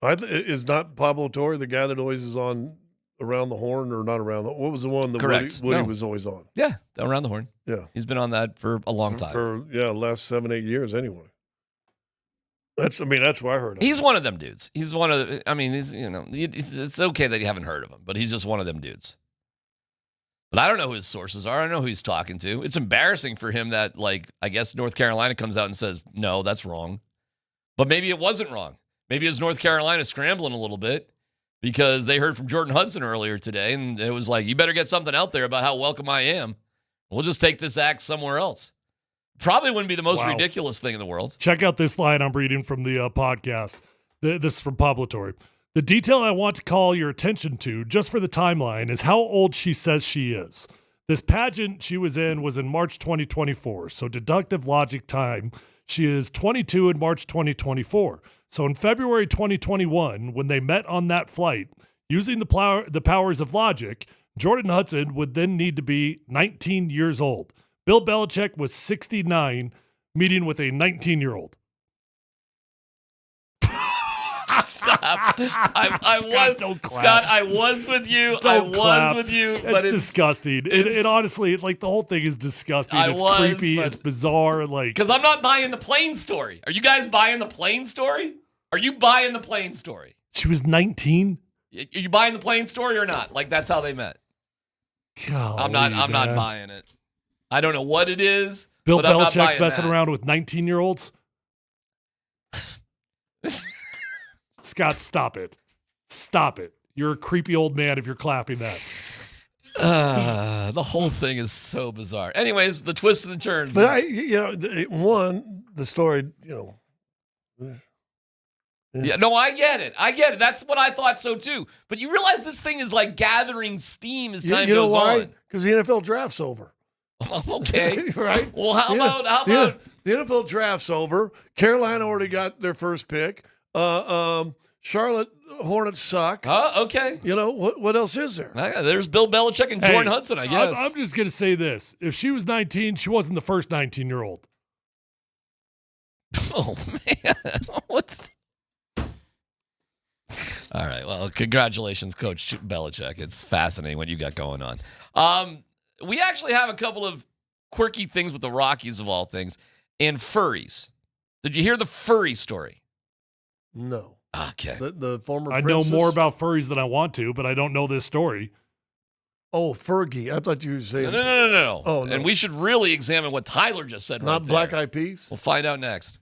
Is not Pablo Torre the guy that always is on Around the Horn or not Around the? What was the one that Woody was always on? Yeah, Around the Horn. Yeah, he's been on that for a long time. For last 7-8 years anyway. That's where I heard of him. He's one of them dudes. He's one of the. I mean, it's okay that you haven't heard of him, but he's just one of them dudes. But I don't know who his sources are. I don't know who he's talking to. It's embarrassing for him that, like, I guess North Carolina comes out and says, no, that's wrong. But maybe it wasn't wrong. Maybe it's North Carolina scrambling a little bit because they heard from Jordan Hudson earlier today, and it was like, you better get something out there about how welcome I am. We'll just take this act somewhere else. Probably wouldn't be the most ridiculous thing in the world. Check out this line I'm reading from the podcast. This is from Pablo Torre. The detail I want to call your attention to, just for the timeline, is how old she says she is. This pageant she was in March 2024, so deductive logic time, she is 22 in March 2024. So in February 2021, when they met on that flight, using the powers of logic, Jordan Hudson would then need to be 19 years old. Bill Belichick was 69, meeting with a 19-year-old. Stop. I was with you. Don't clap. But it's disgusting. It honestly, like the whole thing is disgusting. It's creepy. It's bizarre. Like, because I'm not buying the plane story. Are you guys buying the plane story? Are you buying the plane story? She was 19. Are you buying the plane story or not? Like that's how they met. Golly, I'm not buying it. I don't know what it is. Bill but I'm not Belichick's buying messing that. around with 19-year-olds. Scott, stop it. Stop it. You're a creepy old man if you're clapping that. The whole thing is so bizarre. Anyways, the twists and the turns. But the story, Yeah, no, I get it. That's what I thought so too. But you realize this thing is like gathering steam as time goes on. Because the NFL draft's over. Okay. Right? Well, how about the NFL draft's over? Carolina already got their first pick. Charlotte Hornets suck. Okay. What else is there? There's Bill Belichick and Jordan Hudson, I guess. I'm just going to say this. If she was 19, she wasn't the first 19-year-old. Oh, man. What's... All right. Well, congratulations, Coach Belichick. It's fascinating what you got going on. We actually have a couple of quirky things with the Rockies, of all things, and furries. Did you hear the furry story? No. Okay. The former I princess? know more about furries than I want to, but I don't know this story. Oh, Fergie. I thought you were saying. No. Oh, no. And we should really examine what Tyler just said. Not right Black there. Eyed Peas? We'll find out next.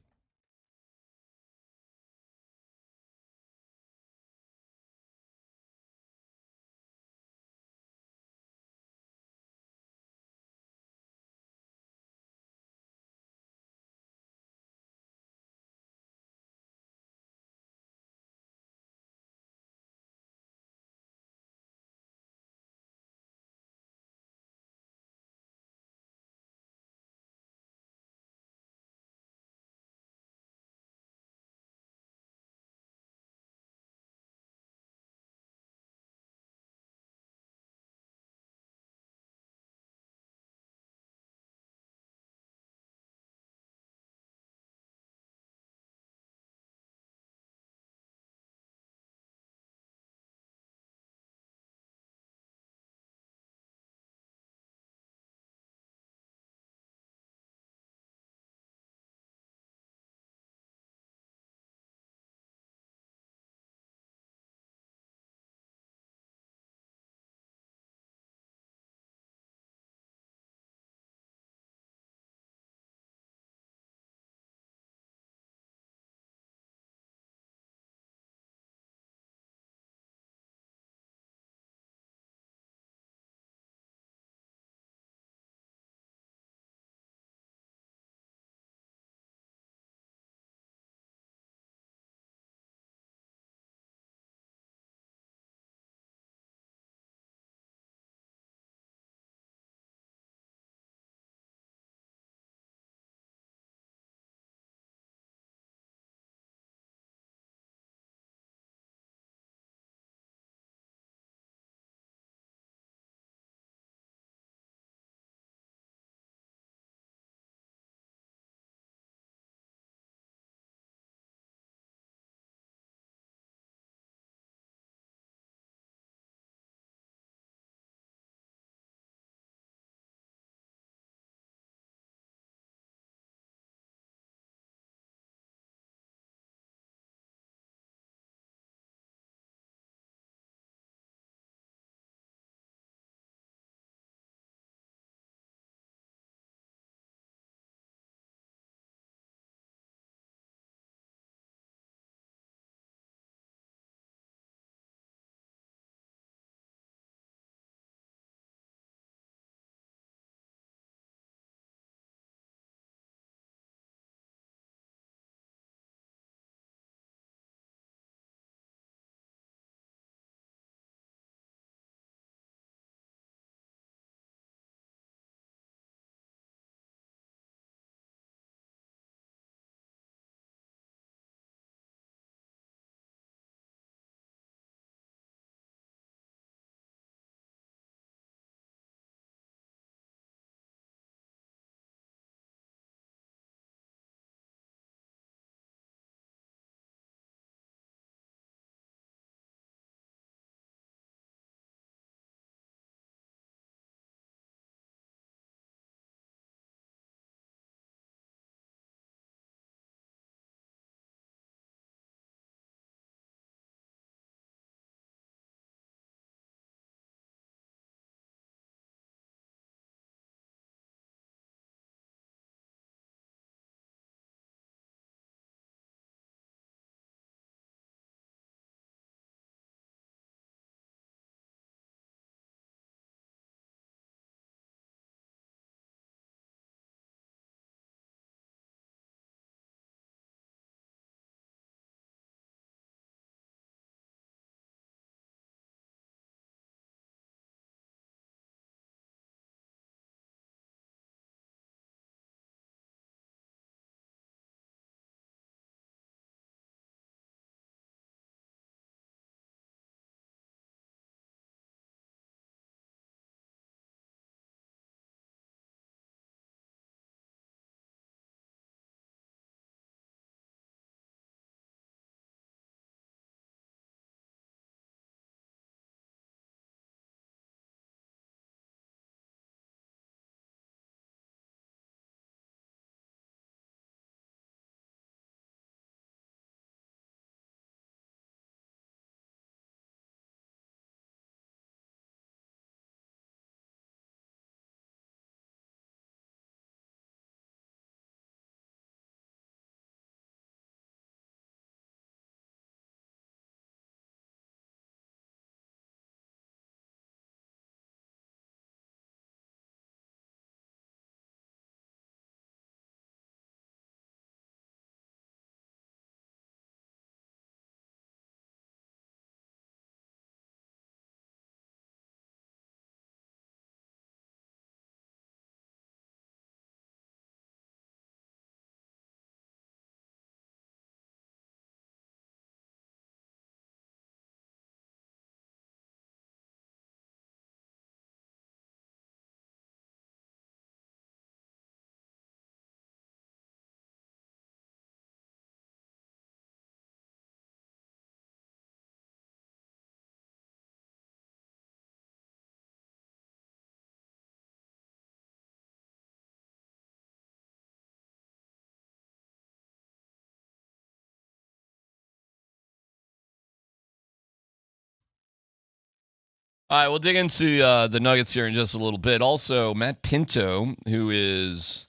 All right, we'll dig into the Nuggets here in just a little bit. Also, Matt Pinto, who is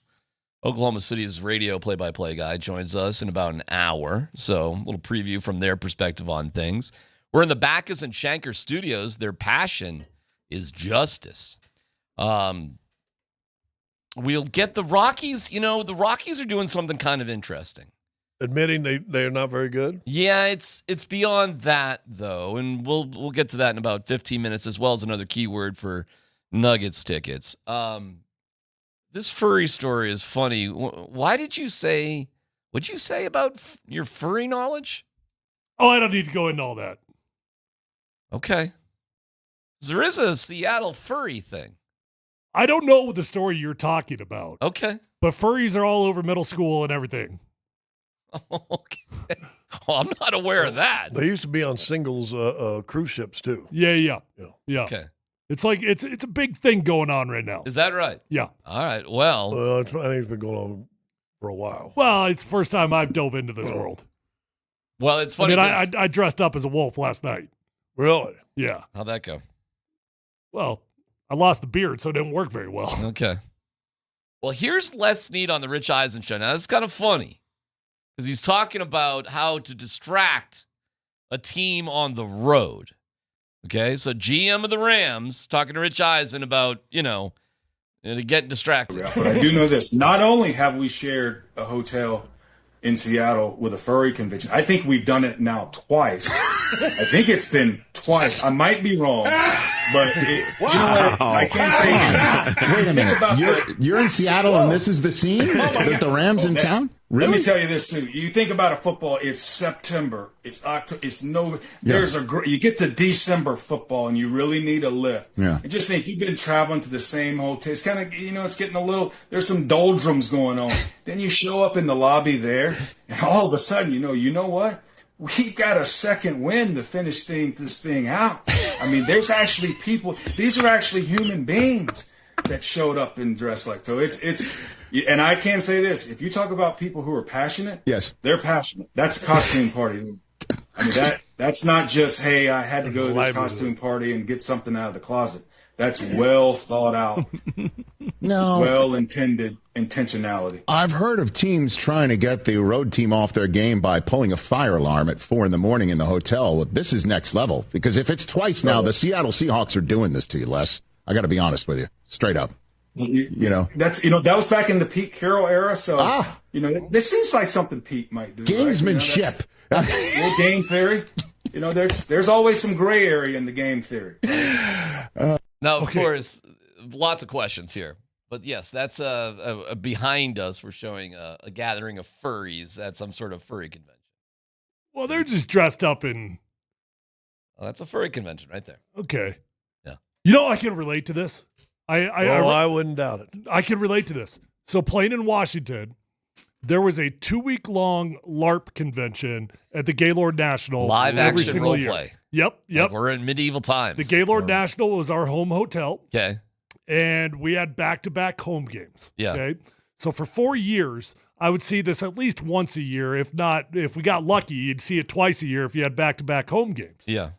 Oklahoma City's radio play-by-play guy, joins us in about an hour. So a little preview from their perspective on things. We're in the Backus and Shanker studios. Their passion is justice. We'll get the Rockies. You know, the Rockies are doing something kind of interesting. Admitting they are not very good? Yeah, it's beyond that, though, and we'll get to that in about 15 minutes, as well as another keyword for Nuggets tickets. This furry story is funny. Why did you say, what'd you say about your furry knowledge? Oh, I don't need to go into all that. Okay. There is a Seattle furry thing. I don't know the story you're talking about. Okay. But furries are all over middle school and everything. Okay. Well, I'm not aware of that. They used to be on singles cruise ships, too. Yeah. Okay. It's like it's a big thing going on right now. Is that right? Yeah. All right. Well, I think it's been going on for a while. Well, it's the first time I've dove into this world. Well, it's funny. I dressed up as a wolf last night. Really? Yeah. How'd that go? Well, I lost the beard, so it didn't work very well. Okay. Well, here's Les Snead on the Rich Eisen show. Now, this is kind of funny because he's talking about how to distract a team on the road. Okay, so GM of the Rams talking to Rich Eisen about, getting distracted. But I do know this. Not only have we shared a hotel in Seattle with a furry convention, I think we've done it now twice. I think it's been twice. I might be wrong, but you know what? I can't say that. Wait a minute. You're in Seattle and this is the scene with the Rams in town? Really? Let me tell you this too. You think about a football, it's September, it's October, you get to December football and you really need a lift. Yeah. And just think, you've been traveling to the same hotel. It's kind of, it's getting a little, there's some doldrums going on. Then you show up in the lobby there and all of a sudden, you know what? We got a second win to finish this thing out. I mean, there's actually people, these are actually human beings that showed up and dressed like, so it's, and I can say this, if you talk about people who are passionate, yes, they're passionate. That's a costume party. I mean, that's not just, hey, I had to go to this costume party and get something out of the closet. That's well thought out, well-intended intentionality. I've heard of teams trying to get the road team off their game by pulling a fire alarm at 4 a.m. in the hotel. This is next level, because if it's twice now, the Seattle Seahawks are doing this to you, Les. I got to be honest with you, straight up. That's that was back in the Pete Carroll era. So this seems like something Pete might do. Gamesmanship, little game theory. There's always some gray area in the game theory. Now, of course, lots of questions here, but yes, that's behind us. We're showing a gathering of furries at some sort of furry convention. Well, they're just dressed up in. Well, that's a furry convention right there. Okay. Yeah. I can relate to this. I wouldn't doubt it. I can relate to this. So playing in Washington, there was a 2-week-long LARP convention at the Gaylord National. Live every action single role year. play. Yep. Like we're in medieval times. The Gaylord National was our home hotel. Okay. And we had back-to-back home games. Yeah. Okay. So for 4 years, I would see this at least once a year. If we got lucky, you'd see it twice a year if you had back-to-back home games. Yeah.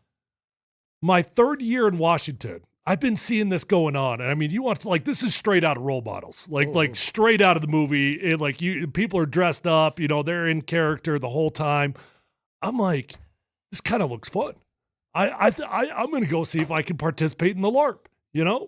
My third year in Washington, I've been seeing this going on. And I mean, this is straight out of role models, like straight out of the movie. People are dressed up, they're in character the whole time. I'm like, this kind of looks fun. I'm going to go see if I can participate in the LARP,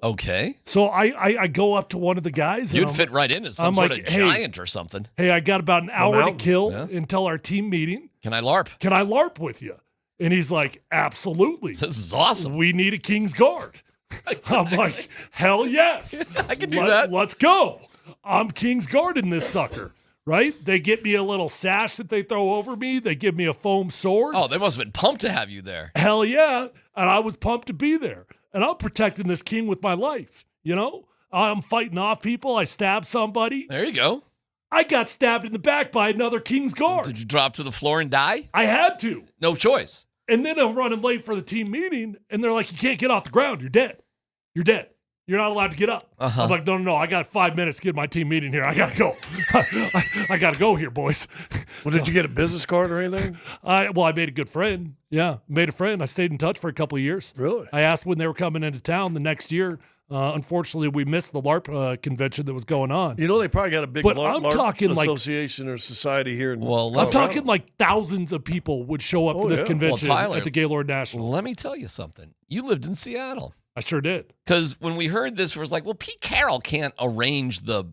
Okay. So I go up to one of the guys. You'd fit right in as some sort of giant or something. Hey, I got about an hour to kill until our team meeting. Can I LARP? Can I LARP with you? And he's like, absolutely. This is awesome. We need a King's Guard. Exactly. I'm like, hell yes. I can do that. Let's go. I'm King's Guard in this sucker, right? They get me a little sash that they throw over me. They give me a foam sword. Oh, they must have been pumped to have you there. Hell yeah. And I was pumped to be there. And I'm protecting this king with my life, I'm fighting off people. I stab somebody. There you go. I got stabbed in the back by another King's Guard. Did you drop to the floor and die? I had to. No choice. And then I'm running late for the team meeting, and they're like, you can't get off the ground. You're dead. You're dead. You're not allowed to get up. I'm like, no, I got 5 minutes to get my team meeting here. I got to go. I got to go here, boys. Well, did you get a business card or anything? I made a good friend. Yeah, made a friend. I stayed in touch for a couple of years. Really? I asked when they were coming into town the next year. Unfortunately, we missed the LARP convention that was going on. You know, they probably got a big I'm talking association or society here in Colorado. I'm talking like thousands of people would show up for this convention at the Gaylord National. Let me tell you something. You lived in Seattle. I sure did. Because when we heard this, it was like, well, Pete Carroll can't arrange the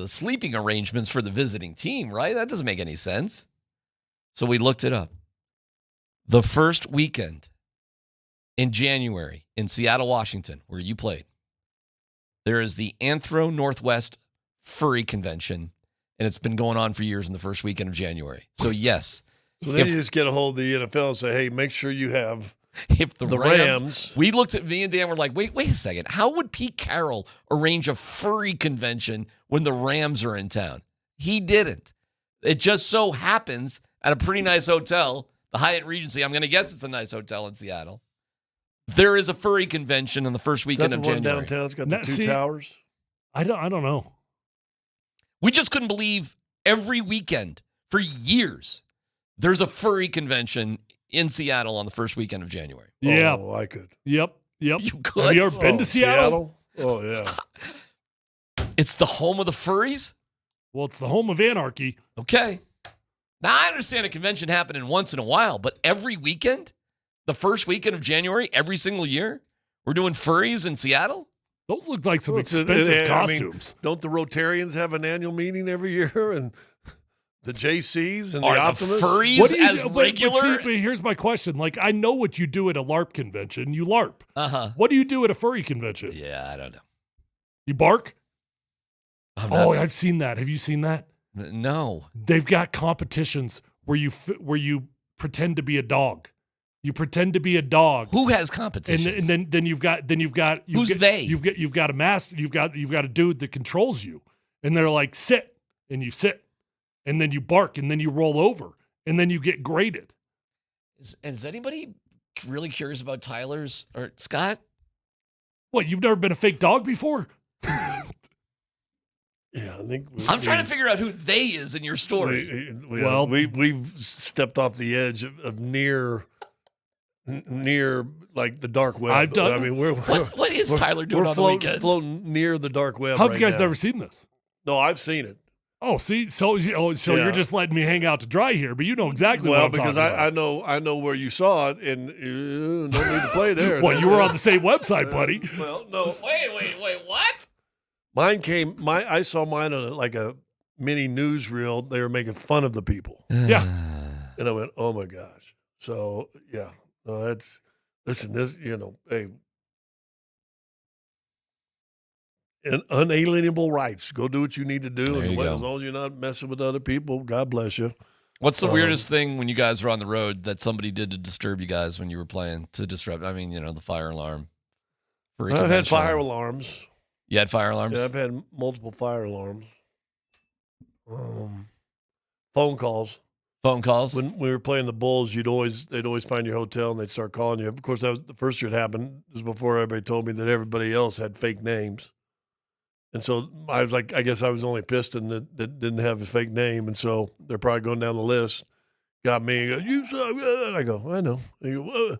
sleeping arrangements for the visiting team, right? That doesn't make any sense. So we looked it up. The first weekend in January in Seattle, Washington, where you played, there is the Anthro Northwest Furry Convention, and it's been going on for years in the first weekend of January. So, yes. So then you just get a hold of the NFL and say, hey, make sure you have if the Rams. We looked at me and Dan, were like, wait a second. How would Pete Carroll arrange a furry convention when the Rams are in town? He didn't. It just so happens at a pretty nice hotel, the Hyatt Regency. I'm going to guess it's a nice hotel in Seattle. There is a furry convention on the first weekend of January. Is that the one downtown? It's got the two towers? I don't know. We just couldn't believe every weekend for years there's a furry convention in Seattle on the first weekend of January. Yeah. Oh, I could. Yep. You could. Have you ever been to Seattle? Oh, yeah. It's the home of the furries? Well, it's the home of anarchy. Okay. Now, I understand a convention happening once in a while, but every weekend? The first weekend of January, every single year? We're doing furries in Seattle? Those look like some expensive costumes. Don't the Rotarians have an annual meeting every year? And the JCs and Are the Optimists? Furries as regular? But here's my question. Like, I know what you do at a LARP convention. You LARP. Uh-huh. What do you do at a furry convention? Yeah, I don't know. You bark? Oh, I've seen that. Have you seen that? No. They've got competitions where you pretend to be a dog. You pretend to be a dog. Who has competitions? And then you've got they? You've got a master. You've got a dude that controls you, and they're like sit, and you sit, and then you bark, and then you roll over, and then you get graded. Is anybody really curious about Tyler's or Scott? What, you've never been a fake dog before? Yeah, I think I'm trying to figure out who they is in your story. We've stepped off the edge of near like the dark web. What is Tyler doing on the weekends? Floating near the dark web. How have you guys never seen this? No, I've seen it. Oh, see, so you're just letting me hang out to dry here, but you know exactly what I'm talking about. I know where you saw it, and don't need to play there. Well, you were on the same website, buddy. Well, no. Wait, what? I saw mine on like a mini newsreel. They were making fun of the people. Yeah. And I went, oh my gosh. So yeah, no, hey, unalienable rights. Go do what you need to do, and as long as you're not messing with other people, God bless you. What's the weirdest thing when you guys were on the road that somebody did to disturb you guys when you were playing to disrupt? I mean, the fire alarm. I've had fire alarms. You had fire alarms? Yeah, I've had multiple fire alarms. Phone calls. Phone calls? When we were playing the Bulls, they'd always find your hotel and they'd start calling you. Of course, that was the first year it happened. It was before everybody told me that everybody else had fake names. And so I was like, I guess I was the only Piston that didn't have a fake name. And so they're probably going down the list. Got me. You suck. And I go, I know. They go,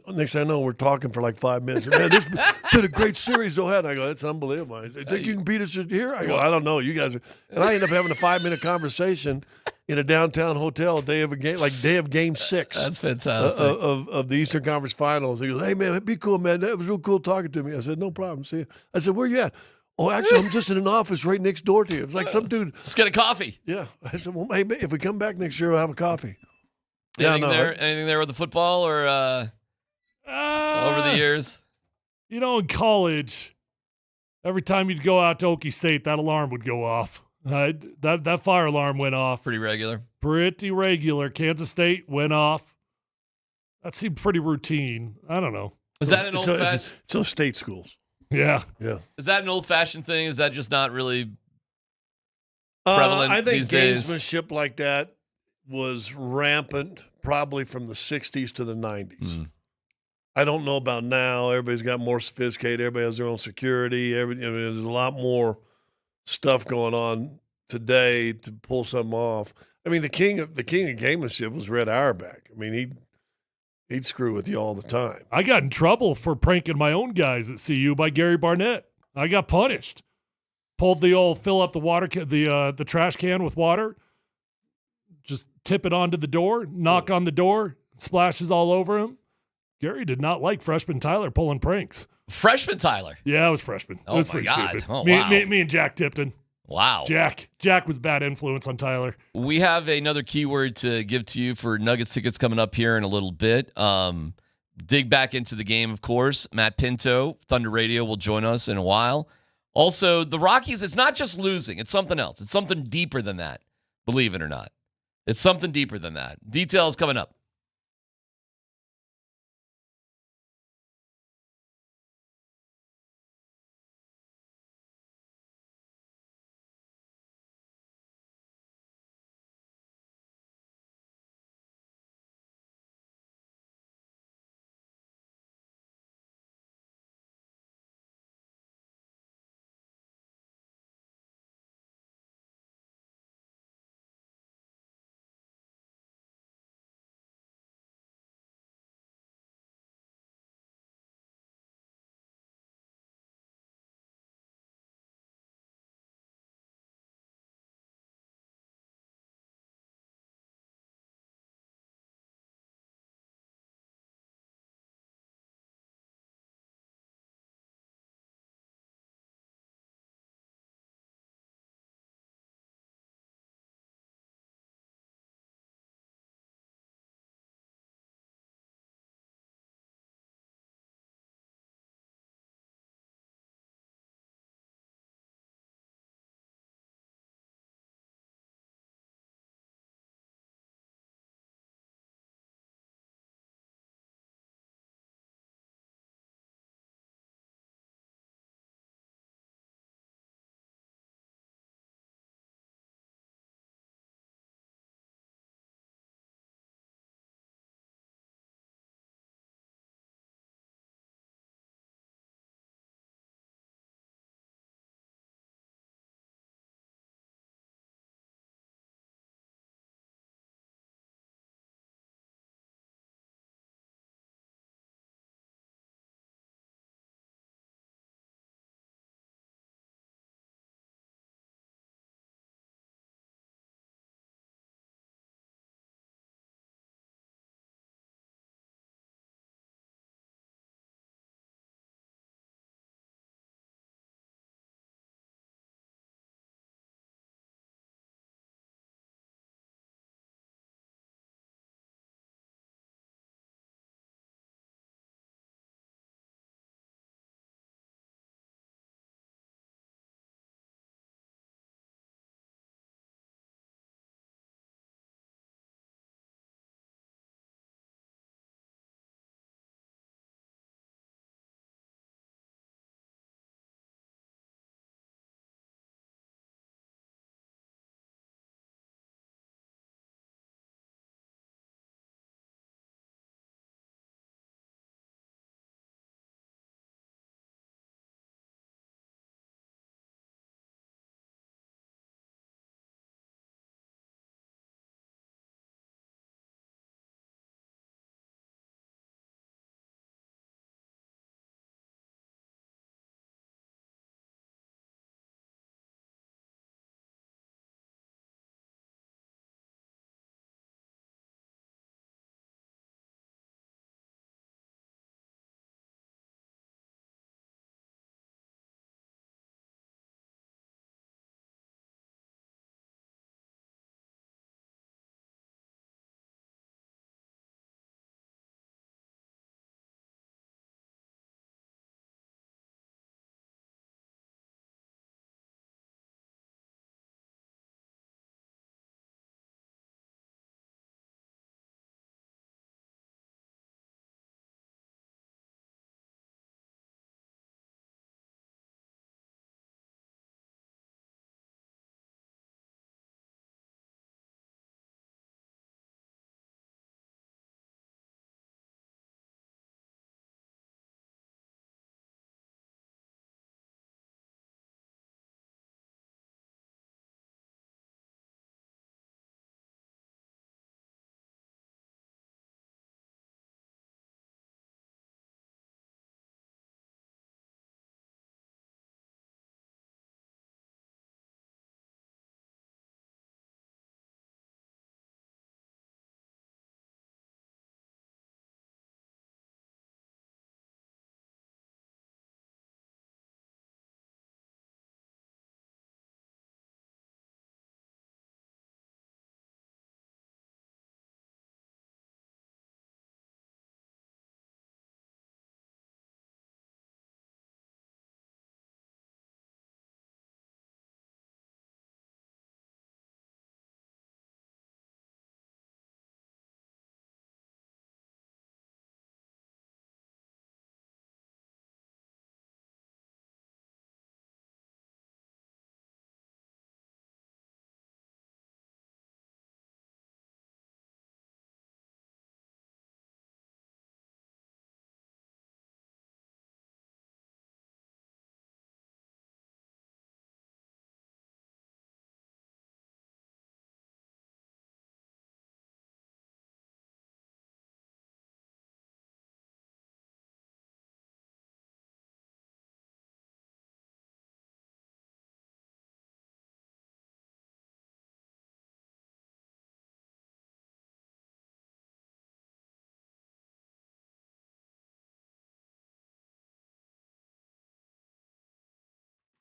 next thing I know, we're talking for like 5 minutes. Man, this has been a great series, though. And I go, it's unbelievable. I say, think you can beat us here? I go, I don't know. You guys are. And I end up having a 5-minute conversation in a downtown hotel day of game 6. That's fantastic. Of the Eastern Conference Finals. He goes, hey, man, it'd be cool, man. That was real cool talking to me. I said, no problem. See you. I said, where you at? Oh, actually, I'm just in an office right next door to you. It was like some dude. Let's get a coffee. Yeah. I said, well, hey, if we come back next year, we'll have a coffee. Anything there with the football or over the years? In college, every time you'd go out to Okie State, that alarm would go off. That fire alarm went off. Pretty regular. Pretty regular. Kansas State went off. That seemed pretty routine. I don't know. Is that an old-fashioned? It's those state schools. Yeah. Is that an old-fashioned thing? Is that just not really prevalent these days? I think gamesmanship like that was rampant probably from the 60s to the 90s. I don't know about now. Everybody's got more sophisticated. Everybody has their own security. There's a lot more stuff going on today to pull something off. I mean, the king of gamemanship was Red Auerbach. I mean, he'd screw with you all the time. I got in trouble for pranking my own guys at CU by Gary Barnett. I got punished. Pulled the old fill up the water the trash can with water, just tip it onto the door, knock on the door, splashes all over him. Gary did not like freshman Tyler pulling pranks. Freshman Tyler? Yeah, it was freshman. Oh, it was my pretty God. stupid. Oh, me, wow. me and Jack Tipton. Wow. Jack was bad influence on Tyler. We have another keyword to give to you for Nuggets tickets coming up here in a little bit. Dig back into the game, of course. Matt Pinto, Thunder Radio, will join us in a while. Also, the Rockies, it's not just losing. It's something else. It's something deeper than that, believe it or not. It's something deeper than that. Details coming up.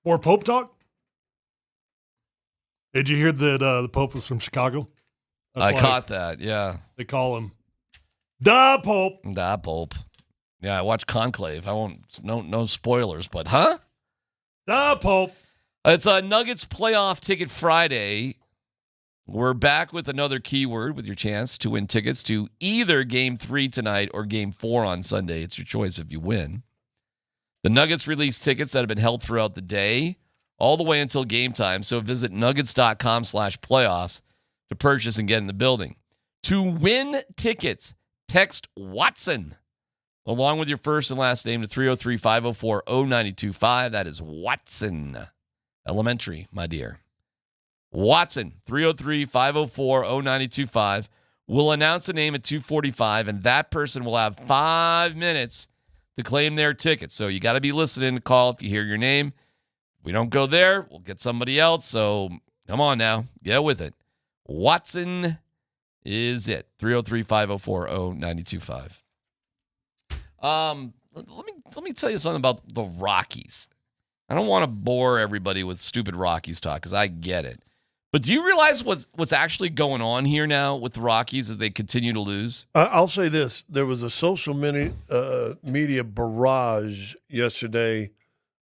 More Pope talk? Did you hear that the Pope was from Chicago? I caught that, yeah. They call him Da Pope. Da Pope. Yeah, I watched Conclave. I won't, no spoilers, but Da Pope. It's a Nuggets playoff ticket Friday. We're back with another keyword with your chance to win tickets to either Game 3 tonight or Game 4 on Sunday. It's your choice if you win. The Nuggets release tickets that have been held throughout the day, all the way until game time. So visit nuggets.com/playoffs to purchase and get in the building. To win tickets, text Watson along with your first and last name to 303-504-0925. That is Watson. Elementary, my dear. Watson, 303-504-0925. We'll announce the name at 2:45, and that person will have 5 minutes to claim their ticket. So you got to be listening to call if you hear your name. We don't go there, we'll get somebody else. So come on now, get with it. Watson is it. 303-504-0925. Let me tell you something about the Rockies. I don't want to bore everybody with stupid Rockies talk because I get it. But do you realize what's actually going on here now with the Rockies as they continue to lose? I'll say this. There was a social media barrage yesterday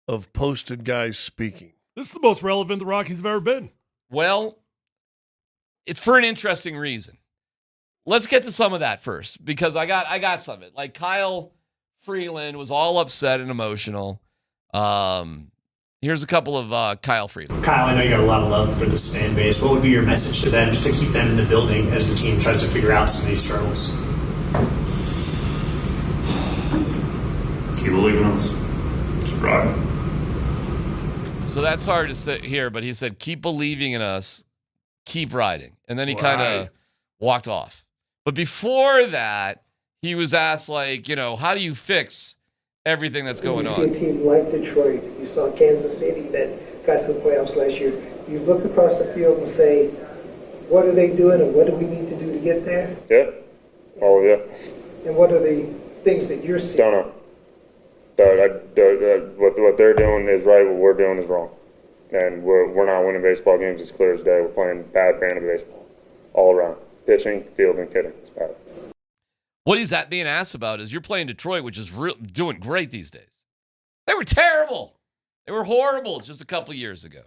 of posted guys speaking. This is the most relevant the Rockies have ever been. Well, it's for an interesting reason. Let's get to some of that first because I got some of it. Like Kyle Freeland was all upset and emotional. Here's a couple of Kyle Freeland. Kyle, I know you got a lot of love for this fan base. What would be your message to them just to keep them in the building as the team tries to figure out some of these struggles? Keep believing in us. Keep riding. So that's hard to say here, but he said, keep believing in us, keep riding. And then he kind of walked off. But before that, he was asked, like, how do you fix everything that's going on? You see a team like Detroit, you saw Kansas City that got to the playoffs last year. You look across the field and say, what are they doing and what do we need to do to get there? Yeah. Oh, yeah. And what are the things that you're seeing? Don't know. What they're doing is right, what we're doing is wrong. And we're not winning baseball games as clear as day. We're playing bad brand of baseball all around. Pitching, fielding, hitting. It's bad. What he's being asked about is you're playing Detroit, which is doing great these days. They were terrible. They were horrible just a couple of years ago.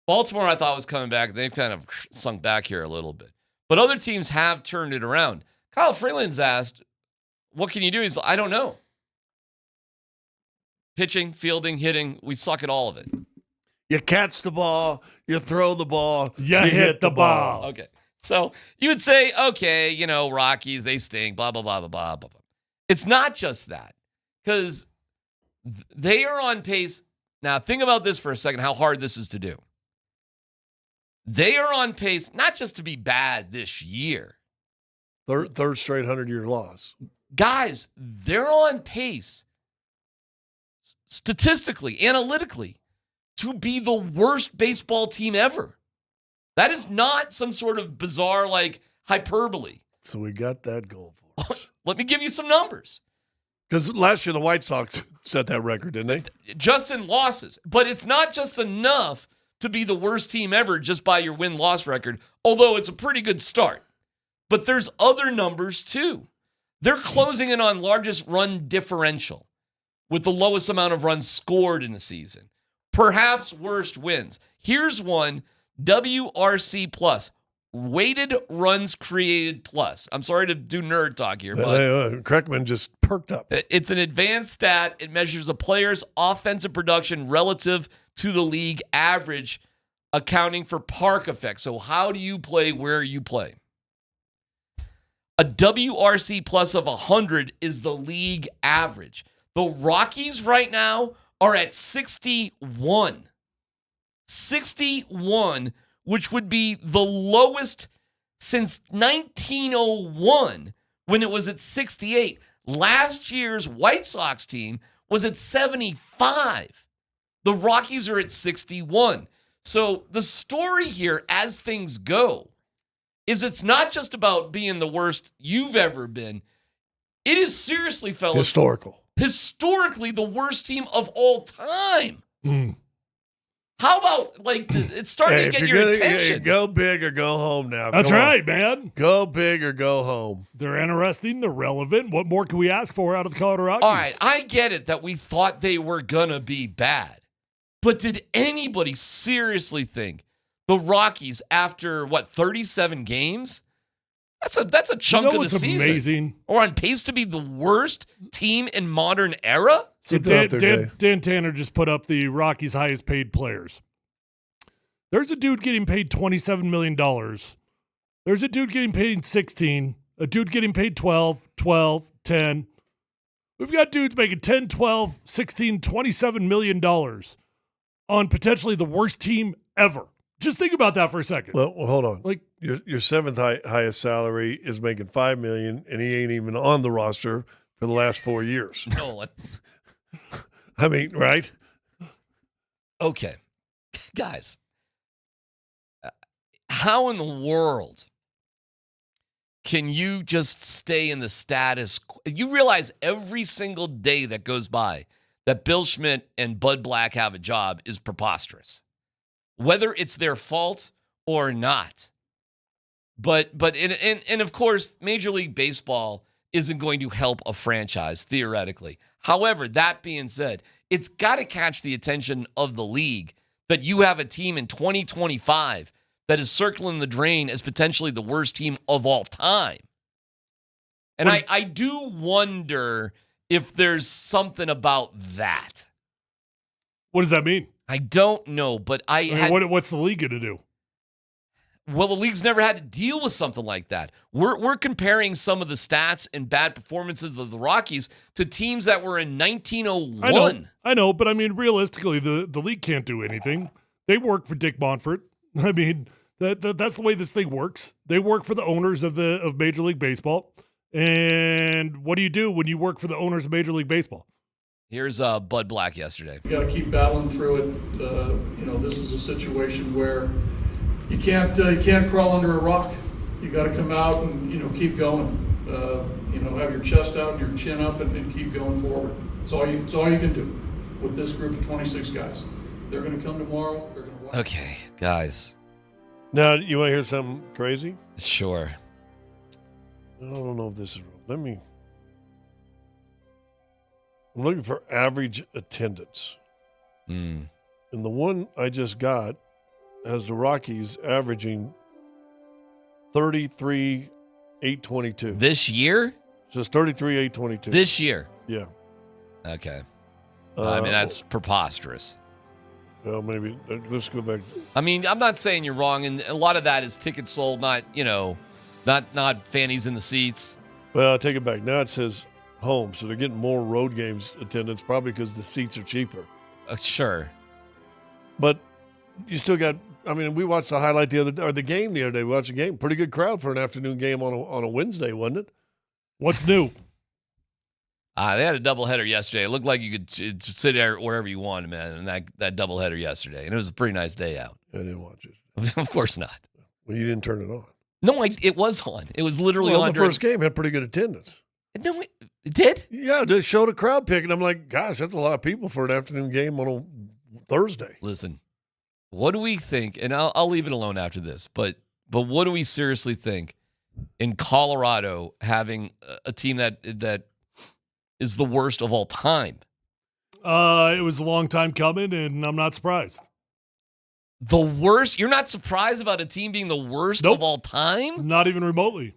Baltimore, I thought, was coming back. They've kind of sunk back here a little bit. But other teams have turned it around. Kyle Freeland's asked, what can you do? He's like, I don't know. Pitching, fielding, hitting, we suck at all of it. You catch the ball, you throw the ball, you hit the ball. Okay. So you would say, okay, Rockies, they stink, blah, blah, blah, blah, blah, blah. It's not just that, because they are on pace. Now, think about this for a second, how hard this is to do. They are on pace not just to be bad this year. Third straight 100-year loss. Guys, they're on pace, statistically, analytically, to be the worst baseball team ever. That is not some sort of bizarre, hyperbole. So we got that going for us. Let me give you some numbers. Because last year the White Sox set that record, didn't they? Just in losses. But it's not just enough to be the worst team ever just by your win-loss record, although it's a pretty good start. But there's other numbers, too. They're closing in on largest run differential with the lowest amount of runs scored in the season. Perhaps worst wins. Here's one. WRC plus, weighted runs created plus. I'm sorry to do nerd talk here, but Kreckman just perked up. It's an advanced stat. It measures a player's offensive production relative to the league average, accounting for park effect. So how do you play where you play? A WRC plus of 100 is the league average. The Rockies right now are at 61. 61, which would be the lowest since 1901 when it was at 68. Last year's White Sox team was at 75. The Rockies are at 61. So the story here, as things go, is it's not just about being the worst you've ever been. It is seriously, fellas, historically the worst team of all time. How about, like, it's starting to get your attention? Go big or go home now. That's Come on. right, man. Go big or go home. They're interesting. They're relevant. What more can we ask for out of the Colorado Rockies? All right, I get it that we thought they were going to be bad. But did anybody seriously think the Rockies, after, 37 games? That's a chunk of the season. Amazing. Or on pace to be the worst team in modern era? So Dan Tanner just put up the Rockies' highest paid players. There's a dude getting paid $27 million. There's a dude getting paid 16, a dude getting paid 12, 10. We've got dudes making 10, 12, 16, $27 million on potentially the worst team ever. Just think about that for a second. Well, hold on. Like your seventh highest salary is making $5 million, and he ain't even on the roster for the last 4 years. No, I mean, right? Okay, guys, how in the world can you just stay in the status quo? You realize every single day that goes by that Bill Schmidt and Bud Black have a job is preposterous, whether it's their fault or not. But of course, Major League Baseball isn't going to help a franchise, theoretically. However, that being said, it's got to catch the attention of the league that you have a team in 2025 that is circling the drain as potentially the worst team of all time. And I do wonder if there's something about that. What does that mean? I don't know, but what's the league going to do? Well, the league's never had to deal with something like that. We're comparing some of the stats and bad performances of the Rockies to teams that were in 1901. I know, but I mean, realistically, the league can't do anything. They work for Dick Monfort. I mean, that's the way this thing works. They work for the owners of Major League Baseball. And what do you do when you work for the owners of Major League Baseball? Here's Bud Black yesterday. You got to keep battling through it. This is a situation where you can't crawl under a rock. You got to come out and keep going. Have your chest out and your chin up and keep going forward. It's all you can do with this group of 26 guys. They're going to come tomorrow. They're going to watch. Okay, guys. Now, you want to hear something crazy? Sure. I don't know if this is real. I'm looking for average attendance. And the one I just got has the Rockies averaging 33,822. This year? So it's 33,822. This year? Yeah. Okay. I mean, that's preposterous. Well, maybe. Let's go back. I mean, I'm not saying you're wrong, and a lot of that is tickets sold, not fannies in the seats. Well, I'll take it back. Now it says home, so they're getting more road games attendance, probably because the seats are cheaper. Sure. But you still got, we watched the highlight the game the other day. We watched a game. Pretty good crowd for an afternoon game on a Wednesday, wasn't it? What's new? They had a doubleheader yesterday. It looked like you could sit there wherever you wanted, man, and that doubleheader yesterday. And it was a pretty nice day out. I didn't watch it. Of course not. Well, you didn't turn it on. No, it was on. It was literally on. The first game had pretty good attendance. No, it did? Yeah, they showed a crowd pick, and I'm like, gosh, that's a lot of people for an afternoon game on a Thursday. Listen, what do we think? And I'll leave it alone after this, but what do we seriously think in Colorado having a team that is the worst of all time? It was a long time coming, and I'm not surprised. The worst? You're not surprised about a team being the worst of all time? Not even remotely.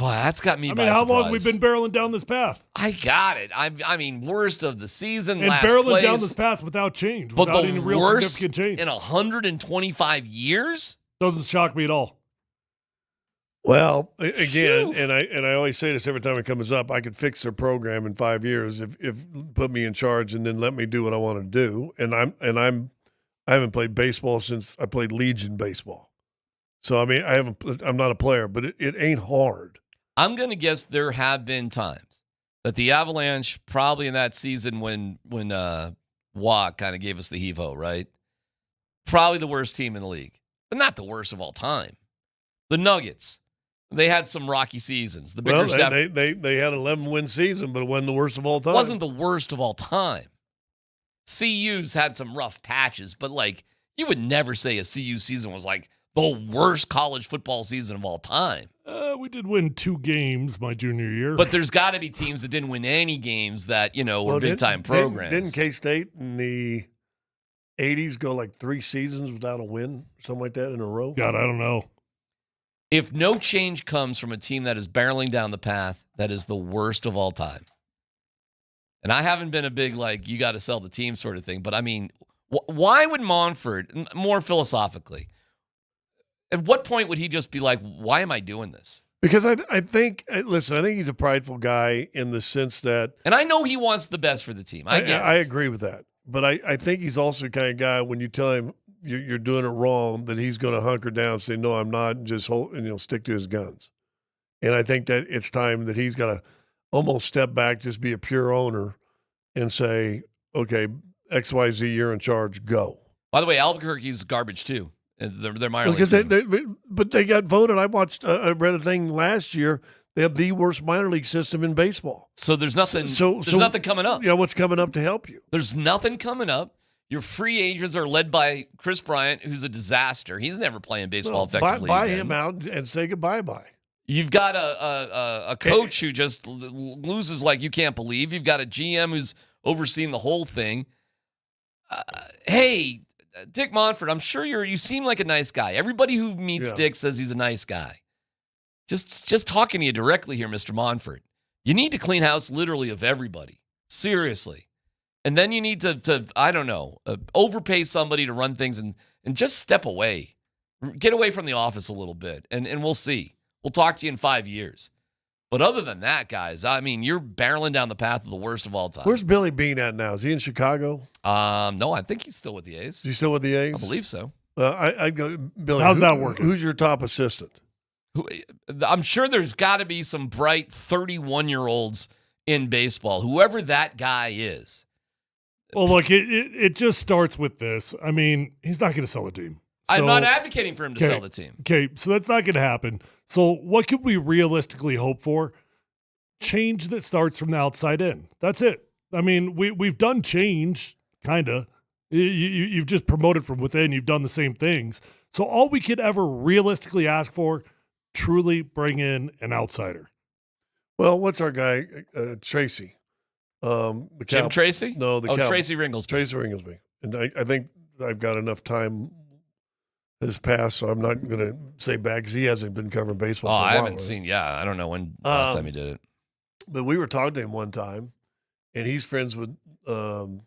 Wow, that's got me by how surprise. long we've been barreling down this path? I got it. I mean, worst of the season, and last barreling place, down this path without change, but without the any real worst significant change. In 125 years? Doesn't shock me at all. Well, again, and I always say this every time it comes up, I could fix their program in 5 years if put me in charge and then let me do what I want to do. And I haven't played baseball since I played Legion baseball. So I'm not a player, but it ain't hard. I'm going to guess there have been times that the Avalanche, probably in that season when Watt kind of gave us the heave-ho, right? Probably the worst team in the league, but not the worst of all time. The Nuggets, they had some rocky seasons. They had an 11-win season, but it wasn't the worst of all time. It wasn't the worst of all time. CU's had some rough patches, but like you would never say a CU season was like the worst college football season of all time. We did win 2 games my junior year. But there's got to be teams that didn't win any games that, were big-time programs. Didn't K-State in the 80s go like 3 seasons without a win, something like that in a row? God, I don't know. If no change comes from a team that is barreling down the path, that is the worst of all time. And I haven't been a big, you got to sell the team sort of thing, but I mean, why would Monfort, more philosophically, at what point would he just be like, why am I doing this? Because I think he's a prideful guy in the sense that... And I know he wants the best for the team. I agree with that. But I think he's also the kind of guy, when you tell him you're doing it wrong, that he's going to hunker down and say, no, I'm not, and just stick to his guns. And I think that it's time that he's got to almost step back, just be a pure owner and say, okay, XYZ, you're in charge, go. By the way, Albuquerque's garbage too. They're minor league. Because but they got voted. I read a thing last year. They have the worst minor league system in baseball. So there's nothing. There's nothing coming up. Yeah, what's coming up to help you? There's nothing coming up. Your free agents are led by Chris Bryant, who's a disaster. He's never playing baseball effectively. Buy him out and say goodbye. You've got a coach who just loses like you can't believe. You've got a GM who's overseeing the whole thing. Hey, Dick Monfort, I'm sure you seem like a nice guy. Everybody who meets Dick says he's a nice guy. Just talking to you directly here, Mr. Monfort. You need to clean house literally of everybody. Seriously. And then you need to I don't know, overpay somebody to run things and just step away. Get away from the office a little bit, and we'll see. We'll talk to you in 5 years. But other than that, guys, I mean, you're barreling down the path of the worst of all time. Where's Billy Bean at now? Is he in Chicago? No, I think he's still with the A's. Is he still with the A's? I believe so. I'd go, Billy. How's that working? Who's your top assistant? I'm sure there's got to be some bright 31-year-olds in baseball, whoever that guy is. Well, look, it just starts with this. I mean, he's not going to sell the team. I'm not advocating for him to sell the team. Okay, so that's not going to happen. So what could we realistically hope for? Change that starts from the outside in. That's it. I mean, we've done change, kind of. You've just promoted from within. You've done the same things. So all we could ever realistically ask for, truly bring in an outsider. Well, what's our guy, Tracy? Jim Tracy? No, Tracy Ringles. Tracy Ringlesby. And I think I've got enough time has passed, so I'm not going to say bad because he hasn't been covering baseball for a while. I haven't seen, I don't know when last time he did it. But we were talking to him one time, and he's friends with Nolan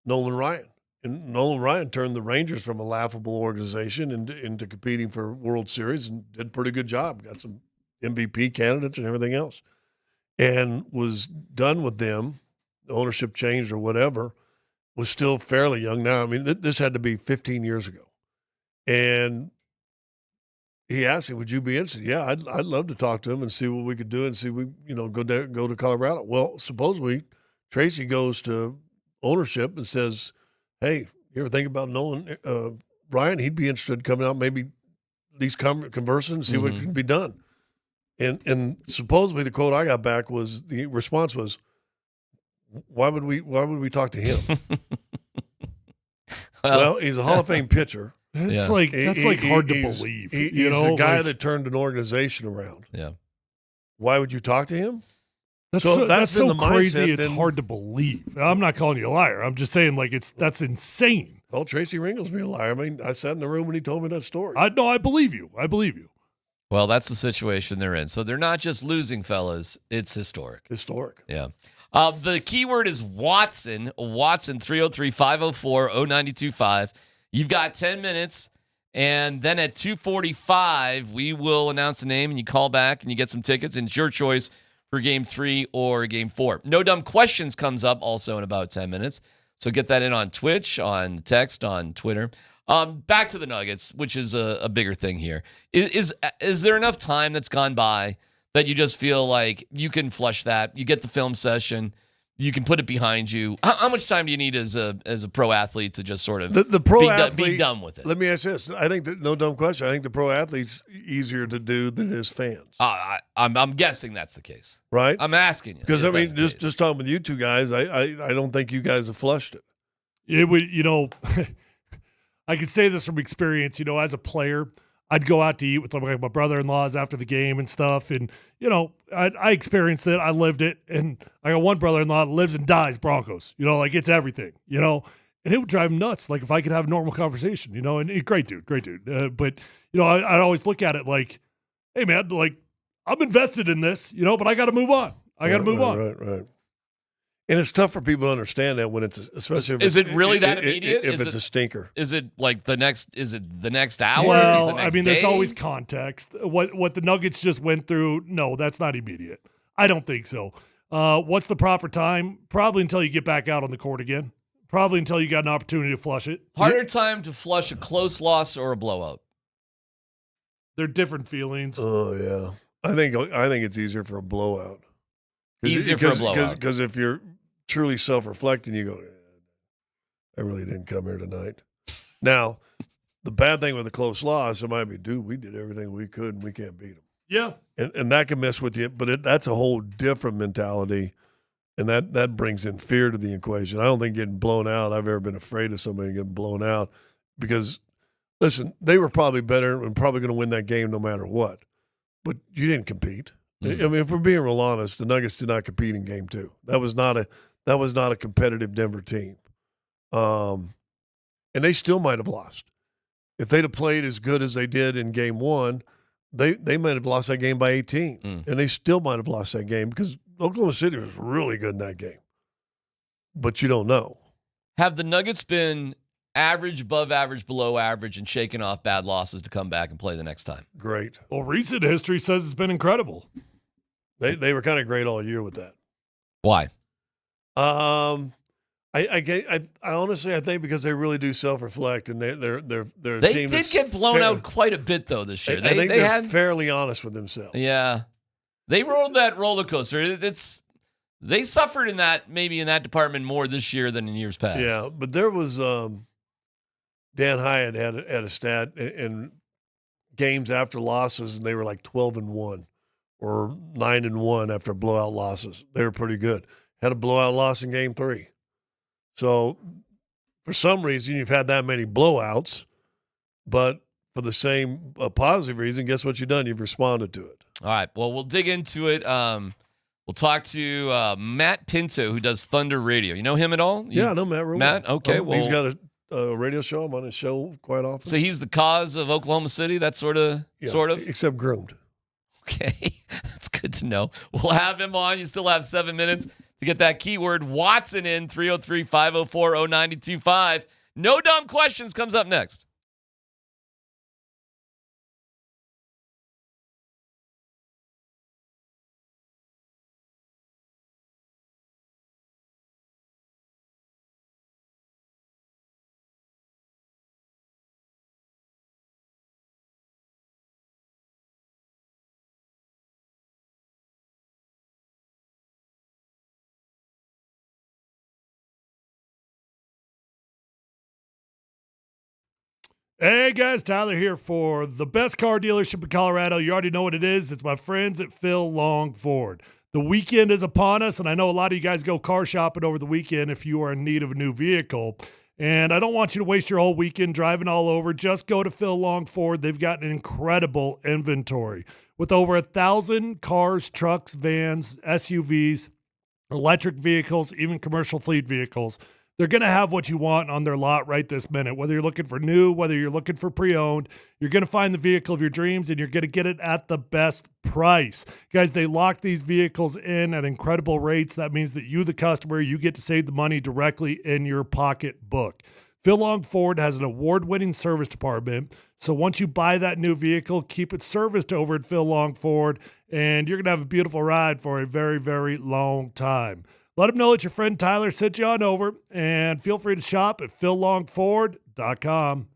Ryan. And Nolan Ryan turned the Rangers from a laughable organization into competing for World Series and did a pretty good job. Got some MVP candidates and everything else. And was done with them. The ownership changed or whatever. Was still fairly young now. I mean, this had to be 15 years ago. And he asked me, would you be interested? Yeah, I'd love to talk to him and see what we could do and see go to Colorado. Well, supposedly Tracy goes to ownership and says, hey, you ever think about Nolan Ryan? He'd be interested in coming out, maybe at least conversing and see what can be done. And supposedly the quote I got back was, the response was, why would we talk to him? well, he's a Hall of Fame pitcher. That's hard to believe. He's a guy that turned an organization around. Yeah. Why would you talk to him? That's so crazy. It's hard to believe. I'm not calling you a liar. I'm just saying, that's insane. Well, Tracy Ringlesby a liar. I mean, I sat in the room when he told me that story. I believe you. Well, that's the situation they're in. So they're not just losing, fellas. It's historic. Yeah. The keyword is Watson. Watson, 303-504-0925. You've got 10 minutes, and then at 2:45, we will announce the name, and you call back, and you get some tickets, and it's your choice for Game 3 or Game 4. No Dumb Questions comes up also in about 10 minutes, so get that in on Twitch, on text, on Twitter. Back to the Nuggets, which is a bigger thing here. Is there enough time that's gone by that you just feel like you can flush that? You get the film session. You can put it behind you. How much time do you need as a pro athlete to just sort of be done with it? Let me ask this. I think that, no dumb question, I think the pro athlete's easier to do than his fans. I'm guessing that's the case. Right? I'm asking you. Because, I mean, just talking with you two guys, I don't think you guys have flushed it. it would, I can say this from experience, as a player, I'd go out to eat with my brother-in-laws after the game and stuff. And, I experienced it. I lived it. And I got one brother-in-law that lives and dies Broncos, it's everything, and it would drive him nuts. Like if I could have a normal conversation, and great dude. But, I'd always look at it like, hey man, like I'm invested in this, but I got to move on. I got to move on. Right. And it's tough for people to understand that when it's, especially if is it really that immediate? If it's a stinker. Is it like the next hour? Well, the next there's day? always context. What the Nuggets just went through, no, that's not immediate. I don't think so. What's the proper time? Probably until you get back out on the court again. Probably until you got an opportunity to flush it. Harder time to flush a close loss or a blowout? They're different feelings. Oh, yeah. I think it's easier for a blowout. Easier for a blowout. Because if you're truly self-reflecting, you go, I really didn't come here tonight. Now, the bad thing with a close loss, it might be, dude, we did everything we could and we can't beat them. Yeah. And that can mess with you, but that's a whole different mentality, and that brings in fear to the equation. I don't think getting blown out, I've ever been afraid of somebody getting blown out because, listen, they were probably better and probably going to win that game no matter what, but you didn't compete. I mean, if we're being real honest, the Nuggets did not compete in Game 2. That was not a competitive Denver team, and they still might have lost if they'd have played as good as they did in Game 1. They might have lost that game by 18, and they still might have lost that game because Oklahoma City was really good in that game. But you don't know. Have the Nuggets been average, above average, below average, and shaking off bad losses to come back and play the next time? Great. Well, recent history says it's been incredible. They were kind of great all year with that. Why? I honestly, I think because they really do self-reflect, and they're a They team did get blown out quite a bit though this year. I think they're fairly honest with themselves. Yeah, they rode that roller coaster. They suffered in that department more this year than in years past. Yeah, but there was Dan Hyatt had a stat in games after losses, and they were like 12-1 or 9-1 after blowout losses. They were pretty good. Had a blowout loss in Game 3. So for some reason, you've had that many blowouts, but for the same positive reason, guess what you've done? You've responded to it. All right. Well, we'll dig into it. We'll talk to Matt Pinto, who does Thunder Radio. You know him at all? Yeah, I know Matt real well. Matt? Okay. Well, he's got a radio show. I'm on his show quite often. So he's the cause of Oklahoma City, that sort of? Except groomed. Okay. That's good to know. We'll have him on. You still have 7 minutes to get that keyword Watson in. 303-504-0925. No dumb questions comes up next. Hey guys, Tyler here for the best car dealership in Colorado. You already know what it is. It's my friends at Phil Long Ford. The weekend is upon us, and I know a lot of you guys go car shopping over the weekend if you are in need of a new vehicle. And I don't want you to waste your whole weekend driving all over. Just go to Phil Long Ford. They've got an incredible inventory with over 1,000 cars, trucks, vans, SUVs, electric vehicles, even commercial fleet vehicles. They're going to have what you want on their lot right this minute. Whether you're looking for new, whether you're looking for pre-owned, you're going to find the vehicle of your dreams, and you're going to get it at the best price. Guys, they lock these vehicles in at incredible rates. That means that you, the customer, you get to save the money directly in your pocketbook. Phil Long Ford has an award-winning service department. So once you buy that new vehicle, keep it serviced over at Phil Long Ford, and you're going to have a beautiful ride for a very, very long time. Let them know that your friend Tyler sent you on over, and feel free to shop at phillongford.com.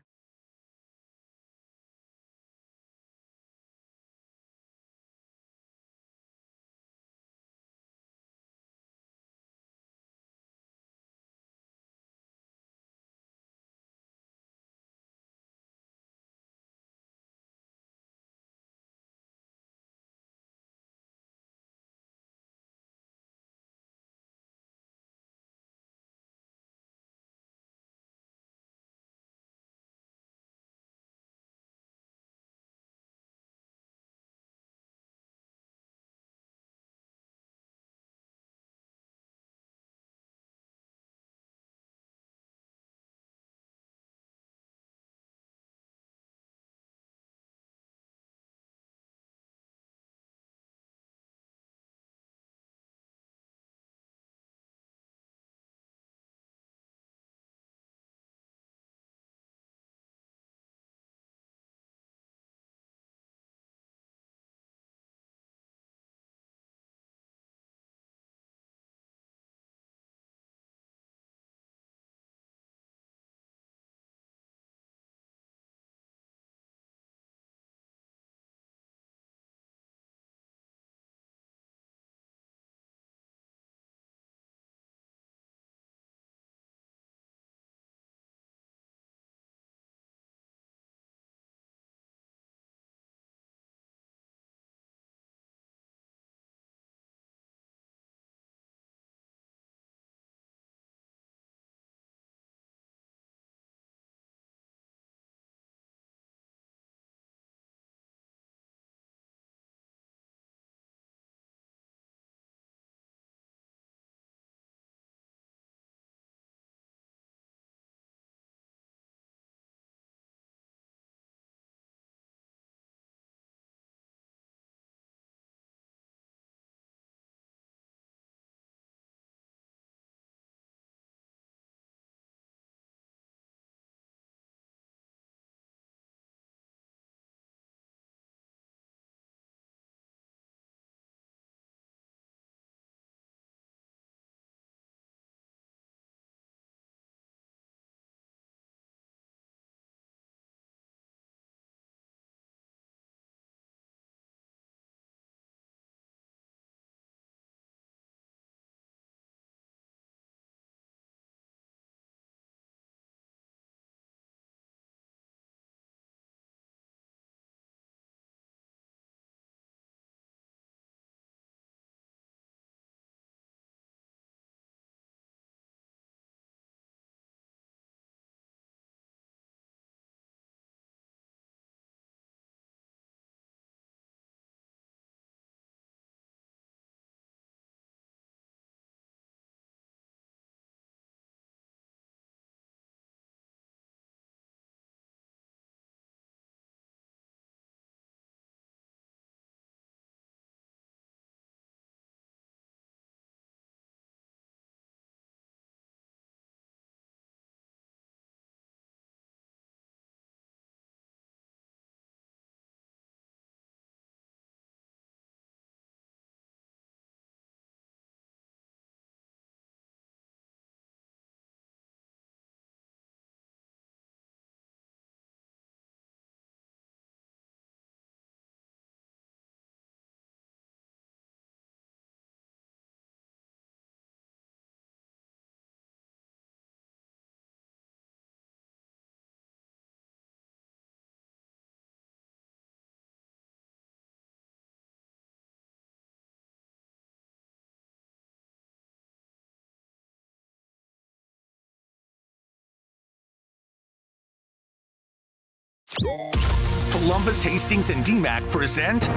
Polumbus, Hastings, and DMac present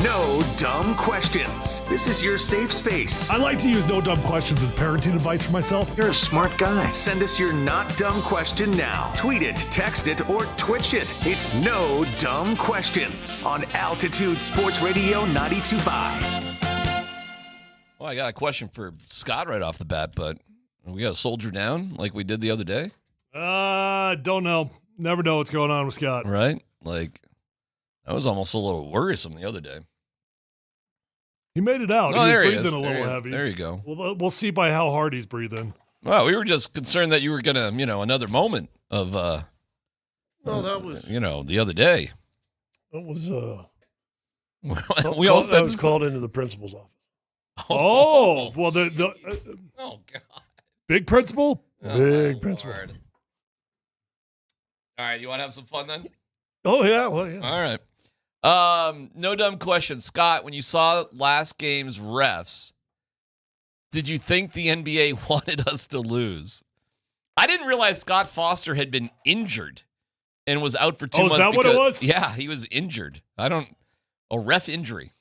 No Dumb Questions. This is your safe space. I like to use no dumb questions as parenting advice for myself. You're a smart guy. Send us your not dumb question now. Tweet it, text it, or Twitch it. It's No Dumb Questions on Altitude Sports Radio 92.5. Well, I got a question for Scott right off the bat, but we got to soldier down like we did the other day? Don't know. Never know what's going on with Scott. Right? Like, that was almost a little worrisome the other day. He made it out. Oh, He there was he breathing is. a little There- heavy. there you go. We'll see by how hard he's breathing. Well, we were just concerned that you were going to, another moment of, No, that was the other day. that was We all said I was this- called into the principal's office. Oh, well, oh, God. Big principal? Big principal. Lord. All right, you want to have some fun then? Oh, yeah. Well, yeah. All right. No dumb question. Scott, when you saw last game's refs, did you think the NBA wanted us to lose? I didn't realize Scott Foster had been injured and was out for 2 months. Is that what it was? Yeah, he was injured. A ref injury.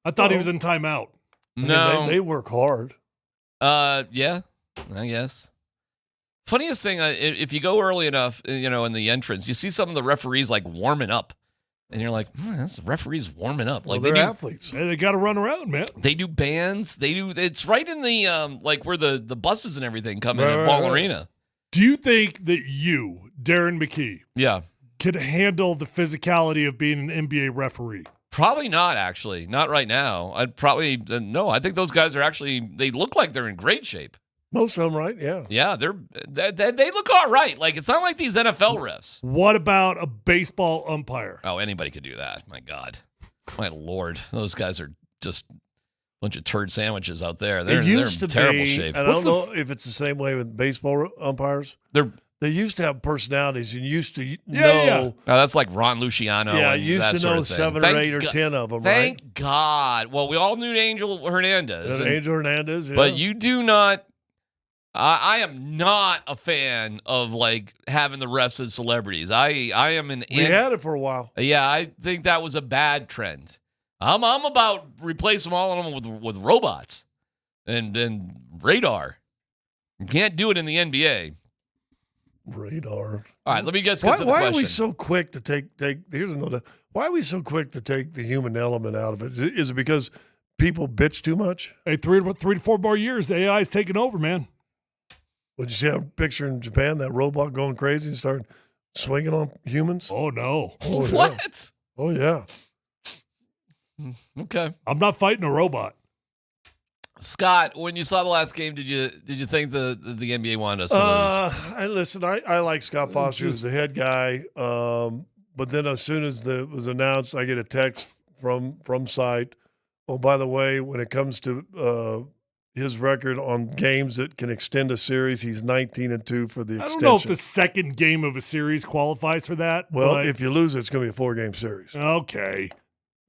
I thought he was in timeout. No. They work hard. Yeah, I guess. Funniest thing, if you go early enough, in the entrance, you see some of the referees like warming up, and you're like, that's the referees warming up. Like they're they do, athletes. They got to run around, man. They do bands. It's right in the like where the buses and everything come in Right, at Ball right. Arena. Do you think that you, Darren McKee, Yeah, could handle the physicality of being an NBA referee? probably not. Actually, not right now. I'd probably no. I think those guys are actually. They look like they're in great shape. Most of them, right? Yeah. Yeah, they look all right. Like it's not like these NFL refs. What about a baseball umpire? Oh, anybody could do that. My God. My Lord. Those guys are just a bunch of turd sandwiches out there. They're in terrible shape. And I don't know if it's the same way with baseball umpires. They used to have personalities and used to know. Oh, that's like Ron Luciano. Yeah, and used that to sort know of thing. 7 or 8 or 10 of them, right? Thank God. Well, we all knew Angel Hernandez. Angel Hernandez, yeah. But you do not. I am not a fan of like having the refs as celebrities. I am an. We had it for a while. Yeah, I think that was a bad trend. I'm about replacing all of them with robots and radar. You can't do it in the NBA. Radar. All right, let me get to the question. Why are we so quick to take? Here's another. Why are we so quick to take the human element out of it? Is it because people bitch too much? Hey, 3 to 4 more years, AI is taking over, man. Would you see a picture in Japan, that robot going crazy and start swinging on humans? Oh, no. Oh, yeah. What? Oh, yeah. Okay. I'm not fighting a robot. Scott, when you saw the last game, did you think the NBA wanted us to lose? I like Scott Foster as the head guy, but then as soon as it was announced, I get a text from site. Oh, by the way, when it comes to his record on games that can extend a series, he's 19-2 for the extension. I don't know if the second game of a series qualifies for that. Well, but if you lose it, it's going to be a 4-game series. Okay.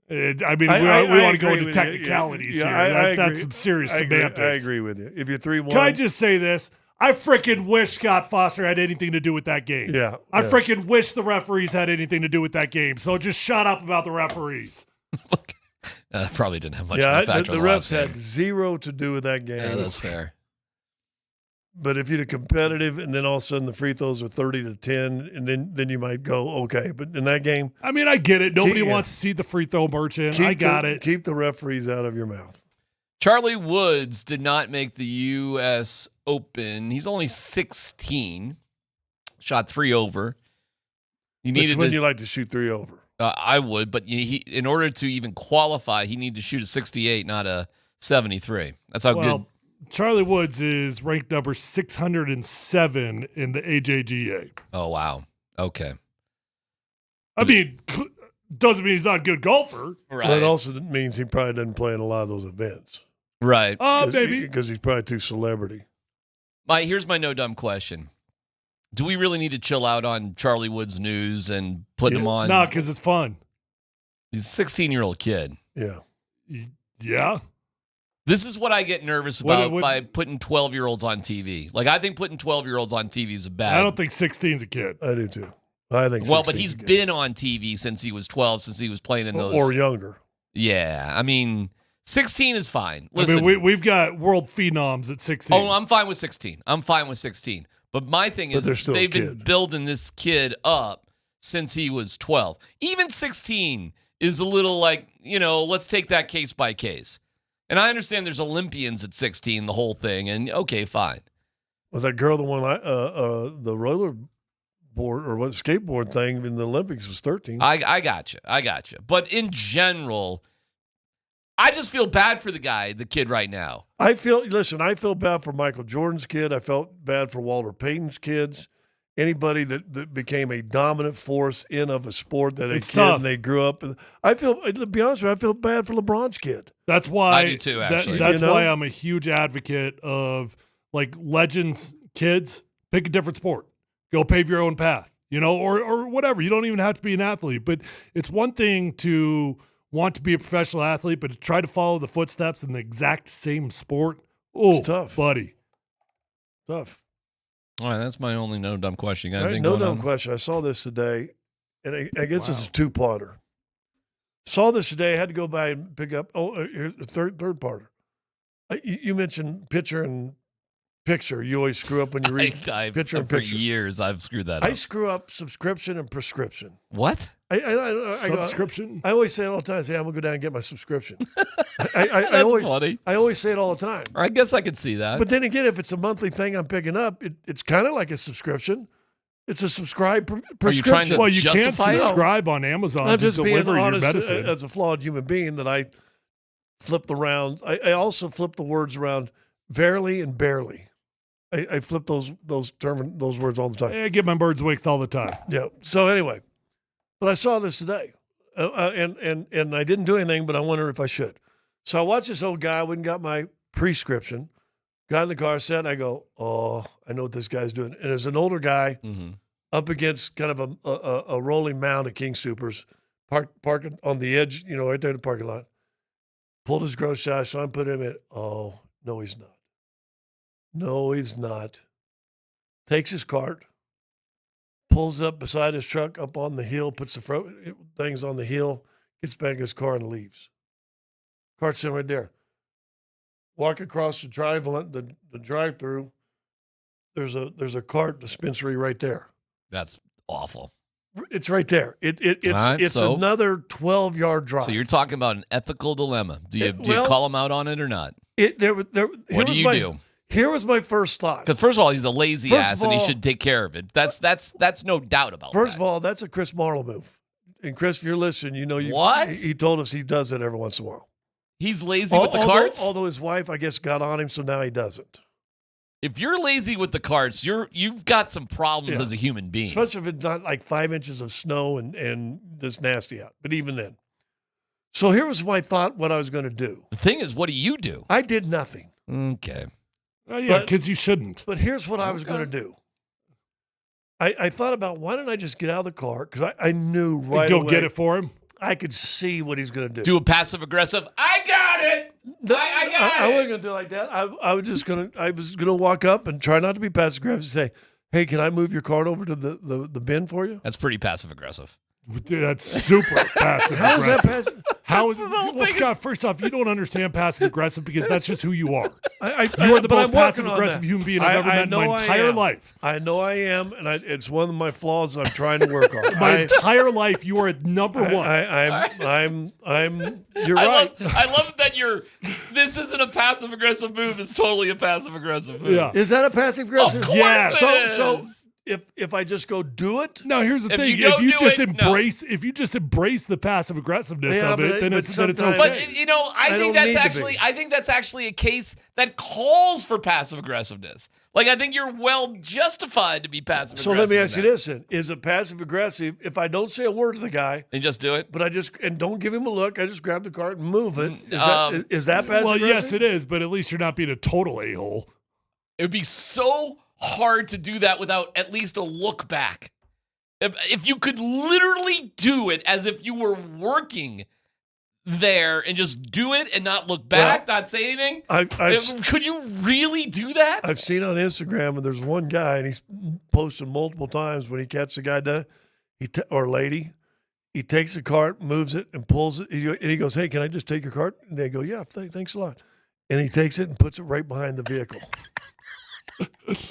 We want to go into technicalities here. I That's agree. some serious I semantics. agree with you. If you're 3-1. Can I just say this? I freaking wish Scott Foster had anything to do with that game. Yeah. I freaking wish the referees had anything to do with that game. So just shut up about the referees. Probably didn't have much of a factor. The in the refs last had game. zero to do with that game. Yeah, that's fair. But if you're competitive and then all of a sudden the free throws are 30-10, and then you might go, okay. But in that game, I mean, I get it. Nobody wants to see the free throw merchant. I got it. Keep the referees out of your mouth. Charlie Woods did not make the U.S. Open. He's only 16. Shot 3 over. Which when you like to shoot 3 over. I would, but in order to even qualify, he needed to shoot a 68, not a 73. That's how good. Charlie Woods is ranked number 607 in the AJGA. Oh, wow. Okay. I mean, doesn't mean he's not a good golfer. Right. But it also means he probably doesn't play in a lot of those events. Right. Maybe. Because he's probably too celebrity. Here's my no dumb question. Do we really need to chill out on Charlie Woods news and put him on? No, because it's fun. He's a 16-year-old kid. Yeah. Yeah. This is what I get nervous about by putting 12-year-olds on TV. Like, I think putting 12-year-olds on TV is bad. I don't think 16's a kid. I do too. I think. Well, but 16's he's good. been on TV since he was 12, since he was playing in those. Or younger. Yeah, I mean, 16 is fine. Listen, I mean, we've got world phenoms at 16. Oh, I'm fine with 16. But my thing But is, they're still a they've been kid. building this kid up since he was 12. Even 16 is a little like, let's take that case by case. And I understand there's Olympians at 16, the whole thing, and okay, fine. Well, that girl, the one the roller board or what skateboard thing in the Olympics was 13. I got you. But in general, I just feel bad for the kid right now. I feel bad for Michael Jordan's kid. I felt bad for Walter Payton's kids. Anybody that became a dominant force in of a sport that It's a kid tough. and they grew up. To be honest with you, I feel bad for LeBron's kid. That's why I do too, actually. That's why I'm a huge advocate of like legends, kids, pick a different sport. Go pave your own path, or whatever. You don't even have to be an athlete, but it's one thing to want to be a professional athlete, but to try to follow the footsteps in the exact same sport. Oh, It's tough. buddy. Tough. All right, that's my only no dumb question. You got All right, anything no going dumb on? question. I saw this today, and I guess it's a two-parter. Saw this today. I had to go by and pick up. Here's a third-parter. You mentioned pitcher and picture. You always screw up when you read picture and for picture. years, I've screwed that I up. screw up subscription and prescription. What? Subscription? I always say it all the time. I say, I'm going to go down and get my subscription. That's funny. I always say it all the time. I guess I could see that. But then again, if it's a monthly thing I'm picking up, it's kind of like a subscription. It's a prescription. Well, you can't justify it? subscribe on Amazon I'm to just being deliver your honest medicine. as a flawed human being that I flipped around. I also flipped the words around verily and barely. I flip those words all the time. I get my birds wakes all the time. Yeah. So anyway, but I saw this today, and I didn't do anything, but I wonder if I should. So I watched this old guy. I went and got my prescription. Got in the car, sat, and I go, oh, I know what this guy's doing. And there's an older guy up against kind of a rolling mound of King Supers, parking on the edge, right there in the parking lot. Pulled his grocery out, so I put him in. Oh, no, he's not. No, he's not. Takes his cart, pulls up beside his truck up on the hill, puts the things on the hill, gets back in his car and leaves. Cart's sitting right there. Walk across the drive-through. There's a cart dispensary right there. That's awful. It's right there. It's right, so another 12-yard drive. So you're talking about an ethical dilemma. Do you call him out on it or not? What do you do? Here was my first thought. Because first of all, he's a lazy ass and he should take care of it. That's no doubt about that. First of all, that's a Chris Marlowe move. And Chris, if you're listening, what? He told us he does it every once in a while. He's lazy with the carts? Although his wife, I guess, got on him, so now he doesn't. If you're lazy with the carts, you've got some problems as a human being. Especially if it's not like 5 inches of snow and this nasty out. But even then. So here was my thought what I was going to do. The thing is, what do you do? I did nothing. Okay. Yeah, because you shouldn't. But here's what I was going to do. I thought about why don't I just get out of the car? Because I knew right away. Go get it for him? I could see what he's going to do. Do a passive aggressive. I got it. I got it. I wasn't going to do it like that. I was going to walk up and try not to be passive aggressive and say, hey, can I move your cart over to the bin for you? That's pretty passive aggressive. Dude, that's super passive aggressive. How is that passive? Well, Scott, first off, you don't understand passive aggressive because that's just who you are. You You are the most passive aggressive human being I've ever met in my entire life. I know I am, and it's one of my flaws that I'm trying to work on. My entire life, you are number one. You're right. I love that this isn't a passive aggressive move. It's totally a passive aggressive move. Yeah. Is that a passive aggressive? Of course it So is. if I just go do it. No, here's the thing. If you just embrace the passive aggressiveness of it, then it's okay. But I think that's actually a case that calls for passive aggressiveness. Like I think you're well justified to be passive aggressive. So let me ask you this then. Is it passive aggressive if I don't say a word to the guy and just do it? But and don't give him a look, I just grab the cart and move it. Is that passive aggressive? Well, yes, it is, but at least you're not being a total a-hole. It would be so hard to do that without at least a look back. If you could literally do it as if you were working there and just do it and not look back, not say anything, could you really do that? I've seen on Instagram, and there's one guy, and he's posted multiple times when he catches a guy done. or lady, he takes the cart, moves it, and pulls it. And he goes, "Hey, can I just take your cart?" And they go, "Yeah, thanks a lot." And he takes it and puts it right behind the vehicle.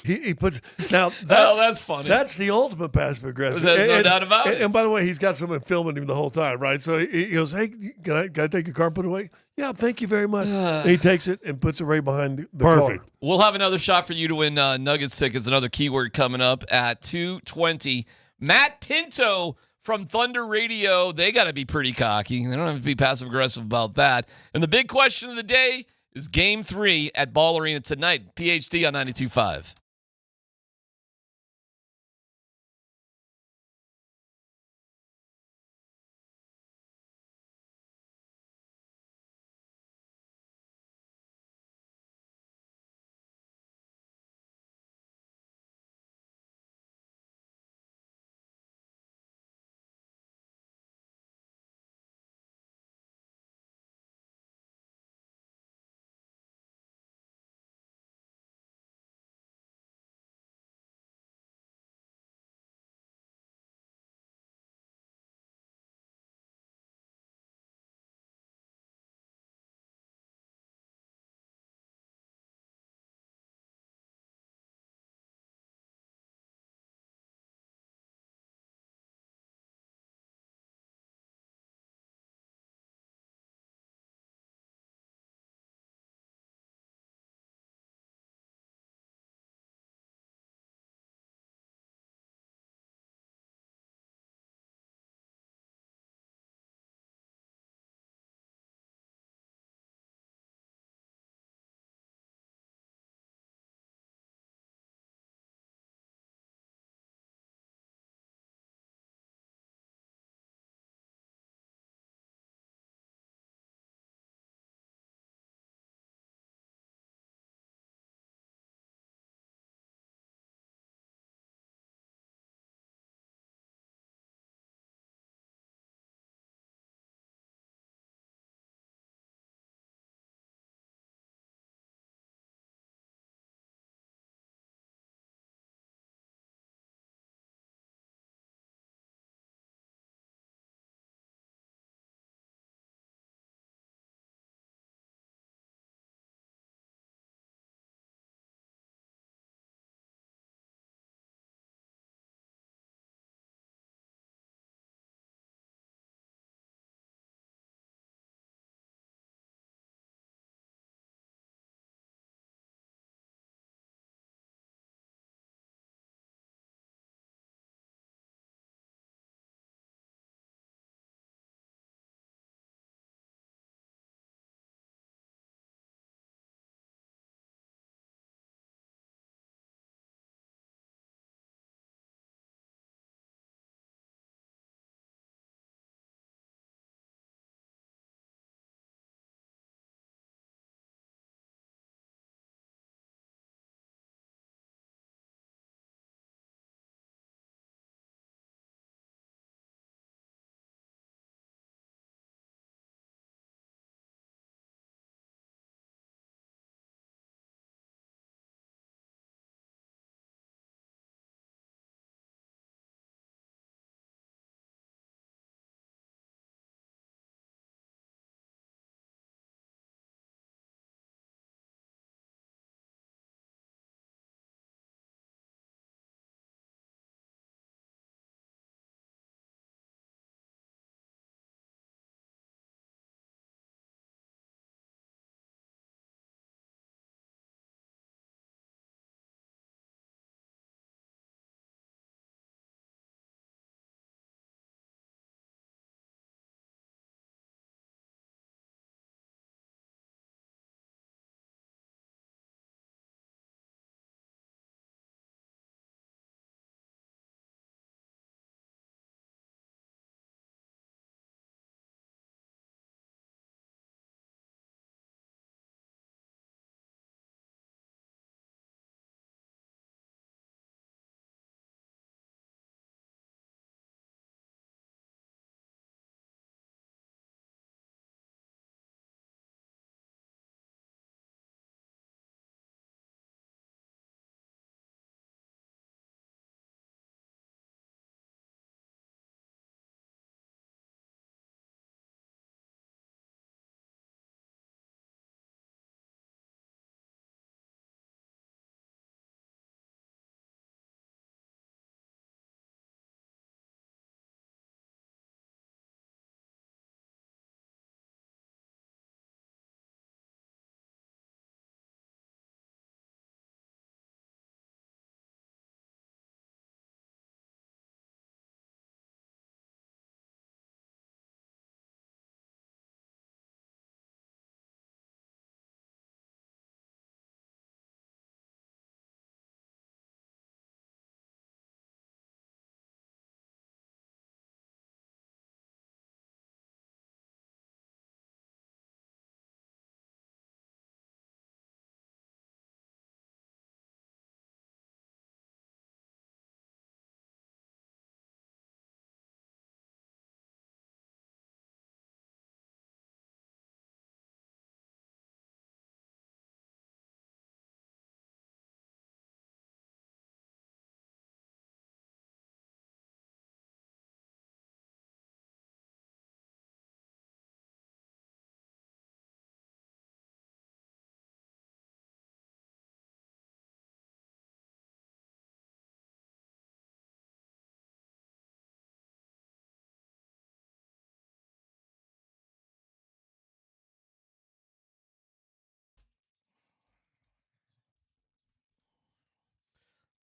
He puts now. That's funny. That's the ultimate passive aggressive. There's no doubt about it. And by the way, he's got someone filming him the whole time, right? So he goes, "Hey, can I take your car and put it away?" "Yeah, thank you very much." And he takes it and puts it right behind the car. We'll have another shot for you to win Nuggets tickets. Another keyword coming up at 2:20. Matt Pinto from Thunder Radio. They got to be pretty cocky. They don't have to be passive aggressive about that. And the big question of the day is Game 3 at Ball Arena tonight. PhD on 92.5.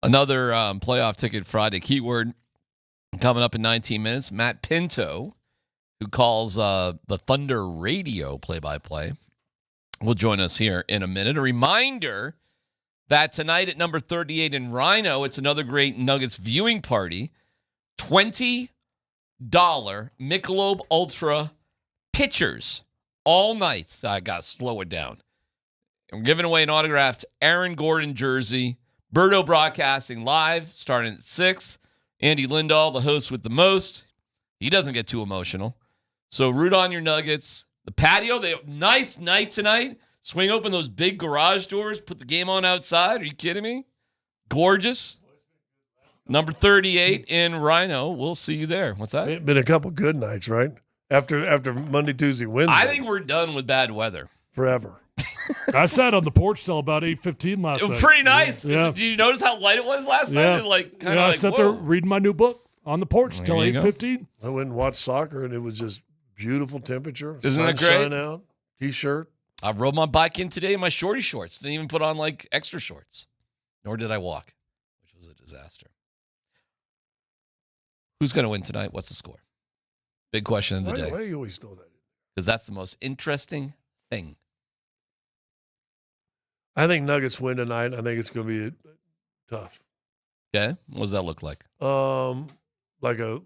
Another playoff ticket Friday keyword coming up in 19 minutes. Matt Pinto, who calls the Thunder radio play-by-play, will join us here in a minute. A reminder that tonight at number 38 in Rhino, it's another great Nuggets viewing party. $20 Michelob Ultra pitchers all night. I got to slow it down. And we're giving away an autographed Aaron Gordon jersey. Birdo Broadcasting live, starting at 6. Andy Lindahl, the host with the most. He doesn't get too emotional. So root on your Nuggets. The patio, nice night tonight. Swing open those big garage doors, put the game on outside. Are you kidding me? Gorgeous. Number 38 in Rhino. We'll see you there. What's that? It's been a couple good nights, right? After Monday, Tuesday, Wednesday. I think we're done with bad weather. Forever. I sat on the porch till about 8:15 last night. It was pretty nice. Yeah. Did you notice how light it was last night? I sat there reading my new book on the porch till 8:15. I went and watched soccer, and it was just beautiful temperature. Isn't that great? Sunshine out, T-shirt. I rode my bike in today in my shorty shorts. Didn't even put on extra shorts. Nor did I walk, which was a disaster. Who's going to win tonight? What's the score? Big question of the day. Why do you always throw that? Because that's the most interesting thing. I think Nuggets win tonight. I think it's going to be tough. Okay. What does that look like? Like a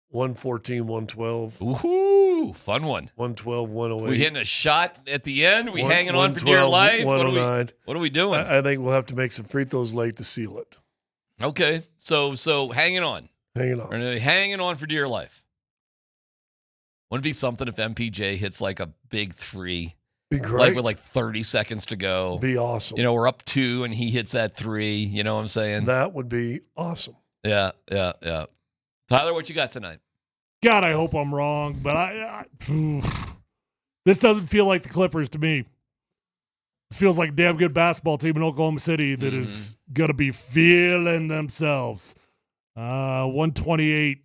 114, 112. Ooh, fun one. 112, 108. We hitting a shot at the end? We hanging on for dear life? 109. What are we doing? I think we'll have to make some free throws late to seal it. Okay. So hanging on. Hanging on. We're hanging on for dear life. Wouldn't it be something if MPJ hits a big three? Be great. With 30 seconds to go. Be awesome. We're up 2 and he hits that 3. You know what I'm saying? That would be awesome. Yeah. Tyler, what you got tonight? God, I hope I'm wrong, but this doesn't feel like the Clippers to me. This feels like a damn good basketball team in Oklahoma City that is going to be feeling themselves. 128,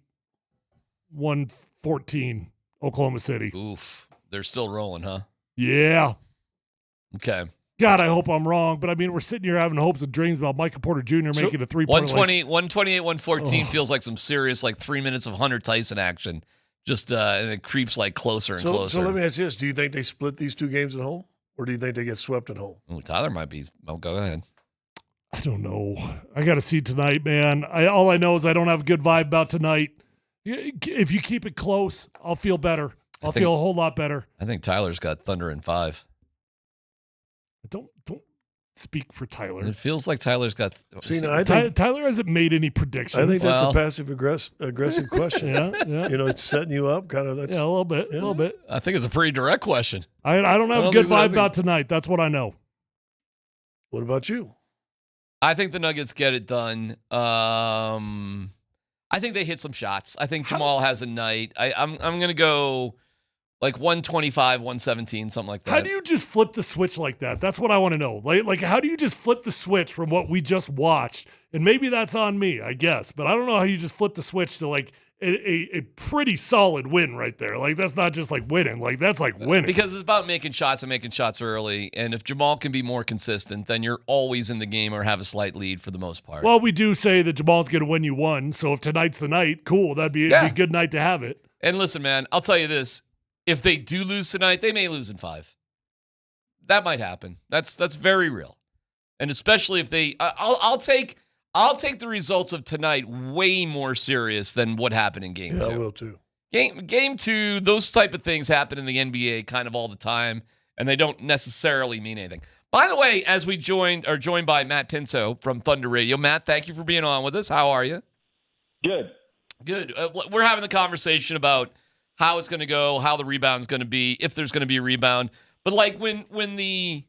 114, Oklahoma City. Oof. They're still rolling, huh? Yeah. Okay. God, I hope I'm wrong, but we're sitting here having hopes and dreams about Michael Porter Jr. making a 3-point. 128, 114 feels like some serious 3 minutes of Hunter Tyson action. Just and it creeps closer and closer. So let me ask you this: do you think they split these 2 games at home, or do you think they get swept at home? Ooh, Tyler might be. Oh, go ahead. I don't know. I got to see tonight, man. All I know is I don't have a good vibe about tonight. If you keep it close, I'll feel better. I'll feel a whole lot better. I think Tyler's got Thunder in 5. Don't speak for Tyler. It feels like Tyler's got. See, no, I think Tyler hasn't made any predictions. I think that's a passive aggressive question. Yeah. It's setting you up, kind of. That's, a little bit. I think it's a pretty direct question. I don't have a good vibe about tonight. That's what I know. What about you? I think the Nuggets get it done. I think they hit some shots. I think Jamal has a night. I'm going to go 125, 117, something like that. How do you just flip the switch like that? That's what I want to know. Like how do you just flip the switch from what we just watched? And maybe that's on me, I guess. But I don't know how you just flip the switch to a pretty solid win right there. That's not just winning. That's winning. Because it's about making shots and making shots early. And if Jamal can be more consistent, then you're always in the game or have a slight lead for the most part. Well, we do say that Jamal's going to win you 1. So if tonight's the night, cool. That'd be a good night to have it. And listen, man, I'll tell you this. If they do lose tonight, they may lose in 5. That might happen. That's very real. And especially if they I'll take the results of tonight way more serious than what happened in game 2. I will too. Game 2, those type of things happen in the NBA kind of all the time, and they don't necessarily mean anything. By the way, as we joined by Matt Pinto from Thunder Radio. Matt, thank you for being on with us. How are you? Good. We're having the conversation about how it's going to go, how the rebound's going to be, if there's going to be a rebound. But when the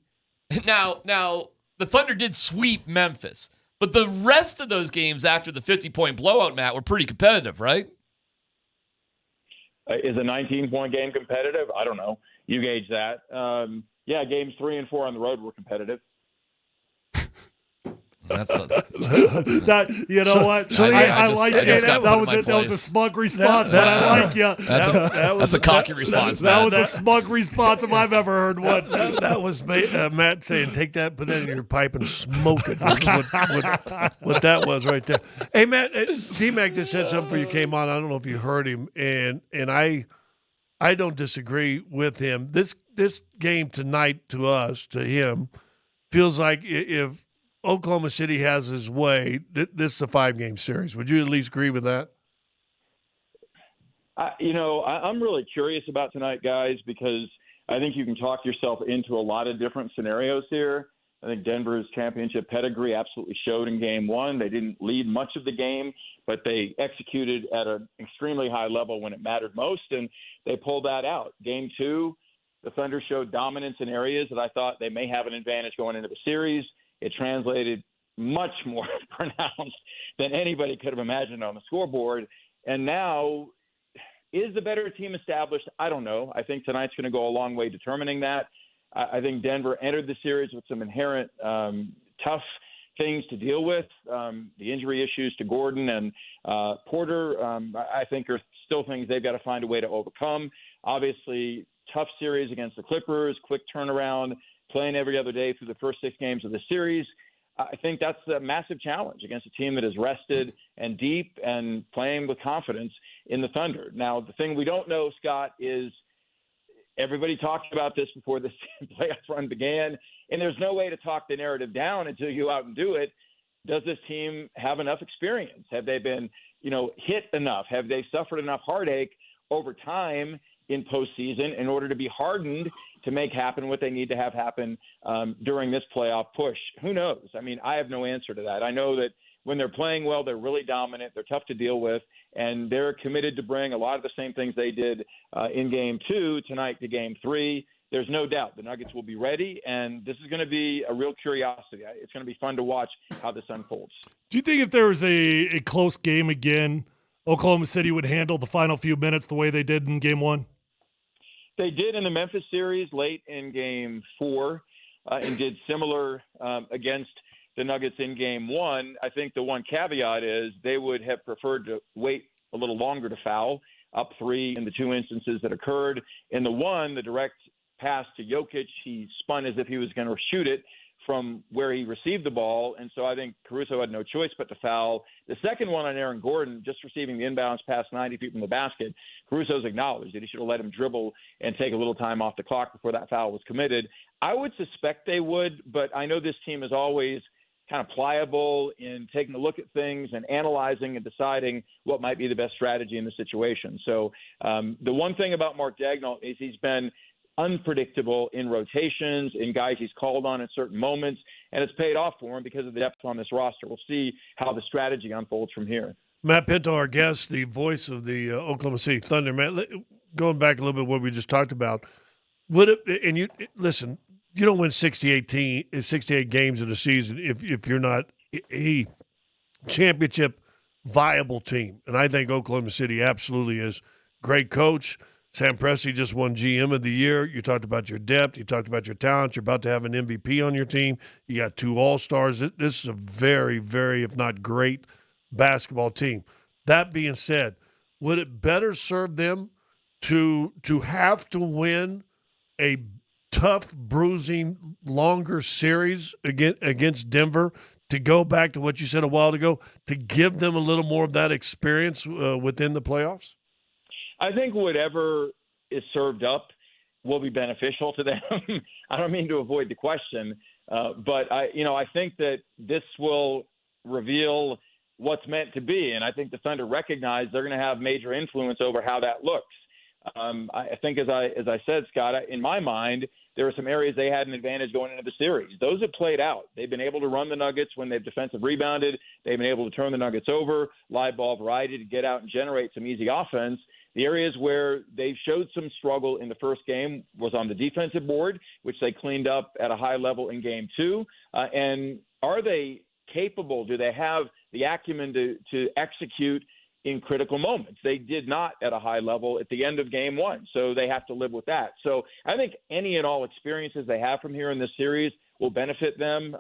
Thunder did sweep Memphis, but the rest of those games after the 50-point blowout, Matt, were pretty competitive, right? Is a 19-point game competitive? I don't know. You gauge that. Games 3 and 4 on the road were competitive. That's that. You know what? So I like it. That was a smug response, but I like you. That's a cocky response, That Matt. was a smug response if I've ever heard one. That was Matt saying, take that, put that in your pipe and smoke it. What that was right there. Hey, Matt, DMac just said something before you came on. I don't know if you heard him, and I don't disagree with him. This game tonight to us, to him, feels like if Oklahoma City has his way, this is a 5-game series. Would you at least agree with that? I'm really curious about tonight, guys, because I think you can talk yourself into a lot of different scenarios here. I think Denver's championship pedigree absolutely showed in game one. They didn't lead much of the game, but they executed at an extremely high level when it mattered most, and they pulled that out. Game two, the Thunder showed dominance in areas that I thought they may have an advantage going into the series. It translated much more pronounced than anybody could have imagined on the scoreboard. And now, is the better team established? I don't know. I think tonight's going to go a long way determining that. I think Denver entered the series with some inherent tough things to deal with. The injury issues to Gordon and Porter, I think, are still things they've got to find a way to overcome. Obviously, tough series against the Clippers, quick turnaround, playing every other day through the first 6 games of the series. I think that's a massive challenge against a team that is rested and deep and playing with confidence in the Thunder. Now, the thing we don't know, Scott, is everybody talked about this before this playoff run began, and there's no way to talk the narrative down until you go out and do it. Does this team have enough experience? Have they been, hit enough? Have they suffered enough heartache over time in postseason in order to be hardened to make happen what they need to have happen during this playoff push? Who knows? I mean, I have no answer to that. I know that when they're playing well, they're really dominant. They're tough to deal with, and they're committed to bring a lot of the same things they did in game 2 tonight to game 3. There's no doubt the Nuggets will be ready, and this is going to be a real curiosity. It's going to be fun to watch how this unfolds. Do you think if there was a close game again, Oklahoma City would handle the final few minutes the way they did in game 1? They did in the Memphis series late in game 4 and did similar against the Nuggets in game 1. I think the one caveat is they would have preferred to wait a little longer to foul, up 3 in the 2 instances that occurred. In the one, the direct pass to Jokic, he spun as if he was going to shoot it from where he received the ball, and so I think Caruso had no choice but to foul. The second one on Aaron Gordon, just receiving the inbounds pass 90 feet from the basket, Caruso's acknowledged that he should have let him dribble and take a little time off the clock before that foul was committed. I would suspect they would, but I know this team is always kind of pliable in taking a look at things and analyzing and deciding what might be the best strategy in the situation. So the one thing about Mark Daigneault is he's been unpredictable in rotations, in guys he's called on at certain moments, and it's paid off for him because of the depth on this roster. We'll see how the strategy unfolds from here. Matt Pinto, our guest, the voice of the Oklahoma City Thunder. Matt, going back a little bit what we just talked about, would it? And you listen, you don't win 68 games in a season if you're not a championship viable team, and I think Oklahoma City absolutely is. Great coach. Sam Presti just won GM of the year. You talked about your depth. You talked about your talent. You're about to have an MVP on your team. You got 2 All-Stars. This is a very, very, if not great, basketball team. That being said, would it better serve them to have to win a tough, bruising, longer series against Denver to go back to what you said a while ago, to give them a little more of that experience within the playoffs? I think whatever is served up will be beneficial to them. I don't mean to avoid the question, but I think that this will reveal what's meant to be, and I think the Thunder recognize they're going to have major influence over how that looks. I think, as I said, Scott, in my mind, there are some areas they had an advantage going into the series. Those have played out. They've been able to run the Nuggets when they've defensive rebounded. They've been able to turn the Nuggets over, live ball variety to get out and generate some easy offense. The areas where they showed some struggle in the first game was on the defensive board, which they cleaned up at a high level in game 2. And are they capable? Do they have the acumen to execute in critical moments? They did not at a high level at the end of game 1, so they have to live with that. So I think any and all experiences they have from here in this series will benefit them,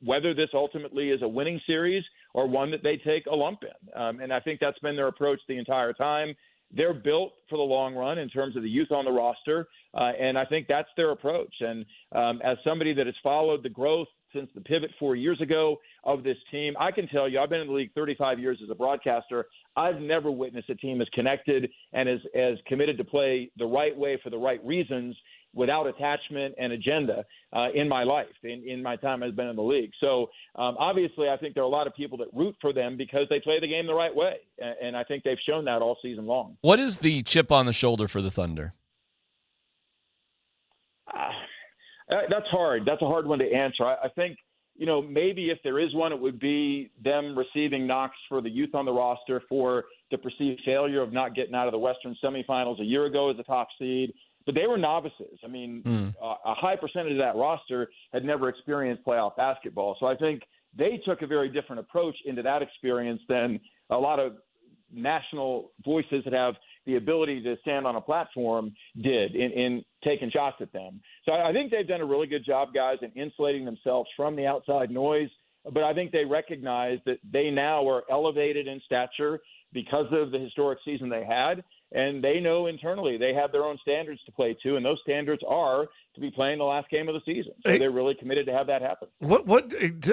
whether this ultimately is a winning series or one that they take a lump in. And I think that's been their approach the entire time. They're built for the long run in terms of the youth on the roster, and I think that's their approach. And as somebody that has followed the growth since the pivot 4 years ago of this team, I can tell you, I've been in the league 35 years as a broadcaster. I've never witnessed a team as connected and as committed to play the right way for the right reasons without attachment and agenda in my life, in my time I've been in the league. So obviously I think there are a lot of people that root for them because they play the game the right way. And I think they've shown that all season long. What is the chip on the shoulder for the Thunder? That's hard. That's a hard one to answer. I think, maybe if there is one, it would be them receiving knocks for the youth on the roster for the perceived failure of not getting out of the Western semifinals a year ago as a top seed. But they were novices. I mean, a high percentage of that roster had never experienced playoff basketball. So I think they took a very different approach into that experience than a lot of national voices that have the ability to stand on a platform did in taking shots at them. So I think they've done a really good job, guys, in insulating themselves from the outside noise. But I think they recognize that they now are elevated in stature because of the historic season they had. And they know internally they have their own standards to play to, and those standards are to be playing the last game of the season. So they're really committed to have that happen.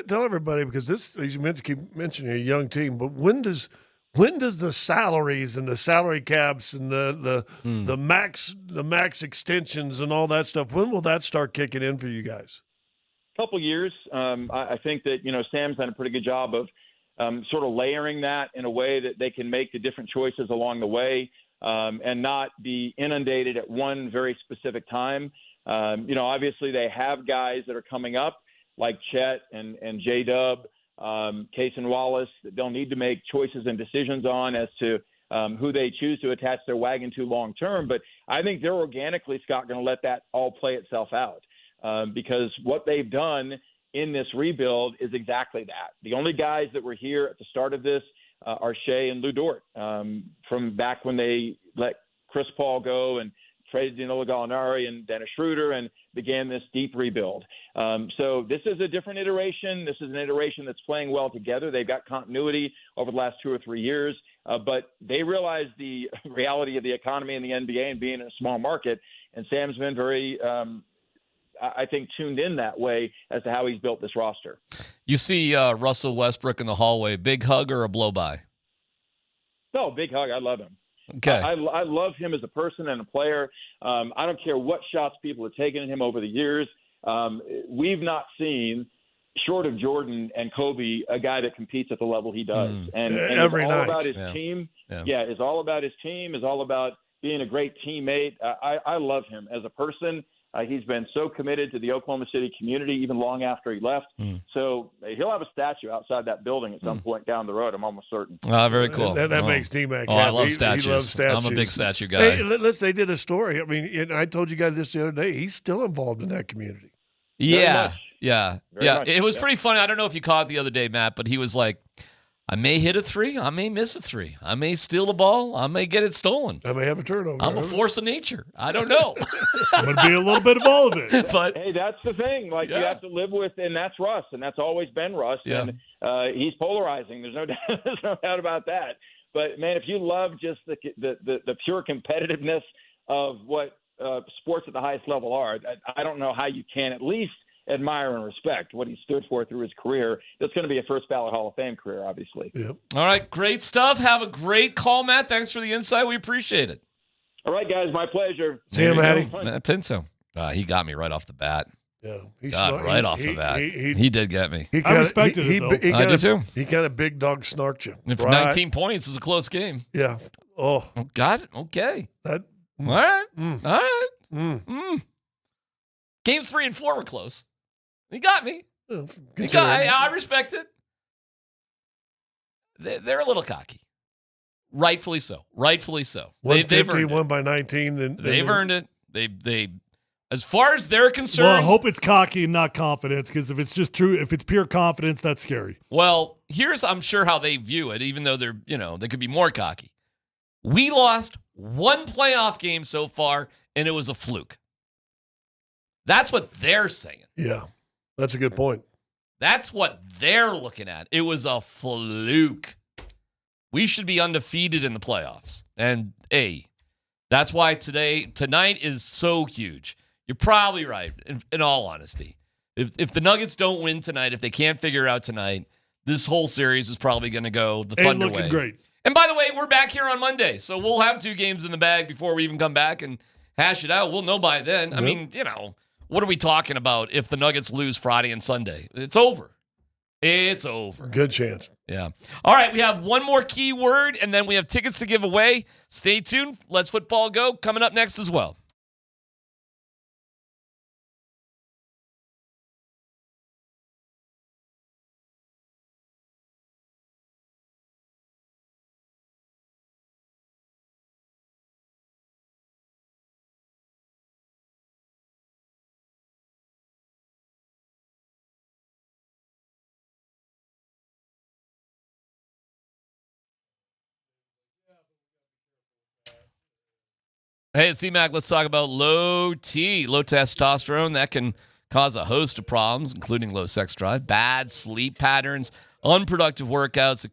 Tell everybody, because this, as you mentioned, keep mentioning a young team, but when does the salaries and the salary caps and the max extensions and all that stuff, when will that start kicking in for you guys? Couple years. I think that, Sam's done a pretty good job of sort of layering that in a way that they can make the different choices along the way. And not be inundated at one very specific time. Obviously they have guys that are coming up like Chet and J-Dub, Case and Wallace, that they'll need to make choices and decisions on as to who they choose to attach their wagon to long term. But I think they're organically, Scott, going to let that all play itself out because what they've done in this rebuild is exactly that. The only guys that were here at the start of this are Shea and Lou Dort from back when they let Chris Paul go and traded Danilo Gallinari and Dennis Schroeder and began this deep rebuild. So this is a different iteration. This is an iteration that's playing well together. They've got continuity over the last 2 or 3 years, but they realize the reality of the economy in the NBA and being in a small market. And Sam's been very I think, tuned in that way as to how he's built this roster. You see Russell Westbrook in the hallway. Big hug or a blow-by? No, big hug. I love him. Okay. I love him as a person and a player. I don't care what shots people have taken at him over the years. We've not seen, short of Jordan and Kobe, a guy that competes at the level he does. And every it's all night. about his team. Yeah, it's all about his team. It's all about being a great teammate. I love him as a person. He's been so committed to the Oklahoma City community even long after he left. So he'll have a statue outside that building at some point down the road, I'm almost certain. Very cool. That makes DMac happy. I love statues. He loves statues. I'm a big statue guy. Hey, they did a story. I mean, and I told you guys this the other day. He's still involved in that community. Yeah. Very much. It was pretty funny. I don't know if you caught it the other day, Matt, but he was like, I may hit a three. I may miss a three. I may steal the ball. I may get it stolen. I may have a turnover. I'm a force of nature. I don't know. I'm going to be a little bit of all of it. But hey, that's the thing. Like you have to live with, and that's Russ, and that's always been Russ. Yeah. And he's polarizing. There's no doubt about that. But man, if you love just the pure competitiveness of what sports at the highest level are, I don't know how you can at least admire and respect what he stood for through his career. That's going to be a first ballot Hall of Fame career, obviously. Yep. All right, great stuff. Have a great call, Matt. Thanks for the insight. We appreciate it. All right, guys, my pleasure. See you, Matty. Matt Pinto. He got me right off the bat. Yeah, Off the bat. He did get me. I respected it, though. I do too. He kind of big dog snarked you. If 19 points is a close game. Yeah. Oh. Got it. Okay. All right. All right. Games 3 and 4 were close. He got me. I respect it. They're a little cocky. Rightfully so. 150 won by 19. They've earned it. They, as far as they're concerned. Well, I hope it's cocky and not confidence, because if it's just true, if it's pure confidence, that's scary. Well, here's, I'm sure, how they view it, even though they're, they could be more cocky. We lost one playoff game so far, and it was a fluke. That's what they're saying. Yeah. That's a good point. That's what they're looking at. It was a fluke. We should be undefeated in the playoffs. And that's why tonight is so huge. You're probably right, in all honesty. If the Nuggets don't win tonight, if they can't figure out tonight, this whole series is probably going to go the Thunder looking way. Great. And by the way, we're back here on Monday, so we'll have 2 games in the bag before we even come back and hash it out. We'll know by then. I mean, what are we talking about if the Nuggets lose Friday and Sunday? It's over. It's over. Good chance. Yeah. All right, we have one more key word, and then we have tickets to give away. Stay tuned. Let's football go. Coming up next as well. Hey, it's DMac. Let's talk about low testosterone. That can cause a host of problems, including low sex drive, bad sleep patterns, unproductive workouts,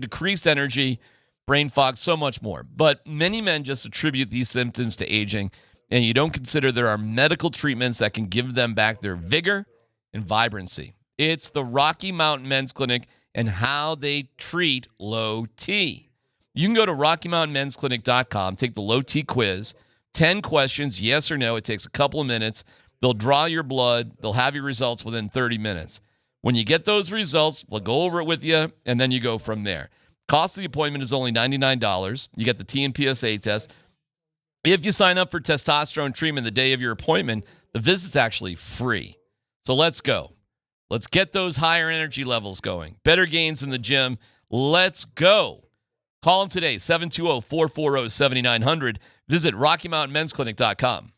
decreased energy, brain fog, so much more. But many men just attribute these symptoms to aging, and you don't consider there are medical treatments that can give them back their vigor and vibrancy. It's the Rocky Mountain Men's Clinic and how they treat low T. You can go to RockyMountainMen'sClinic.com, take the low T quiz, 10 questions, yes or no. It takes a couple of minutes. They'll draw your blood. They'll have your results within 30 minutes. When you get those results, we'll go over it with you, and then you go from there. Cost of the appointment is only $99. You get the T and PSA test. If you sign up for testosterone treatment the day of your appointment, the visit's actually free. So let's go. Let's get those higher energy levels going. Better gains in the gym. Let's go. Call them today, 720-440-7900. Visit RockyMountainMen'sClinic.com.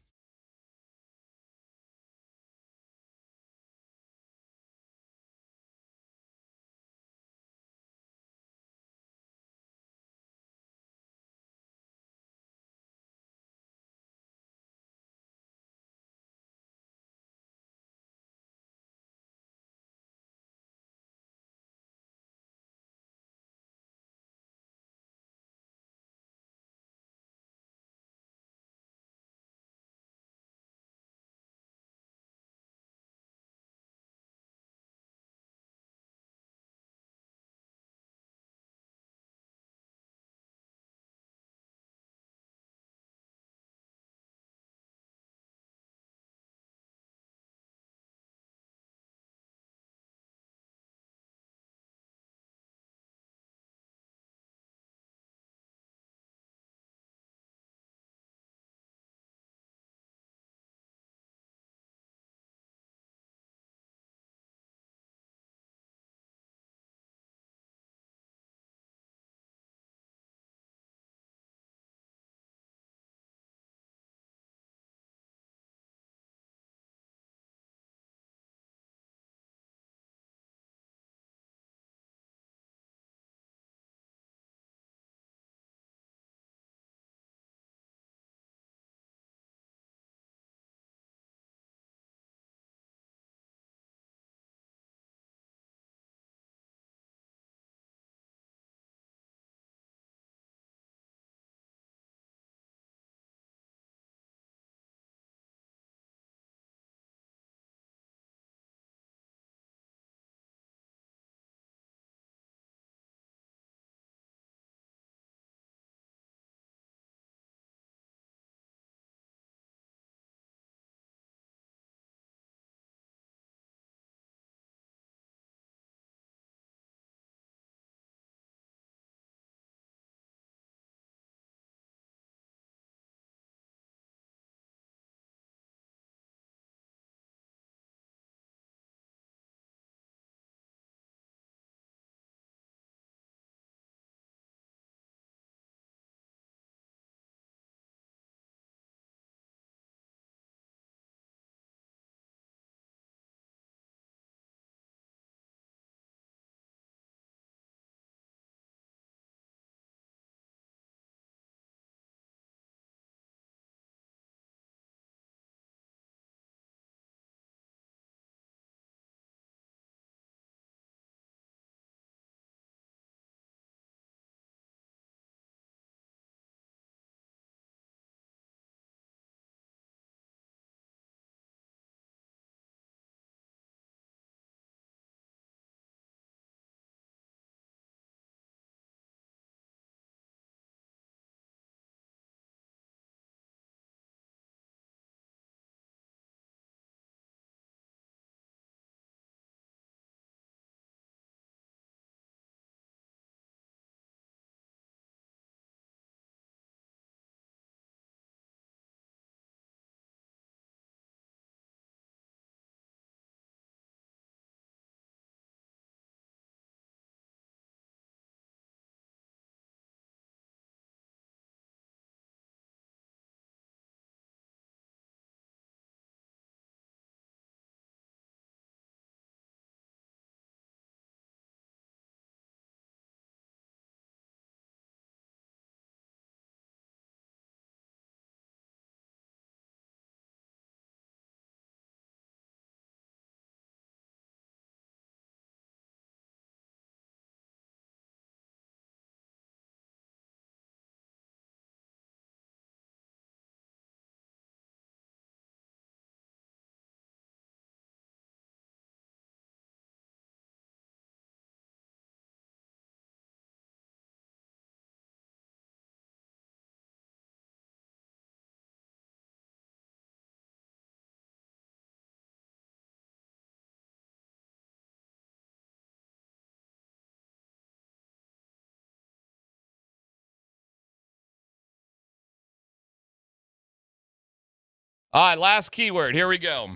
All right, last keyword. Here we go.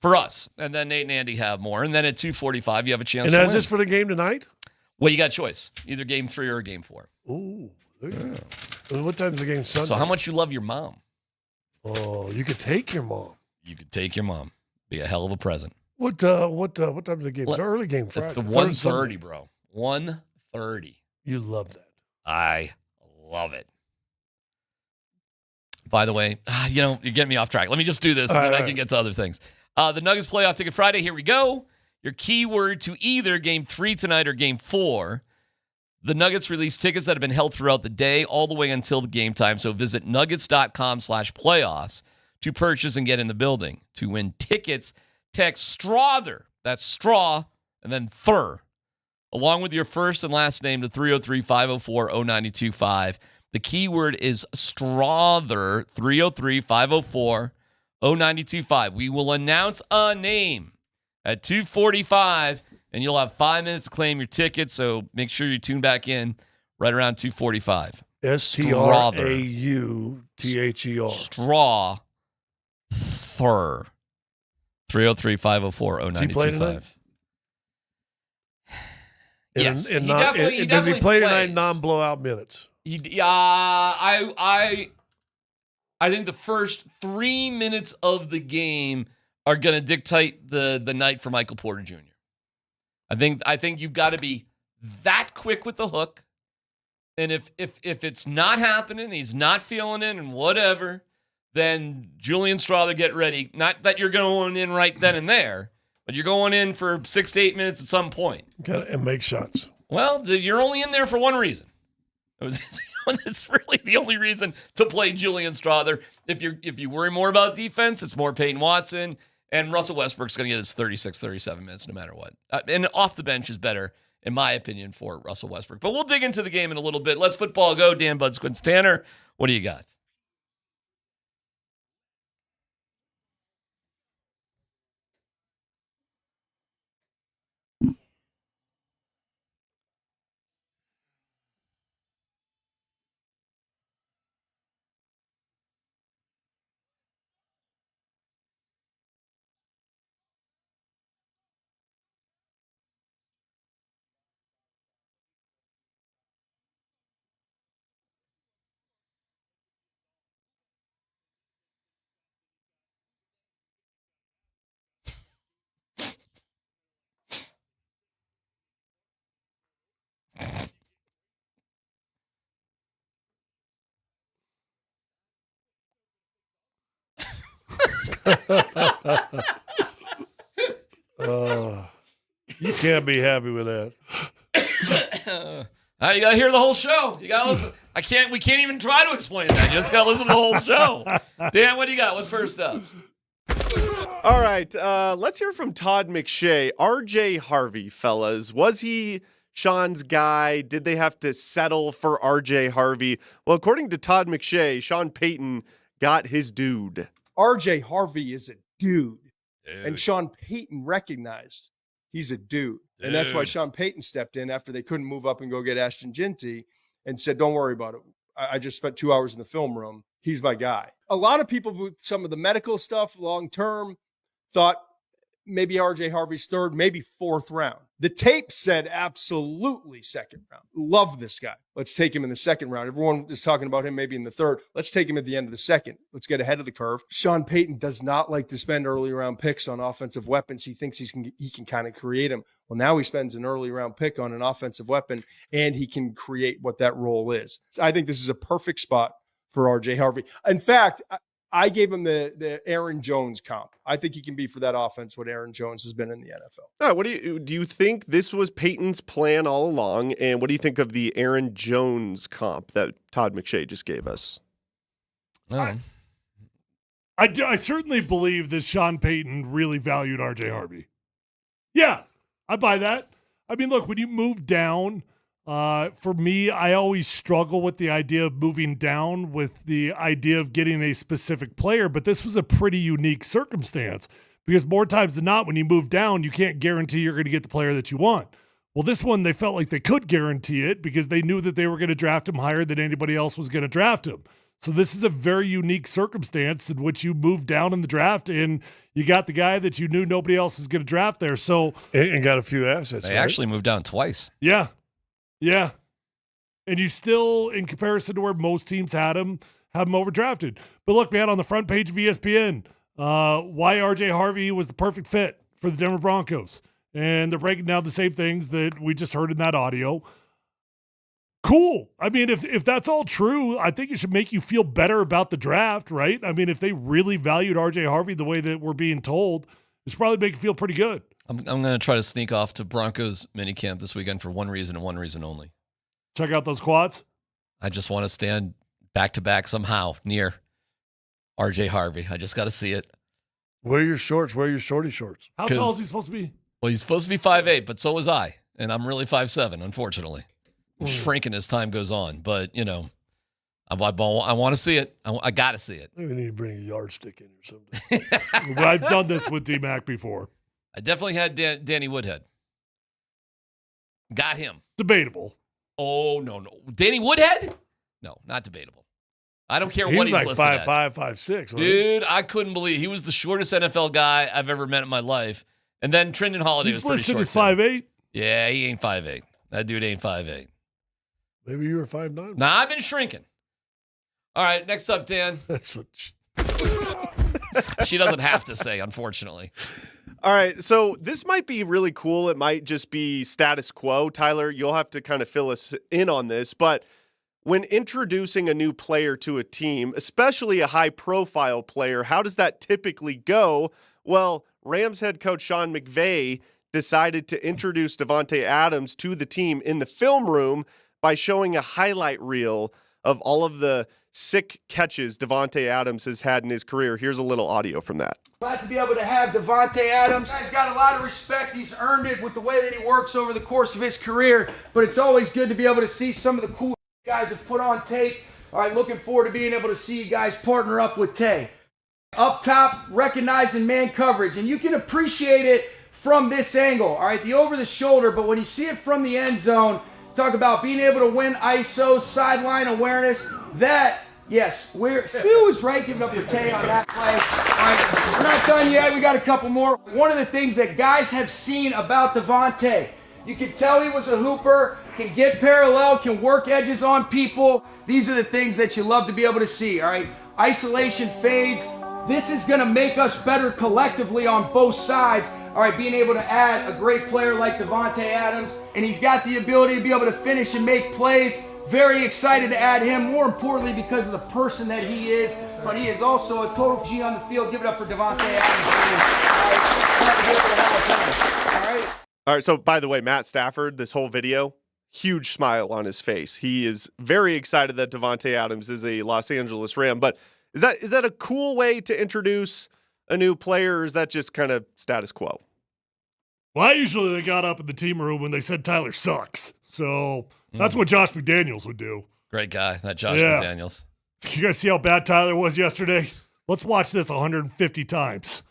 For us. And then Nate and Andy have more. And then at 2:45, you have a chance to win. And is this for the game tonight? Well, you got a choice. Either game 3 or game 4. Ooh. There you go. What time's the game Sunday? So how much you love your mom? Oh, you could take your mom. You could take your mom. Be a hell of a present. What time's the game? It's an early game Friday. It's the 1:30, bro. 1:30. You love that. I love it. By the way, you're getting me off track. Let me just do this, and then I can get to other things. The Nuggets Playoff Ticket Friday, here we go. Your keyword to either Game 3 tonight or Game 4. The Nuggets release tickets that have been held throughout the day all the way until the game time, so visit nuggets.com/playoffs to purchase and get in the building. To win tickets, text STRAWTHER, that's straw, and then thur, along with your first and last name to 303-504-0925. The keyword is STRAWTHER, 303-504-0925. We will announce a name at 2:45, and you'll have 5 minutes to claim your ticket, so make sure you tune back in right around 2:45. STRAUTHER. Straw. Thur. 303-504-0925. Yes. Does he play tonight in non-blowout minutes? I think the first 3 minutes of the game are going to dictate the night for Michael Porter Jr. I think you've got to be that quick with the hook. And if it's not happening, he's not feeling it and whatever, then Julian Strawther, get ready. Not that you're going in right then and there, but you're going in for 6 to 8 minutes at some point. And make shots. Well, you're only in there for one reason. It's really the only reason to play Julian Strawther. If you worry more about defense, it's more Peyton Watson. And Russell Westbrook's going to get his 36, 37 minutes no matter what. And off the bench is better, in my opinion, for Russell Westbrook. But we'll dig into the game in a little bit. Let's football go. Dan Bud Squints Tanner, what do you got? You can't be happy with that. You got to hear the whole show. You got to listen. We can't even try to explain that. You just got to listen to the whole show. Dan, what do you got? What's first up? All right. Let's hear from Todd McShay. RJ Harvey, fellas. Was he Sean's guy? Did they have to settle for RJ Harvey? Well, according to Todd McShay, Sean Payton got his dude. RJ Harvey is a dude. And Sean Payton recognized he's a dude. And that's why Sean Payton stepped in after they couldn't move up and go get Ashton Ginty and said, don't worry about it. I just spent 2 hours in the film room. He's my guy. A lot of people with some of the medical stuff long-term thought maybe RJ Harvey's third, maybe fourth round. The tape said absolutely second round. Love this guy. Let's take him in the second round. Everyone is talking about him maybe in the third. Let's take him at the end of the second. Let's get ahead of the curve. Sean Payton does not like to spend early round picks on offensive weapons. He thinks he can kind of create them. Well, now he spends an early round pick on an offensive weapon, and he can create what that role is. I think this is a perfect spot for RJ Harvey. In fact, I gave him the Aaron Jones comp. I think he can be for that offense what Aaron Jones has been in the NFL. All right, what do you think this was Peyton's plan all along? And what do you think of the Aaron Jones comp that Todd McShay just gave us? I certainly believe that Sean Payton really valued RJ Harvey. Yeah, I buy that. I mean, look, when you move down, for me, I always struggle with the idea of moving down with the idea of getting a specific player, but this was a pretty unique circumstance because more times than not, when you move down, you can't guarantee you're going to get the player that you want. Well, this one, they felt like they could guarantee it because they knew that they were going to draft him higher than anybody else was going to draft him. So this is a very unique circumstance in which you moved down in the draft and you got the guy that you knew nobody else was going to draft there. So and got a few assets. They actually moved down twice. Yeah. Yeah. And you still, in comparison to where most teams had him overdrafted. But look, man, on the front page of ESPN, why RJ Harvey was the perfect fit for the Denver Broncos. And they're breaking down the same things that we just heard in that audio. Cool. I mean, if that's all true, I think it should make you feel better about the draft, right? I mean, if they really valued RJ Harvey the way that we're being told, it should probably make you feel pretty good. I'm going to try to sneak off to Broncos minicamp this weekend for one reason and one reason only. Check out those quads. I just want to stand back-to-back somehow near RJ Harvey. I just got to see it. Wear your shorts. Wear your shorty shorts. How tall is he supposed to be? Well, he's supposed to be 5'8", but so was I. And I'm really 5'7", unfortunately. I'm shrinking as time goes on. But, you know, I want to see it. I got to see it. Maybe we need to bring a yardstick in or something. Well, I've done this with DMac before. I definitely had Danny Woodhead. Got him. Debatable. Oh, no. Danny Woodhead? No, not debatable. I don't care what he's like listed at. 5'5", 5'6". Dude, I couldn't believe he was the shortest NFL guy I've ever met in my life. And then Trendon Holiday was pretty short. He's listed as 5'8"? Yeah, he ain't 5'8". That dude ain't 5'8". Maybe you were 5'9". Nah, I've been shrinking. All right, next up, Dan. That's what she doesn't have to say, unfortunately. All right, so this might be really cool. It might just be status quo. Tyler, you'll have to kind of fill us in on this. But when introducing a new player to a team, especially a high-profile player, how does that typically go? Well, Rams head coach Sean McVay decided to introduce Davante Adams to the team in the film room by showing a highlight reel of all of the sick catches Davante Adams has had in his career. Here's a little audio from that. Glad to be able to have Davante Adams. He's got a lot of respect. He's earned it with the way that he works over the course of his career. But it's always good to be able to see some of the cool guys have put on tape. All right, looking forward to being able to see you guys partner up with Tay. Up top, recognizing man coverage. And you can appreciate it from this angle. All right, the over the shoulder. But when you see it from the end zone, talk about being able to win ISO, sideline awareness. That, yes, Phil was right giving up for Tay on that play. All right, we're not done yet. We got a couple more. One of the things that guys have seen about Davante, you can tell he was a hooper, can get parallel, can work edges on people. These are the things that you love to be able to see, all right? Isolation fades. This is going to make us better collectively on both sides. All right, being able to add a great player like Davante Adams, and he's got the ability to be able to finish and make plays. Very excited to add him, more importantly because of the person that he is, but he is also a total G on the field. Give it up for Davante Adams. All right, so by the way, Matt Stafford, this whole video, huge smile on his face. He is very excited that Davante Adams is a Los Angeles Ram, but is that a cool way to introduce a new player, or is that just kind of status quo? Well, usually they got up in the team room when they said Tyler sucks. So that's what Josh McDaniels would do. Great guy, that Josh McDaniels. You guys see how bad Tyler was yesterday? Let's watch this 150 times.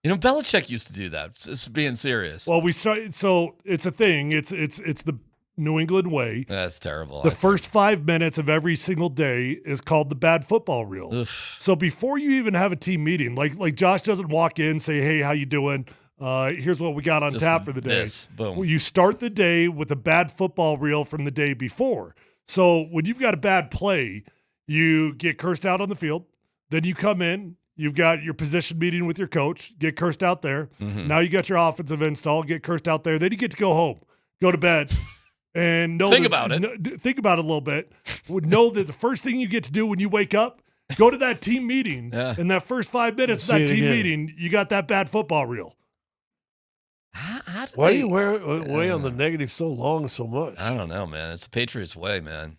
You know, Belichick used to do that. It's being serious. Well, so it's a thing. It's the New England way. That's terrible. The first 5 minutes of every single day is called the bad football reel. Oof. So before you even have a team meeting, like Josh doesn't walk in, say, hey, how you doing? Here's what we got on tap for the day. Boom. Well, you start the day with a bad football reel from the day before. So when you've got a bad play, you get cursed out on the field. Then you come in, you've got your position meeting with your coach, get cursed out there. Mm-hmm. Now you got your offensive install, get cursed out there. Then you get to go home, go to bed. And think about it. Think about it a little bit. Know that the first thing you get to do when you wake up, go to that team meeting. Yeah. In that first 5 minutes of that team meeting, you got that bad football reel. Why do you weigh on the negative so long so much? I don't know, man. It's the Patriots way, man.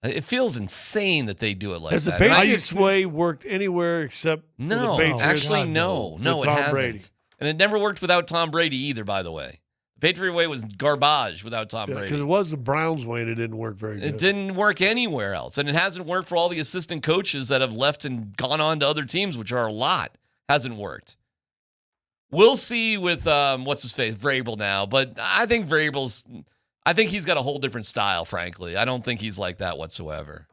It feels insane that they do it like Has that. the Patriots way worked anywhere except for no, the Patriots? Actually, no, it Tom hasn't. Brady. And it never worked without Tom Brady either, by the way. The Patriot way was garbage without Tom Brady. Because it was the Browns way and it didn't work very good. It didn't work anywhere else. And it hasn't worked for all the assistant coaches that have left and gone on to other teams, which are a lot. Hasn't worked. We'll see with, what's-his-face, Vrabel now. But I think he's got a whole different style, frankly. I don't think he's like that whatsoever.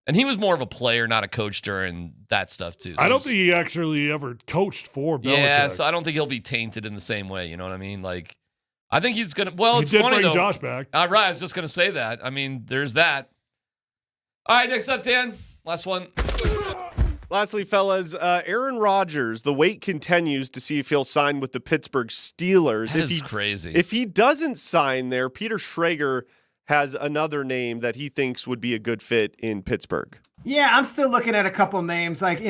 And he was more of a player, not a coach during that stuff, too. So I don't think he actually ever coached for Belichick. Yeah, so I don't think he'll be tainted in the same way. You know what I mean? Like, I think he's going to. Well, it's he did funny, bring though. Josh back. All right, I was just going to say that. I mean, there's that. All right, next up, Dan. Last one. Lastly, fellas, Aaron Rodgers, the wait continues to see if he'll sign with the Pittsburgh Steelers. That is crazy. If he doesn't sign there, Peter Schrager has another name that he thinks would be a good fit in Pittsburgh. Yeah, I'm still looking at a couple names. Like,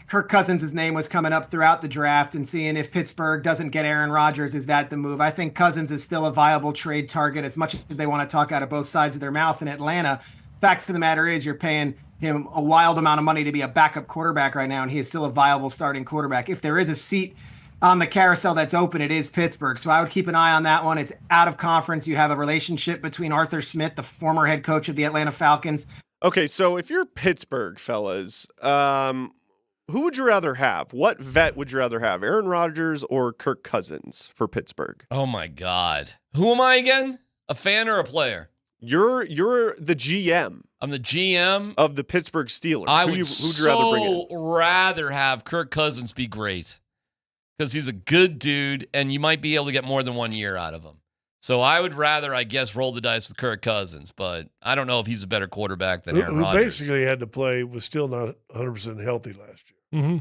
Kirk Cousins' name was coming up throughout the draft and seeing if Pittsburgh doesn't get Aaron Rodgers, is that the move? I think Cousins is still a viable trade target as much as they want to talk out of both sides of their mouth in Atlanta. Fact of the matter is you're paying him a wild amount of money to be a backup quarterback right now, and he is still a viable starting quarterback. If there is a seat on the carousel that's open, it is Pittsburgh. So I would keep an eye on that one. It's out of conference. You have a relationship between Arthur Smith, the former head coach of the Atlanta Falcons. Okay, so if you're Pittsburgh, fellas, who would you rather have? What vet would you rather have, Aaron Rodgers or Kirk Cousins for Pittsburgh? Oh, my God. Who am I again? A fan or a player? You're the GM. I'm the GM of the Pittsburgh Steelers. I would rather have Kirk Cousins be great because he's a good dude, and you might be able to get more than 1 year out of him. So I would rather, I guess, roll the dice with Kirk Cousins, but I don't know if he's a better quarterback than Aaron Rodgers. Who basically had to play, was still not 100% healthy last year. Mm-hmm.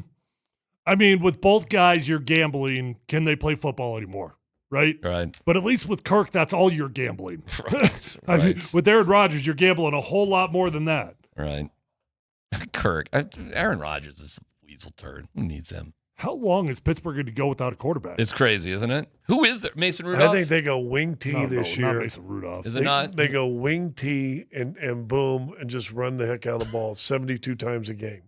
I mean, with both guys, you're gambling, can they play football anymore? Right? Right. But at least with Kirk, that's all you're gambling. Right. I mean, with Aaron Rodgers, you're gambling a whole lot more than that. Right. Kirk. Aaron Rodgers is a weasel turd. Who needs him? How long is Pittsburgh going to go without a quarterback? It's crazy, isn't it? Who is there? Mason Rudolph? I think they go wing T this year. Not Mason Rudolph. Is it not? They go wing T and boom and just run the heck out of the ball 72 times a game.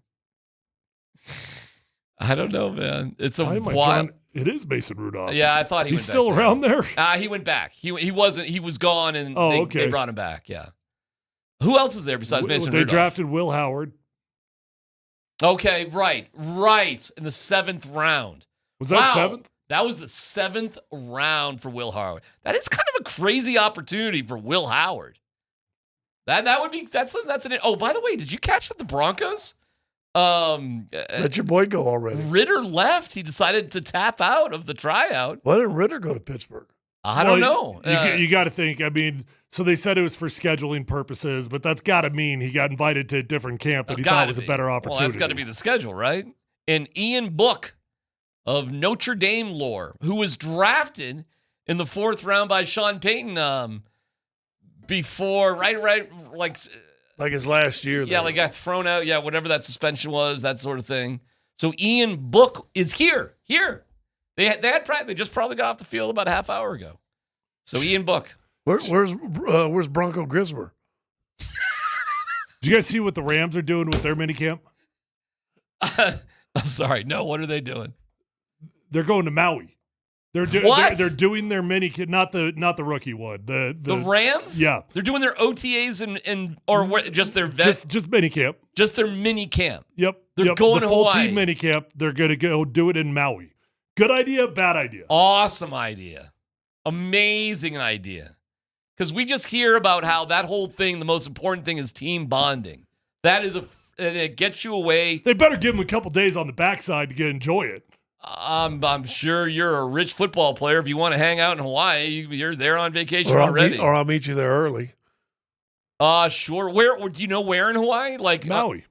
I don't know, man. It's a wild. It is Mason Rudolph. Yeah, I thought he's still around there. He went back. He wasn't. He was gone, and they brought him back. Yeah. Who else is there besides Mason Rudolph? They drafted Will Howard. Okay, right, in the 7th round. Was that 7th? That was the 7th round for Will Howard. That is kind of a crazy opportunity for Will Howard. That would be that's an. Oh, by the way, did you catch that the Broncos? Let your boy go already. Ritter left. He decided to tap out of the tryout. Why didn't Ritter go to Pittsburgh? I don't know. You got to think. I mean, so they said it was for scheduling purposes, but that's got to mean he got invited to a different camp that he thought was a better opportunity. Well, that's got to be the schedule, right? And Ian Book of Notre Dame lore, who was drafted in the 4th round by Sean Payton before, right, like his last year. Yeah, got thrown out. Yeah, whatever that suspension was, that sort of thing. So Ian Book is here. They just probably got off the field about a half hour ago. So Ian Book. Where's Bronco Grismer? Did you guys see what the Rams are doing with their minicamp? I'm sorry. No, what are they doing? They're going to Maui. They're doing their mini kit, not the rookie one. The Rams? Yeah. They're doing their OTAs or just their just mini camp. Just their mini camp. Yep. They're going the to full Hawaii. team mini camp. They're going to go do it in Maui. Good idea, bad idea. Awesome idea. Amazing idea. Because we just hear about how that whole thing, the most important thing is team bonding. That is it gets you away. They better give them a couple days on the backside to enjoy it. I'm sure you're a rich football player. If you want to hang out in Hawaii, you're there on vacation already. Or I'll meet you there early. Sure. Where do you know where in Hawaii? Like Maui.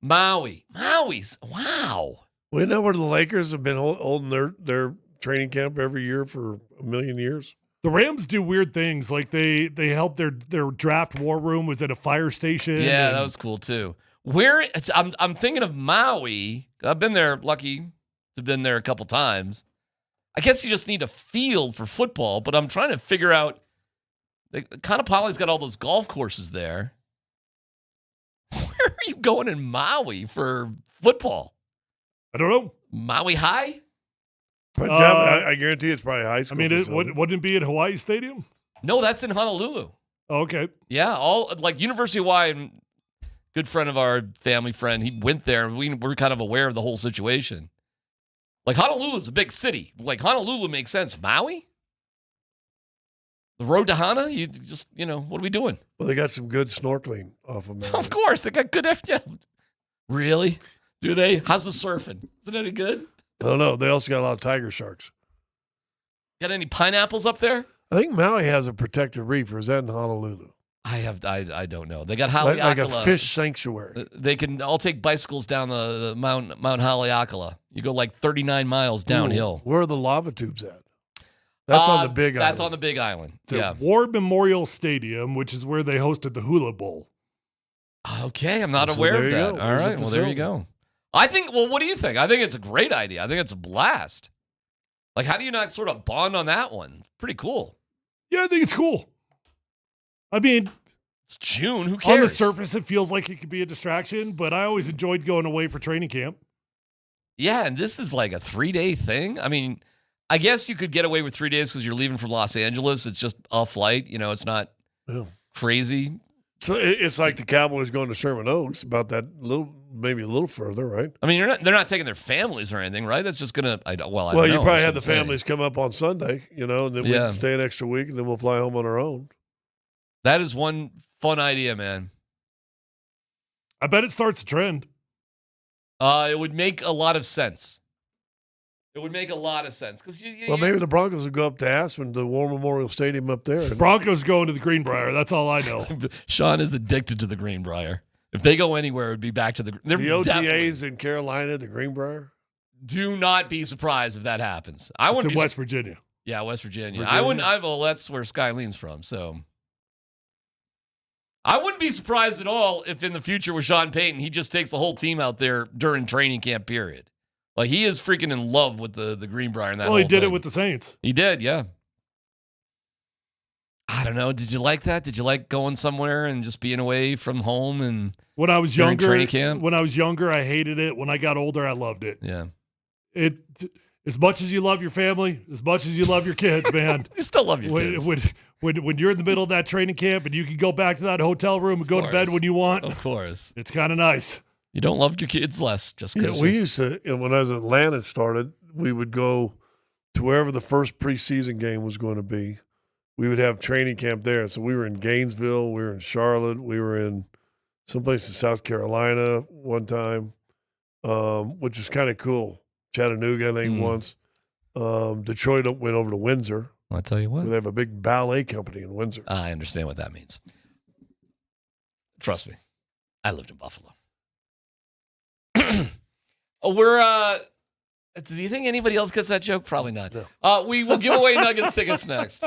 Maui's. Wow. Well, you know where the Lakers have been holding their training camp every year for a million years? The Rams do weird things. Like they held their draft war room was at a fire station. Yeah, that was cool too. I'm thinking of Maui. I've been there, lucky to have been there a couple times. I guess you just need a field for football, but I'm trying to figure out. Kaanapali's got all those golf courses there. Where are you going in Maui for football? I don't know. Maui High? I guarantee it's probably a high school. I mean, wouldn't it be at Hawaii Stadium? No, that's in Honolulu. Oh, okay. Yeah, all like University of Hawaii. Good friend of our family friend, he went there. We're kind of aware of the whole situation. Like Honolulu is a big city. Like Honolulu makes sense. Maui? The road to Hana? You just, what are we doing? Well, they got some good snorkeling off of Maui. Of course, they got good. Yeah. Really? Do they? How's the surfing? Is it any good? I don't know. They also got a lot of tiger sharks. Got any pineapples up there? I think Maui has a protected reef, or is that in Honolulu? I don't know. They got Haleakala. Like a fish sanctuary. They can all take bicycles down the Mount Haleakala. You go like 39 miles downhill. Ooh, where are the lava tubes at? That's on the Big Island. That's on the Big Island. It's at War Memorial Stadium, which is where they hosted the Hula Bowl. Okay, I'm not So aware there of you that. go. All There's a right, well, there you facility. go. What do you think? I think it's a great idea. I think it's a blast. Like, how do you not sort of bond on that one? Pretty cool. Yeah, I think it's cool. I mean, it's June. Who cares? On the surface, it feels like it could be a distraction, but I always enjoyed going away for training camp. Yeah, and this is like a 3-day thing. I mean, I guess you could get away with 3 days because you're leaving from Los Angeles. It's just a flight. It's not crazy. So it's like the Cowboys going to Sherman Oaks, about that maybe a little further, right? I mean, they're not taking their families or anything, right? That's just gonna. I don't Well, know. you I probably had the shouldn't say. families come up on Sunday, and then we Yeah. can stay an extra week, and then we'll fly home on our own. That is one fun idea, man. I bet it starts a trend. It would make a lot of sense. It would make a lot of sense because Well, maybe the Broncos would go up to Aspen, the War Memorial Stadium up there. Broncos going to the Greenbrier. That's all I know. Sean is addicted to the Greenbrier. If they go anywhere, it would be back to the OTAs in Carolina, the Greenbrier. Do not be surprised if that happens. I It's wouldn't in be West Virginia. Yeah, West Virginia. Virginia? I wouldn't. Well, that's where Skylene's from. So I wouldn't be surprised at all if in the future with Sean Payton, he just takes the whole team out there during training camp period. Like, he is freaking in love with the Greenbrier and that. Well, he whole did thing. it with the Saints. He did, yeah. I don't know. Did you like that? Did you like going somewhere and just being away from home and When I was during younger, training camp? I hated it. When I got older, I loved it. Yeah. As much as you love your family, as much as you love your kids, man. You still love your kids. When you're in the middle of that training camp and you can go back to that hotel room and go to bed when you want. Of course. It's kind of nice. You don't love your kids less just because. We used to, when I was in Atlanta started, we would go to wherever the first preseason game was going to be. We would have training camp there. So we were in Gainesville, we were in Charlotte, we were in someplace in South Carolina one time, which was kind of cool. Chattanooga, I think, once. Detroit went over to Windsor. I'll tell you what. They have a big ballet company in Windsor. I understand what that means. Trust me. I lived in Buffalo. Do you think anybody else gets that joke? Probably not. No. We will give away Nuggets tickets next.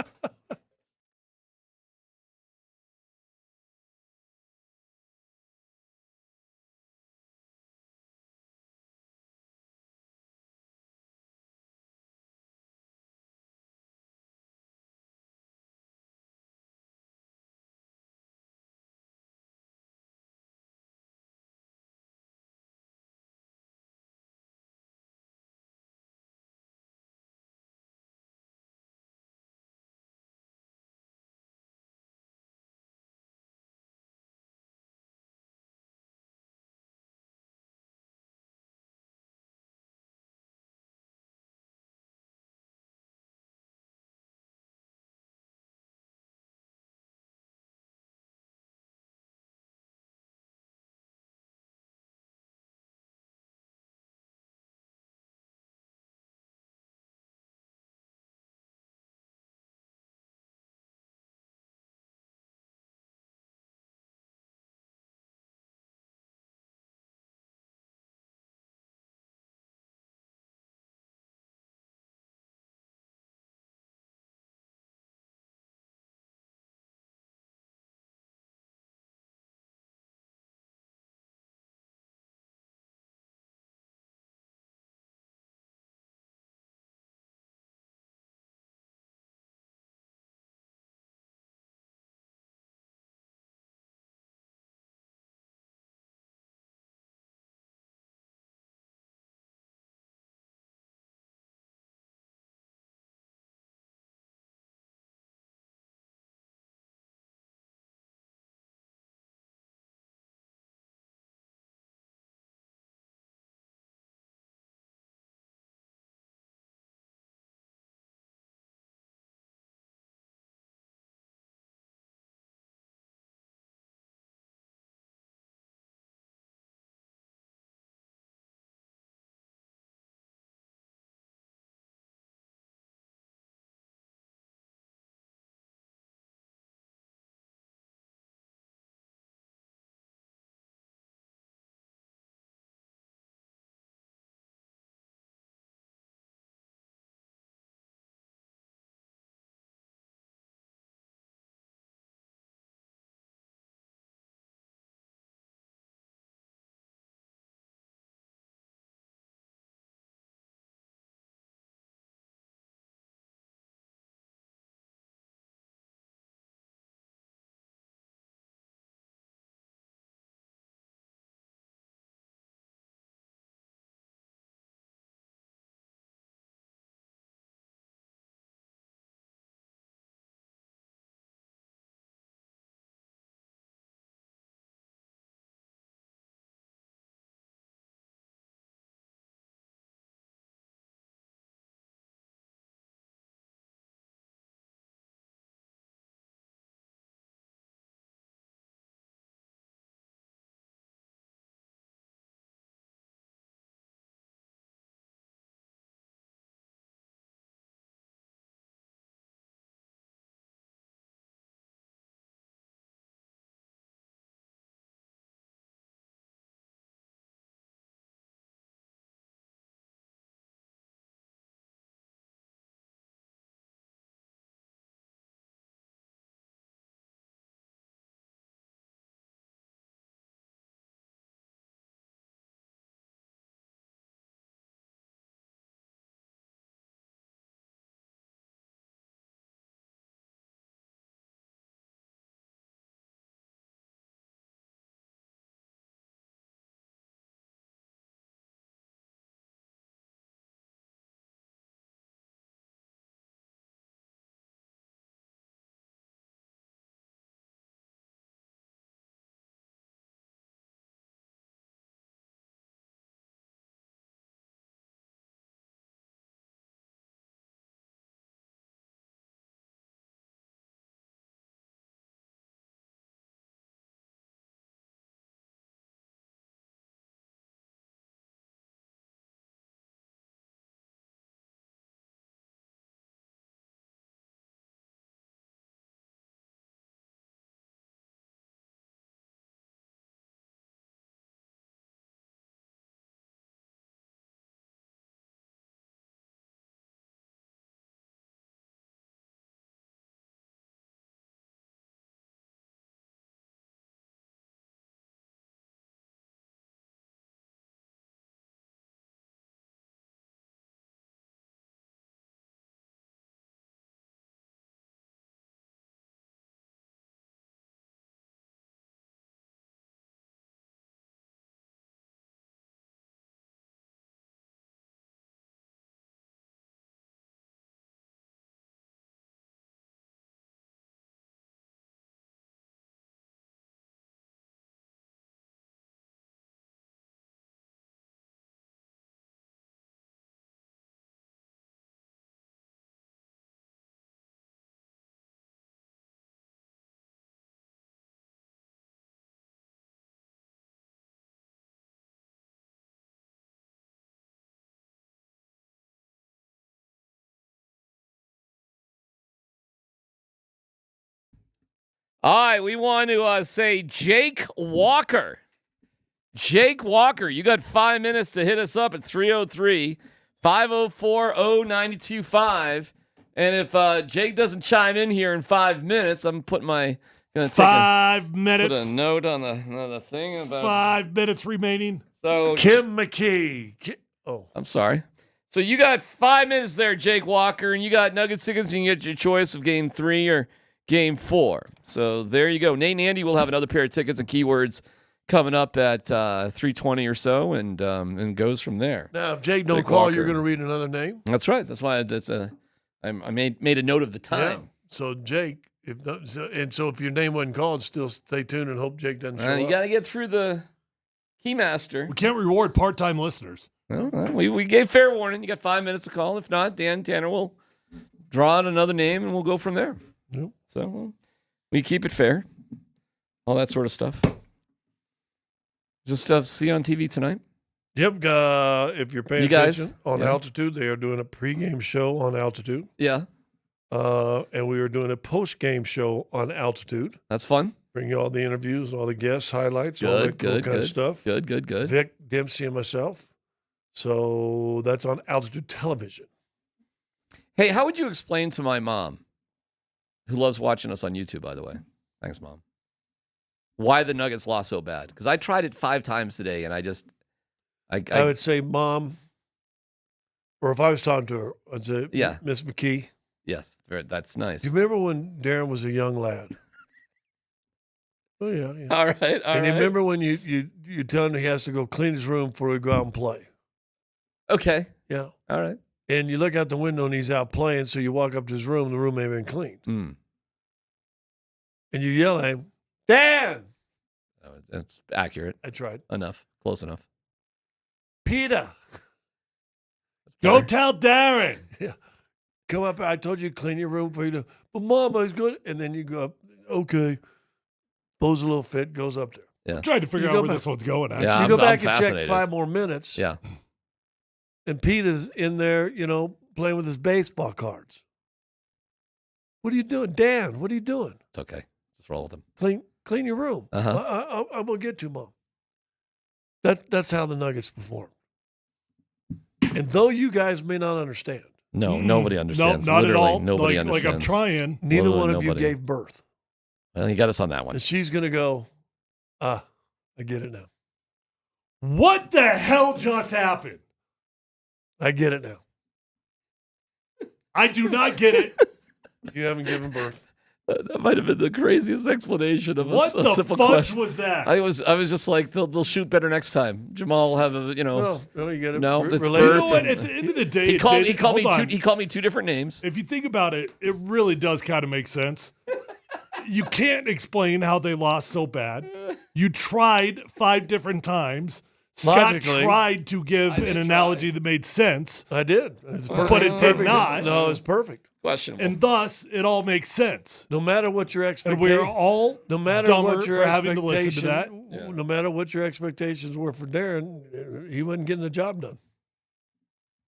All right, we want to say Jake Walker. Jake Walker, you got 5 minutes to hit us up at 303-504-0925. And if Jake doesn't chime in here in 5 minutes, I'm putting my... Gonna take 5 minutes. Put a note on the thing about 5 minutes remaining. So Kim McKee. I'm sorry. So you got 5 minutes there, Jake Walker, and you got Nuggets tickets. You can get your choice of Game 3 or Game 4. So there you go. Nate and Andy will have another pair of tickets and keywords coming up at 3:20 or so, and goes from there. Now, if Jake don't call, you're going to read another name. That's right. That's why I made a note of the time. Yeah. So Jake, so if your name wasn't called, still stay tuned and hope Jake doesn't show up. You got to get through the Keymaster. We can't reward part-time listeners. Well, we gave fair warning. You got 5 minutes to call. If not, Tanner will draw out another name, and we'll go from there. Yep. So we keep it fair. All that sort of stuff. Just stuff see on TV tonight. Yep. If you're paying attention on Altitude, they are doing a pregame show on Altitude. Yeah. And we are doing a postgame show on Altitude. That's fun. Bring you all the interviews, all the guests, highlights, all that cool kind of stuff. Good. Vic, Dempsey, and myself. So that's on Altitude Television. Hey, how would you explain to my mom, who loves watching us on YouTube, by the way? Thanks, Mom. Why the Nuggets lost so bad? Because I tried it 5 times today, and I would say, Mom, or if I was talking to her, I'd say, yeah, Miss McKee. Yes, that's nice. Do you remember when Darren was a young lad? Oh, yeah. All right. And you remember when you tell him he has to go clean his room before we go out and play? Okay. Yeah. All right. And you look out the window and he's out playing, so you walk up to his room, the room ain't been cleaned. Mm. And you yell at him, Dan! That's accurate. I tried. Enough. Close enough. Peter! Go tell Darren! Yeah. Come up, I told you to clean your room for you to, but Mom, I was good. And then you go up, okay. Throws a little fit, goes up there. Yeah. I'm trying to figure out where this one's going, actually. Yeah, you go back and check 5 more minutes. Yeah. And Peter's in there, playing with his baseball cards. What are you doing? Dan, what are you doing? It's okay. Just roll with him. Clean your room. Uh-huh. I'm going to get you, Mom. That's how the Nuggets perform. And though you guys may not understand. No, nobody understands. No, not Literally, at all. Nobody understands. Like I'm trying. Neither one of you gave birth. Well, he got us on that one. And she's going to go, I get it now. What the hell just happened? I get it now. I do not get it. You haven't given birth. That might have been the craziest explanation of what a the simple fudge question. was that? I was just like, they'll shoot better next time. Jamal will have a, No, you get it. No, it's You know birth. what? At the end of the day, He called me 2 different names. If you think about it, it really does kind of make sense. You can't explain how they lost so bad. You tried 5 different times. Scott Logically, tried to give an analogy that made sense. I did. It's But it did not. No, it's perfect. Questionable. And thus, it all makes sense. No matter what your And expectations, we're all no matter dumber what your for having to listen to that. No matter what your expectations were for Darren, he wasn't getting the job done.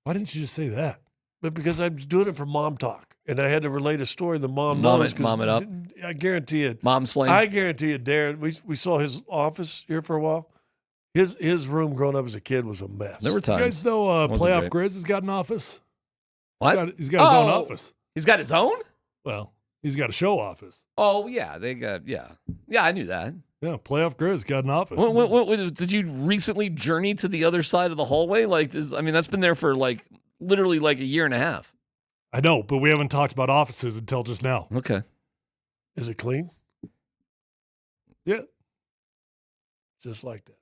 Why didn't you just say that? But because I was doing it for mom talk, and I had to relate a story the mom Mom knows. it- mom it up. I guarantee it. Mom's playing. I guarantee it, Darren. We saw his office here for a while. His room growing up as a kid was a mess. There were times. You guys know Wasn't Playoff great. Grizz has got an office? What? He's got his own office. He's got his own? Well, he's got a show office. Oh, yeah. Yeah, I knew that. Yeah, Playoff Grizz got an office. What, did you recently journey to the other side of the hallway? That's been there for literally a year and a half. I know, but we haven't talked about offices until just now. Okay. Is it clean? Yeah. Just like that.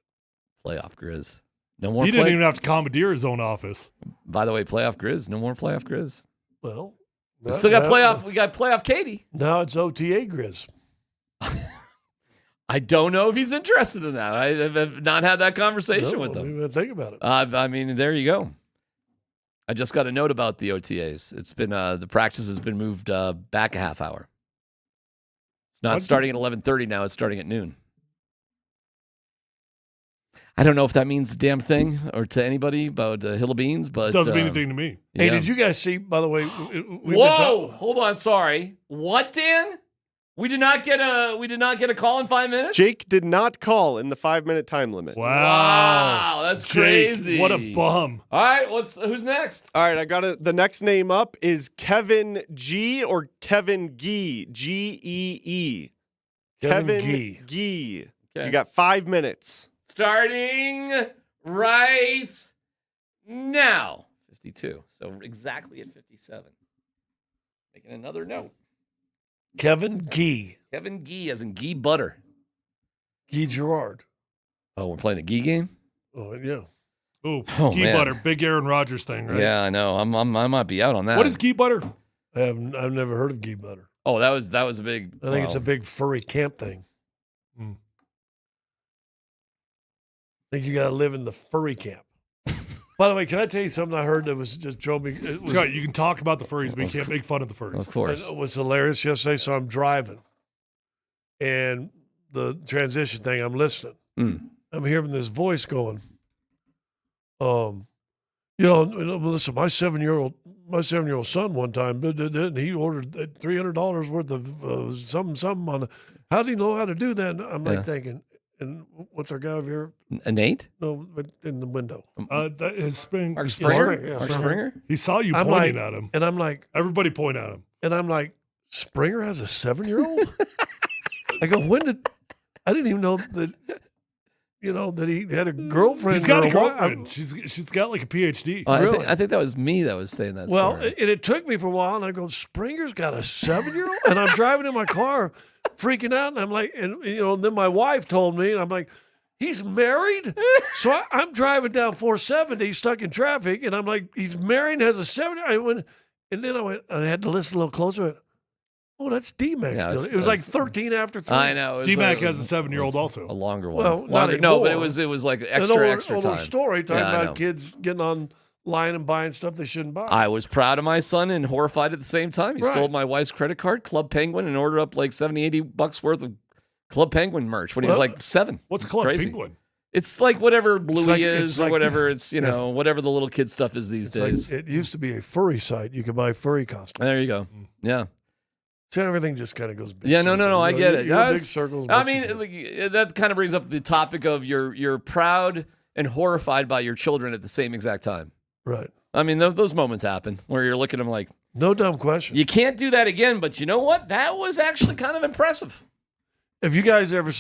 Playoff Grizz. No more. He didn't even have to commandeer his own office. By the way, Playoff Grizz. No more Playoff Grizz. Well, We still got playoff. We got playoff Katie. Now it's OTA Grizz. I don't know if he's interested in that. I have not had that conversation with him. Think about it. I mean, there you go. I just got a note about the OTAs. It's been the practice has been moved back a half hour. It's not starting at 11:30 now. It's starting at noon. I don't know if that means a damn thing or to anybody about Hill of Beans, but Doesn't mean anything to me. Hey, Yeah. did you guys see, by the way, Whoa, hold on, sorry. What, Dan? We did not get a call in 5 minutes. Jake did not call in the 5-minute time limit. Wow, that's Jake, crazy. what a bum. All right, who's next? All right, I got it. The next name up is Kevin G or Kevin Gee. G-E-E. Kevin Gee. Gee. Okay. You got 5 minutes. Starting right now. 52. So exactly at 57. Making another note. Kevin Gee. Kevin Gee as in Gee Butter. Gee Gerard. Oh, we're playing the Gee game? Oh, yeah. Ooh, Oh, ghee man. butter, big Aaron Rodgers thing, right? Yeah, I know. I might be out on that. What is ghee butter? I've never heard of Gee Butter. Oh, that was a big. I think it's a big furry camp thing. Hmm. I think you got to live in the furry camp. By the way, can I tell you something I heard that was just drove me? Scott, you can talk about the furries, but you can't make fun of the furries. Of course. It was hilarious yesterday. So I'm driving, and the transition thing, I'm listening. I'm hearing this voice going, listen, my 7-year-old son one time, and he ordered $300 worth of something on. How do you know how to do that? And I'm like thinking, and what's our guy over here? Nate? No, in the window. That is Mark Springer? Yeah, Mark Springer? He saw you I'm pointing like- at him. And I'm like, Everybody point at him. and I'm like, Springer has a 7-year-old? I go, I didn't even know that, that he had a girlfriend. He's got or a wife. girlfriend. She's got like a PhD. Oh, Really? I think that was me that was saying that. Well, story. and it took me for a while, and I go, Springer's got a 7-year-old? And I'm driving in my car, freaking out, and I'm like, then my wife told me, and I'm like, he's married? So I'm driving down 470, stuck in traffic, and I'm like, he's married and has a 7-year-old. I had to listen a little closer. I went, oh, that's DMac Yeah, still. It was like 13 after 3. I know. DMac has a 7-year-old also. A longer one. Well, not longer, no, but it anymore. was like An extra old time. story talking Yeah, I know. about kids getting online and buying stuff they shouldn't buy. I was proud of my son and horrified at the same time. He Right. stole my wife's credit card, Club Penguin, and ordered up like $70-$80 worth of Club Penguin merch when he was like 7. What's It's Club crazy. Penguin? It's like whatever Bluey like- is it's or like- whatever. It's, whatever the little kid stuff is these It's like, days. it used to be a furry site. You could buy furry costumes. There you go. Yeah. So everything just kind of goes big Yeah, no, circles. I get it. You go big Guys, circles. I once mean, you do. like, that kind of brings up the topic of you're proud and horrified by your children at the same exact time. Right. I mean, those moments happen where you're looking at them like, no dumb question. you can't do that again, but you know what? That was actually kind of impressive. Have you guys ever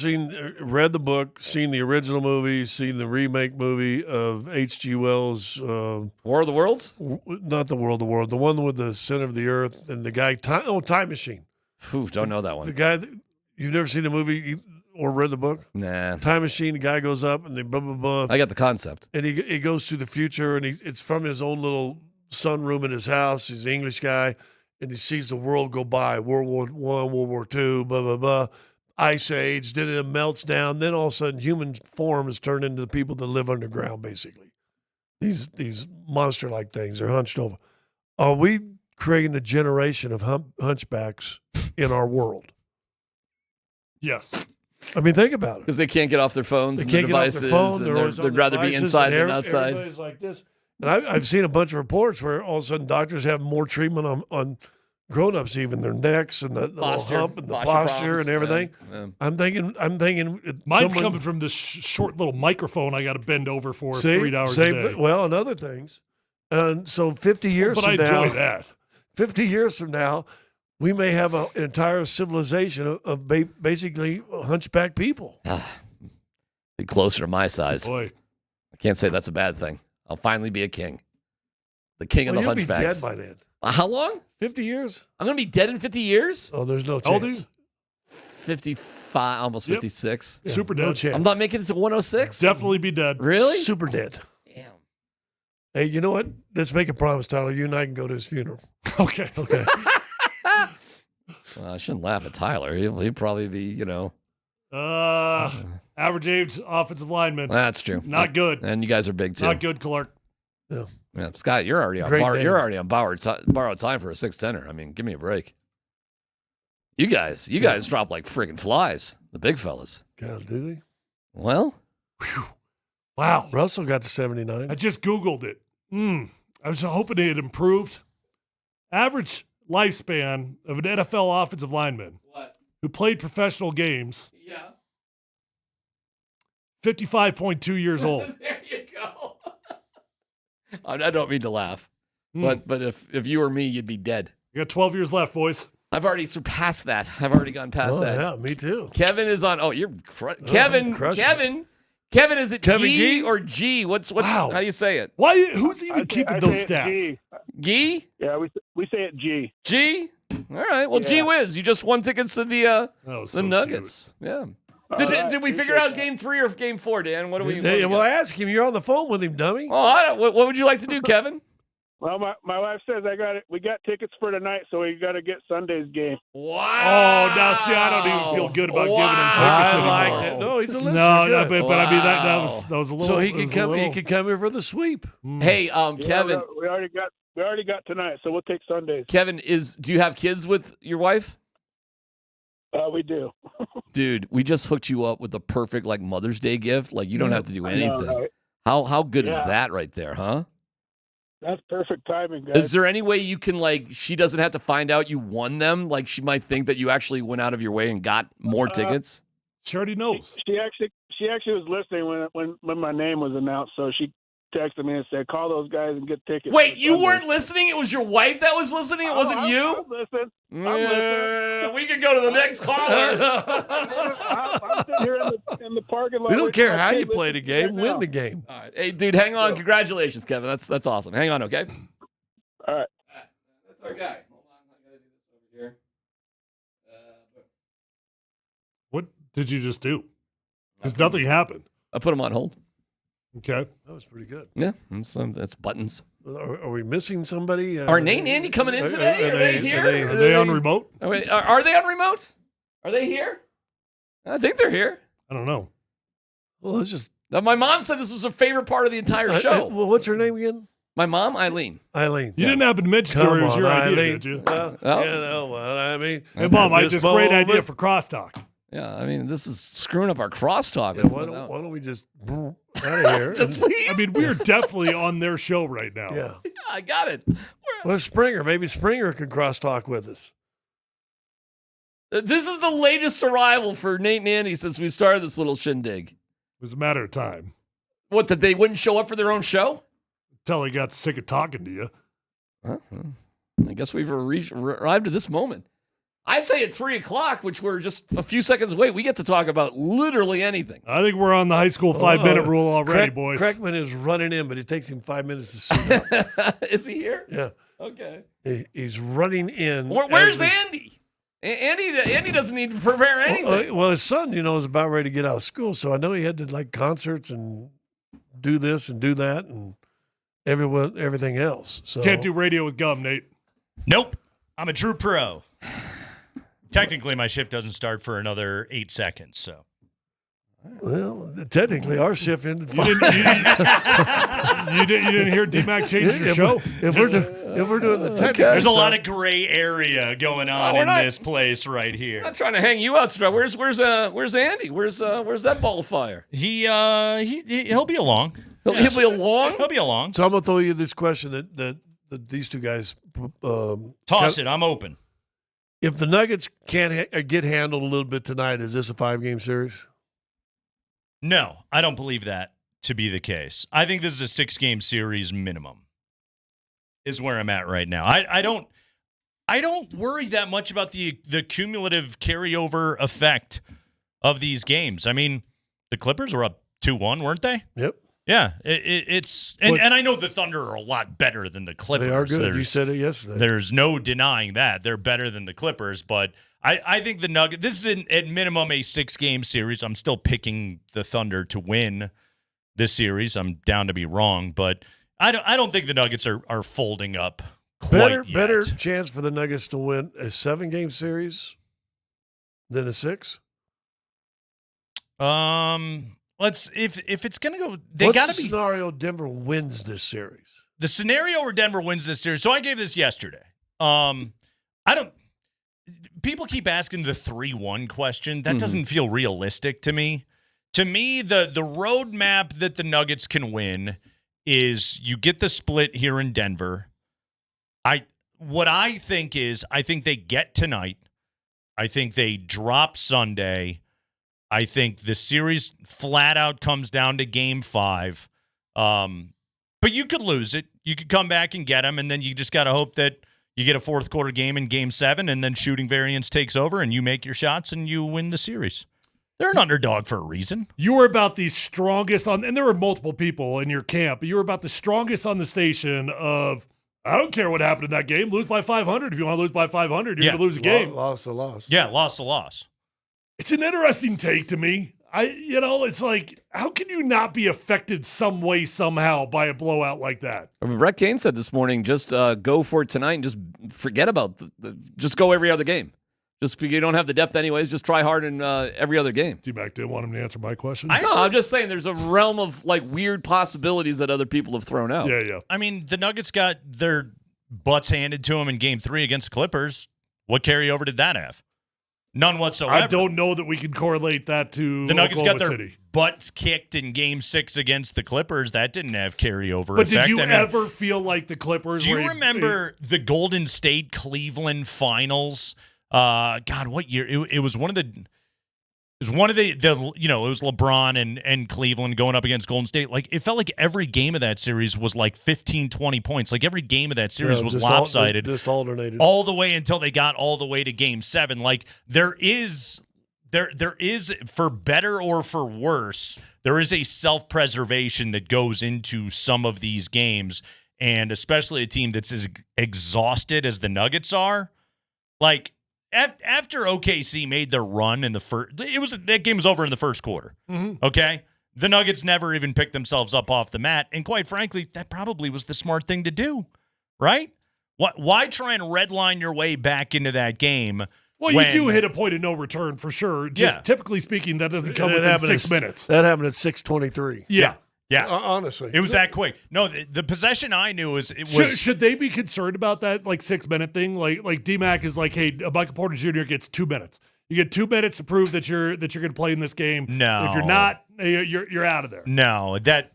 read the book, seen the original movie, seen the remake movie of H.G. Wells' War of the Worlds? Not the World of the World, the one with the center of the earth and the guy, Time Machine. Phew, don't know that one. The guy, you've never seen the movie or read the book? Nah. Time Machine, the guy goes up and they blah, blah, blah. I got the concept. And he goes to the future, and it's from his own little sunroom in his house. He's an English guy, and he sees the world go by, World War I, World War II, blah, blah, blah. Ice Age, then it melts down. Then all of a sudden, human form is turned into the people that live underground, basically. These monster-like things are hunched over. Are we creating a generation of hunchbacks in our world? Yes. I mean, think about it. Because they can't get off their phones and They their can't get off devices, their phone. and They're always on they'd their rather be devices, inside and than outside. Everybody's like this. And I've seen a bunch of reports where all of a sudden doctors have more treatment on grown-ups, even their necks and the Posture, hump and the posture posture problems, and everything. yeah. I'm thinking. Mine's someone- coming from this short little microphone I got to bend over for See? 3 hours Same a day. thi- well, and other things. And so 50 years But from I now, enjoy that. 50 years from now, we may have an entire civilization of basically hunchback people. Be closer to my size. Boy. I can't say that's a bad thing. I'll finally be a king. The king Well, of the you'll be dead hunchbacks. by then. How long? 50 years. I'm going to be dead in 50 years? Oh, there's no chance. How old are you? 55, almost Yep. 56. Yeah, Super no dead. chance. I'm not making it to 106? Definitely be dead. Really? Super dead. Damn. Hey, you know what? Let's make a promise, Tyler. You and I can go to his funeral. Okay. Okay. Well, I shouldn't laugh at Tyler. He'd probably be, Average age offensive lineman. That's true. Not good. And you guys are big too. Not good, Clark. Yeah. Yeah, Scott, you're already on Great borrowed. day. You're already on borrowed time for a 6'10". I mean, give me a break. You guys drop like friggin' flies. The big fellas. God, do they? Well, Wow. Russell got to 79. I just Googled it. I was hoping it had improved. Average lifespan of an NFL offensive lineman who played professional games. Yeah. 55.2 years old. There you go. I don't mean to laugh, but if you were me, you'd be dead. You got 12 years left, boys. I've already surpassed that. I've already gone past that. Yeah, me too. Kevin is on. Oh, you're Kevin. Kevin, is it Kevin G Gee? or G? What's Wow. how do you say it? Why? Who's even keeping those stats? G? Yeah, we say it G. G? All right. Well, G whiz. You just won tickets to the so Nuggets. Yeah. Did we figure out game 3 or game 4, Dan? What do we? Well, ask him. You're on the phone with him, dummy. Oh, what would you like to do, Kevin? Well, my wife says we got tickets for tonight, so we got to get Sunday's game. Wow. Oh, now see, I don't even feel good about giving him tickets anymore. I like it. No, he's a listener. No, Good. but I mean that was a little. So he can come. He can come here for the sweep. Hey, Kevin. We already got tonight, so we'll take Sundays. Kevin, do you have kids with your wife? We do. Dude, we just hooked you up with the perfect Mother's Day gift. You don't have to do anything. I know, right? How good is that right there, huh? That's perfect timing, guys. Is there any way you can she doesn't have to find out you won them? She might think that you actually went out of your way and got more tickets. She already knows. She actually was listening when my name was announced, so she texted me and said, "Call those guys and get tickets." Wait, you weren't listening? It was your wife that was listening? It wasn't you? I'm listening. We could go to the next caller. I'm sitting here in the parking lot. We don't care how you play the game. Win the game. All right. Hey, dude, hang on. Congratulations, Kevin. That's awesome. Hang on, okay? All right. That's our guy. Hold on. I got to do this over here. What did you just do? Because nothing happened. I put him on hold. Okay. That was pretty good. Yeah, that's buttons. Are we missing somebody? Are Nate and Andy coming in today? Are they here? Are they on remote? Are they on remote? Are they here? I think they're here. I don't know. Well, let's just. Now, my mom said this was her favorite part of the entire show. Well, what's her name again? My mom, Eileen. You didn't happen to mention it was your idea, did you? Well, you know what I mean. Hey, Mom, I had this great idea for crosstalk. Yeah, I mean, this is screwing up our crosstalk. Yeah, why don't we just out of here? Just leave? I mean, we are definitely on their show right now. Yeah. I got it. Well, Springer. Maybe Springer can crosstalk with us. This is the latest arrival for Nate and Andy since we started this little shindig. It was a matter of time. What, that they wouldn't show up for their own show? Until he got sick of talking to you. I guess we've arrived at this moment. I say at 3 o'clock, which we're just a few seconds away, we get to talk about literally anything. I think we're on the high school 5-minute rule already, boys. Kreckman is running in, but it takes him 5 minutes to sit up. Is he here? Yeah. Okay. He's running in. Where's Andy? Andy doesn't need to prepare anything. Well, his son, is about ready to get out of school, so I know he had to concerts and do this and do that and everything else. So Can't do radio with gum, Nate. Nope. I'm a true pro. Technically, my shift doesn't start for another 8 seconds, so. Well, technically, our shift ended. You didn't hear DMac change your show? If we're doing the technical There's a stuff, lot of gray area going on in this place right here. I'm not trying to hang you out. Where's Andy? Where's that ball of fire? He'll be along. He'll be along. He'll be along. So I'm gonna throw you this question that these two guys toss it. I'm open. If the Nuggets can't get handled a little bit tonight, is this a 5-game series? No, I don't believe that to be the case. I think this is a 6-game series minimum. Is where I'm at right now. I don't worry that much about the cumulative carryover effect of these games. I mean, the Clippers were up 2-1, weren't they? Yep. Yeah, it's and I know the Thunder are a lot better than the Clippers. They are good. You said it yesterday. There's no denying that. They're better than the Clippers, but I think the Nuggets, this is at minimum a 6-game series. I'm still picking the Thunder to win this series. I'm down to be wrong, but I don't think the Nuggets are folding up quite yet. Better chance for the Nuggets to win a 7-game series than a 6? If it's gonna go, they What's gotta the be scenario Denver wins this series? The scenario where Denver wins this series. So I gave this yesterday. People keep asking the 3-1 question. That doesn't feel realistic to me. To me, the roadmap that the Nuggets can win is you get the split here in Denver. I think they get tonight. I think they drop Sunday. I think the series flat out comes down to Game 5. But you could lose it. You could come back and get them, and then you just got to hope that you get a fourth quarter game in Game 7, and then shooting variance takes over, and you make your shots, and you win the series. They're an underdog for a reason. You were about the strongest on, and there were multiple people in your camp, but you were about the strongest on the station of, I don't care what happened in that game. Lose by 500. If you want to lose by 500, you're going to lose a game. Loss. Yeah, loss. It's an interesting take to me. It's like, how can you not be affected some way, somehow by a blowout like that? I mean, Brett Kane said this morning, just go for it tonight and just forget about just go every other game. Just because you don't have the depth anyways, just try hard in every other game. DMac didn't want him to answer my question. No, I'm just saying there's a realm of like weird possibilities that other people have thrown out. Yeah. I mean, the Nuggets got their butts handed to them in Game 3 against the Clippers. What carryover did that have? None whatsoever. I don't know that we can correlate that to the Nuggets Oklahoma got their City. butts kicked in Game 6 against the Clippers. That didn't have carryover But effect. did you ever feel like the Clippers Do were you remember the Golden State Cleveland finals? God, what year? It was one of the. It was one of the it was LeBron and Cleveland going up against Golden State. Like, it felt like every game of that series was like 15, 20 points. Like, every game of that series was lopsided. Just alternated. All the way until they got all the way to Game 7. Like, there is, for better or for worse, there is a self-preservation that goes into some of these games. And especially a team that's as exhausted as the Nuggets are. Like, after OKC made their run in the first, that game was over in the first quarter. Mm-hmm. Okay, the Nuggets never even picked themselves up off the mat, and quite frankly, that probably was the smart thing to do, right? Why try and redline your way back into that game? Well, you do hit a point of no return for sure. Just typically speaking, that doesn't come within 6 minutes. That happened at 6:23. Yeah. Honestly, it was that quick. No, the possession I knew was it was. Should they be concerned about that 6 minute thing? Like DMac is like, hey, Michael Porter Jr. gets 2 minutes. You get 2 minutes to prove that you're going to play in this game. No, if you're not, you're out of there. No, that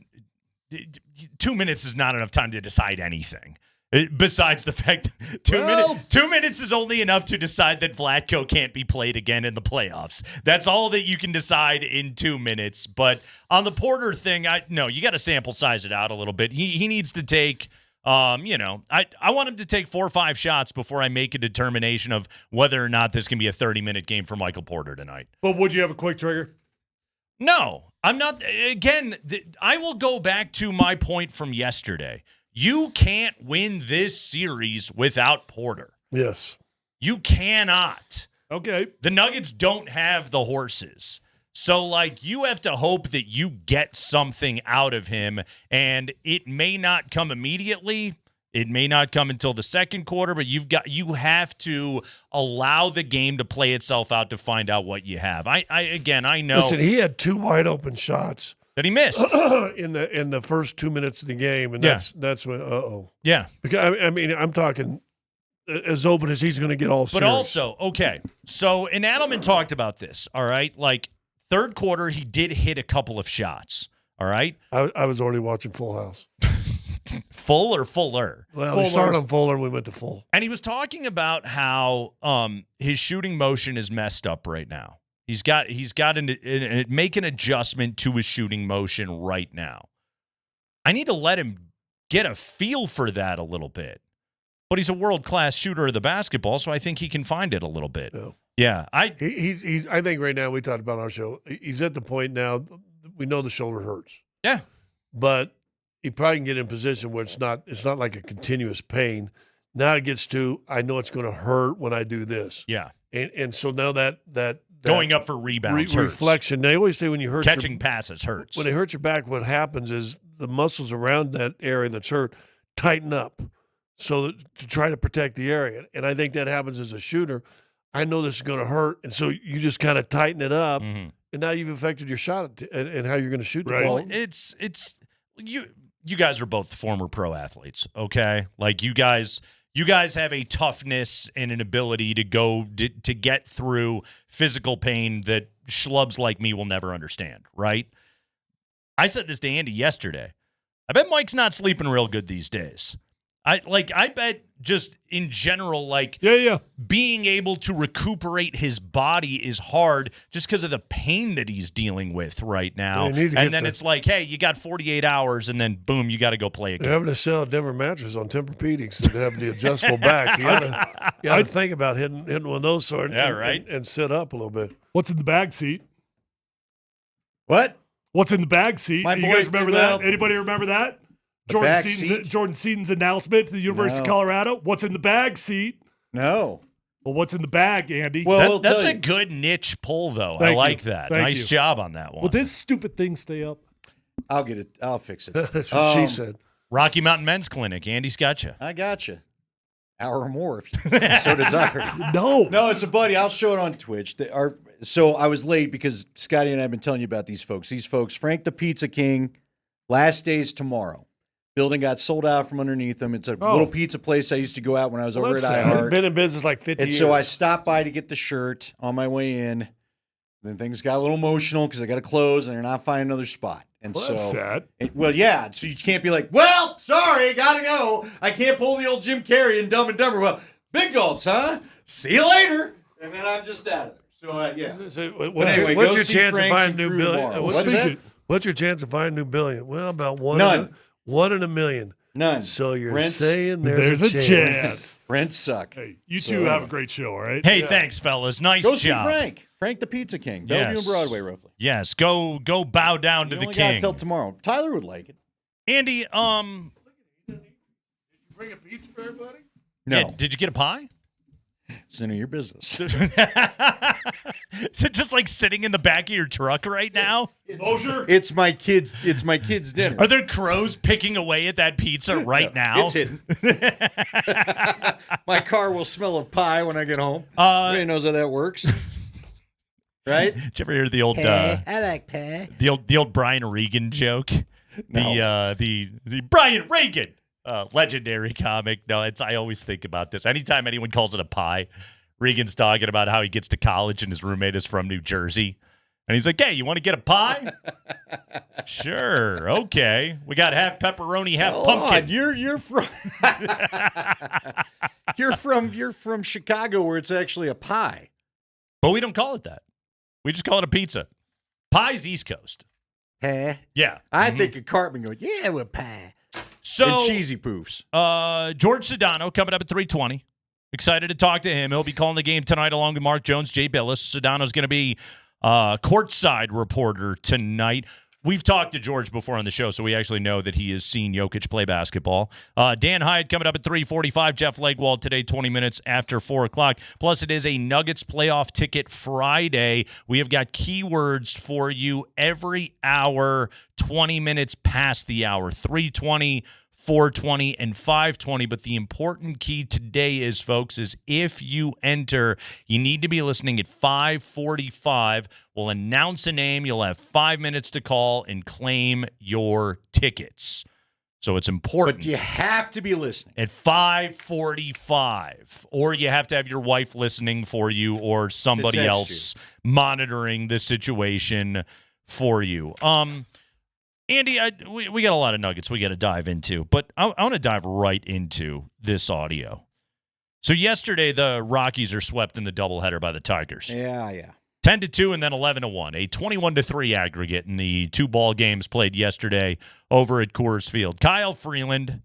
2 minutes is not enough time to decide anything. Besides the fact that 2 minutes is only enough to decide that Vlatko can't be played again in the playoffs. That's all that you can decide in 2 minutes. But on the Porter thing, you got to sample size it out a little bit. He needs to take, I want him to take 4 or 5 shots before I make a determination of whether or not this can be a 30-minute game for Michael Porter tonight. But would you have a quick trigger? No, I'm not. Again, I will go back to my point from yesterday. You can't win this series without Porter. Yes. You cannot. Okay. The Nuggets don't have the horses. So, you have to hope that you get something out of him, and it may not come immediately. It may not come until the second quarter, but you have to allow the game to play itself out to find out what you have. I know. Listen, he had 2 wide open shots that he missed in the first 2 minutes of the game, and that's when yeah. Because I mean, I'm talking as open as he's going to get all series. But also, okay, so and Adelman talked about this. All right, third quarter, he did hit a couple of shots. All right, I was already watching Full House. Full or fuller? Well, we started on Fuller and we went to full. And he was talking about how his shooting motion is messed up right now. He's got to make an adjustment to his shooting motion right now. I need to let him get a feel for that a little bit. But he's a world-class shooter of the basketball, so I think he can find it a little bit. Yeah. He's I think right now, we talked about on our show, he's at the point now, we know the shoulder hurts. Yeah. But he probably can get in a position where it's not like a continuous pain. Now it gets to, I know it's going to hurt when I do this. Yeah. And so now that going up for rebounds hurts. Reflection. They always say when you hurt catching passes hurts. When it hurts your back, what happens is the muscles around that area that's hurt tighten up so to try to protect the area. And I think that happens as a shooter. I know this is going to hurt, and so you just kind of tighten it up, and now you've affected your shot and how you're going to shoot the ball. It's you guys are both former pro athletes, okay? You guys have a toughness and an ability to go to get through physical pain that schlubs like me will never understand, right? I said this to Andy yesterday. I bet Mike's not sleeping real good these days. I bet just in general, like yeah, being able to recuperate his body is hard just because of the pain that he's dealing with right now. Yeah, and then it's like, hey, you got 48 hours, and then boom, you got to go play again. They're having to sell Denver mattress on Tempur-Pedics and have the adjustable back. You got to think about hitting one of those sort and sit up a little bit. What's in the bag seat? What? What's in the bag seat? My You boy- guys remember well, that? Anybody remember that? The bag Jordan seat? Seaton's announcement to the University of No. Colorado. What's in the bag seat? No. Well, what's in the bag, Andy? Well, That's a good niche pull, though. Thank I like you. that. Thank Nice you. job on that one. Will this stupid thing stay up? I'll get it. I'll fix it. That's what she said. Rocky Mountain Men's Clinic. Andy's got you. I got you. Hour or more if you so desire. No, it's a buddy. I'll show it on Twitch. So I was late because Scotty and I have been telling you about these folks. These folks, Frank the Pizza King, last day's tomorrow. Building got sold out from underneath them. It's a little pizza place I used to go out when I was over at iHeart. Been in business like 50 And years. so I stopped by to get the shirt on my way in. Then things got a little emotional because I got to close and they're not finding another spot. And Well, that's sad. Yeah. So you can't be like, well, sorry, gotta go. I can't pull the old Jim Carrey and Dumb and Dumber. Well, big gulps, huh? See you later. And then I'm just out of there. So yeah. What's Anyway, your go see chance of Frank's finding and new crew billion? tomorrow. What's What's that? What's your chance of finding new billion? Well, about one. None. One in a million. None. So you're Rents- saying there's a chance. Rents suck. Hey, you two have a great show, all right? Hey, thanks, fellas. Nice Go job. see Frank. Frank the Pizza King. Bellevue and Broadway, roughly. Yes, go bow down to You the only got king. till tomorrow. Tyler would like it. Andy, Bring a pizza for everybody? No. yeah, did you get a pie? It's none of your business. Is it just like sitting in the back of your truck right now? Moser? It's my kids' dinner. Are there crows picking away at that pizza right now? It's hidden. My car will smell of pie when I get home. Everybody knows how that works. Right? Did you ever hear the old I like pie. the old Brian Regan joke? No. The Brian Regan legendary comic. No, I always think about this. Anytime anyone calls it a pie, Regan's talking about how he gets to college and his roommate is from New Jersey. And he's like, hey, you want to get a pie? Sure. Okay. We got half pepperoni, half pumpkin. You're from you're from Chicago where it's actually a pie. But we don't call it that. We just call it a pizza. Pie's East Coast. Huh? Yeah. I think of Cartman going, yeah, we're pie. So and cheesy poofs. George Sedano coming up at 3:20. Excited to talk to him. He'll be calling the game tonight along with Mark Jones, Jay Billis. Sedano's going to be courtside reporter tonight. We've talked to George before on the show, so we actually know that he has seen Jokic play basketball. Dan Hyatt coming up at 3:45. Jeff Legwald today, 20 minutes after 4 o'clock. Plus, it is a Nuggets playoff ticket Friday. We have got keywords for you every hour, 20 minutes past the hour, 3:20, 4:20, and 5:20. But the important key today is, folks, is if you enter, you need to be listening at 5:45. We'll announce a name. You'll have 5 minutes to call and claim your tickets. So it's important. But you have to be listening. At 5:45. Or you have to have your wife listening for you or somebody text else monitoring the situation for you. Andy, we got a lot of nuggets we got to dive into, but I want to dive right into this audio. So yesterday, the Rockies are swept in the doubleheader by the Tigers. Yeah. 10-2 and then 11-1. A 21-3 aggregate in the two ball games played yesterday over at Coors Field. Kyle Freeland.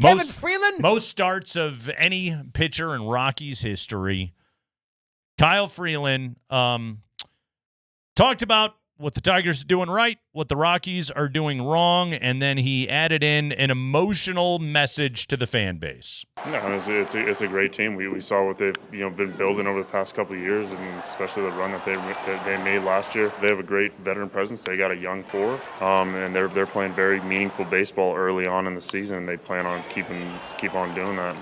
Most starts of any pitcher in Rockies history. Kyle Freeland talked about what the Tigers are doing right, what the Rockies are doing wrong, and then he added in an emotional message to the fan base. No, it's a great team. We saw what they've been building over the past couple of years, and especially the run that they made last year. They have a great veteran presence. They got a young core, and they're playing very meaningful baseball early on in the season. They plan on keep on doing that.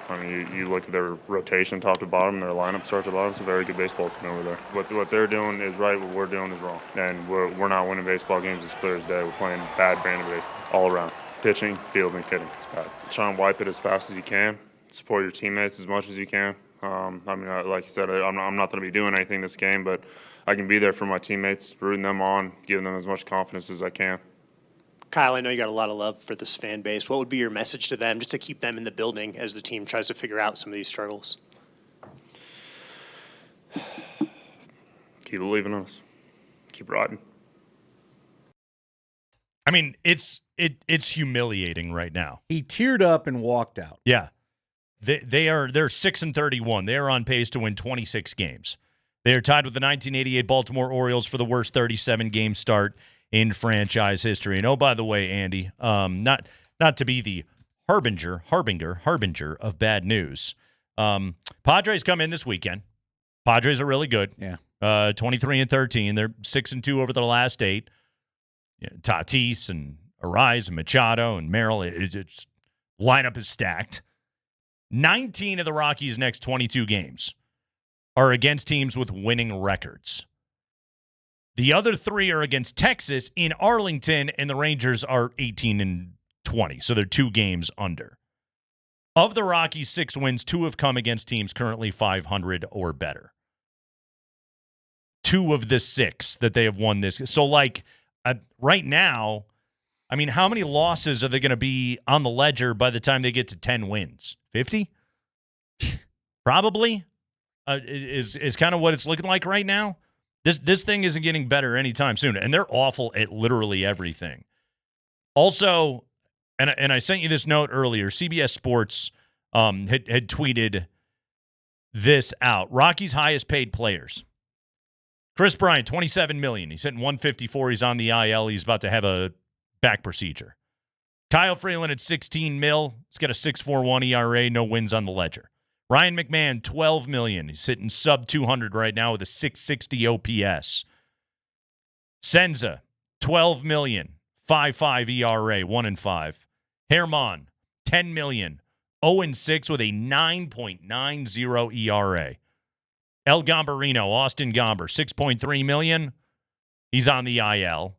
You look at their rotation top to bottom, their lineup start to bottom. It's a very good baseball team over there. What they're doing is right. What we're doing is wrong. And we're not winning baseball games as clear as day. We're playing bad brand of baseball all around. Pitching, fielding, hitting. It's bad. Try and wipe it as fast as you can. Support your teammates as much as you can. Like you said, I'm not going to be doing anything this game, but I can be there for my teammates, rooting them on, giving them as much confidence as I can. Kyle, I know you got a lot of love for this fan base. What would be your message to them just to keep them in the building as the team tries to figure out some of these struggles? Keep believing in us. Keep riding. I mean, it's humiliating right now. He teared up and walked out. Yeah. They're 6-31. They are on pace to win 26 games. They are tied with the 1988 Baltimore Orioles for the worst 37-game start in franchise history. And oh, by the way, Andy, not to be the harbinger of bad news. Padres come in this weekend. Padres are really good. Yeah. 23-13. They're 6-2 over the last 8. Tatis and Arise and Machado and Merrill. It's lineup is stacked. 19 of the Rockies' next 22 games are against teams with winning records. The other 3 are against Texas in Arlington, and the Rangers are 18-20, so they're 2 games under. Of the Rockies' 6 wins, 2 have come against teams currently 500 or better. 2 of the 6 that they have won this. So, right now, I mean, how many losses are they going to be on the ledger by the time they get to 10 wins? 50? Probably is kind of what it's looking like right now. This thing isn't getting better anytime soon, and they're awful at literally everything. Also, and I sent you this note earlier, CBS Sports had tweeted this out. Rockies' highest paid players. Chris Bryant, $27 million. He's hitting $154. He's on the IL. He's about to have a back procedure. Kyle Freeland at $16 million. He's got a 6.41 ERA, no wins on the ledger. Ryan McMahon, $12 million. He's hitting sub 200 right now with a 660 OPS. Senza, $12 million, 5.5 ERA, 1-5. Herman, $10 million, 0-6 with a 9.90 ERA. El Gambarino, Austin Gomber, $6.3 million. He's on the IL.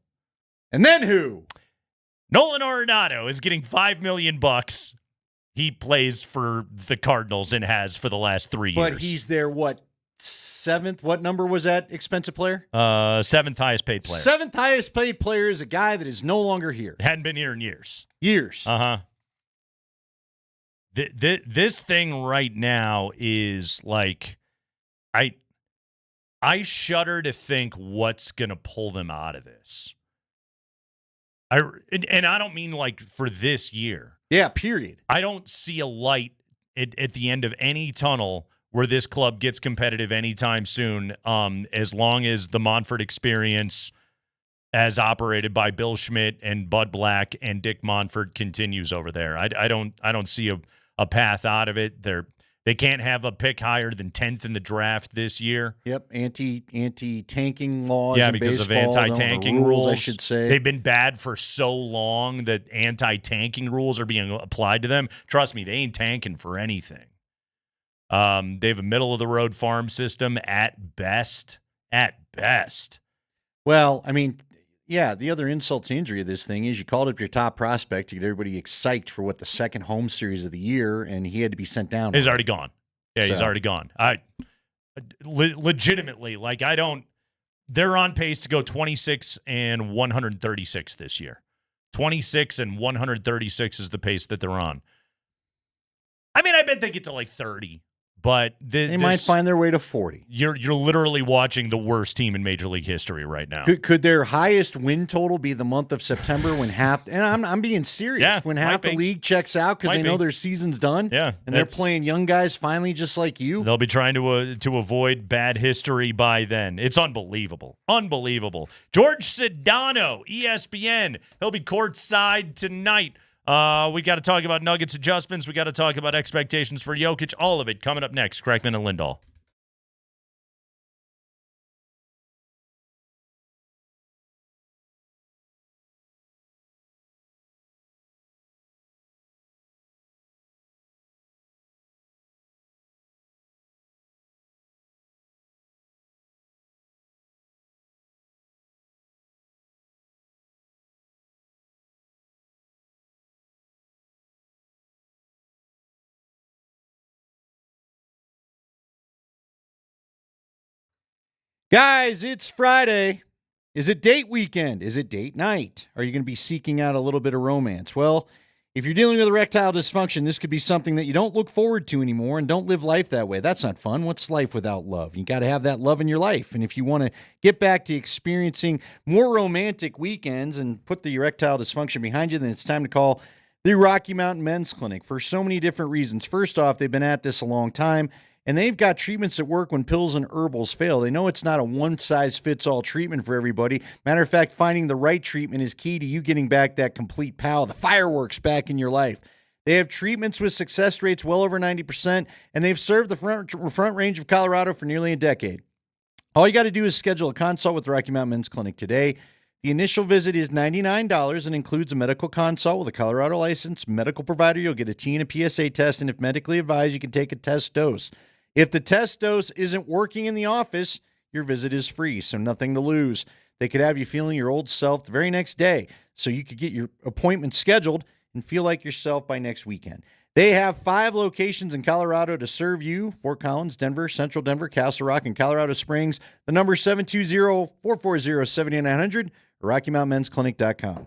And then who? Nolan Arenado is getting $5 million. He plays for the Cardinals and has for the last 3 years. But he's their, 7th? What number was that expensive player? 7th highest paid player. 7th highest paid player is a guy that is no longer here. Hadn't been here in years. Uh-huh. This thing right now is like, I shudder to think what's going to pull them out of this. And I don't mean like for this year. Yeah, period. I don't see a light at the end of any tunnel where this club gets competitive anytime soon, as long as the Monfort experience as operated by Bill Schmidt and Bud Black and Dick Monfort continues over there. I don't see a path out of it. They can't have a pick higher than 10th in the draft this year. Yep, anti-tanking laws. Yeah, in because baseball, of anti-tanking rules, I should say. They've been bad for so long that anti-tanking rules are being applied to them. Trust me, they ain't tanking for anything. They have a middle-of-the-road farm system at best. At best. Well, I mean, yeah, the other insult to injury of this thing is you called up your top prospect to get everybody excited for the second home series of the year, and he had to be sent down. He's already gone. Yeah, he's already gone. Legitimately, they're on pace to go 26 and 136 this year. 26 and 136 is the pace that they're on. I mean, I bet they get to 30. But they might find their way to 40. You're literally watching the worst team in Major League history right now. Could their highest win total be the month of September when half? And I'm being serious. When half the league checks out because they know their season's done. Yeah, and they're playing young guys finally, just like you. They'll be trying to avoid bad history by then. It's unbelievable, unbelievable. George Sedano, ESPN. He'll be courtside tonight. We got to talk about Nuggets adjustments. We got to talk about expectations for Jokic. All of it coming up next. Kreckman and Lindahl. Guys, it's Friday. Is it date weekend? Is it date night? Are you going to be seeking out a little bit of romance? Well, if you're dealing with erectile dysfunction, this could be something that you don't look forward to anymore, and don't live life that way. That's not fun. What's life without love? You got to have that love in your life. And if you want to get back to experiencing more romantic weekends and put the erectile dysfunction behind you, then it's time to call the Rocky Mountain Men's Clinic for so many different reasons. First off, they've been at this a long time, and they've got treatments that work when pills and herbals fail. They know it's not a one-size-fits-all treatment for everybody. Matter of fact, finding the right treatment is key to you getting back that complete power, the fireworks back in your life. They have treatments with success rates well over 90%, and they've served the front range of Colorado for nearly a decade. All you got to do is schedule a consult with the Rocky Mountain Men's Clinic today. The initial visit is $99 and includes a medical consult with a Colorado licensed medical provider. You'll get a T and a PSA test, and if medically advised, you can take a test dose. If the test dose isn't working in the office, your visit is free, so nothing to lose. They could have you feeling your old self the very next day, so you could get your appointment scheduled and feel like yourself by next weekend. They have 5 locations in Colorado to serve you: Fort Collins, Denver, Central Denver, Castle Rock, and Colorado Springs. The number is 720-440-7900 or RockyMountainMen'sClinic.com.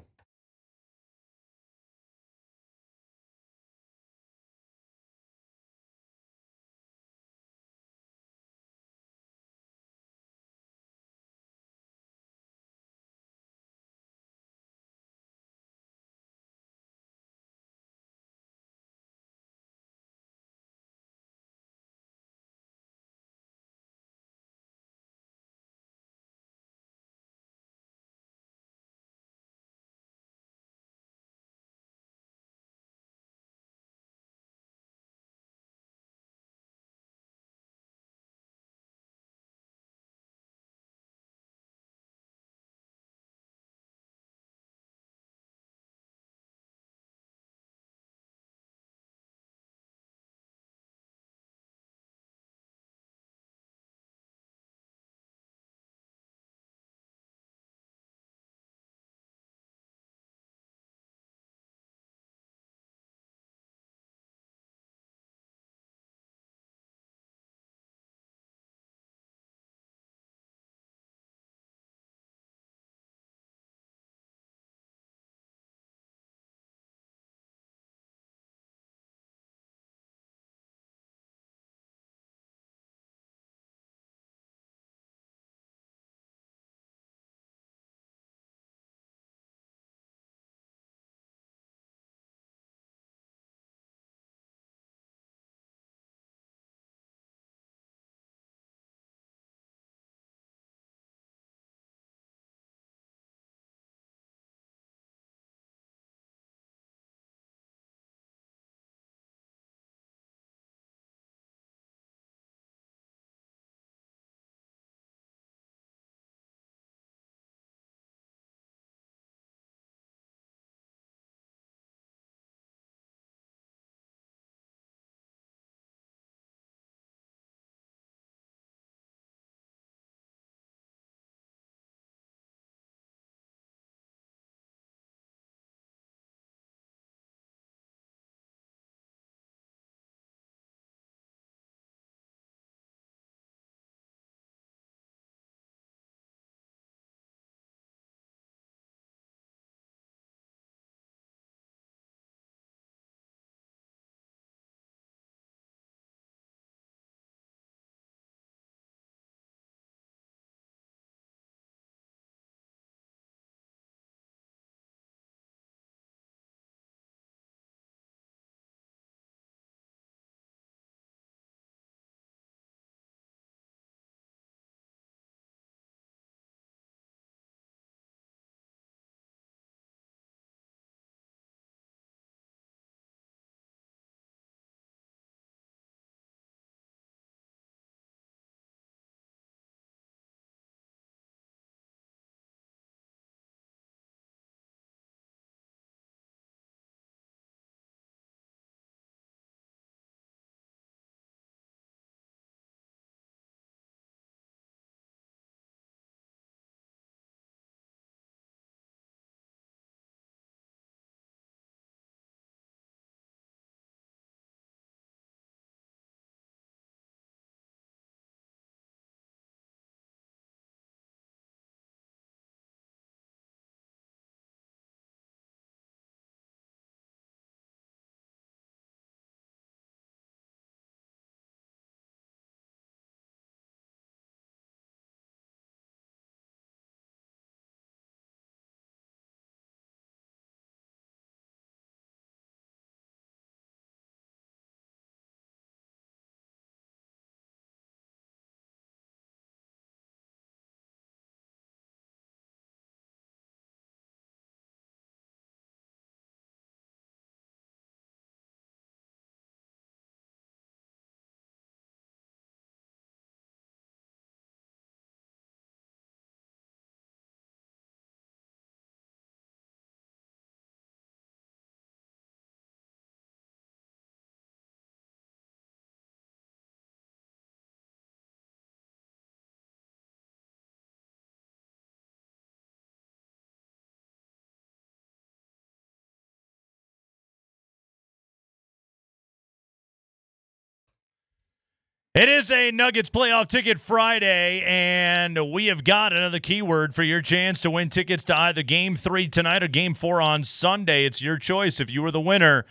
It is a Nuggets playoff ticket Friday, and we have got another keyword for your chance to win tickets to either Game 3 tonight or Game 4 on Sunday. It's your choice if you were the winner.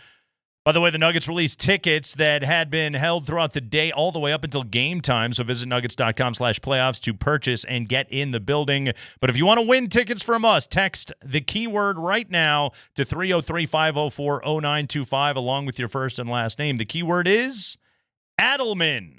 By the way, the Nuggets released tickets that had been held throughout the day all the way up until game time, so visit nuggets.com/playoffs to purchase and get in the building. But if you want to win tickets from us, text the keyword right now to 303-504-0925 along with your first and last name. The keyword is Adelman.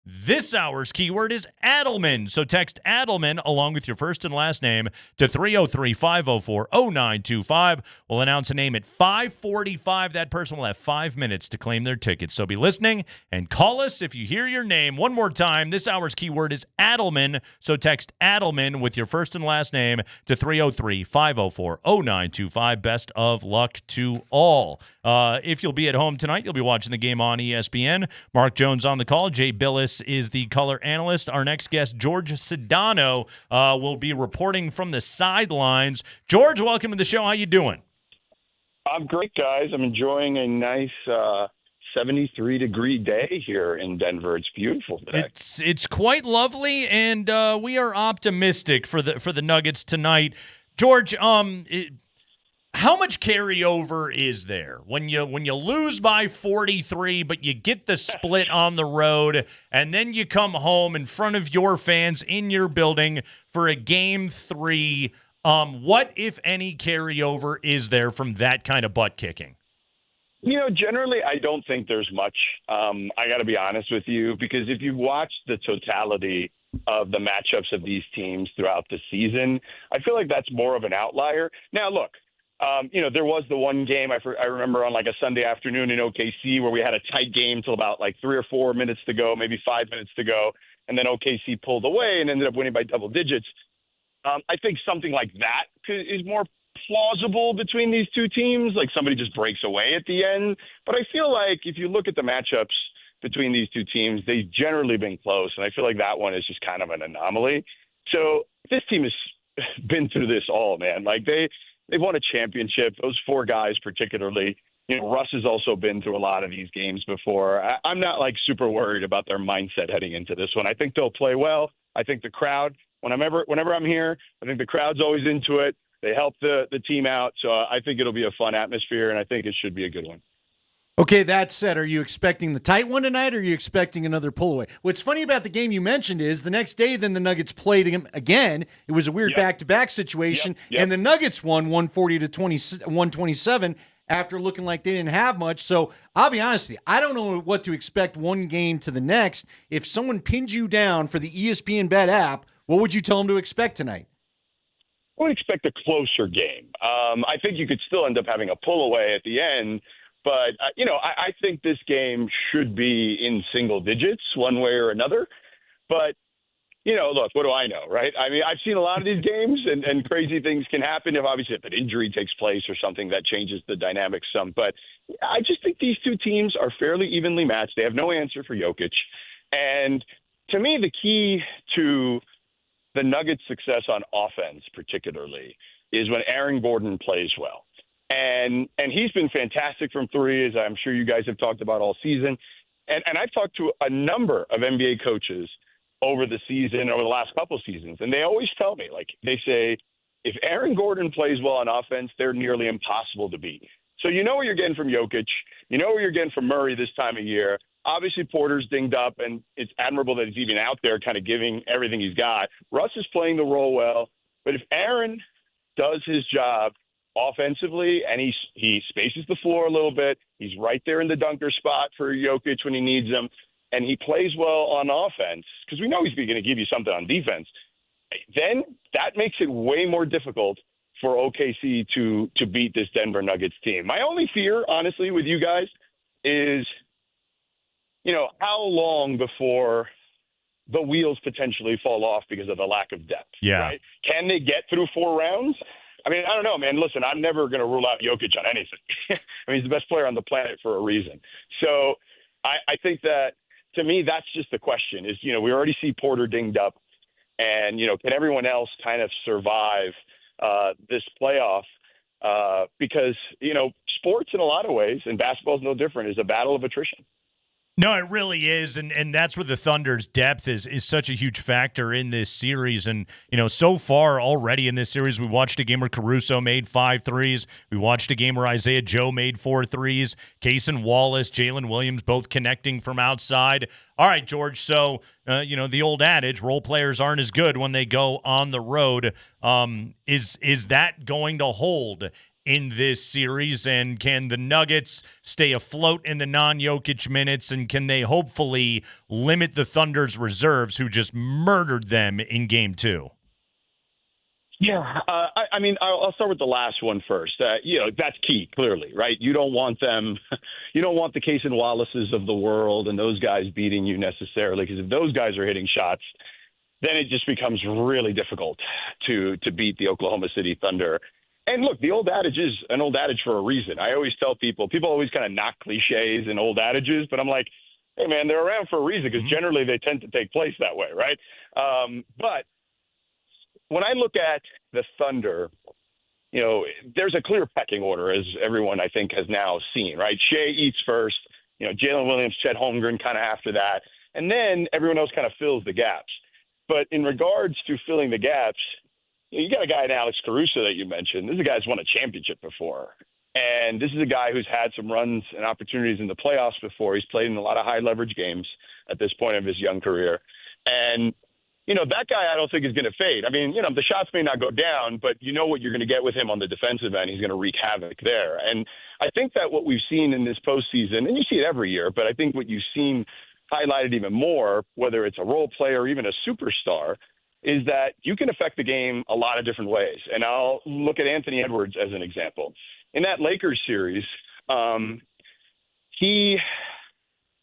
This hour's keyword is Adelman. So text Adelman along with your first and last name to 303-504-0925. We'll announce a name at 5:45. That person will have 5 minutes to claim their tickets. So be listening and call us if you hear your name. One more time, this hour's keyword is Adelman. So text Adelman with your first and last name to 303-504-0925. Best of luck to all. If you'll be at home tonight, you'll be watching the game on ESPN. Mark Jones on the call. Jay Billis is the color analyst. Our next guest, George Sedano, will be reporting from the sidelines. George, welcome to the show. How you doing? I'm great, guys. I'm enjoying a nice 73-degree day here in Denver. It's beautiful today. It's quite lovely, and we are optimistic for the Nuggets tonight. George, how much carryover is there when you lose by 43, but you get the split on the road, and then you come home in front of your fans in your building for a Game 3? What, if any, carryover is there from that kind of butt kicking? Generally, I don't think there's much. I got to be honest with you, because if you watch the totality of the matchups of these teams throughout the season, I feel like that's more of an outlier. Now, look. There was the one game I remember on like a Sunday afternoon in OKC where we had a tight game till about like 3 or 4 minutes to go, maybe 5 minutes to go, and then OKC pulled away and ended up winning by double digits. I think something like that is more plausible between these two teams, like somebody just breaks away at the end. But I feel like if you look at the matchups between these two teams, they've generally been close, and I feel like that one is just kind of an anomaly. So this team has been through this all, man. Like They've won a championship, those four guys particularly. Russ has also been through a lot of these games before. I'm not like super worried about their mindset heading into this one. I think they'll play well. I think the crowd, whenever I'm here, I think the crowd's always into it. They help the team out. So I think it'll be a fun atmosphere, and I think it should be a good one. Okay, that said, are you expecting the tight one tonight, or are you expecting another pull away? What's funny about the game you mentioned is the next day, then the Nuggets played him again. It was a weird back-to-back situation, and the Nuggets won 140-127 after looking like they didn't have much. So I'll be honest with you, I don't know what to expect one game to the next. If someone pins you down for the ESPN Bet app, what would you tell them to expect tonight? I would expect a closer game. I think you could still end up having a pull away at the end. But, I think this game should be in single digits one way or another. But, look, what do I know, right? I mean, I've seen a lot of these games, and crazy things can happen if an injury takes place or something that changes the dynamics some. But I just think these two teams are fairly evenly matched. They have no answer for Jokic. And to me, the key to the Nuggets' success on offense particularly is when Aaron Gordon plays well. And he's been fantastic from three, as I'm sure you guys have talked about all season. And I've talked to a number of NBA coaches over the season, over the last couple seasons, and they always tell me, they say, if Aaron Gordon plays well on offense, they're nearly impossible to beat. So you know what you're getting from Jokic. You know what you're getting from Murray this time of year. Obviously, Porter's dinged up, and it's admirable that he's even out there kind of giving everything he's got. Russ is playing the role well. But if Aaron does his job offensively, and he spaces the floor a little bit, he's right there in the dunker spot for Jokic when he needs him, and he plays well on offense, because we know he's going to give you something on defense, then that makes it way more difficult for OKC to beat this Denver Nuggets team. My only fear, honestly, with you guys is, how long before the wheels potentially fall off because of the lack of depth. Yeah. Right? Can they get through 4 rounds? I mean, I don't know, man. Listen, I'm never going to rule out Jokic on anything. I mean, he's the best player on the planet for a reason. So I think that, to me, that's just the question is, we already see Porter dinged up, and, can everyone else kind of survive this playoff? Because, sports in a lot of ways, and basketball is no different, is a battle of attrition. No, it really is, and that's where the Thunder's depth is such a huge factor in this series. And, so far already in this series, we watched a game where Caruso made 5 threes. We watched a game where Isaiah Joe made 4 threes. Kaysen Wallace, Jalen Williams, both connecting from outside. All right, George, so, the old adage, role players aren't as good when they go on the road. Is that going to hold in this series, and can the Nuggets stay afloat in the non-Jokic minutes, and can they hopefully limit the Thunder's reserves who just murdered them in Game 2? Yeah, I'll start with the last one first. That's key, clearly, right? You don't want them, you don't want the Kaysen Wallaces of the world and those guys beating you necessarily, because if those guys are hitting shots, then it just becomes really difficult to beat the Oklahoma City Thunder. And look, the old adage is an old adage for a reason. I always tell people always kind of knock cliches and old adages, but I'm like, hey, man, they're around for a reason because generally they tend to take place that way, right? But when I look at the Thunder, there's a clear pecking order, as everyone I think has now seen, right? Shea eats first, Jalen Williams, Chet Holmgren kind of after that, and then everyone else kind of fills the gaps. But in regards to filling the gaps, you got a guy in Alex Caruso that you mentioned. This is a guy who's won a championship before. And this is a guy who's had some runs and opportunities in the playoffs before. He's played in a lot of high-leverage games at this point of his young career. And, that guy I don't think is going to fade. I mean, the shots may not go down, but you know what you're going to get with him on the defensive end. He's going to wreak havoc there. And I think that what we've seen in this postseason, and you see it every year, but I think what you've seen highlighted even more, whether it's a role player or even a superstar, is that you can affect the game a lot of different ways. And I'll look at Anthony Edwards as an example. In that Lakers series, he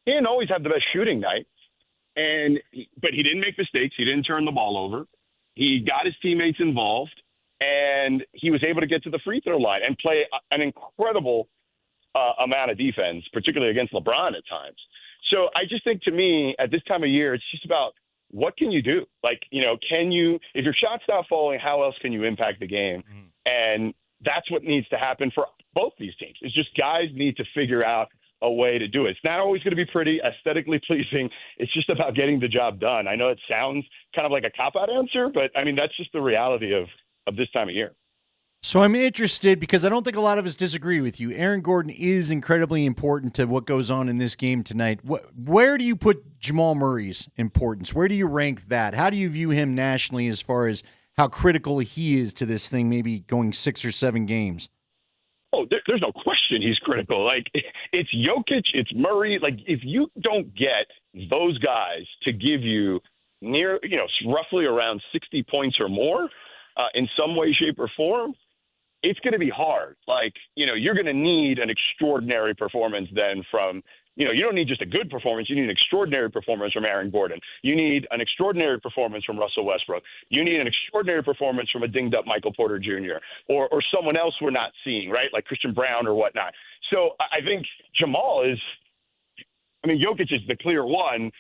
didn't always have the best shooting night, but he didn't make mistakes. He didn't turn the ball over. He got his teammates involved, and he was able to get to the free throw line and play an incredible amount of defense, particularly against LeBron at times. So I just think, to me, at this time of year, it's just about, what can you do? Like, if your shot's not falling, how else can you impact the game? And that's what needs to happen for both these teams. It's just guys need to figure out a way to do it. It's not always going to be pretty, aesthetically pleasing. It's just about getting the job done. I know it sounds kind of like a cop-out answer, but that's just the reality of this time of year. So I'm interested because I don't think a lot of us disagree with you. Aaron Gordon is incredibly important to what goes on in this game tonight. Where do you put Jamal Murray's importance? Where do you rank that? How do you view him nationally as far as how critical he is to this thing, maybe going 6 or 7 games? Oh, there's no question he's critical. Like, it's Jokic, it's Murray. Like, if you don't get those guys to give you roughly around 60 points or more in some way, shape, or form, it's going to be hard. Like, you're going to need an extraordinary performance then from, you don't need just a good performance. You need an extraordinary performance from Aaron Gordon. You need an extraordinary performance from Russell Westbrook. You need an extraordinary performance from a dinged up Michael Porter Jr. or someone else we're not seeing, right? Like Christian Brown or whatnot. So I think Jamal Jokic is the clear one.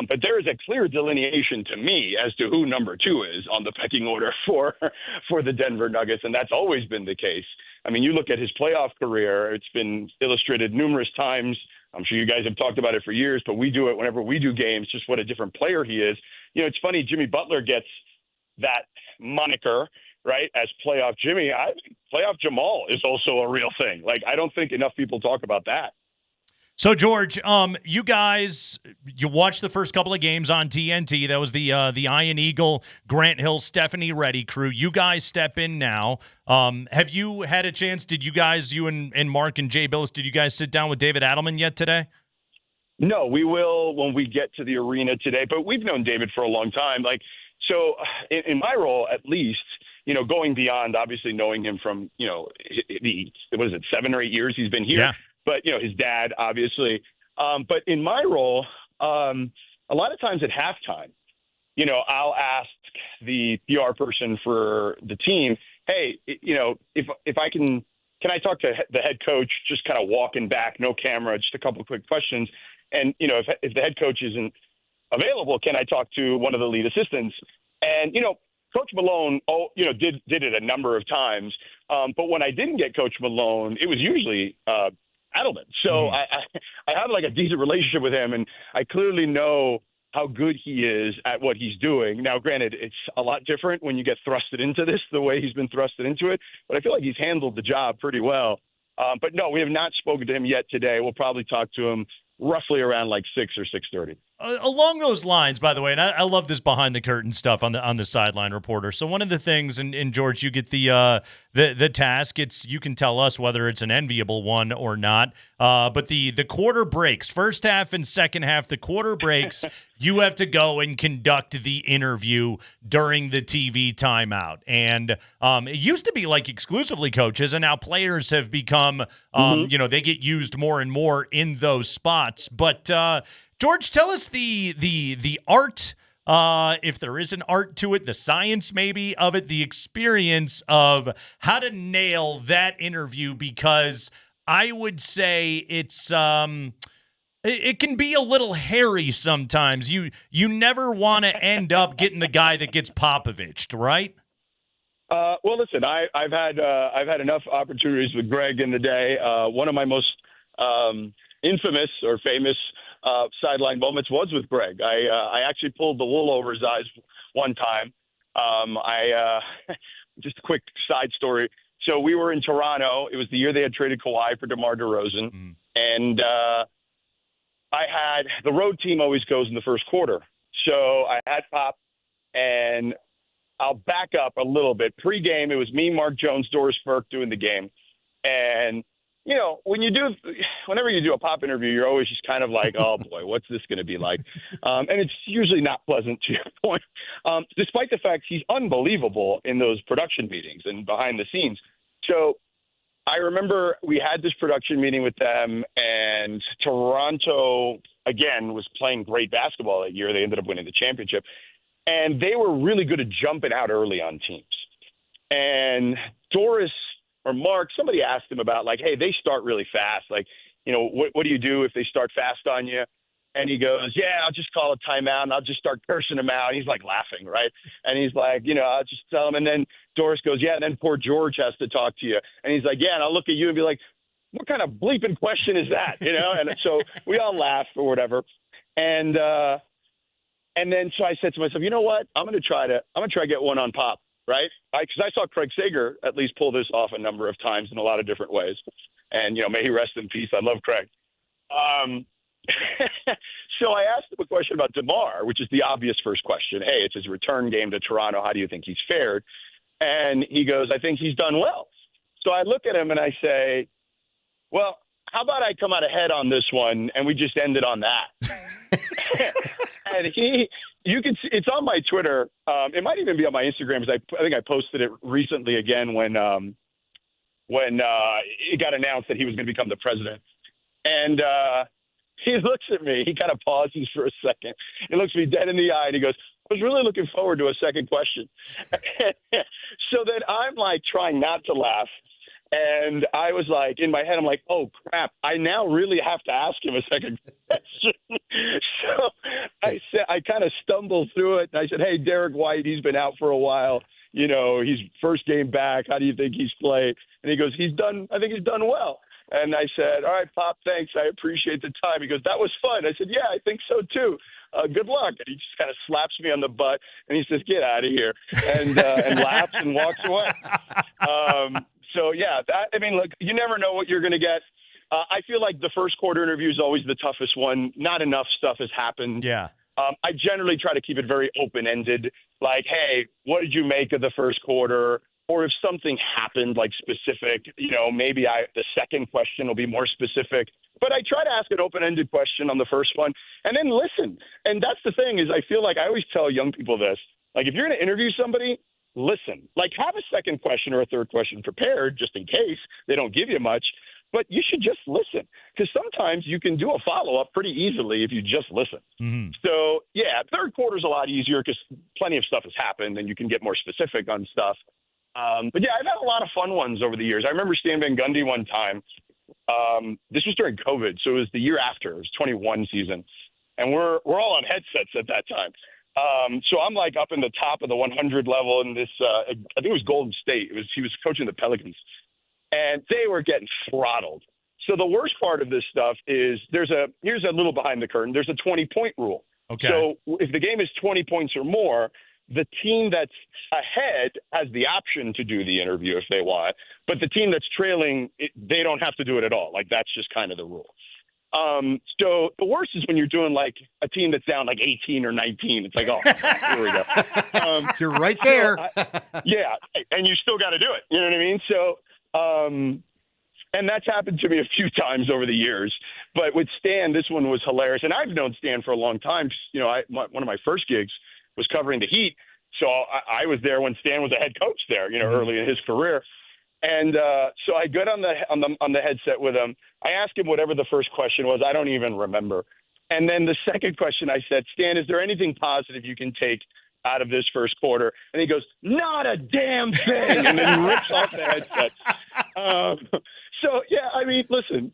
But there is a clear delineation to me as to who number 2 is on the pecking order for the Denver Nuggets, and that's always been the case. I mean, you look at his playoff career, it's been illustrated numerous times. I'm sure you guys have talked about it for years, but we do it whenever we do games, just what a different player he is. It's funny, Jimmy Butler gets that moniker, right, as playoff Jimmy. I think playoff Jamal is also a real thing. Like, I don't think enough people talk about that. So, George, you guys, you watched the first couple of games on TNT. That was the Iron Eagle, Grant Hill, Stephanie Reddy crew. You guys step in now. Have you had a chance? Did you guys, you and Mark and Jay Billis, did you guys sit down with David Adelman yet today? No, we will when we get to the arena today. But we've known David for a long time. Like, so in my role, at least, going beyond obviously knowing him from, what is it, 7 or 8 years he's been here. Yeah. But, his dad, obviously. But in my role, a lot of times at halftime, I'll ask the PR person for the team, hey, if I can I talk to the head coach, just kind of walking back, no camera, just a couple of quick questions. And, if the head coach isn't available, can I talk to one of the lead assistants? And, Coach Malone, did it a number of times. But when I didn't get Coach Malone, it was usually Adelman. So I have like a decent relationship with him, and I clearly know how good he is at what he's doing. Now, granted, it's a lot different when you get thrusted into this the way he's been thrusted into it, but I feel like he's handled the job pretty well. But no, we have not spoken to him yet today. We'll probably talk to him roughly around like 6 or 6:30. Along those lines, by the way, and I love this behind the curtain stuff on the sideline reporter. So one of the things, and George, you get the task. You can tell us whether it's an enviable one or not. But the quarter breaks, first half and second half, the quarter breaks. You have to go and conduct the interview during the TV timeout. And it used to be like exclusively coaches, and now players have become, they get used more and more in those spots. But George, tell us the art, if there is an art to it, the science maybe of it, the experience of how to nail that interview, because I would say it's it can be a little hairy sometimes. You never want to end up getting the guy that gets Popovic'd, right? Well, listen, I've had enough opportunities with Greg in the day. One of my most infamous or famous sideline moments was with Greg. I actually pulled the wool over his eyes one time. Just a quick side story. So we were in Toronto. It was the year they had traded Kawhi for DeMar DeRozan. And I had the road team always goes in the first quarter. So I had Pop, and I'll back up a little bit. Pre-game, it was me, Mark Jones, Doris Burke doing the game. And you know, whenever you do a Pop interview, you're always just kind of like, oh boy, what's this going to be like? And it's usually not pleasant, to your point, despite the fact he's unbelievable in those production meetings and behind the scenes. So I remember we had this production meeting with them, and Toronto, again, was playing great basketball that year. They ended up winning the championship. And they were really good at jumping out early on teams. And Doris or Mark, somebody asked him about, like, hey, they start really fast. Like, you know, what do you do if they start fast on you? And he goes, yeah, I'll just call a timeout and I'll just start cursing him out. And he's like laughing, right? And he's like, you know, I'll just tell him. And then Doris goes, yeah, and then poor George has to talk to you. And he's like, yeah, and I'll look at you and be like, what kind of bleeping question is that? You know? And so we all laugh or whatever. And then so I said to myself, you know what? I'm going to try to get one on Pop. Right? Because I saw Craig Sager at least pull this off a number of times in a lot of different ways. And, you know, may he rest in peace. I love Craig. So I asked him a question about DeMar, which is the obvious first question. Hey, it's his return game to Toronto. How do you think he's fared? And he goes, I think he's done well. So I look at him and I say, well, how about I come out ahead on this one and we just end it on that? And you can see, it's on my Twitter. It might even be on my Instagram, because I think I posted it recently again when it got announced that he was going to become the president. And he looks at me. He kind of pauses for a second. He looks me dead in the eye, and he goes, I was really looking forward to a second question. So then I'm like trying not to laugh. And I was like, in my head, I'm like, oh, crap, I now really have to ask him a second question. So I kind of stumbled through it. And I said, hey, Derek White, he's been out for a while. You know, he's first game back. How do you think he's played? And he goes, I think he's done well. And I said, all right, Pop, thanks. I appreciate the time. He goes, that was fun. I said, yeah, I think so, too. Good luck. And he just kind of slaps me on the butt, and he says, get out of here, and laughs and walks away. So, yeah, look, you never know what you're going to get. I feel like the first quarter interview is always the toughest one. Not enough stuff has happened. Yeah. I generally try to keep it very open-ended, like, hey, what did you make of the first quarter? Or if something happened, like specific, you know, maybe the second question will be more specific. But I try to ask an open-ended question on the first one and then listen. And that's the thing, is I feel like I always tell young people this. Like, if you're going to interview somebody, listen. Like, have a second question or a third question prepared just in case they don't give you much. But you should just listen, because sometimes you can do a follow-up pretty easily if you just listen. Mm-hmm. So, yeah, third quarter's a lot easier because plenty of stuff has happened and you can get more specific on stuff. But yeah, I've had a lot of fun ones over the years. I remember Stan Van Gundy one time. This was during COVID, so it was the year after. It was 21 season, and we're all on headsets at that time. So I'm like up in the top of the 100 level in this. I think it was Golden State. He was coaching the Pelicans, and they were getting throttled. So the worst part of this stuff is here's a little behind the curtain. There's a 20-point rule. Okay. So if the game is 20 points or more, the team that's ahead has the option to do the interview if they want, but the team that's trailing, they don't have to do it at all. Like, that's just kind of the rule. So the worst is when you're doing like a team that's down like 18 or 19. It's like, oh, here we go. You're right there. Yeah, and you still got to do it. You know what I mean? So, and that's happened to me a few times over the years. But with Stan, this one was hilarious. And I've known Stan for a long time. You know, one of my first gigs was covering the Heat. So I was there when Stan was a head coach there, you know, early in his career. And so I got on the headset with him. I asked him whatever the first question was. I don't even remember. And then the second question I said, Stan, is there anything positive you can take out of this first quarter? And he goes, not a damn thing. And then he rips off the headset. So, yeah, I mean, listen,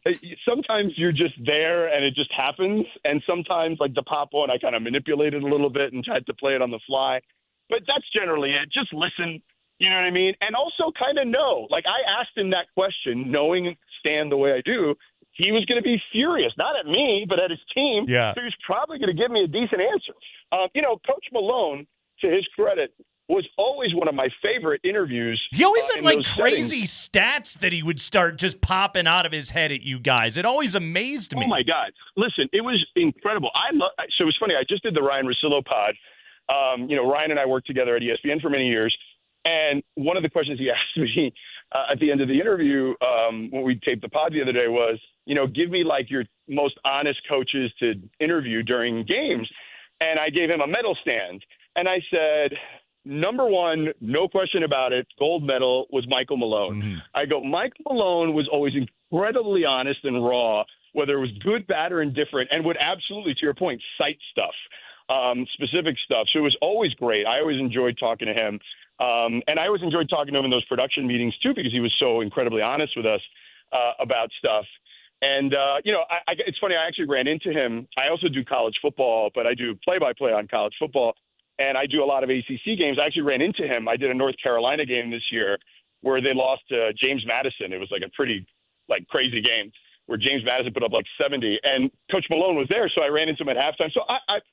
sometimes you're just there and it just happens. And sometimes, like the pop one, I kind of manipulated a little bit and tried to play it on the fly. But that's generally it. Just listen. You know what I mean? And also kind of know. Like, I asked him that question, knowing Stan the way I do. He was going to be furious, not at me, but at his team. Yeah. So he was probably going to give me a decent answer. You know, Coach Malone, to his credit, was always one of my favorite interviews. He always had in like those crazy settings. stats that he would start just popping out of his head at you guys. It always amazed me. Oh, my God. Listen, it was incredible. So it was funny. I just did the Ryan Russillo pod. You know, Ryan and I worked together at ESPN for many years. And one of the questions he asked me at the end of the interview when we taped the pod the other day was, you know, give me like your most honest coaches to interview during games. And I gave him a medal stand. And I said, number one, no question about it, gold medal was Michael Malone. Mm-hmm. I go, Michael Malone was always incredibly honest and raw, whether it was good, bad, or indifferent, and would absolutely, to your point, cite stuff, specific stuff. So it was always great. I always enjoyed talking to him. And I always enjoyed talking to him in those production meetings, too, because he was so incredibly honest with us about stuff. And, you know, it's funny, I actually ran into him. I also do college football, but I do play-by-play on college football, and I do a lot of ACC games. I actually ran into him. I did a North Carolina game this year where they lost to James Madison. It was like a pretty, like, crazy game where James Madison put up like 70, and Coach Malone was there, so I ran into him at halftime. So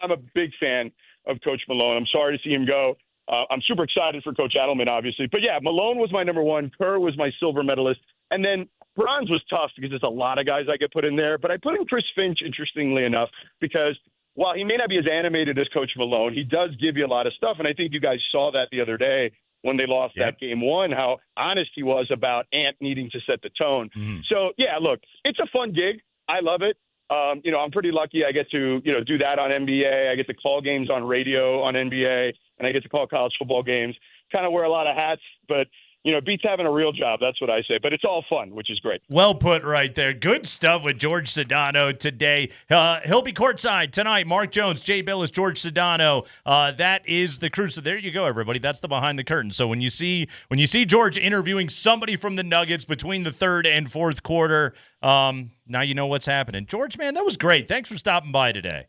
I'm a big fan of Coach Malone. I'm sorry to see him go. I'm super excited for Coach Adelman, obviously. But, yeah, Malone was my number one. Kerr was my silver medalist. And then bronze was tough because there's a lot of guys I could put in there. But I put in Chris Finch, interestingly enough, because while he may not be as animated as Coach Malone, he does give you a lot of stuff. And I think you guys saw that the other day when they lost that game one, how honest he was about Ant needing to set the tone. Mm-hmm. So, yeah, look, it's a fun gig. I love it. You know, I'm pretty lucky. I get to, you know, do that on NBA. I get to call games on radio on NBA, and I get to call college football games. Kind of wear a lot of hats, but, you know, it beats having a real job. That's what I say. But it's all fun, which is great. Well put right there. Good stuff with George Sedano today. He'll be courtside tonight. Mark Jones, Jay Billis, George Sedano. That is the crew. So there you go, everybody. That's the behind the curtain. So when you see George interviewing somebody from the Nuggets between the third and fourth quarter, now you know what's happening. George, man, that was great. Thanks for stopping by today.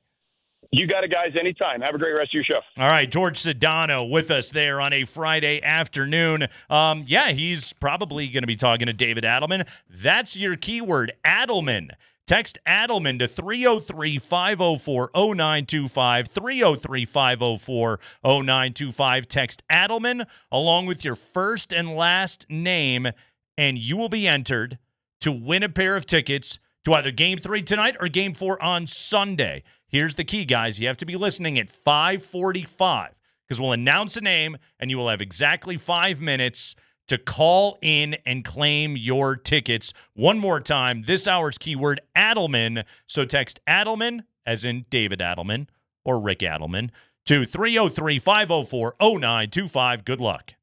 You got it, guys. Anytime. Have a great rest of your show. All right, George Sedano with us there on a Friday afternoon. Yeah, he's probably going to be talking to David Adelman. That's your keyword, Adelman. Text Adelman to 303-504-0925, 303-504-0925. Text Adelman along with your first and last name, and you will be entered to win a pair of tickets to either Game 3 tonight or Game 4 on Sunday. Here's the key, guys. You have to be listening at 5:45 because we'll announce a name, and you will have exactly 5 minutes to call in and claim your tickets. One more time, this hour's keyword, Adelman. So text Adelman, as in David Adelman or Rick Adelman, to 303-504-0925. Good luck.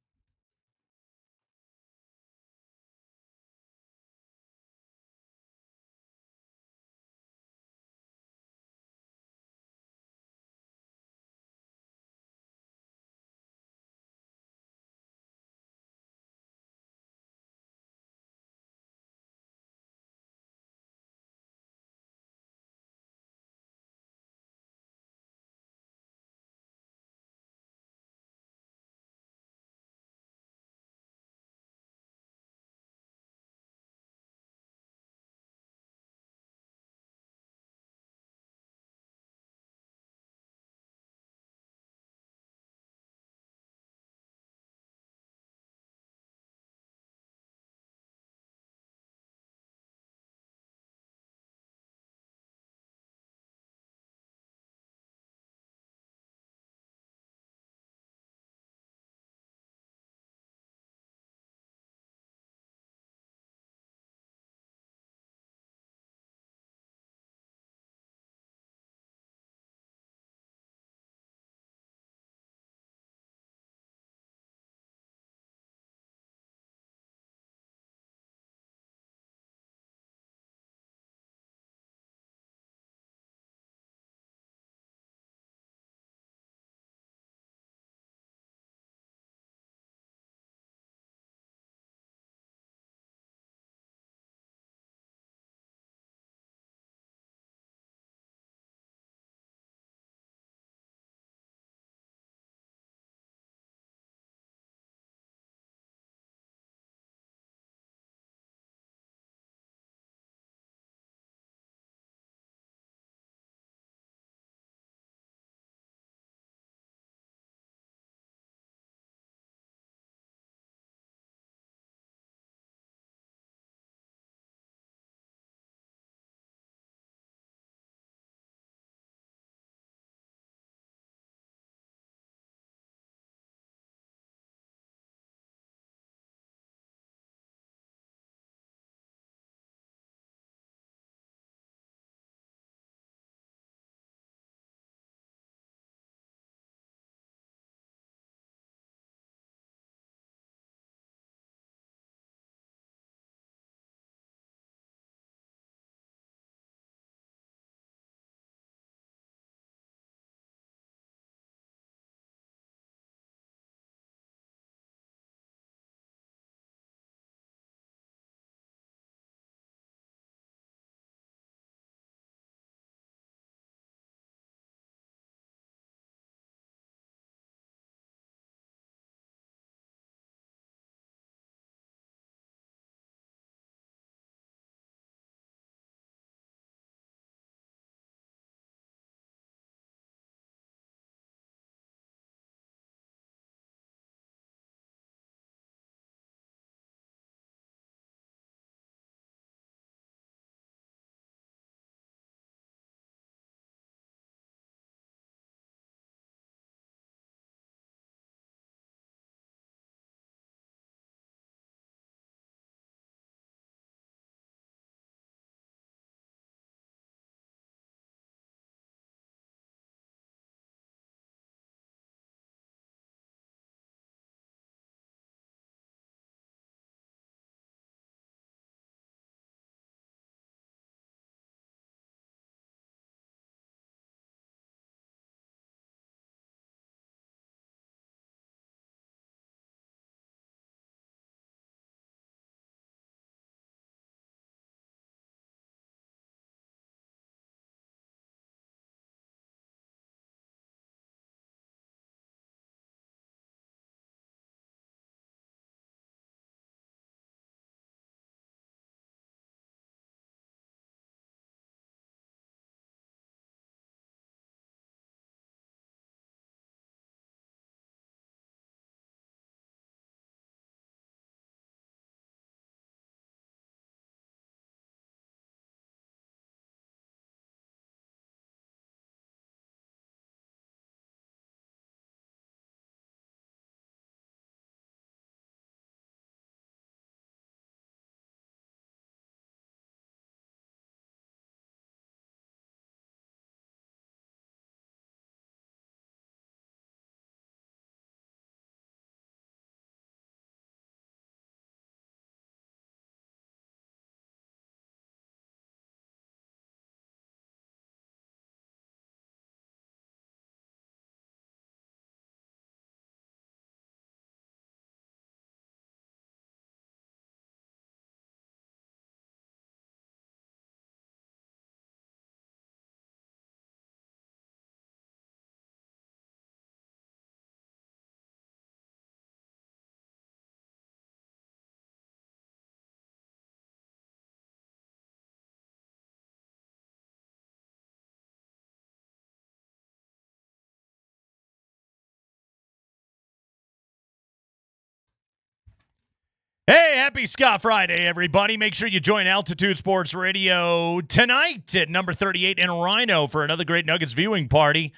Happy Scott Friday, everybody. Make sure you join Altitude Sports Radio tonight at number 38 in Rhino for another great Nuggets viewing party.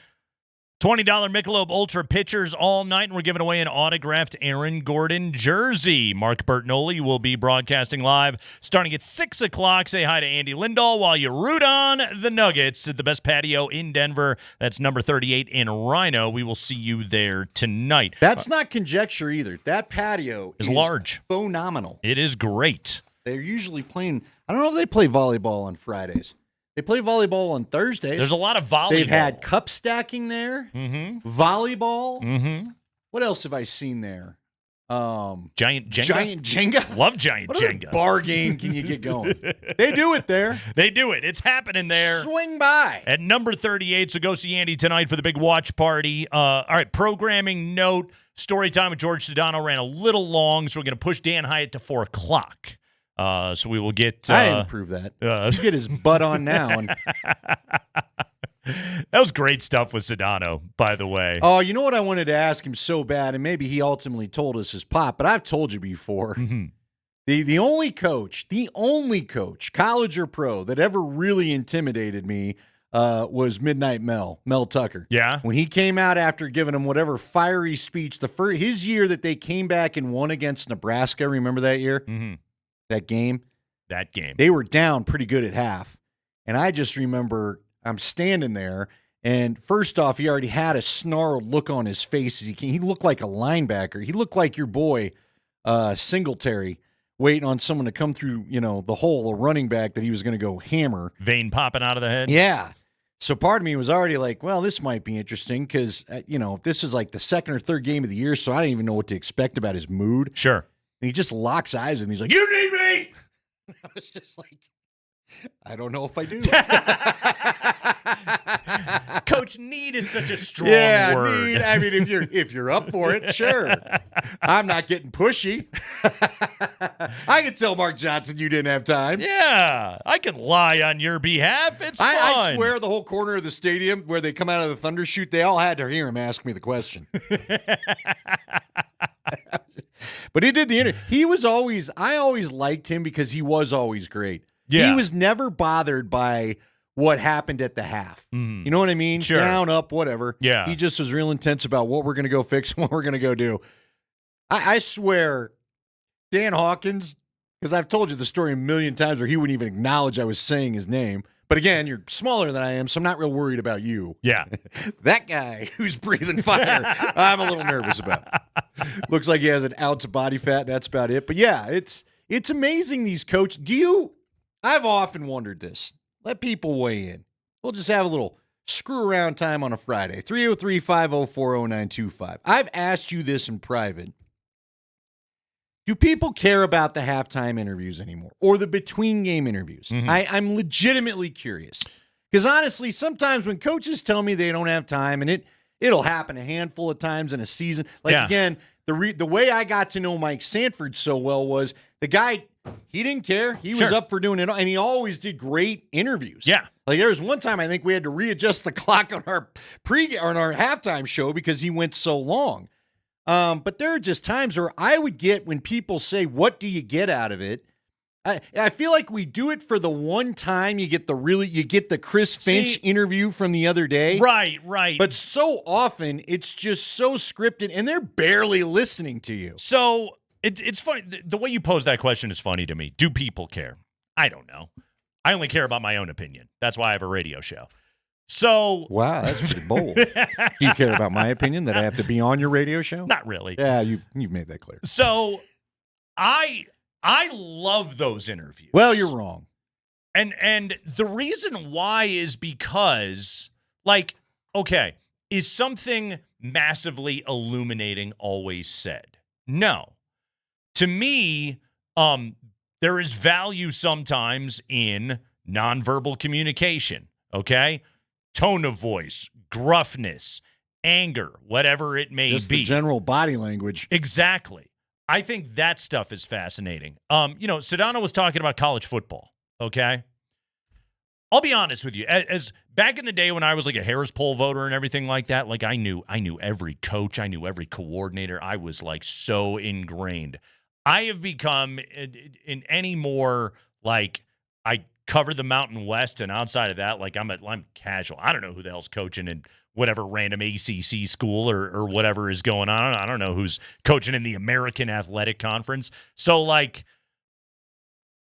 $20 Michelob Ultra pitchers all night, and we're giving away an autographed Aaron Gordon jersey. Mark Bertnoli will be broadcasting live starting at 6 o'clock. Say hi to Andy Lindahl while you root on the Nuggets at the best patio in Denver. That's number 38 in Rhino. We will see you there tonight. That's not conjecture either. That patio is large. Phenomenal. It is great. They're usually playing, I don't know if they play volleyball on Fridays. They play volleyball on Thursdays. There's a lot of volleyball. They've had cup stacking there, volleyball. Mm-hmm. What else have I seen there? Giant Jenga. Giant Jenga. Love Giant what Jenga. What bar game can you get going? They do it there. They do it. It's happening there. Swing by. At number 38, so go see Andy tonight for the big watch party. All right, programming note, story time with George Sedano ran a little long, so we're going to push Dan Hyatt to 4 o'clock. So we will get... I didn't approve that. Let's get his butt on now. That was great stuff with Sedano, by the way. Oh, you know what I wanted to ask him so bad, and maybe he ultimately told us his pop, but I've told you before. Mm-hmm. The only coach, college or pro, that ever really intimidated me was Midnight Mel Tucker. Yeah. When he came out after giving him whatever fiery speech, his year that they came back and won against Nebraska, remember that year? Mm-hmm. That game? They were down pretty good at half. And I just remember I'm standing there, and first off, he already had a snarled look on his face. He looked like a linebacker. He looked like your boy, Singletary, waiting on someone to come through, the hole, a running back that he was going to go hammer. Vein popping out of the head? Yeah. So part of me was already like, well, this might be interesting because, this is like the second or third game of the year, so I didn't even know what to expect about his mood. Sure. And he just locks eyes and he's like, "You need me?" I was just like, I don't know if I do. Coach, need is such a strong word. Need. I mean, if you're up for it, sure. I'm not getting pushy. I can tell Mark Johnson you didn't have time. Yeah, I can lie on your behalf. It's fun. I swear the whole corner of the stadium where they come out of the Thunder Chute, they all had to hear him ask me the question. But he did the interview. I always liked him because he was always great. Yeah. He was never bothered by what happened at the half. Mm. You know what I mean? Sure. Down, up, whatever. Yeah. He just was real intense about what we're going to go fix and what we're going to go do. I swear, Dan Hawkins, because I've told you the story a million times where he wouldn't even acknowledge I was saying his name. But again, you're smaller than I am, so I'm not real worried about you. Yeah. That guy who's breathing fire, I'm a little nervous about. Looks like he has an ounce of body fat. That's about it. But yeah, it's amazing these coaches. I've often wondered this. Let people weigh in. We'll just have a little screw around time on a Friday. 303-504-0925. I've asked you this in private. Do people care about the halftime interviews anymore or the between game interviews? Mm-hmm. I'm legitimately curious. Because honestly, sometimes when coaches tell me they don't have time, and it'll happen a handful of times in a season. Again, the way I got to know Mike Sanford so well was the guy, he didn't care. He was up for doing it, and he always did great interviews. Yeah. Like there was one time I think we had to readjust the clock on our halftime show because he went so long. But there are just times where I would get when people say, "What do you get out of it?" I feel like we do it for the one time you get the Chris Finch interview from the other day. Right. But so often it's just so scripted and they're barely listening to you. So it's funny. The way you pose that question is funny to me. Do people care? I don't know. I only care about my own opinion. That's why I have a radio show. So wow, that's pretty bold. Do you care about my opinion that I have to be on your radio show? Not really. Yeah, you've made that clear. So I love those interviews. Well, you're wrong. And the reason why is because, is something massively illuminating always said? No. To me, there is value sometimes in nonverbal communication, okay? Tone of voice, gruffness, anger, whatever it may Just be. the general body language. Exactly. I think that stuff is fascinating. Sedano was talking about college football, okay? I'll be honest with you. As back in the day when I was like a Harris poll voter and everything like that, like I knew every coach, I knew every coordinator. I was like so ingrained. I have become in any more like I cover the Mountain West, and outside of that, like I'm casual. I don't know who the hell's coaching in whatever random ACC school or whatever is going on. I don't know who's coaching in the American Athletic Conference. So like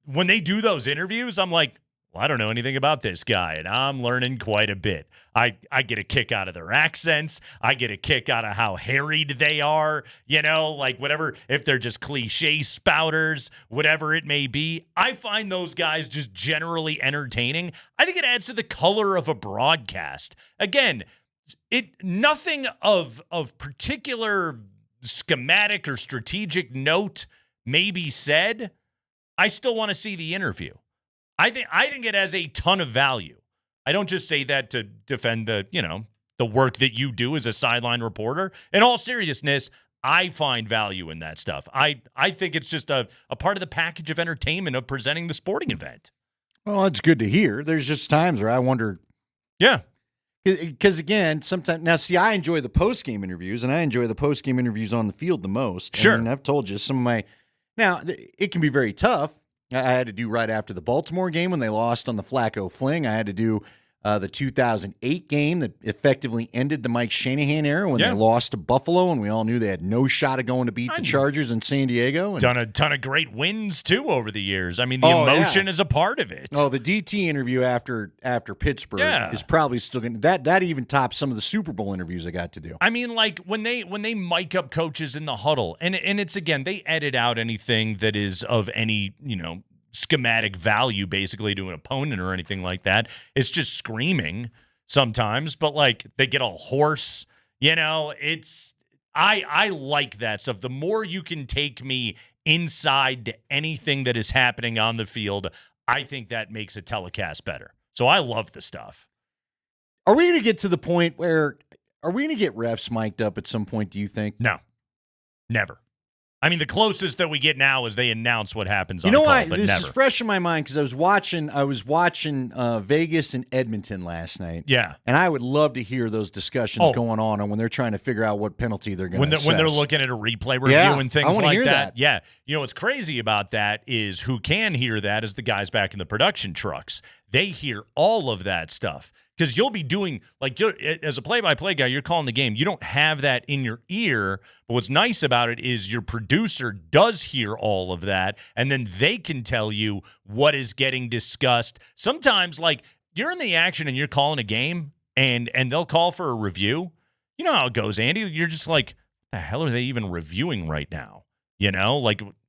when they do those interviews, I'm like, well, I don't know anything about this guy, and I'm learning quite a bit. I get a kick out of their accents. I get a kick out of how harried they are, like whatever, if they're just cliche spouters, whatever it may be. I find those guys just generally entertaining. I think it adds to the color of a broadcast. Again, nothing of particular schematic or strategic note may be said. I still want to see the interview. I think it has a ton of value. I don't just say that to defend the work that you do as a sideline reporter. In all seriousness, I find value in that stuff. I think it's just a part of the package of entertainment of presenting the sporting event. Well, it's good to hear. There's just times where I wonder. Yeah. Because again, sometimes now, see, I enjoy the post-game interviews, and I enjoy the post-game interviews on the field the most. Sure. And I've told you some of my. Now, it can be very tough. I had to do right after the Baltimore game when they lost on the Flacco fling. I had to do the 2008 game that effectively ended the Mike Shanahan era when they lost to Buffalo, and we all knew they had no shot of going to beat the Chargers in San Diego. And done a ton of great wins, too, over the years. I mean, the emotion is a part of it. Oh, the DT interview after Pittsburgh is probably still going to – that even tops some of the Super Bowl interviews I got to do. I mean, like, when they mic up coaches in the huddle, and it's, again, they edit out anything that is of any, schematic value basically to an opponent or anything like that. It's just screaming sometimes, but like they get all hoarse, it's I like that stuff. The more you can take me inside to anything that is happening on the field, I think that makes a telecast better. So I love the stuff. Are we going to get to the point where are we going to get refs mic'd up at some point, do you think? No. Never. I mean, the closest that we get now is they announce what happens on the call, but this never. is fresh in my mind because I was watching Vegas and Edmonton last night. Yeah. And I would love to hear those discussions going on and when they're trying to figure out what penalty they're going to assess. When they're looking at a replay review and things like that. Yeah. What's crazy about that is who can hear that is the guys back in the production trucks. They hear all of that stuff. Because you'll be doing, as a play-by-play guy, you're calling the game. You don't have that in your ear. But what's nice about it is your producer does hear all of that, and then they can tell you what is getting discussed. Sometimes, you're in the action and you're calling a game, and they'll call for a review. You know how it goes, Andy. You're just like, what the hell are they even reviewing right now?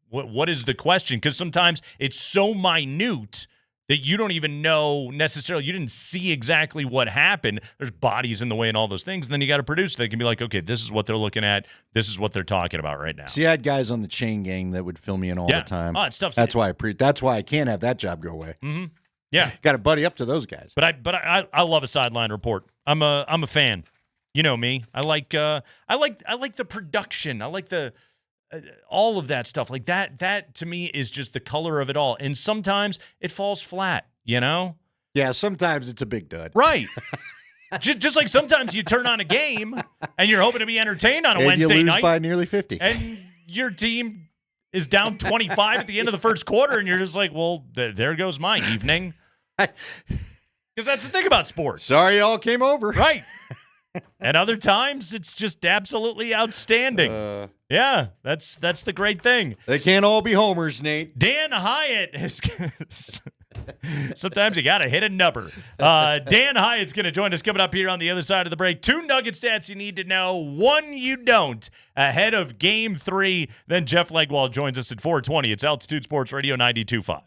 What is the question? Because sometimes it's so minute that you don't even know necessarily. You didn't see exactly what happened. There's bodies in the way and all those things. And then you got a producer that can be like, okay, this is what they're looking at. This is what they're talking about right now. See, I had guys on the chain gang that would fill me in all the time. Oh, it's tough. That's why I can't have that job go away. Mm-hmm. Yeah. Got to buddy up to those guys. But I love a sideline report. I'm a fan. You know me. I like the production. I like the all of that stuff. Like that to me is just the color of it all. And sometimes it falls flat, Yeah, sometimes it's a big dud. Right. just like sometimes you turn on a game and you're hoping to be entertained on a Wednesday you lose night. by nearly 50. And your team is down 25 at the end of the first quarter, and you're just like, well, there goes my evening. Because that's the thing about sports. Sorry y'all came over. Right. And other times, it's just absolutely outstanding. Yeah, that's the great thing. They can't all be homers, Nate. Dan Hyatt is sometimes you got to hit a number. Dan Hyatt's going to join us coming up here on the other side of the break. 2 Nugget stats you need to know, 1 you don't, ahead of Game 3. Then Jeff Legwald joins us at 4:20. It's Altitude Sports Radio 92.5.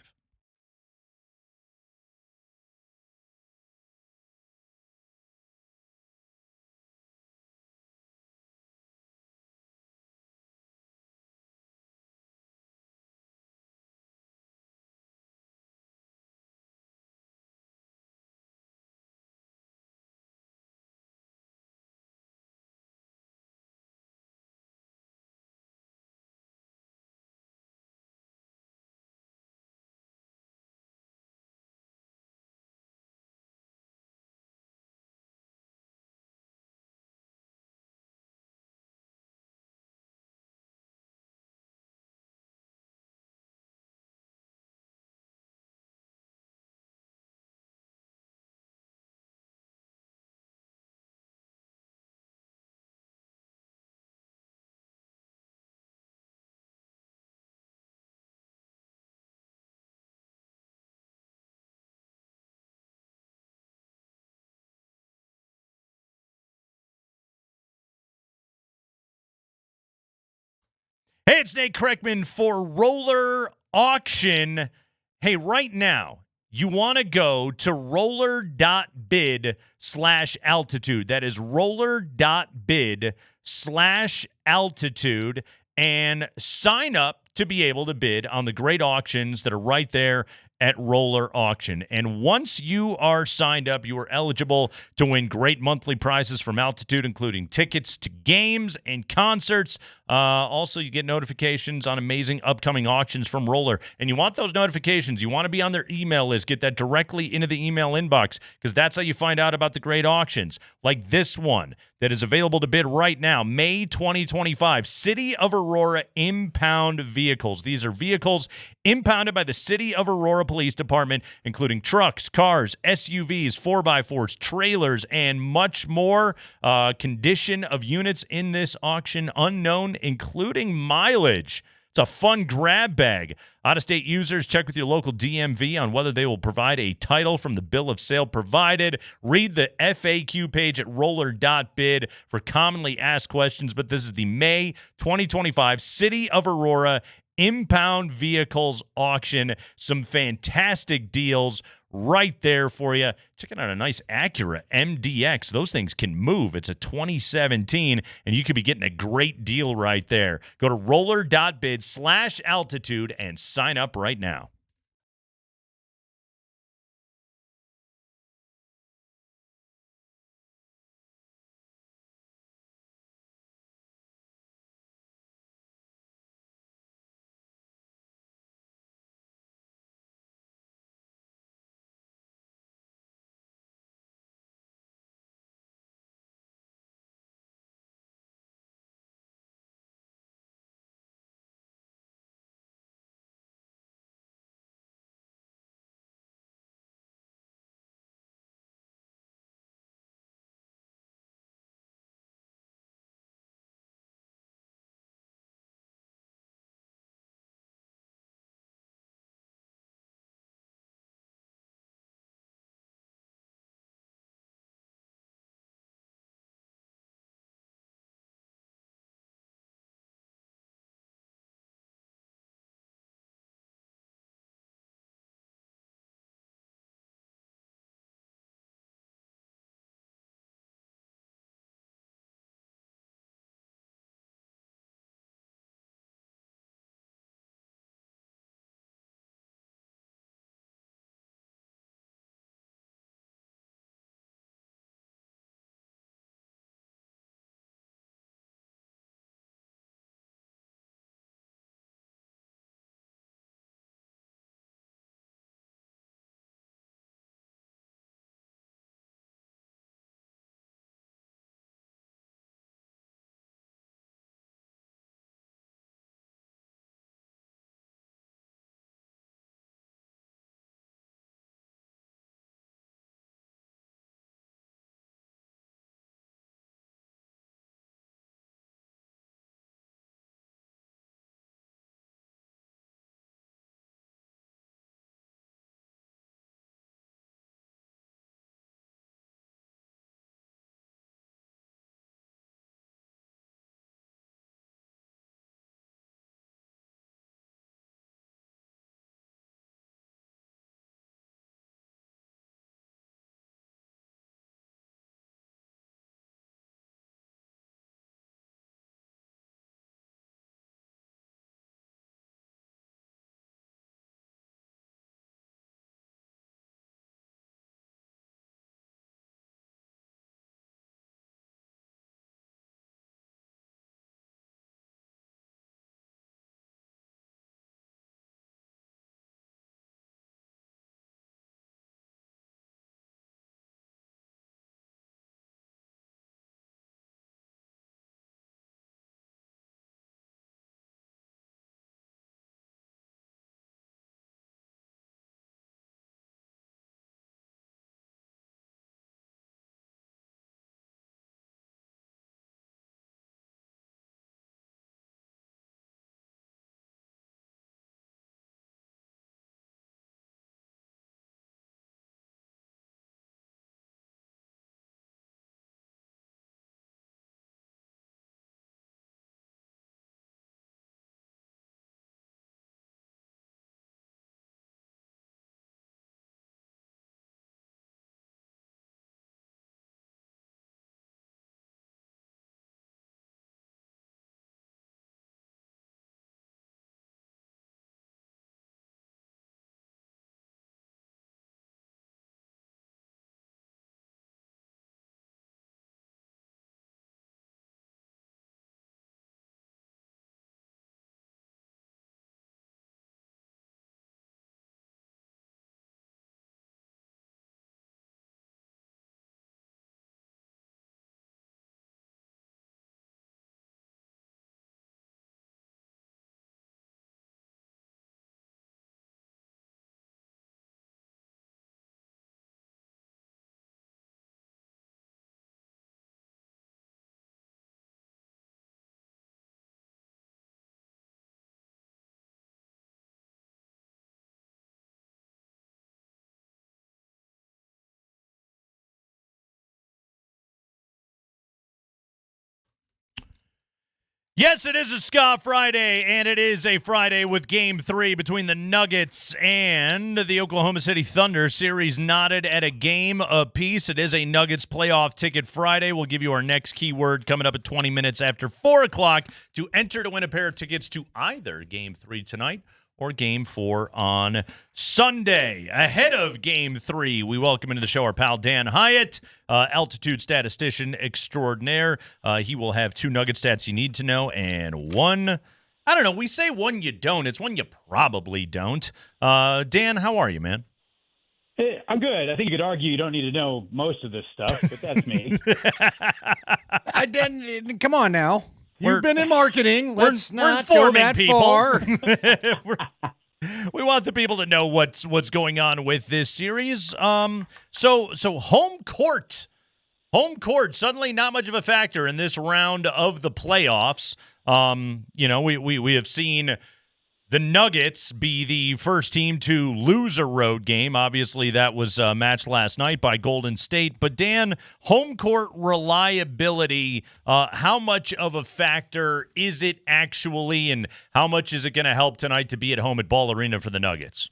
Hey, it's Nate Kreckman for Roller Auction. Hey, right now, you want to go to roller.bid/altitude. That is roller.bid/altitude and sign up to be able to bid on the great auctions that are right there at Roller Auction. And once you are signed up, you are eligible to win great monthly prizes from Altitude, including tickets to games and concerts. Also, you get notifications on amazing upcoming auctions from Roller. And you want those notifications. You want to be on their email list. Get that directly into the email inbox because that's how you find out about the great auctions. Like this one that is available to bid right now, May 2025, City of Aurora impound vehicles. These are vehicles impounded by the City of Aurora Police Department, including trucks, cars, SUVs, 4x4s, trailers, and much more. Condition of units in this auction unknown, including mileage. It's a fun grab bag. Out-of-state users, check with your local DMV on whether they will provide a title from the bill of sale provided. Read the FAQ page at roller.bid for commonly asked questions. But this is the May 2025 City of Aurora impound vehicles auction. Some fantastic deals right there for you. Checking out a nice Acura MDX. Those things can move. It's a 2017, and you could be getting a great deal right there. Go to roller.bid/altitude and sign up right now. Yes, it is a Ska Friday, and it is a Friday with Game 3 between the Nuggets and the Oklahoma City Thunder. Series knotted at a game apiece. It is a Nuggets playoff ticket Friday. We'll give you our next keyword coming up at 20 minutes after 4 o'clock to enter to win a pair of tickets to either Game 3 tonight or Game 4 on Sunday. Ahead of Game 3, we welcome into the show our pal Dan Hyatt, altitude statistician extraordinaire. He will have 2 Nugget stats you need to know and one, I don't know, we say one you don't. It's one you probably don't. Dan, how are you, man? Hey, I'm good. I think you could argue you don't need to know most of this stuff, but that's me. Come on now. You've been in marketing. Let's not go that far. We want the people to know what's going on with this series. So home court suddenly not much of a factor in this round of the playoffs. We have seen the Nuggets be the first team to lose a road game. Obviously, that was matched last night by Golden State. But, Dan, home court reliability, how much of a factor is it actually, and how much is it going to help tonight to be at home at Ball Arena for the Nuggets?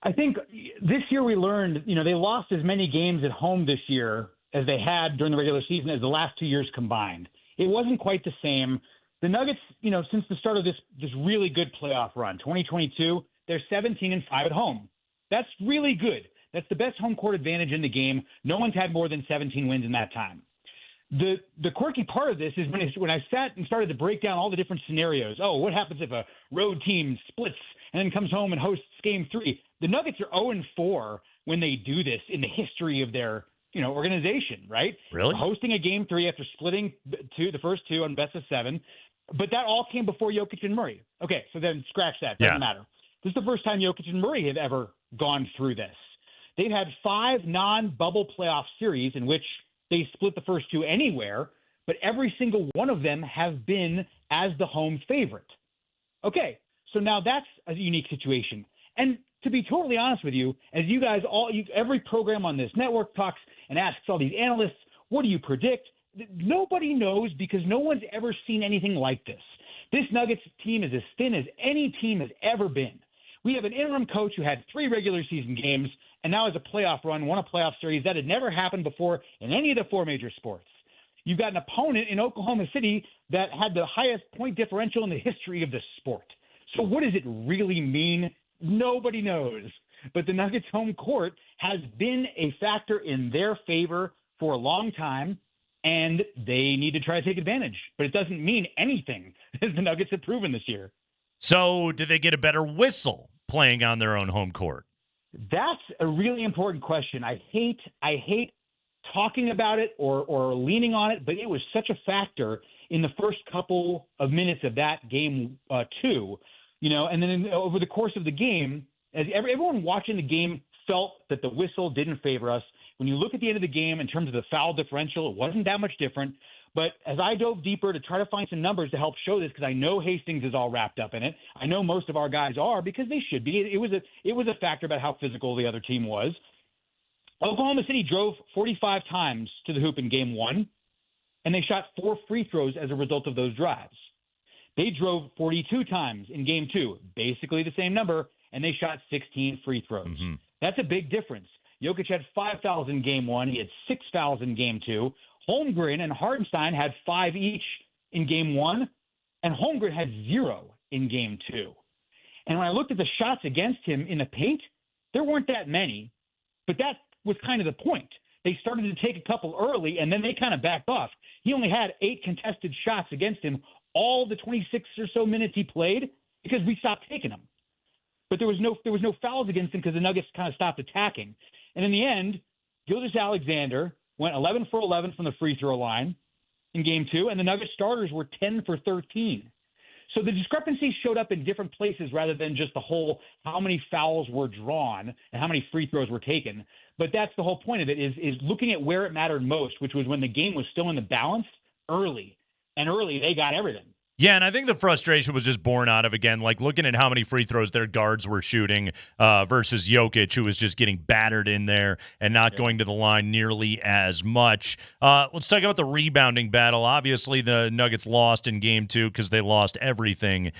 I think this year we learned, they lost as many games at home this year as they had during the regular season as the last 2 years combined. It wasn't quite the same. The Nuggets, since the start of this really good playoff run, 2022, they're 17-5 at home. That's really good. That's the best home court advantage in the game. No one's had more than 17 wins in that time. The quirky part of this is when I sat and started to break down all the different scenarios. Oh, what happens if a road team splits and then comes home and hosts Game 3? The Nuggets are 0-4 when they do this in the history of their organization, right? Really? Hosting a Game 3 after splitting the first 2 on best of 7. But that all came before Jokic and Murray. Okay, so then scratch that. Doesn't matter. This is the first time Jokic and Murray have ever gone through this. They've had 5 non-bubble playoff series in which they split the first 2 anywhere, but every single one of them have been as the home favorite. Okay, so now that's a unique situation. And to be totally honest with you, as you guys every program on this network talks and asks all these analysts, what do you predict? Nobody knows because no one's ever seen anything like this. This Nuggets team is as thin as any team has ever been. We have an interim coach who had 3 regular season games and now has a playoff run, won a playoff series. That had never happened before in any of the 4 major sports. You've got an opponent in Oklahoma City that had the highest point differential in the history of the sport. So what does it really mean? Nobody knows. But the Nuggets home court has been a factor in their favor for a long time. And they need to try to take advantage. But it doesn't mean anything, as the Nuggets have proven this year. So do they get a better whistle playing on their own home court? That's a really important question. I hate talking about it or leaning on it, but it was such a factor in the first couple of minutes of that Game 2. And then over the course of the game, as everyone watching the game felt that the whistle didn't favor us. When you look at the end of the game in terms of the foul differential, it wasn't that much different. But as I dove deeper to try to find some numbers to help show this, because I know Hastings is all wrapped up in it. I know most of our guys are because they should be. It was a factor about how physical the other team was. Oklahoma City drove 45 times to the hoop in Game 1, and they shot 4 free throws as a result of those drives. They drove 42 times in Game 2, basically the same number, and they shot 16 free throws. Mm-hmm. That's a big difference. Jokic had 5 fouls in Game 1. He had 6 fouls in Game 2. Holmgren and Hartenstein had 5 each in Game 1, and Holmgren had 0 in Game 2. And when I looked at the shots against him in the paint, there weren't that many, but that was kind of the point. They started to take a couple early, and then they kind of backed off. He only had 8 contested shots against him all the 26 or so minutes he played because we stopped taking them. But there was no fouls against him because the Nuggets kind of stopped attacking. And in the end, Gilgeous-Alexander went 11 for 11 from the free throw line in Game 2, and the Nuggets starters were 10 for 13. So the discrepancies showed up in different places rather than just the whole how many fouls were drawn and how many free throws were taken. But that's the whole point of it is looking at where it mattered most, which was when the game was still in the balance early. And early, they got everything. Yeah, and I think the frustration was just born out of, again, like looking at how many free throws their guards were shooting versus Jokic, who was just getting battered in there and not going to the line nearly as much. Let's talk about the rebounding battle. Obviously, the Nuggets lost in Game 2 because they lost everything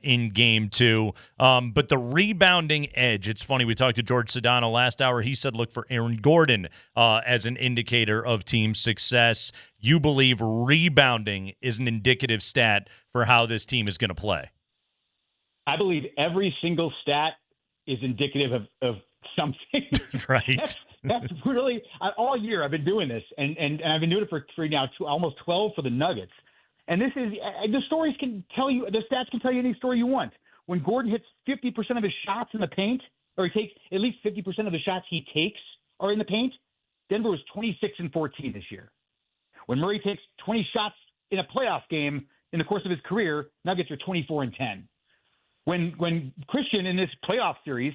in Game 2. But the rebounding edge, it's funny, we talked to George Sedano last hour. He said look for Aaron Gordon as an indicator of team success. You believe rebounding is an indicative stat for how this team is going to play? I believe every single stat is indicative of something. Right. That's really all year I've been doing this, and I've been doing it for now almost 12 for the Nuggets. And this is the stories can tell you, the stats can tell you any story you want. When Gordon hits 50% of his shots in the paint, or he takes at least 50% of the shots he takes are in the paint, Denver was 26-14 this year. When Murray takes 20 shots in a playoff game in the course of his career, Nuggets are 24-10. When Christian in this playoff series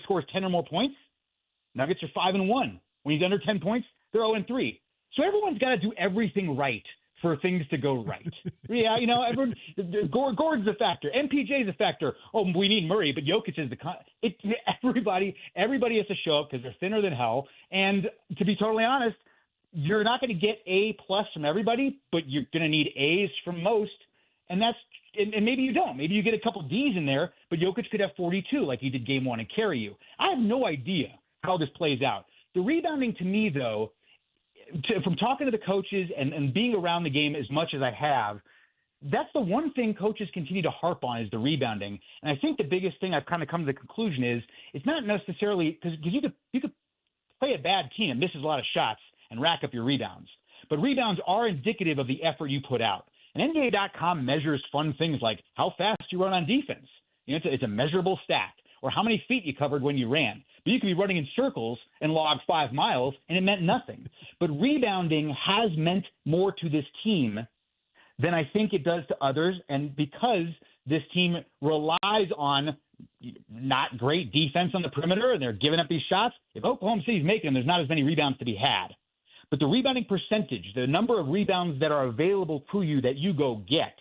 scores 10 or more points, Nuggets are 5-1. When he's under 10 points, they're 0-3. So everyone's got to do everything right for things to go right. Yeah, everyone. Gordon's a factor. MPJ's a factor. Oh, we need Murray, but Jokic is everybody has to show up because they're thinner than hell. And to be totally honest, you're not going to get A+ from everybody, but you're going to need A's from most. And maybe you don't. Maybe you get a couple D's in there, but Jokic could have 42 like he did Game 1 and carry you. I have no idea how this plays out. The rebounding to me, though, from talking to the coaches and being around the game as much as I have, that's the one thing coaches continue to harp on is the rebounding. And I think the biggest thing I've kind of come to the conclusion is it's not necessarily because you could play a bad team and miss a lot of shots and rack up your rebounds. But rebounds are indicative of the effort you put out. And NBA.com measures fun things like how fast you run on defense. It's a measurable stat. Or how many feet you covered when you ran. But you could be running in circles and log 5 miles, and it meant nothing. But rebounding has meant more to this team than I think it does to others. And because this team relies on not great defense on the perimeter, and they're giving up these shots, if Oklahoma City's making them, there's not as many rebounds to be had. But the rebounding percentage, the number of rebounds that are available to you that you go get,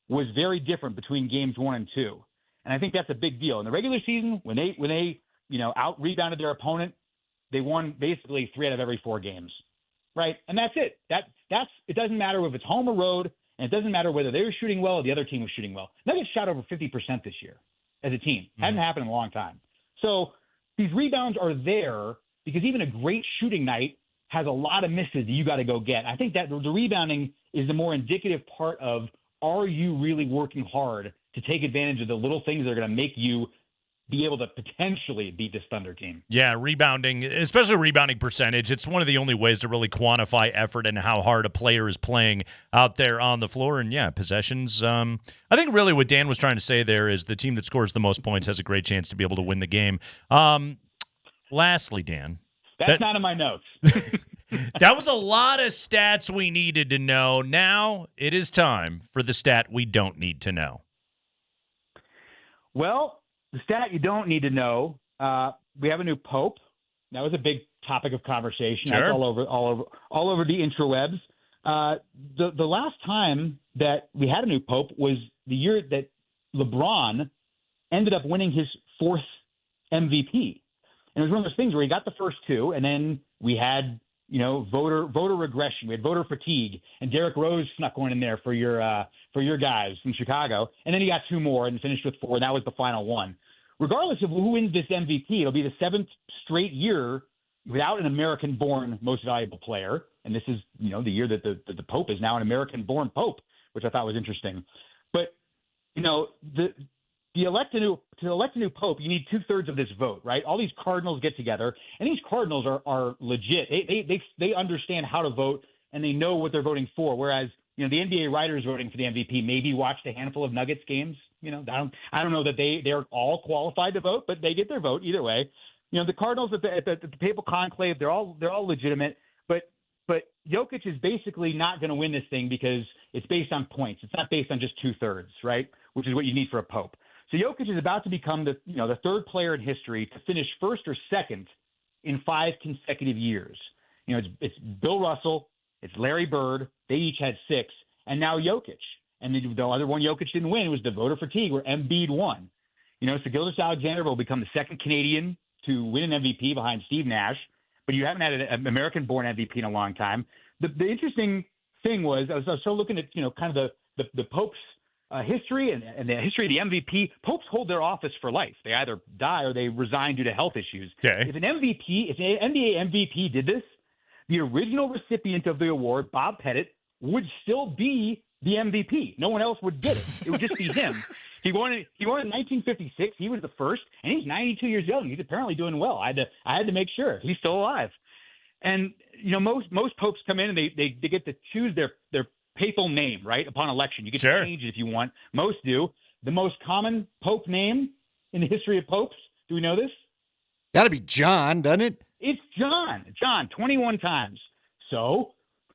was very different between games 1 and 2. And I think that's a big deal. In the regular season, when they out-rebounded their opponent, they won basically 3 out of every 4 games, right? And that's it. It doesn't matter if it's home or road, and it doesn't matter whether they were shooting well or the other team was shooting well. Nuggets shot over 50% this year as a team. Hadn't happened in a long time. So these rebounds are there because even a great shooting night has a lot of misses that you got to go get. I think that the rebounding is the more indicative part of, are you really working hard to take advantage of the little things that are going to make you be able to potentially beat this Thunder team? Yeah, rebounding, especially rebounding percentage, it's one of the only ways to really quantify effort and how hard a player is playing out there on the floor. And yeah, possessions. I think really what Dan was trying to say there is the team that scores the most points has a great chance to be able to win the game. Lastly, Dan. That's not in my notes. That was a lot of stats we needed to know. Now it is time for the stat we don't need to know. Well, the stat you don't need to know, we have a new pope. That was a big topic of conversation. Sure. That's all over the interwebs. The last time that we had a new pope was the year that LeBron ended up winning his 4th MVP. And it was one of those things where he got the first 2, and then we had, voter regression. We had voter fatigue, and Derrick Rose snuck one in there for your guys from Chicago. And then he got 2 more and finished with 4, and that was the final one. Regardless of who wins this MVP, it'll be the 7th straight year without an American-born most valuable player. And this is, the year that the Pope is now an American-born Pope, which I thought was interesting. But, to elect a new pope, you need 2/3 of this vote, right? All these cardinals get together, and these cardinals are legit. They understand how to vote, and they know what they're voting for. Whereas, the NBA writers voting for the MVP maybe watched a handful of Nuggets games. I don't know that they're all qualified to vote, but they get their vote either way. The Cardinals at the Papal Conclave, they're all legitimate, but Jokic is basically not going to win this thing because it's based on points. It's not based on just 2/3, right? Which is what you need for a pope. So Jokic is about to become the 3rd player in history to finish 1st or 2nd in 5 consecutive years. It's Bill Russell, it's Larry Bird. They each had 6, and now Jokic. And the other one Jokic didn't win was the voter fatigue, where Embiid won. So Gilgeous-Alexander will become the second Canadian to win an MVP behind Steve Nash, but you haven't had an American-born MVP in a long time. The interesting thing was I was so looking at kind of the Pope's history and the history of the MVP. Popes hold their office for life. They either die or they resign due to health issues. Okay. If an NBA MVP did this, the original recipient of the award, Bob Pettit, would still be the MVP. No one else would get it. It would just be him. He won it in 1956. He was the first, and he's 92 years young. He's apparently doing well. I had to make sure he's still alive. And most popes come in and they get to choose their papal name, right, upon election. You get to change it if you want. Most do. The most common pope name in the history of popes, do we know this? Got to be John, doesn't it? It's John. John, 21 times. So,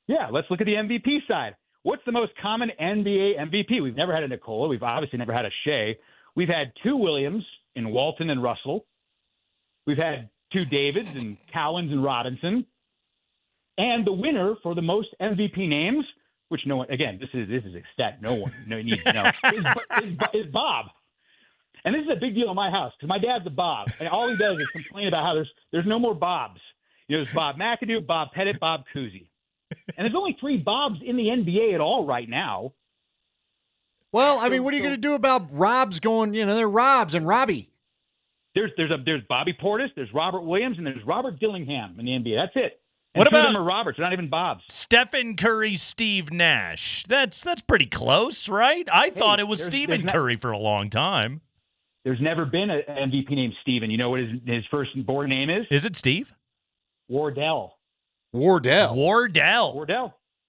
yeah, let's look at the MVP side. What's the most common NBA MVP? We've never had a Nikola. We've obviously never had a Shea. We've had two Williams in Walton and Russell. We've had two Davids and Cowens and Robinson. And the winner for the most MVP names, which no one, again, this is a stat no one needs to know, is Bob. And this is a big deal in my house because my dad's a Bob, and all he does is complain about how there's no more Bobs. There's Bob McAdoo, Bob Pettit, Bob Cousy. And there's only 3 Bobs in the NBA at all right now. Well, I mean, what are you going to do about Robs going, they're Robs and Robbie. There's Bobby Portis, there's Robert Williams, and there's Robert Dillingham in the NBA. That's it. And What two about of them are Roberts? They're not even Bobs. Stephen Curry, Steve Nash? That's pretty close, right? I thought it was Stephen Curry for a long time. There's never been an MVP named Steven. You know what his first-born name is? Is it Steve? Wardell. Wardell.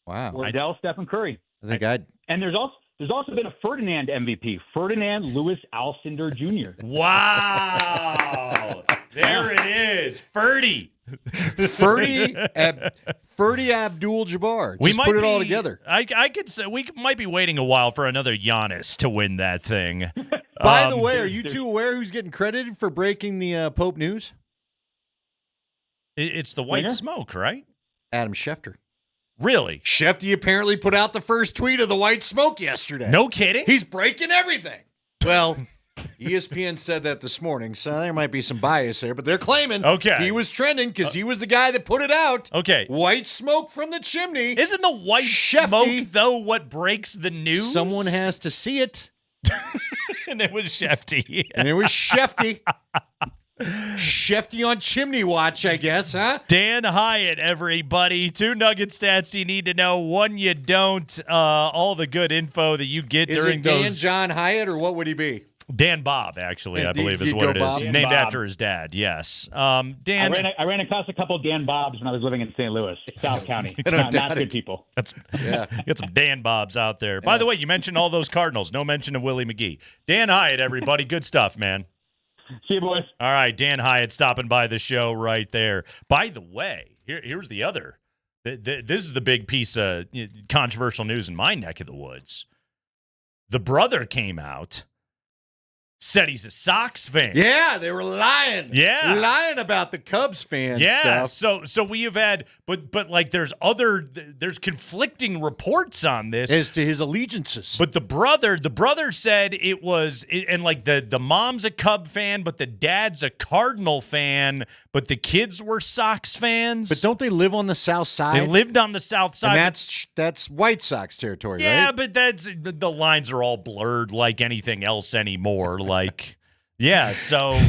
Wow. Wardell, Stephen Curry. I think And there's also been a Ferdinand MVP, Ferdinand Lewis Alcindor Jr. Wow. There it is. Ferdy Abdul-Jabbar. Just put it all together. I could say we might be waiting a while for another Giannis to win that thing. By the way, are you two aware who's getting credited for breaking the Pope news? It's the White Smoke, right? Adam Schefter. Really? Shefty apparently put out the first tweet of the White Smoke yesterday. No kidding? He's breaking everything. Well, ESPN said that this morning, so there might be some bias there, but they're claiming he was trending because he was the guy that put it out. Okay. White smoke from the chimney. Isn't the white smoke, though, what breaks the news? Someone has to see it. And it was Shefty. And it was Shefty. Shefty on chimney watch, I guess, huh? Dan Hyatt, everybody. 2 Nugget stats you need to know. 1 you don't. All the good info that you get during those. Is it Dan John Hyatt, or what would he be? Dan Bob, actually, I believe is what it is. Dan Named Bob. after his dad, yes. Dan, I ran across a couple of Dan Bobs when I was living in St. Louis, South County. not good people. Get some Dan Bobs out there. By the way, you mentioned all those Cardinals. No mention of Willie McGee. Dan Hyatt, everybody. Good stuff, man. See you, boys. All right, Dan Hyatt stopping by the show right there. By the way, here's the other. This is the big piece of controversial news in my neck of the woods. The brother came out, said he's a Sox fan. Yeah, they were lying. Yeah. Lying about the Cubs fan stuff. So we have had, but like there's conflicting reports on this. As to his allegiances. But the brother said it was, and like the mom's a Cub fan, but the dad's a Cardinal fan, but the kids were Sox fans. But don't they live on the south side? They lived on the south side. And that's White Sox territory, right? Yeah, but the lines are all blurred like anything else anymore. Like, yeah, so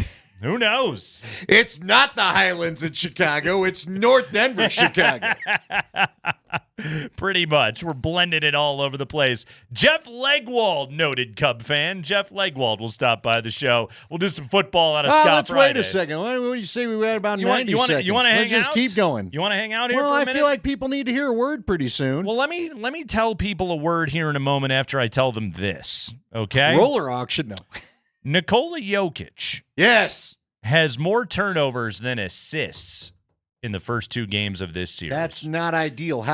who knows? It's not the Highlands in Chicago. It's North Denver, Chicago. Pretty much. We're blending it all over the place. Jeff Legwold, noted Cub fan. Jeff Legwold will stop by the show. We'll do some football out of Scott let's Friday. wait a second. What do you say we had about 90 seconds? You want to hang Let's just out? keep going. You want to hang out here well, for a I minute? feel like people need to hear a word pretty soon. Well, let me tell people a word here in a moment after I tell them this, okay? Roller auction, no. Nikola Jokic. Yes. Has more turnovers than assists in the first 2 games of this series. That's not ideal.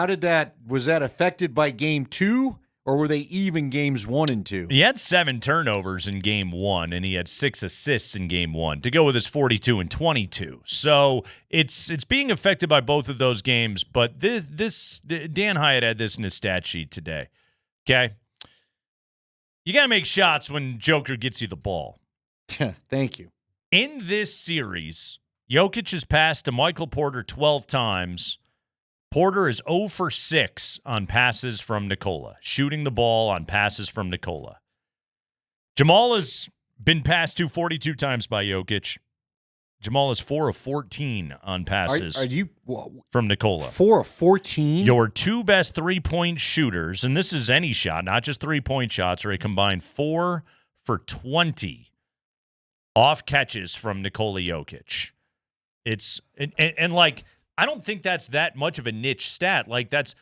Was that affected by game 2, or were they even games 1 and 2? He had 7 turnovers in game 1, and he had 6 assists in game 1 to go with his 42 and 22. So it's being affected by both of those games. But this Dan Hyatt had this in his stat sheet today. Okay. You got to make shots when Joker gets you the ball. Thank you. In this series, Jokic has passed to Michael Porter 12 times. Porter is 0 for 6 on passes from Nikola, shooting the ball on passes from Nikola. Jamal has been passed to 42 times by Jokic. Jamal is 4 of 14 on passes Are you from Nikola. 4 of 14? Your two best three-point shooters, and this is any shot, not just three-point shots, are a combined 4 for 20 off catches from Nikola Jokic. It's and like, I don't think that's that much of a niche stat. Like, that's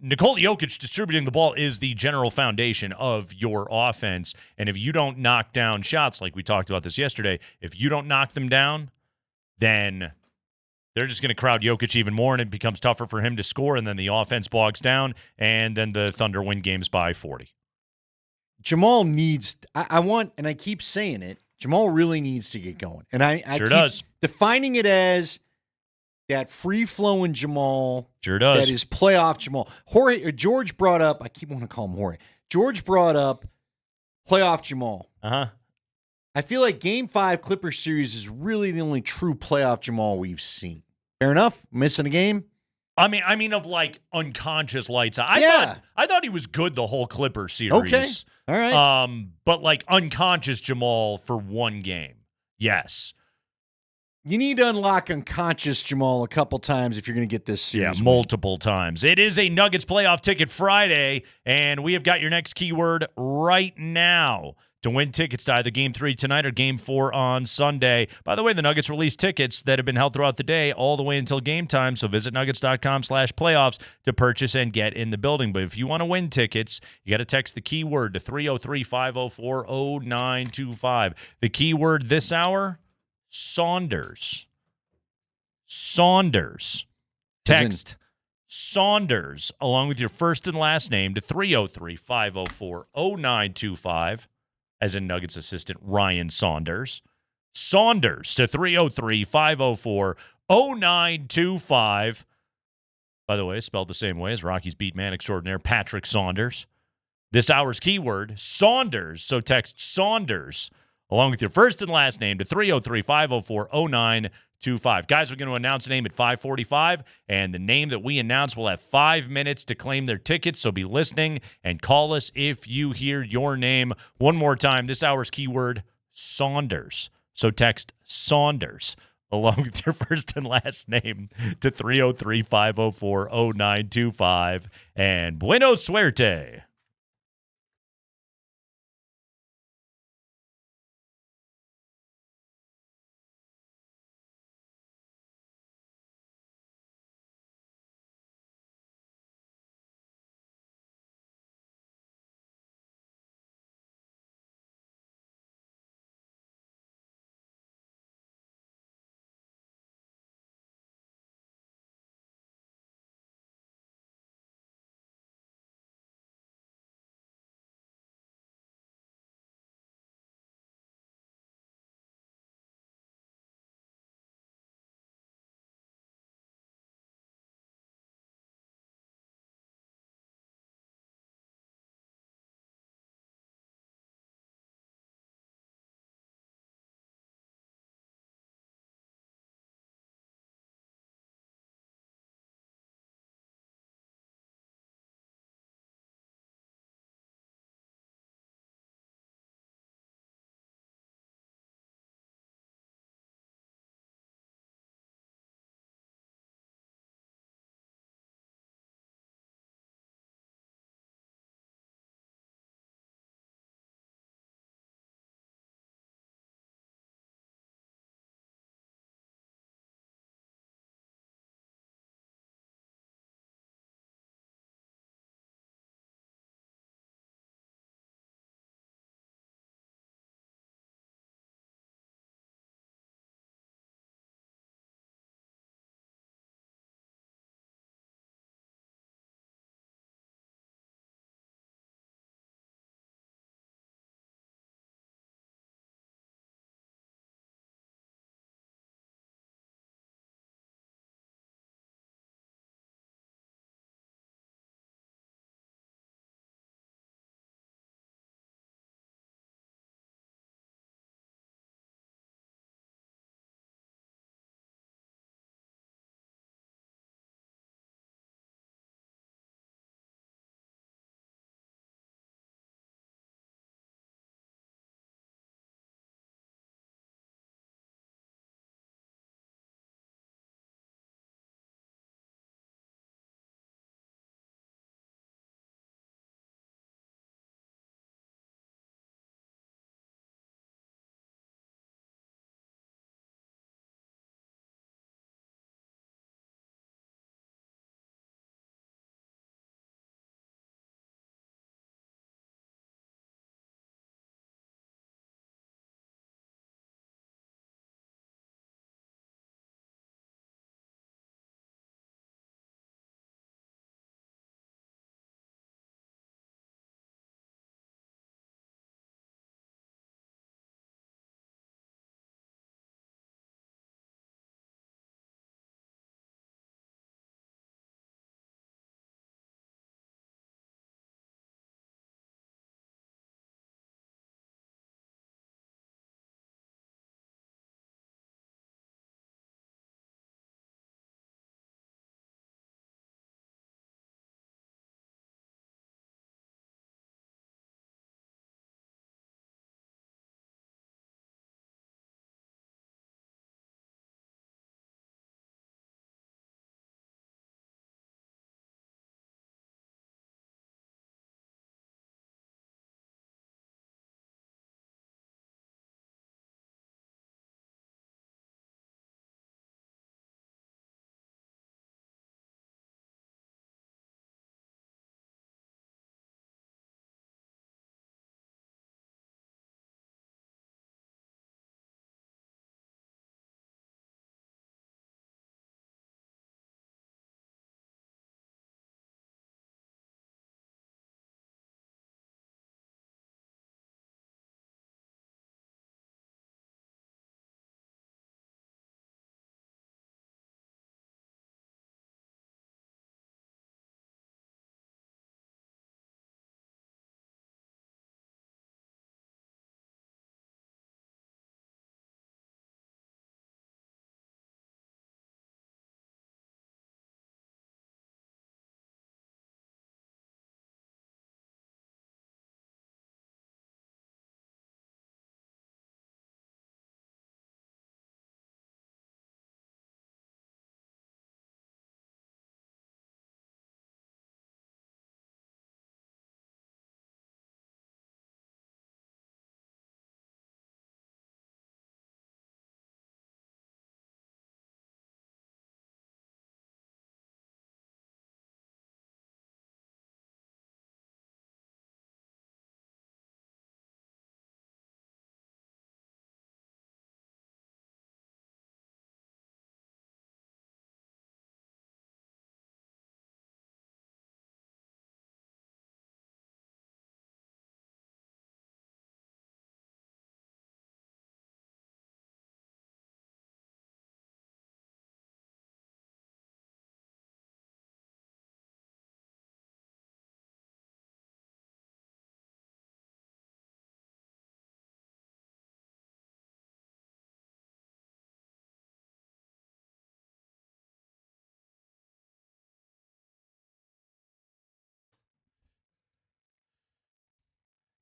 Nikola Jokic distributing the ball is the general foundation of your offense. And if you don't knock down shots, like we talked about this yesterday, if you don't knock them down, then they're just going to crowd Jokic even more, and it becomes tougher for him to score, and then the offense bogs down, and then the Thunder win games by 40. Jamal needs – I want – and I keep saying it, Jamal really needs to get going. And I Sure keep does. defining it as that free-flowing Jamal. Sure does. That is playoff Jamal. George brought up – I keep wanting to call him Jorge. George brought up playoff Jamal. Uh-huh. I feel like Game 5 Clippers series is really the only true playoff Jamal we've seen. Fair enough? Missing a game? I mean, of like unconscious lights. I thought he was good the whole Clipper series. Okay. All right. But like unconscious Jamal for one game. Yes. You need to unlock unconscious Jamal a couple times if you're going to get this series. Yeah, multiple times. It is a Nuggets playoff ticket Friday, and we have got your next keyword right now to win tickets to either Game 3 tonight or Game 4 on Sunday. By the way, the Nuggets release tickets that have been held throughout the day all the way until game time, so visit nuggets.com/playoffs to purchase and get in the building. But if you want to win tickets, you got to text the keyword to 303-504-0925. The keyword this hour, Saunders. Saunders. Text Saunders along with your first and last name to 303-504-0925. As in Nuggets assistant Ryan Saunders. Saunders to 303-504-0925. By the way, spelled the same way as Rockies beat man extraordinaire Patrick Saunders. This hour's keyword, Saunders. So text Saunders along with your first and last name to 303-504-0925. Guys, we're going to announce a name at 5:45, and the name that we announce will have 5 minutes to claim their tickets, so be listening and call us if you hear your name. One more time, this hour's keyword, Saunders. So text Saunders along with your first and last name to 303-504-0925. And buena suerte.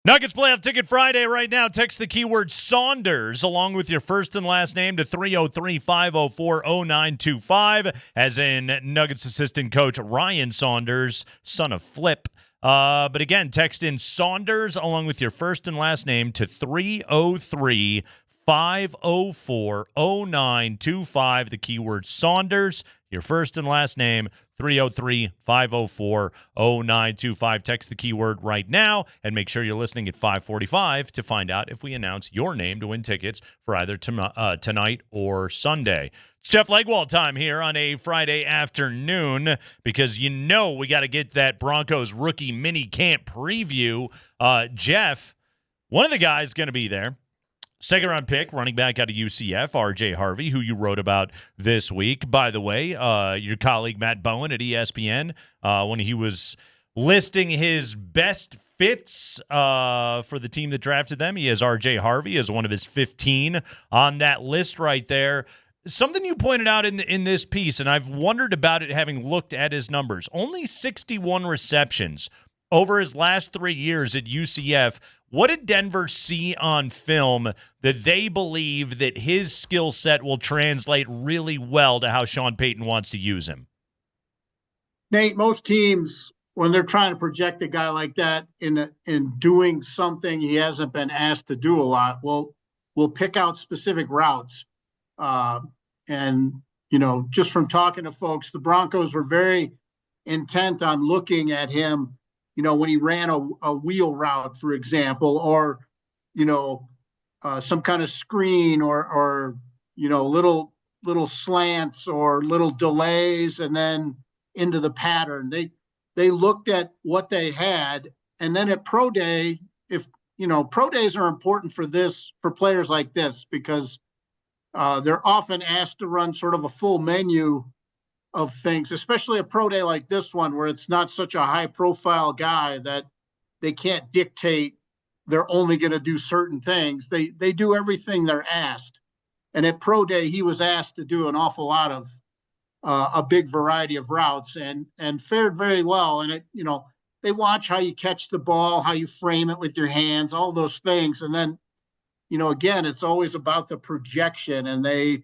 Nuggets Playoff Ticket Friday right now. Text the keyword Saunders along with your first and last name to 303-504-0925, as in Nuggets assistant coach Ryan Saunders, son of Flip. But again, text in Saunders along with your first and last name to 303-504-0925. The keyword Saunders, your first and last name, 303-504-0925. Text the keyword right now and make sure you're listening at 5:45 to find out if we announce your name to win tickets for either tonight or Sunday. It's Jeff Legwald time here on a Friday afternoon because we got to get that Broncos rookie mini camp preview. Jeff, one of the guys going to be there. Second-round pick, running back out of UCF, R.J. Harvey, who you wrote about this week. By the way, your colleague Matt Bowen at ESPN, when he was listing his best fits for the team that drafted them, he has R.J. Harvey as one of his 15 on that list right there. Something you pointed out in this piece, and I've wondered about it having looked at his numbers, only 61 receptions over his last 3 years at UCF. What did Denver see on film that they believe that his skill set will translate really well to how Sean Payton wants to use him? Nate, most teams, when they're trying to project a guy like that in doing something he hasn't been asked to do a lot, will pick out specific routes. And, just from talking to folks, the Broncos were very intent on looking at him when he ran a wheel route, for example, or, some kind of screen or little slants or little delays and then into the pattern. They looked at what they had. And then at Pro Day, Pro Days are important for players like this because they're often asked to run sort of a full menu of things, especially a pro day like this one, where it's not such a high profile guy that they can't dictate they're only going to do certain things. They do everything they're asked. And at pro day, he was asked to do an awful lot of a big variety of routes and fared very well. And they watch how you catch the ball, how you frame it with your hands, all those things. And then, again, it's always about the projection, and they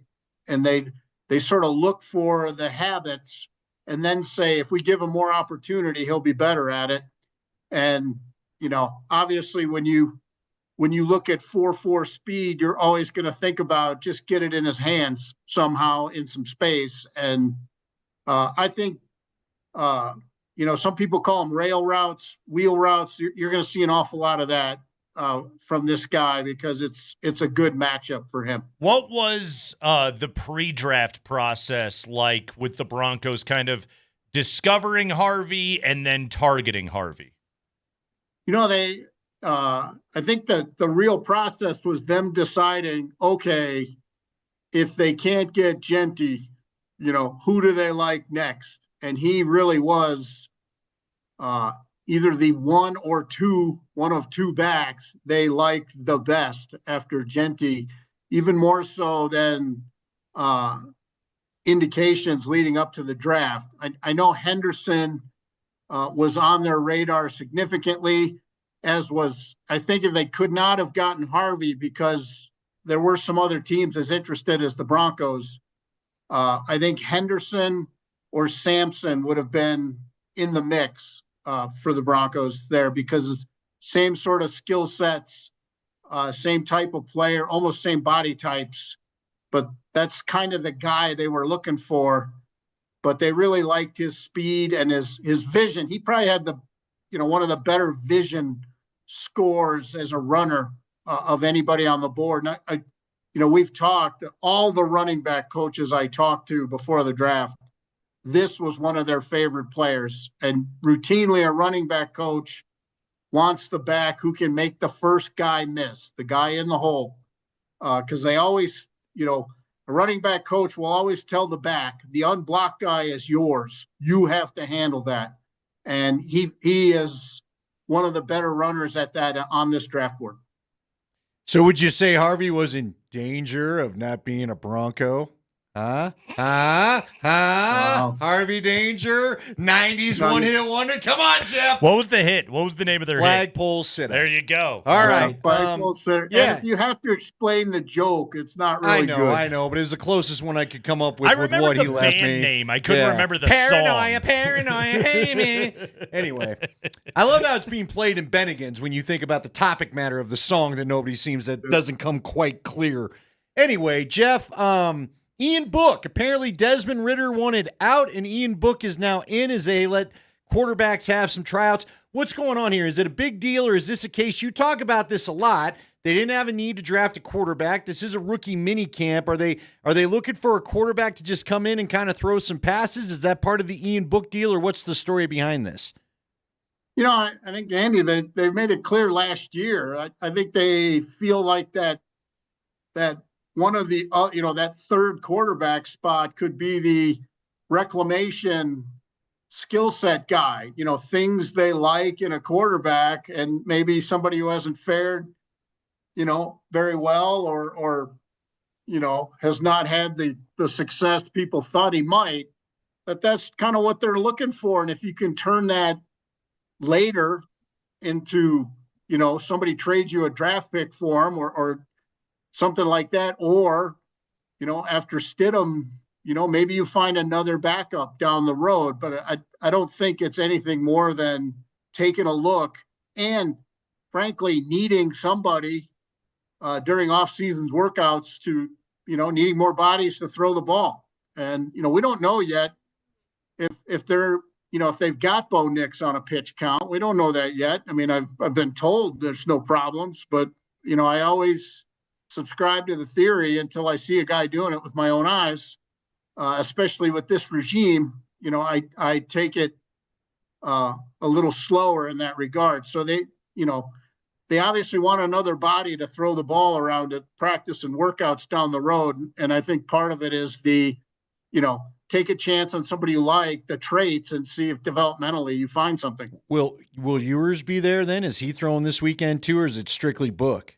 sort of look for the habits and then say, if we give him more opportunity, he'll be better at it. And, obviously when you look at 4.4 speed, you're always going to think about just get it in his hands somehow in some space. And I think, some people call them rail routes, wheel routes. You're going to see an awful lot of that from this guy because it's a good matchup for him. What was the pre-draft process like with the Broncos kind of discovering Harvey and then targeting Harvey? I think that the real process was them deciding, okay, if they can't get Genty, who do they like next? And he really was either the one of two backs they liked the best after Genty, even more so than indications leading up to the draft. I know Henderson was on their radar significantly, as was, I think, if they could not have gotten Harvey because there were some other teams as interested as the Broncos. I think Henderson or Sampson would have been in the mix for the Broncos there because same sort of skill sets, same type of player, almost same body types. But that's kind of the guy they were looking for. But they really liked his speed and his vision. He probably had one of the better vision scores as a runner of anybody on the board. And we've talked, all the running back coaches I talked to before the draft, this was one of their favorite players. And routinely a running back coach wants the back who can make the first guy miss, the guy in the hole. Because they always, a running back coach will always tell the back, the unblocked guy is yours. You have to handle that. And he is one of the better runners at that on this draft board. So would you say Harvey was in danger of not being a Bronco Harvey Danger, 90s one-hit wonder. Come on, Jeff. What was the hit? What was the name of their hit? Flagpole Sitter. There you go. All right. Flagpole Sitter. yeah. And if you have to explain the joke, it's not really good. I know, but it was the closest one I could come up with I remember what he the left band me. name. I couldn't remember the Paranoia, song. Paranoia, hey me. Anyway, I love how it's being played in Bennigan's when you think about the topic matter of the song that nobody seems that doesn't come quite clear. Anyway, Jeff, Ian Book. Apparently Desmond Ridder wanted out, and Ian Book is now in as they let quarterbacks have some tryouts. What's going on here? Is it a big deal, or is this a case? You talk about this a lot. They didn't have a need to draft a quarterback. This is a rookie mini camp. Are they looking for a quarterback to just come in and kind of throw some passes? Is that part of the Ian Book deal, or what's the story behind this? You know, I think, Andy, they made it clear last year. I think they feel like that one of the, that third quarterback spot could be the reclamation skill set guy, things they like in a quarterback, and maybe somebody who hasn't fared, very well or has not had the success people thought he might, that's kind of what they're looking for. And if you can turn that later into, somebody trades you a draft pick for him or something like that, or, after Stidham, maybe you find another backup down the road. But I don't think it's anything more than taking a look and, frankly, needing somebody during off-season workouts to, needing more bodies to throw the ball. And, we don't know yet if they're, if they've got Bo Nix on a pitch count. We don't know that yet. I mean, I've been told there's no problems, but, I always subscribe to the theory until I see a guy doing it with my own eyes, especially with this regime. I take it a little slower in that regard. So they obviously want another body to throw the ball around at practice and workouts down the road. And I think part of it is take a chance on somebody you like, the traits, and see if developmentally you find something. Will Ewers be there then? Is he throwing this weekend too, or is it strictly Book?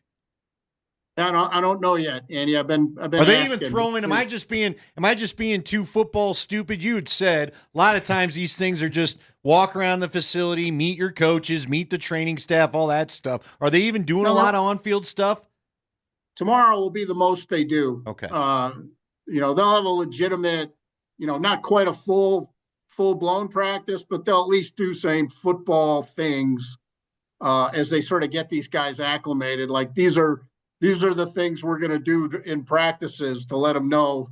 I don't know yet, Andy. I've been. Are they even throwing? Am I just being too football stupid? You had said a lot of times these things are just walk around the facility, meet your coaches, meet the training staff, all that stuff. Are they even doing a lot of on-field stuff? Tomorrow will be the most they do. Okay. They'll have a legitimate, not quite a full-blown practice, but they'll at least do same football things as they sort of get these guys acclimated. Like these are the things we're going to do in practices to let them know,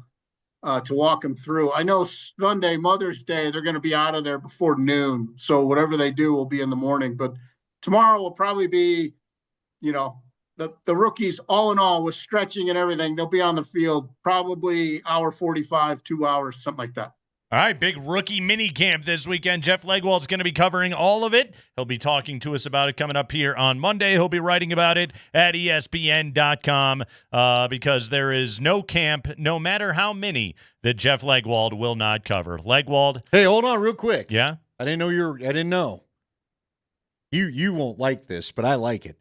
to walk them through. I know Sunday, Mother's Day, they're going to be out of there before noon. So whatever they do will be in the morning. But tomorrow will probably be, the rookies, all in all, with stretching and everything, they'll be on the field probably hour 45, 2 hours, something like that. All right, big rookie mini camp this weekend. Jeff Legwold's going to be covering all of it. He'll be talking to us about it coming up here on Monday. He'll be writing about it at ESPN.com because there is no camp, no matter how many, that Jeff Legwold will not cover. Legwold. Hey, hold on real quick. Yeah? I didn't know. You won't like this, but I like it.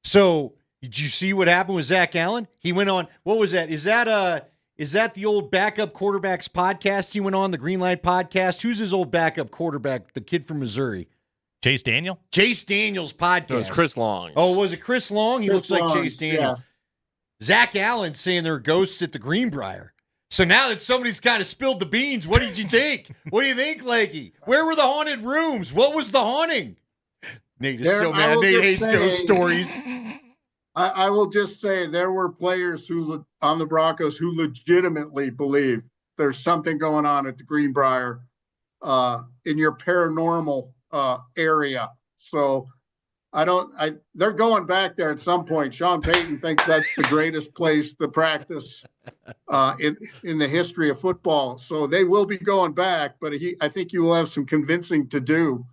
So, did you see what happened with Zach Allen? He went on, what was that? Is that the old backup quarterbacks podcast he went on, the Greenlight podcast? Who's his old backup quarterback, the kid from Missouri? Chase Daniel? Chase Daniel's podcast. It was Chris Long. Oh, was it Chris Long? He looks like Long, Chase Daniel. yeah. Zach Allen saying there are ghosts at the Greenbrier. So now that somebody's kind of spilled the beans, what did you think? What do you think, Lakey? Where were the haunted rooms? What was the haunting? Nate is so mad. Nate hates ghost stories. I will just say there were players on the Broncos who legitimately believe there's something going on at the Greenbrier in your paranormal area. So they're going back there at some point. Sean Payton thinks that's the greatest place to practice in the history of football. So they will be going back, but I think you will have some convincing to do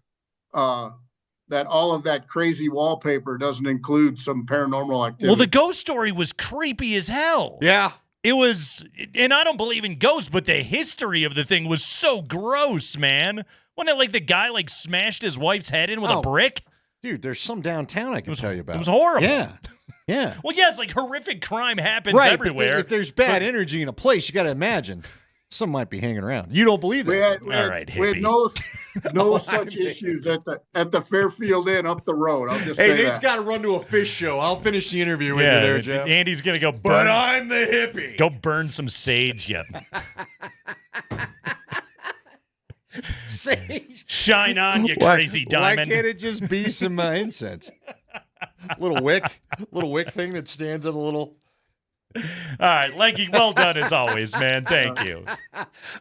that all of that crazy wallpaper doesn't include some paranormal activity. Well, the ghost story was creepy as hell. Yeah. It was, and I don't believe in ghosts, but the history of the thing was so gross, man. Wasn't it like the guy smashed his wife's head in with a brick? Dude, there's some downtown I can tell you about. It was horrible. Yeah. Yeah. Well, yes, like horrific crime happens Right. everywhere. But if there's bad energy in a place, you got to imagine some might be hanging around. You don't believe that? We had no such issues at the Fairfield Inn up the road. I'll just Hey, say Nate's that. got to run to a fish show. I'll finish the interview with you Yeah, there, Jeff. Andy's gonna go burn. But I'm the hippie. Go burn some sage, you. Sage. Shine on, you crazy diamond. Why can't it just be some incense? little wick thing that stands at a little. All right, Lanky, well done as always, man. Thank you.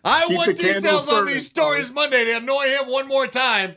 I Keep want the candles details on burning, these stories Monday. They annoy him one more time.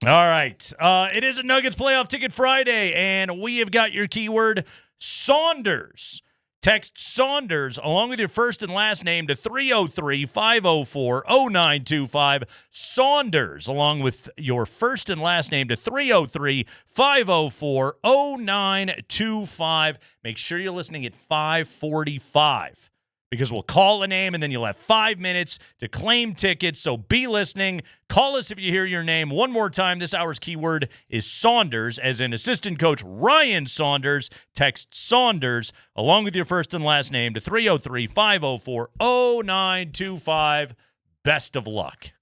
All right. It is a Nuggets Playoff Ticket Friday, and we have got your keyword Saunders. Text Saunders along with your first and last name to 303-504-0925. Saunders along with your first and last name to 303-504-0925. Make sure you're listening at 5:45 because we'll call a name and then you'll have 5 minutes to claim tickets. So be listening. Call us if you hear your name one more time. This hour's keyword is Saunders, as in assistant coach Ryan Saunders. Text Saunders along with your first and last name to 303-504-0925. Best of luck.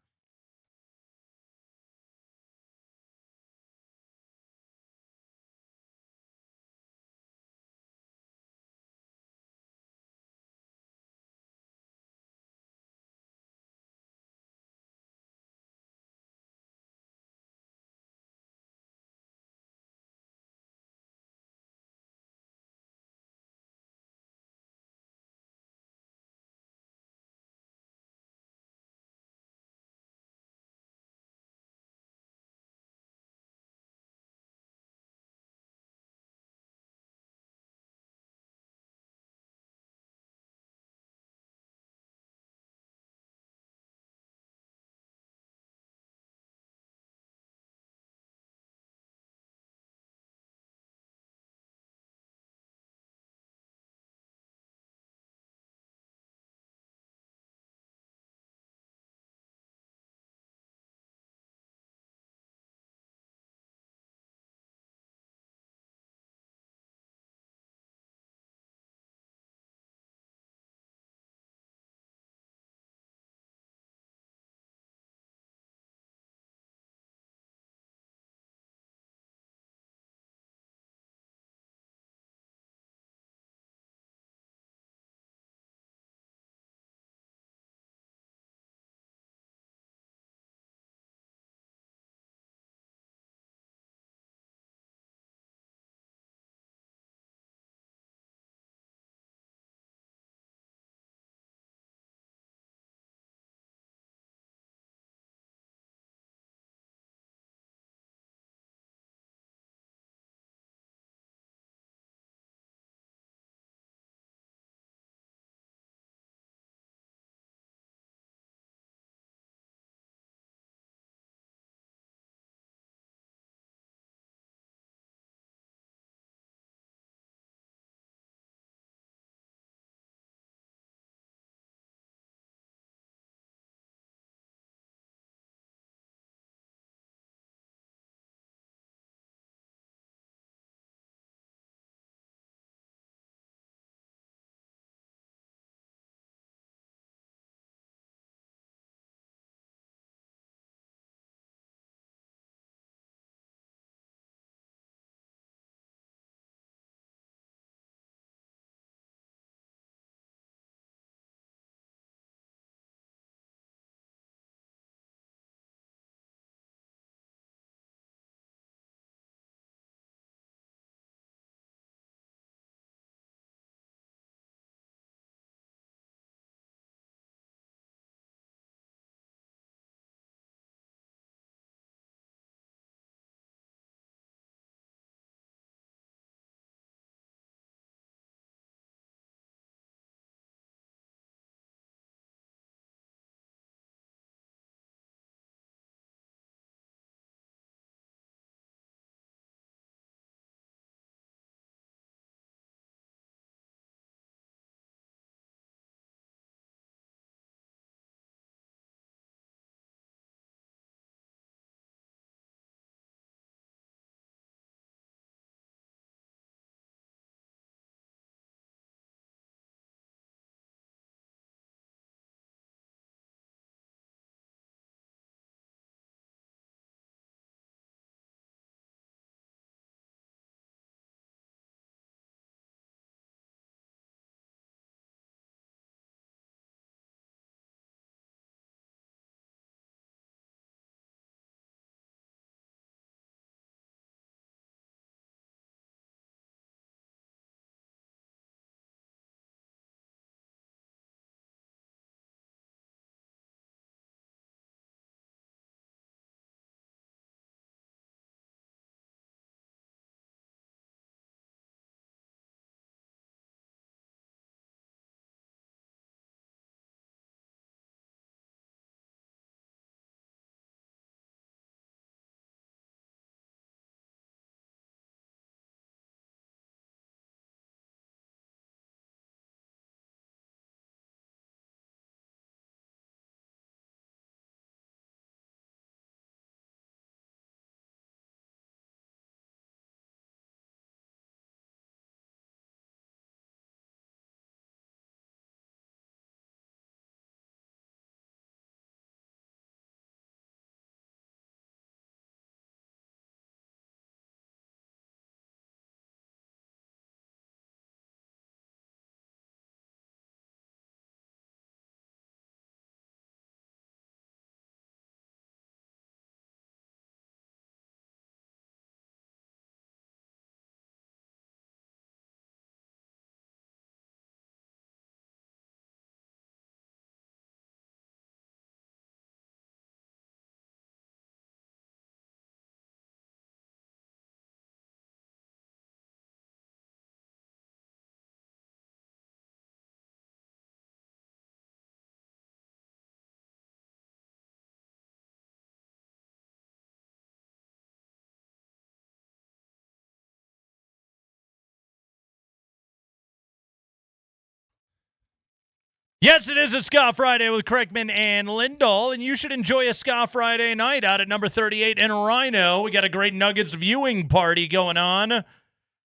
Yes, it is a Ska Friday with Kreckman and Lindahl, and you should enjoy a Ska Friday night out at number 38 in Rhino. We got a great Nuggets viewing party going on.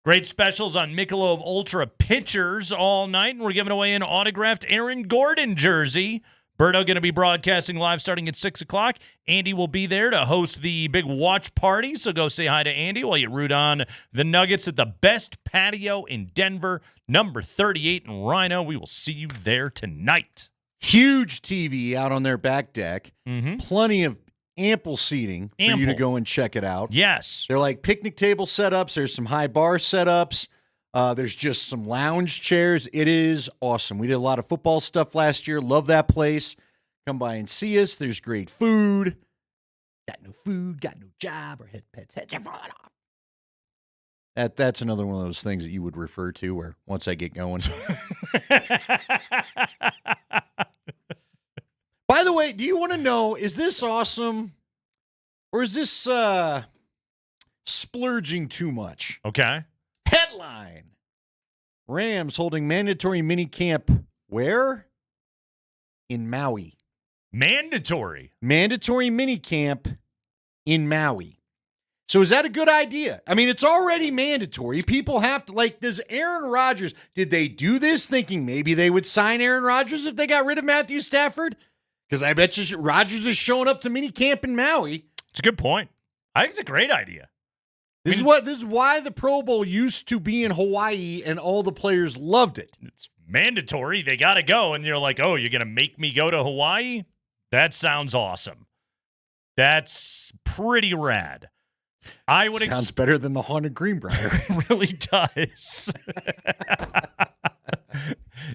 Great specials on Michelob Ultra pitchers all night, and we're giving away an autographed Aaron Gordon jersey. Berto going to be broadcasting live starting at 6 o'clock. Andy will be there to host the big watch party, so go say hi to Andy while you root on the Nuggets at the best patio in Denver, number 38 in Rhino. We will see you there tonight. Huge TV out on their back deck. Plenty of ample seating for you to go and check it out. Yes. They're like picnic table setups. There's some high bar setups. There's just some lounge chairs. It is awesome. We did a lot of football stuff last year. Love that place. Come by and see us. There's great food. Got no food, got no job, or pets heads are falling off. That's another one of those things that you would refer to where once I get going. By the way, do you want to know, is this awesome or is this splurging too much? Okay. Headline. Rams holding mandatory mini camp where? In Maui. Mandatory mini camp in Maui. So is that a good idea? I mean, it's already mandatory. People have to, like, does Aaron Rodgers, did they do this thinking maybe they would sign Aaron Rodgers if they got rid of Matthew Stafford? Because I bet you Rodgers is showing up to mini camp in Maui. It's a good point. I think it's a great idea. This is why the Pro Bowl used to be in Hawaii and all the players loved it. It's mandatory. They got to go. And you're like, oh, you're going to make me go to Hawaii? That sounds awesome. That's pretty rad. I would Sounds better than the haunted Greenbrier. It really does.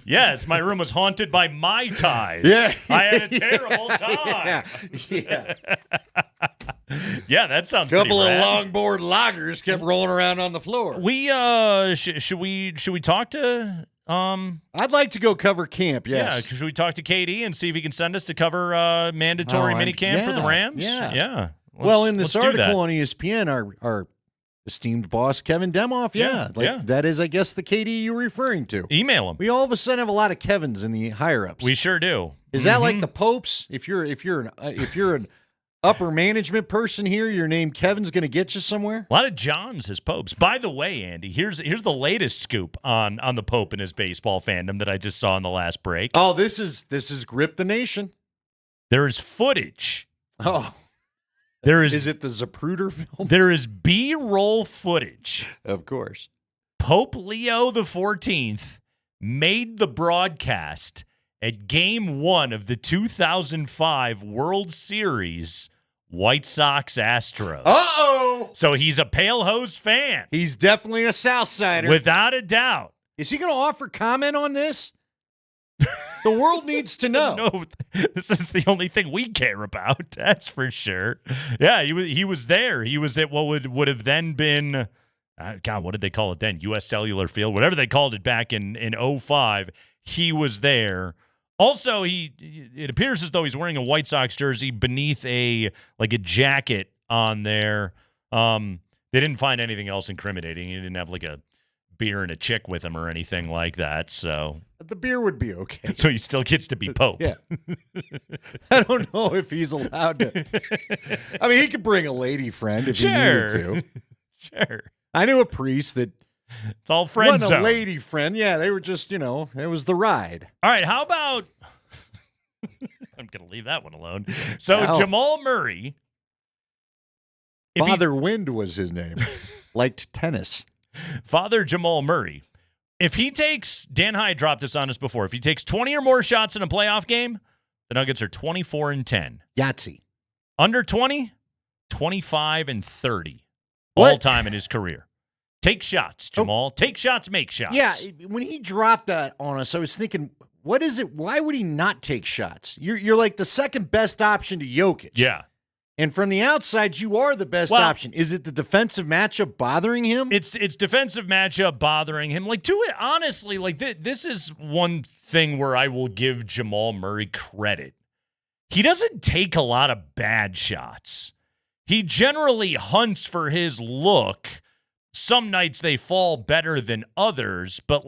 Yes, my room was haunted by Mai Tais. Yeah. I had a terrible time. Yeah. Yeah, that sounds Couple pretty of rad. longboard loggers kept rolling around on the floor. We should we talk to I'd like to go cover camp, yes. Yeah, should we talk to KD and see if he can send us to cover mandatory minicamp for the Rams? Yeah. Let's- Well, in this let's do that. article on ESPN, our esteemed boss, Kevin Demoff, that is, I guess, the KD you're referring to. Email him. We all of a sudden have a lot of Kevins in the higher-ups. We sure do. Is that like the Popes? If you're an upper management person here, your name Kevin's going to get you somewhere? A lot of Johns as popes. By the way, Andy, here's the latest scoop on the Pope and his baseball fandom that I just saw in the last break. Oh, this is Grip the Nation. There is footage. Oh. Is it the Zapruder film? There is B-roll footage. Of course. Pope Leo XIV made the broadcast at Game 1 of the 2005 World Series, White Sox Astros. Uh-oh! So he's a Pale Hose fan. He's definitely a Southsider. Without a doubt. Is he going to offer comment on this? The world needs to know. No, this is the only thing we care about. That's for sure. Yeah, he was there. He was at what would have then been, God, what did they call it then? U.S. Cellular Field, whatever they called it back in 2005. He was there. Also, it appears as though he's wearing a White Sox jersey beneath a jacket on there. They didn't find anything else incriminating. He didn't have like a beer and a chick with him or anything like that. So the beer would be okay. So he still gets to be Pope. Yeah. I don't know if he's allowed to. I mean, he could bring a lady friend if he needed to. Sure. I knew a priest that it's all friend wasn't zone. a lady friend. Yeah, they were just, it was the ride. All right, how about I'm going to leave that one alone. So Ow. Jamal Murray. Father Wind was his name. Liked tennis. Father Jamal Murray. If he takes, Dan Hyde dropped this on us before, if he takes 20 or more shots in a playoff game, the Nuggets are 24-10. Yahtzee. Under 20, 25-30. What? All time in his career. Take shots, Jamal. Take shots, make shots. Yeah, when he dropped that on us, I was thinking, what is it? Why would he not take shots? You're like the second best option to Jokic. Yeah. And from the outside, you are the best option. Is it the defensive matchup bothering him? It's defensive matchup bothering him. Honestly, this is one thing where I will give Jamal Murray credit. He doesn't take a lot of bad shots. He generally hunts for his look. Some nights they fall better than others, but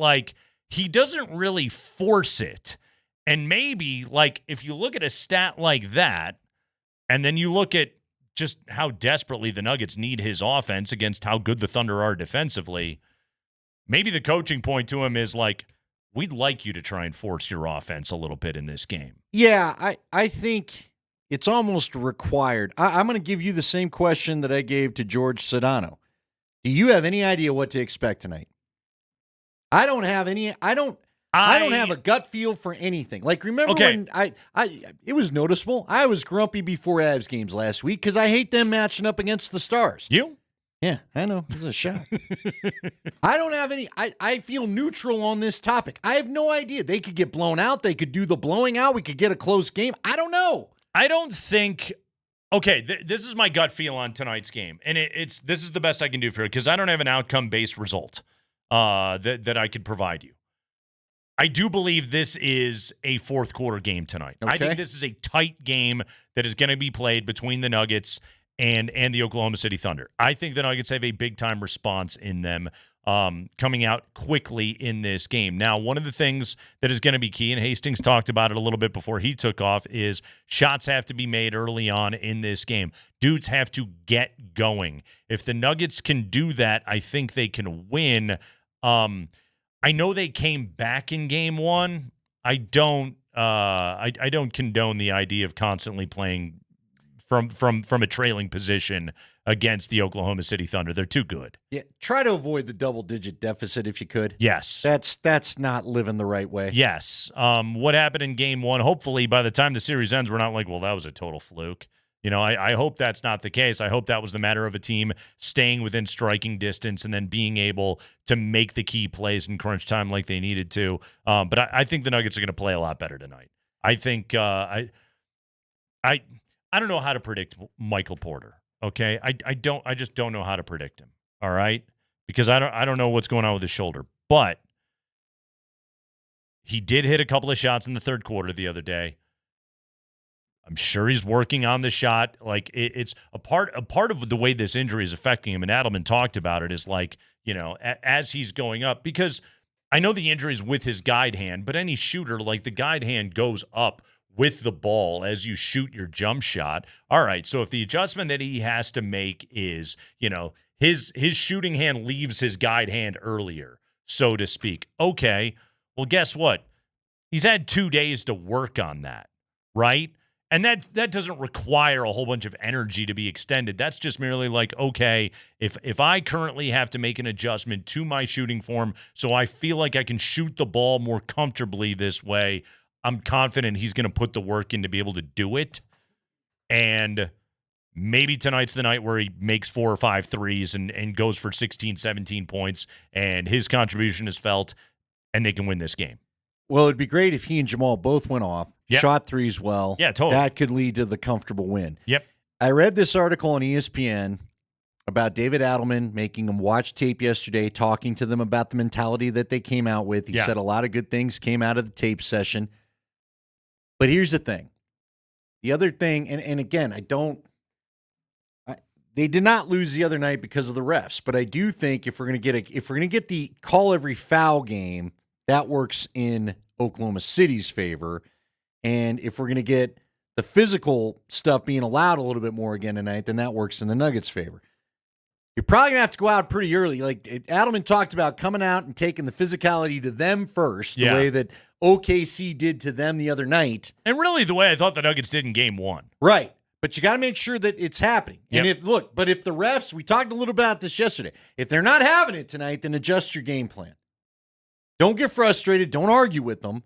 he doesn't really force it. And maybe, like, if you look at a stat like that, and then you look at just how desperately the Nuggets need his offense against how good the Thunder are defensively, maybe the coaching point to him is like, we'd like you to try and force your offense a little bit in this game. Yeah, I think it's almost required. I'm going to give you the same question that I gave to George Sedano. Do you have any idea what to expect tonight? I don't have any. I don't have a gut feel for anything. Like, remember when it was noticeable. I was grumpy before Avs games last week because I hate them matching up against the Stars. You? Yeah, I know. It was a shot. I don't have any. I feel neutral on this topic. I have no idea. They could get blown out. They could do the blowing out. We could get a close game. I don't know. I don't think. Okay, this is my gut feel on tonight's game, and this is the best I can do for it because I don't have an outcome-based result that I could provide you. I do believe this is a fourth quarter game tonight. Okay. I think this is a tight game that is going to be played between the Nuggets and the Oklahoma City Thunder. I think the Nuggets have a big-time response in them coming out quickly in this game. Now, one of the things that is going to be key, and Hastings talked about it a little bit before he took off, is shots have to be made early on in this game. Dudes have to get going. If the Nuggets can do that, I think they can win. I know they came back in game one. I don't condone the idea of constantly playing from a trailing position against the Oklahoma City Thunder. They're too good. Yeah, try to avoid the double-digit deficit if you could. Yes. That's not living the right way. Yes. What happened in game one, hopefully by the time the series ends, we're not like, well, that was a total fluke. You know, I hope that's not the case. I hope that was the matter of a team staying within striking distance and then being able to make the key plays in crunch time like they needed to. But I think the Nuggets are going to play a lot better tonight. I think I don't know how to predict Michael Porter. Okay, I just don't know how to predict him. All right, because I don't know what's going on with his shoulder, but he did hit a couple of shots in the third quarter the other day. I'm sure he's working on the shot. Like it's a part of the way this injury is affecting him. And Adelman talked about it is like, you know, as he's going up, because I know the injury is with his guide hand, but any shooter, like the guide hand goes up with the ball as you shoot your jump shot. All right. So if the adjustment that he has to make is, you know, his shooting hand leaves his guide hand earlier, so to speak. Okay. Well, guess what? He's had 2 days to work on that. Right. And that doesn't require a whole bunch of energy to be extended. That's just merely like, okay, if I currently have to make an adjustment to my shooting form so I feel like I can shoot the ball more comfortably this way, I'm confident he's going to put the work in to be able to do it. And maybe tonight's the night where he makes 4 or 5 threes and goes for 16, 17 points, and his contribution is felt, and they can win this game. Well, it'd be great if he and Jamal both went off, shot threes well. Yeah, totally. That could lead to the comfortable win. Yep. I read this article on ESPN about David Adelman making them watch tape yesterday, talking to them about the mentality that they came out with. He said a lot of good things came out of the tape session. But here's the thing. The other thing, and again, they did not lose the other night because of the refs, but I do think if we're going to get the call every foul game, that works in Oklahoma City's favor. And if we're going to get the physical stuff being allowed a little bit more again tonight, then that works in the Nuggets' favor. You're probably going to have to go out pretty early. Like Adelman talked about coming out and taking the physicality to them first, the way that OKC did to them the other night. And really the way I thought the Nuggets did in game one. Right. But you got to make sure that it's happening. And if the refs, we talked a little about this yesterday, if they're not having it tonight, then adjust your game plan. Don't get frustrated. Don't argue with them.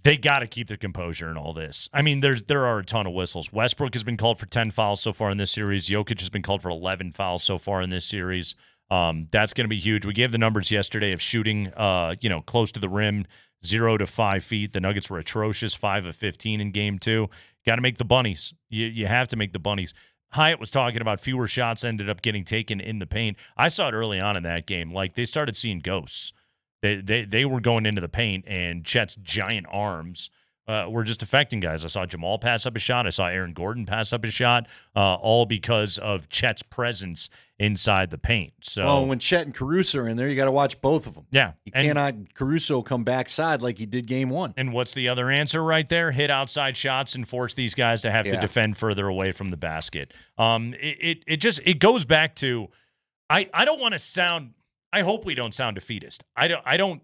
They got to keep their composure in all this. I mean, there are a ton of whistles. Westbrook has been called for 10 fouls so far in this series. Jokic has been called for 11 fouls so far in this series. That's going to be huge. We gave the numbers yesterday of shooting, close to the rim, 0 to 5 feet. The Nuggets were atrocious, 5 of 15 in game 2. Got to make the bunnies. You have to make the bunnies. Hyatt was talking about fewer shots ended up getting taken in the paint. I saw it early on in that game. Like, they started seeing ghosts. They were going into the paint, and Chet's giant arms were just affecting guys. I saw Jamal pass up a shot. I saw Aaron Gordon pass up a shot, all because of Chet's presence inside the paint. So, well, when Chet and Caruso are in there, you got to watch both of them. Yeah. You cannot Caruso come backside like he did game one. And what's the other answer right there? Hit outside shots and force these guys to have to defend further away from the basket. It goes back to I don't want to sound – I hope we don't sound defeatist. I don't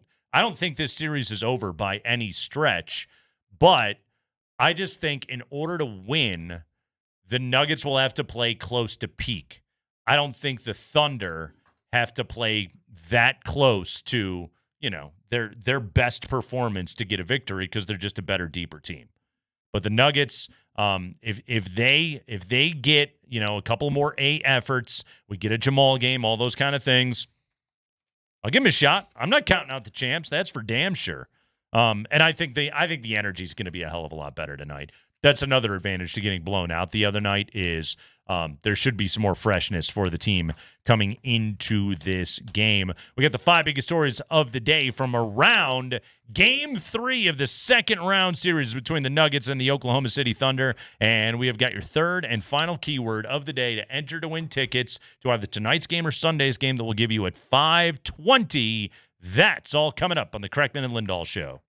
think this series is over by any stretch, but I just think in order to win, the Nuggets will have to play close to peak. I don't think the Thunder have to play that close to, their best performance to get a victory because they're just a better, deeper team. But the Nuggets, if they get, a couple more A efforts, we get a Jamal game, all those kind of things, I'll give them a shot. I'm not counting out the champs. That's for damn sure. And I think the energy is going to be a hell of a lot better tonight. That's another advantage to getting blown out the other night is there should be some more freshness for the team coming into this game. We got the 5 biggest stories of the day from around Game 3 of the second round series between the Nuggets and the Oklahoma City Thunder. And we have got your third and final keyword of the day to enter to win tickets to either tonight's game or Sunday's game that we'll give you at 5:20. That's all coming up on the Kreckman and Lindahl Show.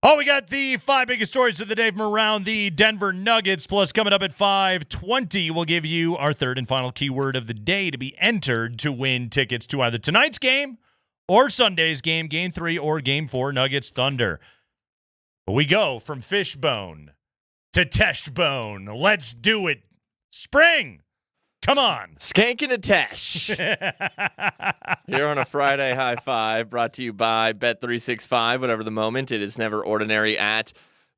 Oh, we got the 5 biggest stories of the day from around the Denver Nuggets. Plus, coming up at 5:20, we'll give you our third and final keyword of the day to be entered to win tickets to either tonight's game or Sunday's game, Game 3 or Game 4, Nuggets Thunder. But we go from Fishbone to Teshbone. Let's do it. Spring! Come on. Skanking a Tesh. Here on a Friday High Five, brought to you by Bet365. Whatever the moment, it is never ordinary at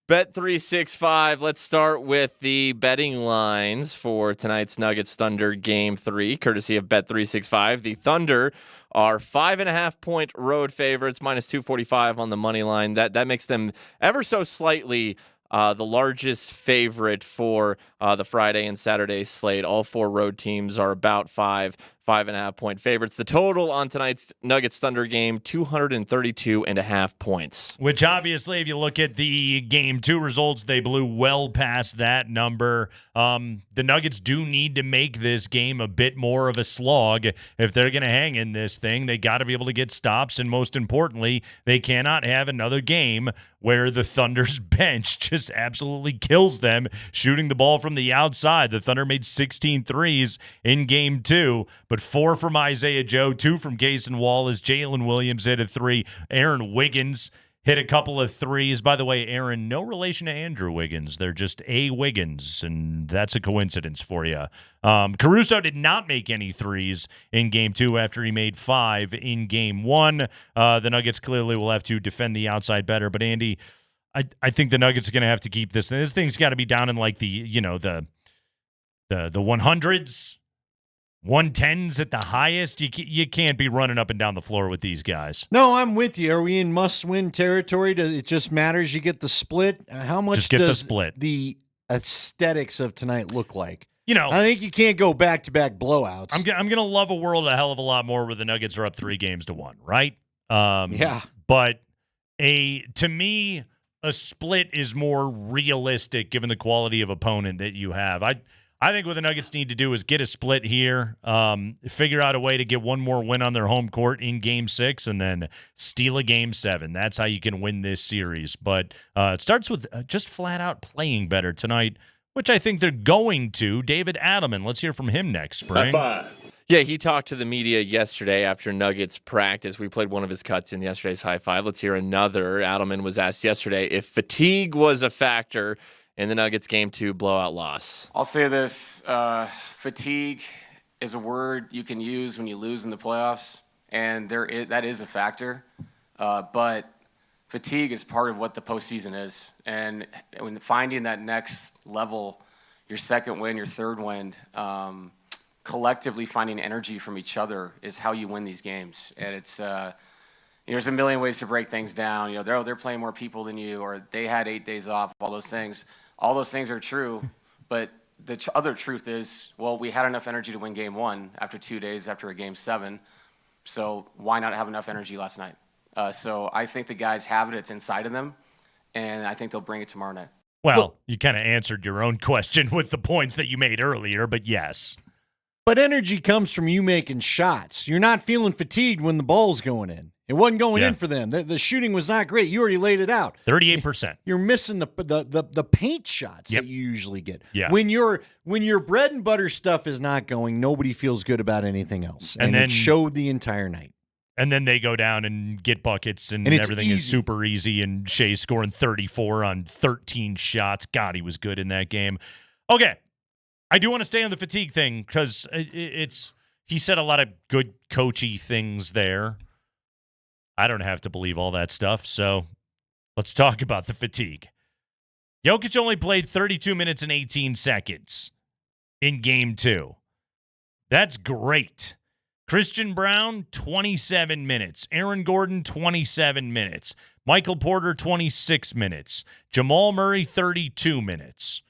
Bet365. Let's start with the betting lines for tonight's Nuggets Thunder Game 3, courtesy of Bet365. The Thunder are 5.5-point road favorites, minus 245 on the money line. That makes them ever so slightly the largest favorite for the Friday and Saturday slate. All 4 road teams are about 5.5-point favorites. The total on tonight's Nuggets Thunder game, 232.5 points. Which obviously, if you look at the Game 2 results, they blew well past that number. The Nuggets do need to make this game a bit more of a slog. If they're going to hang in this thing, they got to be able to get stops, and most importantly, they cannot have another game where the Thunder's bench just absolutely kills them shooting the ball from the outside. The Thunder made 16 threes in Game 2, but 4 from Isaiah Joe, 2 from Cason Wallace. Jalen Williams hit a 3. Aaron Wiggins hit a couple of threes. By the way, Aaron, no relation to Andrew Wiggins. They're just A. Wiggins, and that's a coincidence for you. Caruso did not make any threes in Game 2 after he made 5 in Game 1. The Nuggets clearly will have to defend the outside better. But, Andy, I think the Nuggets are going to have to keep this. This thing's got to be down in like the 100s. 110s at the highest. You can't be running up and down the floor with these guys. No, I'm with you. Are we in must-win territory? It just matters you get the split? How much just get does the split. The aesthetics of tonight look like? I think you can't go back-to-back blowouts. I'm going to love a world a hell of a lot more where the Nuggets are up 3-1, right? Yeah. But to me, a split is more realistic given the quality of opponent that you have. I think what the Nuggets need to do is get a split here, figure out a way to get one more win on their home court in Game 6, and then steal a Game 7. That's how you can win this series. But it starts with just flat-out playing better tonight, which I think they're going to. David Adelman, let's hear from him next spring. High five. Yeah, he talked to the media yesterday after Nuggets practice. We played one of his cuts in yesterday's High Five. Let's hear another. Adelman was asked yesterday if fatigue was a factor in the Nuggets Game 2 blowout loss. I'll say this, fatigue is a word you can use when you lose in the playoffs, and that is a factor. But fatigue is part of what the postseason is. And when finding that next level, your second win, your third win, collectively finding energy from each other is how you win these games. And it's there's a million ways to break things down. They're playing more people than you, or they had 8 days off. All those things are true. But the other truth is, well, we had enough energy to win Game 1 after 2 days after a Game 7. So why not have enough energy last night? So I think the guys have it. It's inside of them, and I think they'll bring it tomorrow night. Well, you kind of answered your own question with the points that you made earlier, but yes. But energy comes from you making shots. You're not feeling fatigued when the ball's going in. It wasn't going in for them. The shooting was not great. You already laid it out. 38%. You're missing the paint shots that you usually get. Yeah. When your bread and butter stuff is not going, nobody feels good about anything else. And then, it showed the entire night. And then they go down and get buckets, and everything is super easy. And Shea's scoring 34 on 13 shots. God, he was good in that game. Okay. I do want to stay on the fatigue thing because he said a lot of good coachy things there. I don't have to believe all that stuff, so let's talk about the fatigue. Jokic only played 32 minutes and 18 seconds in Game 2. That's great. Christian Brown, 27 minutes. Aaron Gordon, 27 minutes. Michael Porter, 26 minutes. Jamal Murray, 32 minutes.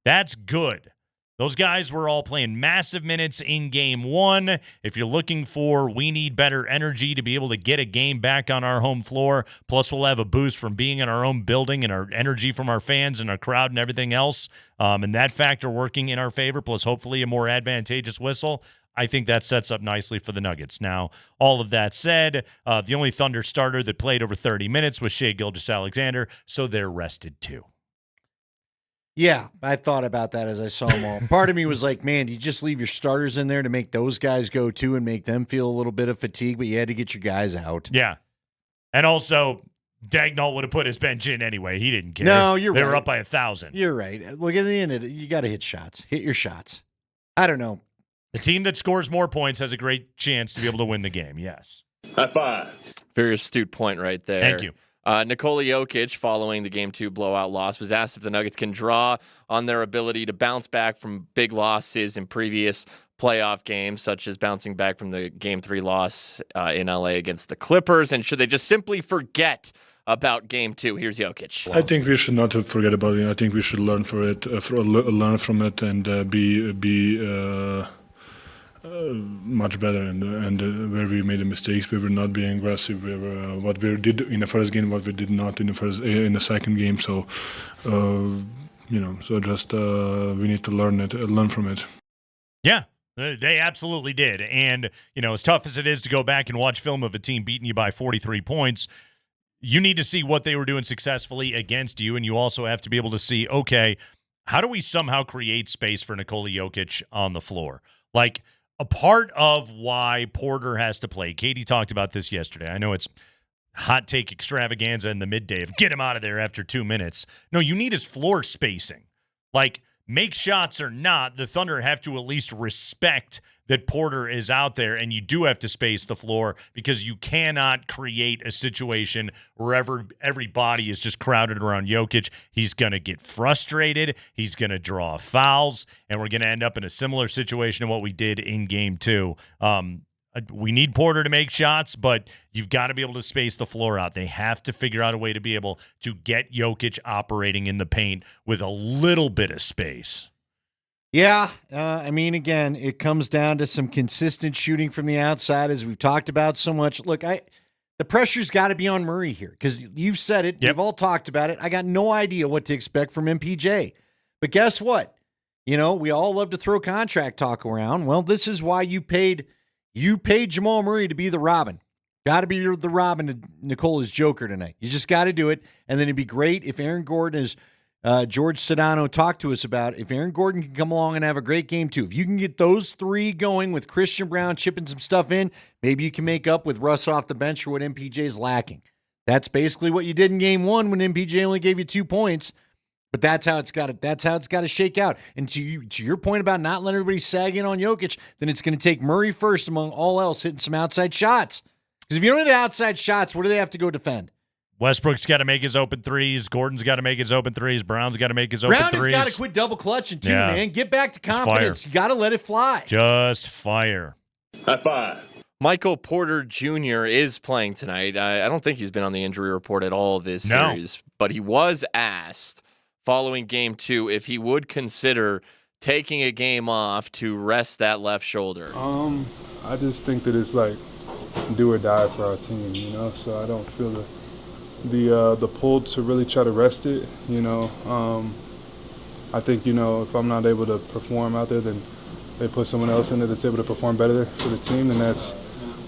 That's good. Those guys were all playing massive minutes in Game 1. If you're looking for we need better energy to be able to get a game back on our home floor, plus we'll have a boost from being in our own building and our energy from our fans and our crowd and everything else, and that factor working in our favor, plus hopefully a more advantageous whistle, I think that sets up nicely for the Nuggets. Now, all of that said, the only Thunder starter that played over 30 minutes was Shai Gilgeous-Alexander, so they're rested too. Yeah, I thought about that as I saw them all. Part of me was like, man, do you just leave your starters in there to make those guys go too and make them feel a little bit of fatigue, but you had to get your guys out. Yeah. And also, Dagnall would have put his bench in anyway. He didn't care. No, you're right. They were up by 1,000. You're right. Look, at the end of it, you got to hit shots. Hit your shots. I don't know. The team that scores more points has a great chance to be able to win the game, yes. High five. Very astute point right there. Thank you. Nikola Jokic, following the Game 2 blowout loss, was asked if the Nuggets can draw on their ability to bounce back from big losses in previous playoff games, such as bouncing back from the Game 3 loss in LA against the Clippers, and should they just simply forget about Game 2? Here's Jokic. I think we should not forget about it. I think we should learn from it, and be much better. And where we made the mistakes, we were not being aggressive. We were what we did in the first game, what we did not in the second game. So, so just we need to learn from it. Yeah. They absolutely did. And, as tough as it is to go back and watch film of a team beating you by 43 points, you need to see what they were doing successfully against you, and you also have to be able to see, okay, how do we somehow create space for Nikola Jokic on the floor? Like, a part of why Porter has to play, Katie talked about this yesterday. I know it's hot take extravaganza in the midday of get him out of there after 2 minutes. No, you need his floor spacing. Like, make shots or not, the Thunder have to at least respect that Porter is out there, and you do have to space the floor because you cannot create a situation where every body is just crowded around Jokic. He's going to get frustrated. He's going to draw fouls, and we're going to end up in a similar situation to what we did in Game 2. We need Porter to make shots, but you've got to be able to space the floor out. They have to figure out a way to be able to get Jokic operating in the paint with a little bit of space. Yeah, again, it comes down to some consistent shooting from the outside, as we've talked about so much. Look, the pressure's got to be on Murray here, because you've said it. Yep. We've all talked about it. I got no idea what to expect from MPJ. But guess what? We all love to throw contract talk around. Well, this is why you paid Jamal Murray to be the Robin. Got to be the Robin to Nicola's Joker tonight. You just got to do it. And then it'd be great if Aaron Gordon is George Sedano talked to us about, if Aaron Gordon can come along and have a great game too. If you can get those three going with Christian Brown chipping some stuff in, maybe you can make up with Russ off the bench for what MPJ is lacking. That's basically what you did in Game 1 when MPJ only gave you 2 points. But that's how it's got to shake out. And to your point about not letting everybody sag in on Jokic, then it's going to take Murray first among all else hitting some outside shots. Because if you don't hit outside shots, what do they have to go defend? Westbrook's got to make his open threes. Gordon's got to make his open threes. Brown's got to make his open threes. Brown has got to quit double clutching too, man. Get back to confidence. You got to let it fly. Just fire. High five. Michael Porter Jr. is playing tonight. I don't think he's been on the injury report at all this series, but he was asked following Game 2 if he would consider taking a game off to rest that left shoulder. I just think that it's like do or die for our team, so I don't feel the pull to really try to rest it, I think, if I'm not able to perform out there, then they put someone else in there that's able to perform better for the team, and that's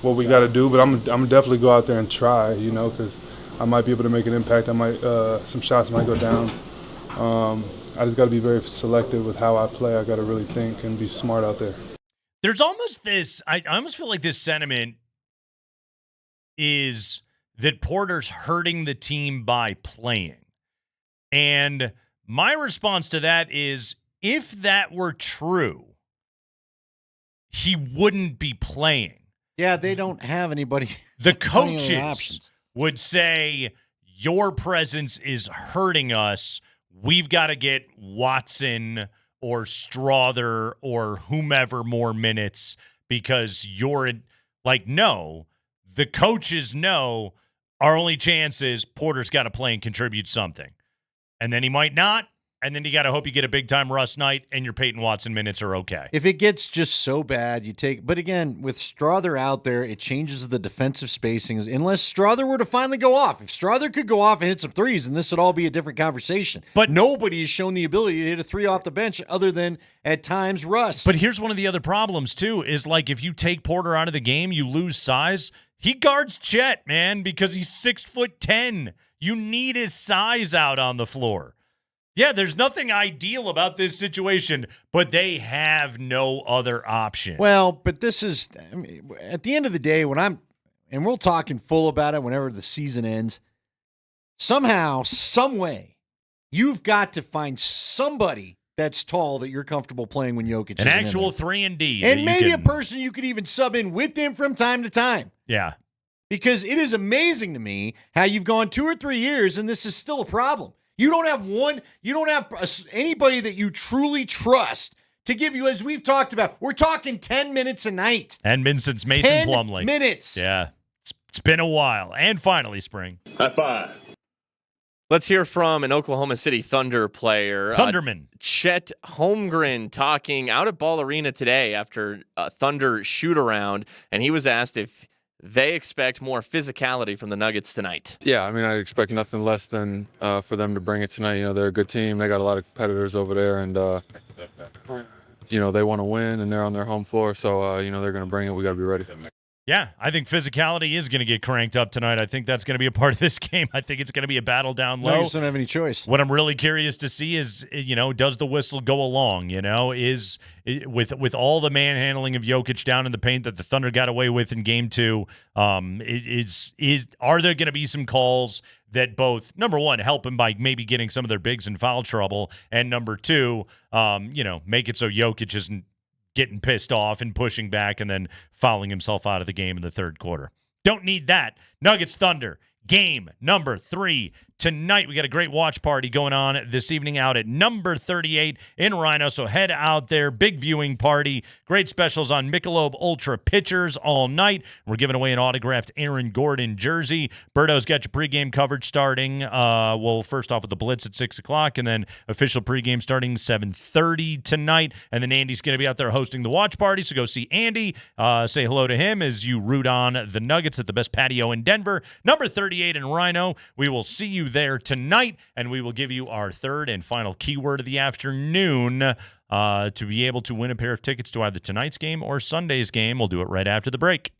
what we got to do. But I'm definitely go out there and try, because I might be able to make an impact. I might some shots might go down. I just got to be very selective with how I play. I got to really think and be smart out there. There's almost this, I almost feel like this sentiment is that Porter's hurting the team by playing. And my response to that is, if that were true, he wouldn't be playing. Yeah, they don't have anybody. The coaches would say, your presence is hurting us. We've got to get Watson or Strother or whomever more minutes because you're like, no, the coaches know our only chance is Porter's got to play and contribute something. And then he might not, and then you got to hope you get a big-time Russ night and your Peyton Watson minutes are okay. If it gets just so bad, you take – but again, with Strother out there, it changes the defensive spacings unless Strother were to finally go off. If Strother could go off and hit some threes, then this would all be a different conversation. But nobody has shown the ability to hit a three off the bench other than at times Russ. But here's one of the other problems, too, is like if you take Porter out of the game, you lose size. He guards Chet, man, because he's 6'10". You need his size out on the floor. Yeah, there's nothing ideal about this situation, but they have no other option. Well, but this is – I mean, at the end of the day, when I'm – and we'll talk in full about it whenever the season ends, somehow, some way, you've got to find somebody that's tall that you're comfortable playing when Jokic is an in actual there. 3-and-D. And maybe a person you could even sub in with him from time to time. Yeah. Because it is amazing to me how you've gone 2 or 3 years and this is still a problem. You don't have anybody that you truly trust to give you, as we've talked about. We're talking 10 minutes a night. And been since Mason Plumlee. 10 minutes. Yeah. It's been a while. And finally, Spring. High five. Let's hear from an Oklahoma City Thunder player. Thunderman. Chet Holmgren talking out at Ball Arena today after a Thunder shoot-around, and he was asked if they expect more physicality from the Nuggets tonight. Yeah, I mean, I expect nothing less than for them to bring it tonight. You know, they're a good team. They got a lot of competitors over there, and, you know, they want to win, and they're on their home floor. So, you know, they're going to bring it. We got to be ready. Yeah, I think physicality is going to get cranked up tonight. I think that's going to be a part of this game. I think it's going to be a battle down low. No, you just don't have any choice. What I'm really curious to see is, you know, does the whistle go along? You know, is with all the manhandling of Jokic down in the paint that the Thunder got away with in Game 2, are there going to be some calls that both, number one, help him by maybe getting some of their bigs in foul trouble, and number two, you know, make it so Jokic isn't getting pissed off and pushing back and then fouling himself out of the game in the third quarter. Don't need that. Nuggets Thunder, game number 3. Tonight, we got a great watch party going on this evening out at number 38 in Rhino, so head out there. Big viewing party. Great specials on Michelob Ultra pitchers all night. We're giving away an autographed Aaron Gordon jersey. Berto's got your pregame coverage starting, well, first off with the Blitz at 6 o'clock, and then official pregame starting 7:30 tonight. And then Andy's going to be out there hosting the watch party, so go see Andy. Say hello to him as you root on the Nuggets at the best patio in Denver. Number 38 in Rhino. We will see you there tonight, and we will give you our third and final keyword of the afternoon to be able to win a pair of tickets to either tonight's game or Sunday's game. We'll do it right after the break.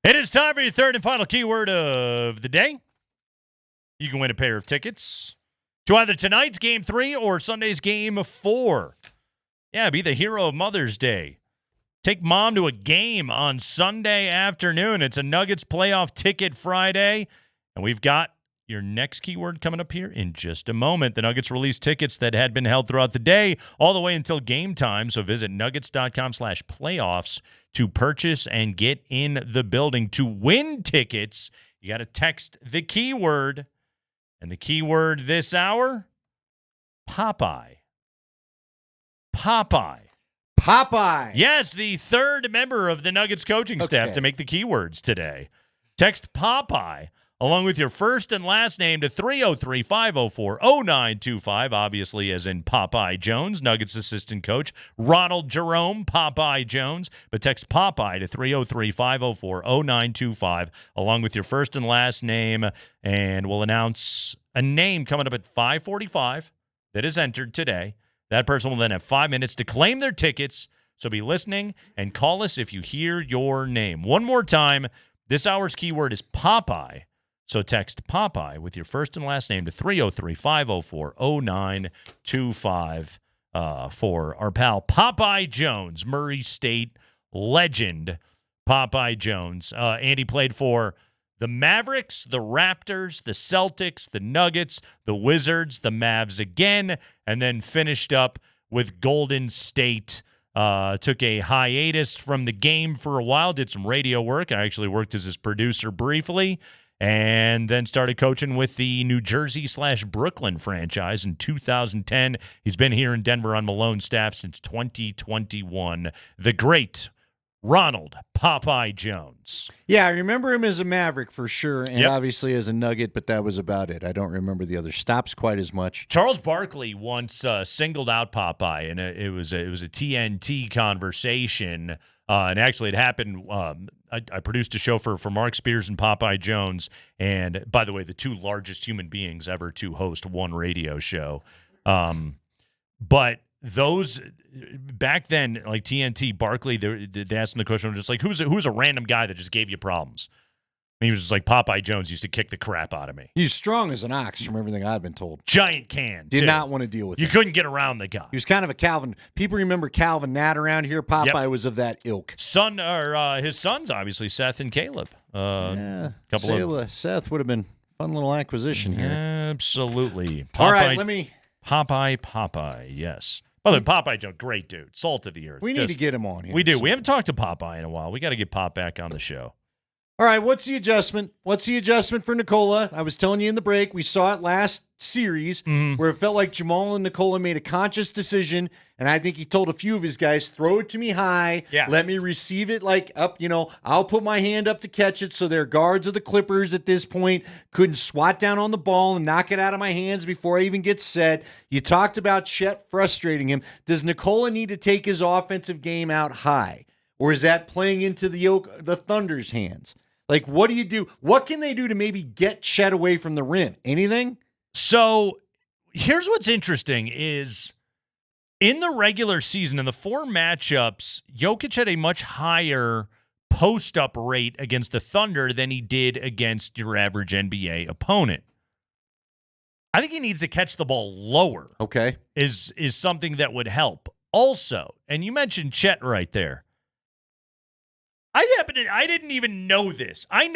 It is time for your third and final keyword of the day. You can win a pair of tickets to either tonight's Game 3 or Sunday's Game 4. Yeah, be the hero of Mother's Day. Take mom to a game on Sunday afternoon. It's a Nuggets playoff ticket Friday, and we've got your next keyword coming up here in just a moment. The Nuggets released tickets that had been held throughout the day all the way until game time, so visit nuggets.com/playoffs to purchase and get in the building. To win tickets, you got to text the keyword, and the keyword this hour, Popeye. Popeye. Popeye. Yes, the third member of the Nuggets coaching staff to make the keywords today. Text Popeye along with your first and last name to 303-504-0925, obviously as in Popeye Jones, Nuggets assistant coach, Ronald Jerome Popeye Jones. But text Popeye to 303-504-0925 along with your first and last name, and we'll announce a name coming up at 5:45 that is entered today. That person will then have 5 minutes to claim their tickets, so be listening and call us if you hear your name. One more time, this hour's keyword is Popeye, so text Popeye with your first and last name to 303-504-0925 for our pal Popeye Jones, Murray State legend Popeye Jones. Andy played for the Mavericks, the Raptors, the Celtics, the Nuggets, the Wizards, the Mavs again, and then finished up with Golden State. Took a hiatus from the game for a while, did some radio work. I actually worked as his producer briefly, and then started coaching with the New Jersey/Brooklyn franchise in 2010. He's been here in Denver on Malone's staff since 2021. The great Ronald Popeye Jones. Yeah, I remember him as a Maverick for sure, and obviously as a Nugget, but that was about it. I don't remember the other stops quite as much. Charles Barkley once singled out Popeye, and it was a TNT conversation, and actually it happened. I produced a show for Mark Spears and Popeye Jones, and by the way, the two largest human beings ever to host one radio show. But those back then, like TNT, Barkley, they asked him the question, just like, who's a random guy that just gave you problems? And he was just like, Popeye Jones used to kick the crap out of me. He's strong as an ox, from everything I've been told. Giant can. Did not want to deal with you. him. Couldn't get around the guy. He was kind of a Calvin. People remember Calvin Nat around here. Popeye was of that ilk. His sons, obviously, Seth and Caleb. Seth would have been a fun little acquisition here. Absolutely. Popeye, All right, let me. Popeye, yes. Well, then Popeye Jones, great dude, salt of the earth. We need to get him on here. We do. We haven't talked to Popeye in a while. We got to get Pop back on the show. All right, what's the adjustment? What's the adjustment for Nicola? I was telling you in the break, we saw it last series where it felt like Jamal and Nicola made a conscious decision, and I think he told a few of his guys, throw it to me high, let me receive it like up, I'll put my hand up to catch it, so their guards of the Clippers at this point couldn't swat down on the ball and knock it out of my hands before I even get set. You talked about Chet frustrating him. Does Nicola need to take his offensive game out high, or is that playing into the Thunder's hands? Like, what do you do? What can they do to maybe get Chet away from the rim? Anything? So here's what's interesting is in the regular season, in the 4 matchups, Jokic had a much higher post-up rate against the Thunder than he did against your average NBA opponent. I think he needs to catch the ball lower. Okay. Is something that would help. Also, and you mentioned Chet right there. I didn't even know this. I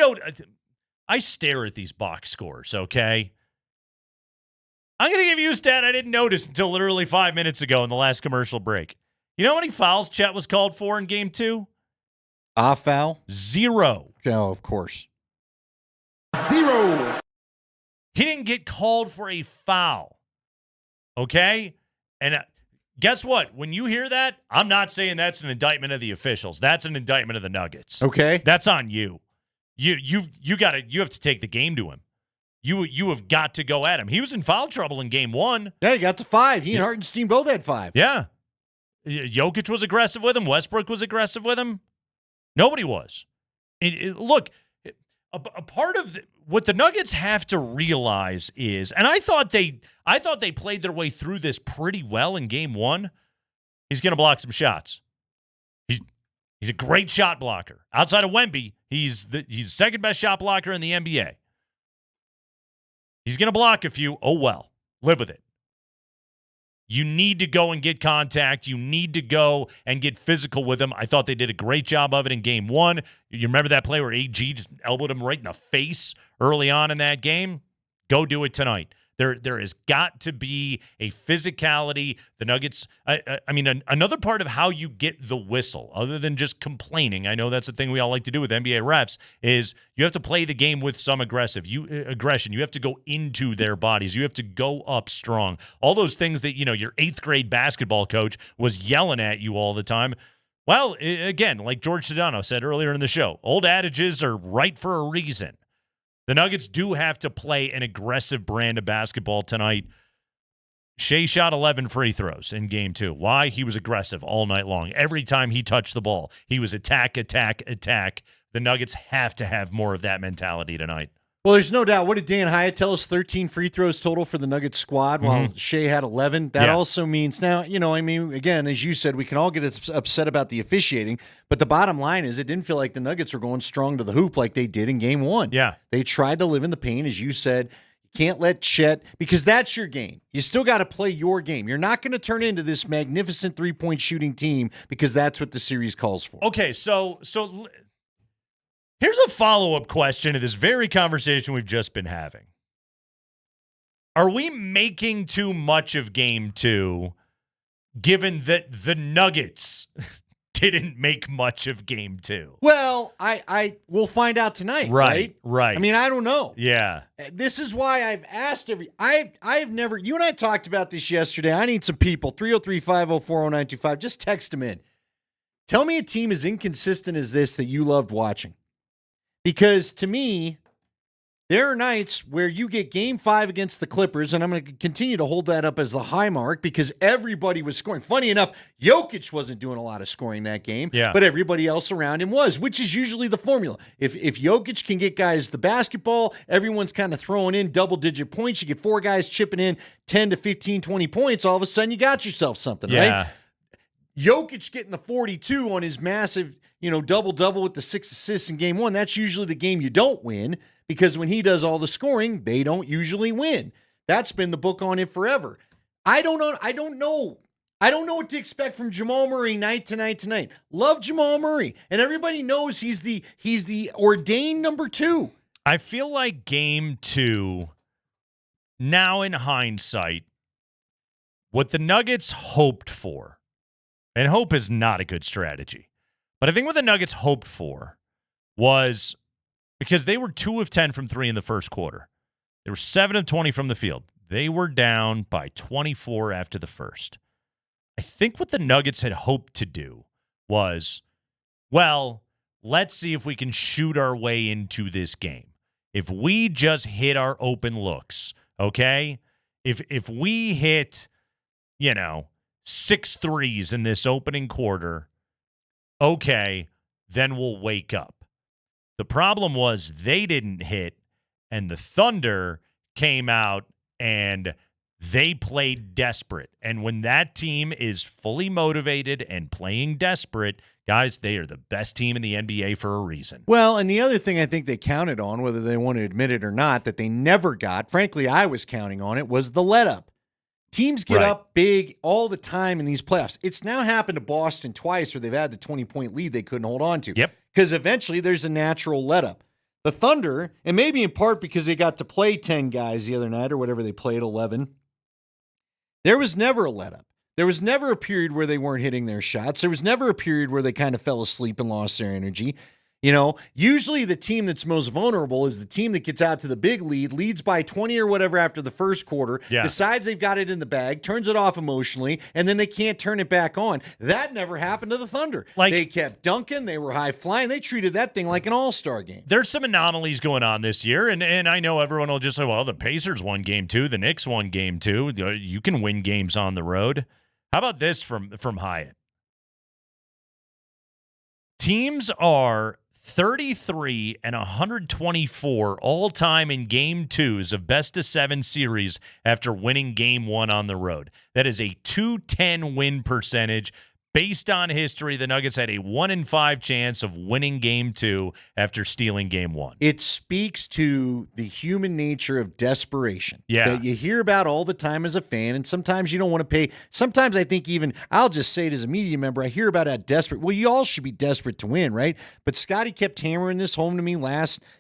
stare at these box scores, okay? I'm going to give you a stat I didn't notice until literally 5 minutes ago in the last commercial break. You know how many fouls Chet was called for in Game 2? Off foul? 0. Oh, of course. 0. He didn't get called for a foul, okay? And guess what? When you hear that, I'm not saying that's an indictment of the officials. That's an indictment of the Nuggets. Okay. That's on you. You have to take the game to him. You have got to go at him. He was in foul trouble in Game 1. Yeah, he got to 5. He and Hartenstein both had 5. Yeah. Jokic was aggressive with him. Westbrook was aggressive with him. Nobody was. Look, a part of what the Nuggets have to realize is, and I thought they played their way through this pretty well in Game 1. He's going to block some shots. He's a great shot blocker. Outside of Wemby, He's the second best shot blocker in the NBA. He's going to block a few. Oh, well. Live with it. You need to go and get contact. You need to go and get physical with him. I thought they did a great job of it in game one. You remember that play where AG just elbowed him right in the face early on in that game? Go do it tonight. There has got to be a physicality. The Nuggets, another part of how you get the whistle, other than just complaining, I know that's the thing we all like to do with NBA refs, is you have to play the game with some aggression. You have to go into their bodies. You have to go up strong. All those things that, your 8th grade basketball coach was yelling at you all the time. Well, again, like George Sedano said earlier in the show, old adages are right for a reason. The Nuggets do have to play an aggressive brand of basketball tonight. Shea shot 11 free throws in game 2. Why? He was aggressive all night long. Every time he touched the ball, he was attack, attack, attack. The Nuggets have to have more of that mentality tonight. Well, there's no doubt. What did Dan Hyatt tell us? 13 free throws total for the Nuggets squad, while Shea had 11. That also means now, again, as you said, we can all get upset about the officiating, but the bottom line is it didn't feel like the Nuggets were going strong to the hoop like they did in game 1. Yeah. They tried to live in the pain, as you said. You can't let Chet, because that's your game. You still got to play your game. You're not going to turn into this magnificent three-point shooting team because that's what the series calls for. Okay, so here's a follow-up question to this very conversation we've just been having. Are we making too much of game 2, given that the Nuggets didn't make much of game 2? Well, I will find out tonight, right? Right. I mean, I don't know. Yeah. This is why I've asked I've never, you and I talked about this yesterday. I need some people, 303-504-0925. Just text them in. Tell me a team as inconsistent as this that you loved watching. Because to me, there are nights where you get game 5 against the Clippers, and I'm going to continue to hold that up as the high mark because everybody was scoring. Funny enough, Jokic wasn't doing a lot of scoring that game, but everybody else around him was, which is usually the formula. If Jokic can get guys the basketball, everyone's kind of throwing in double-digit points. You get 4 guys chipping in 10 to 15, 20 points, all of a sudden you got yourself something, right? Jokic getting the 42 on his massive, double-double with the 6 assists in game 1, that's usually the game you don't win because when he does all the scoring, they don't usually win. That's been the book on it forever. I don't know what to expect from Jamal Murray night to night to night. Love Jamal Murray, and everybody knows he's the ordained number 2. I feel like game 2, now in hindsight, what the Nuggets hoped for, and hope is not a good strategy. But I think what the Nuggets hoped for was, because they were 2 of 10 from 3 in the first quarter. They were 7 of 20 from the field. They were down by 24 after the first. I think what the Nuggets had hoped to do was, well, let's see if we can shoot our way into this game. If we just hit our open looks, okay? If we hit, 6 threes in this opening quarter, okay, then we'll wake up. The problem was they didn't hit, and the Thunder came out and they played desperate. And when that team is fully motivated and playing desperate, guys, they are the best team in the NBA for a reason. Well, and the other thing I think they counted on, whether they want to admit it or not, that they never got, frankly, I was counting on it, was the let-up. Teams get up big all the time in these playoffs. It's now happened to Boston twice where they've had the 20-point lead they couldn't hold on to. Yep. Because eventually there's a natural let-up. The Thunder, and maybe in part because they got to play 10 guys the other night or whatever they played, 11, there was never a let-up. There was never a period where they weren't hitting their shots. There was never a period where they kind of fell asleep and lost their energy. Usually the team that's most vulnerable is the team that gets out to the big lead, leads by 20 or whatever after the first quarter, decides they've got it in the bag, turns it off emotionally, and then they can't turn it back on. That never happened to the Thunder. They kept dunking. They were high-flying. They treated that thing like an all-star game. There's some anomalies going on this year, and I know everyone will just say, well, the Pacers won game 2, the Knicks won game 2. You can win games on the road. How about this from Hyatt? Teams are 33 and 124 all-time in Game 2s of best-of-7 series after winning Game 1 on the road. That is a .210 win percentage. Based on history, the Nuggets had a 1-in-5 chance of winning Game 2 after stealing Game 1. It speaks to the human nature of desperation that you hear about all the time as a fan, and sometimes you don't want to pay. Sometimes I think even, I'll just say it as a media member, I hear about how desperate, well, you all should be desperate to win, right? But Scotty kept hammering this home to me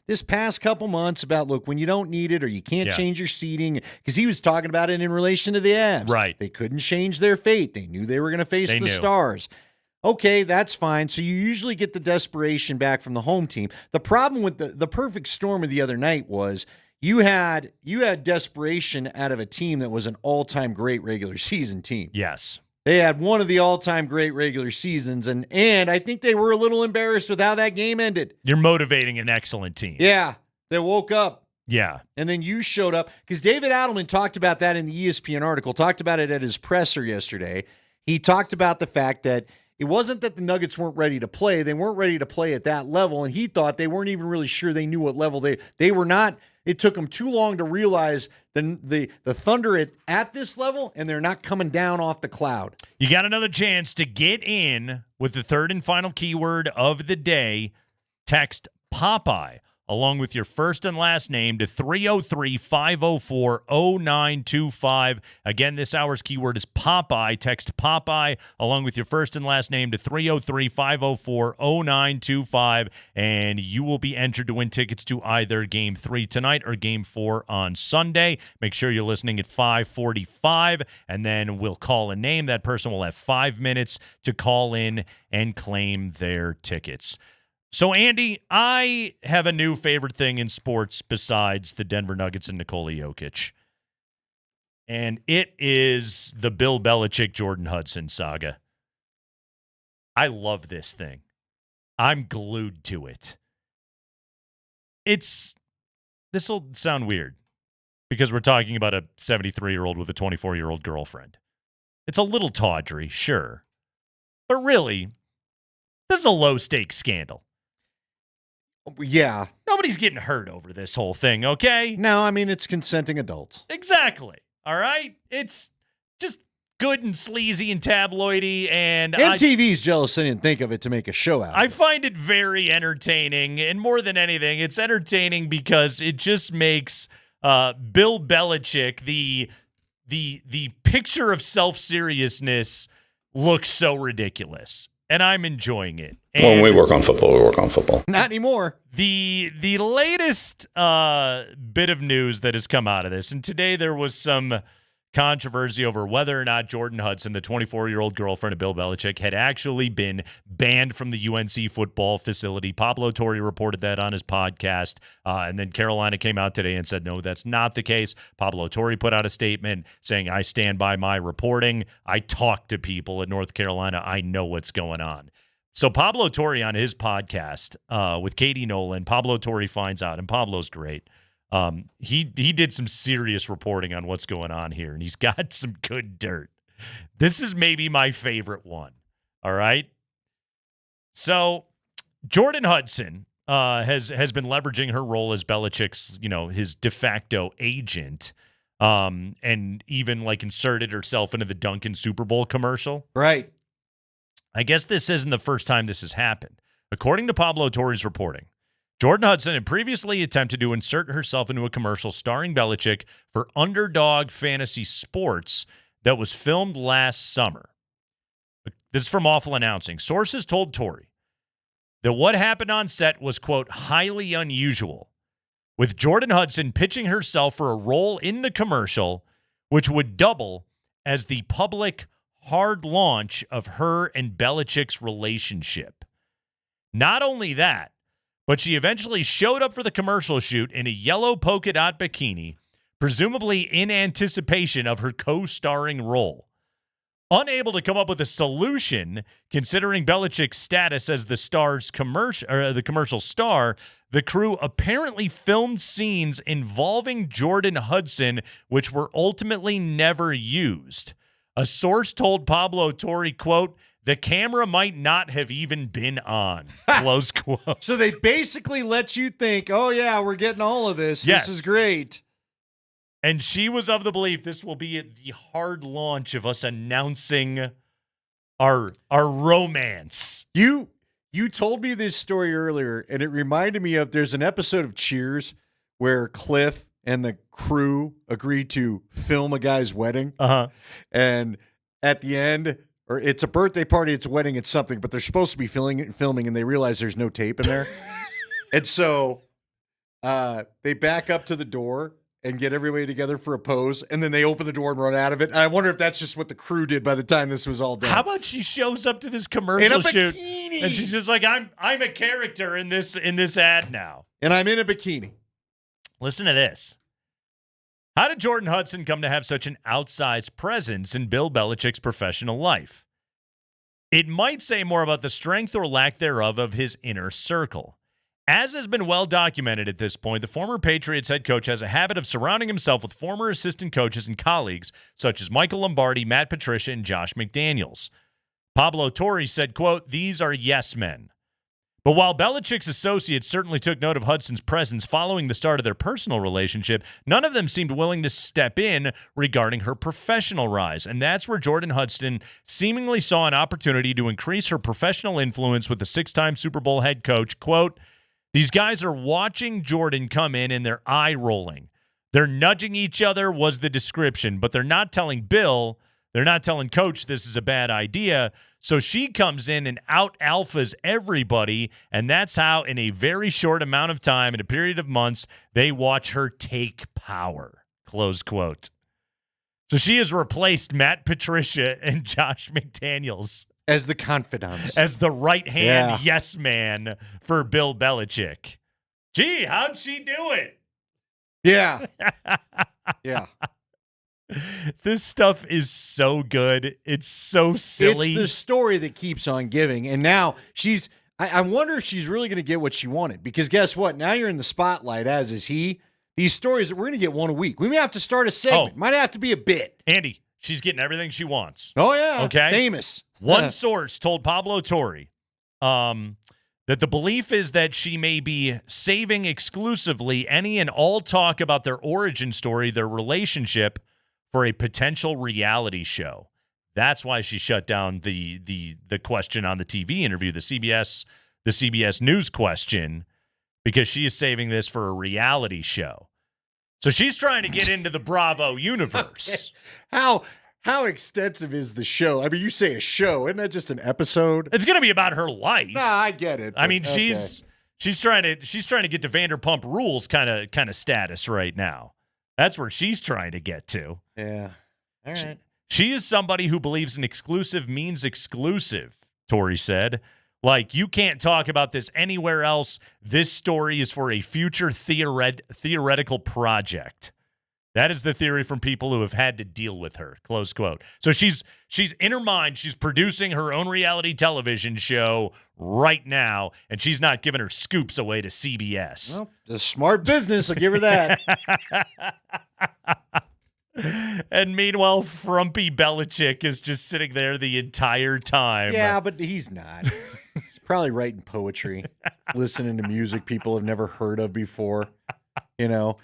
this past couple months about, look, when you don't need it or you can't change your seating, because he was talking about it in relation to the Avs. Right. They couldn't change their fate. They knew they were going to face the Stars. Okay, that's fine. So you usually get the desperation back from the home team. The problem with the perfect storm of the other night was you had desperation out of a team that was an all-time great regular season team. Yes. They had one of the all-time great regular seasons, and I think they were a little embarrassed with how that game ended. You're motivating an excellent team. Yeah, they woke up. Yeah. And then you showed up, because David Adelman talked about that in the ESPN article, talked about it at his presser yesterday. He talked about the fact that it wasn't that the Nuggets weren't ready to play. They weren't ready to play at that level, and he thought they weren't even really sure they knew what level they were not. It took them too long to realize the Thunder at this level, and they're not coming down off the cloud. You got another chance to get in with the third and final keyword of the day. Text Popeye along with your first and last name to 303-504-0925. Again, this hour's keyword is Popeye. Text Popeye along with your first and last name to 303-504-0925, and you will be entered to win tickets to either Game 3 tonight or Game 4 on Sunday. Make sure you're listening at 5:45, and then we'll call a name. That person will have 5 minutes to call in and claim their tickets. So, Andy, I have a new favorite thing in sports besides the Denver Nuggets and Nikola Jokic. And it is the Bill Belichick, Jordan Hudson saga. I love this thing. I'm glued to it. This will sound weird because we're talking about a 73-year-old with a 24-year-old girlfriend. It's a little tawdry, sure. But really, this is a low-stakes scandal. Yeah. Nobody's getting hurt over this whole thing, okay? No, I mean, it's consenting adults. Exactly. All right? It's just good and sleazy and tabloidy, and MTV's jealous they didn't think of it to make a show out of it. I find it very entertaining, and more than anything, it's entertaining because it just makes Bill Belichick, the picture of self-seriousness, look so ridiculous. And I'm enjoying it. And when we work on football, we work on football. Not anymore. The latest bit of news that has come out of this, and today there was some controversy over whether or not Jordan Hudson, the 24-year-old girlfriend of Bill Belichick, had actually been banned from the UNC football facility. Pablo Torre reported that on his podcast, and then Carolina came out today and said, no, that's not the case. Pablo Torre put out a statement saying, I stand by my reporting. I talk to people at North Carolina. I know what's going on. So Pablo Torre on his podcast with Katie Nolan, Pablo Torre finds out, and Pablo's great. He did some serious reporting on what's going on here, and he's got some good dirt. This is maybe my favorite one. All right. So Jordan Hudson has been leveraging her role as Belichick's, his de facto agent, and even like inserted herself into the Dunkin' Super Bowl commercial. Right. I guess this isn't the first time this has happened. According to Pablo Torre's reporting, Jordan Hudson had previously attempted to insert herself into a commercial starring Belichick for Underdog Fantasy Sports that was filmed last summer. This is from Awful Announcing. Sources told Torre that what happened on set was, quote, highly unusual, with Jordan Hudson pitching herself for a role in the commercial, which would double as the public hard launch of her and Belichick's relationship. Not only that, but she eventually showed up for the commercial shoot in a yellow polka dot bikini, presumably in anticipation of her co-starring role. Unable to come up with a solution, considering Belichick's status as the commercial star, the crew apparently filmed scenes involving Jordan Hudson, which were ultimately never used. A source told Pablo Torre, quote, the camera might not have even been on, close quote. So they basically let you think, oh, yeah, we're getting all of this. Yes. This is great. And she was of the belief this will be the hard launch of us announcing our romance. You told me this story earlier, and it reminded me of there's an episode of Cheers where Cliff and the crew agreed to film a guy's wedding. And at the end, or it's a birthday party, it's a wedding, it's something, but they're supposed to be filming and they realize there's no tape in there. And so they back up to the door and get everybody together for a pose, and then they open the door and run out of it. And I wonder if that's just what the crew did by the time this was all done. How about she shows up to this commercial in a shoot bikini, and she's just like, I'm a character in this ad now. And I'm in a bikini. Listen to this. How did Jordan Hudson come to have such an outsized presence in Bill Belichick's professional life? It might say more about the strength or lack thereof of his inner circle. As has been well documented at this point, the former Patriots head coach has a habit of surrounding himself with former assistant coaches and colleagues such as Michael Lombardi, Matt Patricia, and Josh McDaniels. Pablo Torre said, quote, "These are yes men." But while Belichick's associates certainly took note of Hudson's presence following the start of their personal relationship, none of them seemed willing to step in regarding her professional rise. And that's where Jordan Hudson seemingly saw an opportunity to increase her professional influence with the 6-time Super Bowl head coach. Quote, "These guys are watching Jordan come in and they're eye rolling. They're nudging each other," was the description, but they're not telling Bill, they're not telling Coach this is a bad idea. So she comes in and out alphas everybody, and that's how in a very short amount of time, in a period of months, they watch her take power, close quote. So she has replaced Matt Patricia and Josh McDaniels as the confidants, as the right-hand yes man for Bill Belichick. Gee, how'd she do it? Yeah. Yeah. This stuff is so good. It's so silly. It's the story that keeps on giving. And now I wonder if she's really going to get what she wanted. Because guess what? Now you're in the spotlight, as is he. These stories that we're going to get one a week. We may have to start a segment. Might have to be a bit. Andy, she's getting everything she wants. Oh, yeah. Okay. Famous. One source told Pablo Torre that the belief is that she may be saving exclusively any and all talk about their origin story, their relationship, for a potential reality show. That's why she shut down the question on the TV interview, the CBS News question, because she is saving this for a reality show. So she's trying to get into the Bravo universe. How extensive is the show? I mean, you say a show, isn't that just an episode? It's going to be about her life. Nah, I get it. I mean, she's trying to get to Vanderpump Rules kind of status right now. That's where she's trying to get to. Yeah. All right. She is somebody who believes an exclusive means exclusive, Torre said. Like, you can't talk about this anywhere else. This story is for a future theoretical project. That is the theory from people who have had to deal with her, close quote. So she's in her mind, she's producing her own reality television show right now, and she's not giving her scoops away to CBS. Well, a smart business, I'll give her that. And meanwhile, frumpy Belichick is just sitting there the entire time. Yeah, but he's not. He's probably writing poetry, listening to music people have never heard of before. You know,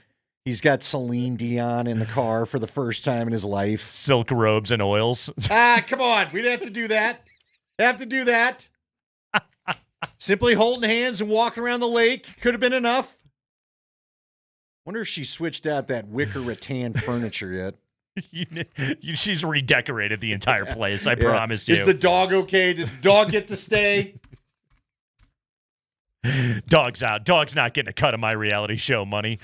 he's got Celine Dion in the car for the first time in his life. Silk robes and oils. Come on. We'd have to do that. Simply holding hands and walking around the lake could have been enough. Wonder if she switched out that wicker rattan furniture yet. She's redecorated the entire place, I promise you. Is the dog okay? Did the dog get to stay? Dog's out. Dog's not getting a cut of my reality show money.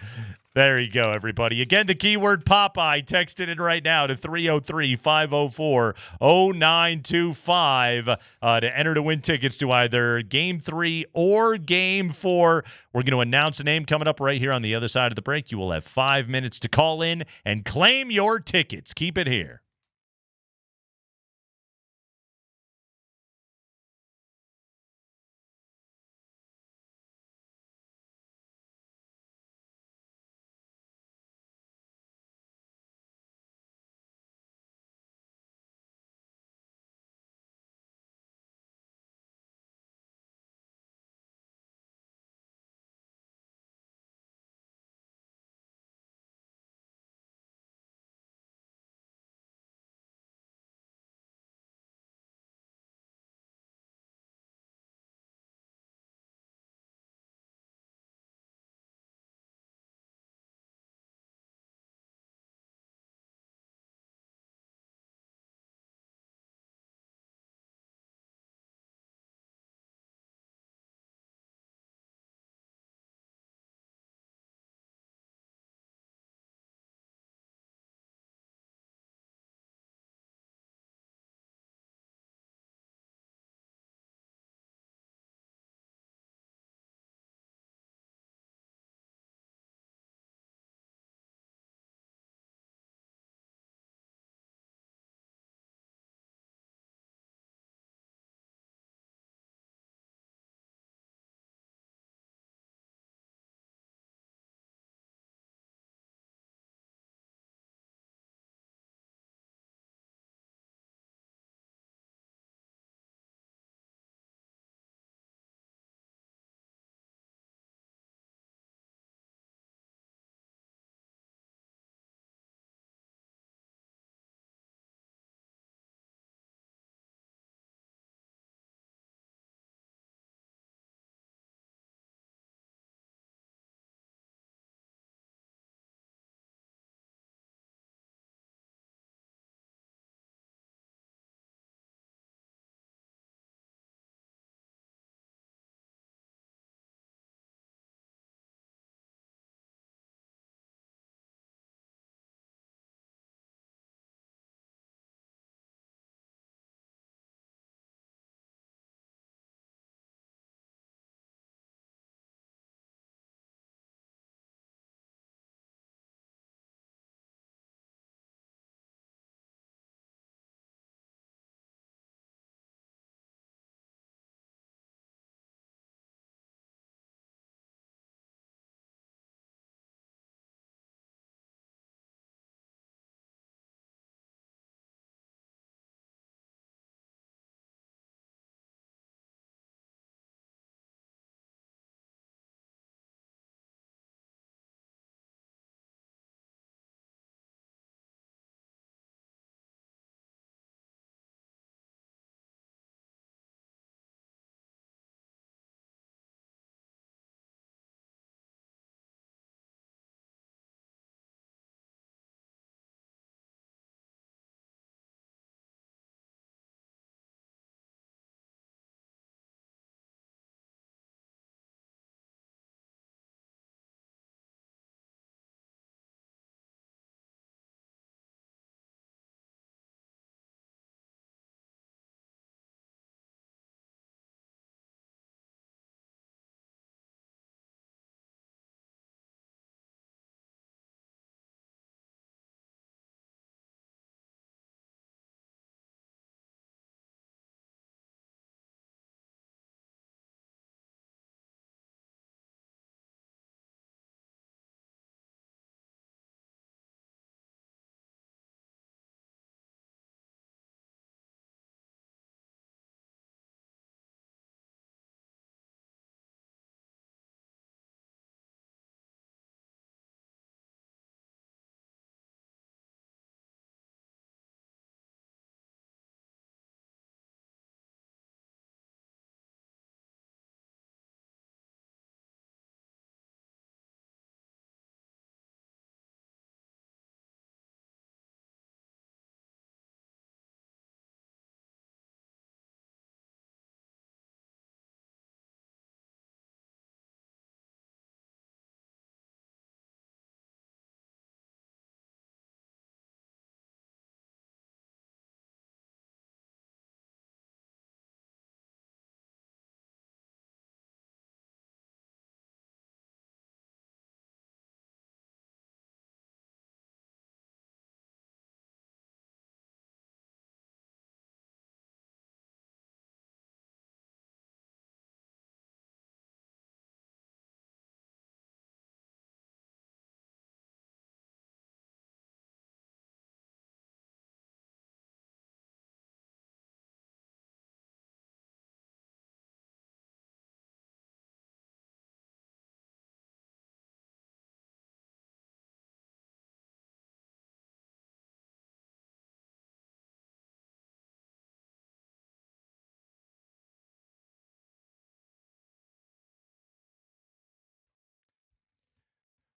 There you go, everybody. Again, the keyword Popeye. Text it in right now to 303-504-0925 to enter to win tickets to either Game 3 or Game 4. We're going to announce a name coming up right here on the other side of the break. You will have 5 minutes to call in and claim your tickets. Keep it here.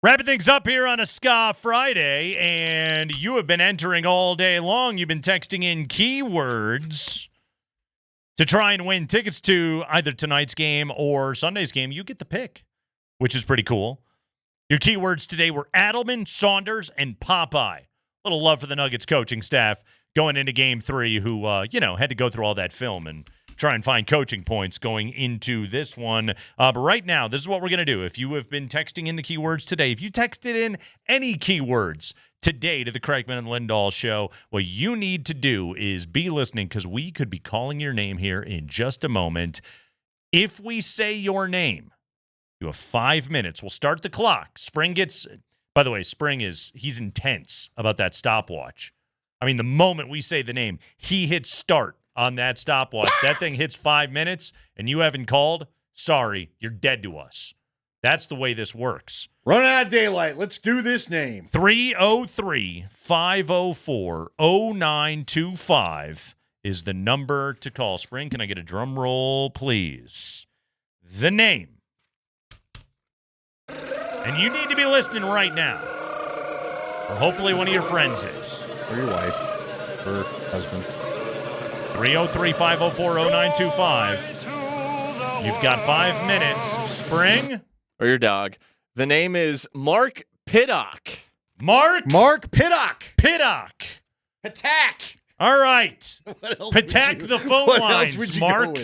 Wrapping things up here on a Ska Friday, and you have been entering all day long. You've been texting in keywords to try and win tickets to either tonight's game or Sunday's game. You get the pick, which is pretty cool. Your keywords today were Adelman, Saunders, and Popeye. A little love for the Nuggets coaching staff going into Game 3 who, had to go through all that film and try and find coaching points going into this one. But right now, this is what we're going to do. If you have been texting in the keywords today, if you texted in any keywords today to the Kreckman and Lindahl show, what you need to do is be listening because we could be calling your name here in just a moment. If we say your name, you have 5 minutes. We'll start the clock. Spring gets, by the way, he's intense about that stopwatch. I mean, the moment we say the name, he hits start on that stopwatch. That thing hits 5 minutes and you haven't called, sorry, you're dead to us. That's the way this works. Run out of daylight. Let's do this name. 303-504-0925 is the number to call. Spring, can I get a drum roll, please? The name. And you need to be listening right now. Or hopefully one of your friends is. Or your wife. Or husband. 303-504-0925. You've got 5 minutes. Spring? Or your dog. The name is Mark Pittock. Mark Pittock. Pittock. Attack. All right. Attack the phone lines, Mark.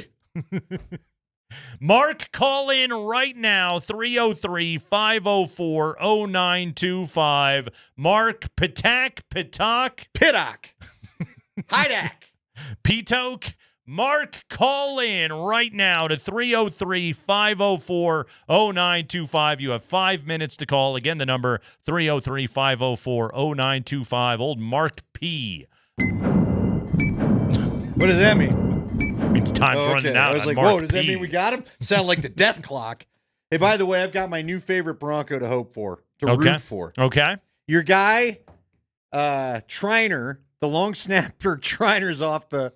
Mark, call in right now, 303-504-0925. Mark Pittock. Pittock. Hidak. Pitoke. Mark, call in right now to 303-504-0925. You have 5 minutes to call. Again, the number 303-504-0925. Old Mark P. What does that mean? It means time's running out. I was like, Mark whoa, does that P. mean we got him? Sound like the death clock. Hey, by the way, I've got my new favorite Bronco to root for. Okay. Your guy, Triner, the long snapper, Triner's off the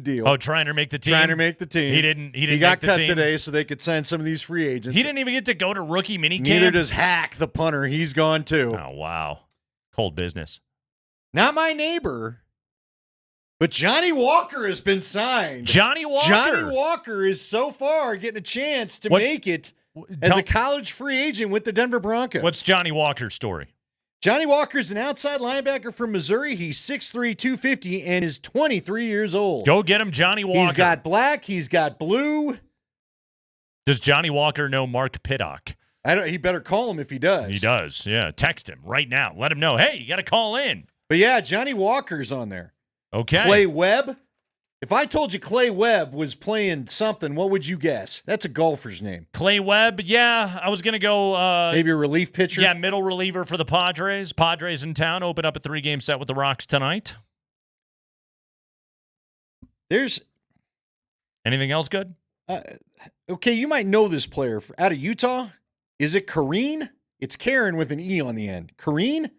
deal. Oh, Triner make the team? Triner make the team. He didn't He got make the cut team. today so they could sign some of these free agents. He didn't even get to go to rookie minicamp? Neither does Hack, the punter. He's gone too. Oh, wow. Cold business. Not my neighbor, but Johnny Walker has been signed. Johnny Walker is so far getting a chance to make it as a college free agent with the Denver Broncos. What's Johnny Walker's story? Johnny Walker's an outside linebacker from Missouri. He's 6'3", 250, and is 23 years old. Go get him, Johnny Walker. He's got black. He's got blue. Does Johnny Walker know Mark Pittock? He better call him if he does. He does, yeah. Text him right now. Let him know, hey, you got to call in. But yeah, Johnny Walker's on there. Okay. Clay Webb. If I told you Clay Webb was playing something, what would you guess? That's a golfer's name. Clay Webb, yeah. I was going to go... maybe a relief pitcher? Yeah, middle reliever for the Padres. Padres in town. Open up a 3-game set with the Rocks tonight. There's... Anything else good? Okay, you might know this player. Out of Utah? Is it Kareen? It's Karen with an E on the end. Kareen?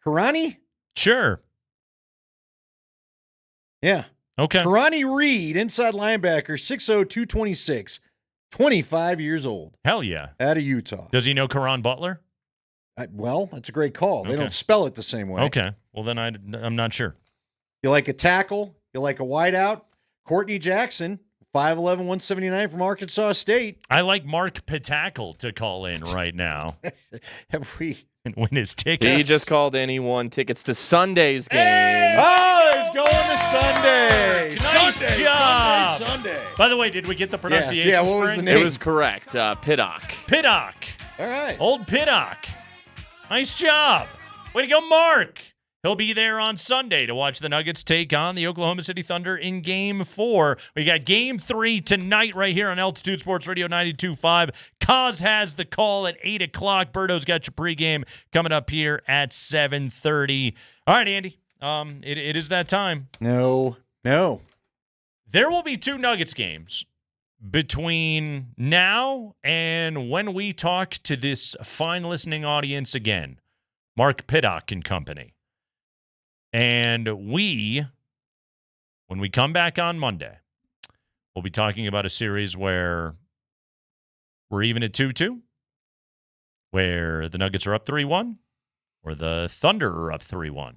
Karani? Sure. Yeah. Okay. Karani Reed, inside linebacker, 6'0", 226, 25 years old. Hell yeah. Out of Utah. Does he know Karan Butler? Well, that's a great call. They Okay. don't spell it the same way. Okay. Well, then I'm not sure. You like a tackle? You like a wideout? Courtney Jackson, 5'11", 179 from Arkansas State. I like Mark Pitackle to call in right now. Have we... And win his tickets. He just called in. He won tickets to Sunday's game. Oh, he's going to Sunday. Nice job. Sunday. By the way, did we get the pronunciation? Yeah, what was Spring? the name? It was correct. Pittock. Pittock. All right. Old Pittock. Nice job. Way to go, Mark. He'll be there on Sunday to watch the Nuggets take on the Oklahoma City Thunder in Game 4. We got Game 3 tonight right here on Altitude Sports Radio 92.5. Kaz has the call at 8 o'clock. Berto's got your pregame coming up here at 7:30. All right, Andy. It is that time. No. There will be 2 Nuggets games between now and when we talk to this fine listening audience again. Mark Pittock and company. And when we come back on Monday, we'll be talking about a series where we're even at 2-2 where the Nuggets are up 3-1 or the Thunder are up 3-1.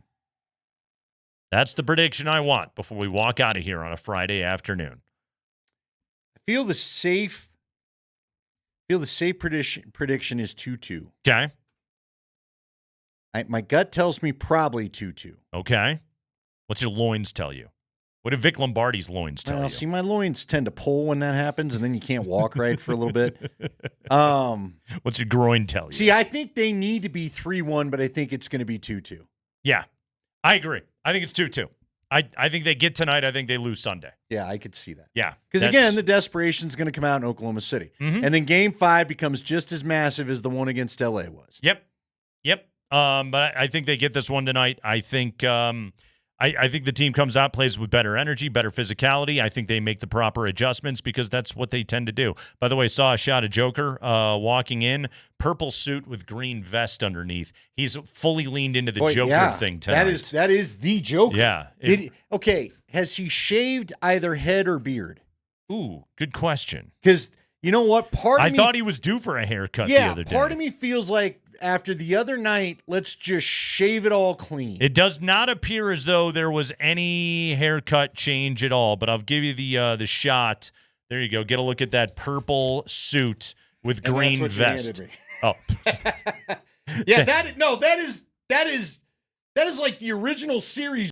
That's the prediction I want before we walk out of here on a Friday afternoon. I feel the safe prediction is 2-2. Okay. My gut tells me probably 2-2. Okay. What's your loins tell you? What did Vic Lombardi's loins tell you? See, my loins tend to pull when that happens, and then you can't walk right for a little bit. What's your groin tell you? See, I think they need to be 3-1, but I think it's going to be 2-2. Yeah, I agree. I think it's 2-2. I think they get tonight. I think they lose Sunday. Yeah, I could see that. Yeah. Because, again, the desperation is going to come out in Oklahoma City. Mm-hmm. And then Game 5 becomes just as massive as the one against L.A. was. Yep. But I think they get this one tonight. I think I think the team comes out, plays with better energy, better physicality. I think they make the proper adjustments because that's what they tend to do. By the way, saw a shot of Joker walking in, purple suit with green vest underneath. He's fully leaned into the Joker thing tonight. That is the Joker. Yeah. Has he shaved either head or beard? Ooh, good question. Because you know what? I thought he was due for a haircut the other day. Part of me feels like after the other night, let's just shave it all clean. It does not appear as though there was any haircut change at all, but I'll give you the shot. There you go. Get a look at that purple suit with green vest. Oh. Yeah, that is like the original series